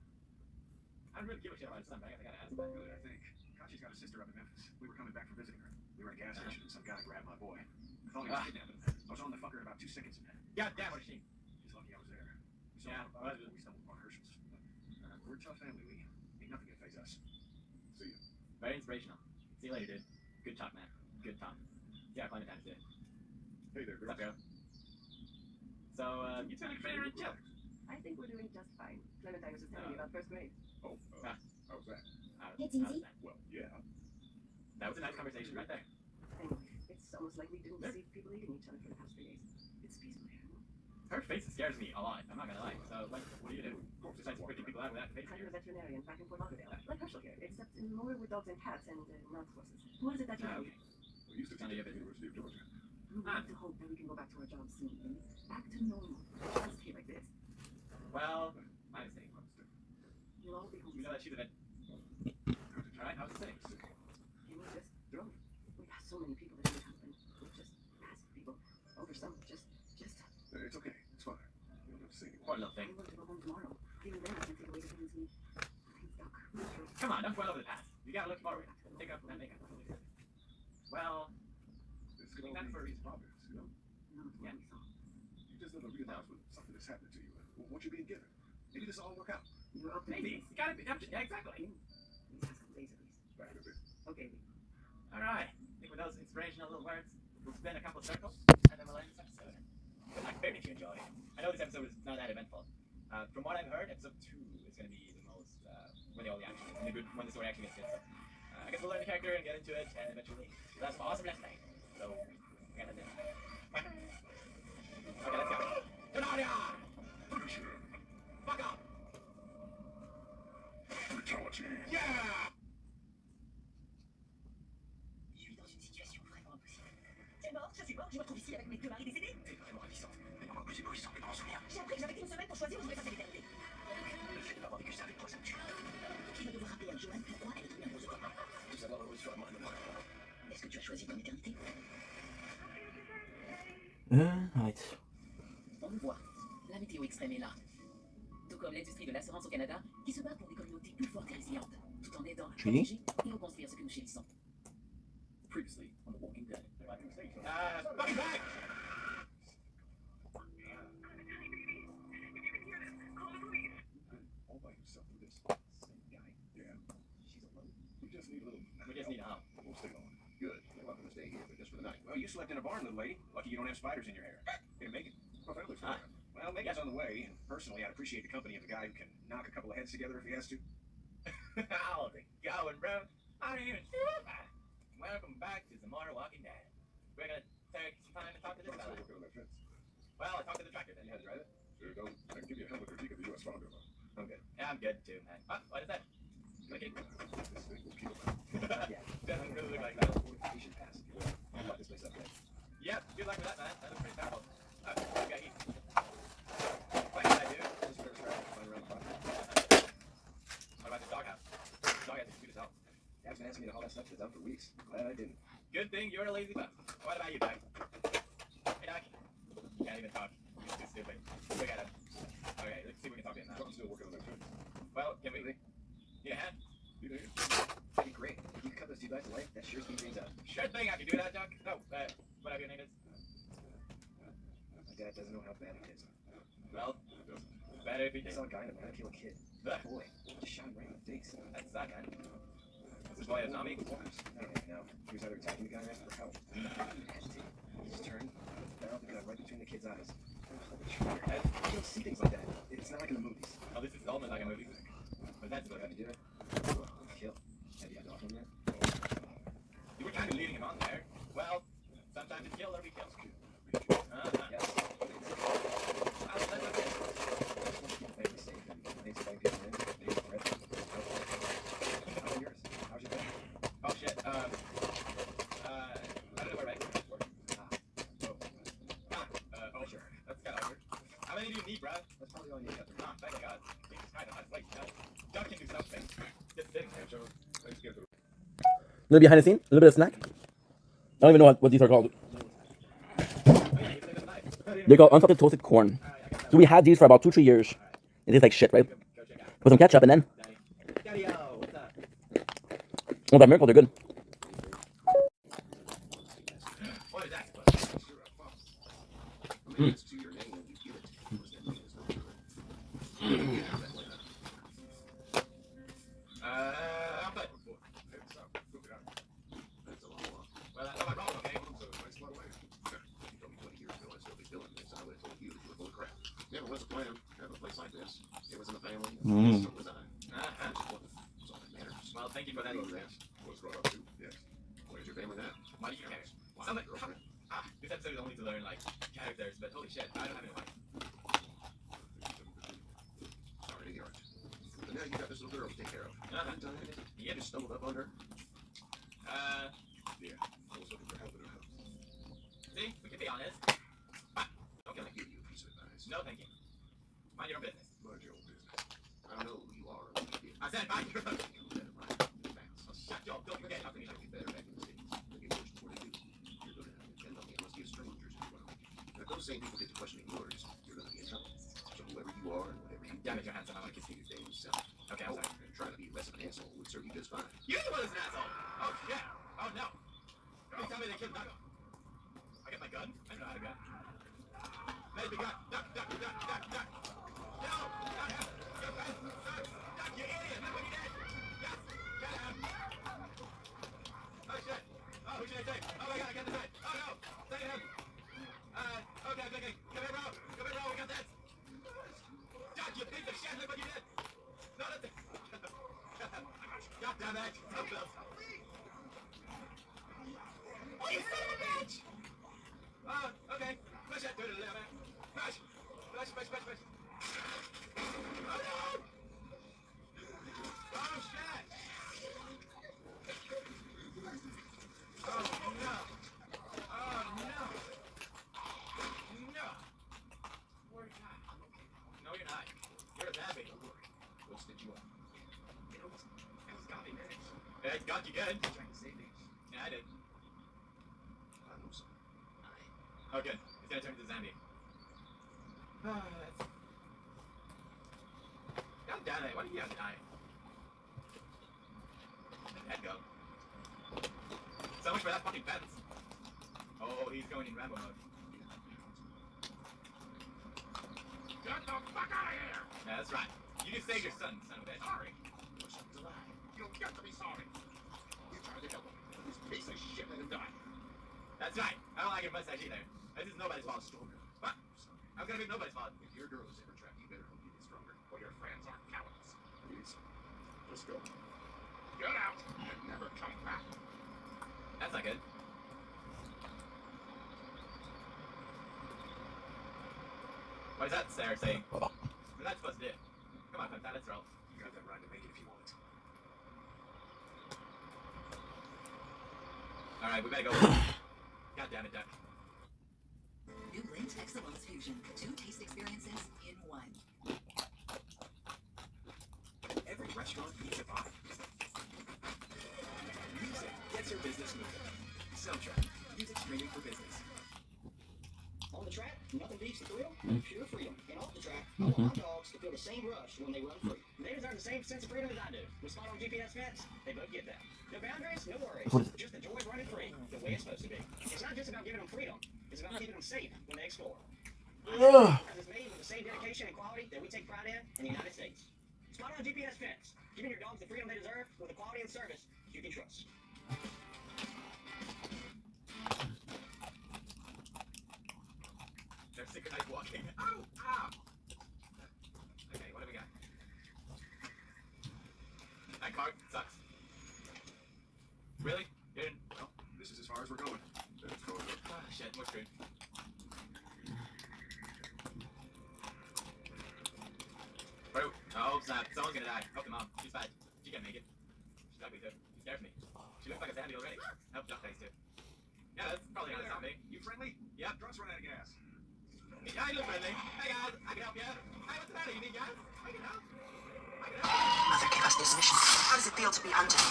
I don't really give a shit about his son, but I gotta ask. Good, I think. Kachi's got a sister up in Memphis. We were coming back from visiting her. We were at a gas station and some guy grabbed my boy. I thought he was kidnapping him. I was on the fucker in about 2 seconds. God damn, what is she? He's lucky I was there. Yeah, We stumbled upon Herschel's. We're a tough family, Lee. Ain't nothing can face us. See you. Very inspirational. See you later, dude. Good talk, man. Good talk. Yeah, Clementine did. Hey there, What's up, girl? So, you two look pretty chill. I think we're doing just fine. Clementine was just telling me about first grade. Oh, how was that? It's easy. Well, yeah. That was a nice conversation right there. Anyway, it's almost like we didn't see people eating each other for the past 3 days. It's peaceful here. Her face scares me a lot. I'm not gonna lie. So, like, what do you do? Besides freaking people out with that face? I'm a veterinarian back in Fort Lauderdale. Like Herschel here, except more with dogs and cats and not horses. What is it that you Okay. We used to teach at the University of Georgia. We want to hope that we can go back to our jobs soon. Back to normal. Just here like this. Well, my mistake. You'll all be home. You know that she's a vet. Alright, how's the sitting? And we just drove. We passed so many people that it happened. We just passed people. Over some. Just. It's okay. It's fine. You don't have to say anything. Poor little thing. We want to go home tomorrow. Even then, we can take away the things we stuck. Come on, don't dwell over the past. You gotta look forward. Take up that makeup. Well, This could all be his problems, you know? yeah. You just never realize when something has happened to you and what you're being given. Maybe this will all work out. You're up to Maybe. You gotta be. Yeah, exactly. Back in a bit. Okay. Alright. I think with those inspirational little words, we'll spin a couple of circles, and then we'll end this episode. I very much enjoyed it. I know this episode was not that eventful. From what I've heard, episode 2 is going to be the most, when all the action is, when the story actually gets good. So, I guess we'll learn the character and get into it, and eventually, that's awesome last night. So, we got this. Okay, let's go. Get out of here! Fuck off! Brutality. Yeah! Je suis dans une situation vraiment impossible. C'est mort, je suis mort, je me retrouve ici avec mes deux maris décédés. T'es vraiment ravissante, mais encore plus éblouissante que dans mon souvenir. J'ai appris que j'avais qu'une semaine pour choisir où je voulais passer l'éternité. Le fait de n'avoir vécu ça avec toi, ça me tue. Qui va devoir rappeler à Joanne pourquoi elle est tombée amoureuse de toi? De savoir heureuse sur la mort de moi. Est-ce que tu as choisi ton éternité? Right. On le voit, la météo extrême est là. Tout comme l'industrie de l'assurance au Canada, qui se bat pour des communautés plus fortes et résilientes, tout en aidant à protéger et reconstruire ce que nous chérissons. Previously on The Walking Dead. Fucking back! All by yourself with this same guy. Yeah. She's alone. We just need a little. We just need a help. We'll stay on. Good. You're welcome to stay here, but just for the night. Well, you slept in a barn, little lady. Lucky you don't have spiders in your hair. Hey, Megan. Oh, that looks fine. Well, Megan's on the way, and personally, I'd appreciate the company of a guy who can knock a couple of heads together if he has to. How's it going, bro? I don't even know about it. Welcome back to some more Walking Dead. We're gonna take some time to talk to this fella. Working on that fence. Well, I talked to the tractor then. You had to drive it? Sure, don't. I can give you a helmet critique of the U.S. farm bill. I'm good. Yeah, I'm good too, man. What is that? Okay. This thing will keep it. Yeah, doesn't really look like that. Fortification pass. I'll lock this place up, man. Yep, good luck with that, man. That looks pretty powerful. Oh, you got heat. What did I do? Just better try to find around the property. What about this doghouse? Doghouse is good as hell. Dad's been asking me to haul that stuff to the dump for weeks. Glad I didn't. Good thing you're a lazy butt. What about you, Doc? Hey, Doc. You can't even talk. You're too stupid. Look at him. Okay, let's see if we can talk to him now. I'm still working on that fence. Well, can we? Need a hand? You do? That'd be great. If you could cut those two guys away, that sure speeds things up. Sure thing, I can do that, Doc. No, whatever your name is. My dad doesn't know how bad it is. Well, better if he I did. saw a guy in a van kill a kid. Ugh. Boy, just shot him right in the face. That's that, man. This boy a zombie? No. He was either attacking the guy or asking for help. He didn't hesitate. He just turned, barreled the gun right between the kid's eyes. You don't see things like that. It's not like in the movies. Oh, this is almost like a movie. But that's good. How'd you do it? Kill. Have you had to offer him that? You were kind of leading him on there. Well, sometimes it's kill or be killed. Yes. Well, that's okay. Family safe and things like people in. They eat bread. How about yours? How's your day? Oh, shit. I don't know where right. Oh, sure. That's kind of awkward. How many do you need, bro? That's probably all you need. Oh, thank God. Jesus Christ, that's like, Doc can do something. Just sitting there. A little behind the scene, a little bit of snack. I don't even know what these are called. They're called unsalted toasted corn. So we had these for about 2-3 years. It tastes like shit, right? With some ketchup and then. Oh, that miracle, they're good. Mm. Well, thank you for that. What is your family now? Why do you care? Somebody, this episode is only to learn like characters, but holy shit, I don't have any life. Sorry to hear it. But now you got this little girl to take care of. Yeah. You just stumbled up on her. Yeah. I was looking for help in her house. See, we can be honest. Don't kill me. Give you a piece of advice. No, thank you. Mind your own business. Mind your own business. I know who you are. I said mind your own. Shut your. Don't forget how to be. Get better back in the States. They get worse before they do. You're gonna have to depend on the honesty of strangers if you want to make it. And if those same people get to questioning yours, you're gonna be in trouble. So whoever you are and whatever you Damn it, you're handsome. I want to kiss you. your damn self. Okay, I'm sorry. And try to be less of an asshole would serve you just fine. You're the one that's an asshole. Oh shit. Oh no. Please tell me they killed Doug. I got my gun. I know how to gun. Let me gun. Duck, duck, duck, duck, duck. No! Not him! Your friend! Duck, you idiot! Look what you did! Yes! Get him! Oh shit! Oh, who should I take? Oh my god, I got this right! Oh no! Take him! Okay, okay. Come here, bro! Come here, bro! We got this! Duck, you piece of shit! Look what you did! No, that's it! God damn it! So close! Oh, you son of a bitch! Okay. Push it. Do it a little bit. Push. Push, push, push, push. Oh, no! Oh, shit! Oh, no! Oh, no! No! No, you're not. You're a zombie. What stitch you up? It's got me, man. Yeah, it's got you good. You're trying to save me. Yeah, I did. I know something. Oh, good. It's gonna turn into a zombie. God damn it. Why do you have to die? Let that go. So much for that fucking fence. Oh, he's going in Rambo mode. Get the fuck out of here! Yeah, that's right. You just saved your son of a bitch. Sorry. Your son's alive. You don't get to be sorry. You tried to help him. This piece of shit let him die. That's right. I don't like your mustache either. This is nobody's fault. Stronger. What? I'm gonna be nobody's fault. If your girl is ever trapped, you better hope you get stronger, or your friends aren't cowards. Please, just go. Get out and never come back. That's not good. What is that Sarah saying? What is that supposed to do? Come on, let's roll. You got that right to make it if you want it. Alright, we better go. God damn it, Duck. New Lint Excellence Fusion. 2 taste experiences in 1. Every restaurant needs a vibe. Music gets your business moving. Soundtrack. Music streaming for business. On the track, nothing beats the thrill of pure freedom. And off the track, I want my dogs to feel the same rush when they run free. They deserve the same sense of freedom as I do. With spot on GPS fence, they both get that. No boundaries, no worries. Just the joy of running free, the way it's supposed to be. It's not just about giving them freedom, it's about keeping them safe when they explore. Because it's made with the same dedication and quality that we take pride in the United States. Spot on GPS fence, giving your dogs the freedom they deserve with the quality and service you can trust. They're synchronized walking. Ow! Ow! Okay, what do we got? That car sucks. Really? You didn't? Well, this is as far as we're going. Let's go. Ah, shit, we're screwed. Bro, oh snap, someone's gonna die. Oh, come on, she's bad. She can't make it. She's ugly too. She scares me. She looks like a zombie already. Nope, duck face too. Yeah, that's probably not a zombie. You friendly? Yep. Truck's running out of gas. Yeah, you look friendly. Hey guys, I can help you. Hey, what's the matter? You need gas? I can help. Mother gave us this mission. How does it feel to be hunted? Come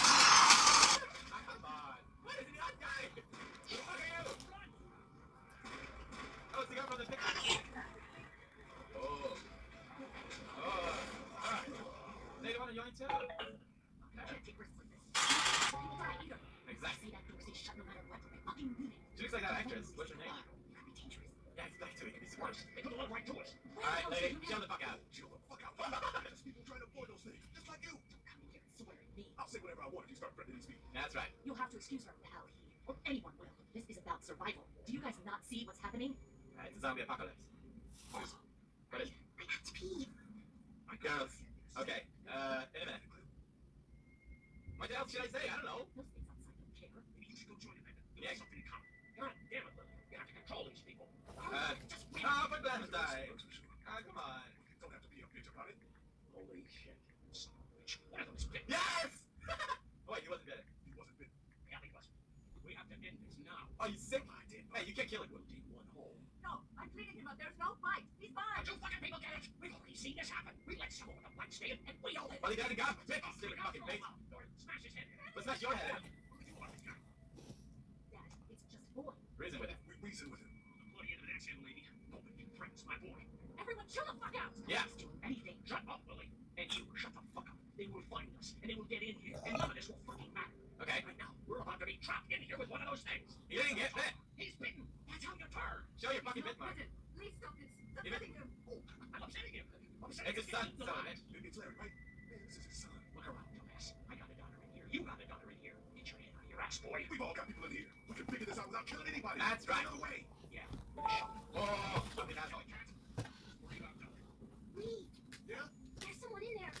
on. What is it, that guy? Who the fuck are you? Oh, it's the guy from the picture. Oh. Oh. Alright. They don't want to join too? Exactly. She looks like that actress. What's her name? Yeah, it's back to it. It's worse. They put the love right to it. Alright, lady, chill the fuck out. Chill the fuck out. There's people trying to avoid those things, just like you. Come in here and swear at me. I'll say whatever I want if you start threatening these people. That's right. You'll have to excuse our pal here, or anyone will. This is about survival. Do you guys not see what's happening? It's a zombie apocalypse. What is it? I have to pee. My girls. Okay, in a minute. What else should I say? I don't know. Maybe you should go join them. You have something in common. God damn it, Lily. You have to control these people. Just wait. For Glen's die. Come on. Don't have to be a bitch about it. Holy shit. Son of a bitch. One of them's bitten. Yes! Wait, he wasn't bitten. He wasn't bitten. Yeah, he wasn't. We have to end this now. Oh, you sick? I did. Hey, you can't kill him. We'll dig one hole. No, I'm treating him up. There's no fight. He's fine. Don't you fucking people get it? We've already seen this happen. We let someone with a blank stay and we all Well, he got a gun. Stupid fucking face. Smash his head. Let's smash your head in. Dad, it's just a boy. Reason with it. Reason with it. The bloody end of that shit, lady. Nobody threatens my boy. Everyone chill the fuck out. Yeah. Do anything. Shut up, Lily. And you, shut the fuck up. They will find us, and they will get in here, and none of this will fucking matter. Okay. Right now, we're about to be trapped in here with one of those things. He didn't get bit. He's bitten. That's how you turn. Show your fucking bit mark. Please stop this. Stop Even- hitting him. Oh, I'm upsetting him. It's his son, son of it. It's Larry, right? This is his son. Look around, dumbass. I got a daughter in here. You got a daughter in here. Get your hand out of your ass, boy. We've all got people in here. We can figure this out without killing anybody. That's right. No way. Yeah. Oh, fucking asshole. Yeah? There's someone in there.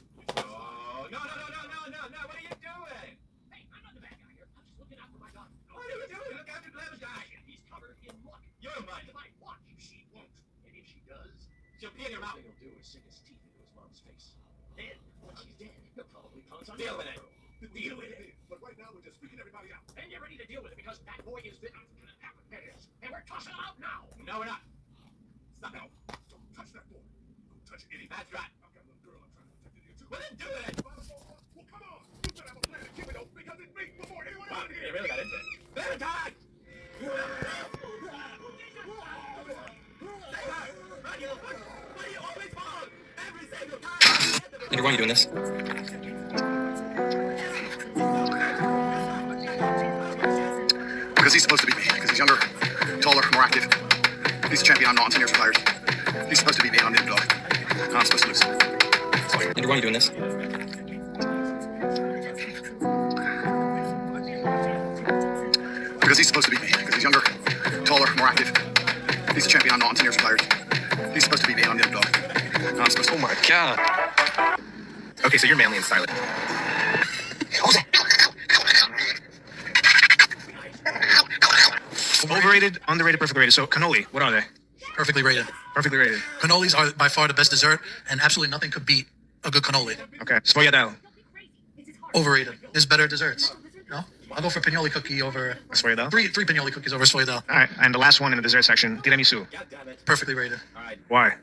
Oh, no. What are you doing? Hey, I'm not the bad guy here. I'm just looking out for my daughter. What are you doing? Look after Glen's guy. He's covered in muck. You're mine. If I watch, she won't. And if she does, She'll pee in your mouth. he'll do is sink his teeth into his mom's face. Then, when she's dead, he'll probably pounce on Deal with it. Deal with it. But right now, we're just freaking everybody out. And you're ready to deal with it because that boy is bitten. There it is. And we're tossing him out now. No, we're not. Stop No, it. don't touch that boy. Don't touch anything. That's right. I've got a little girl I'm trying to protect in here, too. Well, then do it. Well, come on. You better have a plan to keep it open because it's me before anyone Wow, else you here. really got into it. Better time. Say that. Run, you little fuck. Why do you always fall? Every single time. Andrew, why are you doing this? Because he's supposed to beat me. Because he's younger, taller, more active. He's a champion. I'm not. I'm 10 years retired. He's supposed to beat me. I'm the underdog. And I'm supposed to lose. Andrew, why are you doing this? Because he's supposed to beat me. Because he's younger, taller, more active. He's a champion. I'm not. I'm 10 years retired. He's supposed to beat me. I'm the underdog. And I'm supposed to. Oh my god. Okay, so you're manly and silent. Overrated, underrated, perfectly rated. So cannoli, what are they? Perfectly rated. Perfectly rated. Cannolis are by far the best dessert, and absolutely nothing could beat a good cannoli. Okay. Sfogliatelle. Overrated. There's better desserts. No? I'll go for pignoli cookie over... Sfogliatelle? Three pignoli cookies over sfogliatelle. Alright, and the last one in the dessert section, tiramisu. Perfectly rated. Why?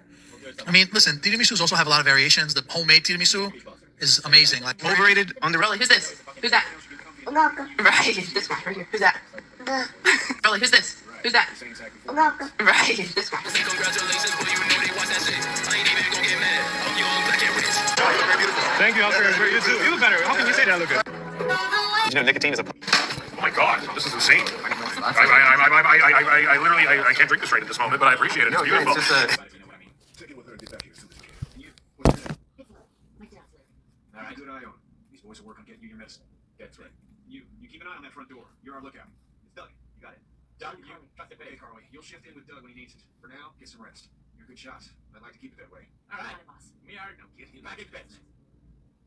I mean, listen, tiramisus also have a lot of variations. The homemade tiramisu is amazing. Like Overrated, underrated. Who's this? Who's that? Right, this guy right here. Who's that? Rolly, who's this? Who's that? Right, this guy. Thank you, Oscar. You too. You look better. How can you say that I look good? You know, nicotine is a... Oh my god, this is insane. I literally, I can't drink this right at this moment, but I appreciate it. It's beautiful. It's just a... Alright, good eye on. These boys will work on getting you your medicine. That's right. You keep an eye on that front door. You're our lookout. It's Doug. You got it. Doug, you trust it. Hey, Carly, you'll shift in with Doug when he needs it. For now, get some rest. You're good shots. I'd like to keep it that way. Alright. We are no getting back in bed.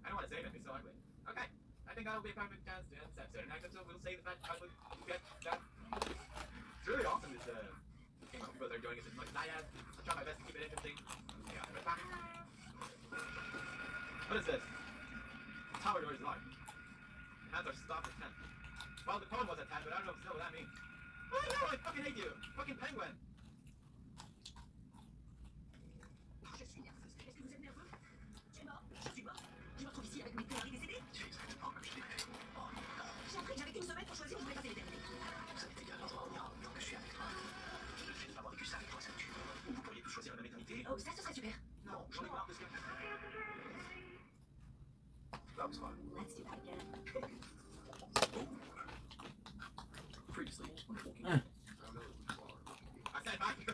I don't want to say that. It's so ugly. Okay. I think that'll be a perfect chance to end Saturday night until we'll say that I would get that. It's really awesome this game of people that are doing it as much as I have. I'll try my best to keep it interesting. Yeah. What is this? Tower door is locked. Hands are stopped at 10. Well, the phone was at 10, but I don't know still what that means. Oh no, I fucking hate you! Fucking penguin! Oh, ça, ce serait super. Non, j'en ai marre de ce gars. That was fun. Let's do that again. Previously, I said back.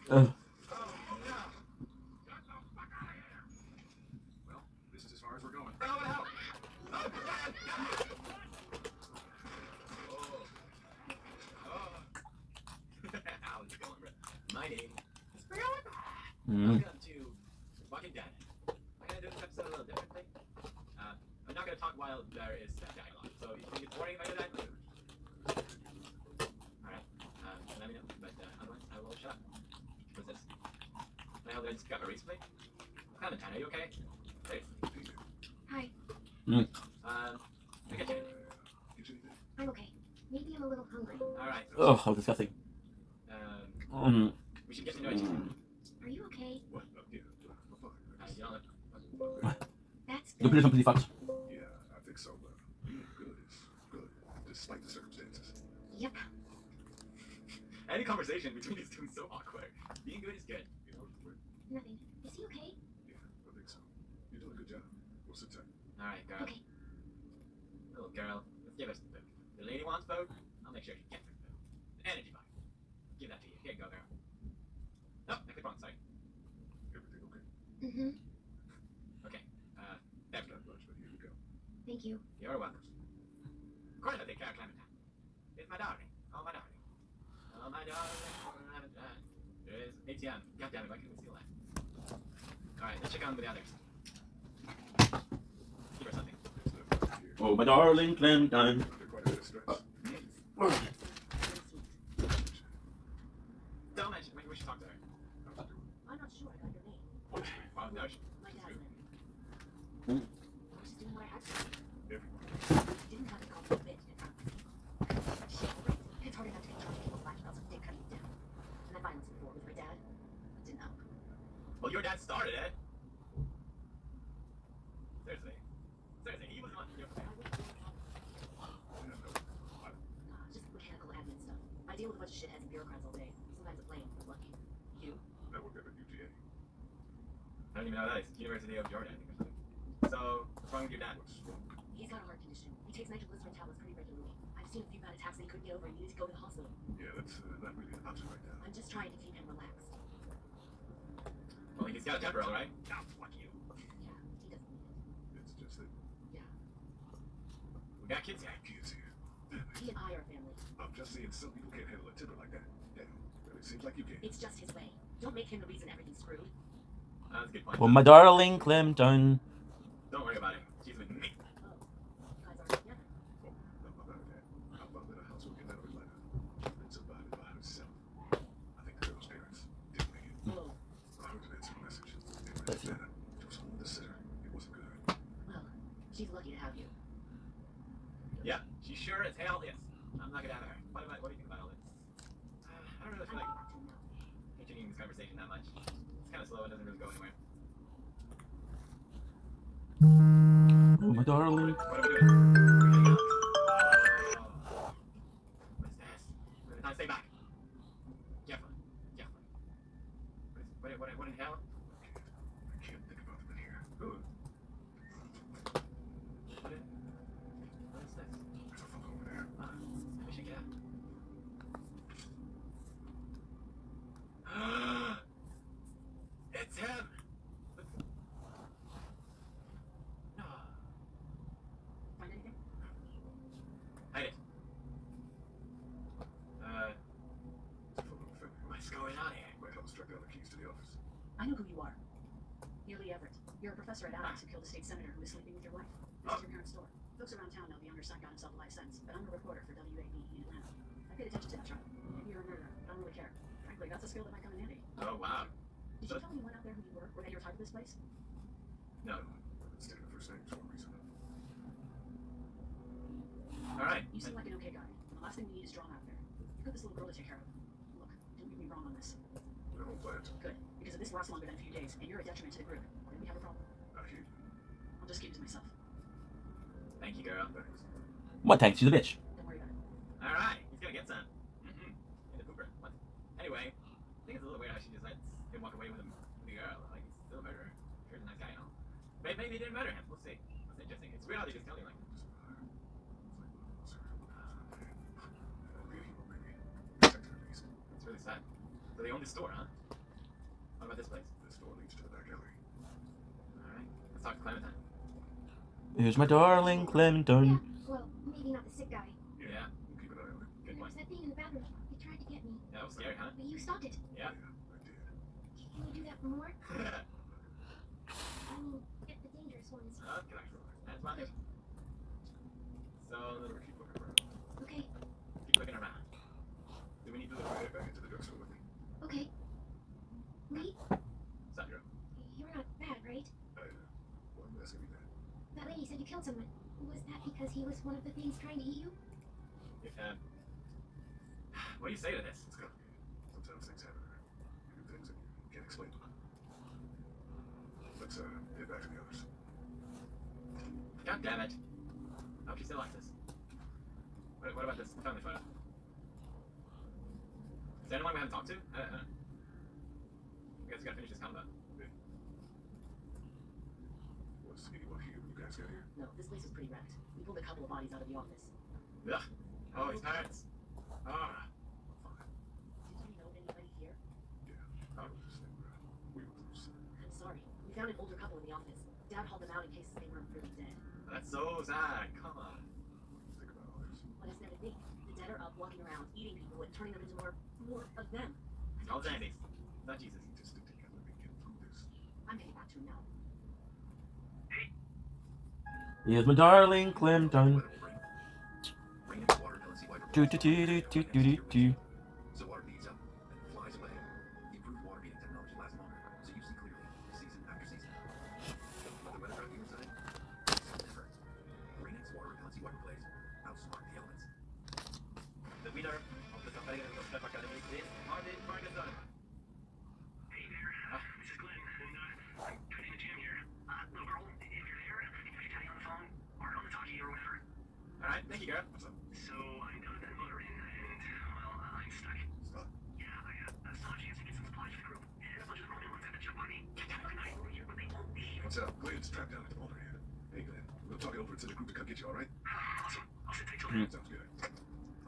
well, this is as far as we're going. fucking dead. I'm gonna do this episode a little differently. I'm not gonna talk while there is dialogue. So if you think it's boring if I do that, alright. Let me know. But otherwise, I will shut up. What's this? The hell did I just got erased plate? Kind of 10. Are you okay? Hey. Hi. I get you. I'm okay. Maybe I'm a little hungry. Alright. Oh, how disgusting. We should get to know each other. Are you okay? What? Yeah. You don't That's You're pretty completely fucked. Yeah, I think so, but being good is good, despite the circumstances. Yep. Any conversation between these two is so awkward. Being good is good. Nothing. Is he okay? Yeah, I think so. You're doing a good job. We'll sit tight. Alright, girl. Okay. Little girl, let's give us the food. The lady wants food, I'll make sure she gets her food. The energy bar. Give that to you. Here you go, girl. No, I clicked wrong, sorry. Everything okay? Mm-hmm. Okay, there we go. Not much, but here we go. Thank you. You're welcome. Of course I take care of Clementine. It's my darling. Oh, my darling. Oh, my darling. Clementine. There is ATM. God damn it, why can't we steal that? Alright, let's check on with the others. Give her something. Oh, my darling Clementine. Don't mention. We should talk to her. I'm not sure I got your name. Wow, no, she... My dad is I was just doing what I had to. Didn't have to call for a bit in front of me. Shit, right. It's hard enough to control people's flashbacks with dick cutting you down. And that violence before with my dad didn't help. Well, your dad started it. Seriously. Seriously, he was the one. Just mechanical admin stuff. I deal with a bunch of shitheads and bureaucrats all day. Sometimes it's lame, but lucky. You? I work at a UGA. I don't even know what that is. University of Jordan, I think, or something. So, what's wrong with your dad? He's got a heart condition. He takes nitroglycerin tablets pretty regularly. I've seen a few bad attacks that he couldn't get over and needed to go to the hospital. Yeah, that's not really an option right now. I'm just trying to keep him relaxed. Well, he's got a temper, all right? Oh, fuck you. Yeah, he doesn't need it. It's just that Yeah. We got kids here. kids here. He and I are family. I'm just saying some people can't handle a temper like that. Damn, but it seems like you can. It's just his way. Don't make him the reason everything's screwed. That's a good point. Oh, my darling Clementine. Don't worry about it. She's with me. You guys are together. Oh, no, I'm not that. I found that a household in Atlanta. Been surviving by herself. I think the girl's parents didn't make it. Whoa. I heard an instant message. They were in Atlanta. She was home with the sitter. It wasn't good. Well, she's lucky to have you. Yeah, she sure as hell is. I'm not gonna have her. What do you think about all this? I don't really feel like continuing this conversation that much. It's kind of slow. It doesn't really go anywhere. Oh, my darling. What are we doing? We're getting out. Oh. What's this? Clementine, stay back. Careful. Careful. What in hell? I can't think about them in here. Who? What is this? There's a phone over there. Let me check it out. It's him! No. Find anything? Hide it. What's going on here? Might help us track down the keys to the office. I know who you are. You're Lee Everett. You're a professor at Alex who killed a state senator who was sleeping with your wife. This is your parents' store. Folks around town know the younger son got himself a life sentence, but I'm a reporter for WAB in Atlanta. I paid attention to that trial. Maybe you're a murderer, but I don't really care. Frankly, that's a skill that might come in handy. Oh, wow. Did you tell anyone out there who you were or that you were tied to this place? No. It's taking the first names for a reason. Alright. You seem like an okay guy. The last thing we need is drama out there. You've got this little girl to take care of. Look, don't get me wrong on this. I don't plan to. Good, because if this lasts longer than a few days, and you're a detriment to the group, then we have a problem. I hear you. I'll just keep it to myself. Thank you, girl. Thanks. What thanks? She's a bitch. Don't worry about it. Alright, he's gonna get some. In the pooper. What? Anyway, I think it's a little weird how she just lets him walk away with the girl. Like, he's still a murderer. Sure, he's a nice guy, you know? Maybe he didn't murder him. We'll see. That's interesting. It's weird how they just tell you, like, it's really sad. So they own the store, huh? What about this place? This door leads to the back alley. Alright, let's talk to Clementine. Here's my darling Clementine. Well, maybe not the sick guy. Yeah. We'll keep an eye on it. Good point. There's that thing in the bathroom. It tried to get me. That was scary, huh? But you stopped it. Yeah. I did. Can you do that more? killed someone. Was that because he was one of the things trying to eat you? What do you say to this? Let's go. Sometimes things happen. You do things and you can't explain them. Let's head back to the others. God damn it. I hope she still likes us. What about this family photo? Is there anyone we haven't talked to? I don't know. I guess we gotta finish this combo. Was anyone here when you guys got here? No, this place was pretty wrecked. We pulled a couple of bodies out of the office. Ugh. Oh, his parents. Ah. Did you know anybody here? Yeah, I was just we were close. I'm sorry. We found an older couple in the office. Dad hauled them out in case they were really dead. That's so sad. Come on. Think about all this. What is there to think? The dead are up, walking around, eating people, and turning them into more of them. All Zandies. Not Jesus. Just stick together and get through this. I'm getting back to him now. Here's my darling Clinton. Do do do do do do do do. So water beads up and flies away. Improved water beading technology lasts longer, so you see clearly, season after season. Let the weather drive you inside. Never. Rain-X water repellency wiper blades outsmart the elements. The winner of the Safari Step Academy is Martin Ferguson. Hey there, this is Glenn, and I'm cutting the jam here. Little girl, if you're there, if you daddy on the phone or on the talkie or whatever. Alright, thank you, girl. What's up? So I'm down at that motor inn, and well, I'm stuck. Stuck? Yeah, I saw a chance to get some supplies for the group, and a bunch of Roman ones had to jump on me. Get down every night over here, but they won't leave. What's up? Glenn's trapped down at the motor inn. Hey, Glenn, we'll talk it over and send a group to come get you, all right? Awesome. I'll sit tight till then. Sounds good. I'm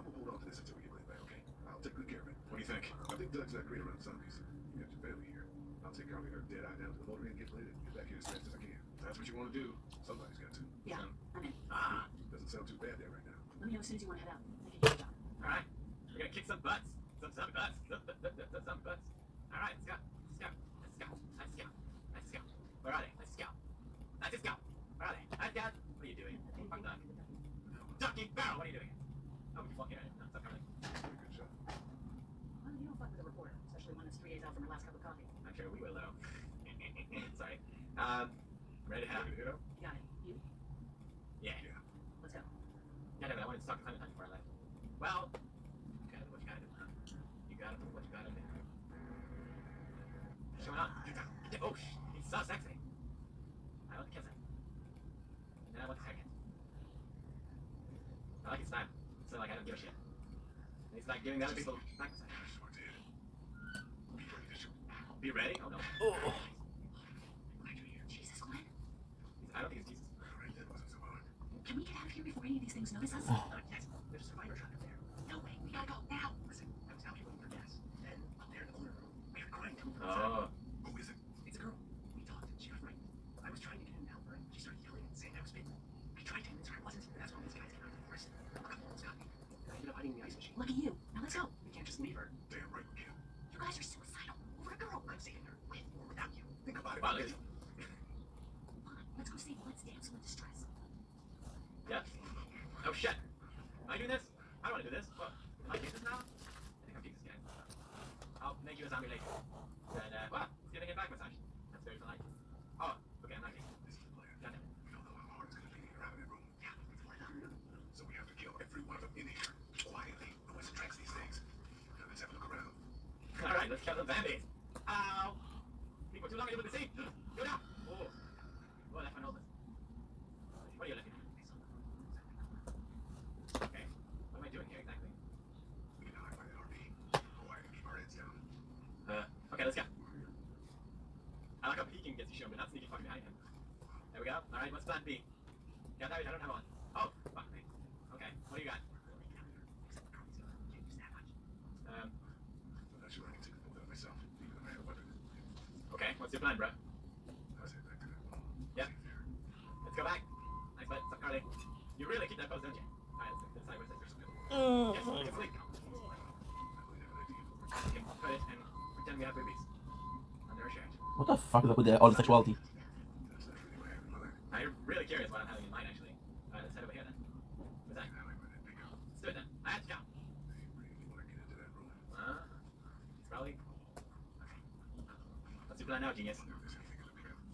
gonna hold on to this until we get Glenn back, okay? I'll take good care of it. What do you think? I think Doug's not great around zombies. You got your family here. I'll take Carly and her dead eye down to the motor inn, get laid, and get back here as fast as I can. If that's what you want to do. Somebody's got to. Yeah, I'm in. Doesn't sound too bad there right now. Let me know as soon as you want to head out. I can get you down. Alright. We're gonna kick some butts. Some butts. Some butts. Alright, let's go. Let's go. Where are they? Let's go. Where are they? Hi, Dad. What are you doing? I'm Doug. Ducky Barrel, what are you doing? Oh, you fucking right. No, stop coming. Good shot. Well, you don't fuck with a reporter, especially one that's 3 days out from her last cup of coffee. I'm sure we will, though. Sorry. Ready to head out? You got it. You? Yeah. Let's go. God damn it, I wanted to talk to Simon before I left. Well, you gotta do what you gotta do. You gotta do what you gotta do. Showing up. Oh, he's so sexy. I want to kiss him. And then I want to hug him. I like his style. So, like, I don't give a shit. And he's like giving the other people back the side. Be ready? Oh, no. Oh. Jesus, Glenn. I don't think it's Jesus. Can we get out of here before any of these things notice us? Yes. There's a survivor shot up there. No way. We gotta go now. Listen, I was out here looking for gas. Then, up there in the corner room, we heard crying. Who is it? It's a girl. We talked. She got frightened. I was trying to get in to help her. She started yelling and saying I was bitten. I tried to convince her I wasn't. And that's when these guys came out of the forest. A couple almost got me. And I ended up hiding in the ice machine. Look at you. Now let's go. We can't just leave her. Damn right we can. You guys are suicidal. Over a girl. I'm saving her, with or without you. Think about it. Wow, look at you. Come on. Let's go save Glenn's damsel in distress. Yeah. Oh shit. Am I doing this? I don't want to do this. What? Am I doing this now? I think I'm doing this game. I'll make you a zombie later. And, well, it's giving a back massage. That's very polite. Oh, okay, I'm not kidding. This is the plan. Got it. We don't know how hard it's gonna be to get out of that room. Yeah, it's more than So we have to kill every one of them in here. Quietly. Noise attracts these things. Now let's have a look around. Alright, let's kill some zombies. Ow! People too long able to see. Go down. Oh. Oh, that's my nose. What are you looking at? Okay. What am I doing here exactly? We can hide by that RV. Quiet and keep our heads down. Okay, let's go. I like how peeking gets you shown, but not sneaking fucking behind him. There we go. Alright, what's plan B? Yeah, I don't have one. Oh, fuck me. Okay, what do you got? I'm not sure I can take the bullet out myself, even if I had a weapon. Okay, what's your plan, bro? I'll head back to that room. Yeah. Let's go back. Nice bet. Stop Carly. You really keep that pose, don't you? Alright, let's go decide where there's some good. Yes, we can sleep. Okay, put it and pretend we have boobies. Under our shirt. What the fuck is up with all the sexuality? I'm really curious what I'm having in mind, actually. Alright, let's head over here then. What's that? Let's do it then. Let's go. It's probably... Okay. What's your plan now, genius?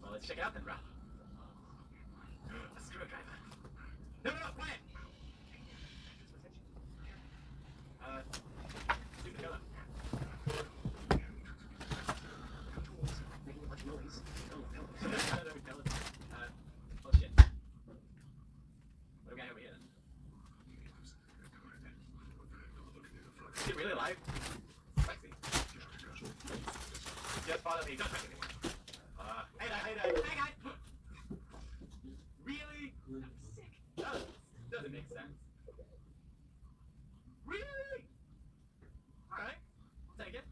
Well, let's check it out then, bro. A screwdriver. No, quiet. Stupid fella. Making a bunch of noise. Oh shit. What do we got over here then? Is it really alive? Sexy. Just follow me. Don't touch anyone. Hey guys. Really? I'm sick. Doesn't make sense. Really? Alright. I'll take it.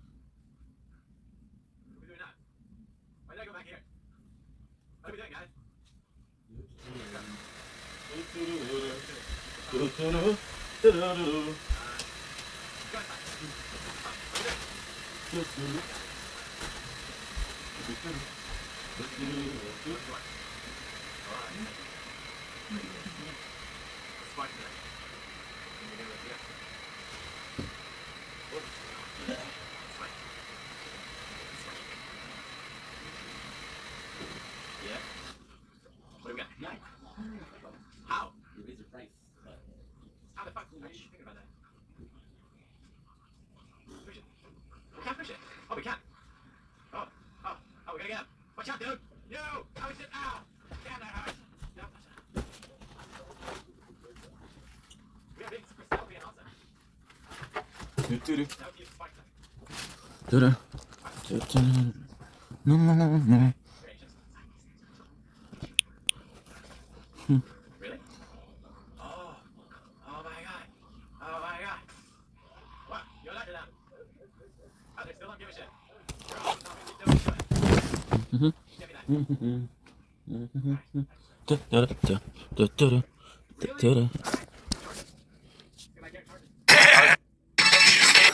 What are we doing now? Why did I go back here? What are we doing, guys? Yeah. What do we got? How? You raise your price. How the fuck are you thinking about that? Push it. We can't push it. Oh, we can. Oh, we gotta get up. Watch out, dude. No! Oh, shit. Ow! Damn, that hurts. No. We are being super stealthy and awesome. That would be a spike time. Really? Oh my god. Oh my god. What? You're lucky now. Oh, they still don't give a shit.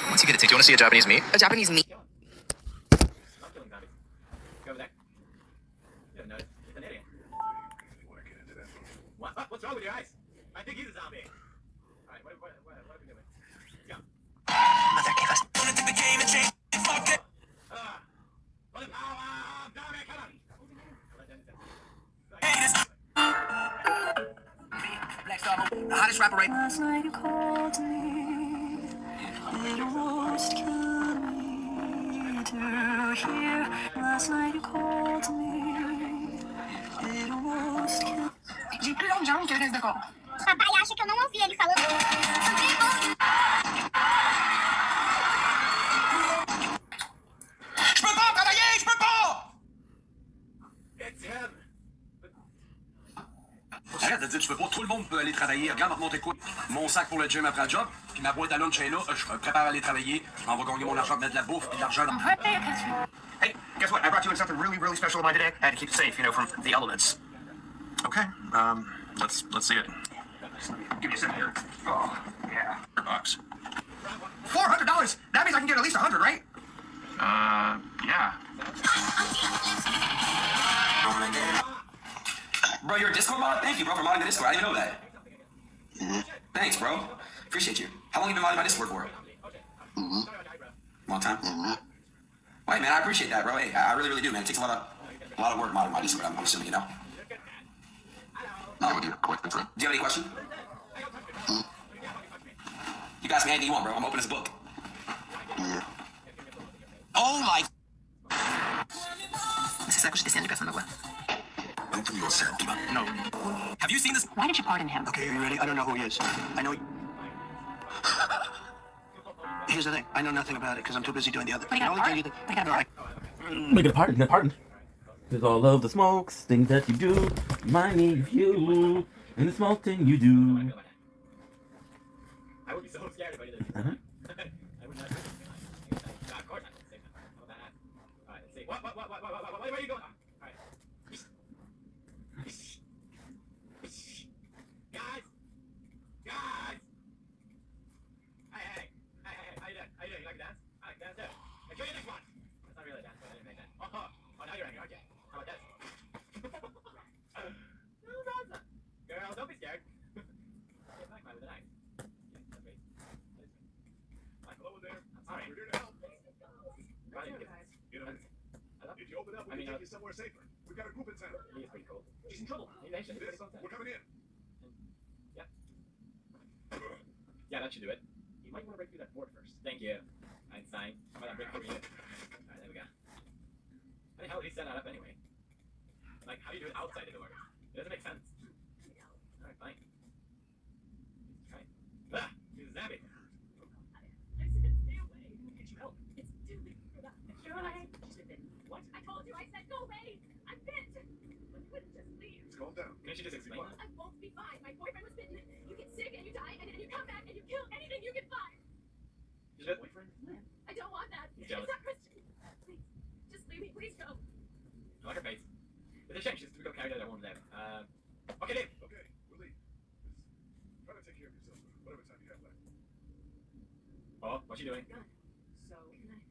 Once you get a ticket, do you want to see a Japanese meat? A Japanese meat. Go over there. You haven't noticed. He's an idiot. What's wrong with your eyes? I think he's a zombie. Alright, what are we doing? Let's go. Mother gave us. The game and change. Fuck it. Zombie, come on. Black Star, the hottest rapper right now. Last night you called me. It almost killed me to hear. Last night you called me. It almost killed me. J'ai plus longtemps que reste de corps. Papa, il a acheté comment mon fille, ça va? Je peux pas travailler, je peux pas! It's him. Arrête de dire tu peux pas, tout le monde peut aller travailler. Regarde, on te montre quoi? Mon sac pour le gym après le job, puis ma boîte à lunch est là, je me prépare à aller travailler, je m'en vais gagner mon argent, mettre de la bouffe et de l'argent dans... Hey, guess what? I brought you in something really, really special of mine today. I had to keep it safe, you know, from the elements. Okay. Let's see it. Give me a second here. Oh, yeah. $4. $400? That means I can get at least 100, right? Yeah. Bro, you're a Discord mod? Thank you, bro, for modding the Discord. I didn't even know that. Thanks, bro. Appreciate you. How long have you been modding my Discord for? Long time? Wait, man, I appreciate that, bro. Hey, I really, really do, man. It takes a lot of work modding my Discord, I'm assuming, you know? No, do you have a question? Do you have any question? You can ask me anything you want, bro. I'm open as a book. Oh my... C'est ça que je descends, personne ne voit. No. Have you seen this? Why did you pardon him? Okay, are you ready? I don't know who he is. I know... Here's the thing. I know nothing about it because I'm too busy doing the other. But he got pardoned. We get a pardon. With all of the smokes, things that you do, remind me of you, and the small thing you do. I would be so scared if I did this. I would not. Of course not. Alright, let's see. What? Where are you going? Alright. Guys! Hey, how you doing? You like to dance? I like to dance too. Enjoy your next one! That's not really a dance, but I didn't make that. Oh, now you're angry, aren't you? How about this? That was awesome. Girl, don't be scared. Get back, man, with the knife. Yeah, that's great. Hello there. Alright. We're here to help. If you open up, we can take you somewhere safer. We've got a group in town. He's pretty cool. She's in trouble. He's anxious. We're coming in. Yeah, that should do it. You might want to break through that board first. Thank you, Einstein. How about I break through you? Alright, there we go. How the hell did he set that up anyway? Like, how do you do it outside the door? It doesn't make sense. Alright, fine. Try. Ah! He's a zombie. I said stay away. Can't you help? It's too late for that. She's been bitten. What? I told you. I said go away. I'm bit. But you wouldn't just leave. Calm down. Can she just explain that? I won't be fine. My boyfriend was bitten. You get sick and you die, and then you come back and you kill anything you can find. Is that boyfriend? I don't want that. He's It's jealous. not Christian. Please, just leave me. Please go. I like her face. It's a shame she's a typical character that won't live. Okay, Dave. Okay, we'll leave. Just try to take care of yourself for whatever time you have left. Oh, what's she doing? Gun. So can I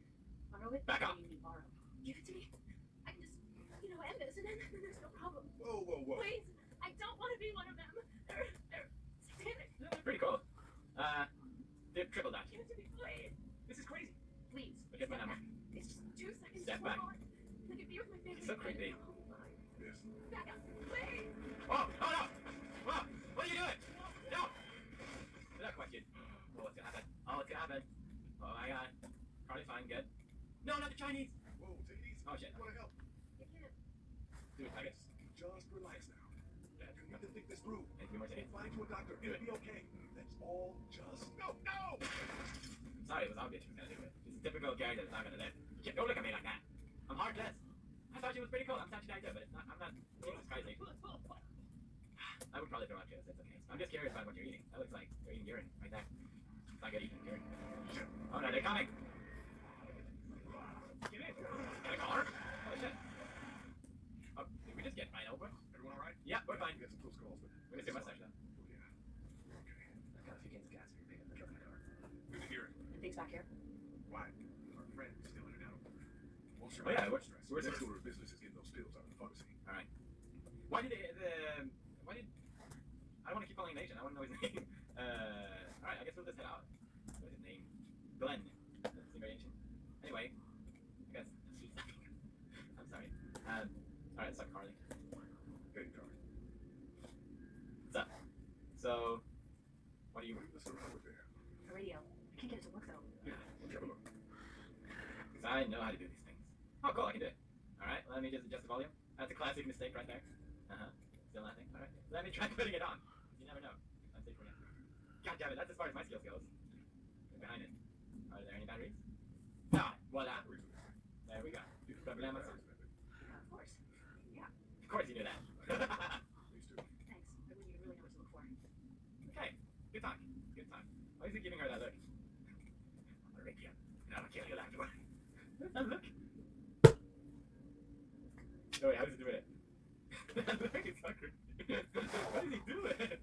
borrow it? Back up. What do you mean borrow? Give it to me. I can just, end this, and then there's no problem. Whoa, whoa, whoa. Please, I don't want to be one of them. They're satanic. That's pretty cool. They've tripled that. Give it to me, please. This is crazy. Please. Look at my number. It's just 2 seconds. Step back. Hold on. I can be with my family. It's so creepy. Yes. Back up, please. Oh, oh no! Oh, what are you doing? No! You're not quite good. Oh, what's gonna happen? Oh, what's gonna happen? Oh my god. Probably fine, good. No, not the Chinese! Whoa, take it easy. Oh shit. You want to help? You can't. Dude, I guess. Just relax now. Yeah, You need to think this through. anything more to say? Find you a doctor. It'll be okay. That's all. Just no, no. I'm sorry, it was obvious she was gonna do it. She's a typical character that's not gonna live. Don't look at me like that. I'm heartless. I thought she was pretty cool. I'm sad she died too, but it's not, I'm not Jesus Christ. I would probably throw out Cheers, it's okay. I'm just curious about what you're eating. That looks like you're eating urine right there. It's not good eating urine. Oh no, they're coming! Get in! Can I call her? Oh shit. Oh, did we just get right over? Everyone all right? Yeah, we're fine. We got some close calls, but We're gonna do mustache though. yeah. Okay. I've got a few cans of gas for you picking the truck in the car. Good to hear it. And things back here. Why? Our friend is still in and out. Won't Oh yeah, survive where's stress. the Next order of business is getting those pills out of the pharmacy. Alright. Why did I don't want to keep calling him Asian, I want to know his name. Alright, I guess we'll just head out. What's his name? Glenn. That seems very ancient. Anyway, I guess. I'm sorry. Alright, let's talk to Carly. Hey, Carly. What's up? So, what are you... What's around with there? The radio. I can't get it to work though. Yeah, let's have a look. Because I know how to do these things. Oh, cool, I can do it. Alright, let me just adjust the volume. That's a classic mistake right there. Still nothing. Alright. Let me try putting it on. You never know. I'm safe for now. God damn it, that's as far as my skills goes. Look behind it. Are there any batteries? Ah, voila. There we go. Problema. Of course. Yeah. Of course you knew that. Thanks. But when you really know what to look for. Okay. Good talk. Good talk. Why is he giving her that look? I'm gonna rape you. And I'll kill you afterward. That look. Oh wait, how does he do it? That look is so creepy. What is he doing?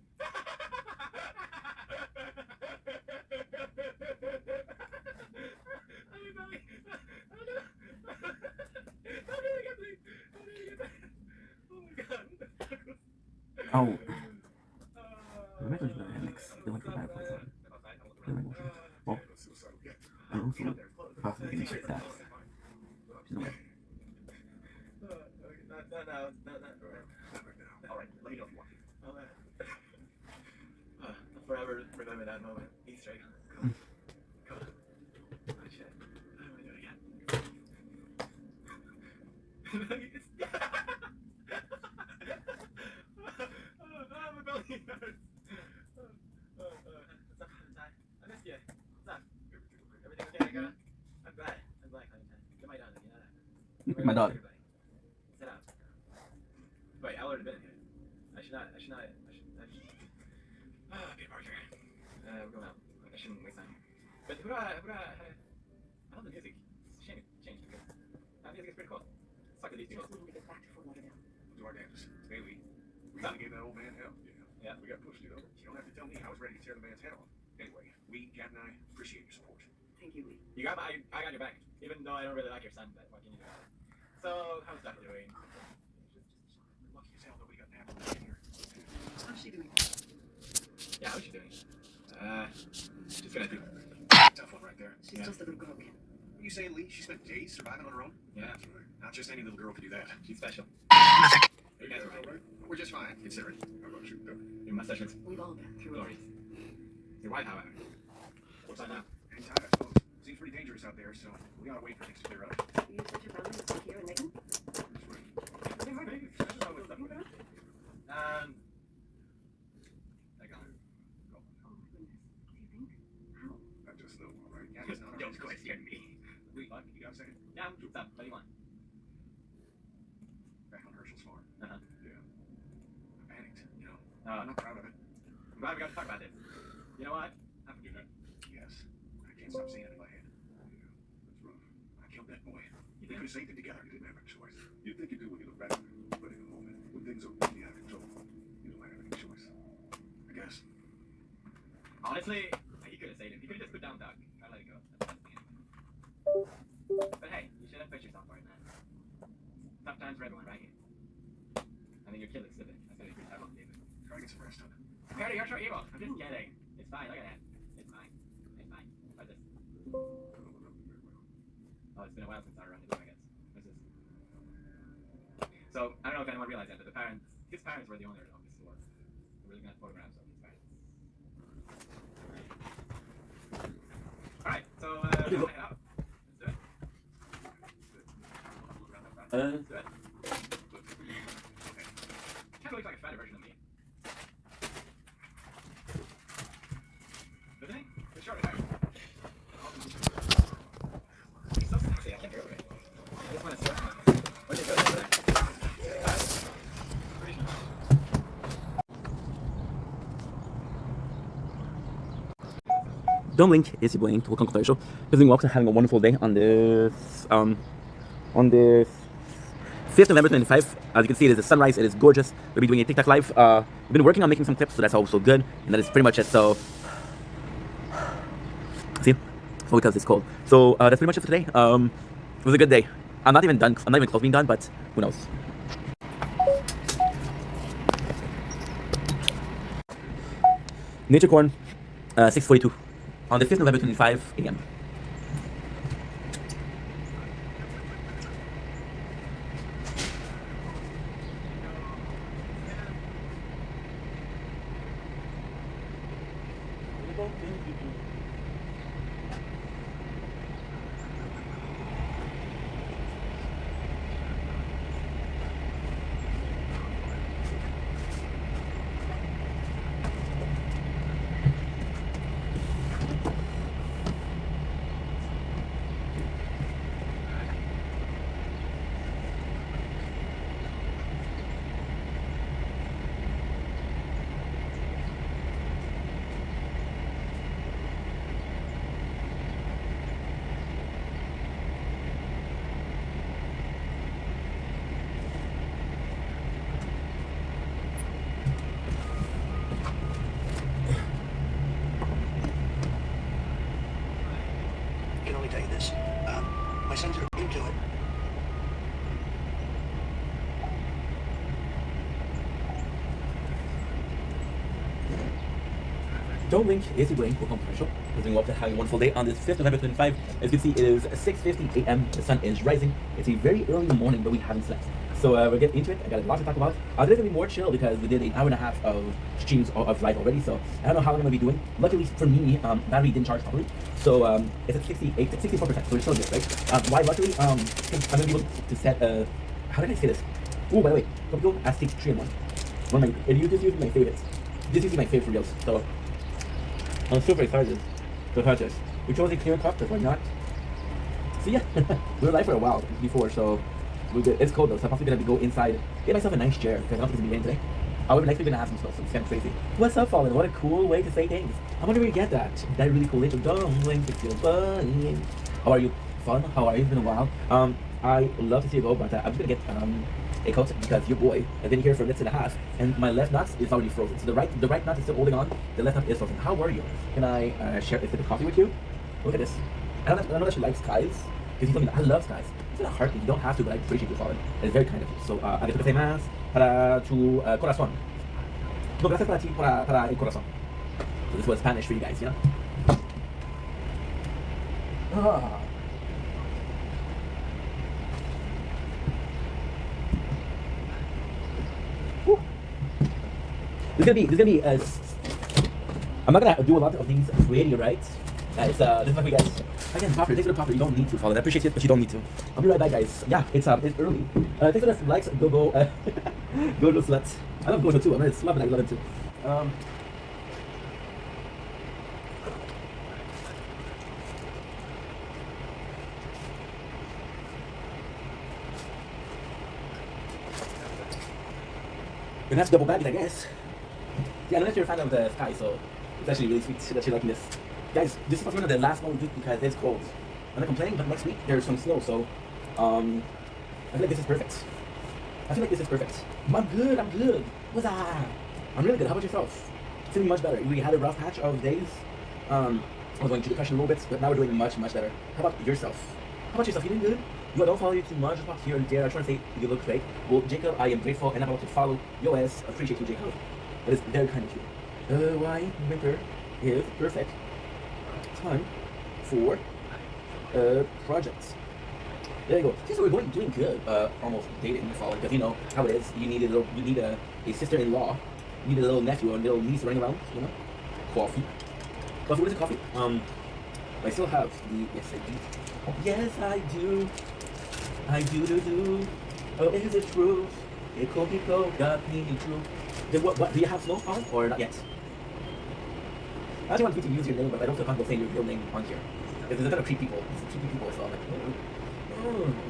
Oh. I'm actually gonna mix the liquid back with the emotions. Well, I also possibly can check that. No way. Alright, let me know if you want to. I'll forever remember that moment. Easter egg. Come on. Oh shit. I don't want to do it again. My belly hurts. What's up, Clementine? I missed you. What's up? Everything okay, girl? I'm glad. I'm glad, Clementine. You're my darling, you know that? My dog. Sit down. Wait, I've already been in here. I should. Peter Parker. We're going out. I shouldn't waste time. But I love the music. It's a shame it changed because that music is pretty cool. Let's talk to these people. Just need to get back to Fort Lauderdale. Do our damnedest. Bailey, we gotta give that old man help. Yeah. We got pushed, you know. You don't have to tell me I was ready to tear the man's head off. Anyway, Kat and I appreciate your support. Thank you, Lee. You got I got your back. Even though I don't really like your son, but what can you do about it? So, how's Duck doing? Lucky as hell nobody got napped in here. How's she doing? Yeah, how's she doing? Just gonna do. Tough one right there. She's just a little girl, kid. What are you saying, Lee? She spent days surviving on her own? Yeah. That's right. Not just any little girl could do that. She's special. You guys are right. We're just fine, considering. How about you? Your mustache looks We've all been through it. glorious. Your wife, however. What's up now? Anytime, I suppose. Seems pretty dangerous out there, so we gotta wait for things to clear up. You set your boundaries with here and Megan? Not just the one, right? Yeah, Don't question me. Wait, what? You got a second? Yeah, what's up? What do you want? Back on Herschel's farm. Uh-huh. Yeah. I panicked, you know. Oh. I'm not proud of it. I'm glad we got to talk about this. You know what? I forgive her. Yes. I can't stop saying it in my head. Yeah, that's rough. I killed that boy. We could have saved it together. You didn't have a choice. You think you do when you look back, but in the moment, when things are really out of control, you don't have any choice. I guess. Honestly, he could have saved him. He could have just put down Doug. I let it go. That's the end. But hey, you should have put yourself for it, man. Tough times for everyone, right? I mean, your kid looks stupid. That's gonna be pretty tough on David. Try to get some rest on it. Perry, you're so evil. I'm just kidding. It's fine. Look at that. It's fine. It's fine. What's this? Oh, it's been a while since I run into, I guess. What's this? So, I don't know if anyone realized that, but his parents were the owners of the store. We're looking at photographs of his parents. Alright, so, let's head out. Let's do it. Let's do it. Kind of looks like a fatter version of me. Doesn't he? It's short hair. He's so sexy, I can't get over it. I just want to see what is it over there? Don't blink, it's your blink. Welcome to the show. Visiting Walks and having a wonderful day on this 5th November 2025. As you can see, it is a sunrise. It is gorgeous. We'll be doing a TikTok live. We've been working on making some clips, so that's also good. And that is pretty much it. So, see, well, because it's cold. So that's pretty much it for today. It was a good day. I'm not even done. I'm not even close to being done, but who knows? Nature Corn, 6:42 on the 5th November 25 a.m. I can only tell you this. My sons are into it. Don't blink, it's your blink. Welcome to the show. We're doing up to having a wonderful day on this 5th November 25. As you can see, it is 6:50 a.m. The sun is rising. It's a very early morning, but we haven't slept. So we'll get into it. I got a lot to talk about. Today's gonna be more chill because we did an hour and a half of streams of live already. So I don't know how long I'm gonna be doing. Luckily for me, battery didn't charge properly. So it's at 64%. So it's still good, right? Why luckily, I'm gonna be able to set how did I say this? Oh, by the way, don't go ask take 3 and 1. One of my, it used to be my favorites. This is my favorite for reals. So I'm super excited to purchase. We chose a clear cup, but why not? So yeah, we were live for a while before, so we're good. It's cold though, so I'm probably gonna go inside, get myself a nice chair, because I don't think it's gonna be raining today. However, next week we're gonna have some snow, so it's kind of crazy. What's up, Fallen? What a cool way to say things. I wonder where you get that. That really cool intro. Don't fix your bunny. How are you? Fallen? How are you? It's been a while. I love to see you go, but I'm just gonna get a coat because your boy has been here for minutes and a half, and my left nut is already frozen. So the right nut is still holding on. The left nut is frozen. How are you? Can I share a sip of coffee with you? Look at this. I know that she likes skies because he told me that I love skies. It's in a heartbeat. You don't have to, but I appreciate you, Fallen. It's very kind of you. So agradezco gozaimasu para tu corazón. No, gracias para ti para el corazón. So this was Spanish for you guys, you know. Ah. There's gonna be I'm not gonna do a lot of these really right. This is what we get. Again, popper, thanks for the popper. You don't need to follow. I appreciate it, but you don't need to. I'll be right back, guys. Yeah, it's early. Thanks for the likes. Go Gojo sluts. I love Gojo too. I'm a slut, but I love him too. We're gonna have to double bag it, I guess. Yeah, unless you're a fan of the sky, so it's actually really sweet that you're liking this. Guys, this is one of the last one we do because it's cold. I'm not complaining, but next week there's some snow, so I feel like this is perfect. I'm good. What's that? I'm really good. How about yourself? Feeling much better. We had a rough patch of days. I was going through depression a little bit, but now we're doing much better. How about yourself? You doing good? I don't follow you too much, just pop here and there. I try to say you look great. Well, Jacob, I am grateful and I'm about to follow your ass. Appreciate you, Jacob. That is very kind of you. Why winter is perfect time for projects. There you go. See, so we're doing good. Almost dating the fall, because you know how it is. You need a sister-in-law. You need a little nephew or a little niece running around. You know, coffee. What is it? Coffee. I still have the yes, I do. Yes, I do. I do. Oh, is it true? It could be cold, got me true. Then what? Do you have snow falling or not yet? I actually want you to use your name, but I don't feel comfortable saying your real name on here. Because it's gonna creep people. So I'm like,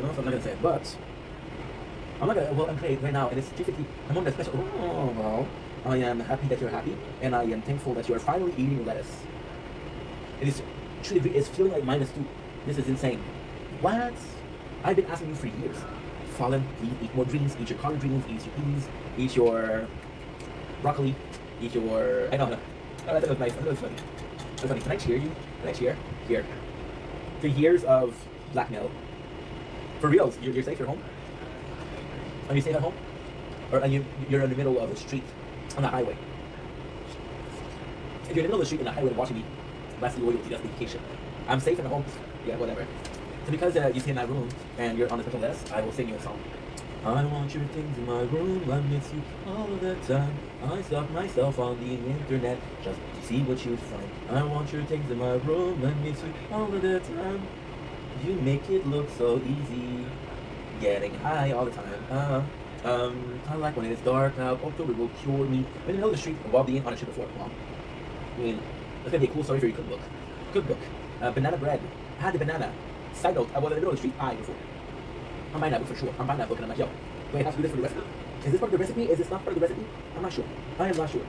no, so I'm not gonna say it. But I'm not gonna. Well, I'm playing right now, and it's 3:50. I'm on the special. Oh, well, I am happy that you're happy, and I am thankful that you are finally eating lettuce. It is truly. It's feeling like -2. This is insane. What? I've been asking you for years. Fallen, please eat more greens. Eat your collard greens. Eat your peas. Eat your broccoli. Eat your. I know. Oh, that was nice. That was funny. That's funny. Can I cheer you? Can I cheer? Here. For years of blackmail. For reals, you're safe. You're home. Are you safe at home? Or are you're in the middle of a street on a highway? If you're in the middle of the street on a highway watching me, that's loyalty. That's dedication. I'm safe at home. Yeah, whatever. So because you stay in my room and you're on the special list, I will sing you a song. I want your things in my room, I miss you all of the time. I stalk myself on the internet just to see what you'd find. I want your things in my room, I miss you all of the time. You make it look so easy, getting high all the time. I like when it's dark out, October will cure me. In the middle of the street, while being on a ship before, Mom. I mean, that's gonna be a cool story for your cookbook. Banana bread. I had the banana. Side note, I was in the middle of the street eyeing before. I'm buying that book for sure. I'm buying that book and I'm like, yo, do I have to do this for the recipe? Is this part of the recipe? Is this not part of the recipe? I'm not sure. I am not sure.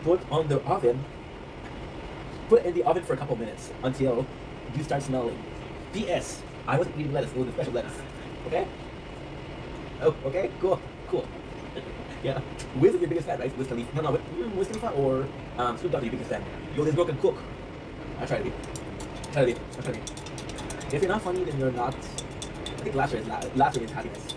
Put on the oven. Put it in the oven for a couple minutes until you start smelling. P.S. I wasn't eating lettuce. It was a special lettuce. Okay? Oh, okay? Cool. Yeah. Wiz is your biggest fan, right? Wiz Khalifa. No, Wiz Khalifa or Snoop Dogg is your biggest fan. Yo, this girl can cook. I try to be. If you're not funny, then you're not. I think laughter is happiness.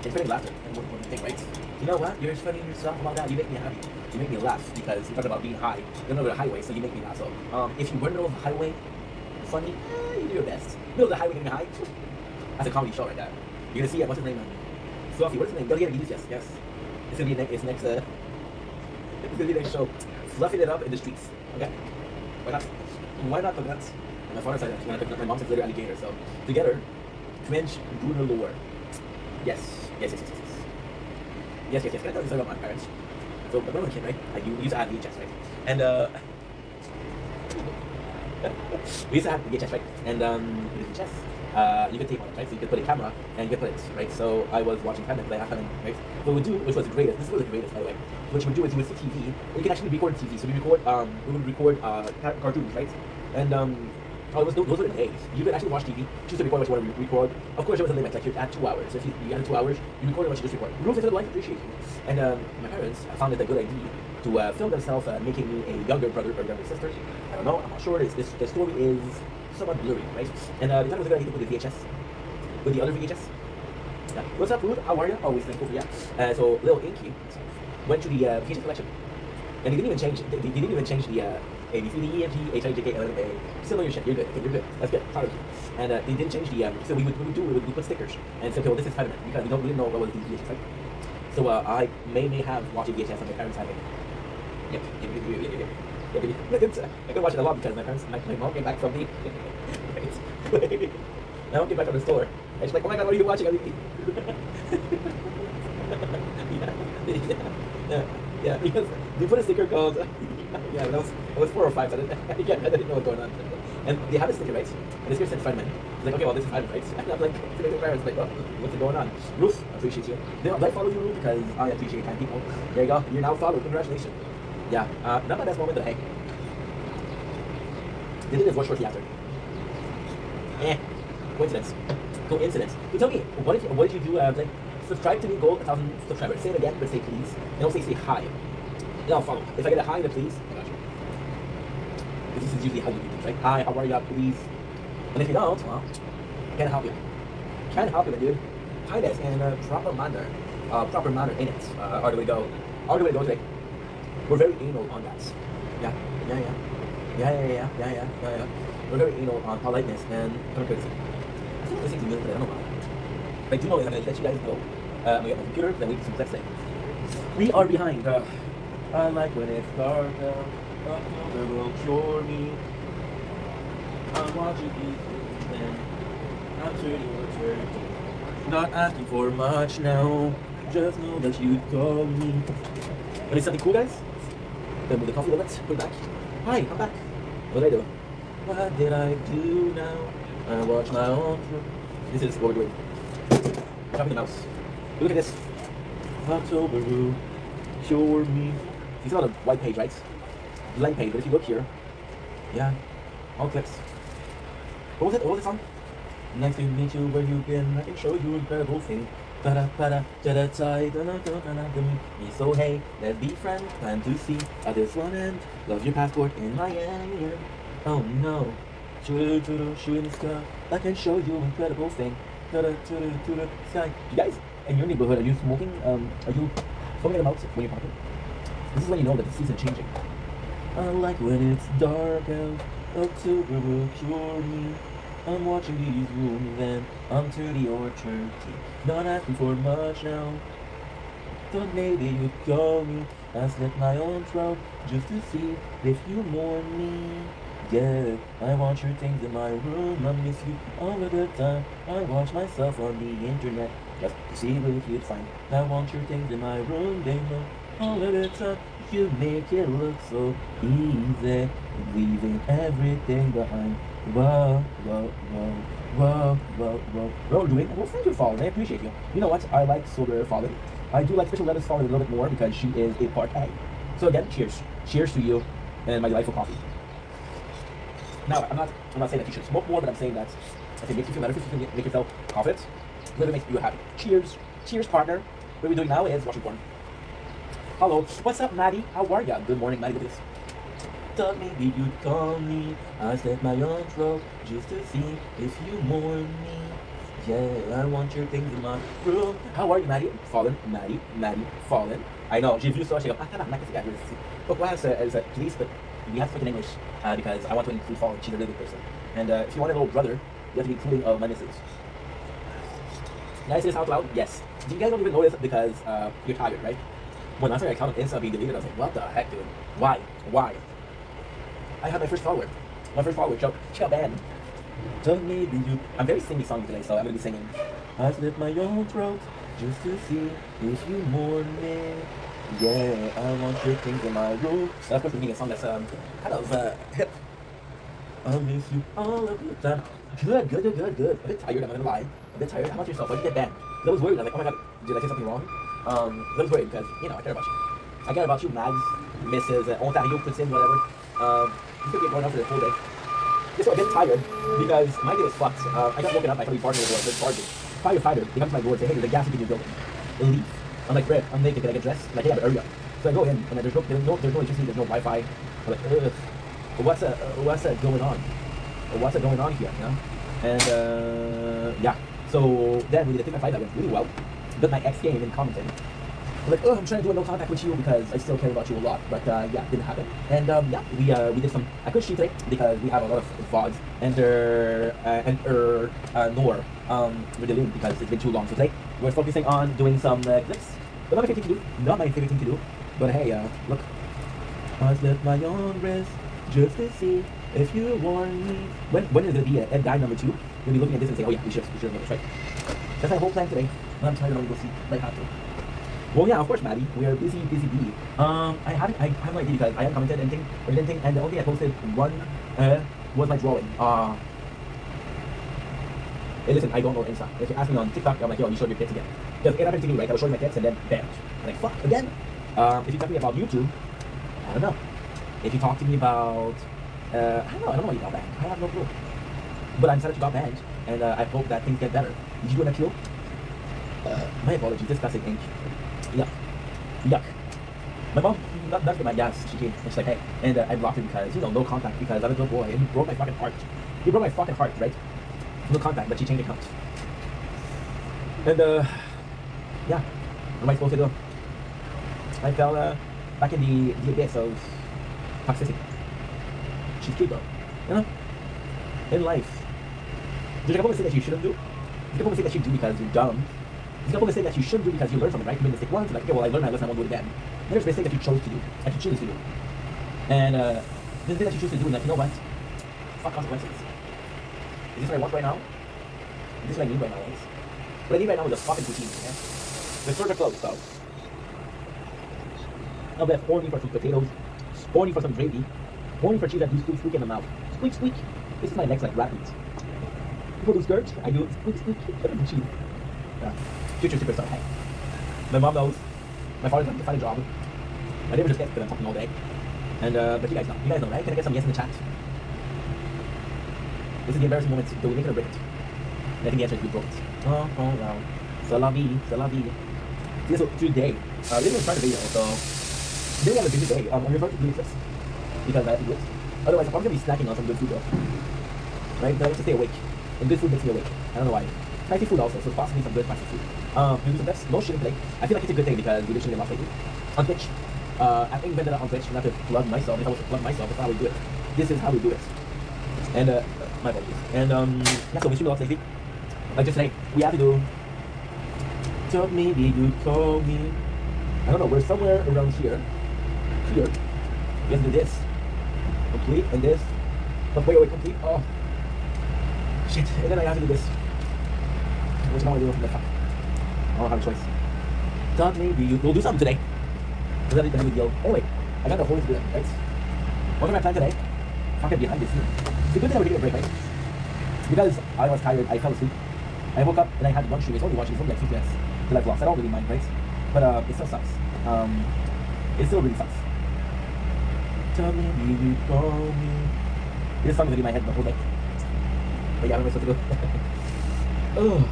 It's spreading laughter. And what do you think, right? You know what? You're spreading yourself about that. You make me happy. You make me laugh because you're talking about being high. You're in the middle of the highway, so you make me laugh. So if you were in the middle of the highway, funny, you do your best. Middle of the highway, getting high. That's a comedy show right there. You're gonna see it. What's his name? Fluffy. What's his name? Delegate Delicious. Yes. It's gonna be next. It's gonna be next show. Fluffing it up in the streets. Okay. Why not coconuts? My father said that when I picked up my mom said little alligator. So together, cringe, brutal lore. Yes. Can I tell you something about my parents? So when I was a kid, right? We used to have VHS, right? And we used to have VHS, right? And with VHS, you could tape on it, right? So you could put a camera and you could put it, right? So I was watching Family because I have Family, right? What we would do, which was the greatest. This was the greatest, by the way. What you would do is you would see TV. You can actually record TV. So we would record cartoons, right? And those were the days. You could actually watch TV, choose to record what you want to record. Of course, there was a limit, like you're at 2 hours. So if you had 2 hours, you record what you just record. Rules instead of life appreciation. And my parents found it a good idea to film themselves making me a younger brother or younger sister. I don't know, I'm not sure. The story is somewhat blurry, right? And they thought it was a good idea to put the VHS with the other VHS. Yeah. What's up, food? How are you? Always thankful for yeah. So Lil Inky went to the VHS collection, and they didn't even change. They didn't even change the A, B, C, D, E, F, G, H, I, J, K, L, M, N, O, P. Still know your shit. You're good. Okay, you're good. That's good. Proud of you. And they didn't change the. So we would put stickers and say, okay, well, this is Spider-Man because we didn't know what was the VHS, right? So I may have watched VHS on my parents' having. Yep. Yeah, baby. I couldn't watch it a lot because my mom came back from the wait. My mom came back from the store. And she's like, oh my god, what are you watching? Yeah, because they put a sticker called yeah, that was 4 or 5, so I didn't know what's going on. And they have a sticker, right? And the sticker said Spider-Man. It's like, okay, well, this is Spider-Man, right? And I'm like, to my parents, like, oh, what's going on? Ruth, I appreciate you. Do I follow you, Ruth? Because I appreciate kind people. There you go. You're now followed. Congratulations. Yeah, not my best moment, but hey. They did this one shortly after. Coincidence. You tell me, what did you do? Like, subscribe to me, gold 1,000 subscribers. Say it again, but say please. And don't say hi. And I'll follow. If I get a hi and a please, I got you. This is usually how you do things, right? Hi, how are you? Please. And if you don't, well, can't help you. Can't help you, my dude. Kindness and proper manner in it are the way to go. Are the way to go today. We're very anal on that. Yeah. We're very anal on politeness and courtesy. I think this thing's a little bit, I don't know why. But I do know, I'm going to let you guys know. I'm going to get my computer, then we do some flexing. We are behind. I like when it's dark out. October will cure me. I'm watching these movies then. I'm turning your turkey. Not asking for much now. Just know that you'd call me. When it's something cool, guys, then move the coffee a little bit, put it back. Hi, I'm back. What did I do? What did I do now? I watch my own. This is what we're doing. Tapping the mouse. Look at this. October will cure me. It's not a white page, right? Blank page, but if you look here, yeah, all clicks. What was it? What was the song? Nice to meet you, where you been? I can show you incredible thing. Me so hey, let's be friends. Time to see at this one end. Love your passport in Miami. Oh no, shoot in the sky. I can show you incredible thing. Sky. You guys in your neighborhood, are you smoking? Are you smoking them out when you're parking? This is when you know that the season's changing. I like when it's dark out. October will cure me. I'm watching these rooms and I'm turkey or turkey. Not asking for much now. Thought maybe you'd call me. I slit my own throat just to see if you mourn me. Yeah, I want your things in my room. I miss you all of the time. I watch myself on the internet just to see if you'd find. I want your things in my room. They know all of the time. You make it look so easy, leaving everything behind. Whoa. What are you doing? Well, thank you, Fallen. I appreciate you. You know what? I like Sober Fallen. I do like Special Lettuce Fallen a little bit more because she is a part A. So again, cheers. Cheers to you and my delightful coffee. Now, I'm not saying that you should smoke more, but I'm saying that if it makes you feel better, if you can make yourself confident, let it make you happy. Cheers. Cheers, partner. What we're doing now is watching porn. Hello. What's up, Maddie? How are ya? Good morning, Maddie. Look at this. Thought maybe you'd call me. I slit my own throat just to see if you mourn me. Yeah, I want your things in my room. How are you, Maddie? Fallen. Maddie, Fallen. I know. J'ai vu ça. J'ai comme, pourquoi elle said, please, but we have to speak in English because I want to include Fallen. She's a really good person. And if you want a little brother, you have to be including my missus. Can I say this out loud? Yes. You guys don't even notice because you're tired, right? When last time I account on Insta being deleted, I was like, what the heck, dude? Why? I had my first follower. She got banned. So maybe you... I'm very singy song today, so I'm going to be singing. I slit my own throat just to see if you mourn me. Yeah, I want your things in my room. So of course I'm singing a song that's kind of hip. I'll miss you all of the time. Good. A bit tired, I'm not going to lie. A bit tired. How about yourself? Why did you get banned? I was worried. I was like, oh my god, did I say something wrong? I was worried because, you know, I care about you. I care about you, Mags, Mrs. Ontario, Christine, whatever. You could be going out for the whole day. Just so a bit tired because my day was fucked. I got woken up by somebody barging over the barging. Firefighter, they come to my door and say, hey, there's a gas leak in your building. They'll leave. I'm like, Brett, I'm naked, can I get dressed? I'm like, hey, but hurry up. So I go in, and there's no electricity, there's no Wi-Fi. I'm like, ugh. What's going on? What's going on here, you know? And, yeah. So then we did a fight that went really well. But my ex came in commenting. I'm like, oh, I'm trying to do a no contact with you because I still care about you a lot. But yeah, it didn't happen. And yeah, we did some. I couldn't shoot today because we have a lot of VODs and nor we're deleting because it's been too long. So today we're focusing on doing some clips. But not my favorite thing to do. But hey, look, I slit my own wrist just to see if you warn me. When is it gonna be at guy number 2? We'll be looking at this and say, oh yeah, we should have this, right? That's my whole plan today. And I'm tired of go see like after. Well, yeah, of course, Maddie. We are busy bee. I have no idea because I haven't commented anything or did anything, and the only thing I posted was my drawing. Hey, listen, I don't know Insta. If you ask me on TikTok, I'm like, yo, you showed your tits again. Because it happened to me, right? I was showing my tits and then bam. I'm like, fuck, again? If you talk to me about YouTube, I don't know. If you talk to me about, I don't know why you got banned. I have no clue. But I'm sad that you got banned, and I hope that things get better. Did you do an appeal? My apologies, disgusting ink. Yuck. My mom, that's my gas. She came and she's like, hey, and I blocked her because, no contact because I'm a good boy and he broke my fucking heart. He broke my fucking heart, right? No contact, but she changed accounts. And yeah, what am I supposed to do? I fell back in the abyss of toxicity. She's cute though, in life. There's a couple of things that you shouldn't do. There's a couple of things that you do because you're dumb. There's a couple of things that you shouldn't do because you learn from it, right? You made a mistake once, like, okay, well, I learned my lesson, I won't do it again. And there's mistakes that you chose to do, that you choose to do. And there's things that you choose to do, and like, you know what? Fuck consequences. Is this what I want right now? Is this what I need right now, guys? What I need right now is a fucking poutine, okay? The stores are closed, so I'll bet horny for some potatoes, horny for some gravy, horny for cheese that do squeak squeak in the mouth. Squeak squeak. This is my next like rap beat. People do skirt, I do squeak squeak. Cheese. Yeah. Future superstar. Hey. My mom knows. My father's like to find a job. My neighbor just gets because I'm talking all day. And but you guys know, right? Can I get some yes in the chat? This is the embarrassing moment. Do we make it or break it? And I think the answer is we broke it. Oh wow. C'est la vie. Yeah, so today, we didn't even start the video, so today we have a busy day. I'm referring to doing this because I have to do it. Otherwise, I'm probably gonna be snacking on some good food though. Right? But I like to stay awake. And good food makes me awake. I don't know why. Spicy food also, so it's possibly some good spicy food. We do some best, no shitting today. I feel like it's a good thing because we've been shitting a lot lately. On Twitch. I think Vendetta on Twitch, not to plug myself. If I was to plug myself, that's how we do it. This is how we do it. And my apologies. And yeah, so we shoot a lot lately. Like just today, we have to do. So maybe you call me. I don't know. We're somewhere around here. Here. We have to do this. Complete and this. But wait, complete. Oh. Shit. And then I have to do this. Which one do I do? I don't have a choice. Thought maybe we'll do something today. Is that a big deal? Anyway, I got the whole to do that, right? What's my plan today? Fucking behind this. It's a good thing I was taking a break, right? Because I was tired, I fell asleep. I woke up and I had one stream. It's only one stream, it's only like 2 minutes till I've lost. I don't really mind, right? But it still sucks. It still really sucks. Tell me you call me. This song is in my head the whole day. But yeah, I don't know what to do. Ugh.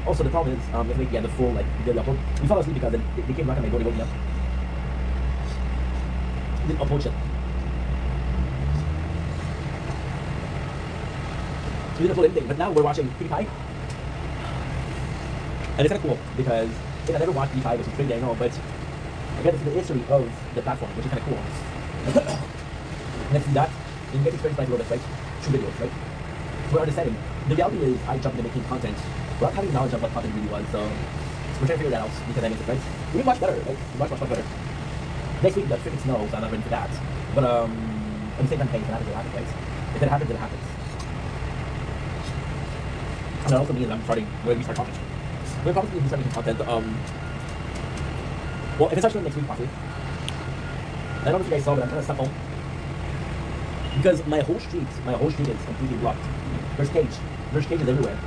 Also, the problem is, yesterday we had the full, daily upload. We fell asleep because they came back and they woke me up. Didn't upload shit. We didn't upload anything, but now we're watching PewDiePie. And it's kind of cool, because I never watched PewDiePie, which is crazy, I know, but I get to see the history of the platform, which is kind of cool. And I see that, and you get to experience life a little bit, right? True videos, right? So we're understanding. The reality is, I jumped into making content without having knowledge of what content really was, so we're trying to figure that out, because that makes it, right? We can watch better, right? We watch much better. Next week, the freaking snow, so I'm not ready for that. But, at the same time, hey, if it happens, it happens, right? If it happens, it happens. And that also means I'm starting, when we start talking. We're probably going to be starting content, well, if it starts next week, possibly. I don't know if you guys saw, but I'm trying to step home. Because my whole street is completely blocked. There's cages everywhere.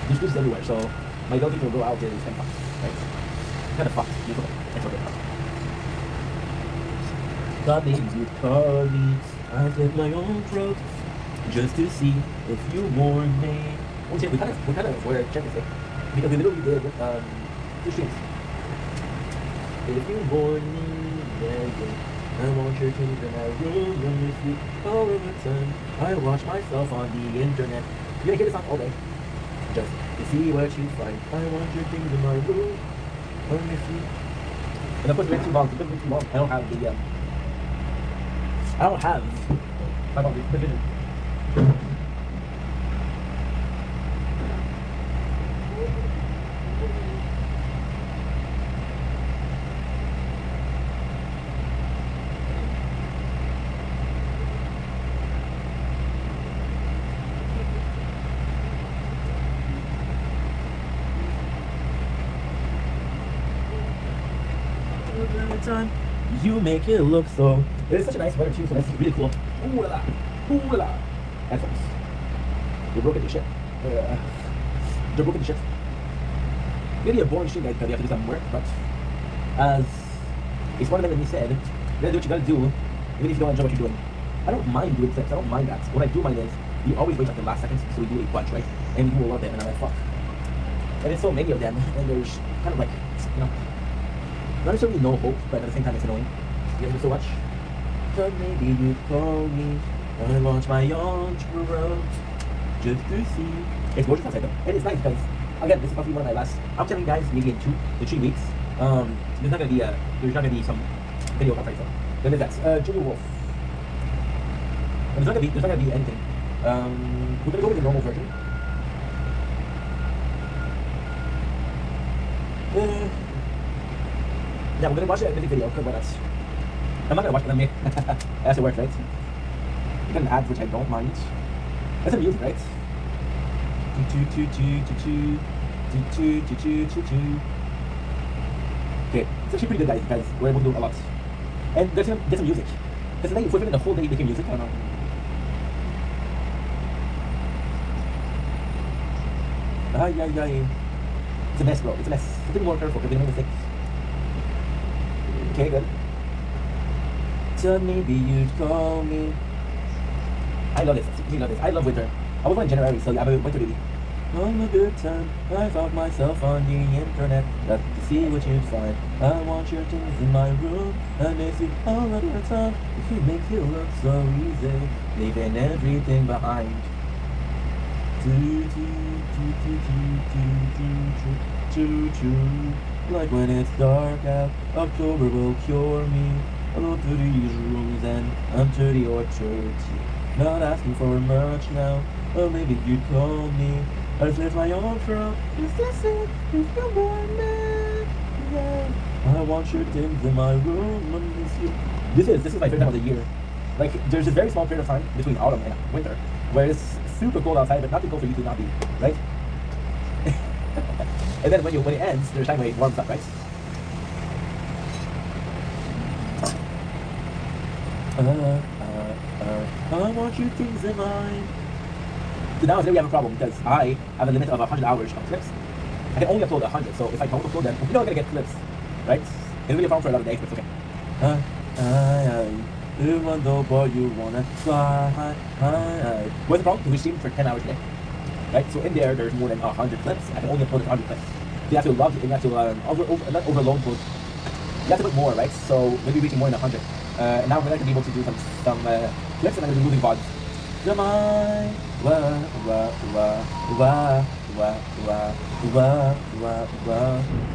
There's cages everywhere, so my ability to go out is kind of fucked, right? Kind of fucked. It's okay. Thought maybe you'd call me. I slit my own throat just to see if you warn me. We kind of were checking this, because we literally did 2 streams. If you warn me, yeah, I want your things in my room when you sleep all of the time. I watch myself on the internet. You're gonna hear this song all day, just to see what you find. I want your things in my room when you sleep. And of course, it's too long. It's too long. I don't have the vision. the time you make it look so. It is such a nice weather too, so that's really cool. Ooh la la, ooh la la. Headphones. They're broken to shit. They're broken to shit. Maybe a boring shit that you have to do some work, but as it's one of them that he said, you gotta do what you gotta do, even if you don't enjoy what you're doing. I don't mind doing clips, I don't mind that. What I do mind is, we always wait up the last seconds, so we do a bunch, right? And we do a lot of them, and I'm like, fuck. And there's so many of them, and there's kind of like, you know, not necessarily no hope, but at the same time it's annoying. You have to do so much. So maybe you'd call me, I launch my own road, just to see. It's gorgeous outside though, and it's nice because, again, this is probably one of my last, I'm telling you guys, maybe in 2 to 3 weeks, there's not gonna be some video outside, so. Then there's that, Junior Wolf. And there's not gonna be anything. We're gonna go with the normal version. Yeah, we're gonna watch the music video, because what else? I'm not gonna watch it, I mean, that's the work, right? You got an ad, which I don't mind. That's the music, right? Okay, it's actually pretty good, guys. We're able to do a lot. And there's some music. Because today, if we're the whole day making music, I don't know. It's a mess, bro. It's a mess. Something more careful because they make mistakes. Okay, good. So maybe you'd call me. I love this. I love this. I love winter. I was born in January, so I'm a winter baby. On a good time, I found myself on the internet. Got to see what you'd find. I want your things in my room. I miss you all of the time. If you make it look so easy, leaving everything behind. Like when it's dark out, October will cure me. I go to these rooms and I'm 30 or 30. Not asking for much now, or maybe you'd call me. I just my own throat. Is this it? If you want me, yeah. I want your things in my room. I miss you. This is my favorite time of the year. Like there's this very small period of time between autumn and winter, where it's super cold outside, but not too cold for you to not be, right? And then when it ends, there's time when it warms up, right? I want your things in mine. So now today we have a problem because I have a limit of 100 hours of clips. I can only upload 100, so if I don't upload them, I'm not gonna get clips, right? It'll be a problem for a lot of days, but it's okay. Even though boy you wanna fly. What's the problem? Because we stream for 10 hours a day, right? So in there's more than 100 clips. I can only upload 100 clips. So you have to log it, you have to not overload, but you have to put more, right? So maybe reaching more than 100. And now we're going to be able to do some clips, and I'm going to be moving VODs. Come on,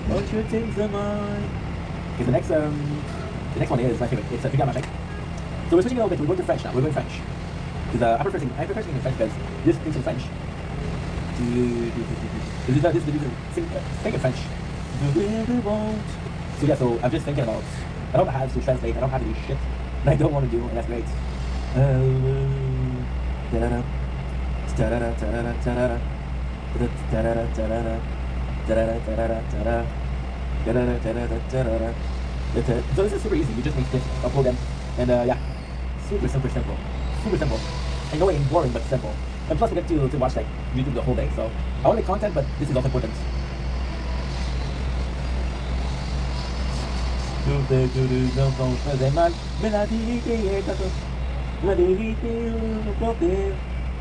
won't you take the mind? Okay, the next one is my favorite. It's Figure Out My Thing. So we're switching a little bit. We're going to French now. We're going French. Because I prefer singing in French because this thing's in French. This sing in French. So yeah, so I'm just thinking about. I don't have to translate. I don't have to do shit that I don't want to do, and that's great. So this is super easy. You just make clips, upload them, and yeah, super simple, super simple. Annoying, boring, but simple. And plus, we get to watch like YouTube the whole day. So I want to make content, but this is also important.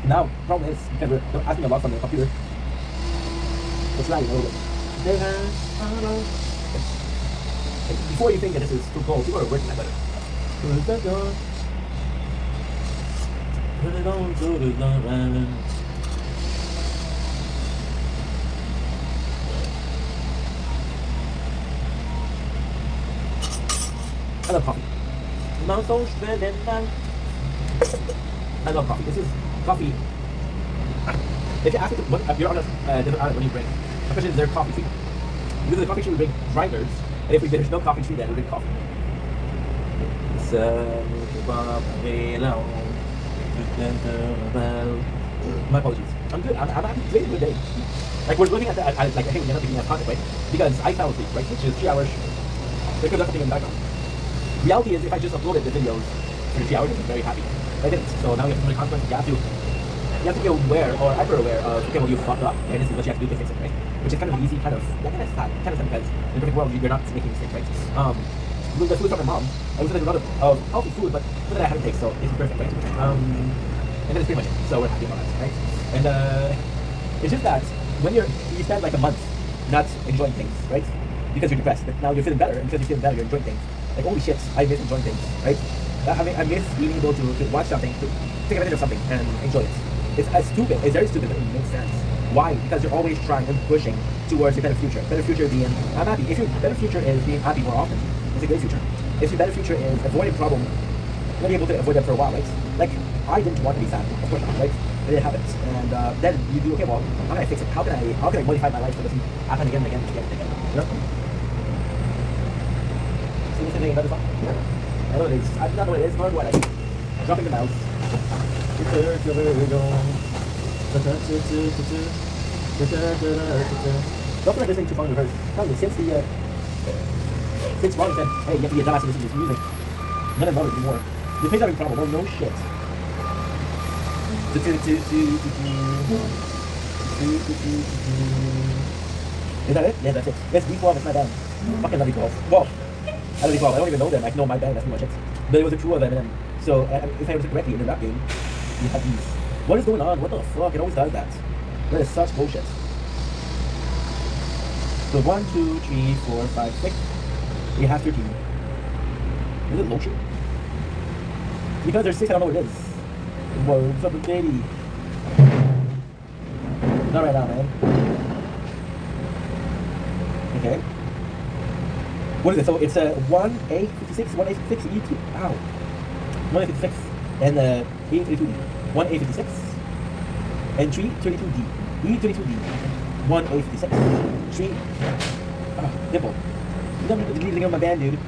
Now, problem is because we're asking a lot from the computer. It's lagging a little bit. Before you think that this is too cold, people are working that better. Put it on to the line. I love coffee. I love coffee. This is coffee. If you ask me what you're on a different island, what do you bring? My question is there coffee tree? Because the coffee tree we bring grinders, and if there's no coffee tree, then we bring coffee. My apologies. I'm good. I'm happy. Today's a good day. Like we're looking at like hey, we're not looking at content, right? Because I fell asleep, right? Which is 3 hours. there could be something in the background. Reality is, if I just uploaded the videos for 3 hours, I'd be very happy. I didn't. So now you have to be consequences. You have to be aware or hyper aware of, okay, well, you fucked up, and this is what you have to do to fix it, right? Which is kind of easy, kind of sad because in the perfect world, you're not making mistakes, right? The food from my mom, I was in a lot of healthy food, but food that I hadn't taken, so it's perfect, right? And that's pretty much it. So we're happy about that, right? And it's just that when you spend like a month not enjoying things, right? Because you're depressed, but now you're feeling better, and because you're feeling better, you're enjoying things. Like, holy shit, I miss enjoying things, right? I miss being able to watch something, to take advantage of something, and enjoy it. It's stupid, it's very stupid, but it makes sense. Why? Because you're always trying and pushing towards a better future. Better future being, I'm happy. If your better future is being happy more often, it's a great future. If your better future is avoiding problems, you'll be able to avoid them for a while, right? Like, I didn't want to be sad, of course not, right? But it happens. And then you do, okay, well, how can I fix it? How can I modify my life so it doesn't happen again and again and again and again? You know? See this thing, another song? I know what it is. I don't know what it is, nor do I like it. Dropping the mouse. Don't feel like listening too far to her. Probably since Ron said, hey, you have to be a dumbass and listen to this music, none of it anymore. The page having problem. Well, no shit. Is that it? Yeah, that's it. Yes, D12 is my band. Fucking love D12. Well, I love D12. I don't even know them. I know my band. That's pretty much it. But it was a crew of them. So if I was correctly in the rap game, you have these. What is going on? What the fuck? It always does that. That is such bullshit. So 1, 2, 3, 4, 5, 6. We have 13. Is it lotion? Because there's 6, I don't know what it is. Whoa, what's up, baby? Not right now, man. Okay. What is it? So it's a 1A56, 1A56, E2. Ow. 1A56 and A32D. 1A56 and 332D. E32D. 1A56. 3. Nipple. You don't need to leave on my band, dude.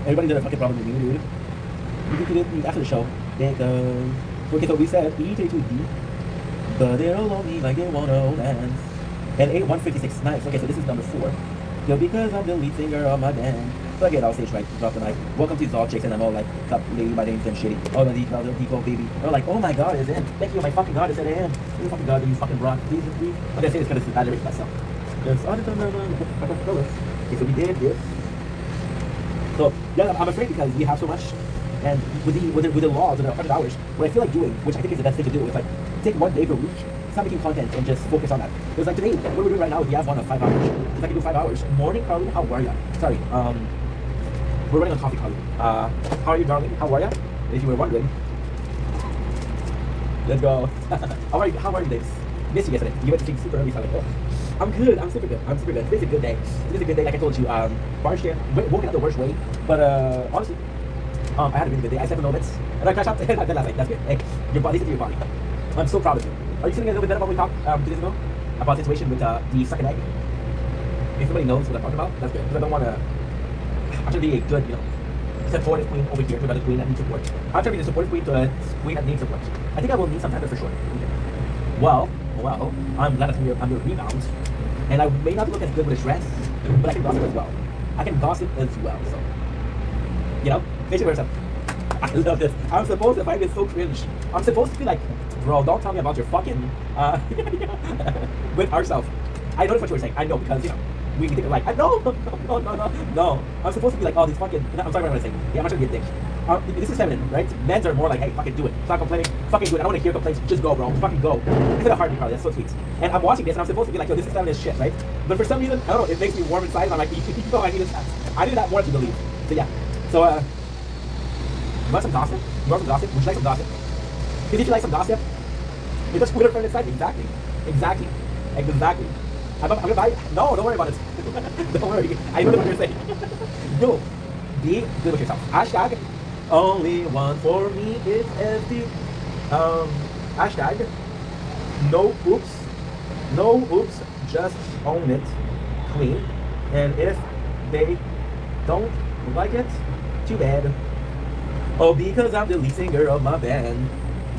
Everybody did a fucking problem with me, dude. You can do it after the show. Because. Okay, so we said E32D. But they're all on me like they wanna dance. And A156. Nice. Okay, so this is number 4. Yo, because I'm the lead singer of my band. So I get off stage right, drop the mic. Welcome to Zol Chicks, and I'm all like, "Sup, lady, my name's shitty." Oh, the default baby. They're like, "Oh my god, it's in." Thank you, my fucking god, it's in. You fucking god, you fucking rock. Please. I'm gonna say this because it's bad lyrics myself. Okay, so we did this. So yeah, I'm afraid because we have so much, and with the laws of the 100 hours, what I feel like doing, which I think is the best thing to do, is like take 1 day per week, stop making content, and just focus on that. Because like today, what we're doing right now is we have one of 5 hours. If I can do 5 hours, morning, Carly, how are ya? Sorry, we're running on coffee, Carly. How are you, darling? How are ya? If you were wondering. Let's go. How are you, Davis? Missed you yesterday. You went to sleep super early, so I'm like, oh. I'm good. I'm super good. Today's a good day. Today's a good day, like I told you. Barge here, woken up the worst way, but honestly, I had a really good day. I slept a little bit, and I crashed out last night. That's good. Hey, your body, listen to your body. I'm so proud of you. Are you feeling a little bit better about what we talked 2 days ago? About the situation with the second egg? If somebody knows what I'm talking about, that's good. Because I don't want to. I'm trying to be a good, supportive queen over here to another queen that needs support. I'm trying to be the supportive queen to a queen that needs support. I think I will need some time for sure. Okay. Well, I'm glad I'm your rebound. And I may not look as good with a dress, but I can gossip as well. So, face it yourself. I love this. I'm supposed to find this so cringe. I'm supposed to be like, bro, don't tell me about your fucking, with ourselves. I know that's what you were saying. I know because, we think like, no. I'm supposed to be like, oh, these fucking, I'm sorry what I'm saying. Yeah, I'm not trying to be a dick. This is feminine, right? Men's are more like, hey, fucking do it. Stop complaining. Fucking do it. I don't want to hear complaints. Just go, bro. Fucking go. It's in a heartbeat, Carly. That's so sweet. And I'm watching this, and I'm supposed to be like, yo, this is feminine shit, right? But for some reason, I don't know, it makes me warm inside, and I'm like, I need that. I need that more to believe. So yeah. So, you want some gossip? Would you like some gossip? Because if you like some gossip, it's just Twitter friend inside. Exactly. I'm gonna buy it. No, don't worry about it. Don't worry. I know what you're saying. Yo, be good with yourself. Hashtag only one for me is FD. Hashtag no oops, just own it clean. And if they don't like it, too bad. Oh, because I'm the lead singer of my band.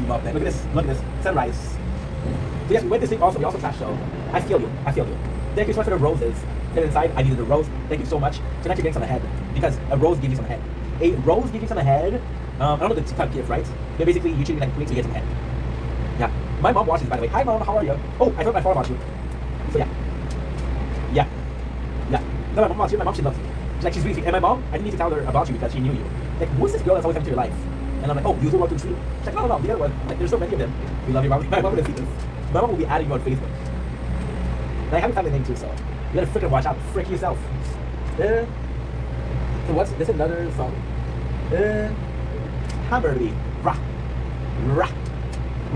Look at this. Sunrise. So yes, we went to sleep also. We also trashed show. I feel you. Thank you so much for the roses. Then inside, I needed a rose. Thank you so much. Tonight you're getting some ahead because a rose gives you some ahead. A rose gives you some ahead. I don't know the type of gift, right? But basically, you treat it like a queen, so you get some head. Yeah. My mom watches, by the way. Hi, mom. How are you? Oh, I told my father about you. So yeah. Yeah. Yeah. No, my mom watches you. My mom, she loves you. She's really. And my mom, I didn't need to tell her about you because she knew you. Like, who's this girl that's always coming to your life? And I'm like, oh, you two walk to the street. She's like, no, the other one. Like, there's so many of them. We love you, mom. My mom will see this. My mom will be adding you on Facebook. And I have a family name too, so you gotta freaking watch out. Frick yourself. So what's this? Another song. Hamburger. Raw. Raw.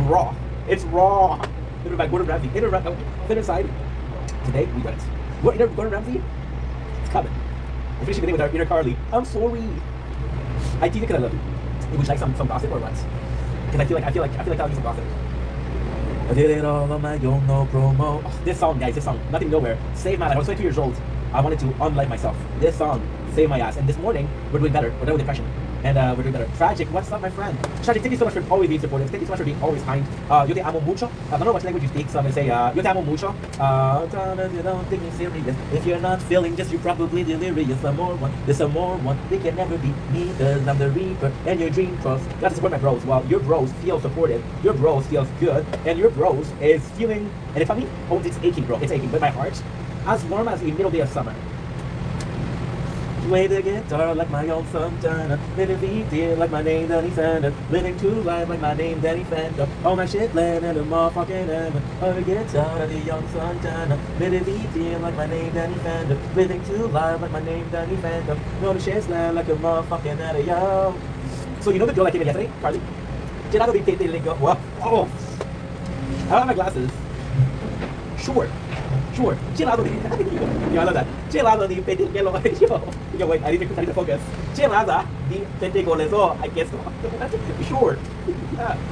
Raw. It's raw. Little by Gordon Ramsay. Thinner side. Today we got it. What inner Gordon Ramsay? It's coming. We're finishing the day with our inner Carly. I'm sorry. I tease it because I love you. Would you like some gossip or what? Because I feel like I'll need some gossip. I did it all on my own, no promo. Oh, this song, guys, this song, Nothing Nowhere, saved my life. I was 22 years old. I wanted to unlike myself. This song saved my ass. And this morning, we're doing better. We're done with depression. And we're doing better. Tragic, what's up, my friend? Tragic, thank you so much for always being supportive. Thank you so much for being always kind. Yo te amo mucho. I don't know what language you speak, so I'm going to say, yo te amo mucho. You don't think you're serious. If you're not feeling this, you're probably delirious. Some more one, there's some more one. They can never be me, because I'm the reaper. And your dream trust. Got to support my bros. Well, your bros feel supported. Your bros feels good. And your bros is feeling, and if I mean, oh, it's aching, bro. It's aching. But my heart, as warm as the middle day of summer. Play the guitar like my own Santana. Living VT like my name Danny Sander. Living to life like my name Danny Fender. All my shit land in the motherfucking heaven. On the guitar the young Santana. Living VT like my name Danny Fender. Living to life like my name Danny Fender. All the shit land like a motherfucking heaven, yo. So you know the girl that came in yesterday, Carly? Gelato di Tete Lingo. Whoa. Oh. I don't have my glasses. Sure. Gelado di... Yo, I love that. Gelado di Pettigolo. Yo, wait, I need to focus. Gelada di Pettigolezo. I guess. Sure.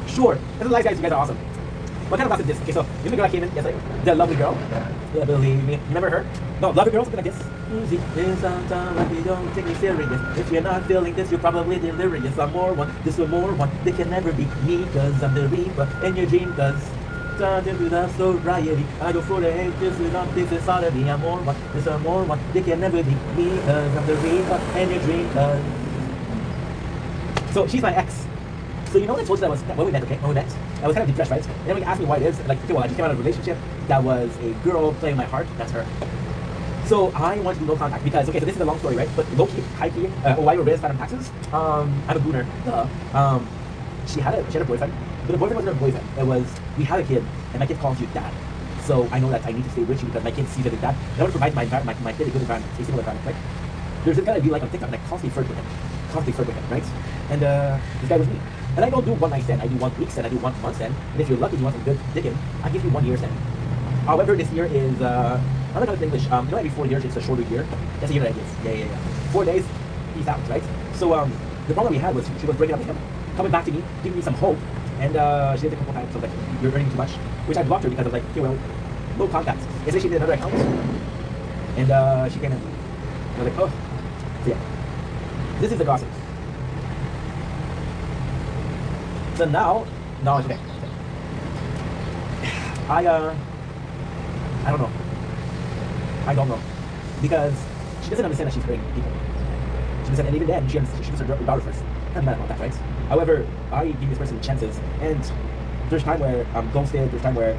Sure. That's a nice, guys. You guys are awesome. What kind of class is this? Okay, so, you know the girl that came in yesterday? The lovely girl. Yeah, believe me. Remember her? No, lovely girl, something like this. Music is sometimes like you don't take me serious. If you're not feeling this, you're probably delirious. I'm more one. This one more one. They can never be me, cause I'm the reaper. And your dream, cause... To the sobriety. I go for the hate, this is not this is out of me. I'm more one, this is more one. They can never be me, cause I'm the reaper and your dream, cause. So she's my ex. So you know what I told you that was when we met, okay? When we met, I was kind of depressed, right? And then when you asked me why it is, like, okay, well, I just came out of a relationship that was a girl playing my heart, that's her. So I want to do no contact because, okay, so this is a long story, right? But low key, high key, why you were raised on taxes? I'm a gooner. She had a boyfriend. But the boyfriend wasn't her boyfriend. It was, we had a kid, and my kid calls you dad. So I know that I need to stay with you because my kid sees it as dad. I want to provide my kid a good environment, a stable environment, right? There's this guy I do like on TikTok, and I constantly flirt with him, right? And this guy was me. And I don't do 1 night stand, I do 1 week stand, I do 1 month stand. And if you're lucky, you want some good dicking, I give you 1 year stand. However, this year is, I don't know how to English, you know every 4 years it's a shorter year? That's a year that I give. Yeah. 4 days, peace out, right? So the problem we had was she was breaking up with him, coming back to me, giving me some hope. And she did it a couple times, so I was like, you're earning too much. Which I blocked her because I was like, okay, well, no contact. And then she did another account. And she came in. I was like, oh. So yeah. This is the gossip. So now it's okay. I don't know. I don't know. Because she doesn't understand that she's hurting people. She doesn't, and even then, she was her daughter first. I'm mad about that, right? However, I give this person chances, and there's time where I'm ghosted, there's time where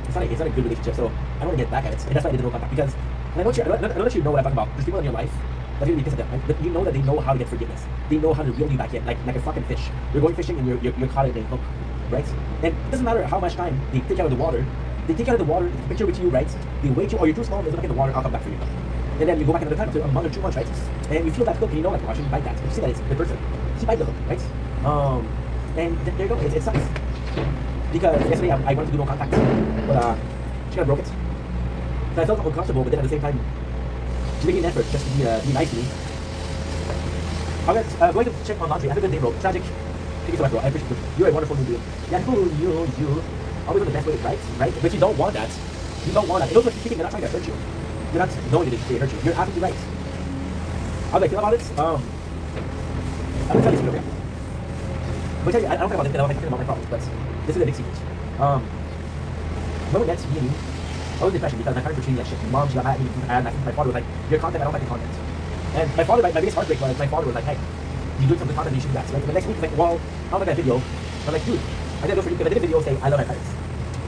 it's not a good relationship, so I don't want to get back at it, and that's why I did no contact, because, and I know that you know what I'm talking about, there's people in your life that really piss at them, right? But you know that they know how to get forgiveness, they know how to reel you back in, like a fucking fish. You're going fishing and you're caught in a hook, right? And it doesn't matter how much time they take out of the water, they take a picture with you, right? They wait you, or you're too small, they look in the water, I'll come back for you. And then you go back another time after a month or 2 months, right? And you feel that hook, and you know, like, why should you bite that? You see that it's the person. She bite the hook, right? And there you go, it sucks. Because yesterday I wanted to do no contact, but she kind of broke it. So I felt uncomfortable, but then at the same time, she's making an effort just to be nice to me. I'm going to check on laundry. Have a good day, bro. Tragic. Thank you so much, bro. I appreciate you. You're a wonderful new being. Yeah, you. Always on the best way, right? But you don't want that. You don't want that. It looks like you're thinking they're not trying to hurt you. You're not knowing that they hurt you. You're absolutely right. How do I feel about it? I'm gonna tell you something, okay? But tell you, I don't care about this, I don't care about my problems, but this is a big secret. When we met, me and you, I was in depression because my parents were treating me like shit. My mom, she got mad at me, and my father was like, your content, I don't like your content. And my father, my biggest heartbreak was, my father was like, hey, you doing something content, you should do that. So like, the next week, he's like, well, I'll make that video. I'm like, dude, I did it for you because I did a video saying I love my parents.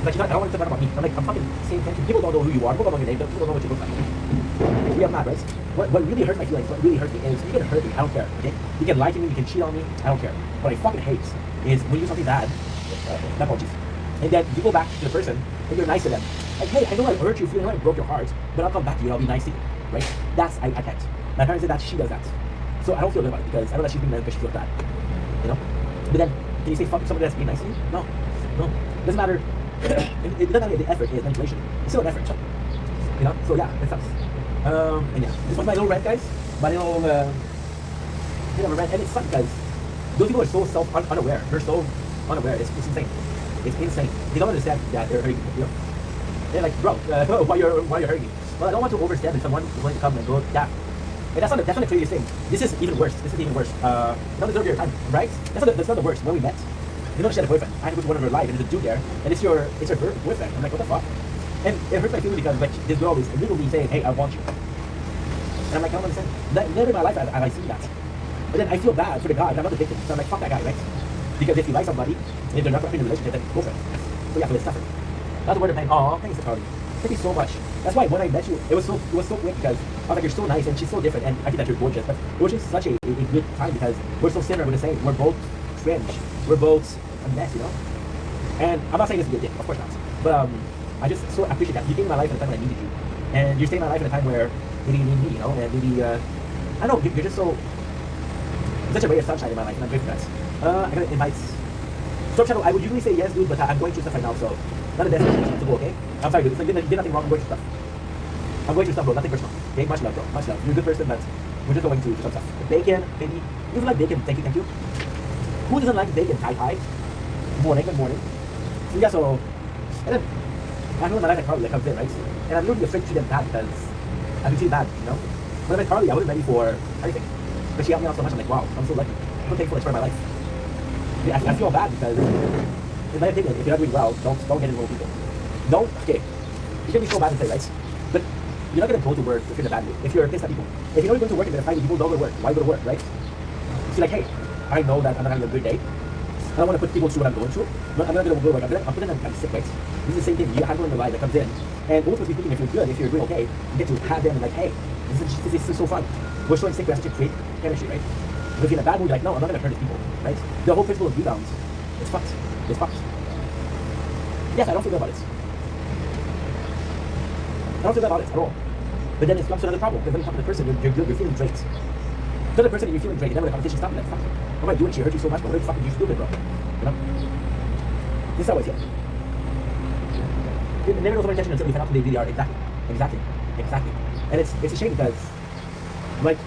He's like, I don't want to talk about me. I'm like, I'm fucking saying thank you. People don't know who you are. People don't know your name. People don't know what you look like. We are mad, right? What really hurts my feelings, what really hurts me is, you can hurt me, I don't care, okay? You can lie to me, you can cheat on me, I don't care. What I fucking hate is when you do something bad, my apologies, and then you go back to the person and you're nice to them. Like, hey, I know I hurt you feeling, I broke your heart, but I'll come back to you and I'll be nice to you, right? That's, I can't. My parents said that, she does that. So I don't feel good about it because I know that she's being nice because she feels bad, you know? But then, can you say fuck somebody that's being nice to you? No, no. It doesn't matter. It doesn't matter if the effort is manipulation. It's still an effort, you know? So yeah, it sucks. And yeah, this was my little rant, guys. My little, rant, and it's fun because those people are so unaware. They're so unaware. It's insane. It's insane. They don't understand that they're hurting people. You know? They're like, bro, why you're hurting me? Well, I don't want to overstep if someone is going to come and go, yeah. And that's not the craziest thing. This is even worse. This is even worse. Don't deserve your time, right? That's not the worst. When we met, you know she had a boyfriend. I was one of her life, and there's a dude there, and it's her boyfriend. I'm like, what the fuck? And it hurts my feelings because like this girl is literally saying, hey, I want you. And I'm like, I don't understand. Never in my life have I seen that. But then I feel bad for the guy, and I'm not the victim. So I'm like, fuck that guy, right? Because if you like somebody, and if they're not in a relationship, then go for it. So yeah, for this suffering. That's the word of saying, aw, thanks, Carly. Thank you so much. That's why when I met you, it was so quick because I was like, you're so nice and she's so different, and I think that you're gorgeous. But it was just such a good time because we're so similar, we're the same. We're both cringe. We're both a mess, you know? And I'm not saying this to be a dick, of course not. But I just so appreciate that. You came in my life at a time when I needed you. And you stayed in my life at a time where maybe you need me, you know? And maybe, I don't know, you're just so, such a ray of sunshine in my life, and I'm grateful for that. I got invites. Storm Shadow, I would usually say yes, dude, but I'm going through stuff right now, so not the best thing to go, okay? I'm sorry, dude. It's like, did nothing wrong. I'm going through stuff. I'm going through stuff, bro. Nothing personal. Okay? Much love, bro. Much love. You're a good person, but we're just going through some stuff. Bacon, baby. You doesn't like bacon? Thank you, thank you. Who doesn't like bacon? Tie. Morning, good morning. So yeah, so, and then, I know my life at Carly, like, comes in, right? And I'm literally afraid to treat them bad because I can feel bad, you know? When I met Carly, I wasn't ready for anything. But she helped me out so much, I'm like, wow, I'm so lucky. I'm so thankful it's part of my life. I feel bad because, in my opinion, if you're not doing well, don't get involved with people. Don't, okay, you can be so bad and say, right? But you're not going to go to work if you're in a bad mood. If you're pissed at people. If you know you're going to work and you're fighting people, don't go to work. Why go to work, right? So you're like, hey, I know that I'm not having a good day. I don't want to put people through what I'm going through. I'm not going to go to work. I'm putting them kind of sick, right? This is the same thing. You have one in the life that comes in. And ultimately speaking, if you're good, if you're doing okay, you get to have them and like, hey, this is so fun. We're showing sick, we have such a great chemistry, right? But if you're in a bad mood, you're like, no, I'm not going to hurt these people, right? The whole principle of rebounds, it's fucked. It's fucked. Yes, I don't feel good about it. I don't feel good about it at all. But then it comes to another problem, because when you talk to the person, you're good, you're feeling great. To the person, you're feeling great, and then when the conversation stops, you're like, fuck, what am I doing? She hurt you so much, but what are you fucking stupid, bro? You know? This is how I feel. You never know someone's intention until you find out who they really are. Exactly. And it's a shame because, like,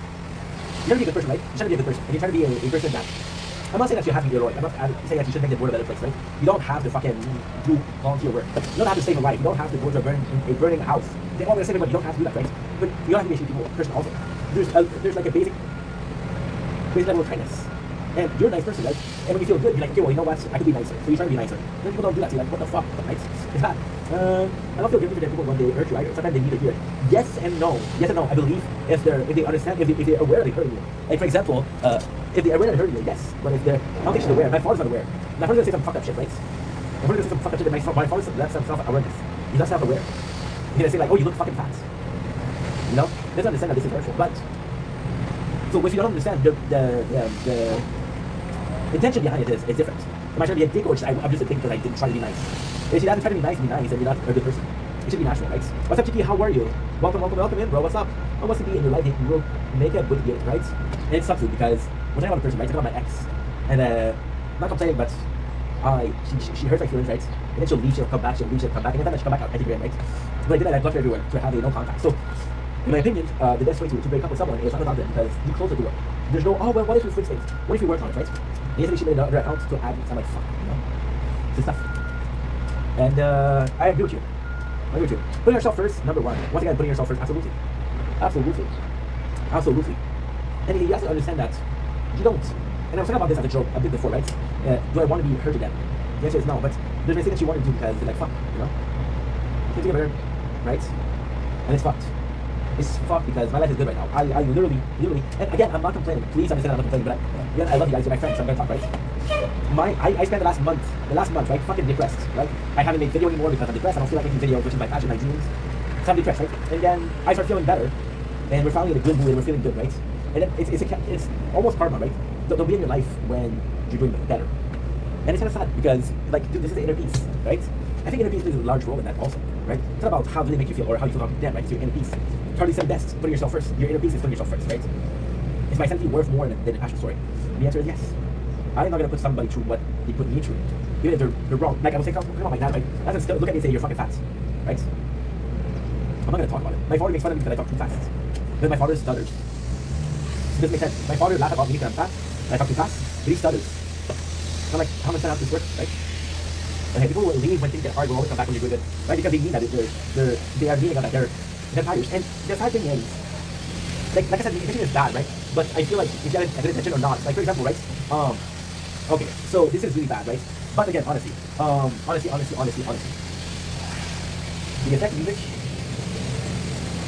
you're trying to be a good person, right? You're trying to be a good person, and you're trying to be a person that, I'm not saying that you have to be loyal. I'm not saying that you should make the world a better place, right? You don't have to fucking do volunteer work. You don't have to save a life. You don't have to go to a burning house. They all want to save everybody. You don't have to do that, right? But you don't have to be a shitty person also. There's like a basic level of kindness. And you're a nice person, right? And when you feel good, you're like, okay, well, you know what? I could be nicer. So you try to be nicer. Then people don't do that. So you're like, what the fuck, right? It's bad. I don't feel guilty for the people when they hurt you either. Sometimes they need to hear it. Yes and no. Yes and no. I believe if they understand, if they're aware they're hurting you. Like, for example, if they're aware they're hurting you, yes. But if they're, I don't think she's aware. My father's not aware. My father's gonna say some fucked up shit, right? My father's gonna say some fucked up shit. My father's left some self-awareness. He's not self-aware. He's gonna say like, oh, you look fucking fat. You know? He doesn't understand that this is hurtful. But so if you don't understand the intention behind it is different. Am I trying to be a dick, or I'm just a dick because I didn't try to be nice? If you haven't tried to be nice, and you're not a good person. It should be natural, right? What's up, Chicky? How are you? Welcome in, bro. What's up? What wants to be in your life? You will make a good deal, right? And it sucks because we're talking about a person, right? Talking about my ex, and I'm not complaining, but she hurts my feelings, right? And then she'll leave, she'll come back, she'll leave, she'll come back, and then she'll come back out, I think, right? But I did that, I blocked her everywhere to have no contact. So, in my opinion, the best way to break up with someone is not about them because you close the door. There's no, oh, well, what if we fix things? What if we work on it, right? Yesterday she made another account to add me. So I'm like, fuck, you know? It's stuff. And I agree with you. Putting yourself first, number one. Once again, putting yourself first, absolutely. And you have to understand that you don't. And I was talking about this as a joke a bit before, right? Do I want to be hurt again? The answer is no, but there's many things that you want to do because you're like, fuck, you know? Things get better. right? And it's fucked. It's fucked because my life is good right now. I literally, and again, I'm not complaining. Please understand I'm not complaining, but again, I love you guys. You're my friends. So I'm gonna talk, right? I spent the last month, right, fucking depressed, right? I haven't made video anymore because I'm depressed. I don't feel like making videos, which is my passion, my dreams. So I'm depressed, right? And then I start feeling better, and we're finally in a good mood, and we're feeling good, right? And then it's almost karma, right? They'll be in your life when you're doing better. And it's kind of sad because, like, dude, this is the inner peace, right? I think inner peace plays a large role in that also, right? It's not about how do they make you feel or how you feel about them, right? It's your inner peace. Charlie said best, putting yourself first. Your inner peace is putting yourself first, right? Is my sanity worth more than a passion story? And the answer is yes. I'm not gonna put somebody through what they put me through, even if they're wrong. Like I was saying, come on, my dad, right? That's still look at me and say you're fucking fat, right? I'm not gonna talk about it. My father makes fun of me because I talk too fast. Because my father stutters. It doesn't make sense. My father laughs about me because I'm fat, and I talk too fast, but he stutters. I'm like, how much time this work, right? Okay, people will leave when things get hard, will always come back when you're good, right? Because they mean that they are meaning that they're vampires. And the sad thing is, like I said, the intention is bad, right? But I feel like if you have a good intention or not, like for example, right? Okay, so this is really bad, right? But again, honestly, the effect of music,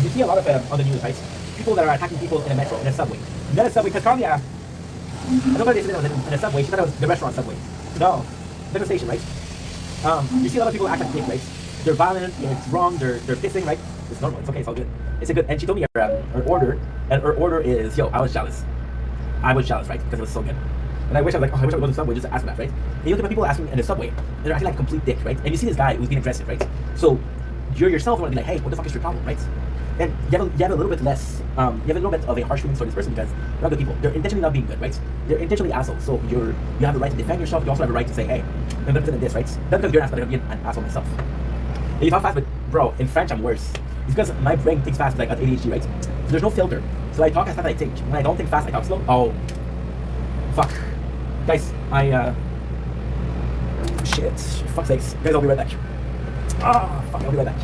you see a lot of on the news, right? People that are attacking people in a metro, in a subway. Not a subway, because Carlia, I don't know if they said it was in a subway, she thought it was the restaurant subway. No, metro station, right? You see a lot of people act like dicks, right? They're violent, it's wrong, they're pissing, right? It's normal, it's okay, it's all good. It's a good, and she told me her order is, yo, I was jealous, right? Because it was so good. And I wish I was like, oh, I wish I would go to the subway just to ask for that, right? And you look at people asking in the subway, and they're acting like a complete dick, right? And you see this guy who's being aggressive, right? So you're yourself want to be like, hey, what the fuck is your problem, right? And you have a little bit less, you have a little bit of a harsh feeling for this person because they're not good people. They're intentionally not being good, right? They're intentionally assholes. So you have the right to defend yourself. You also have the right to say, hey, I'm better than this, right? Not because you're an asshole, but I'm an asshole myself. And you talk fast, but bro, in French I'm worse. It's because my brain thinks fast, like at ADHD, right? So there's no filter. So I talk as fast as I think. When I don't think fast, I talk slow. Oh, fuck, guys, shit, for fuck's sakes, guys, I'll be right back. Ah, fuck, I'll be right back.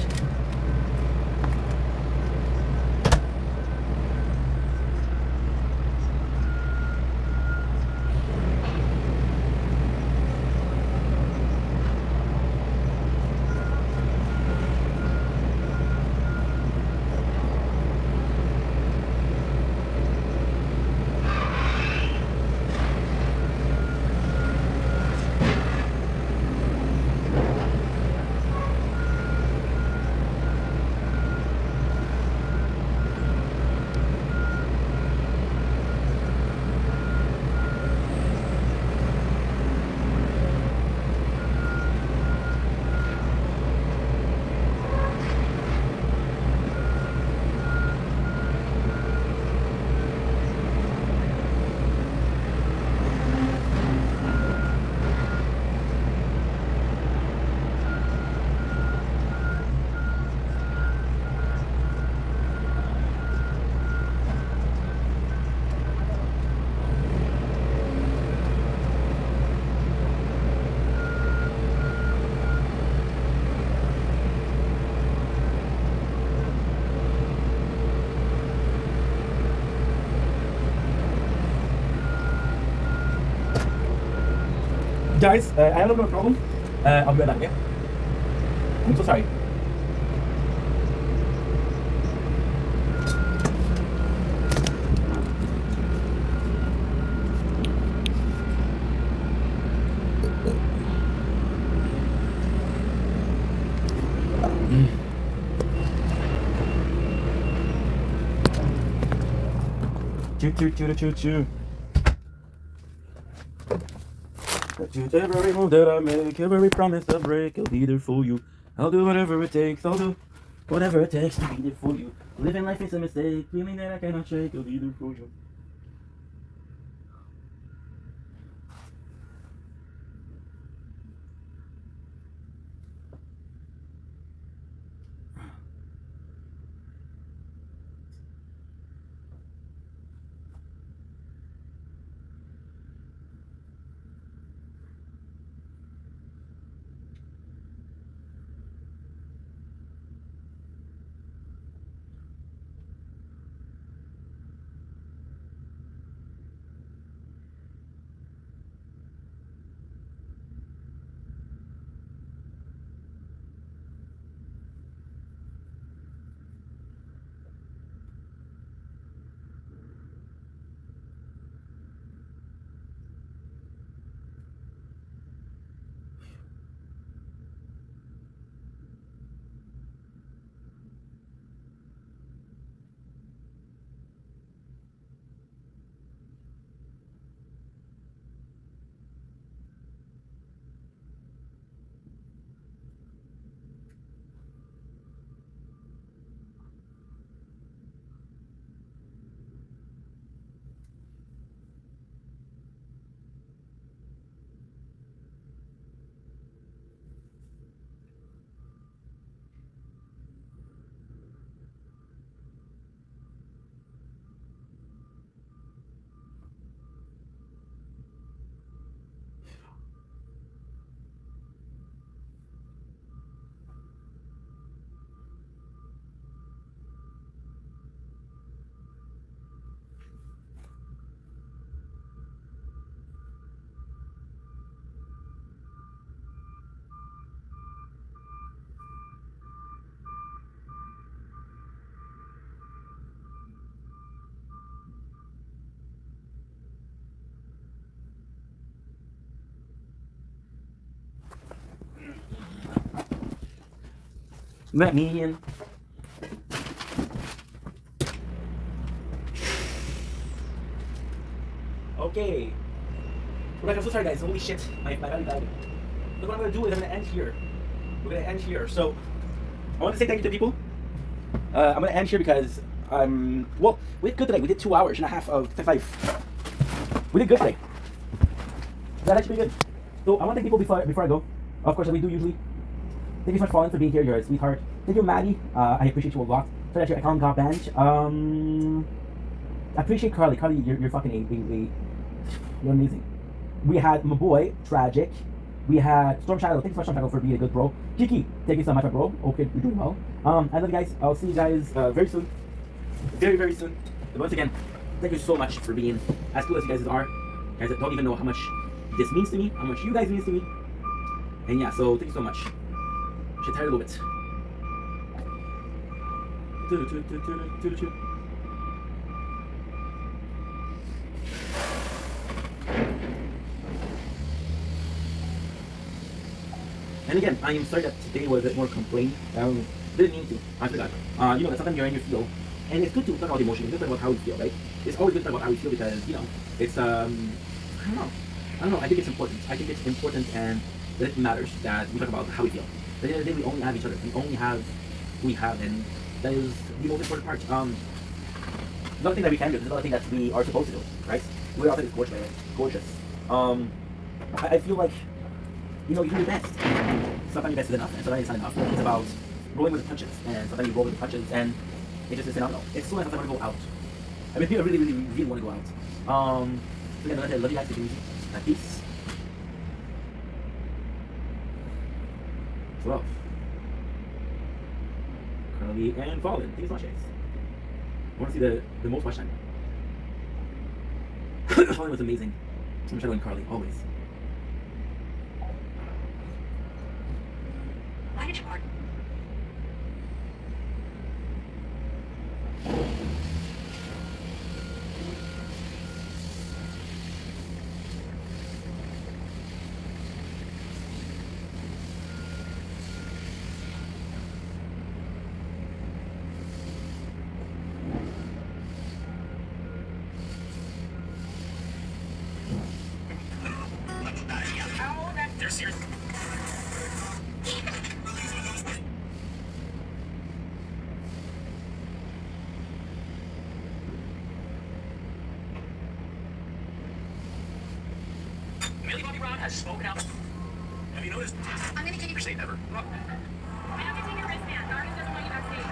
Guys, I have a little bit of a problem. I'll be right back, okay? I'm so sorry. Choo. Every move that I make, every promise I break, I'll be there for you. I'll do whatever it takes, I'll do whatever it takes to be there for you. Living life is a mistake, feeling that I cannot shake, I'll be there for you. Let me in. Okay. Right, I'm so sorry guys. Holy shit. My belly died. Look what I'm gonna do is I'm gonna end here. We're gonna end here. So I want to say thank you to people. I'm gonna end here because well, we did good today. We did 2 hours and a half of life. We did good today. That actually pretty good. So I want to thank people before I go. Of course, as we do usually. Thank you so much, Fallen, for being here. You're a sweetheart. Thank you, Maddie. I appreciate you a lot. Sorry that your account got banned. I appreciate Carly. Carly, you're fucking you're amazing. We had my boy Tragic. We had Storm Shadow. Thank you so much, Storm Shadow, for being a good bro. Kiki, thank you so much, my bro. Okay, you're doing well. I love you guys. I'll see you guys very soon. Very, very soon. And once again, thank you so much for being as cool as you guys are. Guys that don't even know how much this means to me, how much you guys means to me. And yeah, so thank you so much. Should tire a little bit. And again, I am sorry that today was a bit more complaining. Didn't mean to. I forgot. You know that sometimes you're in your field, and it's good to talk about emotions. It's good to talk about how we feel, right? It's always good to talk about how we feel because it's I don't know. I think it's important. I think it's important and that it matters that we talk about how we feel. At the end of the day, we only have each other. We only have who we have, and that is the most important part. Another thing that we can do. There's another thing that we are supposed to do, right? We're outside is gorgeous, right? Gorgeous. I feel like you do your best. Sometimes your best is enough, and sometimes it's not enough. It's about rolling with the punches, and sometimes you roll with the punches, and it just is phenomenal. It's so nice sometimes I want to go out. I mean, people really, really, really want to go out. So again, I love you guys. Take it easy. Peace. Love. Curly and Fallen. Thank you so much, guys. I want to see the most watch time. Fallen was amazing. I'm Shadow and Carly, always. Why did you pardon? They're serious. Millie Bobby Brown has spoken out. Have you noticed? I'm gonna give you Say never. I have to take your wristband. Darkness doesn't want you backstage.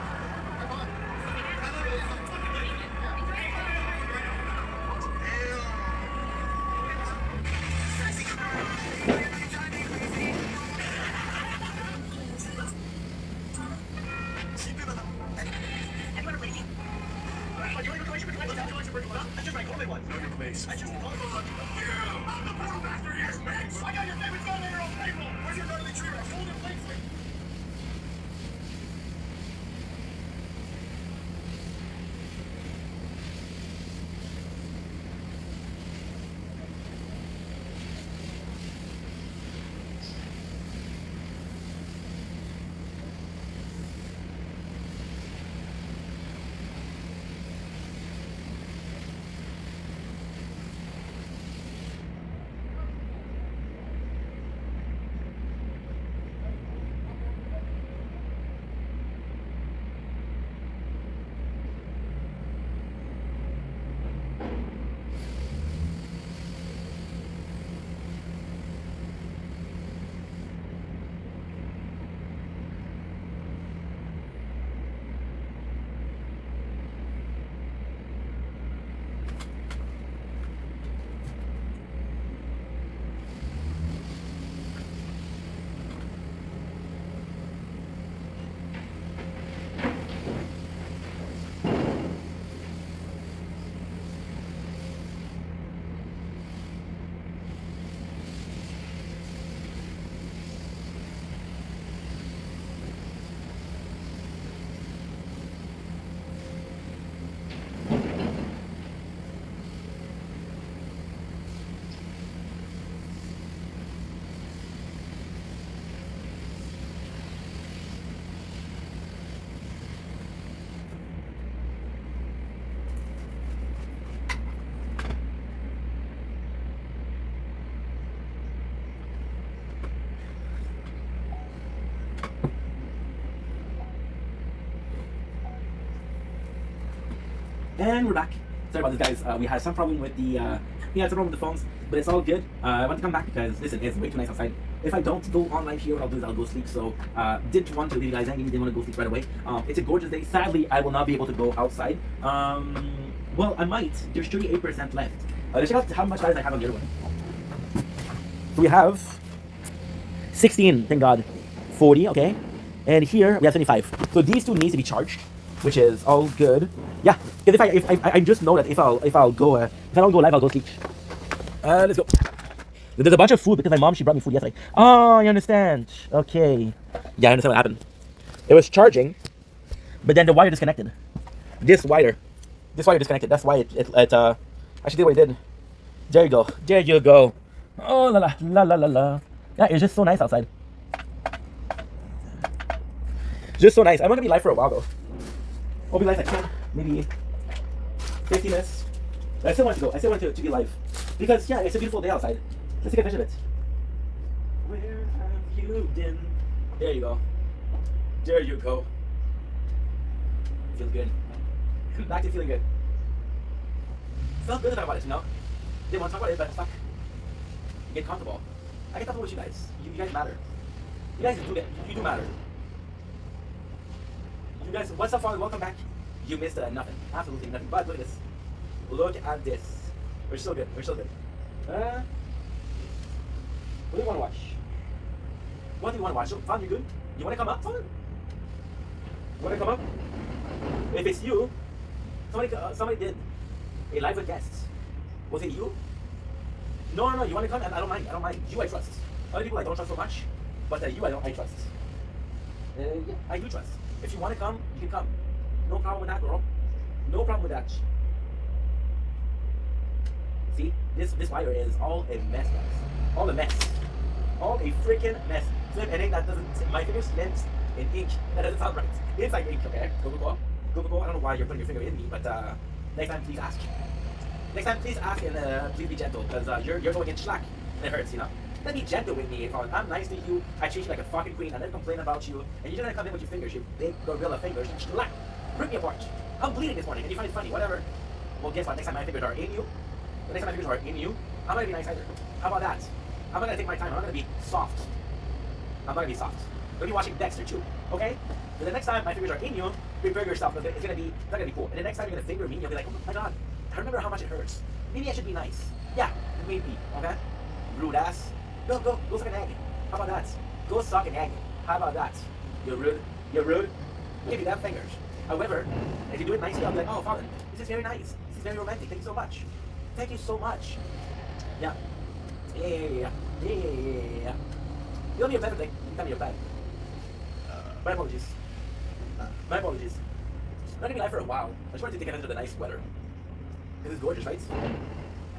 And we're back. Sorry about this, guys. We had some problem with the phones, but it's all good. I want to come back because listen, it's way too nice outside. If I don't go online here, what I'll do is I'll go sleep. So didn't want to leave you guys hanging. Didn't want to go sleep right away. It's a gorgeous day. Sadly, I will not be able to go outside. Well, I might. There's 38% left. Let's check out how much batteries I have on the other one. So we have 16. Thank God. 40. Okay. And here we have 25. So these two need to be charged, which is all good. Yeah, because if I just know that if I don't go live, I'll go sleep. Let's go. There's a bunch of food because my mom, she brought me food yesterday. Oh, you understand? Okay. Yeah, I understand what happened. It was charging, but then the wire disconnected. This wire disconnected. That's why it actually did what it did. There you go. There you go. Oh la la la la la la. Yeah, it's just so nice outside. Just so nice. I'm not gonna be live for a while though. I'll be live like 10, maybe 15 minutes. But I still want to go. I still want to be live. Because yeah, it's a beautiful day outside. Let's take advantage of it. Where have you been? There you go. There you go. Feels good. Back to feeling good. Felt good to talk about it, you know? Didn't want to talk about it, but fuck. Get comfortable. I get comfortable with you guys. You guys matter. You guys do you do matter. You guys, what's up, father? Welcome back. You missed nothing. Absolutely nothing. But look at this. Look at this. We're still good. We're still good. What do you want to watch? What do you want to watch? So, Fawn, you good? You want to come up, Fawn? You want to come up? If it's you, somebody did a live with guests. Was it you? No. You want to come? I don't mind. I don't mind. You, I trust. Other people I don't trust so much, but you, I trust. Yeah, I do trust. If you want to come, you can come. No problem with that, girl. No problem with that. See, this wire is all a mess, guys. All a mess. All a freaking mess. Flip, and that doesn't. My fingers lent in ink. That doesn't sound right. Inside ink, okay? Go. I don't know why you're putting your finger in me, but next time, please ask. Next time, please ask and please be gentle, because you're going in slack and it hurts, you know. Then be gentle with me. If I'm nice to you, I treat you like a fucking queen, I never complain about you, and you're gonna come in with your fingers, your big gorilla fingers, and slack, rip me apart. I'm bleeding this morning, and you find it funny, whatever. Well, guess what? Next time my fingers are in you, the next time my fingers are in you, I'm gonna be nice either. How about that? I'm not gonna take my time. I'm not gonna be soft. I'm not gonna be soft. I'm gonna be watching Dexter too, okay? So the next time my fingers are in you, prepare yourself, because it's not gonna be cool. And the next time you're gonna finger me, you'll be like, oh my god, I remember how much it hurts. Maybe I should be nice. Yeah, maybe, okay? Rude ass. Go suck an egg. How about that? Go suck an egg. How about that? You're rude. You're rude. Give you that fingers. However, if you do it nicely, I'll be like, oh, Father, this is very nice. This is very romantic. Thank you so much. Thank you so much. Yeah. Yeah. You'll be a better thing. Tell me you're bad. My apologies. My apologies. I'm not gonna be live for a while. I just wanted to take advantage of the nice weather. This is gorgeous, right?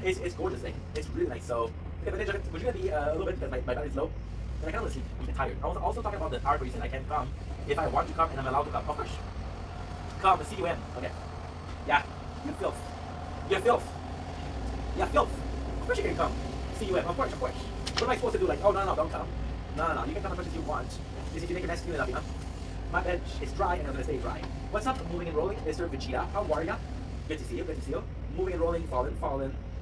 It's gorgeous thing. It's really nice. So take advantage of it. We're gonna be a little bit because my battery's low. And I can't sleep. I'm tired. I was also talking about the hour reason I can come if I want to come and I'm allowed to come. Of course. Come, CUM. Okay. Yeah. You filth. You filth. Yeah, filth. Of course you can come. CUM. Of course. What am I supposed to do? Like, oh no, don't come. No. You can come as much as you want. Just if you make a mess, clean it up, you know? My bench is dry and I'm gonna stay dry. What's up, moving and rolling? Mr. Vegeta. How are ya? Good to see you. Good to see you. Moving and rolling, fallen.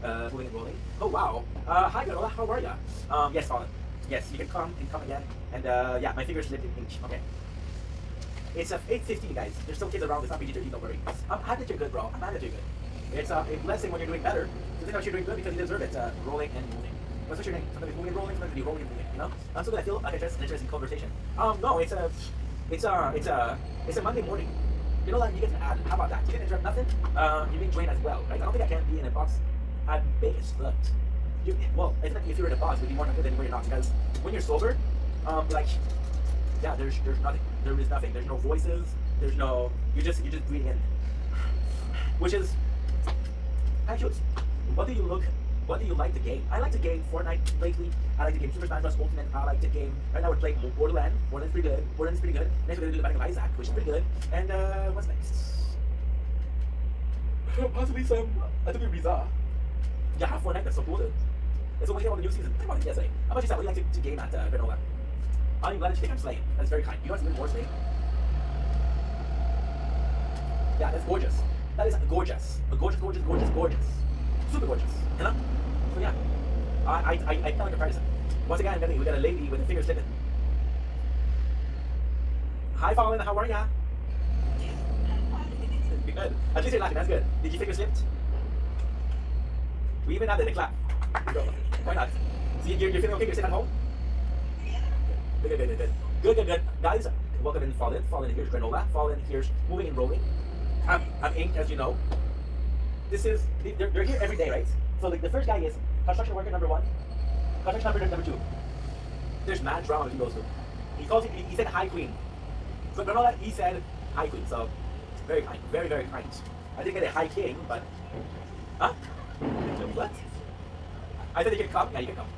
Moving and rolling. Oh wow. Hi Granola, how are ya? Yes, fallen. Yes, you can come and come again. And yeah, my fingers slipped in ink. Okay. It's 8:15, guys. There's still kids around. It's not PG-13. Don't worry. I'm happy that you're good, bro. I'm happy that you're good. It's a blessing when you're doing better. So think that you're doing good because you deserve it. Rolling and moving. What's your name? Sometimes moving and rolling. Sometimes you rolling and moving. You know. So that I feel like an interesting conversation. No, it's a Monday morning. You know, like you get an ad. How about that? You didn't interrupt nothing. You make drain as well, right? I don't think I can be in a box. I'm big as fuck. Well, I think if you're in a box, it would be more effective than when you're not. Because when you're sober, like, yeah, there's nothing. There is nothing. There's no voices. There's no. You're just breathing in. Which is actually, what do you like the game? I like to game Fortnite lately. I like to game Super Smash Bros. Ultimate. I like to game. Right now we're playing Borderlands. Borderlands pretty good. Borderlands pretty good. Next we're gonna do the Binding of Isaac, which is pretty good. And what's next? Possibly some. I think Riza. Yeah, Fortnite. That's so cool. It's only about the new season. Think about it yesterday. How about yourself? What do you like to game at Granola? I'm glad that you think I'm slaying. That's very kind. You know what's even more slaying? Yeah, that's gorgeous. That is gorgeous. Gorgeous, gorgeous, gorgeous, gorgeous. Super gorgeous. You know? So yeah. I felt like a partisan. Once again, we got a lady with a finger slipping. Hi, Fallen. How are ya? Good. At least you're laughing. That's good. Did you finger slipped? We even have the clap. Why not? So you're feeling okay? You're sitting at home? Good. Guys, welcome in Fallen. Fallen, here's Granola. Fallen, here's Moving and Rolling. I'm Ink, as you know. This is, they're here every day, right? So the first guy is construction worker number 1. Construction worker number 2. There's mad drama between those two. He said hi queen. So Granola, he said hi queen. So very kind, very, very kind. I didn't get a hi king, but, huh? What? I said you can come? Yeah, you can come.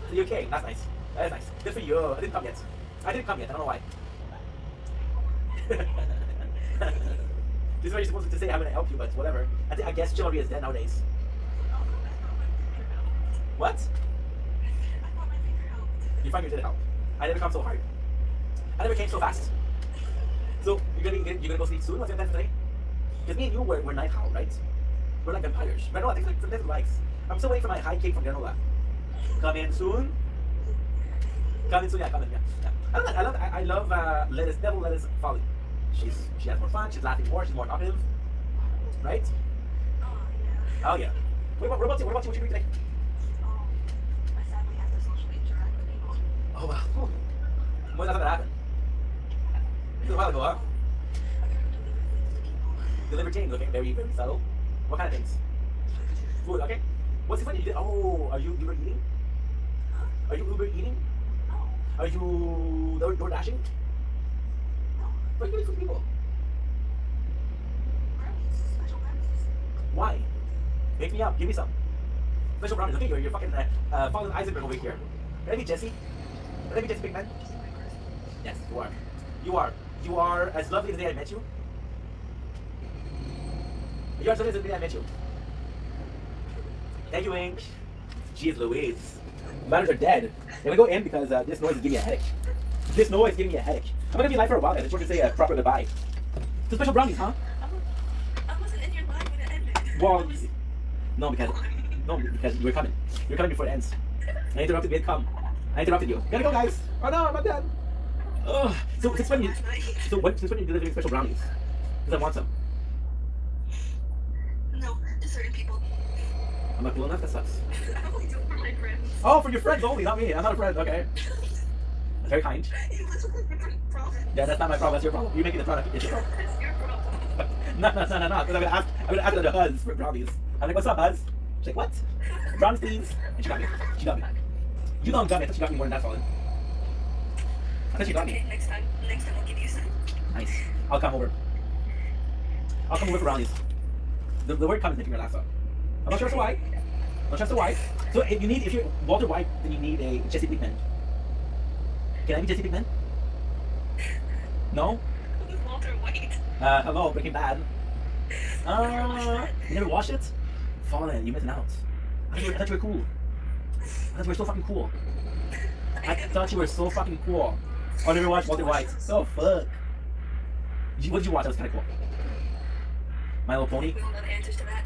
So you're okay, that's nice. That is nice. Good for you. I didn't come yet. I don't know why. This is what you're supposed to say, I'm gonna help you, but whatever. I guess chivalry is dead nowadays. What? You find your did help. I never come so hard. I never came so fast. So you're gonna go sleep soon? What's your plan for today? Because me and you we're night owl, right? We're like vampires. Granola, thanks for the likes. I'm still waiting for my high cake from Granola. Come in soon. Come in soon, yeah, come in, yeah. I love lettuce, devil lettuce Folly. She has more fun, she's laughing more, she's more talkative. Right? Oh yeah. What about you? What you doing today? Oh wow. When that's gonna happen? This is a while ago, huh? Deliver things, okay? Very, very subtle. What kind of things? Food, okay? What's the food you did? Oh, are you Uber eating? Are you Uber eating? Are you door dashing? What are you doing for people? Why? Make me up. Give me some. Special brownies. Okay, you're fucking Fallen Eisenberg over here. Can I be Jesse? Can I be Jesse Big Man? Yes, you are. You are. You are as lovely as the day I met you. You are as lovely as the day I met you. Thank you, Ink. Jeez Louise. Manners are dead. I'm gonna go in because this noise is giving me a headache. This noise is giving me a headache. I'm gonna be live for a while, guys. I just want to say a proper goodbye. So special brownies, huh? I wasn't in your life when it ended. Well, no, because you're coming. You're coming before it ends. I interrupted mid-come. I interrupted you. Gotta go, guys. Oh no, I'm not done. Ugh. So since when you delivering special brownies? Because I want some. No, to certain people. I'm not cool enough. That sucks. I only do it for my friends. Oh, for your friends only, not me. I'm not a friend. Okay. That's very kind. Yeah, that's not my problem. That's your problem. You making the product. It's your problem. It's your problem. No. Because I'm gonna ask her to Huz for brownies. I'm like, what's up, Huz? She's like, what? Brownies, please. And she got me. You know I'm done. I thought she got me more than that, Fallen. I thought she got me. Next time I'll give you some. Nice. I'll come over for brownies. The word come is nipping your last up. I'm not sure as to why. So if you're Walter White, then you need a Jesse Pinkman. Can I be Jesse Pinkman? No? Who's Walter White? Hello, Breaking Bad. You never watched it? Fallen, you're missing out. I thought you were cool. I thought you were so fucking cool. I never watched Walter White. Oh fuck. What did you watch? That was kind of cool. My Little Pony. We don't know the answers to that.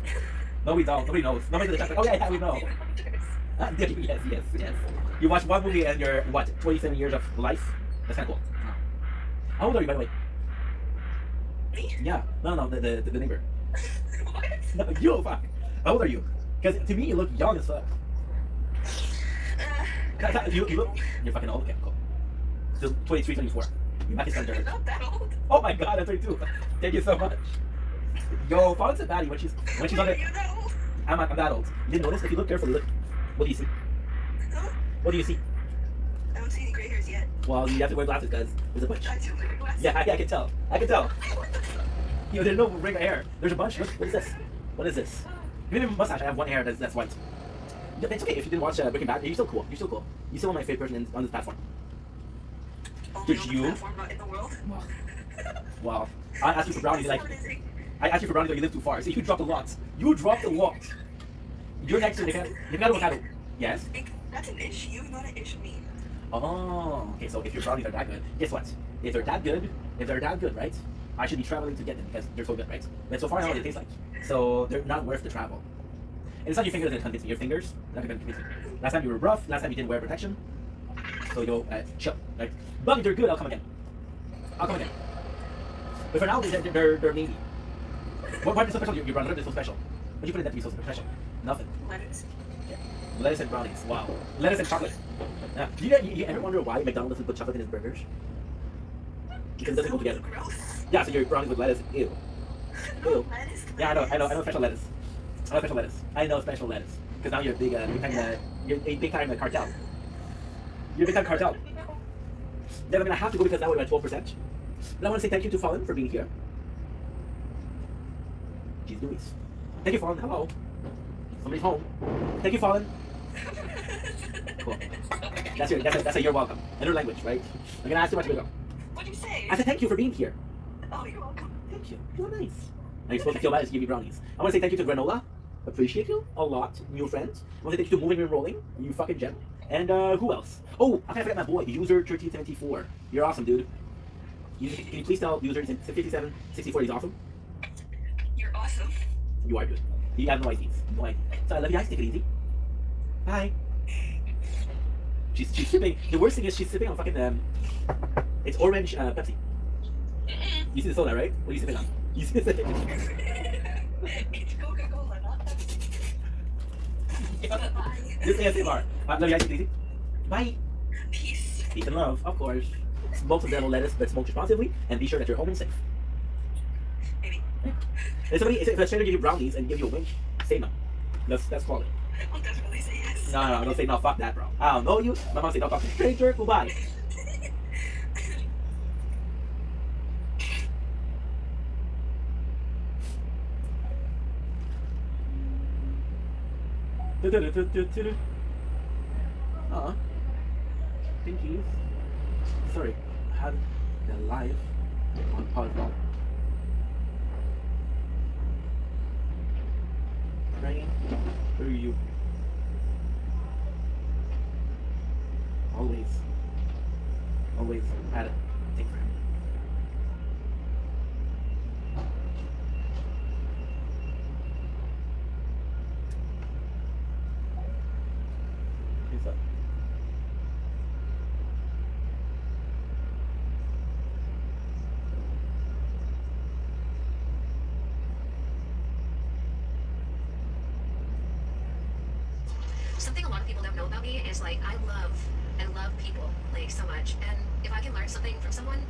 No, we don't. Nobody knows. Nobody in the chat. Oh yeah, we know. Yes. You watch one movie and you're what? 27 years of life. That's kind of cool. How old are you, by the way? Me? Yeah. No. The neighbor. What? No, you fuck. How old are you? Because to me you look young as fuck. You look. You're fucking old. Okay, cool. Still 23, 24. Your back is under. I'm not that old. Oh my god, I'm 32. Thank you so much. Yo, Fallen's a baddie when she's on it. You're that old. I'm that old. You didn't notice? If you look carefully, look. What do you see? Huh? What do you see? I don't see any gray hairs yet. Well, you have to wear glasses because there's a bunch. I do wear glasses. Yeah, I can tell. You know, there's no ring of hair. There's a bunch. Look, what is this? Even a mustache. I have one hair that's white. Yeah, it's okay if you didn't watch Breaking Bad. You're still cool. You're still one of my favorite person on this platform. Only Did on the you? platform, not in the world. Wow. I asked you for brownies. I asked you for brownies, but you live too far. So you dropped a lot. You're next to Ricardo. Yes? That's an issue, not an issue me. Oh, okay. So if your brownies are that good, guess what? If they're that good, right? I should be traveling to get them because they're so good, right? But so far I know what they taste like. So they're not worth the travel. And it's not your fingers that convince me. Your fingers are not gonna convince me. Last time you were rough. Last time you didn't wear protection. So you'll chill, right? But if they're good, I'll come again. I'll come again. But for now, they're maybe. What is so special? Your brownies. What is so special? What do you put in that to be so special? Nothing. Lettuce. Yeah. Lettuce and brownies. Wow. Lettuce and chocolate. Yeah. Do you ever wonder why McDonald's doesn't put chocolate in its burgers? Because it doesn't go together. Yeah, so your brownies with lettuce. Ew. Ew. Yeah, I know special lettuce. I know special lettuce. I know special lettuce. Because now you're a big time cartel. You're a big time cartel. Then I'm gonna have to go because now we're at 12%. But I want to say thank you to Fallen for being here. Jeez Louise. Thank you, Fallen. Hello. Somebody's home. Thank you, Fallen. Cool. That's a you're welcome. In her language, right? I'm gonna ask you much bigger. What'd you say? I said thank you for being here. Oh, you're welcome. Thank you. You're nice. Now you're supposed to feel bad to give me brownies. I want to say thank you to Granola. Appreciate you a lot, new friends. I want to say thank you to Moving and Rolling. You fucking gem. And who else? Oh, I forgot my boy, user 1374. You're awesome, dude. Can you please tell user 5764 he's awesome? You're awesome. You are good. You have no ideas. No idea. So I love you guys. Take it easy. Bye. She's sipping. The worst thing is she's sipping on fucking it's orange Pepsi. You see the soda, right? What are you sipping on? You see the It's Coca-Cola, not Pepsi. This is ASMR. Love you guys. Take it easy. Bye. Peace. Peace and love, of course. Smoke some devil lettuce, but smoke responsibly, and be sure that you're home and safe. Maybe. If a stranger gives you brownies and give you a wink, say no. That's quality. I'll definitely say yes. No, don't say no. Fuck that, bro. I don't know you. My mom said don't talk to a stranger. Goodbye. Pinkies. Sorry, I had the live on Powerball. Praying for you. Always had a thing for him. Who's up? Something a lot of people don't know about me is like I love people like so much, and if I can learn something from someone,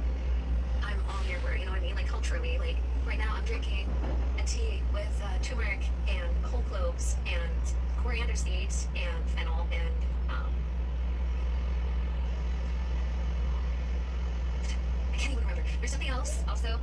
I'm all here for it. You know what I mean? Like culturally, like right now I'm drinking a tea with turmeric and whole cloves and coriander seeds and fennel and I can't even remember. There's something else also.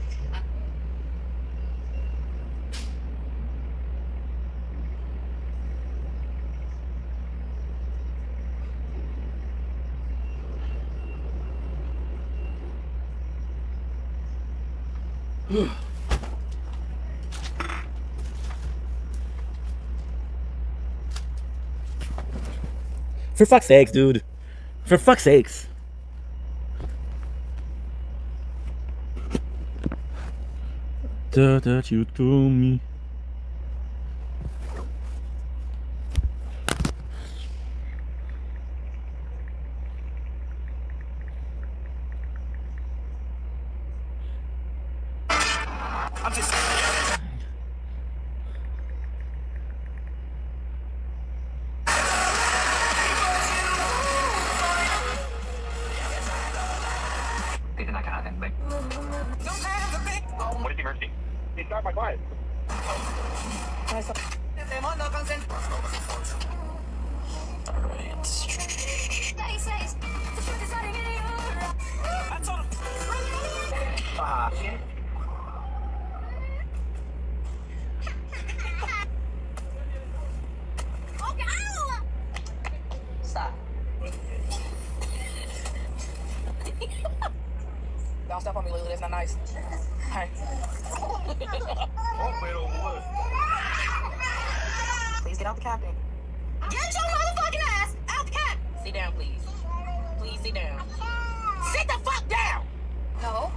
For fuck's sakes, dude. For fuck's sakes. That you told me. I'm just Dito na ka natin, like. What is the emergency? He got my client. Stop. Don't step on me, Lily. That's not nice. Hey. Please get out the cabin. Get your motherfucking ass out the cab! Sit down, please. Please sit down. Sit the fuck down! No.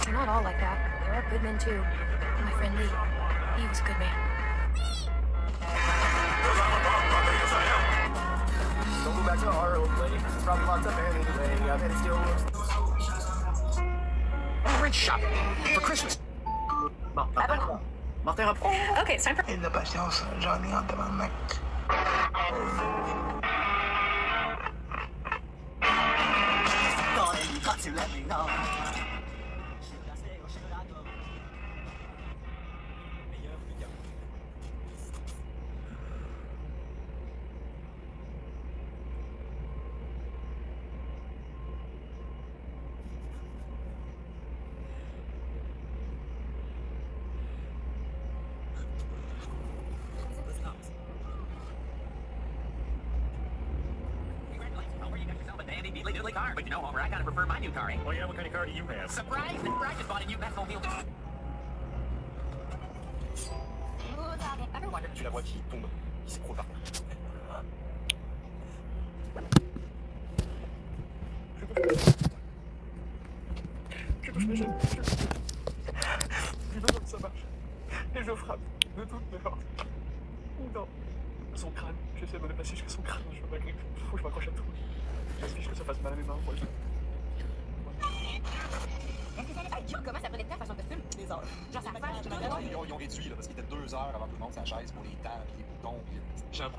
They're not all like that. There are good men too. My friend Lee, he was a good man. Don't go back to our old place. It's probably locked up anyway. I bet it still works. Orange shopping for Christmas. Martin, Okay, it's time for. et de la patience, j'en ai en tabarnak. You got to let me know. Diddly car, but you know, Homer, I kind of prefer my new car, eh? Oh yeah, what kind of car do you have? Surprise! I just bought a new Batmobile. Ever wondered? Tu la vois qui tombe, qui s'écroule par terre. Je touche mes jambes. J'ai besoin que ça marche. Et je frappe de toutes mes forces. Dans son crâne. J'essaie de le passer jusqu'à son crâne. Je veux pas que je m'accroche à tout. J'affiche que ça fasse mal à mes mains pour le jeu. Comment ça prenait de temps façon de costume? Des heures. Genre, ça fait. Ils ont réduit là, parce qu'il était 2 heures avant que tout le monde sa chaise pour les temps, les boutons. J'avoue.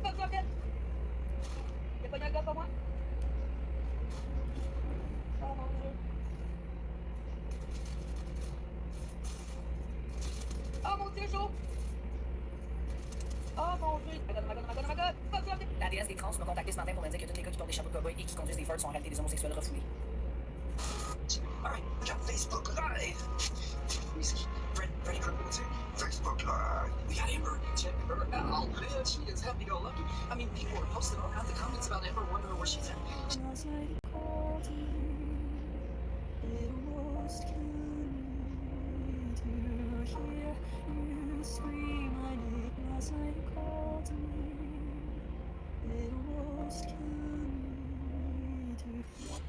Oh my god. Y'a pas d'un gars pour moi? Oh mon dieu. Oh mon dieu, Jo! Oh mon dieu! My god! La déesse des trans m'a contacté ce matin pour me dire que tous les gars qui portent des chapeaux de cowboy et qui conduisent des Fords sont en réalité des homosexuels refoulés. Alright, we got Facebook Live. Let me see. Freddy Krueger was here. Facebook Live. We got Amber. Check her out. Man, she is happy-go-lucky. I mean, people were posting all kinds of comments about Amber, wondering where she's at.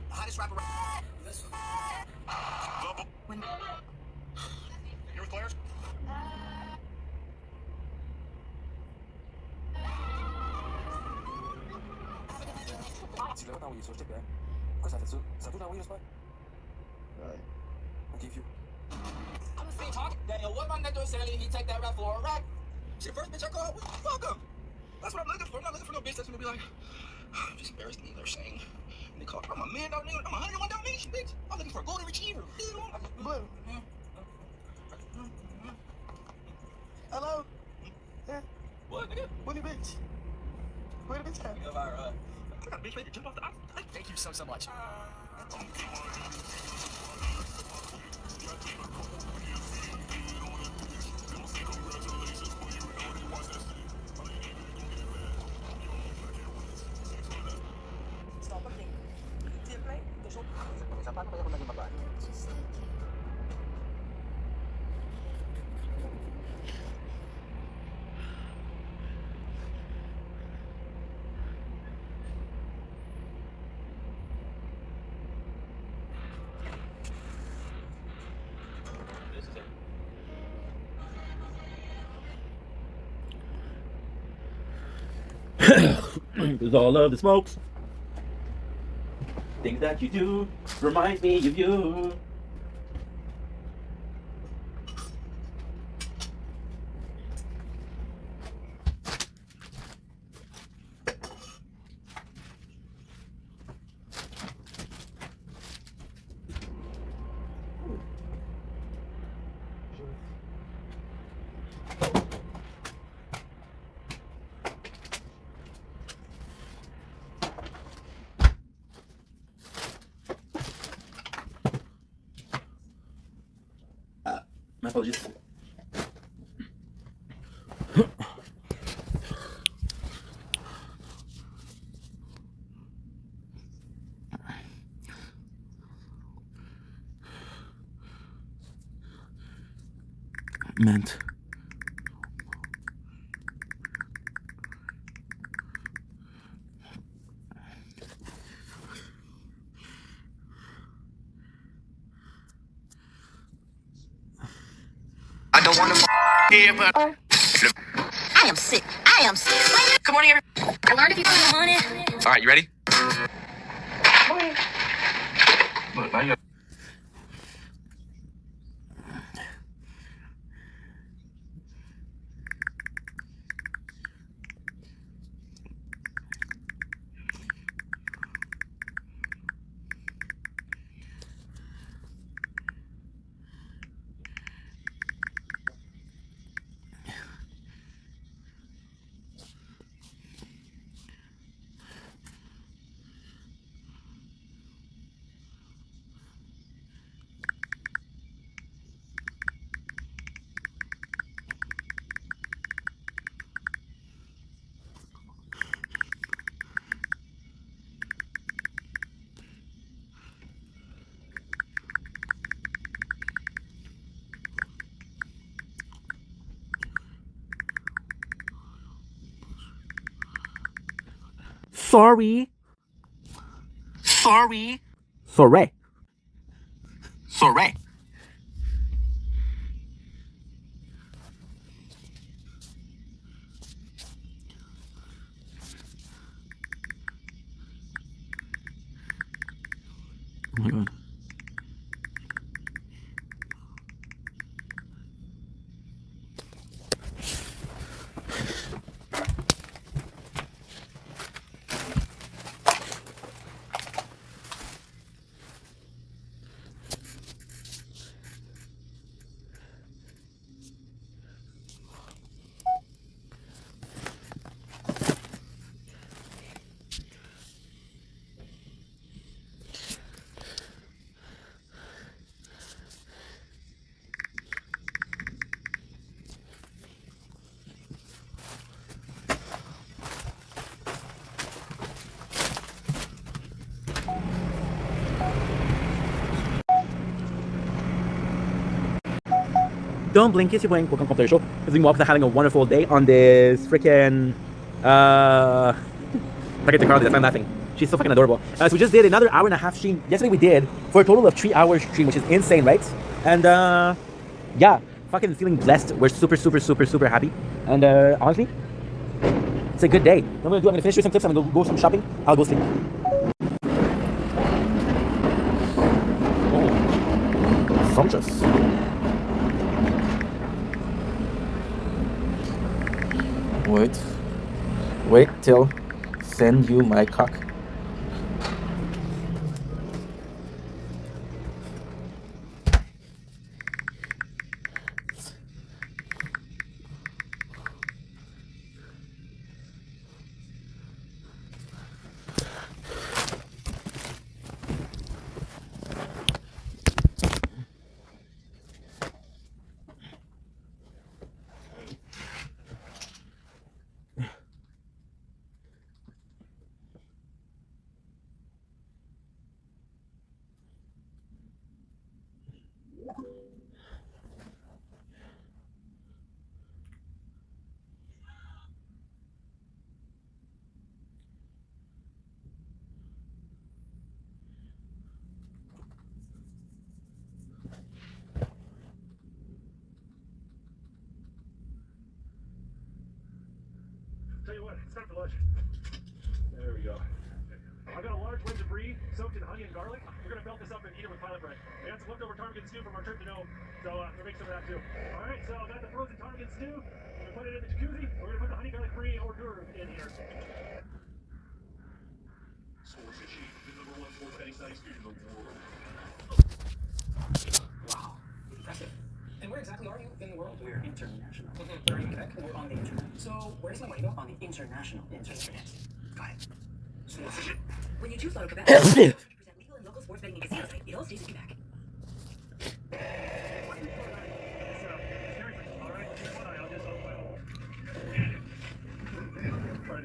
The hottest rapper. This one. When. You with Claire's? Tu l'as envoyé ça, je te plaît. Pourquoi ça fait ça? Ça peut t'envoyer, j'espère? Ouais. Ok, few. I'm a fake talk. Daniel, what my neck saying? He take that rap for a rack. She the first bitch I call. Welcome. That's what I'm looking for. I'm not looking for no bitch that's gonna be like, I'm just embarrassed me. They're saying. And they call. I'm a man, I'm a 101 Dalmatian, bitch. I'm looking for a golden retriever. Blue. Hello. Yeah. What, nigga? What bitch? Where the bitch at? I got a bitch ready to jump off the ice. Thank you so much. There's all of the smokes. Things that you do remind me of you. Apologies. Mint. I don't want to here, but I am sick. I am sick. Good morning, everybody. I learned if you put the money. All right, you ready? Look, now you Sorry. Sorry. Sorry. Sorry. Oh my god. Don't blink, kiss your blink. Welcome to the show. This is Walk having a wonderful day on this freaking I forget the car that's I'm laughing. She's so fucking adorable. So we just did another hour and a half stream. Yesterday we did for a total of 3 hours stream, which is insane, right? And yeah, fucking feeling blessed. We're super happy. And honestly, it's a good day. What I'm gonna finish with some clips. I'm gonna go some shopping. I'll go sleep. Oh, sumptuous. Wait till send you my cock. Tell you what, it's time for lunch. There we go. I've got a large wedge of brie soaked in honey and garlic. We're gonna melt this up and eat it with pilot bread. We had some leftover ptarmigan stew from our trip to Nome, so we'll make some of that too. All right, so I got the frozen ptarmigan stew. We're gonna put it in the jacuzzi. We're gonna put the honey garlic brie hors d'oeuvre in here. Sports Machine, the #1 sports betting site in the world. Wow, impressive. And where exactly are you in the world? We're international. We're in Quebec, we're on the internet. So where does my money go? On the international internet. Got it. Sports Machine. When you choose Lotto Quebec, 100% legal and local sports betting and casino site. It all stays in Quebec. This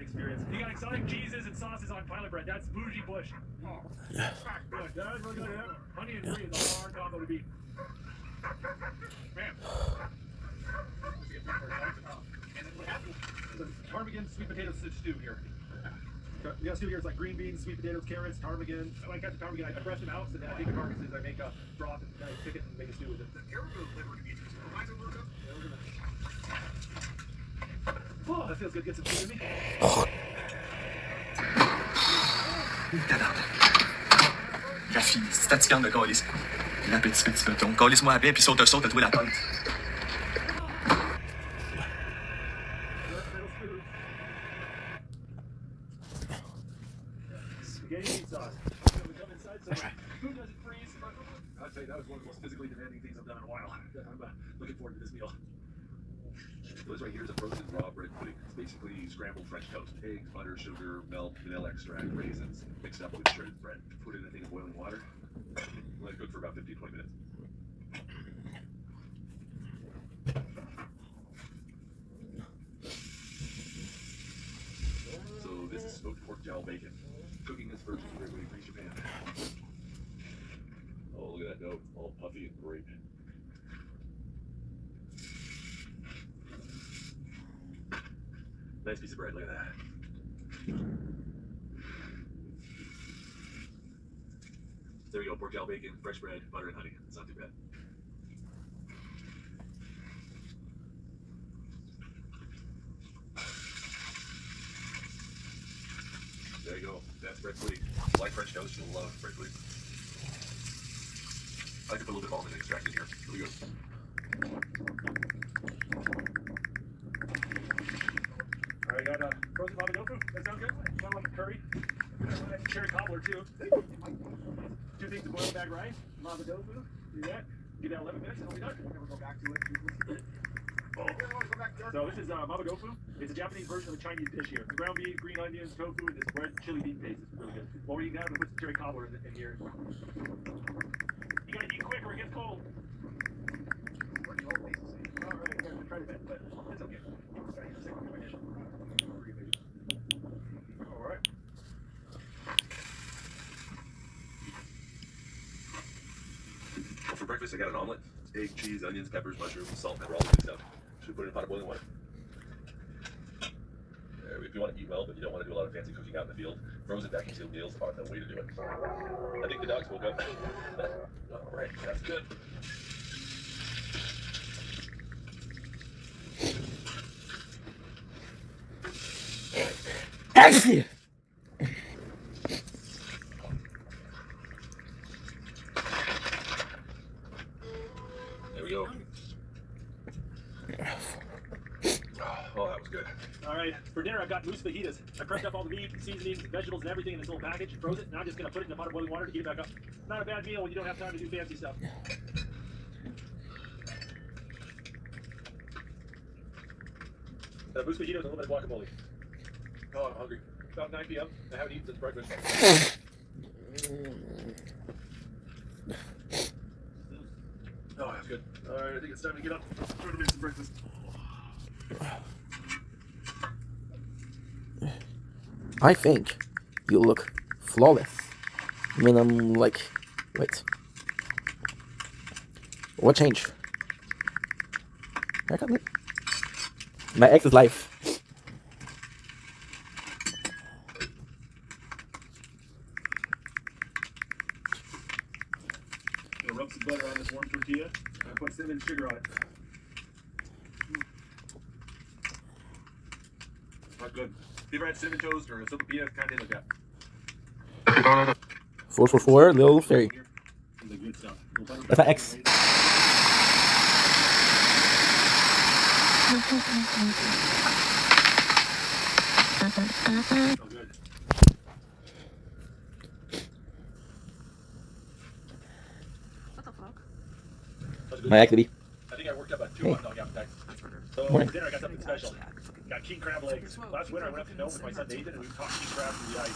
experience. You got exotic cheeses and sauces on pilot bread. That's bougie bush. Good. That's really good. Yeah. Honey and brie is a hard combo to beat. Man. It's a ptarmigan sweet potato stew here. The stew here is like green beans, sweet potatoes, carrots, ptarmigan. When I catch the ptarmigan, I fresh them out, and then I take the carcasses, I make a broth, and then I pick it and make a stew with it. The caribou flavor can be interesting. Oh, that feels good. Get some tea with me. Rafi, c'est fatigant de calice. La petit bâton. Calisse-moi à baie, puis saute à toi la tête. Spaghetti sauce. Food doesn't freeze. I'd say that was one of the most physically demanding things I've done in a while. I'm looking forward to this meal. So this right here is a frozen raw bread pudding. It's basically scrambled French toast. Eggs, butter, sugar, milk, vanilla extract, raisins, mixed up with shredded bread. Put it in a thing of boiling water. Let it cook for about 15-20 minutes. So this is smoked pork jowl bacon. Cooking this first is a great way to grease your pan. Oh, look at that dough. All puffy and great. Nice piece of bread, look at that. There we go, pork jowl bacon, fresh bread, butter, and honey. It's not too bad. There you go, that's bread pudding. Like French toast, you'll love bread pudding. I like to put a little bit of almond extract in here. Here we go. I got frozen lava tofu. That sounds good. One lemon curry. Cherry cobbler too. 2 things of boiled bag rice. Lava tofu. Do that. Give that 11 minutes and we'll be done. We'll go back to it. So this is mama tofu. It's a Japanese version of a Chinese dish here. Ground beef, green onions, tofu, and this red chili bean paste. It's really good. While we're eating that, we put some cherry cobbler in here. You gotta eat quick or it gets cold. All right, try to bend, but it's okay. All right. Well, for breakfast, I got an omelet. Egg, cheese, onions, peppers, mushrooms, salt, pepper, all the good stuff. Should put it in a pot of boiling water. If you want to eat well, but you don't want to do a lot of fancy cooking out in the field, frozen vacuum sealed meals are the way to do it. I think the dogs woke up. All right, that's good. Actually. There we go. Oh, that was good. All right, for dinner I've got moose fajitas. I crushed up all the meat, seasonings, vegetables, and everything in this little package, froze it. Now I'm just gonna put it in a pot of boiling water to heat it back up. Not a bad meal when you don't have time to do fancy stuff. Moose fajitas and a little bit of guacamole. Oh, I'm hungry. About 9 p.m. I haven't eaten since breakfast. Oh, that's good. All right, I think it's time to get up. Try to make some breakfast. I think you look flawless. I mean, I'm like, wait. What changed? My ex's life. Gonna rub some butter on this warm tortilla and put cinnamon and sugar on it. Not good. Have you ever had cinnamon toast or a sopapilla? Kind of like that. 444, little fairy. The good stuff. That's my ex. So good. What the fuck? My ex, baby. I think I worked up a 2 Hey. hot dog appetite. So Morning. for dinner I got something special. Got king crab legs. Last winter I went up to Nome with my son Nathan and we caught king crab from the ice.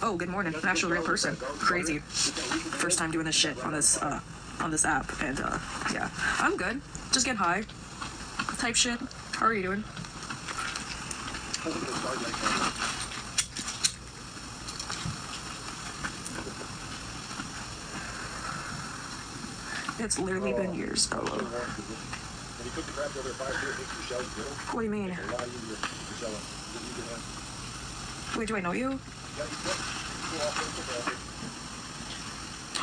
Oh, good morning. I'm actually a real person. Crazy. First time doing this shit on this app, and yeah, I'm good. Just get high. Type shit. How are you doing? It's literally been years, Bella. When you cook the crabs over the fire, it makes your shells brittle. What do you mean? It's a lot easier to keep the shell in. Is it easier than? Wait, do I know you? Yeah, you cook. Cool off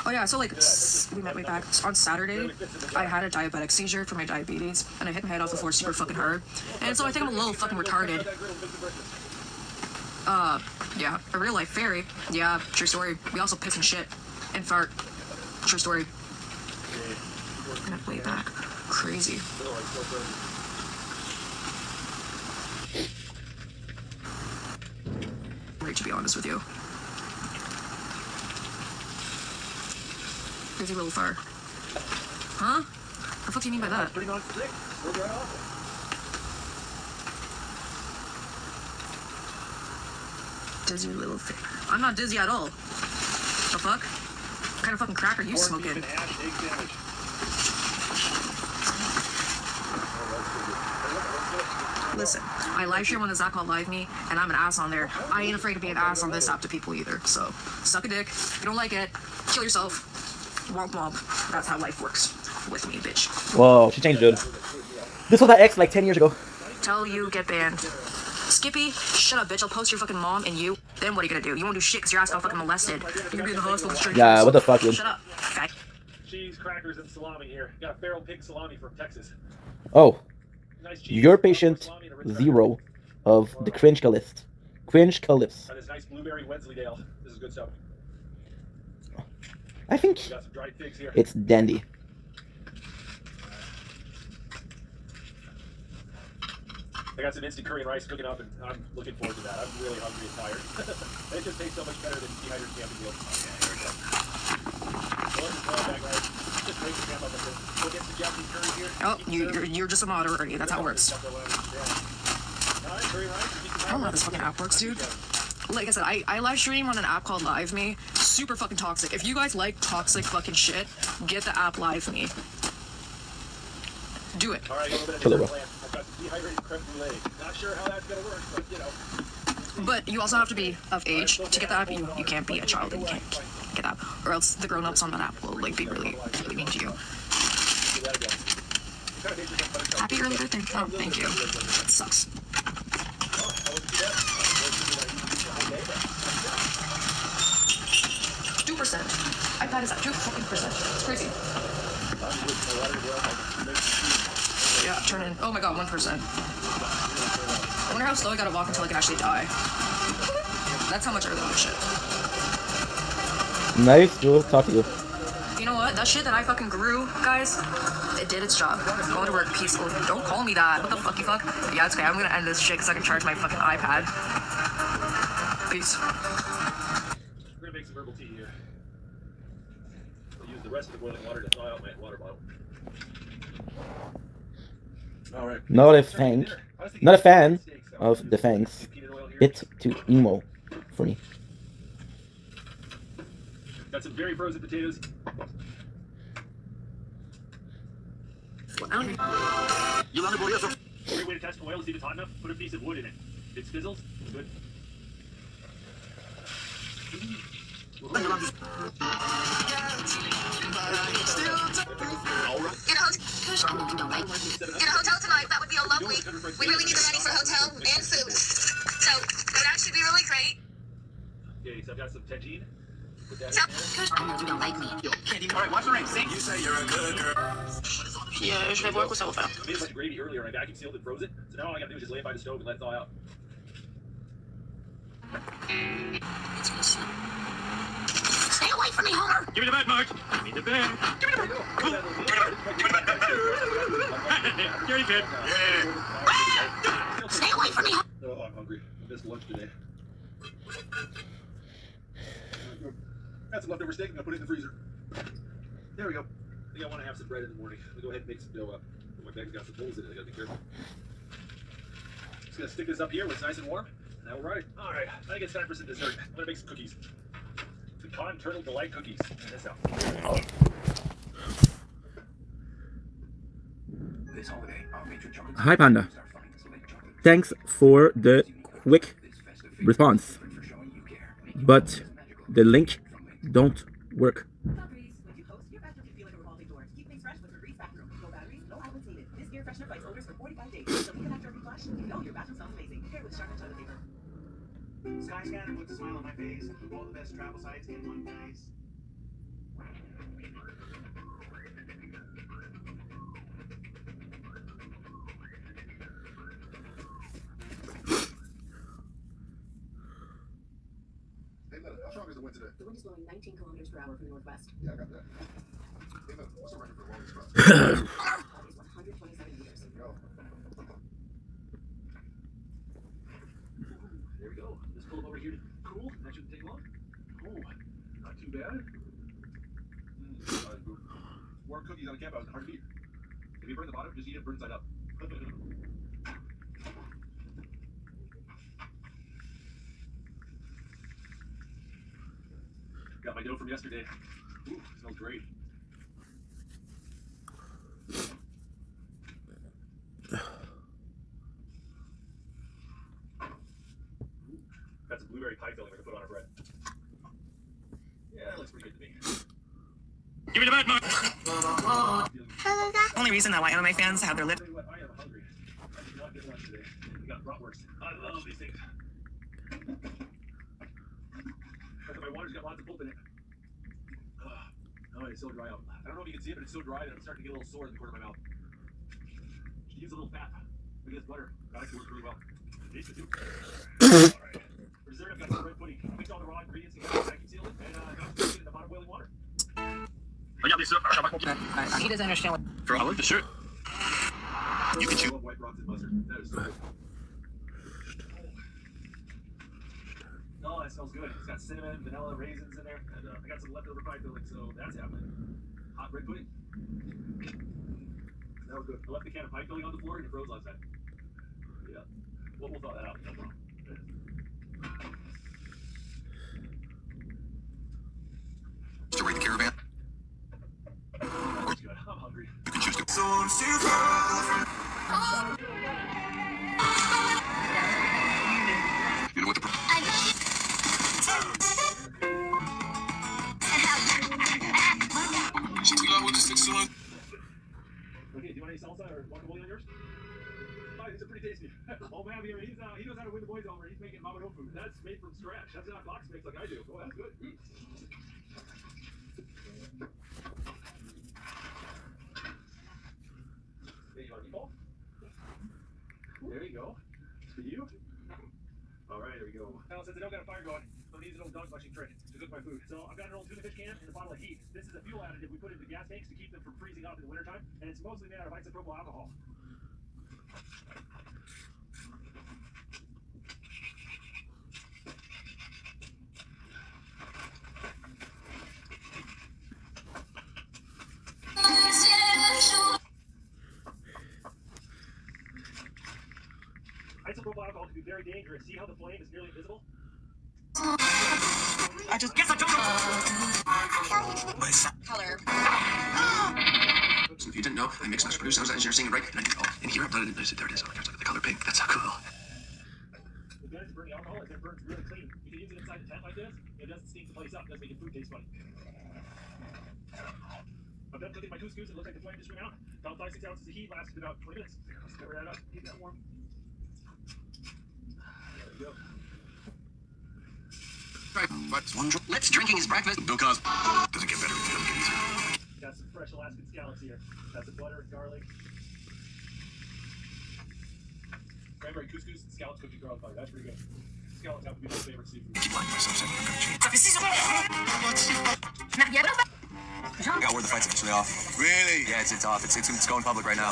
Oh yeah, so like we met way back on Saturday. I had a diabetic seizure for my diabetes, and I hit my head off the floor super fucking hard, and so I think I'm a little fucking retarded. Yeah, a real life fairy. Yeah, true story. We also piss and shit and fart. True story. I met way back. Crazy. Right, to be honest with you. Crazy little far. Huh? The fuck do you mean by that? Dizzy little thing. I'm not dizzy at all. The fuck? What kind of fucking crack are you smoking? Listen, I live stream on this app called Live Me, and I'm an ass on there. I ain't afraid to be an ass on this app to people either. So, suck a dick. If you don't like it, kill yourself. Womp womp. That's how life works with me, bitch. Whoa, she changed, dude. This was my ex like 10 years ago. Tell you get banned. Skippy, shut up, bitch. I'll post your fucking mom and you. Then what are you gonna do? You won't do shit because your ass got fucking molested. You're gonna be in the hospital straight. Yeah, what the fuck, dude? Shut up, guy. Cheese, crackers, and salami here. Got a feral pig salami from Texas. Oh. Your patient 0 of the cringe list. Cringe list. Got this nice blueberry Wensleydale. This is good stuff. I think Got some dried figs here. it's dandy. I got some instant curry and rice cooking up, and I'm looking forward to that. I'm really hungry and tired. It just tastes so much better than dehydrated camping meals. So let's just go back, guys. Just break the camp up a bit. We'll get some Japanese curry here. Oh, you're just a moderator. That's how it works. I don't know how this fucking app works, dude. Like I said, I live stream on an app called Live Me. Super fucking toxic. If you guys like toxic fucking shit, get the app Live Me. Do it. All right, I've got some dehydrated creme brulee. Not sure how that's gonna work, but you know. But you also have to be of age to get the app. You can't be a child and you can't get that, or else the grown-ups on that app will like be really mean to you. Happy early birthday! Oh, thank you. That sucks. 2%. iPad is at 2%. It's crazy. Yeah, turn in. Oh my god, 1%. I wonder how slow I gotta walk until I can actually die. That's how much I really give a shit. Nice to talk to you. You know what? That shit that I fucking grew, guys, it did its job. Going to work peacefully. Don't call me that. What the fuck, you fuck? Yeah, it's okay. I'm gonna end this shit because I can charge my fucking iPad. Peace. We're gonna make some herbal tea here. I'll use the rest of the boiling water to thaw out my water bottle. All right. Not a fan of the fangs. Bit too emo for me. Got some very frozen potatoes. Great way to test oil, see if it's hot enough. Put a piece of wood in it. If it fizzles, good. Get a hotel tonight. That would be a lovely. We really need the money for hotel and food. So it would actually be really great. Okay, so I've got some tangine. Put that You don't like me. Alright, watch the rain. Sing. You say you're a good girl. Yeah, je vais voir quoi ça va faire. I made a bunch of gravy earlier and I vacuum sealed and froze it. So now all I gotta do is just lay it by the stove and let it thaw out. Stay away from me, Homer. Give me the bed, Mark. Give me the bed. Give me the bed. Gary kid. Stay away from me. Oh, I'm hungry. I missed lunch today. Got some leftover steak. I'm gonna put it in the freezer. There we go. I think I want to have some bread in the morning. I'll go ahead and make some dough up. My bag's got some holes in it. I gotta be careful. Just gonna stick this up here when it's nice and warm. Now we're right. All right. I think it's time for some dessert. I'm gonna make some cookies. Pecan turtle delight cookies. Check this out. Hi Panda. Thanks for the quick response, but the link don't work. Skyscanner puts a smile on my face. All the best travel sites in one place. Hey, Meta, how strong is the wind today? The wind is blowing 19 kilometers per hour from the northwest. Yeah, I got that. Hey, Meta, what's the record for the longest gust? That is 127 meters. There we go. There we go. Just pull them over here to cool. That shouldn't take long. Oh, not too bad. Warm cookies on a camp out is hard to beat. If you burn the bottom, just eat it burn side up. Got my dough from yesterday. Ooh, smells great. Got some blueberry pie filling we can put on our bread. Yeah, that looks pretty good to me. Give me the bad mark. Only reason that white anime fans have their lip. I am hungry. I did not get lunch today. We got bratwurst. I love these things. My water's got lots of pulp in it. Oh, it's so dry out. I don't know if you can see it, but it's so dry that I'm starting to get a little sore in the corner of my mouth. Should use a little fat. Look at this butter. That actually works really well. Tastes good too. Alright. For dessert, I've got some red pudding. Mix all the raw ingredients together, vacuum seal it, and put it in the pot of boiling water. Regardez ça, ça va continuer. He doesn't understand what. I like the shirt. You can chew. White rocks and mustard. That is so good. Oh, that smells good. It's got cinnamon, vanilla, raisins in there, and I got some leftover pie filling, so that's happening. Hot red pudding. That was good. I left the can of pie filling on the floor and it froze last night. Yeah. We'll thaw that out. No problem. To raid the caravan. That's good. I'm hungry. You can choose to. You know what the. Okay, do you want any salsa or guacamole on yours? Oh, these are pretty tasty. Oh man, he knows how to win the boys over. He's making mama tofu. That's made from scratch. That's not box mix like I do. Oh, that's good. Hey, you want a meatball? There you go. For you? Alright, there we go. Now, since I don't got a fire going, I'm gonna use an old dog mushing trick to cook my food. So I've got an old tuna fish can and a bottle of heat. This is a fuel additive we put into gas tanks to keep them from freezing up in the wintertime, and it's mostly made out of isopropyl alcohol. Isopropyl alcohol can be very dangerous. See how the flame is nearly invisible? I just guess I don't know. Color. So if you didn't know, I mix, master, produce sounds, engineer, singing, right? And I did all. And here I blended it. There it is. Oh, there's the color pink. That's so cool. The advantage of burning alcohol is that it burns really clean. You can use it inside the tent like this. It doesn't stink the place up. It doesn't make your food taste funny. I'm done cooking my couscous. It looks like the flame just went out. About 5-6 ounces of heat lasted about 20 minutes. Let's cover that up. Keep that warm. There we go. Let's drinking his breakfast. Bill Cosby. Does it get better? It doesn't get easier. Got some fresh Alaskan scallops here. Got some butter and garlic. Cranberry couscous and scallops cooked in garlic butter. That's pretty good. Scallops have to be my favorite seafood. Keep lying to myself saying I'm gonna change. Got word the fight's officially off. Really? Yeah, it's off. It's going public right now.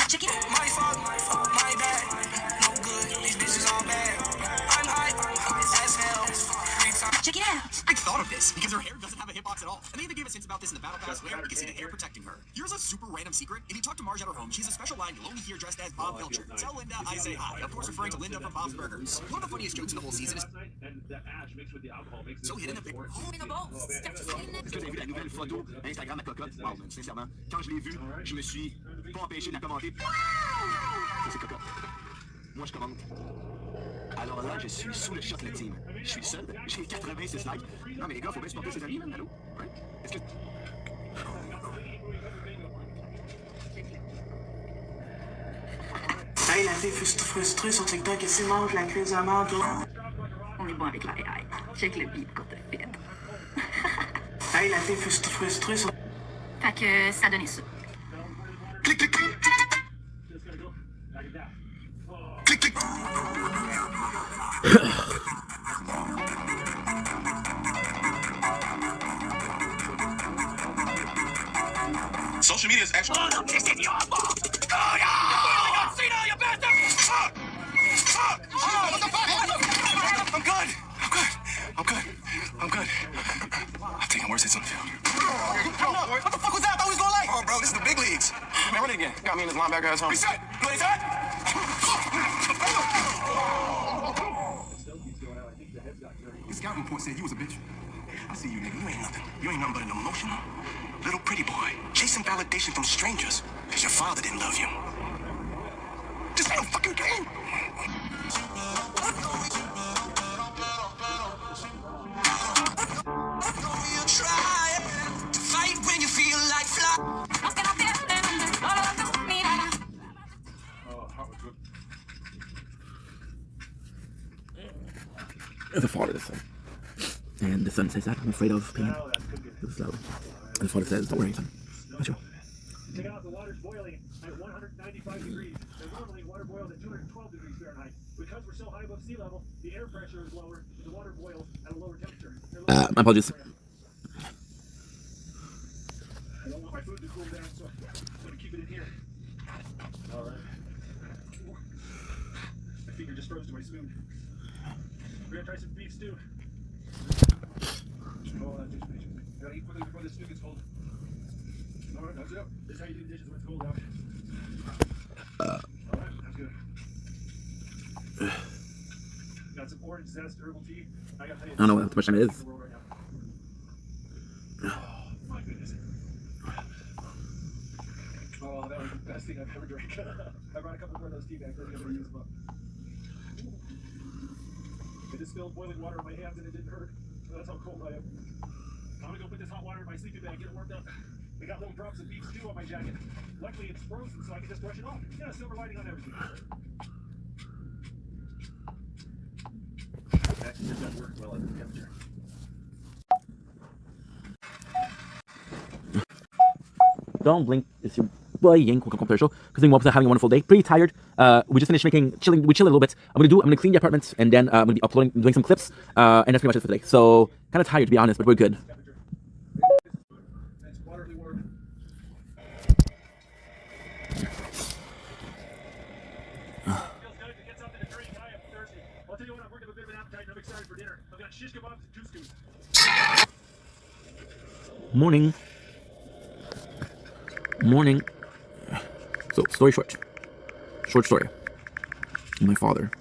Chicken. My fault, my bad. No good, these bitches all bad. I'm high as hell. Check it out. I thought of this because her hair doesn't have a hitbox at all. And they even gave us hints about this in the battle pass where you can see the hair protecting her. Here's a super random secret. If you talk to Marge at her home, she has a special line you'll only hear dressed as Bob Pilcher. Tell Linda I say hi. Of course, referring to Linda from Bob's Burgers. One of the funniest jokes in the whole season is And the ash mixed with the alcohol makes it so hidden in the Oh, in a bowl. Est-ce que vous avez vu la nouvelle photo Instagram à Cocotte? Wow, sincèrement, quand je l'ai vue, je me suis pas empêché de la commenter. C'est cocotte. Moi, je commande. Alors là, je suis sous le choc, le team. Je suis seul, j'ai 86 likes. Non, mais les gars, faut bien supporter ses amis, man. Allô? Ouais? Est-ce que... Hey, la fille frustrée sur TikTok, qu'est-ce qu'il mange, la crise de mort, On est bon avec la AI. Check le beat qu'on te fait. Hey, la fille frustrée sur... Fait que ça donnait ça. Clic, clic, clic. Clic, clic. Social media is actually... Oh, no, pissed in your mouth! Oh, no! Cena, you bastard! What the fuck? I'm good. I'm good. I think I'm worse than some film. What the fuck was that? I thought we was going light. Oh, bro, this is the big leagues. Man, run it again. Got me in this linebacker ass home. Reset. Reset. His scouting report said you was a bitch. I see you, nigga. You ain't nothing. You ain't nothing but an emotional little pretty boy chasing validation from strangers because your father didn't love you. This ain't a fucking game. The father of the son. And the son says that I'm afraid of pain. It was loud. And the father says, don't worry, son. Watch out. Check out, the water's boiling at 195 degrees. And normally water boils at 212 degrees Fahrenheit. Because we're so high above sea level, the air pressure is lower, and the water boils at a lower temperature. My apologies. I don't want my food to cool down, so I'm going to keep it in here. All right. My finger just froze to my spoon. We're going to try some beef stew. Oh, that tastes delicious. You gotta eat quickly before the stew gets cold. All right, that's it. This is how you do the dishes when it's cold out. All right, that's good. Got some orange zest herbal tea. I gotta tell you, I don't know what much time it is. My goodness. Oh, that was the best thing I've ever drank. I brought a couple more of those tea bags. I'm gonna use them up. I just spilled boiling water on my hands and it didn't hurt. That's how cold I am. I'm gonna go put this hot water in my sleeping bag, get it warmed up. I got little drops of beef stew on my jacket. Luckily it's frozen, so I can just brush it off. Yeah, silver lining on everything. That does work well at the temperature. Don't blink. It's your boy Yank. Welcome to the show. Because I'm having a wonderful day. Pretty tired. We just finished chilling. We chill a little bit. I'm gonna clean the apartment and then I'm gonna be doing some clips. And that's pretty much it for today. So kind of tired to be honest, but we're good. Morning. So, story short. Short story. My father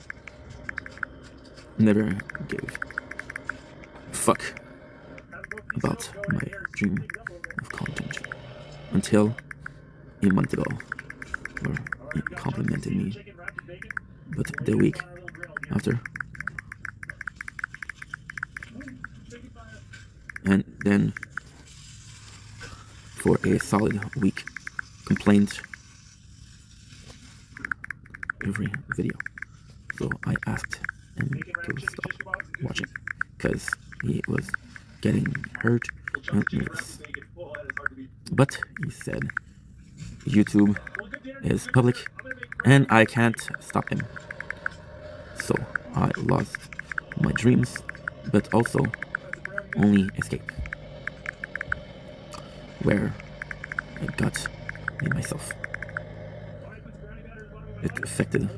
never gave a fuck about my dream of content until a month ago, where he complimented me. But the week after, and then for a solid week, complained every video. So I asked him to stop watching because he was getting hurt and nervous. But he said YouTube is public and I can't stop him. So I lost my dreams, but also only escape, where I got me myself. It affected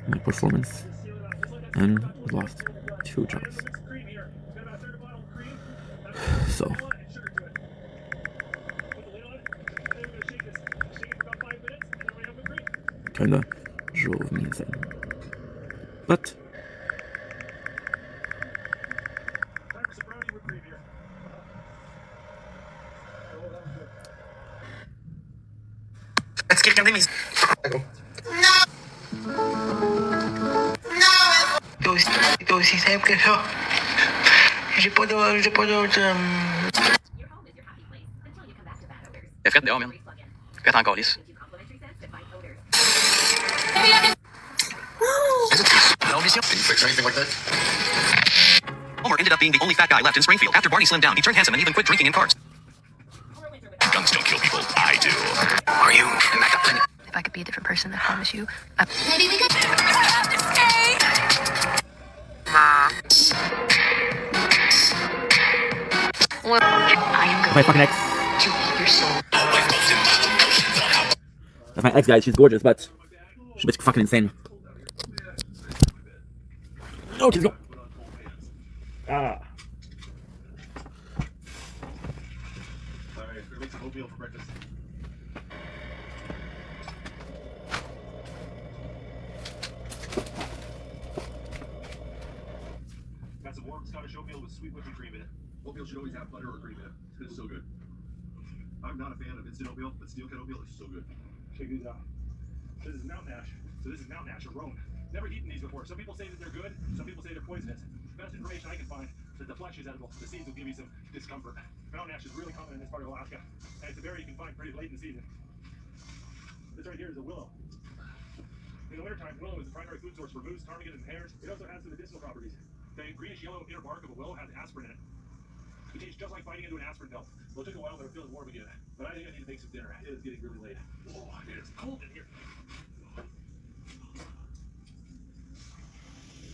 my performance and lost 2 jobs. So kinda drove me insane. But Est-ce qu'il regardait mes... aussi simple que ça. J'ai pas d'autre. Il a fait dehors, man. Fait encore lisse. No, Miss Young. Can you fix anything like that? Homer ended up being the only fat guy left in Springfield. After Barney slimmed down, he turned handsome and even quit drinking in cars. Guns don't kill people. I do. Are you? And that got plenty. If I could be a different person, I promise you. Maybe we could. My fucking ex. That's my ex, guys. She's gorgeous, but she's fucking insane. Oh, she's go. Ah. Alright, we're gonna make some oatmeal for breakfast. Got some warm Scottish oatmeal with sweet whipping cream in it. Oatmeal should always have butter or cream in it. It's so good. I'm not a fan of instant oatmeal, but steel cut oatmeal is so good. Check these out. This is mountain ash. So this is mountain ash or roan. Never eaten these before. Some people say that they're good. Some people say they're poisonous. Best information I can find is that the flesh is edible. The seeds will give you some discomfort. Mountain ash is really common in this part of Alaska, and it's a berry you can find pretty late in the season. This right here is a willow. In the wintertime, willow is the primary food source for moose, ptarmigan, and hares. It also has some medicinal properties. The greenish yellow inner bark of a willow has aspirin in it. It tastes just like biting into an aspirin pill. Well, it took a while, but I'm feeling warm again. But I think I need to make some dinner. It is getting really late. Oh, it is cold in here.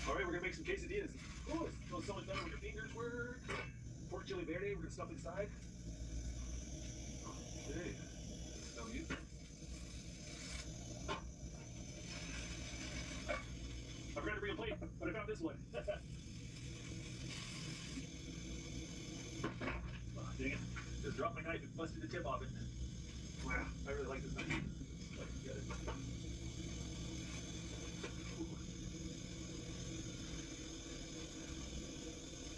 All right, we're gonna make some quesadillas. Oh, it smells so much better when your fingers work. Pork chili verde, we're gonna stuff inside. Hey, smell you. I forgot to bring a plate, but I found this one. Oh, dang it. Just dropped my knife and busted the tip off it. Wow, I really like this knife.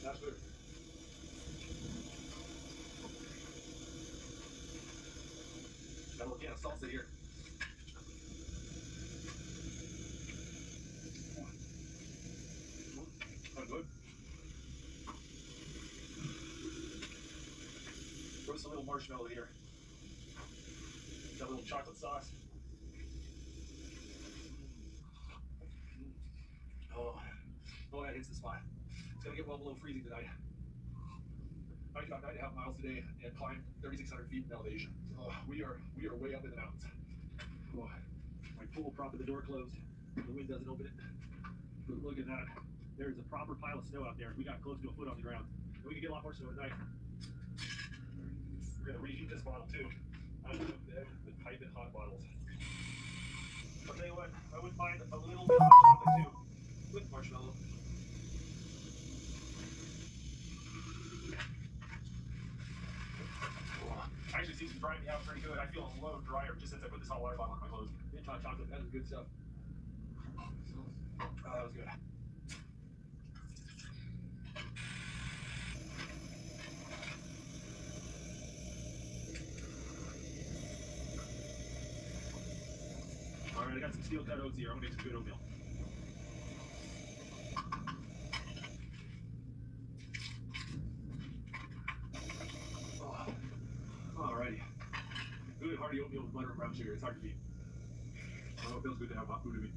That's good. Got a little can of salsa here. I'm good. Roast a little marshmallow here. Got a little chocolate sauce. Oh, that hits the spot. It's gonna get well below freezing tonight. I got 9.5 miles today and climbed 3,600 feet in elevation. Oh, we are way up in the mountains. Oh, my pool prop at the door closed. The wind doesn't open it. But look at that. There is a proper pile of snow out there. We got close to a foot on the ground. And we can get a lot more snow tonight. We're gonna reheat this bottle too. I love the piping hot bottles. I'll tell you what, I wouldn't mind a little bit of chocolate too. With marshmallow. Actually seems to dry me out pretty good. I feel a load drier just since I put this hot water bottle on my clothes. Mint hot chocolate, that is good stuff. Oh, that was good. Alright, I got some steel cut oats here. I'm gonna make some good oatmeal. Alrighty. Good hearty oatmeal with butter and brown sugar. It's hard to beat. Oh, it feels good to have hot food in me.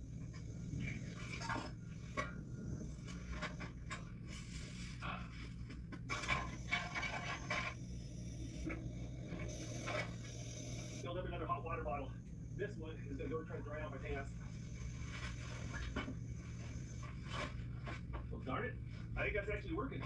Filled up another hot water bottle. This one is gonna go try to dry out my pants. Well, darn it. I think that's actually working.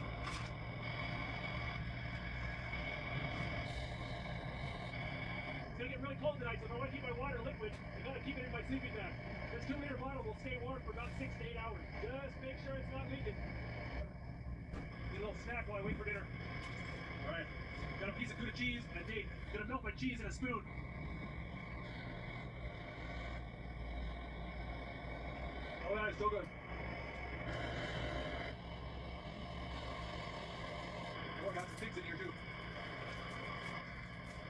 It's gonna get really cold tonight, so if I want to keep my water liquid, I gotta keep it in my sleeping bag. This 2-liter bottle will stay warm for about 6 to 8 hours. Just make sure it's not leaking. Need a little snack while I wait for dinner. Alright, got a piece of Gouda cheese and a date. Gonna melt my cheese in a spoon. Oh, that is so good. Oh, I got some figs in here too.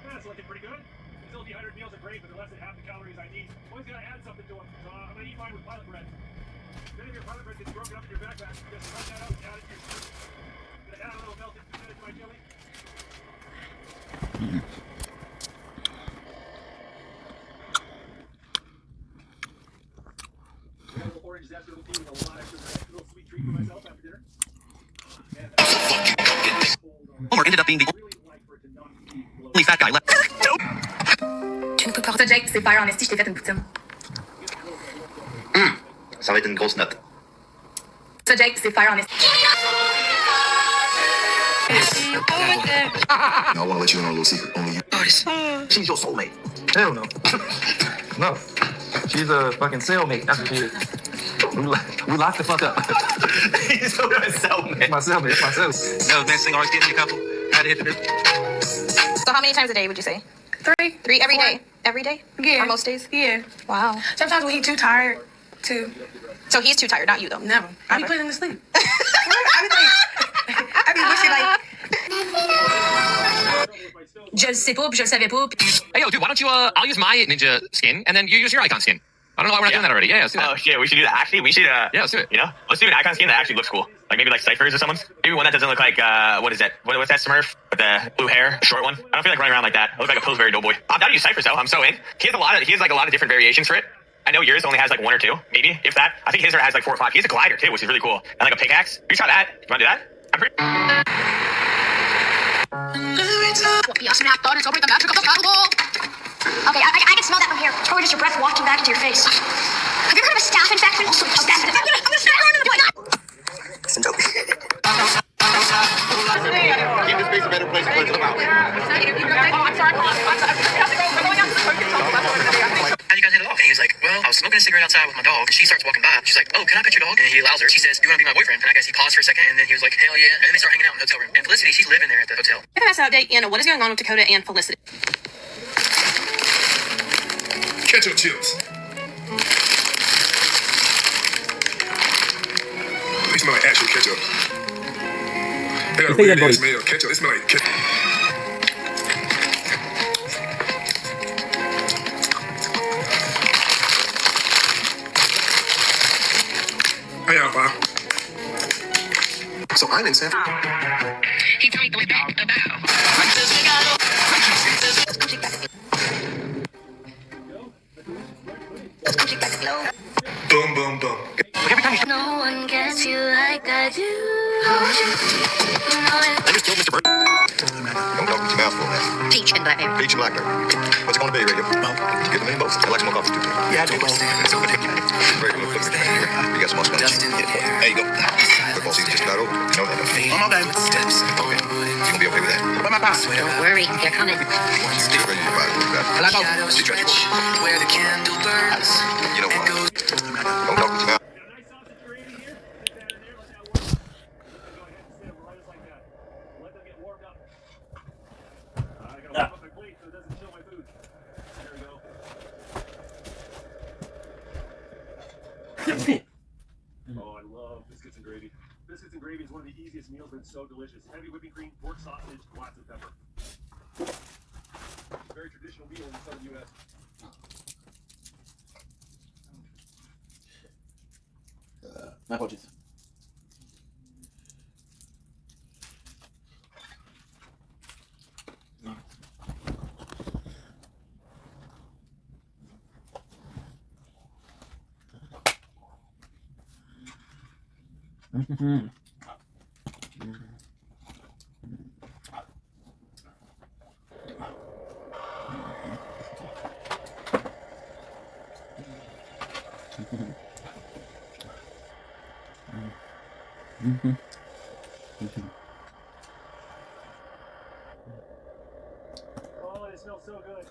That's looking pretty good. These little dehydrated meals are great, but they're less than half the calories I need. Always gotta add something to them. So I'm gonna eat mine with pilot bread. Then if your pilot bread gets broken up in your backpack, just cut that out and add it to your soup. Gonna add a little melted potato to my chili. I got a little orange zest little tea with a lot of sugar. A little sweet treat for myself after dinner. Homer ended up being the only fat guy left. Tu ne peux pas. Ça, Jake, c'est fire en esti, je t'ai fait une poutine. Ça va être une grosse note. Ça, Jake, c'est fire en esti. I want to let you in on a little secret. Only you. She's your soulmate. Hell no. No. She's a fucking cellmate. That's what she is. We locked the fuck up. He's a cellmate. My cellmate. My cellmate. That was the best thing always getting in a couple. Had to hit the. So how many times a day would you say? 3. 3 every 4. day? Every day? Yeah. Or most days? Yeah. Wow. Sometimes when he's too tired, too. So he's too tired, not you though? Never. I be putting him to sleep. I be wishing like. Je le sais pas, puis je le savais pas. Hey, yo, dude, why don't you, I'll use my ninja skin, and then you use your icon skin. I don't know why we're not doing that already. Yeah, let's do that. Oh, shit, we should do that. Actually, we should, yeah, let's do it. You know, let's do an icon skin that actually looks cool. Like maybe like Cypher's or someone's. Maybe one that doesn't look like, what is that? What's that Smurf with the blue hair, short one? I don't feel like running around like that. I look like a Pillsbury doughboy. I'm down to use Cypher's though. I'm so in. He has like a lot of different variations for it. I know yours only has like 1 or 2, maybe, if that. I think his has like 4 or 5. He has a glider too, which is really cool. And like a pickaxe. You try that. You wanna do that? I'm pretty. Okay, I can smell that from here. It's probably just your breath wafting back into your face. Have you ever heard of a staph infection? I'm gonna start running into it. Keep this space a better place to cleanse them out. How you guys hit it off? And he was like, well, I was smoking a cigarette outside with my dog, and she starts walking by. She's like, oh, can I pet your dog? And he allows her. She says, do you want to be my boyfriend? And I guess he paused for a second, and then he was like, hell yeah. And then they start hanging out in the hotel room. And Felicity, she's living there at the hotel. If that's an update, Anna, what is going on with Dakota and Felicity? Ketchup chips. They smell like actual ketchup. They got a weird ass smell. Ketchup. They smell like ketchup. How y'all, Bob? So I'm in San He told me to back about. Boom, boom, boom. No one gets you like I do. I just killed Mr. Bird. Don't talk with your mouth full, man. Peach and blackberry. Peach and blackberry. What's it gonna be, Radio? Both. Give them in both. I like smoke coffee too. Yeah, I do both. Radio, look at you got some more spinach. There you go. Football season just about over. You know that, don't you? I'm okay. Okay. You gonna be okay with that? Where my boss? Don't worry, they're coming. Get ready to buy it. I like both. Be stretchable. Where the candle burns. You know what? Don't talk with your mouth. Oh, I love biscuits and gravy. Biscuits and gravy is one of the easiest meals, but it's so delicious. Heavy whipping cream, pork sausage, lots of pepper. Very traditional meal in the southern U.S. My apologies. Mm-hmm. Mm-hmm. Mm-hmm. Oh, it smells so good.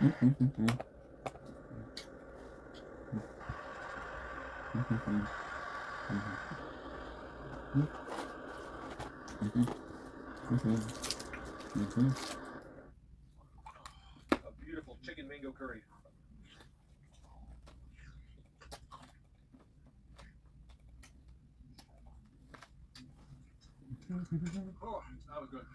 Mm-hmm. Mm-hmm. Mm-hmm. Mm-hmm. Mm-hmm. A beautiful chicken mango curry. Oh, that was good.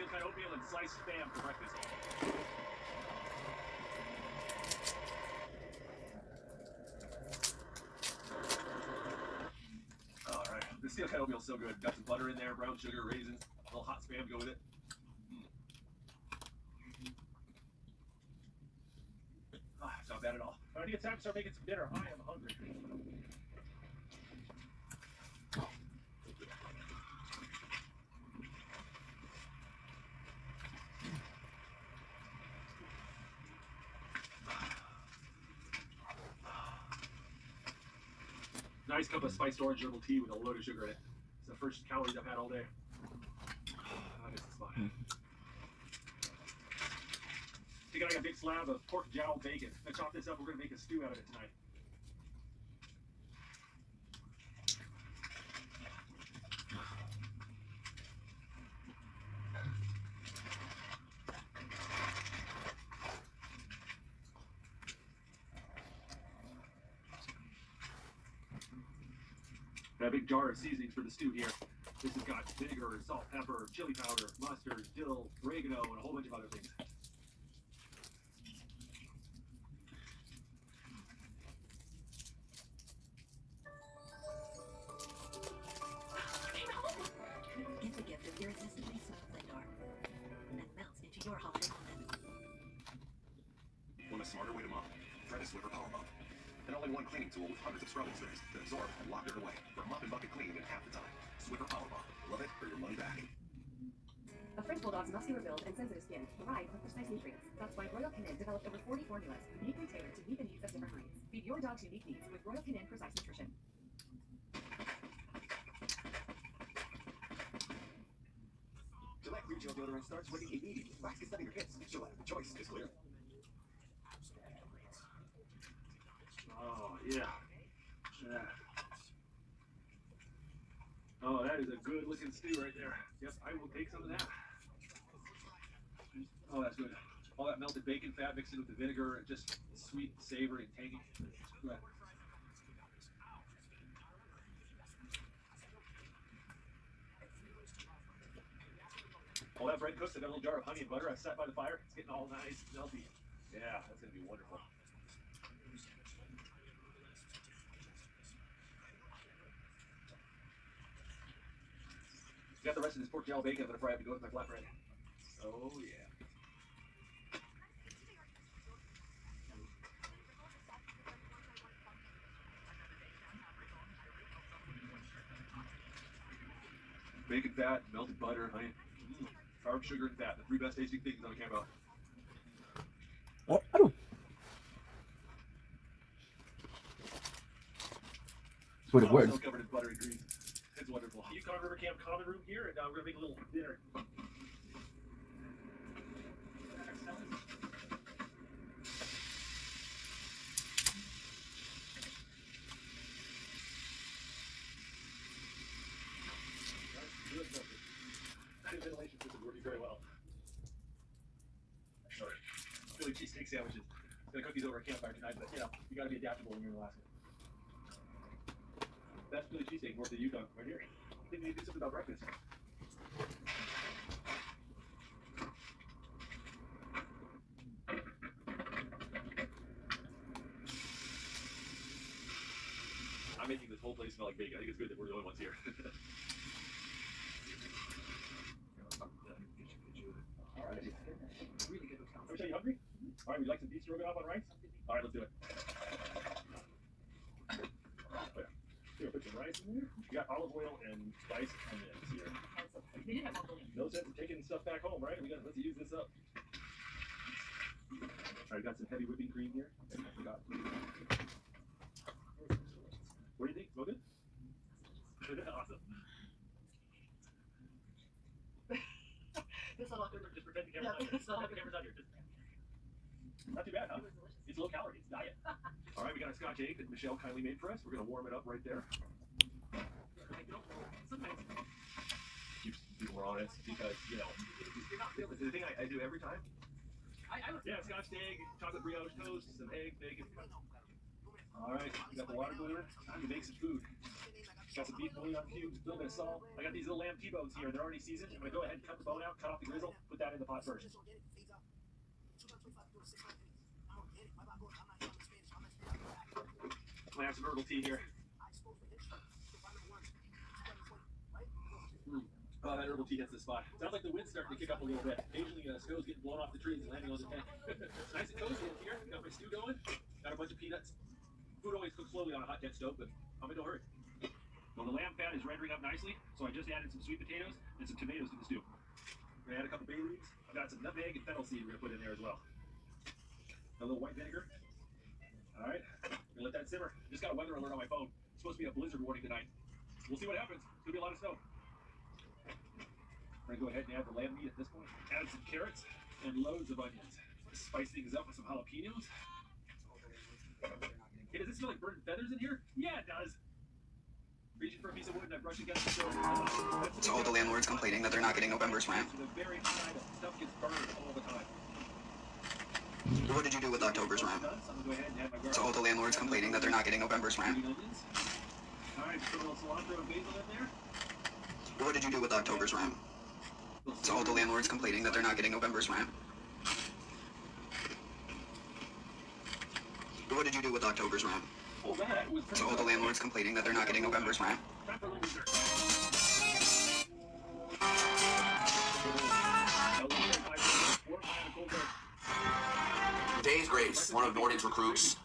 cut oatmeal and sliced spam for breakfast. All right, the steel cut oatmeal's so good. Got some butter in there, brown sugar, raisins, a little hot spam to go with it. It's not bad at all. I think it's time to start making some dinner. I am hungry. Nice cup of spiced orange herbal tea with a load of sugar in it. It's the first calories I've had all day. I miss the spot. I got a big slab of pork jowl bacon. I chop this up. We're going to make a stew out of it tonight. Got a big jar of seasonings for the stew here. This has got vinegar, salt, pepper, chili powder, mustard, dill, oregano, and a whole bunch of other things. Get the gift of irresistibly smooth Lindor and melts into your holiday moment. Want a smarter way to mop? Try the Swiffer Power Mop. And all in one cleaning tool with hundreds of scrubbing strips that absorb and lock dirt away for a mop and bucket clean in half the time. Swiffer Power Mop. Love it or your money back. A French Bulldog's muscular build and sensitive skin thrive with precise nutrients. That's why Royal Canin developed over 40 formulas uniquely tailored to meet the needs of different breeds. Feed your dog's unique needs with Royal Canin Precise Nutrition. Gillette Clear Gel Deodorant starts working immediately. Wax gets stuck in your hits. Gillette, the choice is clear. Oh, yeah. Oh, that is a good looking stew right there. Yep, I will take some of that. Oh, that's good. All that melted bacon fat mixed in with the vinegar, just sweet, savory, and tangy. Go ahead. All that bread cooks. I got a little jar of honey and butter. I sat by the fire. It's getting all nice, melty. Yeah, that's gonna be wonderful. Got the rest of this pork jowl bacon I'm gonna fry up to go with my flatbread. Oh yeah. Bacon fat, melted butter, honey, carb, sugar, and fat. The three best tasting things on a campo. I don't. That's what it works. Still covered in buttery grease. It's wonderful. Yukon River Camp common room here, and we're gonna make a little dinner. Ventilation system working very well. Sorry. Philly cheesesteak sandwiches. Gonna cook these over a campfire tonight, but you know, you gotta be adaptable when you're in Alaska. Best Philly cheesesteak north of Yukon, right here. I think we need to do something about breakfast. I'm making this whole place smell like bacon. I think it's good that we're the only ones here. Alright. Are you hungry? Alright, would you like some beef stroganoff on rice? Alright, let's do it. Here, put some rice in there. You got olive oil and diced onions here. No sense in taking stuff back home, right? Let's use this up. Alright, got some heavy whipping cream here. I forgot. What do you think? Smell good? Awesome. This all just pretend the camera's on here. The camera's on here. Not too bad, huh? It's low calorie. It's diet. All right, we got a Scotch egg that Michelle kindly made for us. We're gonna warm it up right there. Sometimes keeps people more honest because you know the thing I do every time. Yeah, Scotch egg, chocolate brioche toast, some egg, bacon. All right, we got the water going. Time to make some food. Got some beef bouillon cubes, a little bit of salt. I got these little lamb T-bones here. They're already seasoned. I'm gonna go ahead and cut the bone out, cut off the grizzle, put that in the pot first. I have some herbal tea here. Oh, that herbal tea hits the spot. Sounds like the wind's starting to kick up a little bit. Occasionally, snow's getting blown off the trees and landing on the tent. Nice and cozy in here. Got my stew going. Got a bunch of peanuts. Food always cooks slowly on a hot tent stove, but I'm in no hurry. Well, the lamb fat is rendering up nicely, so I just added some sweet potatoes and some tomatoes to the stew. I'm gonna add a couple bay leaves. I've got some nutmeg and fennel seed we're gonna put in there as well. A little white vinegar. All right, gonna let that simmer. Just got a weather alert on my phone. It's supposed to be a blizzard warning tonight. We'll see what happens. It's gonna be a lot of snow. I'm gonna go ahead and add the lamb meat at this point. Add some carrots and loads of onions. Spice things up with some jalapenos. Hey, does it smell like burnt feathers in here? Yeah, it does. Reaching for a piece of wood and I brush against the stove. To all the landlords complaining that they're not getting November's rent. The very side of stuff gets burned all the time. What did you do with October's rent? To all the landlords complaining that they're not getting November's rent. Alright, put a little cilantro and basil in there. What did you do with October's rent? To all the landlords complaining that they're not getting November's rent. What did you do with October's rent? To all the landlords complaining that they're not getting November's rent. Days Grace, one of Norton's recruits.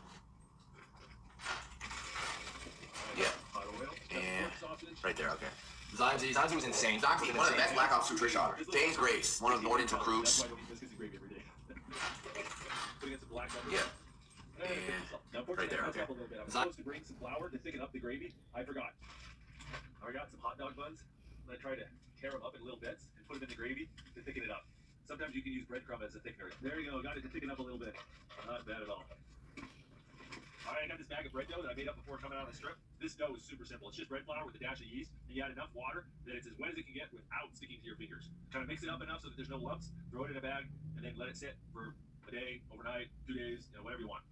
Yeah. And right there, okay. Zanzi was insane. Zanzi, one of the best Black Ops 2 trick shotters. Days Grace, one of Norton's recruits. Yeah. And right there, okay. I was supposed to bring some flour to thicken up the gravy. I forgot. I got some hot dog buns. And I tried to tear them up in little bits and put them in the gravy to thicken it up. Sometimes you can use breadcrumb as a thickener. There you go. Got it to thicken up a little bit. Not bad at all. All right, I got this bag of bread dough that I made up before coming out of the strip. This dough is super simple. It's just bread flour with a dash of yeast, and you add enough water that it's as wet as it can get without sticking to your fingers. Kind of mix it up enough so that there's no lumps. Throw it in a bag, and then let it sit for a day, overnight, 2 days, whatever you want.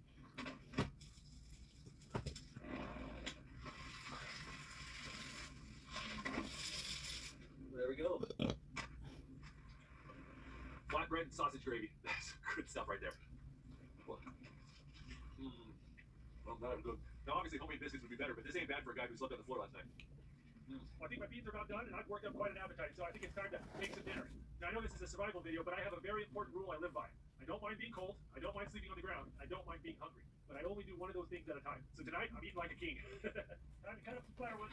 There we go. Flatbread and sausage gravy. That's good stuff right there. Well, not good. Now, obviously, homemade biscuits would be better, but this ain't bad for a guy who slept on the floor last night. Well, I think my beans are about done, and I've worked up quite an appetite, so I think it's time to make some dinner. Now, I know this is a survival video, but I have a very important rule I live by. I don't mind being cold, I don't mind sleeping on the ground, I don't mind being hungry, but I only do one of those things at a time. So tonight, I'm eating like a king. Time to cut up some firewood.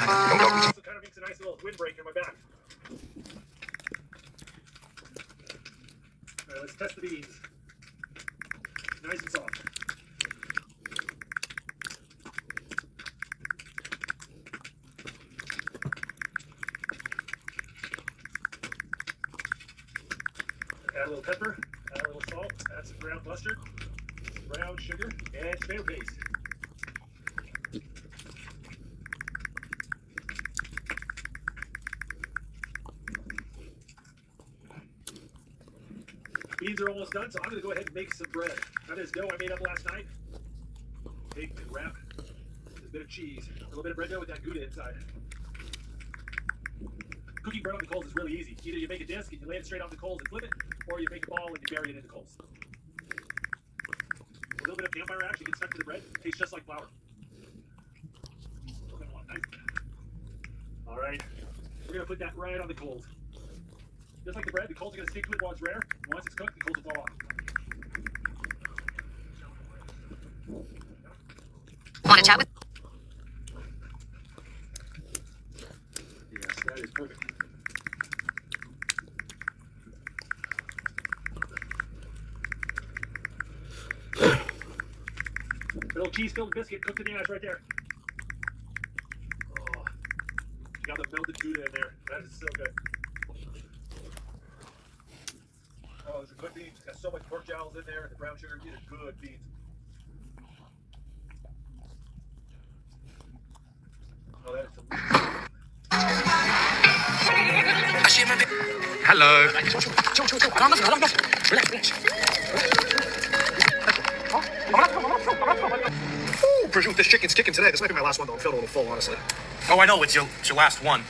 Also kind of makes a nice little windbreak in my back. Alright, let's test the beans. Nice and soft. Add a little pepper, add a little salt, add some ground mustard, some brown sugar, and tomato paste. Beans are almost done, so I'm going to go ahead and make some bread. Now this dough I made up last night. Take and wrap a bit of cheese, a little bit of bread dough with that Gouda inside. Cooking bread on the coals is really easy. Either you make a disc and you lay it straight on the coals and flip it, or you make a ball and you bury it in the coals. A little bit of campfire ash, you get stuck to the bread. It tastes just like flour. All right, we're going to put that right on the coals. Just like the bread, the coals are going to stick to it while it's rare. Once it's cooked, the coals will fall off. Want to chat with? Yes, that is perfect. Little cheese-filled biscuit cooked in the ash right there. Oh, you got the melted Gouda in there. That is so good. Oh, those are good beans. Got so much pork jowls in there and the brown sugar. These are good beans. Hello. Calm down, relax. Ooh, prosciutto, this chicken's kicking today. This might be my last one, though. I'm feeling a little full, honestly. Oh, I know, it's your last one.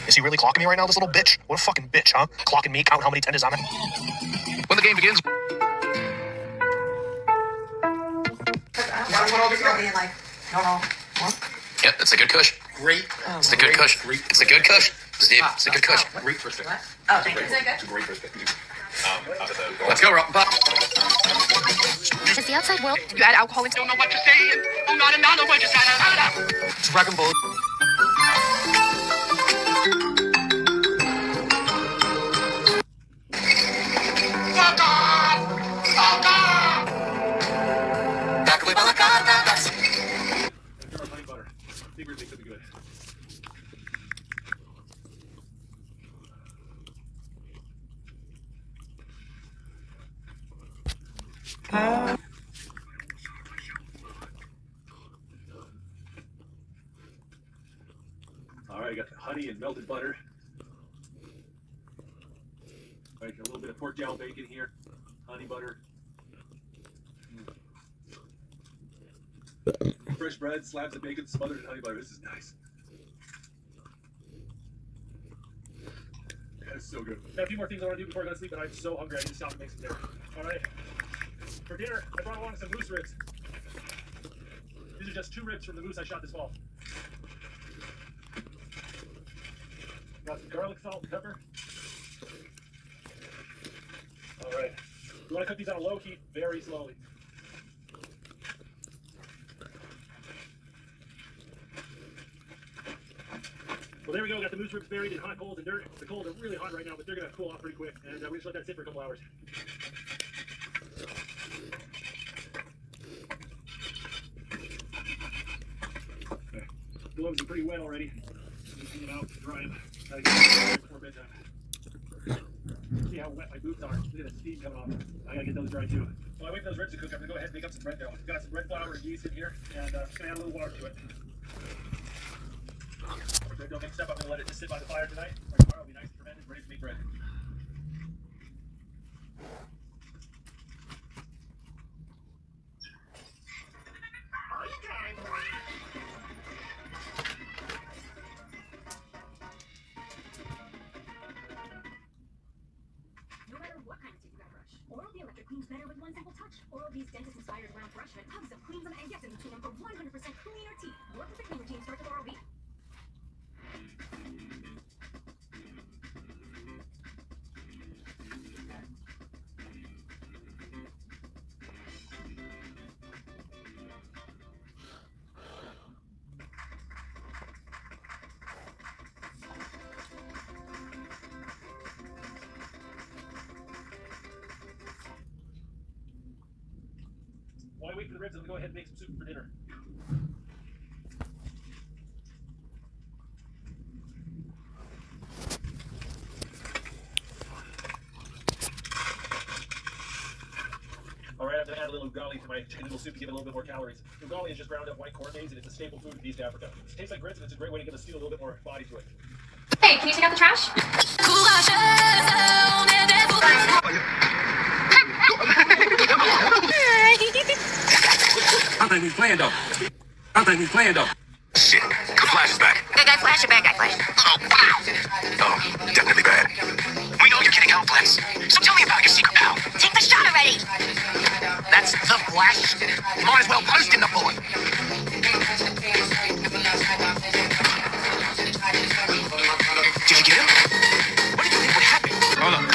Is he really clocking me right now, this little bitch? What a fucking bitch, huh? Clocking me, counting how many tenders I'm in. When the game begins. Yep, it's a good kush. Great. It's a good kush. It's a good kush. Steve, it's a good kush. Great perspective. Oh, thank you. It's a great perspective. Let's go, Rob. Is the outside world? You add alcohol into. Don't know what to say. Oh, not another word to say. Dragon Ball. Fuck off! Fuck off! Back away by la carta. Honey butter. Figured they could be good. All right, I got the honey and melted butter. All right, a little bit of pork jowl bacon here, honey butter. Fresh bread, slabs of bacon smothered in honey butter. This is nice. That's so good. Got a few more things I want to do before I go to sleep, but I'm so hungry I need to stop and make some dinner. All right. For dinner, I brought along some moose ribs. These are just 2 ribs from the moose I shot this fall. Got some garlic, salt, and pepper. All right. You want to cook these on a low heat, very slowly. Well, there we go. We got the moose ribs buried in hot coals and dirt. The coals are really hot right now, but they're going to cool off pretty quick. And we're just let that sit for a couple hours. Okay. Gloves are pretty wet already. Just hang them out, dry them. Gotta get them right before bedtime. See how wet my boots are. Look at the steam coming off. I gotta get those dry too. While I wait for those ribs to cook, I'm gonna go ahead and make up some bread dough. Got some bread flour and yeast in here, and just gonna add a little water to it. Bread dough mixed up, I'm gonna let it just sit by the fire tonight. Or tomorrow it'll be nice and fermented, ready to make bread. No matter what kind of teeth you gotta brush, Oral-B Electric cleans better with one simple touch. Oral-B's dentist-inspired round brush head tugs them, cleans them, and gets into them for 100% cleaner teeth. Your perfect clean routine starts with Oral-B. While I wait for the ribs, I'm gonna go ahead and make some soup for dinner. All right, I'm gonna add a little ugali to my chicken noodle soup to give it a little bit more calories. Ugali is just ground up white corn maize, and it's a staple food in East Africa. It tastes like grits, and it's a great way to give a stew a little bit more body to it. Hey, can you take out the trash? I think he's playing though. Shit. The Flash is back. Good guy flash, a bad guy flash. Oh, wow. Oh, definitely bad. We know you're getting complex. So tell me about your secret pal. Take the shot already. That's the Flash. You might as well post in the bullet. Did you get him? What did you think would happen? Hold on.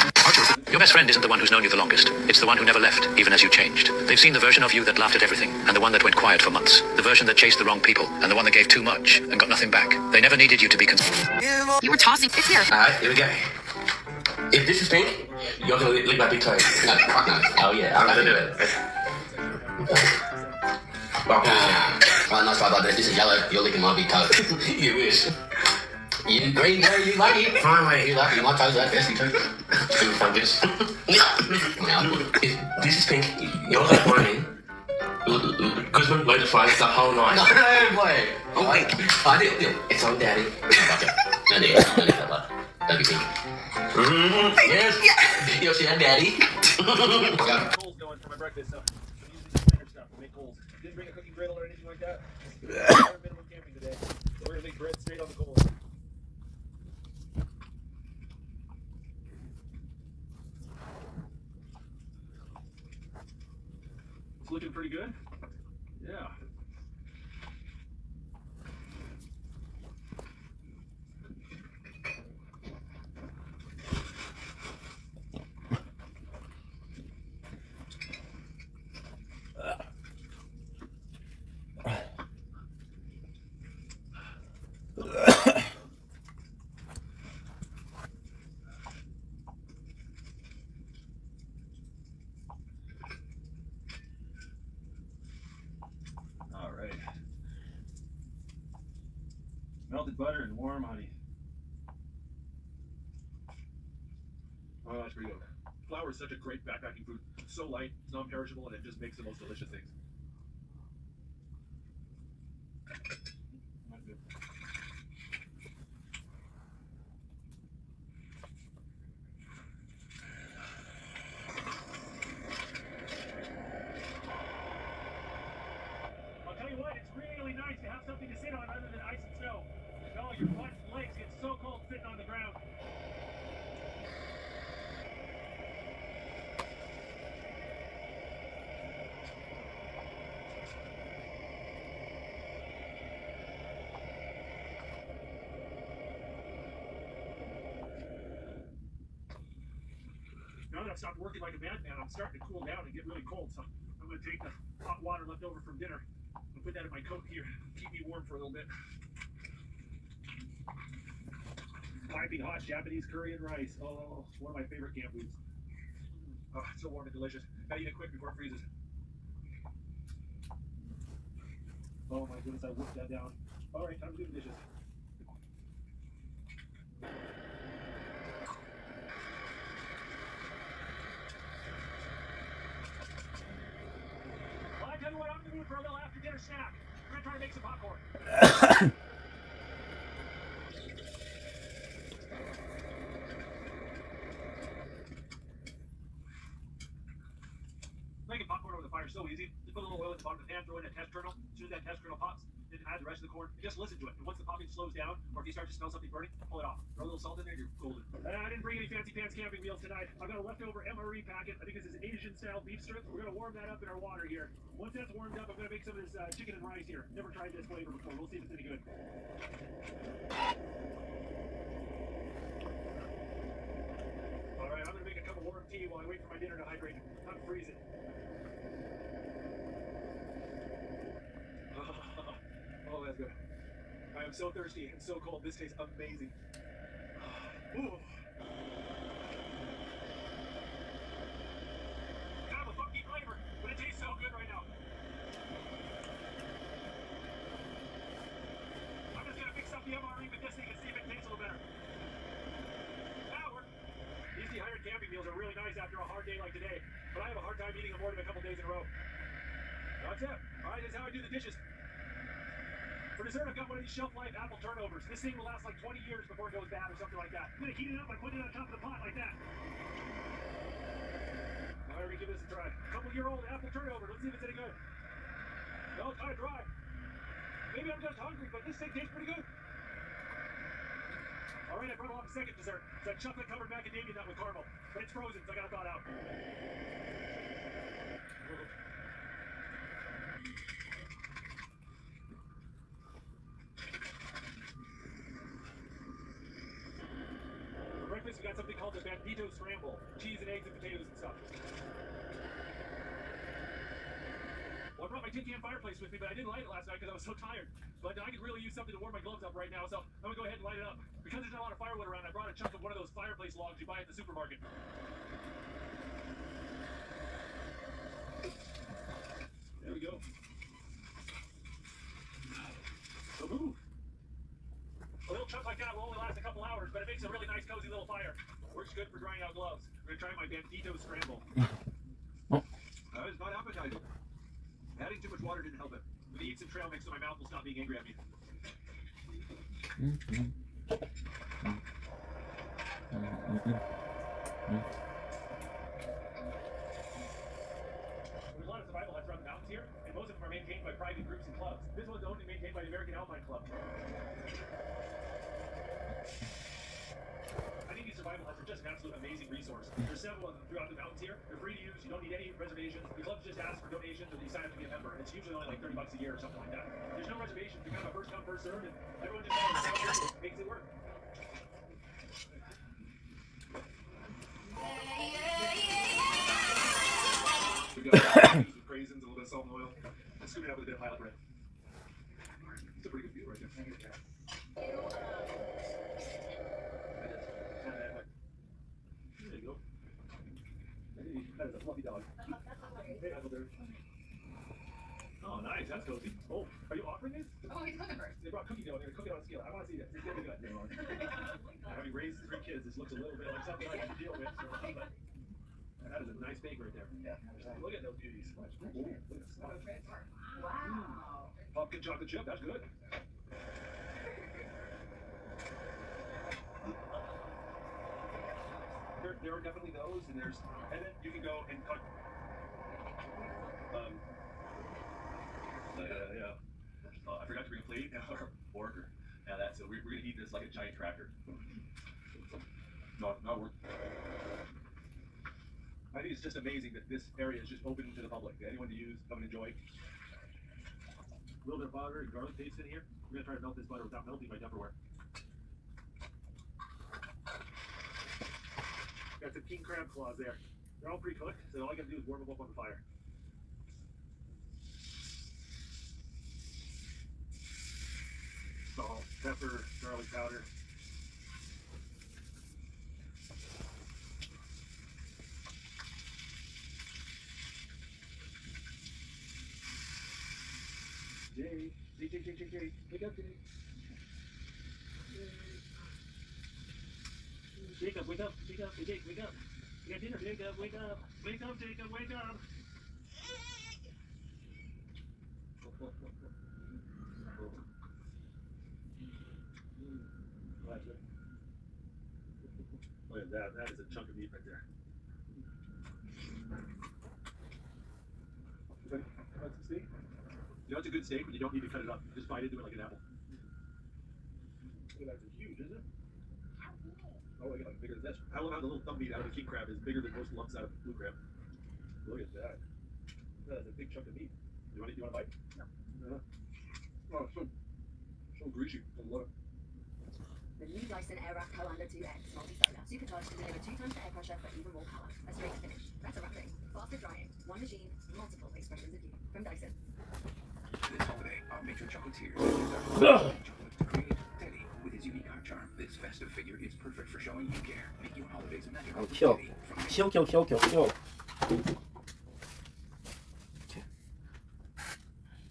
Your best friend isn't the one who's known you the longest. It's the one who never left, even as you changed. They've seen the version of you that laughed at everything, and the one that went quiet for months. The version that chased the wrong people, and the one that gave too much and got nothing back. They never needed you to be You were tossing it here. Alright, here we go. If this is pink, you're gonna lick my big toe. No, fuck no. Oh yeah, I'm gonna do it. Well, no, sorry about that. This is yellow. You're licking my big toe. You wish. You green, girl, you lucky. Fine, mate. You lucky. My toes are festy too. Two fingers. If this is pink, you're like whining. Guzman played the fight the whole night. No way. Oh, wait. I did. It's on daddy. Okay. No need that one. That'd be pink. Yes. Yoshi and Daddy. Coals going for my breakfast, so I'm using the standard stuff to make coals. Didn't bring a cooking griddle or anything like that. Minimum camping today. So we're gonna make bread straight on the coals. It's looking pretty good. Yeah. All right. Melted butter and warm honey. Oh, that's pretty good. Flour is such a great backpacking food. It's so light, it's non-perishable, and it just makes the most delicious things. That's good. I'll tell you what, it's really nice to have something to sit on other than ice and snow. No, your butt and legs get so cold sitting on the ground. Now that I've stopped working like a madman, I'm starting to cool down and get really cold, so I'm going to take the hot water left over from dinner and put that in my coat here, keep me warm for a little bit. Piping hot Japanese curry and rice. Oh, one of my favorite camp foods. Oh, it's so warm and delicious. Gotta eat it quick before it freezes. Oh my goodness, I whipped that down. All right, time to do the dishes. Well, I tell you what, I'm in the mood for a little after dinner snack. We're gonna try to make some popcorn. Making popcorn over the fire is so easy. Just put a little oil at the bottom of the pan, throw in a test kernel. As soon as that test kernel pops, then add the rest of the corn and just listen to it. And once the popping slows down, or if you start to smell something burning, pull it off. Throw a little salt in there, you're golden. I didn't bring any fancy pants camping meals tonight. I've got a leftover MRE packet. I think this is Asian style beef strip. We're gonna warm that up in our water here. Once that's warmed up, I'm gonna make some of this chicken and rice here. Never tried this flavor before. We'll see if it's any good. All right, I'm gonna make a cup of warm tea while I wait for my dinner to hydrate. I'm freezing. Oh, that's good. I am so thirsty and so cold. This tastes amazing. Ooh. Kind of a funky flavor, but it tastes so good right now. I'm just gonna mix up the MRE with this thing and see if it tastes a little better. That'll work. These dehydrated camping meals are really nice after a hard day like today, but I have a hard time eating them more than a couple days in a row. That's it. All right, that's how I do the dishes. For dessert, I've got one of these shelf life apple turnovers. This thing will last like 20 years before it goes bad or something like that. I'm gonna heat it up by putting it on top of the pot like that. All right, we give this a try. Couple-year-old apple turnover. Let's see if it's any good. No, it's kind of dry. Maybe I'm just hungry, but this thing tastes pretty good. All right, I brought along a second dessert. It's a chocolate-covered macadamia nut with caramel, but it's frozen, so I got it thawed out. For breakfast, we got something called the bandito scramble. Cheese and eggs and potatoes and stuff. Well, I brought my tin can fireplace with me, but I didn't light it last night because I was so tired. But I could really use something to warm my gloves up right now, so I'm gonna go ahead and light it up. Because there's not a lot of firewood around, I brought a chunk of one of those fireplace logs you buy at the supermarket. There we go. So move. A little chunk like that will only last a couple hours, but it makes a really nice, cozy little fire. Works good for drying out gloves. I'm gonna try my bandito scramble. It's not appetizing. Adding too much water didn't help it. I'm gonna eat some trail mix so my mouth will stop being angry at me. There's a lot of survival huts around the mountains here, and most of them are maintained by private groups and clubs. This one's owned and maintained by the American Alpine Club. I think these survival huts are just an absolute amazing resource. There's several of them throughout the mountains here. They're free to use. You don't need any reservations. The clubs just ask for donations, or you sign up to be a member. And it's usually only like $30 a year or something like that. There's no reservations. You're kind of a first come, first served, and everyone just makes it work. We got with raisins, a little bit of salt and oil, and scoop it up with a bit of pilot bread. It's a pretty good feel right there. There you go. That is a fluffy dog. Hey, Huckleberry. Oh, nice. That's cozy. Oh, are you offering this? Oh, he's cooking first. They brought cookie dough. They're going to cook it on a skillet. I want to see this. It's going to be good. Having raised 3 kids, this looks a little bit like something I can deal with. But that is a nice bake right there. Yeah. Look at those beauties. Ooh, look at this. Wow. Pumpkin chocolate chip. That's good. There are definitely those, and then you can go and cut. Yeah. I forgot to bring a plate or fork. Yeah, that's it. We're gonna eat this like a giant tractor. Not worth. I think it's just amazing that this area is just open to the public, to anyone to use, come and enjoy. A little bit of butter and garlic paste in here. We're gonna try to melt this butter without melting my Tupperware. Got some king crab claws there. They're all pre-cooked, so all I gotta do is warm them up on the fire. Salt, pepper, garlic powder. Jay, wake up, Jay. Jacob, wake up, hey Jake, wake up. We got dinner, Jacob, wake up. Wake up, Jacob, wake up. Look at that. That is a chunk of meat right there. That's a steak. You know it's a good steak when you don't need to cut it up. Just bite into it like an apple. Look at that. It's huge, isn't it? Oh, I got bigger than this. I love how the little thumb meat out of the king crab is bigger than most lumps out of blue crab. Look at that. That's a big chunk of meat. You want a bite? No. Oh, it's so greasy. I love it. The new Dyson Airwrap Co-Under 2X multi-solar, supercharged to deliver 2 times the air pressure for even more power. A straight finish, better wrapping, faster drying, one machine, multiple expressions of you. From Dyson. This holiday, our matron chocolatier chocolate to create Teddy with his unique heart charm. This festive figure is perfect for showing you care. Make your holidays magical. Kill.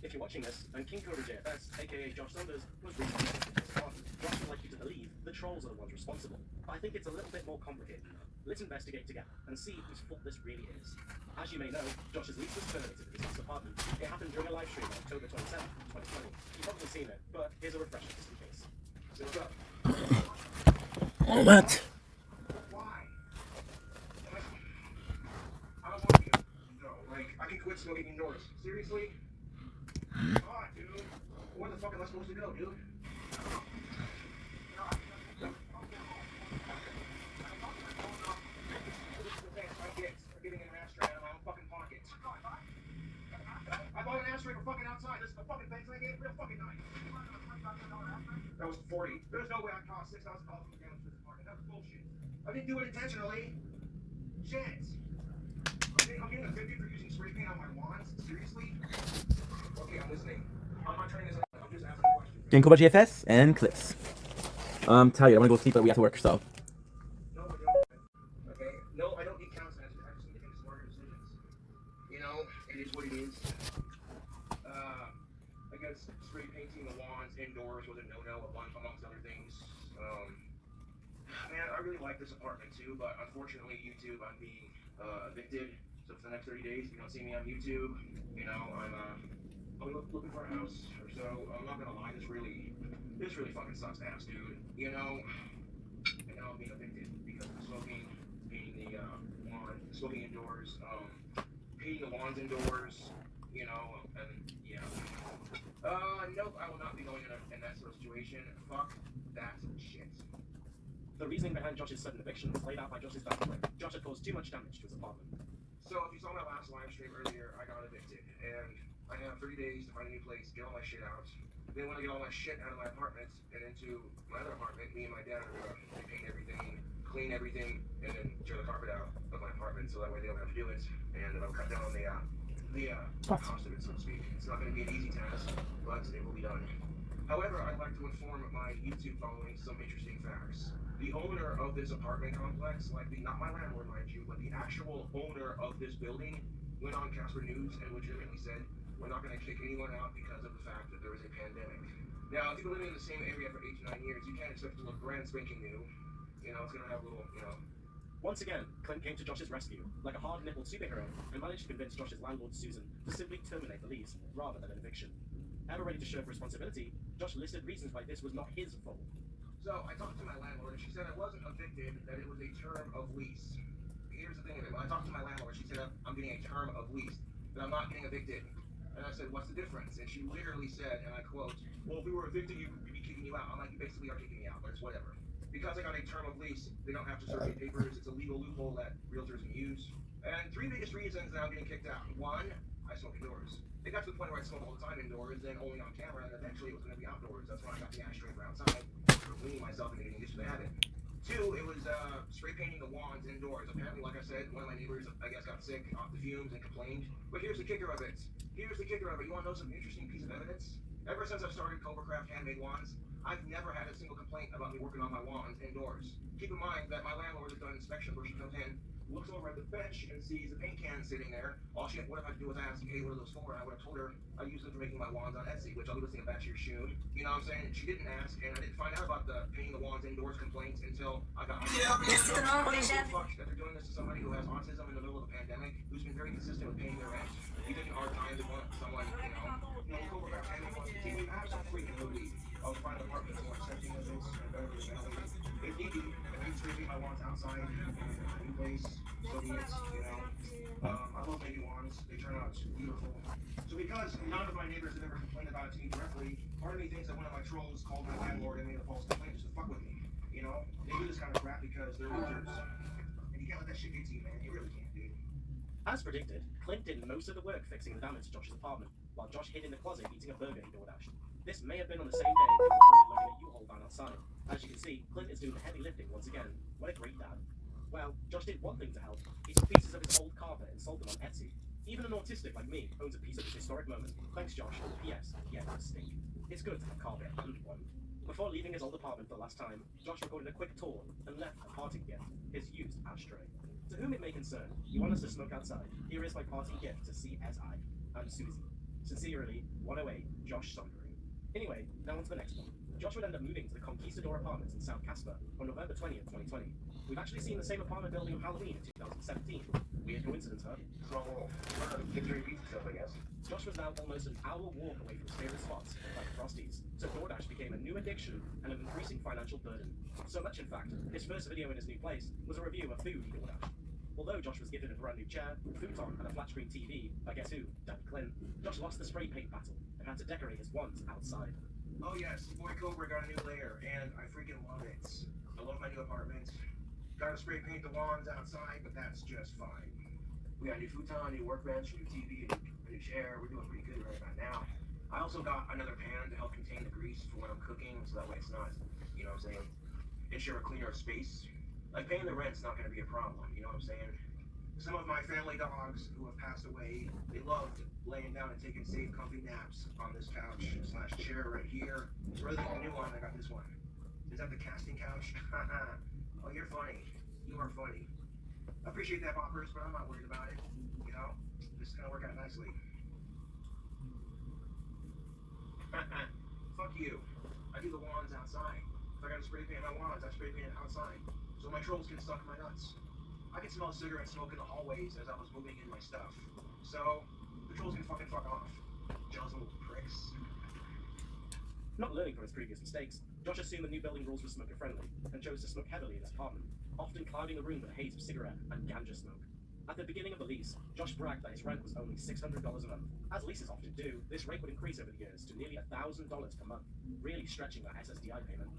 If you're watching this, and King Cobra JFS, aka Josh Saunders, was recently sent to this party. Josh would like you to believe the trolls are the ones responsible. But I think it's a little bit more complicated than that. Let's investigate together and see whose fault this really is. As you may know, Josh's lease was terminated at his last apartment. It happened during a live stream on October 27th, 2020. You've probably seen it, but here's a refresher just in case. So what's up? Oh, Matt. Why? I don't want you. No, like, I can quit smoking indoors. Seriously? God, dude. Where the fuck am I supposed to go, dude? I bought an ashtray for fucking outside. This is the fucking things I get real fucking nice. That was 40. There's no way I cost $6,000 for the damage to this market. That was bullshit. I didn't do it intentionally. Shit. I'm getting a 50 for using spray paint on my wands. Seriously? Okay, I'm listening. I'm not turning this on. I'm just asking questions. King Cobra GFS and clips. I'm tired. I'm gonna go sleep, but we have to work, so. Okay? No, I don't need counseling. I just need to make smarter decisions. You know, it is what it is. I guess spray painting the wands indoors was a no-no amongst other things. Man, I really like this apartment too, but unfortunately YouTube, I'm being evicted. So for the next 30 days, if you don't see me on YouTube, you know, I'll be looking for a house or so. I'm not gonna lie, this really fucking sucks ass, dude. You know, I'm being evicted because smoking indoors, painting the lawns indoors, you know, and yeah. Nope, I will not be going in that sort of situation. Fuck that shit. The reasoning behind Josh's sudden eviction was laid out by Josh's family. Josh had caused too much damage to his apartment. So if you saw my last live stream earlier, I got evicted, and I have 30 days to find a new place, get all my shit out. Then when I get all my shit out of my apartment and into my other apartment, me and my dad are gonna repaint everything, clean everything, and then tear the carpet out of my apartment so that way they don't have to do it, and it'll cut down on the cost of it, so to speak. It's not going to be an easy task, but it will be done. However, I'd like to inform my YouTube following some interesting facts. The owner of this apartment complex, not my landlord, mind you, but the actual owner of this building went on Casper News and legitimately said, we're not going to kick anyone out because of the fact that there is a pandemic. Now, if you've been living in the same area for 8 to 9 years, you can't expect it to look brand spanking new. You know, it's going to have a little, you know. Once again, Clint came to Josh's rescue, like a hard-nippled superhero, and managed to convince Josh's landlord, Susan, to simply terminate the lease, rather than an eviction. Ever ready to shirk responsibility, Josh listed reasons why this was not his fault. So, I talked to my landlord, and she said I wasn't evicted, that it was a term of lease. Here's the thing of it, when I talked to my landlord, she said I'm getting a term of lease, that I'm not getting evicted. And I said, what's the difference? And she literally said, and I quote, well, if we were evicting you, we'd be kicking you out. I'm like, you basically are kicking me out, but it's whatever. Because I got a term of lease, they don't have to serve me papers. It's a legal loophole that realtors can use. And 3 biggest reasons that I'm getting kicked out. 1, I smoke indoors. It got to the point where I smoked all the time indoors, then only on camera, and eventually it was going to be outdoors. That's when I got the ashtray for outside, cleaning myself and getting used to the habit. 2, it was spray painting the lawns indoors. Apparently, like I said, one of my neighbors, I guess, got sick off the fumes and complained. But here's the kicker of it. Here's the kicker of it. You want to know some interesting piece of evidence? Ever since I've started Cobra Craft handmade wands, I've never had a single complaint about me working on my wands indoors. Keep in mind that my landlord has done inspections where she comes in, looks over at the bench and sees a paint can sitting there. All she would have had to do was ask, hey, what are those for? And I would have told her I use them for making my wands on Etsy, which I'll be listening back to your shoe. You know what I'm saying? She didn't ask, and I didn't find out about the painting the wands indoors complaints until I got my fuck that they're doing this to somebody who has autism in the middle of a pandemic, who's been very consistent with paying their rent. You think hard time to want someone, Cobra Craft handmade wands continue absolutely. I'll find apartments more accepting of this and better ventilated. If need be, if I'm scraping my wands outside in a new place, so be it, you know. I love making wands. They turn out beautiful. So because none of my neighbors have ever complained about it to me directly, part of me thinks that one of my trolls called my landlord and made a false complaint just to fuck with me. You know? They do this kind of crap because they're losers. And you can't let that shit get to you, man. You really can't, dude. As predicted, Clint did most of the work fixing the damage to Josh's apartment, while Josh hid in the closet eating a burger he DoorDashed. This may have been on the same day they recorded loading a U-Haul van outside. As you can see, Clint is doing the heavy lifting once again. What a great dad. Well, Josh did one thing to help. He took pieces of his old carpet and sold them on Etsy. Even an autistic like me owns a piece of this historic moment. Thanks, Josh. P.S. Yeah, it does stink. It's good to have carpet and one. Before leaving his old apartment for the last time, Josh recorded a quick tour and left a parting gift, his used ashtray. To whom it may concern, you want us to smoke outside? Here is my parting gift to CSI. I'm Susie. Sincerely, 108, Josh Sondering. Anyway, now on to the next one. Josh would end up moving to the Conquistador Apartments in South Casper on November 20th, 2020. We've actually seen the same apartment building on Halloween in 2017. Weird coincidence, huh? So, victory beats itself, I guess. Josh was now almost an hour walk away from his favorite spots, like Frosties, so DoorDash became a new addiction and an increasing financial burden. So much, in fact, his first video in his new place was a review of food he DoorDashed. Although Josh was given a brand new chair, futon, and a flat-screen TV by guess who? Daddy Clint, Josh lost the spray paint battle and had to decorate his wands outside. Oh yes, boy Cobra got a new layer, and I freaking love it. I love my new apartment. Gotta spray paint the wands outside, but that's just fine. We got a new futon, new workbench, new TV, a new chair. We're doing pretty good right about now. I also got another pan to help contain the grease for when I'm cooking, so that way it's not, you know what I'm saying, ensure a cleaner space. Like paying the rent's not gonna be a problem, you know what I'm saying? Some of my family dogs who have passed away, they loved laying down and taking safe, comfy naps on this couch / chair right here. Rather than the new one, I got this one. Is that the casting couch? Oh, you're funny. You are funny. I appreciate that, Boppers, but I'm not worried about it. You know, this is gonna work out nicely. Fuck you. I do the wands outside. If I gotta spray paint my wands, I spray paint it outside, so my trolls can suck my nuts. I could smell cigarette smoke in the hallways as I was moving in my stuff. So, the trolls can fucking fuck off. Jealous little pricks. Not learning from his previous mistakes, Josh assumed the new building rules were smoker friendly and chose to smoke heavily in his apartment, often clouding the room with a haze of cigarette and ganja smoke. At the beginning of the lease, Josh bragged that his rent was only $600 a month. As leases often do, this rate would increase over the years to nearly $1,000 per month, really stretching that SSDI payment.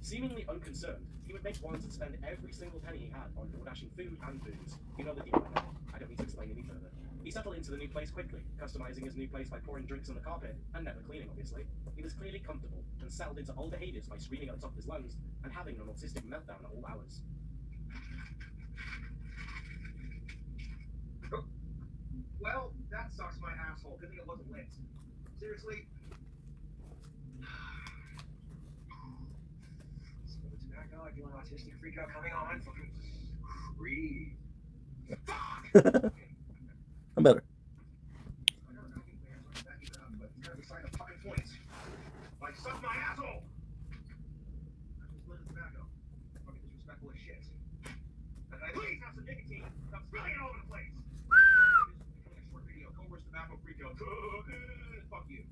Seemingly unconcerned, he would make once and spend every single penny he had on DoorDashing food and booze. You know the deal by now. I don't need to explain any further. He settled into the new place quickly, customizing his new place by pouring drinks on the carpet and never cleaning, obviously. He was clearly comfortable and settled into old behaviors by screaming at the top of his lungs and having an autistic meltdown at all hours. Well, that sucks my asshole. Good thing it wasn't lit. Seriously? Smell the tobacco. I feel an autistic freak out coming on. Fucking breathe. Fuck! I'm better. I never got anything, so I back it up, but it's kind of a sign of fucking points. Like, suck my asshole! I just lit the tobacco. Fucking disrespectful as shit. And I please have some nicotine. Stop spilling it all over the place. A short video. Cobra's tobacco freak out. Fuck you.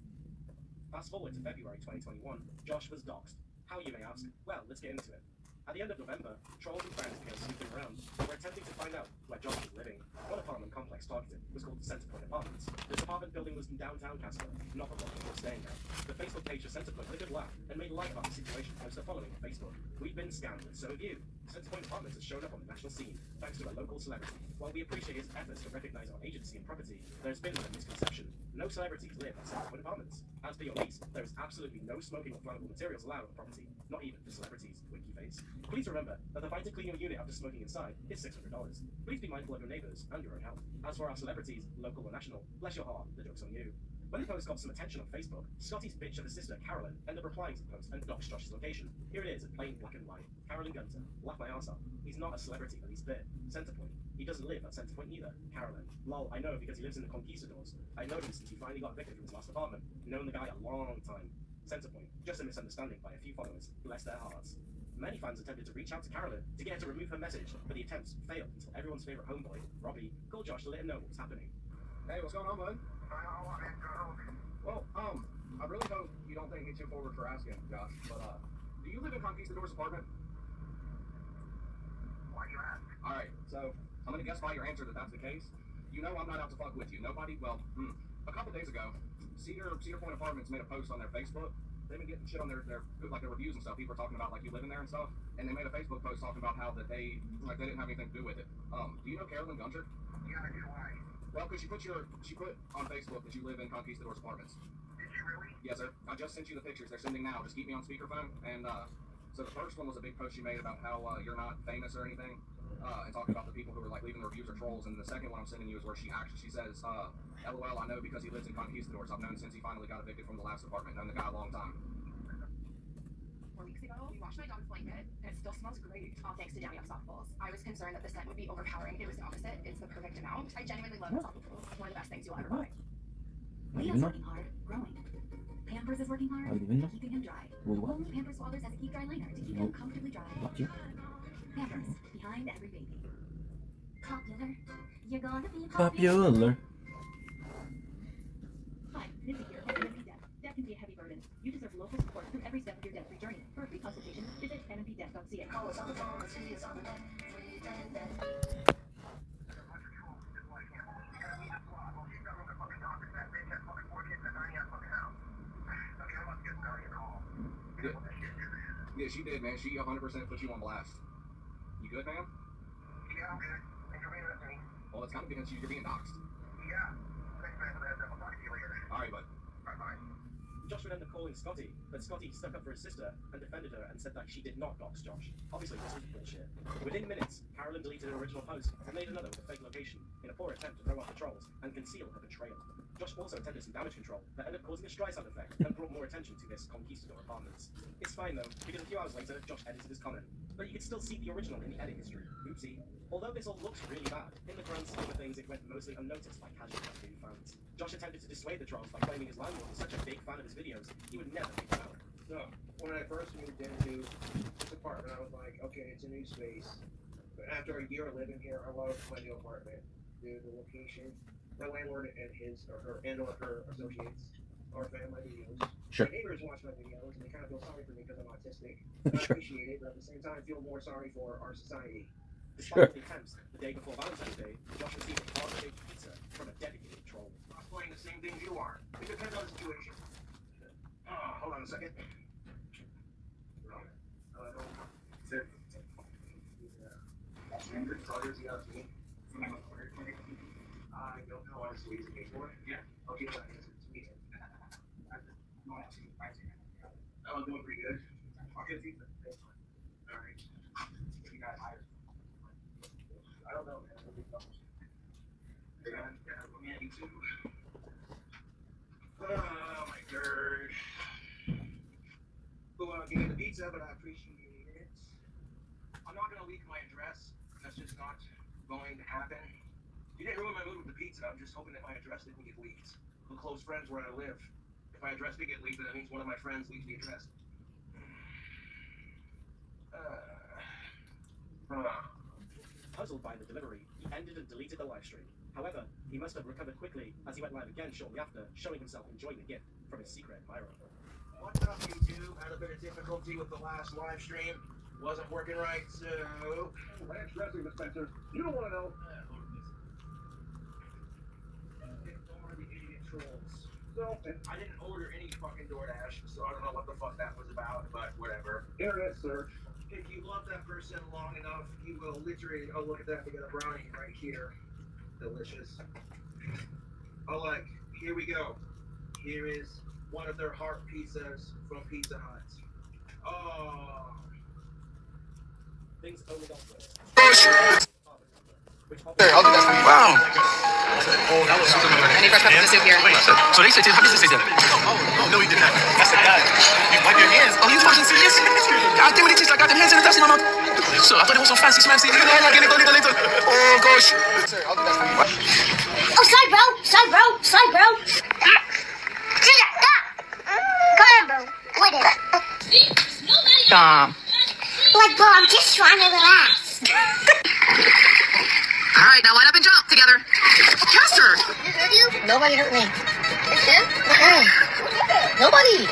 Fast forward to February 2021, Josh was doxxed. How, you may ask? Well, let's get into it. At the end of November, trolls and friends began snooping around and were attempting to find out where Josh was living. One apartment complex targeted was called Centerpoint Apartments. This apartment building was in downtown Casper, not the block he was staying at. The Facebook page of Centerpoint had a good laugh and made light of the situation post the following on Facebook. We've been scammed and so have you. Centerpoint Apartments has shown up on the national scene, thanks to a local celebrity. While we appreciate his efforts to recognize our agency and property, there's been a misconception. No celebrities live at Centerpoint Apartments. As per your lease, there is absolutely no smoking or flammable materials allowed on property, not even for celebrities, winky face. Please remember that the fine to clean your unit after smoking inside is $600. Please be mindful of your neighbors and your own health. As for our celebrities, local or national, bless your heart, the joke's on you. When the post got some attention on Facebook, Scotty's bitch of a sister, Carolyn, ended up replying to the post and doxed Josh's location. Here it is in plain black and white. Carolyn Gunter. Laugh my arse off. He's not a celebrity, but he's bit. Centerpoint. He doesn't live at Centerpoint either. Carolyn. Lol, I know because he lives in the Conquistadors. I know him since he finally got evicted from his last apartment. Known the guy a long time. Centerpoint. Just a misunderstanding by a few followers. Bless their hearts. Many fans attempted to reach out to Carolyn to get her to remove her message, but the attempts failed until everyone's favorite homeboy, Robbie, called Josh to let him know what was happening. Hey, what's going on, bud? Well, I really hope you don't think me too forward for asking, Josh, but, do you live in Conquistador's apartment? Why do you ask? Alright, so, I'm gonna guess by your answer that that's the case. You know I'm not out to fuck with you. Nobody, well, a couple days ago, Cedar Point Apartments made a post on their Facebook. They've been getting shit on their reviews and stuff. People are talking about, like, you living there and stuff. And they made a Facebook post talking about how that they didn't have anything to do with it. Do you know Carolyn Gunter? Yeah, I do. Why? Well, because she put on Facebook that you live in Conquistador's apartments. Did you really? Yes, sir. I just sent you the pictures. They're sending now. Just keep me on speakerphone. And, so the first one was a big post she made about how, you're not famous or anything. And talking about the people who are, like, leaving the reviews are trolls. And the second one I'm sending you is where she says, LOL, I know because he lives in Conquistadors. I've known since he finally got evicted from the last apartment. Known the guy a long time. 4 weeks ago, we washed my dog's blanket, and it still smells great, all thanks to Downy Up Soft Pools. I was concerned that the scent would be overpowering. It was the opposite. It's the perfect amount. I genuinely love Soft Pools. One of the best things you'll ever buy. Leo's working hard, growing. Pampers is working hard, keeping him dry. Only Pampers Swaddlers has a keep dry liner to keep him comfortably dry. Pampers, behind every baby. Popular. You're gonna be Popular. Hi, Missy here from MMP Debt. Debt can be a heavy burden. You deserve local support through every step of your debt-free journey. For a free consultation, visit mmpdebt.ca. Call us on the phone. See us on the net. Yeah, she did, man. She 100% put you on blast. You good, man? Yeah, I'm good. Thanks for being with me. Well, it's kind of because you're being doxxed. Yeah. Thanks, man, for the heads up. I'll talk to you later. All right, bud. Bye-bye. Josh would end up calling Scotty, but Scotty stuck up for his sister and defended her and said that she did not dox Josh. Obviously, this was bullshit. Within minutes, Carolyn deleted her original post and made another with a fake location in a poor attempt to throw off the trolls and conceal her betrayal. Josh also attempted some damage control that ended up causing a Streisand effect and brought more attention to this Conquistador Apartments. It's fine though, because a few hours later, Josh edited his comment, but you could still see the original in the edit history. Oopsie. Although this all looks really bad, in the grand scheme of things, it went mostly unnoticed by casual campaign fans. Josh attempted to dissuade the trolls by claiming his landlord was such a big fan of his videos, he would never kick them out. So, when I first moved into this apartment, I was like, okay, it's a new space. But after a year living here, I loved my new apartment. The location, my landlord and her associates are a fan of my videos. Sure. My neighbors watch my videos and they kind of feel sorry for me because I'm autistic. And I appreciate it, but at the same time, I feel more sorry for our society. Despite all the attempts, the day before Valentine's Day, Josh received a heart-shaped pizza from a dedicated troll. I'm playing the same things you are. It depends on the situation. Hold on a second. I don't know how to squeeze a case for it. Yeah. Okay, so I'm doing pretty good. I'll get pizza. All right. You got hired. I don't know, man. Me too. Oh my god. Go out and get the pizza, but I appreciate it. I'm not gonna leak my address. That's just not going to happen. You didn't ruin my mood with the pizza. I'm just hoping that my address didn't get leaked. I'm close friends where I live. If my address did get leaked, then that means one of my friends leaked the address. Puzzled by the delivery, he ended and deleted the live stream. However, he must have recovered quickly as he went live again shortly after, showing himself enjoying the gift from his secret admirer. What's up, YouTube? Had a bit of difficulty with the last live stream. Wasn't working right, so... Ranch dressing dispenser. You don't want to know. Ignore the idiot trolls. So, I didn't order any fucking DoorDash, so I don't know what the fuck that was about, but whatever. Internet search. If you love that person long enough, you will literally... Oh, look at that. We got a brownie right here. Delicious. Oh, like, here we go. Here is one of their heart pizzas from Pizza Hut. Oh. Things only got worse. Wow. Any fresh peppers in the soup here? So they said, how does this say that? Oh, no, he did not. That's a guy. You wipe your hands. Oh, you fucking serious? God damn it, it tastes like I got them hands in the dust in my mouth. So I thought it was some fancy smancy. Oh, gosh. Oh, sorry, bro. Sorry, bro. Sorry, bro. Come on, bro. What is it? Tom. Like, bro, I'm just trying to relax. All right, now line up and jump together. Caster. You? Nobody hurt me. Nobody.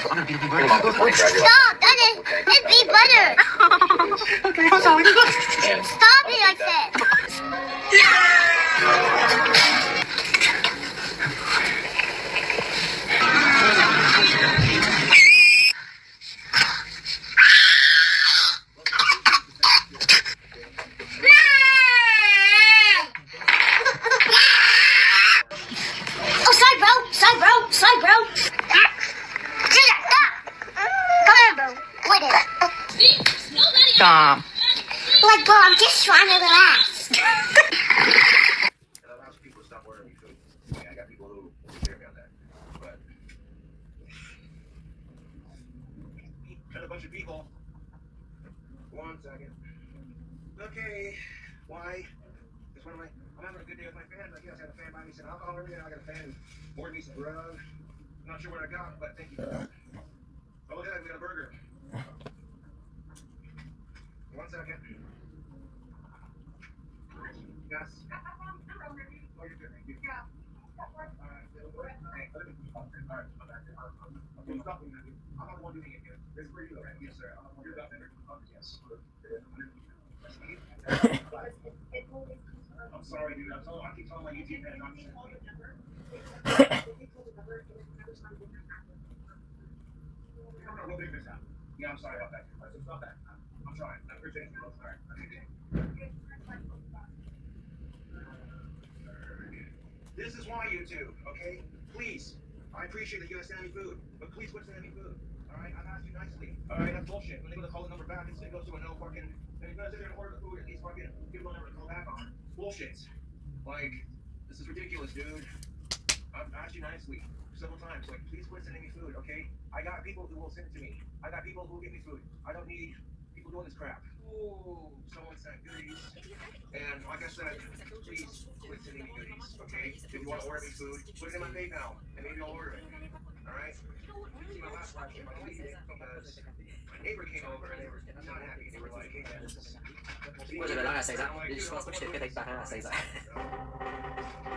Stop. That is be butter. Okay, I'm sorry. Stop it, I said. Oh, sorry, bro. Sorry, bro. Sorry, bro. Come on, bro. What is it? Tom. Like, bro, I'm just trying to relax. It allows people to stop ordering me food. I mean, I got people who hear me on that. But... Got a bunch of people. 1 second. Okay. Why? Because when I'm having a good day with my fans, I guess I had a fan buy me some alcohol every day. I got a fan order me some grub. Not sure what I got, but thank you for that. Oh, look at that. We got a burger. 1 second. Yes. Oh, you're good. Thank you. Yeah. All right. Hey, let me stop. All right. I'm back there. I'm stopping that. I'm not the one doing it here. It's for you, though. Yes, sir. You're that vendor. Yes. I'm sorry, dude. I keep telling my YouTube man not to shit. We'll figure this out. Yeah, I'm sorry about that. It's not that. I'm trying. I appreciate you. All right. This is why, YouTube, okay? Please. I appreciate that you guys send me food, but please quit sending me food. All right? I've asked you nicely. All right? That's bullshit. When they go to call the number back, it goes to a no fucking... And you're gonna sit there and order the food, at least fucking give them a number to call back on. Bullshit. Like, this is ridiculous, dude. I've asked you nicely several times, like, please quit sending me food, okay? I got people who will send it to me. I got people who will get me food. I don't need people doing this crap. Ooh, someone sent goodies. And like I said, please quit sending me goodies, okay? If you want to order me food, put it in my PayPal, and maybe I'll order it. Alright? See, my last live stream, I deleted it because my neighbor came over and they were not happy. They were like, hey man, this is... Moi, j'avais l'air à 16 ans. Je pense pas que j'étais prêt d'être parent à 16 ans.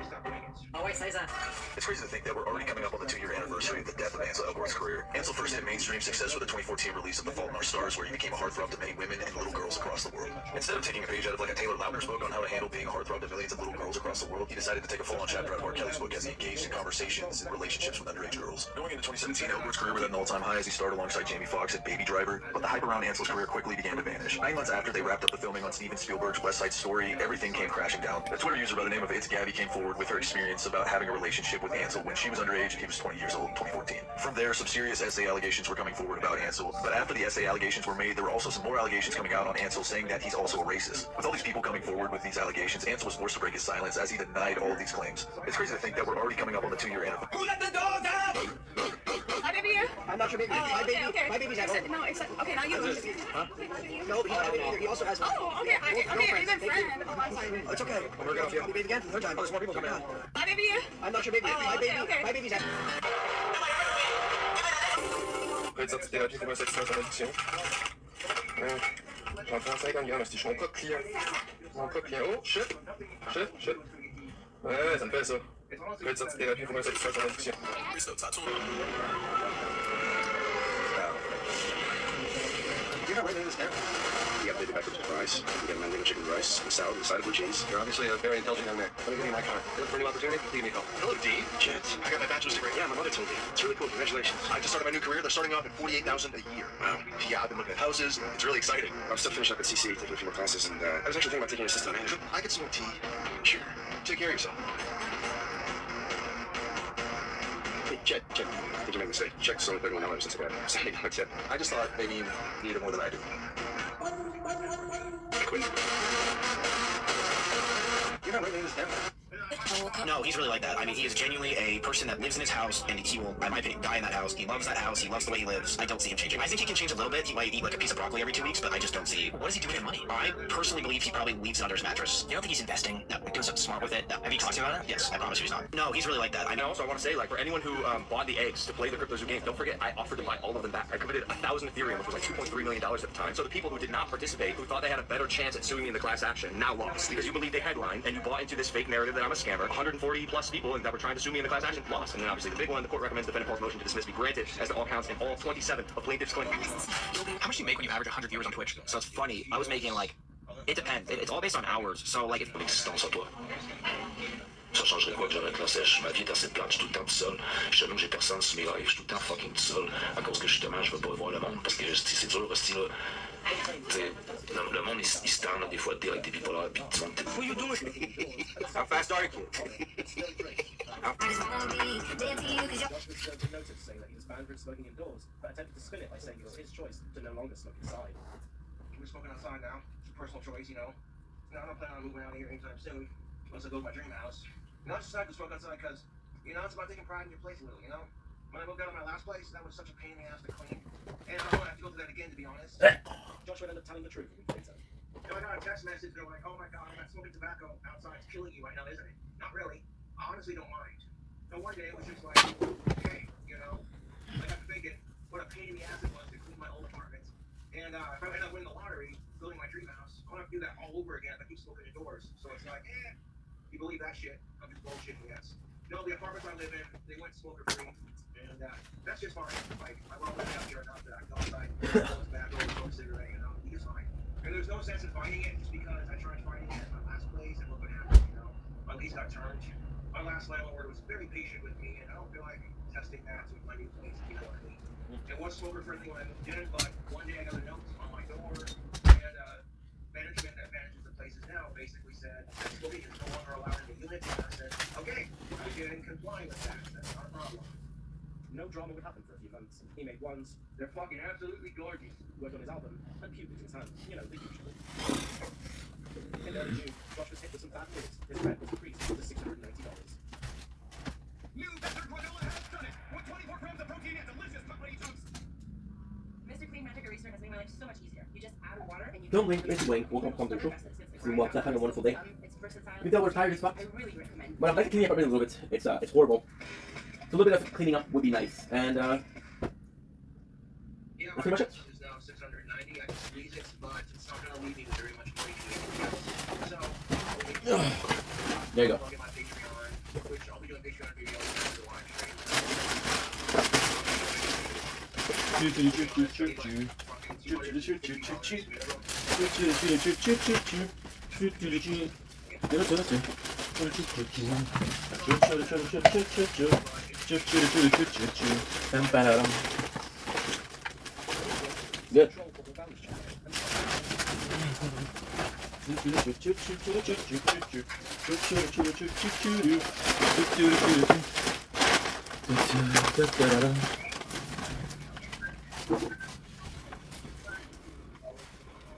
Stop doing it. Oh, wait, say that. It's crazy to think that we're already coming up on the 2-year anniversary of the death of Ansel Elgort's career. Ansel first hit mainstream success with the 2014 release of The Fault in Our Stars, where he became a heartthrob to many women and little girls across the world. Instead of taking a page out of like a Taylor Lautner's book on how to handle being a heartthrob to millions of little girls across the world, he decided to take a full-on chapter out of R. Kelly's book as he engaged in conversations and relationships with underage girls. Going into 2017, Elgort's career was at an all-time high as he starred alongside Jamie Foxx in Baby Driver, but the hype around Ansel's career quickly began to vanish. 9 months after they wrapped up the filming on Steven Spielberg's West Side Story, everything came crashing down. A Twitter user by the name of It's Gabby came forward with her experience about having a relationship with Ansel when she was underage and he was 20 years old in 2014. From there, some serious essay allegations were coming forward about Ansel, but after the essay allegations were made, there were also some more allegations coming out on Ansel saying that he's also a racist. With all these people coming forward with these allegations, Ansel was forced to break his silence as he denied all of these claims. It's crazy to think that we're already coming up on the 2-year anniversary. Who let the dog out? Hi, baby. I'm not your baby. Oh, My okay. my baby's at home. No, okay, now you. Huh? No, but he's not a baby either. He also has one. Oh, okay. Okay, even friend. Oh, I'm sorry. It's okay. We're going to have baby again. Third time. Oh, there's more people coming out. Hi, baby. I'm not your baby. Oh, okay. My baby's at Thérapie pour insatisfaction d'addiction. J'entends 50 grammes, je suis mon coq client. Mon coq client. Oh, shit. Ouais, ça me fait ça. Peut être sorti thérapie pour insatisfaction d'addiction. You're not writing this down. You got baby back with rice. You got mango chicken rice, a salad, and a side of blue cheese. You're obviously a very intelligent young man. Let me give you my card. You look for a new opportunity? Give me a call. Hello, D. Jet. I got my bachelor's degree. Yeah, my mother told me. It's really cool. Congratulations. I just started my new career. They're starting off at $48,000 a year. Wow. Yeah, I've been looking at houses. It's really exciting. I'm still finishing up at CC, taking a few more classes, and I was actually thinking about taking assistant management. I get some tea. Sure. Take care of yourself. Hey, Jet. I think you made a mistake. Check's only $31 since I got a $70 tip. I just thought maybe you needed it more than I do. I quit. You're not writing this down. No, he's really like that. I mean, he is genuinely a person that lives in his house, and he will, in my opinion, die in that house. He loves that house. He loves the way he lives. I don't see him changing. I think he can change a little bit. He might eat like a piece of broccoli every 2 weeks, but I just don't see. What does he do with his money? I personally believe he probably leaves it under his mattress. You don't think he's investing? No. Doing something smart with it? No. Have you talked to him about it? Yes, I promise you he's not. No, he's really like that. I know. Also, I want to say, like, for anyone who bought the eggs to play the CryptoZoo games, don't forget, I offered to buy all of them back. I committed 1,000 Ethereum, which was like $2.3 million at the time. So the people who did not participate, who thought they had a better chance at suing me in the class action, now lost. Because you believed a headline, and you bought into this fake narrative that I'm a scammer. 140 plus people that were trying to sue me in the class action lost. And then obviously the big one, the court recommends defendant Paul's motion to dismiss be granted as to all counts in all 27 of plaintiff's claims. How much do you make when you average 100 viewers on Twitch? So it's funny. I was making like, it depends. It's all based on hours. So like, if L'existence à toi. Ça changerait quoi que j'arrête la sèche? Ma vie est assez plate, je suis tout le temps tout seul. Je sais même que j'ai personne sur mes lives, je suis tout le temps fucking tout seul. À cause que justement, je veux pas voir le monde. Parce que c'est dur, hostie, là. T'sais, le monde, il se tend, des fois, de dire avec des bipolaires, pis tu montes. What are you doing? How fast are you? Notice saying that he was banned from smoking indoors, but attempted to spin it by saying it was his choice to no longer smoke inside. We're smoking outside now. It's a personal choice, you know. I'm not planning on moving out of here anytime soon, unless I go to my dream house. You know, I just decided to smoke outside because, you know, it's about taking pride in your place a little, you know? When I moved out of my last place, that was such a pain in the ass to clean. And I don't want to have to go through that again, to be honest. Joshua ended up telling the truth. So I got a text message, they're like, oh my god, that smoking tobacco outside is killing you right now, isn't it? Not really. I honestly don't mind. So one day it was just like, hey, you know, I got to thinking what a pain in the ass it was to clean my old apartment. And if I end up winning the lottery, building my dream house, I'm gonna have to do that all over again if I keep smoking indoors. So it's like, you believe that shit? I'm just bullshitting, yes. No, the apartments I live in, they went smoker free, and that's just fine. Like, I want to live out here enough that I can go outside, smoke tobacco, smoke a cigarette, you know, it's fine. And there's no sense in finding it just because I tried finding it at my last place and look what happened, you know. My lease got turned. My last landlord was very patient with me, and I don't feel like testing that with my new place, you know what I mean? It was smoker friendly when I moved in, but one day I got a note on my door, and management that manages the places now basically said that smoking is no longer allowed in the unit, and I said, okay, I can comply with that. That's not a problem. No drama would happen for a few months. He made ones. They're fucking absolutely gorgeous. Worked on his album and puked in his hand. You know, the usual. In early June, Josh was hit with some bad news. His rent was increased to $690. New Desert Granola has done it! With 24 grams of protein and delicious chocolatey chunks! Mr. Clean Magic Eraser has made my life so much easier. You just add water and you Don't blink, it's Wayne. Welcome to the show. Having a wonderful day. We thought we're tired as fuck. But I'd like to clean up a little bit. It's horrible. So a little bit of cleaning up would be nice. And that's pretty much it. It's now 690. I can squeeze it, but it's not going to leave me with very much money to do anything else. So, there you go. I'll get my Patreon, which Good.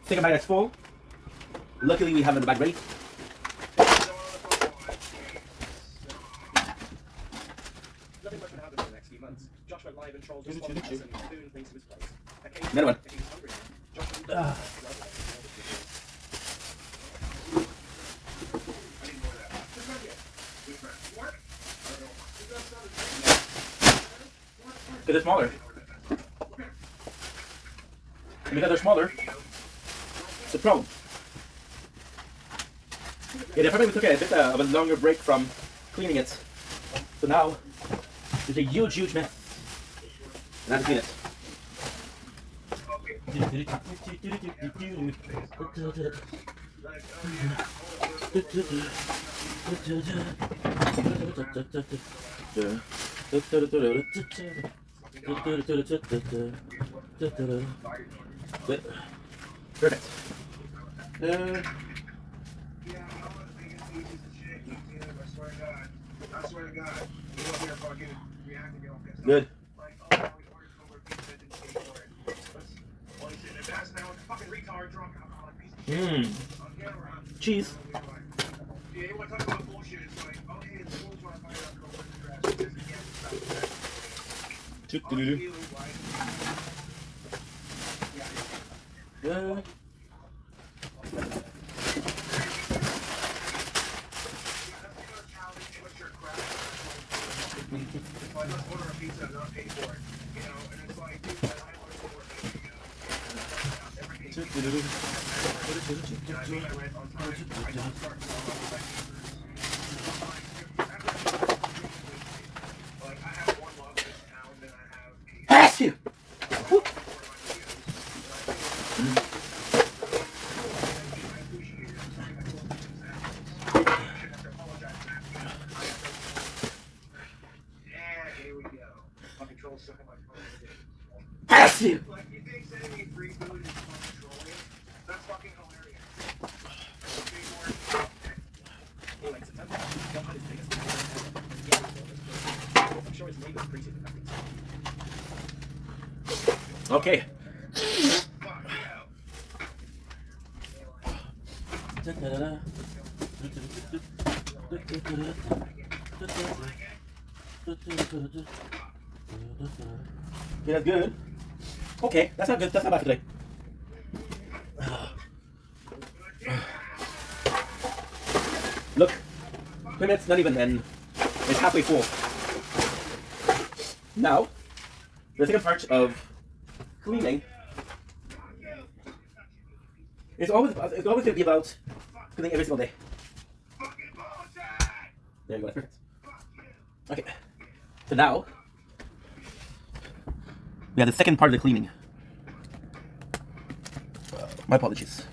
Second bag is full. Luckily, we have another bag ready. Nothing much would happen in the next few months. Josh went live and trolled just one person and soon things to his place. Another one. If he was hungry enough, Josh would eat rather than Because they're smaller. And because they're smaller, it's a problem. Yeah, definitely we took a bit of a longer break from cleaning it. So now, it's a huge, huge mess. And I have to clean it. Good. Perfect. Good. Mmm. Cheese. Good. Pass you. Pass you. Okay. Okay, that's good. Okay, that's not good. That's not bad for today. Look, 20 minutes, not even, and it's halfway full. Now, the second part of cleaning is always going to be about cleaning every single day. There you go, that's perfect. Okay, so now we have the second part of the cleaning. My apologies.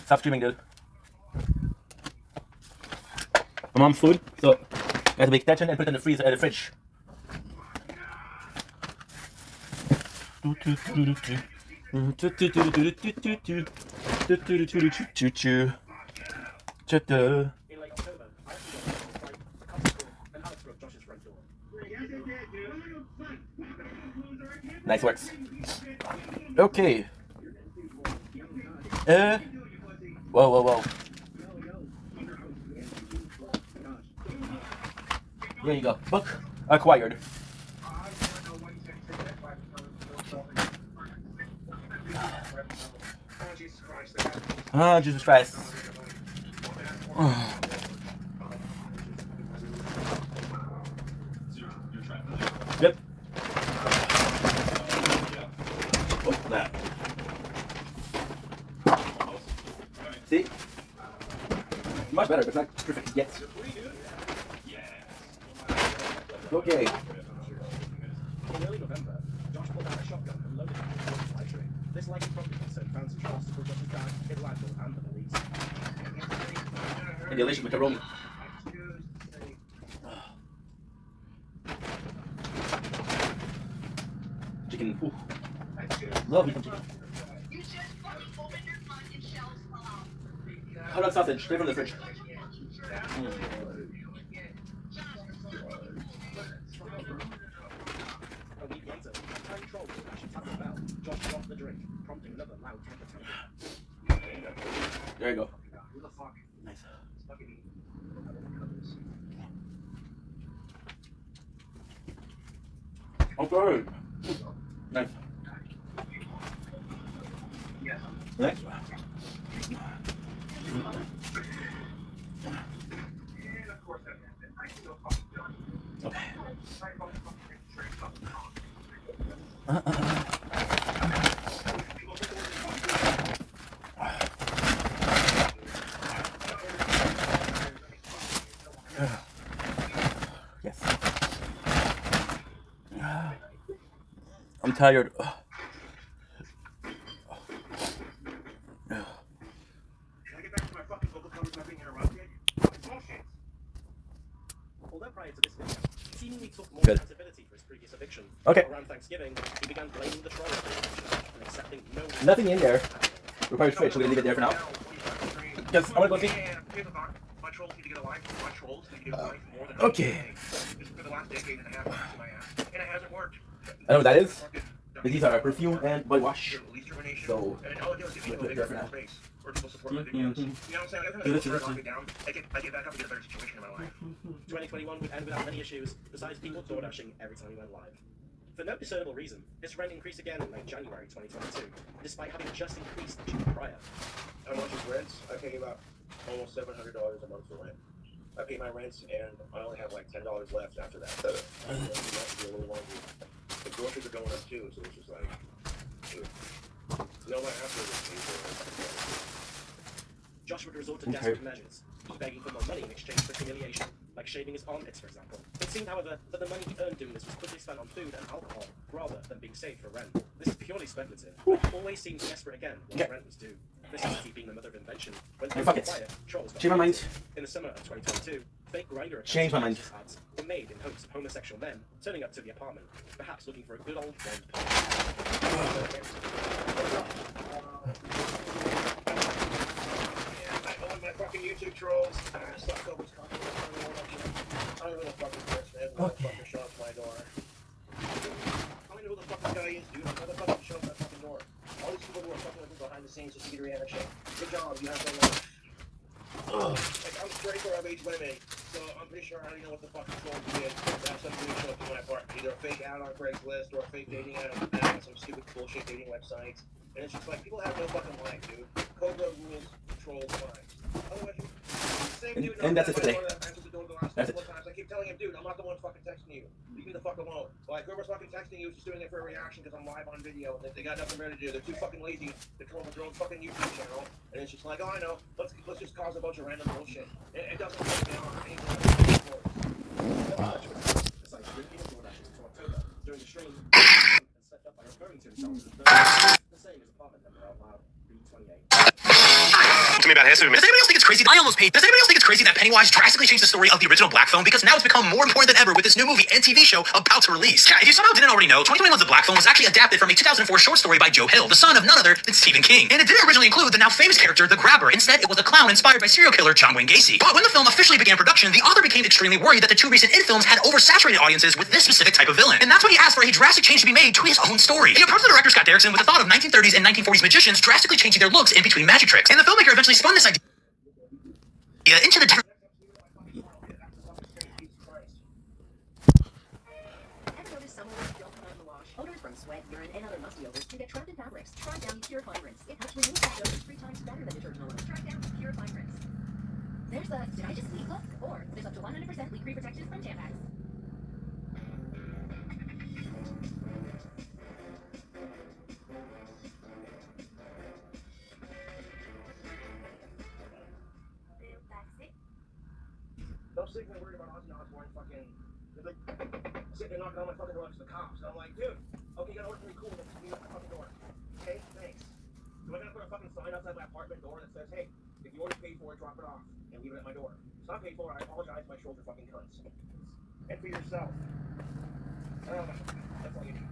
Stop screaming, dude. My mom's food, so I have to make extension and put it in the freezer, the fridge. Nice works. Okay. Whoa. There you go. Book acquired. Ah, Jesus Christ. Yep. Oh, that. See? Much better, but it's not perfect yet. Okay. In early November, Josh pulled out a shotgun and loaded it with a fly tree. This likely probably concerned fans and trolls to put Josh's dad, Kid Randall, and the police. And the elation macaroni. Chicken. Ooh. Love me some chicken. Hot dog sausage, straight from the fridge. A week later, a tiny troll would actually tap the bell. Josh dropped the drink, prompting another loud temper tantrum. There you go. Who the fuck? Nice. Okay. Nice. Next. Okay. Yes. I'm tired. Although prior to this video, he seemingly took more Good. responsibility for his previous eviction. Okay. Around Thanksgiving, he began blaming the troll for his eviction and accepting no Nothing in there. Requires fridge, so we're gonna leave it there for now. Because I wanna go see. Okay. I know what that is. But these are perfume and body wash. So we'll put it there for now. You know what I'm saying? Everything else knock it down. I get back up and get a better situation in my life. 2021 would end without many issues, besides people door dashing every time he went live. For no discernible reason, his rent increased again in late January 2022, despite having just increased the June prior. How much is rent? I pay about almost $700 a month for rent. I pay my rent and I only have like $10 left after that. So a little longer. The groceries are going up too, so it's just like, dude. No, my after this. Josh would resort to desperate measures, begging for more money in exchange for humiliation, like shaving his armpits, for example. It seemed, however, that the money he earned doing this was quickly spent on food and alcohol, rather than being saved for rent. This is purely speculative, but he always seemed desperate again once rent was due. This is being the mother of invention. When things were quiet, trolls got Change my mind. In the summer of 2022, fake Grindr Change my mind. ads were made in hopes of homosexual men turning up to the apartment, perhaps looking for a good old friend. My fucking YouTube trolls. I don't know who the fuck is this, man. Motherfucker show up my door. I don't know who the fuck this guy is, dude. Motherfucker show up my fucking door. All these people who are fucking looking behind the scenes just to get a reaction. Good job, you have no life. Like, I'm straight for age women, so I'm pretty sure I already know what the fucking trolls did. That's some dude show up to my apartment. Either a fake ad on Craigslist or a fake dating ad on some stupid bullshit dating websites. And it's just like, people have no fucking life, dude. Cobra rules, trolls lives. And that's it for today. That's it. I keep telling him, dude, I'm not the one fucking texting you. Leave me the fuck alone. Like, whoever's fucking texting you is just doing it for a reaction because I'm live on video and they got nothing better to do. They're too fucking lazy to come up with their own fucking YouTube channel. And it's just like, oh, I know. Let's just cause a bunch of random bullshit. It doesn't work down on anything. During the stream, and stepped up by referring to himself as the same as apartment number out loud, B28. To me about Hesu. Does anybody else think it's crazy? I almost paid. Does anybody else think it's crazy that Pennywise drastically changed the story of the original Black Phone because now it's become more important than ever with this new movie and TV show about to release? Yeah, if you somehow didn't already know, 2021's The Black Phone was actually adapted from a 2004 short story by Joe Hill, the son of none other than Stephen King. And it didn't originally include the now famous character, the Grabber. Instead, it was a clown inspired by serial killer John Wayne Gacy. But when the film officially began production, the author became extremely worried that the two recent It films had oversaturated audiences with this specific type of villain. And that's when he asked for a drastic change to be made to his own story. He approached the director Scott Derrickson with the thought of 1930s and 1940s magicians drastically changing their looks in between magic tricks. And the filmmaker eventually spun this idea into the different. Ever notice Some odors don't come out in the wash. Odors from sweat, urine, and other musty odors can get trapped in fabrics. Try Downy Purifying Rinse. It helps remove bad odors 3 times better than detergent alone. Try Downy Purifying Rinse. There's the did I just leak look? Or there's up to 100% leak-free protection from Tampax. I'm sick and worried about Ozzy Osbourne fucking. They're like sitting there knocking on my fucking door to the cops. And I'm like, dude, okay, you got to work for me, cool. Then just leave at the fucking door. Okay, thanks. Am I gonna put a fucking sign outside my apartment door that says, hey, if you order paid for it, drop it off and leave it at my door? It's not paid for. I apologize. My trolls are fucking cunts. And for yourself. That's all you need.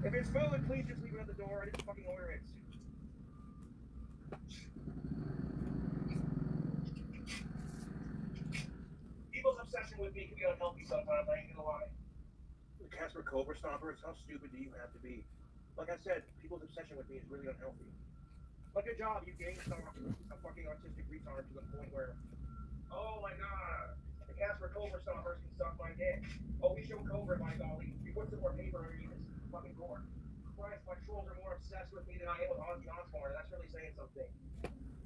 If it's food, please just leave it at the door. I didn't fucking order it. People's obsession with me can be unhealthy sometimes, I ain't gonna lie. The Casper Cobra Stompers, how stupid do you have to be? Like I said, people's obsession with me is really unhealthy. Like good job, you gang stalk a fucking autistic retard to the point where, oh my god, the Casper Cobra Stompers can suck my dick. Oh, we show Cobra, by golly. We put some more paper underneath this fucking gore. Christ, my trolls are more obsessed with me than I am with Ozzy Osbourne, and that's really saying something.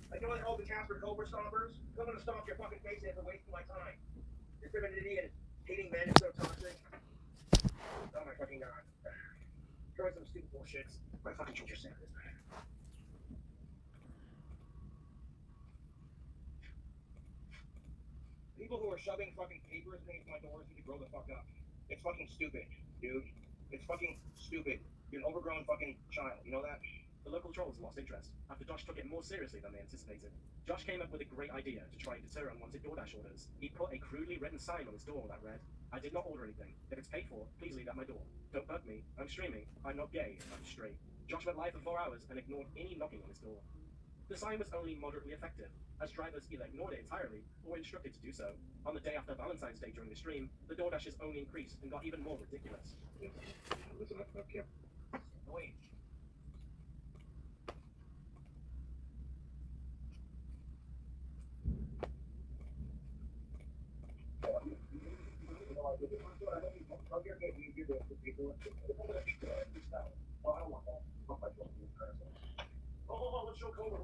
Like, you want to hold the Casper Cobra Stompers? I'm gonna stomp your fucking face in for wasting my time. You're femininity and hating men is so toxic. Oh my fucking god. Throwing some stupid bullshit. My fucking ginger sandwich. People who are shoving fucking papers beneath my doors need to grow the fuck up. It's fucking stupid, dude. It's fucking stupid. You're an overgrown fucking child. You know that? The local trolls lost interest after Josh took it more seriously than they anticipated. Josh came up with a great idea to try and deter unwanted DoorDash orders. He put a crudely written sign on his door that read, I did not order anything. If it's paid for, please leave at my door. Don't bug me. I'm streaming. I'm not gay. I'm straight. Josh went live for 4 hours and ignored any knocking on his door. The sign was only moderately effective, as drivers either ignored it entirely or were instructed to do so. On the day after Valentine's Day during the stream, the DoorDashes only increased and got even more ridiculous. Listen up, Kim. Wait. Oh, let's show Cobra.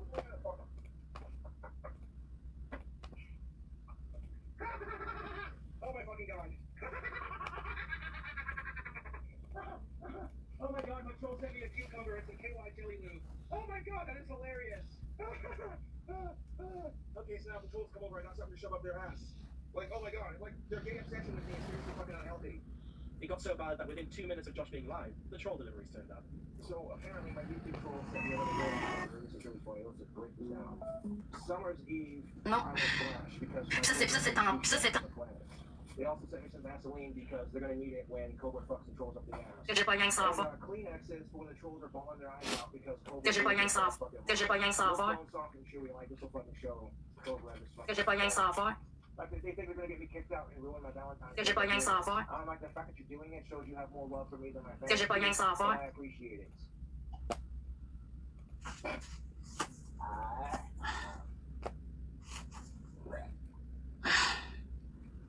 Oh my fucking god. Oh my god, my troll sent me a cucumber and some KY jelly lube. Oh my god, that is hilarious. Okay, so now the trolls come over, I got something to shove up their ass. Like, oh my god, like their gay obsession with me is seriously fucking unhealthy. It got so bad that within 2 minutes of Josh being live, the troll deliveries turned up. So apparently my YouTube troll sent me another video. This is really funny. Let's just break this down. Summer's Eve, Non. I was flash because Ça c'est un. they also sent me some Vaseline because they're gonna need it when Cobra fucks the trolls up the ass. Que j'ai pas rien que ça à voir. Kleenexes for when the trolls are bawling their eyes out because Cobra. Que j'ai pas rien que ça à faire. Que j'ai pas rien que ça à faire. Soft and chewy like this will fucking show Cobra this fucking. Que j'ai pas rien que ça à faire. Like they think they're gonna get me kicked out and ruin my Valentine's. Que j'ai pas rien que ça à faire. Like the fact that you're doing it shows you have more love for me than my family. Que j'ai pas rien que ça à faire. I appreciate it.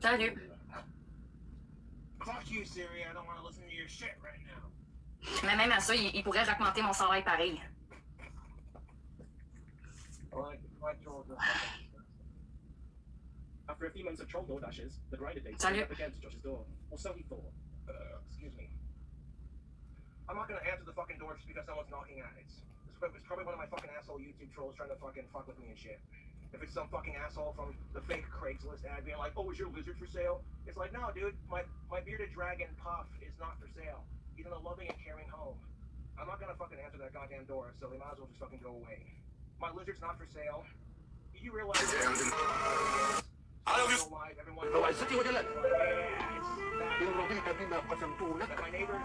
Salut. Fuck you, Siri. I don't want to listen to your shit right now. Mais même à ça, il pourrait augmenter mon salaire pareil. After a few months of troll DoorDashes, the grinder date Salut. up again to Josh's door. Or so he thought. Excuse me. I'm not gonna answer the fucking door just because someone's knocking at it. It's probably one of my fucking asshole YouTube trolls trying to fucking fuck with me and shit. If it's some fucking asshole from the fake Craigslist ad being like, oh, is your lizard for sale? It's like, no, dude, my bearded dragon Puff is not for sale. He's in a loving and caring home. I'm not gonna fucking answer that goddamn door, so they might as well just fucking go away. My lizard's not for sale. Do you realize I love you. Everyone. My neighbors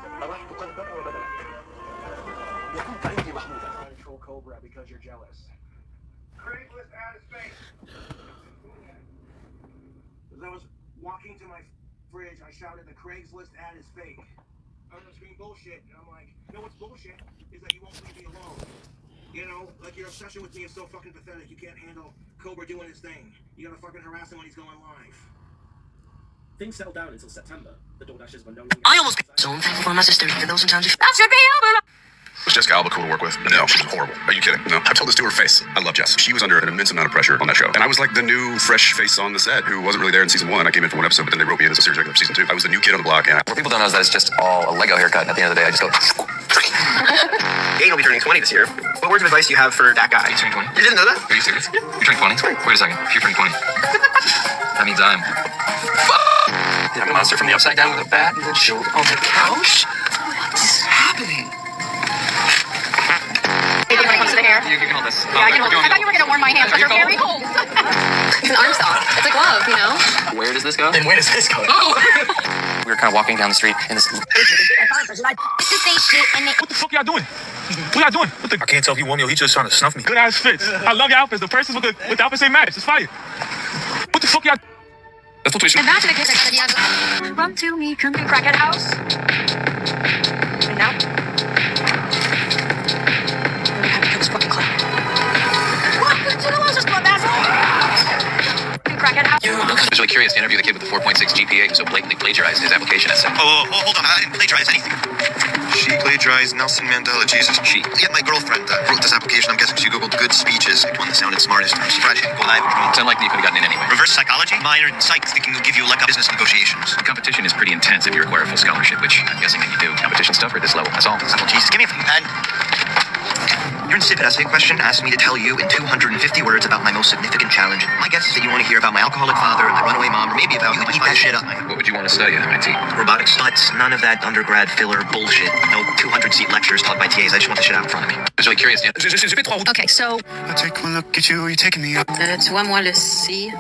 troll Cobra because you're jealous. Craigslist ad is fake. As I was walking to my fridge, I shouted, the Craigslist ad is fake. I was screaming bullshit, and I'm like, you know what's bullshit? Is that you won't leave me alone. You know, like your obsession with me is so fucking pathetic, you can't handle Cobra doing his thing. You gotta fucking harass him when he's going live. things settled down until September. The DoorDashers were no longer. I almost so thankful for my sister, even though sometimes That should be over. Was Jessica Alba cool to work with? No, she was horrible. Are you kidding? No. I told this to her face. I love Jess. She was under an immense amount of pressure on that show. And I was like the new, fresh face on the set who wasn't really there in season 1. I came in for 1 episode, but then they wrote me in as a series regular for season 2. I was the new kid on the block. And what people don't know is that it's just all a Lego haircut. At the end of the day, I just go. Gaten will be turning 20 this year. What words of advice do you have for that guy? He's turning 20. You didn't know that? Are you serious? You're turning 20? Wait a second. If you're turning 20, that means I'm. Did a monster from the upside down with a bat and then chilled on the couch? What's happening? When it comes to the hair. You can hold this. Yeah, I can hold it. I thought you were going to warm my hands, but they're very cold. It's an arm sock. It's a glove, you know? Where does this go? And where does this go? Oh! We were kind of walking down the street in this. What the fuck y'all doing? What y'all doing? What the? I can't tell if you want me or he's just trying to snuff me. Good ass fits. I love your outfits. The persons with the outfits ain't match. It's fire. What the fuck y'all? That's what we should. Imagine a kid that run to me, come to crackhead house. And now. I'm happy for this fucking club. Welcome to the Losers Club, asshole! Crackhead house. I was really curious to interview the kid with the 4.6 GPA who so blatantly plagiarized his application essay. Oh, hold on. I didn't plagiarize anything. She plagiarized Nelson Mandela. Jesus. She. Yeah, my girlfriend wrote this application. I'm guessing she Googled good speeches. Picked one that sounded smartest. I'm surprised she didn't go live. It's unlikely you could have gotten in anyway. Reverse psychology? Minor in psych, thinking will give you like a business negotiations. The competition is pretty intense if you require a full scholarship, which I'm guessing that you do. Competition stuff or this level, that's all. Oh, Jesus, give me a and your insipid essay question asked me to tell you in 250 words about my most significant challenge. My guess is that you want to hear about my alcoholic father and my runaway mom, or maybe about you eat that shit up. What would you want to study at MIT? Robotics, but none of that undergrad filler bullshit. No 200-seat lectures taught by TAs. I just want the shit out in front of me. I was really curious. Okay, so. I take one look at you, you're taking me up. Tu vois, moi, le si.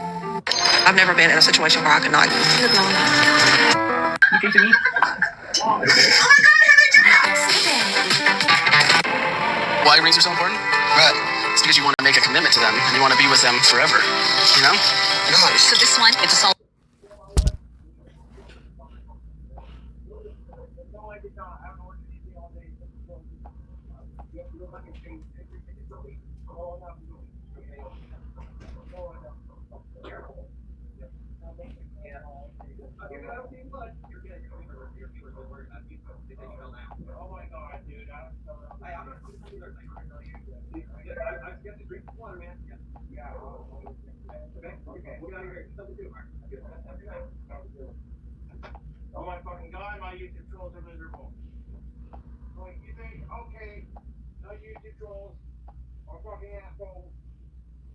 I've never been in a situation where I could not live alone. You came to me? Why rings are so important? It's because you want to make a commitment to them and you want to be with them forever. You know? So this one, it's a salt. Oh my fucking god, my YouTube trolls are miserable. Like, you think, okay, no YouTube trolls are fucking assholes.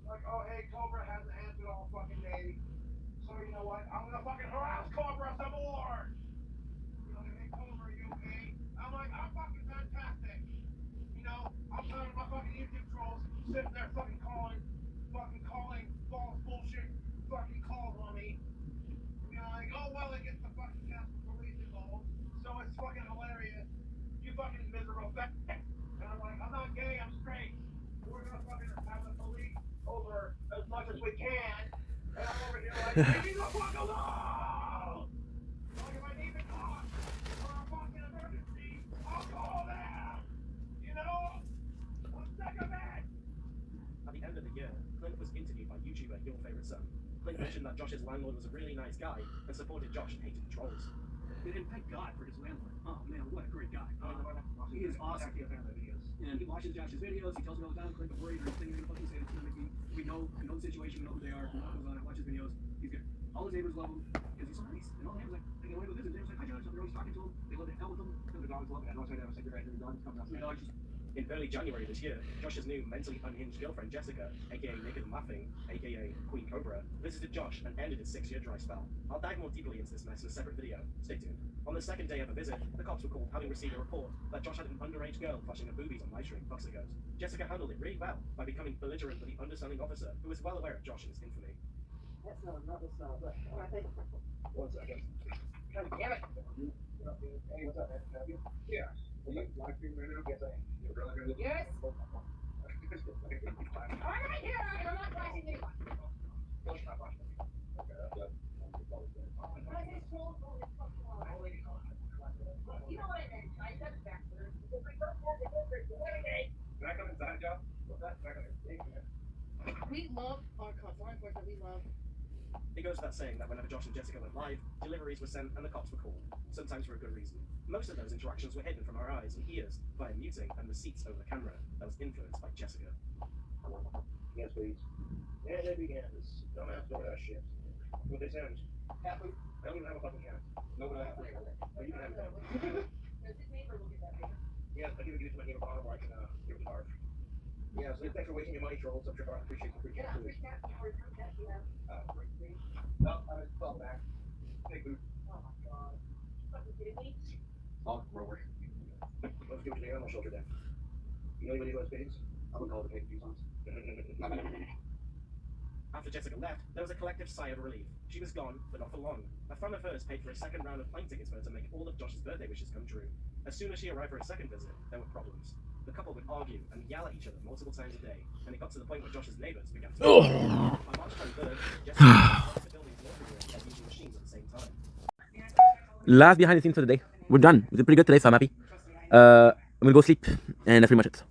Like, oh hey, Cobra hasn't answered all fucking day. So you know what? I'm gonna fucking harass Cobra some more. You know, hey Cobra, are you okay? I'm like, I'm fucking fantastic. You know, I'm tired of my fucking YouTube trolls sitting there fucking calling false bullshit fucking calls on me. You know, like, oh well, it gets the fucking Castle Police involved, so it's fucking hilarious. You fucking miserable fat. And I'm like, I'm not gay, I'm straight. We're gonna fucking have the police over as much as we can. And I'm over here like, leave me the fuck alone! Like, if I need to talk or a fucking emergency, I'll call them! You know? I'm sick of it! At the end of the year, Clint was interviewed by YouTuber Your Favorite Son. Clint mentioned that Josh's landlord was a really nice guy and supported Josh and hated the trolls. And thank God for his landlord. Oh man, what a great guy. He is awesome. And he watches Josh's videos. He tells me all the time, Clint, don't worry, there's things you're gonna fucking say that's gonna make me. We know the situation, we know who they are, we know what goes on. I watch his videos. He's good. All his neighbors love him because he's so nice. And all the neighbors like, they get away with this. And they're like, hi Josh. They're always talking to him. They love to hell with him. And the dogs love it. I know I said you're right. The dogs come out. The dogs just. In early January this year, Josh's new mentally unhinged girlfriend Jessica, aka Naked and Laughing, aka Queen Cobra, visited Josh and ended his 6-year dry spell. I'll dive more deeply into this mess in a separate video. Stay tuned. On the second day of the visit, the cops were called having received a report that Josh had an underage girl flashing her boobies on livestream. Foxley goes. Jessica handled it really well by becoming belligerent with the understanding officer, who was well aware of Josh and his infamy. That's not this but I think. 1 second. God damn it. Hey, what's up, man? Can I help you? Yeah. Are you live streaming right now? Yes, I am. You're really good? Yes. I'm right here. I'm not watching you. Josh, not watching me. Okay, that's good. You know what I meant? I said it backwards. Can I come inside, Josh? What's that? Can I come inside? We love our customer. We love It goes without saying that whenever Josh and Jessica went live, deliveries were sent and the cops were called, sometimes for a good reason. Most of those interactions were hidden from our eyes and ears via muting and receipts over the camera that was influenced by Jessica. Yes, please. Yeah, they began this dumbass DoorDash shit. What they send? Cat food? I don't even have a fucking cat. No, but I have. But you can have it. Yeah, I give it to my neighbor Bob, or I can give it to Barb. Yeah, so thanks for wasting your money, trolls. I'm sure I appreciate the free cat food. No, I'm just well back. Hey, food. Oh my god. Fucking kidding me? Oh, grower. Let's give it to the animal shelter then. You know anybody who has pigs? I would call it the pig Jesus. After Jessica left, there was a collective sigh of relief. She was gone, but not for long. A friend of hers paid for a second round of plane tickets for her to make all of Josh's birthday wishes come true. As soon as she arrived for a second visit, there were problems. The couple would argue and yell at each other multiple times a day, and it got to the point where Josh's neighbors began to... On March 23rd, Jessica left the building's laundry room and using machines at the same time. Last behind the scenes for the day. We're done. We did pretty good today, so I'm happy. I'm gonna go sleep, and that's pretty much it.